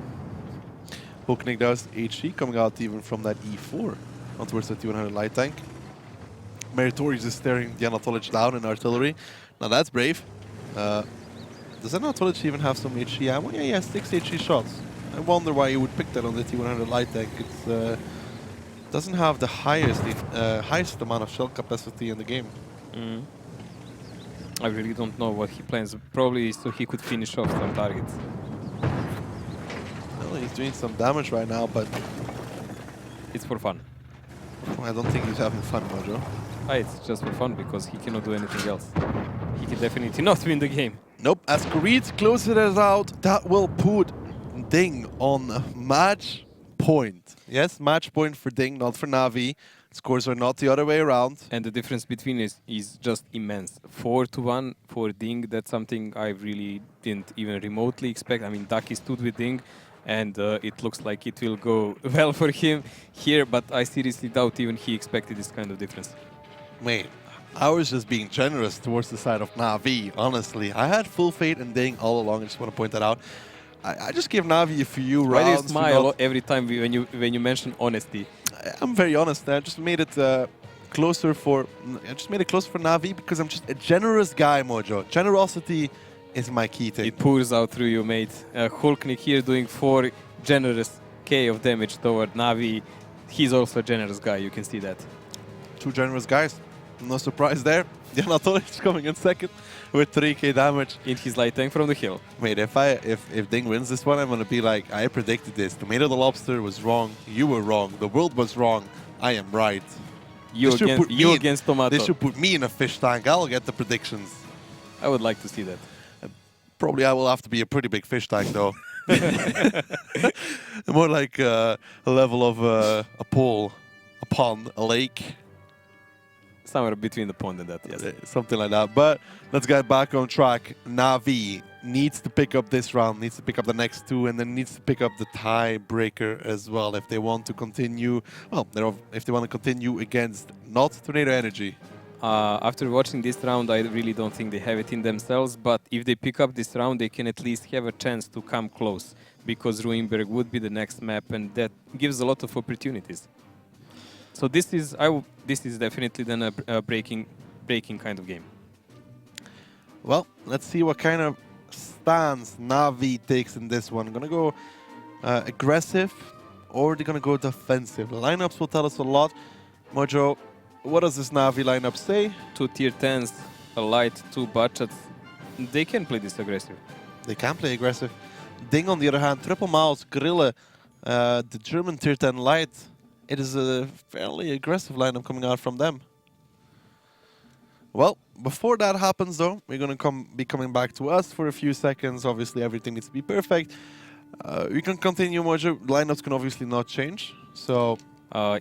Hulknik does HE coming out even from that E4 on towards the 200 light tank. Meritorious is staring the Anatolic down in artillery. Now that's brave. Does Anatolic even have some HE ammo? Yeah, he has 6 HE shots. I wonder why he would pick that on the T100 light tank. It doesn't have the highest amount of shell capacity in the game. I really don't know what he plans. Probably so he could finish off some targets. Well, he's doing some damage right now, but it's for fun. I don't think he's having fun, Mojo. It's just for fun because he cannot do anything else. He can definitely not win the game. Nope, as Koreeds closes it out, that will put Ding on match point. Yes, match point for Ding, not for Navi. Scores are not the other way around. And the difference between is just immense. 4-1 for Ding, that's something I really didn't even remotely expect. I mean, Ducky stood with Ding, and it looks like it will go well for him here, but I seriously doubt even he expected this kind of difference. Mate, I was just being generous towards the side of Navi, honestly. I had full faith in Ding all along, I just want to point that out. I just gave Navi a few Why rounds. do you smile every time when you mention honesty? I'm very honest. I just made it closer for Navi because I'm just a generous guy, Mojo. Generosity is my key thing. It pours out through you, mate. Hulknik here doing 4 generous K of damage toward Navi. He's also a generous guy, you can see that. 2 generous guys. No surprise there. Janatovic coming in second with 3k damage. In his light tank from the hill. Mate, if Ding wins this one, I'm going to be like, I predicted this. Tomato the Lobster was wrong. You were wrong. The world was wrong. I am right. You against Tomato. They should put me in a fish tank. I'll get the predictions. I would like to see that. Probably I will have to be a pretty big fish tank, though. More like a level of a pool, a pond, a lake. Somewhere between the pond and that, yes. Something like that. But let's get back on track. Navi needs to pick up this round, needs to pick up the next 2, and then needs to pick up the tiebreaker as well if they want to continue. Well, if they want to continue against not Tornado Energy. After watching this round, I really don't think they have it in themselves, but if they pick up this round, they can at least have a chance to come close, because Ruinberg would be the next map, and that gives a lot of opportunities. So this is definitely then a breaking kind of game. Well, let's see what kind of stance Navi takes in this one. Gonna go aggressive, or they're gonna go defensive. The lineups will tell us a lot. Mojo, what does this Navi lineup say? 2 tier 10s, a light, 2 budgets. They can play this aggressive. They can play aggressive. Ding, on the other hand, triple mouse, Grille, the German tier 10 light. It is a fairly aggressive lineup coming out from them. Well, before that happens though, we're going to be coming back to us for a few seconds. Obviously, everything needs to be perfect. We can continue, Mojo. Lineups can obviously not change. So,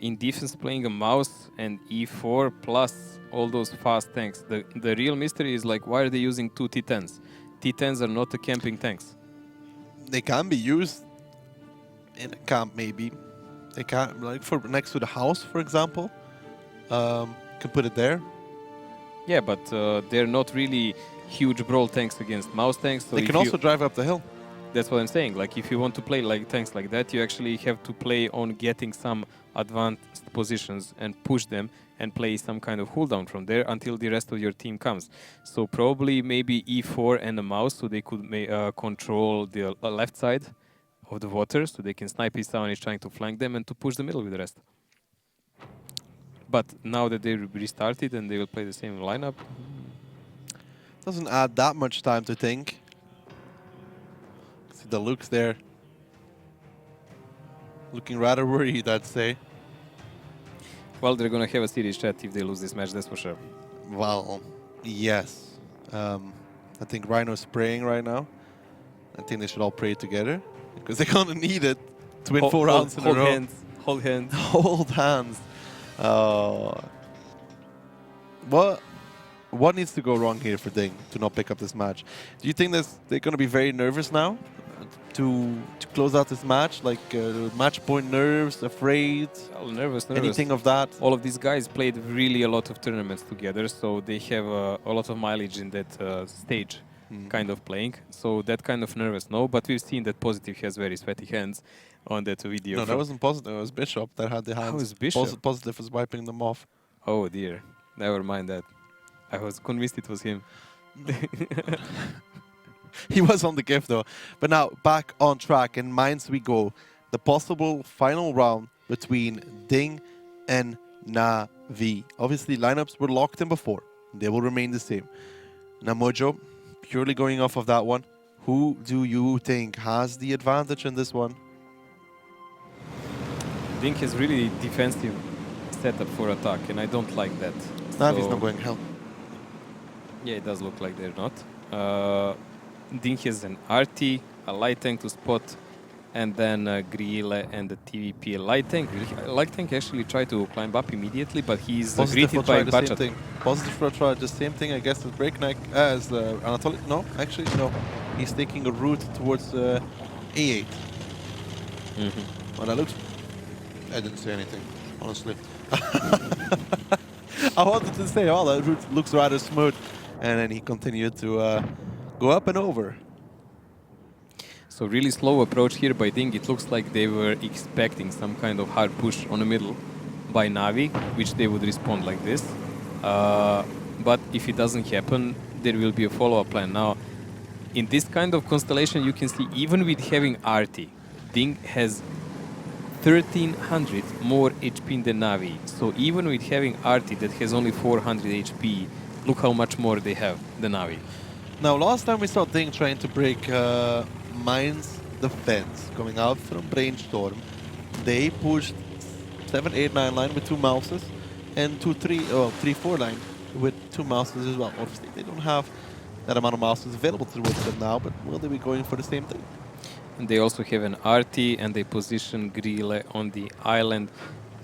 in defense, playing a mouse and E4 plus all those fast tanks. The real mystery is like, why are they using 2 T10s? T10s are not the camping tanks. They can be used in a camp, maybe. They can, like, for next to the house, for example. Can put it there. Yeah, but they're not really huge brawl tanks against mouse tanks. So they can also drive up the hill. That's what I'm saying. Like, if you want to play like tanks like that, you actually have to play on getting some advanced positions and push them and play some kind of cooldown from there until the rest of your team comes. So probably maybe E4 and a mouse, so they could control the left side of the water, so they can snipe if someone is trying to flank them and to push the middle with the rest. But now that they restarted and they will play the same lineup, doesn't add that much time to think. See the looks there. Looking rather worried, I'd say. Well, they're gonna have a serious chat if they lose this match, that's for sure. Well, yes. I think Rhino's praying right now. I think they should all pray together, because they're gonna need it to win 4 rounds in a row. Hold hands. Hold hands. What needs to go wrong here for Ding to not pick up this match? Do you think they're going to be very nervous now to close out this match? Like match point nerves, afraid? Oh, nervous. Anything of that? All of these guys played really a lot of tournaments together, so they have a lot of mileage in that stage kind of playing. So that kind of nervous, no. But we've seen that Positive has very sweaty hands on that video. No, that wasn't Positive. It was Bishop that had the hands. How was Bishop? Positive was wiping them off. Oh dear. Never mind that. I was convinced it was him. He was on the gift though. But now back on track, and Mainz we go. The possible final round between Ding and Navi. Obviously lineups were locked in before. They will remain the same. Now Mojo, purely going off of that one, who do you think has the advantage in this one? Ding has really defensive setup for attack, and I don't like that. Navi's not going hell. Yeah, it does look like they're not. Ding has an RT, a light tank to spot And then Grile and the TVP Light Tank. Light Tank actually tried to climb up immediately, but he's Positive will greeted try by the same Bachat. thing. Positive will try the same thing, I guess, with Breakneck as Anatoly. No, actually, no. He's taking a route towards A8. Well, that looks... I didn't say anything, honestly. I wanted to say, oh, that route looks rather smooth. And then he continued to go up and over. So really slow approach here by Ding. It looks like they were expecting some kind of hard push on the middle by Navi, which they would respond like this. But if it doesn't happen, there will be a follow-up plan. Now, in this kind of constellation, you can see even with having RT, Ding has 1300 more HP than Navi. So even with having RT that has only 400 HP, look how much more they have than Navi. Now, last time we saw Ding trying to break Mine's defense coming out from Brainstorm. They pushed 7, 8, 9 line with 2 mouses and 3, 4 line with 2 mouses as well. Obviously, they don't have that amount of mouses available towards them now, but will they be going for the same thing? And they also have an RT and they position Grille on the island.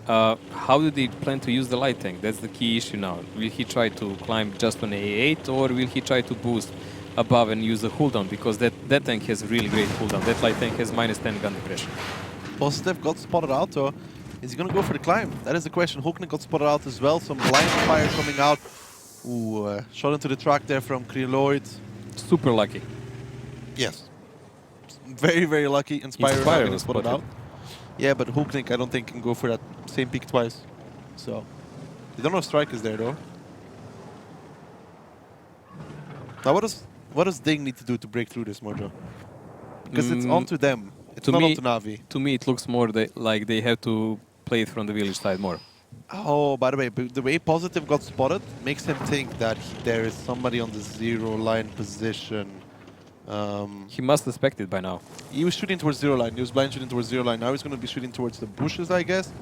How do they plan to use the light tank? That's the key issue now. Will he try to climb just on A8 or will he try to boost above and use the cooldown? Because that tank has really great cooldown. That light tank has -10 gun depression. Positive got spotted out, though. Is he going to go for the climb? That is the question. Huknik got spotted out as well. Some blind fire coming out. Ooh, shot into the track there from Kryloid. Super lucky. Yes. Very, very lucky. Inspire was spotted out. Yeah, but Huknik, I don't think, can go for that same peak twice. So, they don't have strikers there, though. Now, what does Ding need to do to break through this, Mojo? Because it's onto them. It's not onto Navi. To me, it looks more like they have to play it from the village side more. Oh, by the way, the way Positive got spotted makes him think that there is somebody on the 0 line position. He must suspect it by now. He was shooting towards 0 line. He was blind shooting towards 0 line. Now he's going to be shooting towards the bushes, I guess.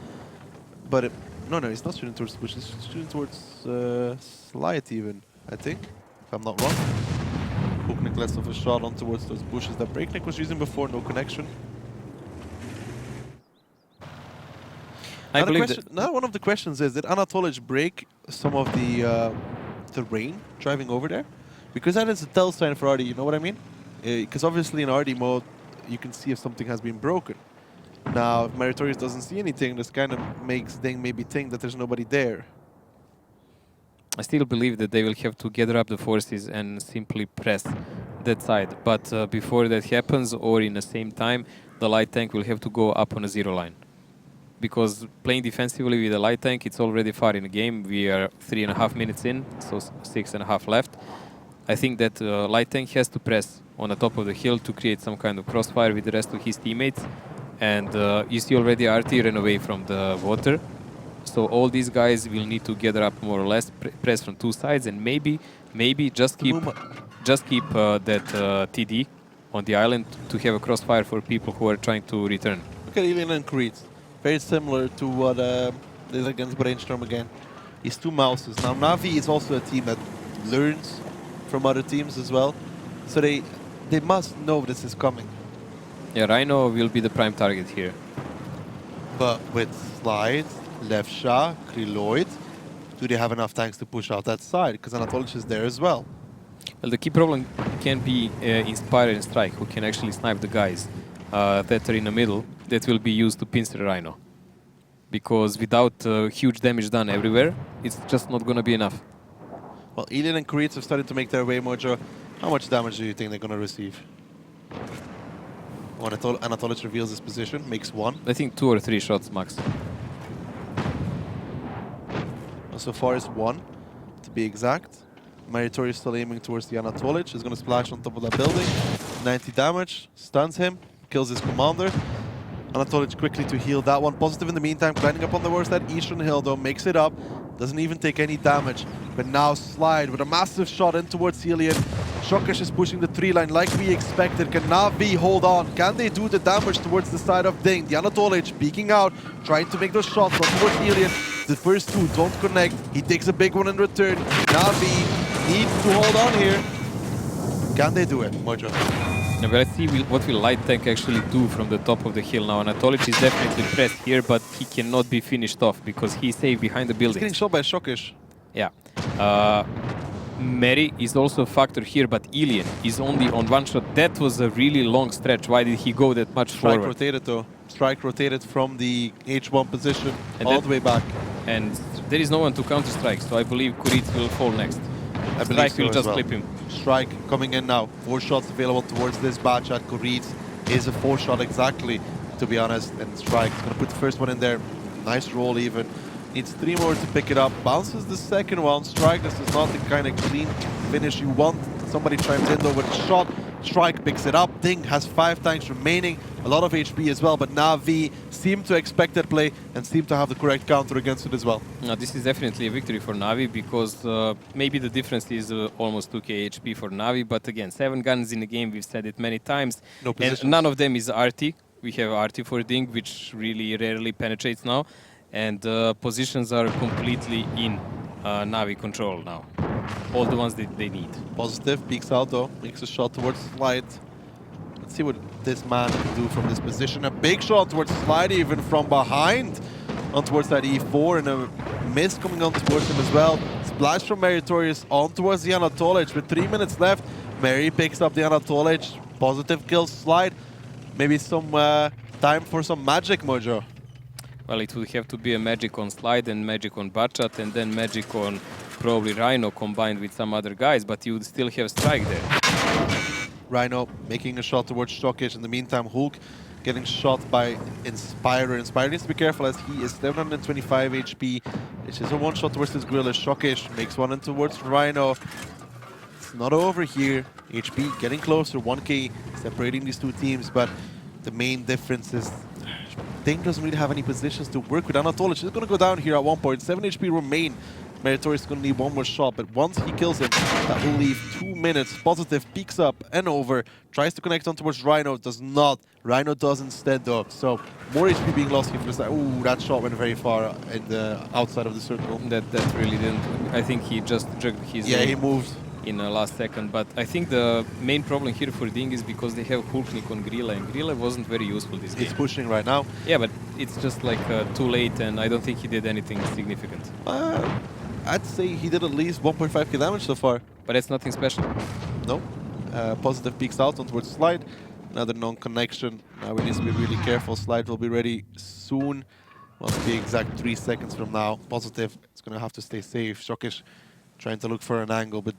But no, he's not shooting towards the bushes. He's shooting towards Slight even, I think, if I'm not wrong. Huknik less of a shot on towards those bushes that Breakneck was using before. No connection. Now one of the questions is, did Anatolic break some of the rain driving over there? Because that is a tell sign for RD, you know what I mean? Because obviously in RD mode, you can see if something has been broken. Now, if Meritorious doesn't see anything, this kind of makes Ding maybe think that there's nobody there. I still believe that they will have to gather up the forces and simply press that side. But before that happens, or in the same time, the light tank will have to go up on a 0 line. Because playing defensively with the light tank, it's already far in the game. We are 3.5 minutes in, so 6.5 left. I think that light tank has to press on the top of the hill to create some kind of crossfire with the rest of his teammates. And you see already RT ran away from the water. So all these guys will need to gather up more or less, press from 2 sides, and maybe just keep that TD on the island to have a crossfire for people who are trying to return. Look at Alien and Creed. Very similar to what is against Brainstorm again. He's 2 mouses. Now Navi is also a team that learns from other teams as well. So they must know this is coming. Yeah, Rhino will be the prime target here. But with Slide, Levsha, Kryloid, do they have enough tanks to push out that side? Because Anatolic is there as well. Well, the key problem can be Inspire and Strike, who can actually snipe the guys that are in the middle. That will be used to pincer Rhino. Because without huge damage done everywhere, it's just not going to be enough. Well, Alien and Creed have started to make their way, Mojo. How much damage do you think they're going to receive? When Anatolic reveals his position, makes 1. I think 2 or 3 shots max. Well, so far it's 1, to be exact. Meritori is still aiming towards the Anatolic. He's going to splash on top of that building. 90 damage, stuns him, kills his commander. Anatolic quickly to heal that one. Positive in the meantime, climbing up on the worst side. Eastern Hill though makes it up. Doesn't even take any damage. But now Slide with a massive shot in towards Helion. Shokash is pushing the 3 line like we expected. Can Navi hold on? Can they do the damage towards the side of Ding? The Anatolic peeking out, trying to make those shots towards Helion. The first 2 don't connect. He takes a big one in return. Navi needs to hold on here. Can they do it, Mojo? But let's see what will Light Tank actually do from the top of the hill now. Anatolic is definitely pressed here, but he cannot be finished off because he's safe behind the He's building. getting shot by Shockish. Yeah. Mary is also a factor here, but Ilian is only on one shot. That was a really long stretch. Why did he go that much Strike forward? rotated though. Strike rotated from the H1 position And all then- the way back. And there is no one to counter Strike, so I believe Kurit will fall next. I believe Strike so will as just well. clip him. Strike coming in now. 4 shots available towards this batch at Kurit. Is a 4 shot exactly, to be honest. And Strike is going to put the first one in there. Nice roll even. Needs 3 more to pick it up. Bounces the second one. Strike, this is not the kind of clean finish you want. Somebody chimes in though with a shot. Strike picks it up. Ding has 5 tanks remaining. A lot of HP as well, but Navi seem to expect that play and seem to have the correct counter against it as well. Now, this is definitely a victory for Navi because maybe the difference is almost 2k HP for Navi, but again, 7 guns in the game, we've said it many times. No And positions. none of them is RT. We have RT for Ding, which really rarely penetrates now. And positions are completely in Navi control now. All the ones that they need. Positive, peeks out though, makes a shot towards Slide. Let's see what this man can do from this position. A big shot towards Slide even from behind. On towards that E4 and a miss coming on towards him as well. Splash from Meritorious on towards the Anatolic with 3 minutes left. Mary picks up the Anatolic. Positive kill Slide. Maybe some time for some magic, Mojo. Well, it would have to be a magic on Slide and magic on Bachat and then magic on probably Rhino combined with some other guys, but you would still have Strike there. Rhino making a shot towards Shockish. In the meantime, Hulk getting shot by Inspirer. Inspirer needs to be careful as he is 725 HP. It's just a one shot towards his gorilla. Shockish makes one in towards Rhino. It's not over here. HP getting closer, 1k separating these two teams, but the main difference is Ding doesn't really have any positions to work with. Anatolic is going to go down here at one point. 7 HP remain. Meritorious is going to need one more shot, but once he kills him, that will leave 2 minutes. Positive peeks up and over. Tries to connect on towards Rhino, does not. Rhino does instead though. So more HP being lost here for the side. Ooh, that shot went very far in the outside of the circle. That really didn't. I think he just drugged his Yeah, he moved. in the last second. But I think the main problem here for Ding is because they have Hulknik on Grilla, and Grilla wasn't very useful this game. It's pushing right now. Yeah, but it's just like too late, and I don't think he did anything significant. I'd say he did at least 1.5k damage so far. But it's nothing special. No. Positive peeks out on towards Slide. Another non-connection. Now we need to be really careful. Slide will be ready soon. Must be exact 3 seconds from now. Positive is going to have to stay safe. Shockish trying to look for an angle, but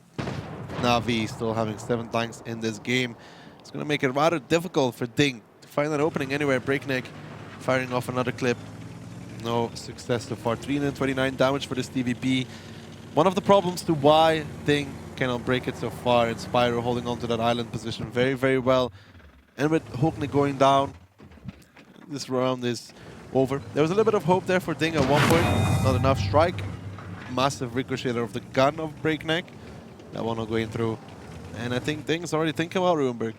Navi still having 7 tanks in this game. It's going to make it rather difficult for Ding to find an opening anywhere. Breakneck firing off another clip. No success so far. 329 damage for this TVP. One of the problems to why Ding cannot break it so far. And Spyro holding on to that island position very, very well. And with Hulknik going down, this round is over. There was a little bit of hope there for Ding at one point. Not enough. Strike. Massive ricochet of the gun of Breakneck. That one not going through. And I think Ding is already thinking about Ruinberg.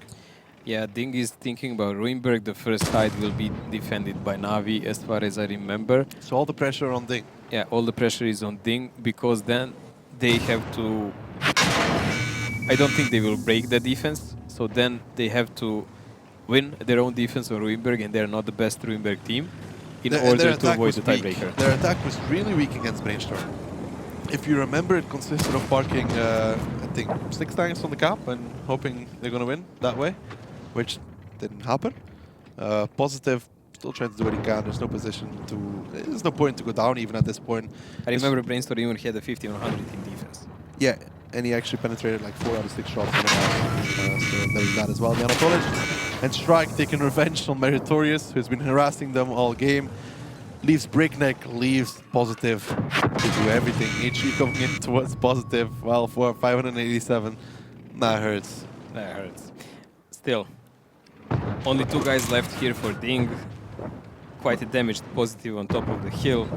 Yeah, Ding is thinking about Ruinberg. The first side will be defended by Navi, as far as I remember. So all the pressure on Ding. Yeah, all the pressure is on Ding, because then they have to... I don't think they will break the defense, so then they have to win their own defense on Ruinberg, and they're not the best Ruinberg team, in order to avoid the tiebreaker. Their attack was really weak against Brainstorm. If you remember, it consisted of parking, I think, 6 tanks on the cap and hoping they're going to win that way, which didn't happen. Positive, still trying to do what he can. There's no position to... There's no point to go down even at this point. I remember Brainstorm even had a 50-100 in defense. Yeah, and he actually penetrated like 4 out of 6 shots in the match. So there's that as well. The Anatolic and Strike taking revenge on Meritorious, who's been harassing them all game. Leaves Breakneck, leaves Positive to do everything. HE coming in towards Positive. Well, for 587. That hurts. That hurts. Still, only 2 guys left here for Ding. Quite a damaged Positive on top of the hill,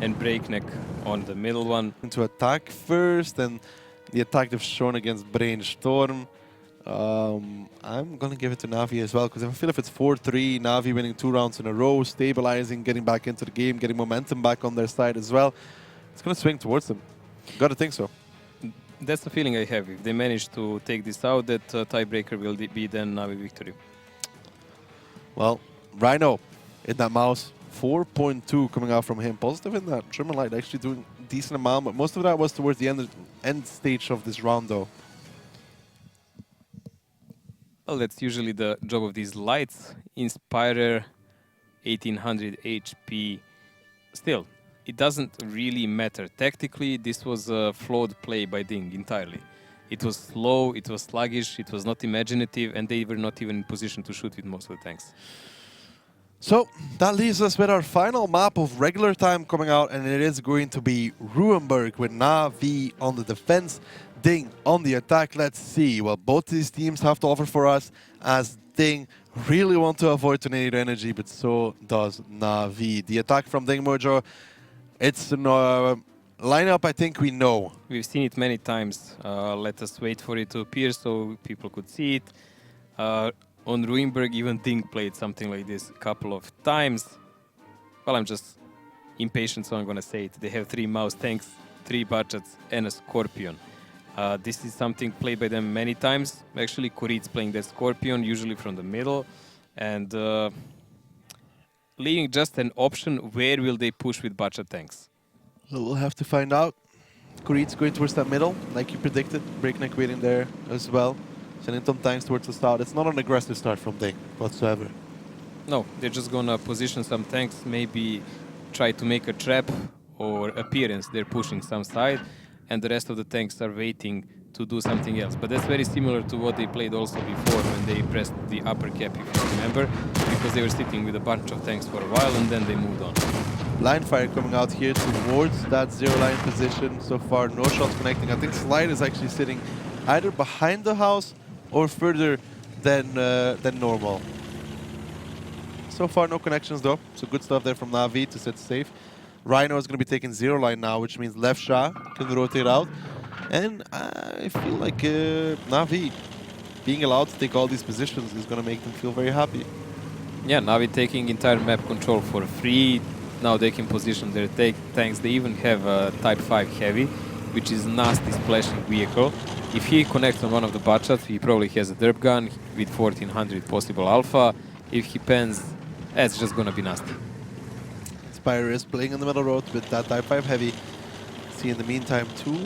and Breakneck on the middle one. To attack first, and the attack they've shown against Brainstorm. I'm going to give it to Navi as well, because I feel if it's 4-3, Navi winning 2 rounds in a row, stabilizing, getting back into the game, getting momentum back on their side as well, it's going to swing towards them. Got to think so. That's the feeling I have. If they manage to take this out, that tiebreaker will be then Navi victory. Well, Rhino in that mouse, 4.2 coming out from him. Positive in that. German Light actually doing a decent amount, but most of that was towards the end stage of this round, though. Well, that's usually the job of these lights. Inspirer, 1800 HP. Still, it doesn't really matter. Tactically, this was a flawed play by Ding entirely. It was slow, it was sluggish, it was not imaginative, and they were not even in position to shoot with most of the tanks. So that leaves us with our final map of regular time coming out, and it is going to be Ruhenberg with Navi on the defense, Ding on the attack. Let's see what both these teams have to offer for us, as Ding really want to avoid tornado energy, but so does Navi. The attack from Ding Mojo, it's an lineup I think we know. We've seen it many times. Let us wait for it to appear so people could see it. On Ruhenberg, even Ding played something like this a couple of times. Well, I'm just impatient, so I'm going to say it. They have 3 mouse tanks, 3 budgets, and a Scorpion. This is something played by them many times. Actually, Kurit's playing that Scorpion, usually from the middle. And leaving just an option, where will they push with budget tanks? So we'll have to find out. Kurit's going towards that middle, like you predicted. Breakneck waiting there as well. Sending some tanks towards the start. It's not an aggressive start from Ding whatsoever. No, they're just gonna position some tanks, maybe try to make a trap or appearance. They're pushing some side, and the rest of the tanks are waiting to do something else. But that's very similar to what they played also before when they pressed the upper cap, if you remember, because they were sitting with a bunch of tanks for a while and then they moved on. Line fire coming out here towards that zero line position. So far, no shots connecting. I think Slide is actually sitting either behind the house or further than normal. So far, no connections though. So good stuff there from Navi to sit safe. Rhino is going to be taking zero line now, which means left Shah can rotate out. And I feel like Navi being allowed to take all these positions is going to make them feel very happy. Yeah, Navi taking entire map control for free. Now they can position their tanks. They even have a Type 5 Heavy, which is nasty splashing vehicle. If he connects on one of the budgets, he probably has a derp gun with 1400 possible alpha. If he pens, that's just gonna be nasty. Spire is playing in the middle road with that Type 5 Heavy. See, in the meantime, 2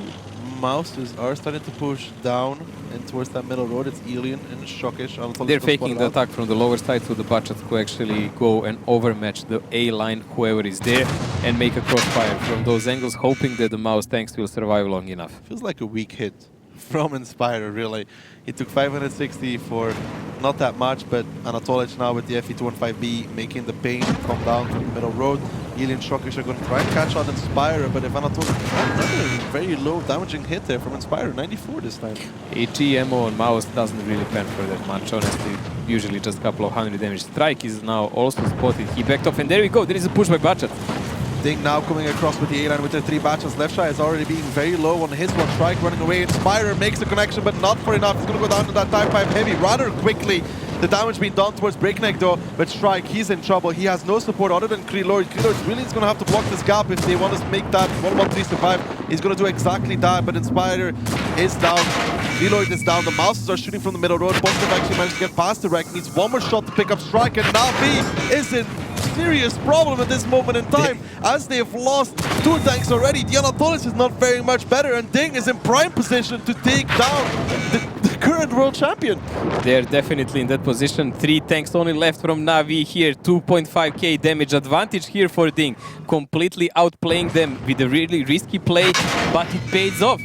mouses are starting to push down and towards that middle road. It's Alien and Shockish. They're faking the attack from the lower side, so the budgets could actually go and overmatch the A line, whoever is there, and make a crossfire from those angles, hoping that the mouse tanks will survive long enough. Feels like a weak hit from Inspire, really. He took 560 for not that much, but Anatolic now with the FE215B making the pain come down from the middle road. Alien Shockish are going to try and catch on Inspire, but if Anatolic... Another very low damaging hit there from Inspire, 94 this time. AG ammo on mouse doesn't really pan for that much, honestly. Usually just a couple of hundred damage. Strike is now also spotted. He backed off, and there we go. There is a push by Budget. Ding now coming across with the A-line with their 3 batches. Left side is already being very low on his one. Strike running away. Inspirer makes the connection, but not for enough. He's going to go down to that Type 5 Heavy rather quickly. The damage being done towards Breakneck though, but Strike, he's in trouble. He has no support other than Kreloid. Kreloid really is going to have to block this gap if they want to make that 1-1-3 survive. He's going to do exactly that, but Inspirer is down. Kreloid is down. The mouses are shooting from the middle road. Positive actually managed to get past the wreck. Needs one more shot to pick up Strike, and Navi is in serious problem at this moment in time as they have lost 2 tanks already. The Anatolis is not very much better, and Ding is in prime position to take down the current world champion. They're definitely in that position. 3 tanks only left from Navi here. 2.5k damage advantage here for Ding. Completely outplaying them with a really risky play, but it pays off.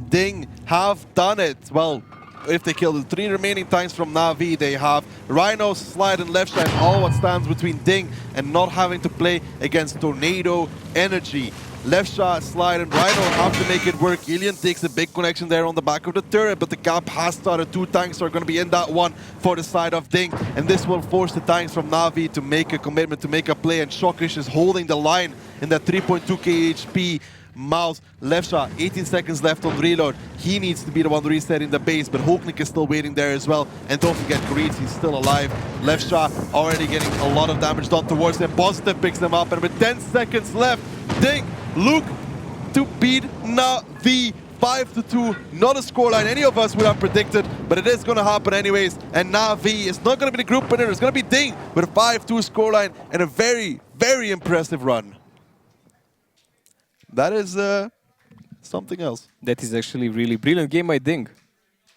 Ding have done it. Well, if they kill the 3 remaining tanks from Navi, they have Rhino, Slide, and Left Side, all what stands between Ding and not having to play against Tornado Energy. Left shot, Slide, and Rhino have to make it work. Alien takes a big connection there on the back of the turret, but the gap has started. 2 tanks are going to be in that one for the side of Ding, and this will force the tanks from Navi to make a commitment, to make a play, and Shockish is holding the line in that 3.2k HP. Mouse, left shot, 18 seconds left on reload. He needs to be the one resetting the base, but Hulknik is still waiting there as well. And don't forget Greets, he's still alive. Left shot already getting a lot of damage done towards him. Positive picks them up, and with 10 seconds left, Ding look to beat Navi 5-2, not a scoreline any of us would have predicted, but it is going to happen anyways. And Navi is not going to be the group winner. It's going to be Ding with a 5-2 scoreline and a very, very impressive run. That is something else. That is actually really brilliant game by Ding.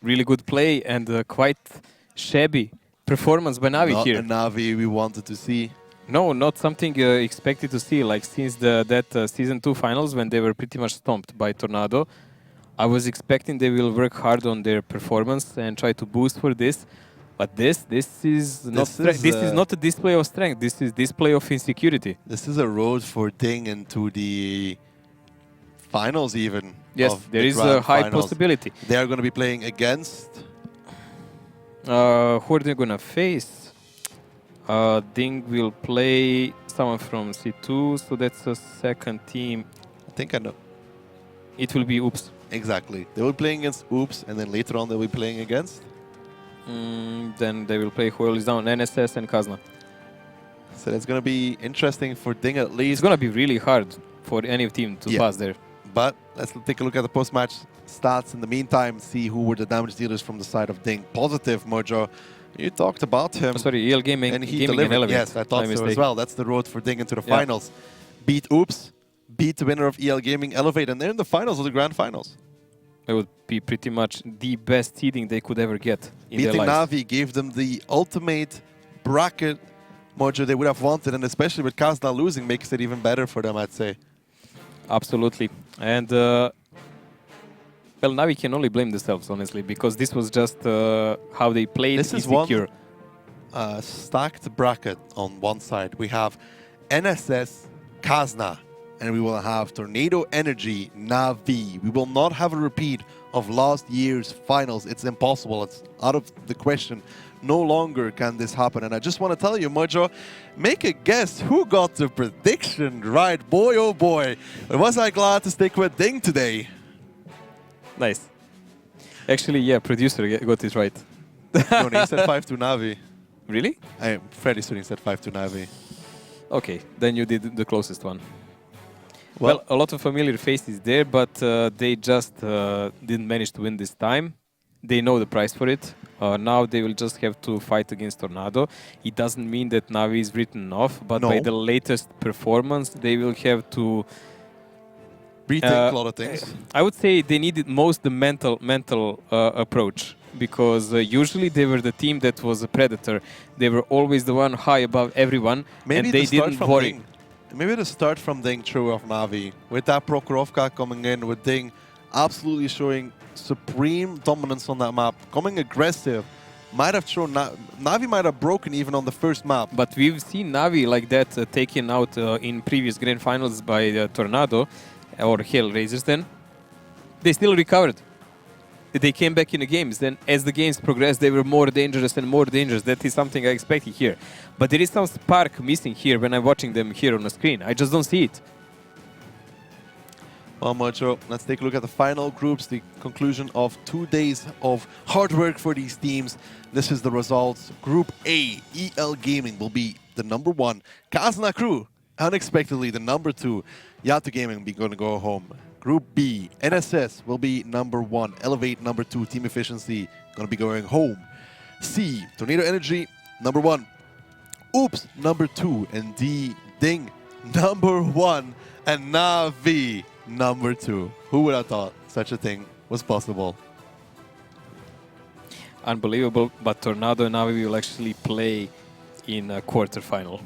Really good play and quite shabby performance by Navi Not here. a Navi we wanted to see. No, not something expected to see. Like since that Season 2 finals when they were pretty much stomped by Tornado, I was expecting they will work hard on their performance and try to boost for this. But this is not a display of strength. This is display of insecurity. This is a road for Ding into the finals even. Yes, of there the is grand a high finals. possibility. They are going to be playing against... Who are they gonna face? Ding will play someone from C2, so that's a second team. I think I know. It will be Oops. Exactly. They will be playing against Oops, and then later on they'll be playing against... Then they will play who is down, NSS and Kazna. So that's going to be interesting for Ding at least. It's gonna be really hard for any team to pass there. But let's take a look at the post-match stats in the meantime, see who were the damage dealers from the side of Ding. Positive, Mojo. You talked about him. Sorry, EL Gaming, and he Gaming delivered. and Elevate. Yes, I thought My so mistake. as well. That's the road for Ding into the finals. Beat Oops, beat the winner of EL Gaming, Elevate, and they're in the finals of the grand finals. It would be pretty much the best seeding they could ever get in Beating their lives. Navi gave them the ultimate bracket, Mojo, they would have wanted, and especially with Kazna losing makes it even better for them, I'd say. Absolutely. And well, Navi can only blame themselves, honestly, because this was just how they played. This is insecure. one stacked bracket on one side. We have NSS, Kazna, and we will have Tornado Energy, Navi. We will not have a repeat of last year's finals. It's impossible. It's out of the question. No longer can this happen. And I just want to tell you, Mojo, make a guess who got the prediction right. Boy, oh boy. Was I glad to stick with Ding today. Nice. Actually, yeah, producer got it right. No, he said 5-2 Navi. Really? Freddy Suding said 5-2 Navi. Okay, then you did the closest one. Well, a lot of familiar faces there, but they just didn't manage to win this time. They know the price for it. Now they will just have to fight against Tornado. It doesn't mean that Navi is written off, but by the latest performance, they will have to rethink a lot of things. I would say they needed most the mental approach, because usually they were the team that was a predator. They were always the one high above everyone, and they didn't worry. Maybe the start from Ding true of Navi. With that Prokhorovka coming in, with Ding absolutely showing supreme dominance on that map, coming aggressive, might have shown Navi might have broken even on the first map. But we've seen Navi like that taken out in previous grand finals by Tornado or Hellraisers. Then they still recovered. They came back in the games. Then as the games progressed, they were more dangerous and more dangerous. That is something I expected here. But there is some spark missing here when I'm watching them here on the screen. I just don't see it. Well, Mojo, let's take a look at the final groups, the conclusion of 2 days of hard work for these teams. This is the results. Group A, EL Gaming will be the #1. Kazna Crew, unexpectedly, the #2. Yatu Gaming will be going to go home. Group B, NSS will be #1. Elevate #2. Team Efficiency going to be going home. C, Tornado Energy #1. Oops #2. And D, Ding #1. And Navi #2. Who would have thought such a thing was possible? Unbelievable, but Tornado and Navi will actually play in a quarterfinal.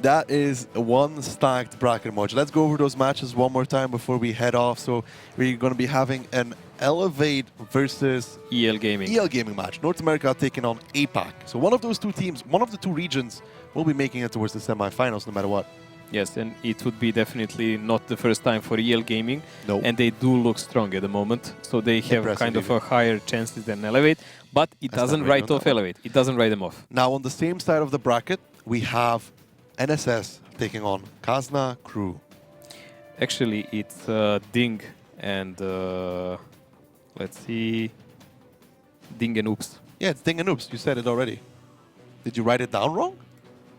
That is one stacked bracket, Mojo. Let's go over those matches one more time before we head off. So we're going to be having an Elevate versus EL Gaming match. North America taking on APAC. So one of those two teams, one of the two regions, will be making it towards the semifinals no matter what. Yes, and it would be definitely not the first time for EL Gaming. No. And they do look strong at the moment. So they have kind of a higher chances than Elevate. But it doesn't write off Elevate. It doesn't write them off. Now on the same side of the bracket, we have NSS taking on Kazna Crew. Actually, it's Ding and let's see, Ding and Oops. Yeah, it's Ding and Oops. You said it already. Did you write it down wrong?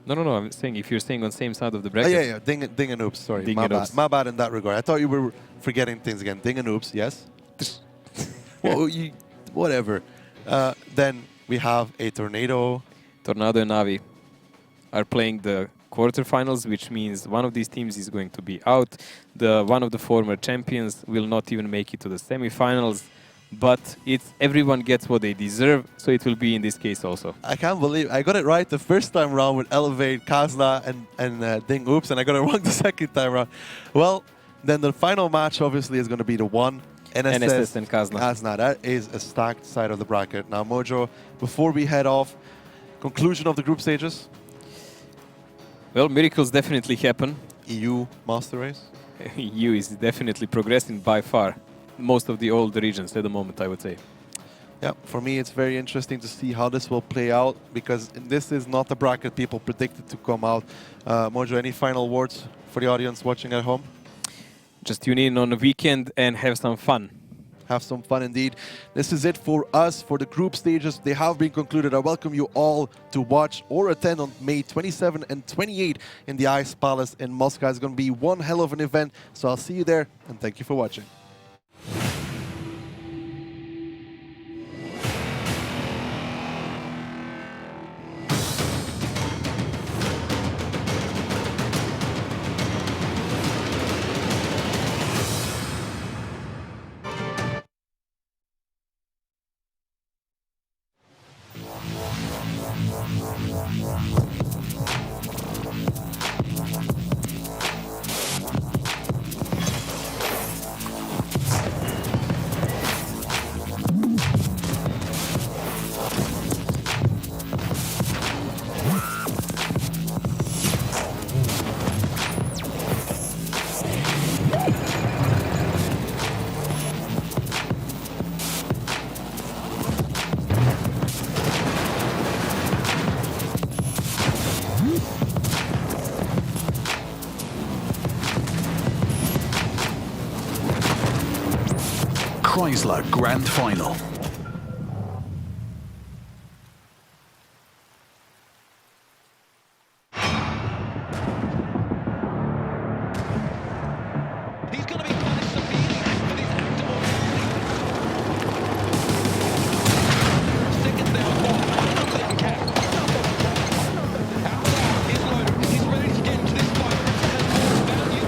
No. I'm saying if you're staying on same side of the Oh, bracket. yeah. Ding and oops. Sorry, Ding my and bad. oops. My bad in that regard. I thought you were forgetting things again. Ding and oops. Yes. Well, whatever. Then we have a Tornado. Tornado and Navi are playing the quarterfinals, which means one of these teams is going to be out. One of the former champions will not even make it to the semifinals. But everyone gets what they deserve, so it will be in this case also. I can't believe I got it right the first time around with Elevate, Kazna, and Ding Oops, and I got it wrong the second time around. Well, then the final match obviously is going to be the one. NSS and Kazna. Kazna, that is a stacked side of the bracket. Now, Mojo, before we head off, conclusion of the group stages? Well, miracles definitely happen. EU Master Race? EU is definitely progressing by far. Most of the old regions at the moment, I would say. Yeah, for me it's very interesting to see how this will play out, because this is not the bracket people predicted to come out. Mojo, any final words for the audience watching at home? Just tune in on the weekend and have some fun. Have some fun indeed. This is it for us, for the group stages. They have been concluded. I welcome you all to watch or attend on May 27 and 28 in the Ice Palace in Moscow. It's going to be one hell of an event, so I'll see you there, and thank you for watching. Chrysler Grand Final. He's going to be punished severely for this act of seconds now. Second cap. Out is loaded. He's ready to get into this fight. Has more value.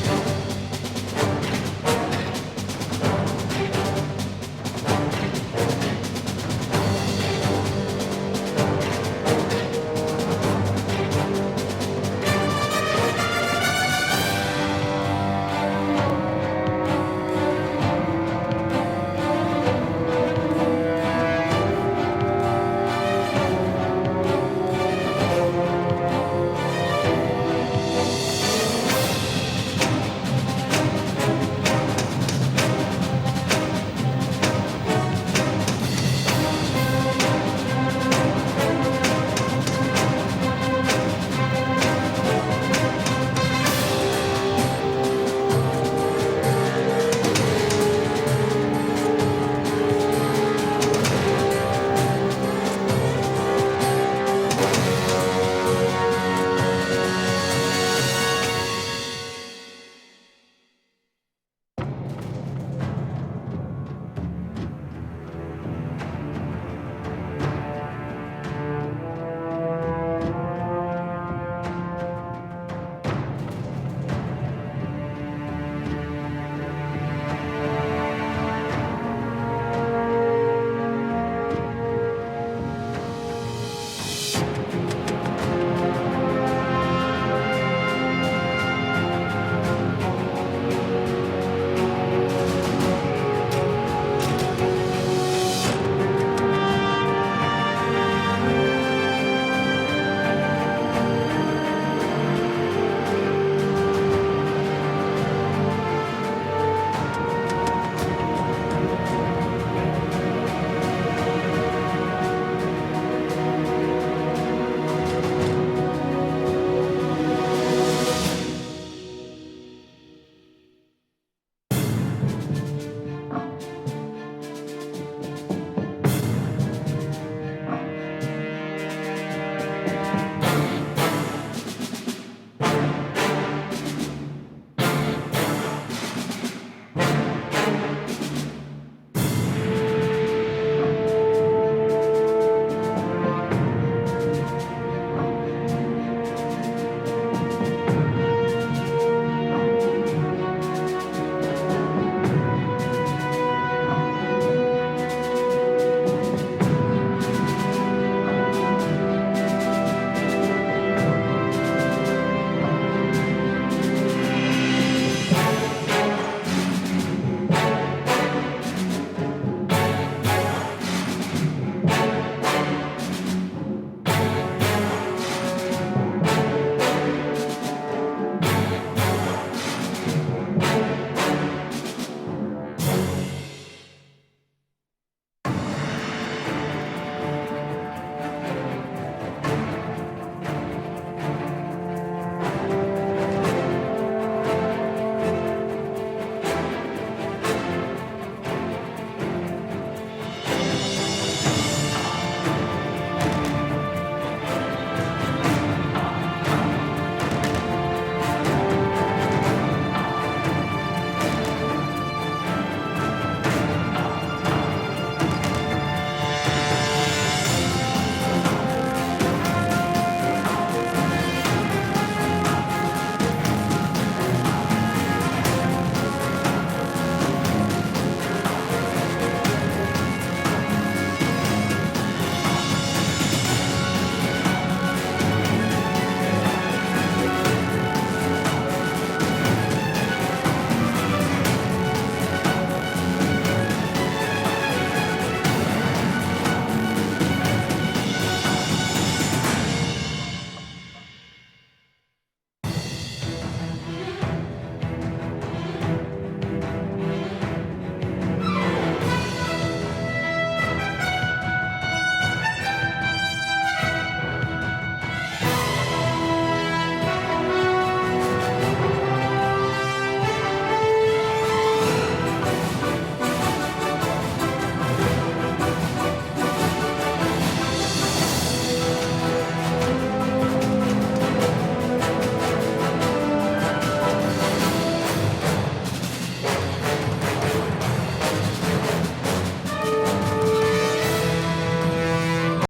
Bye.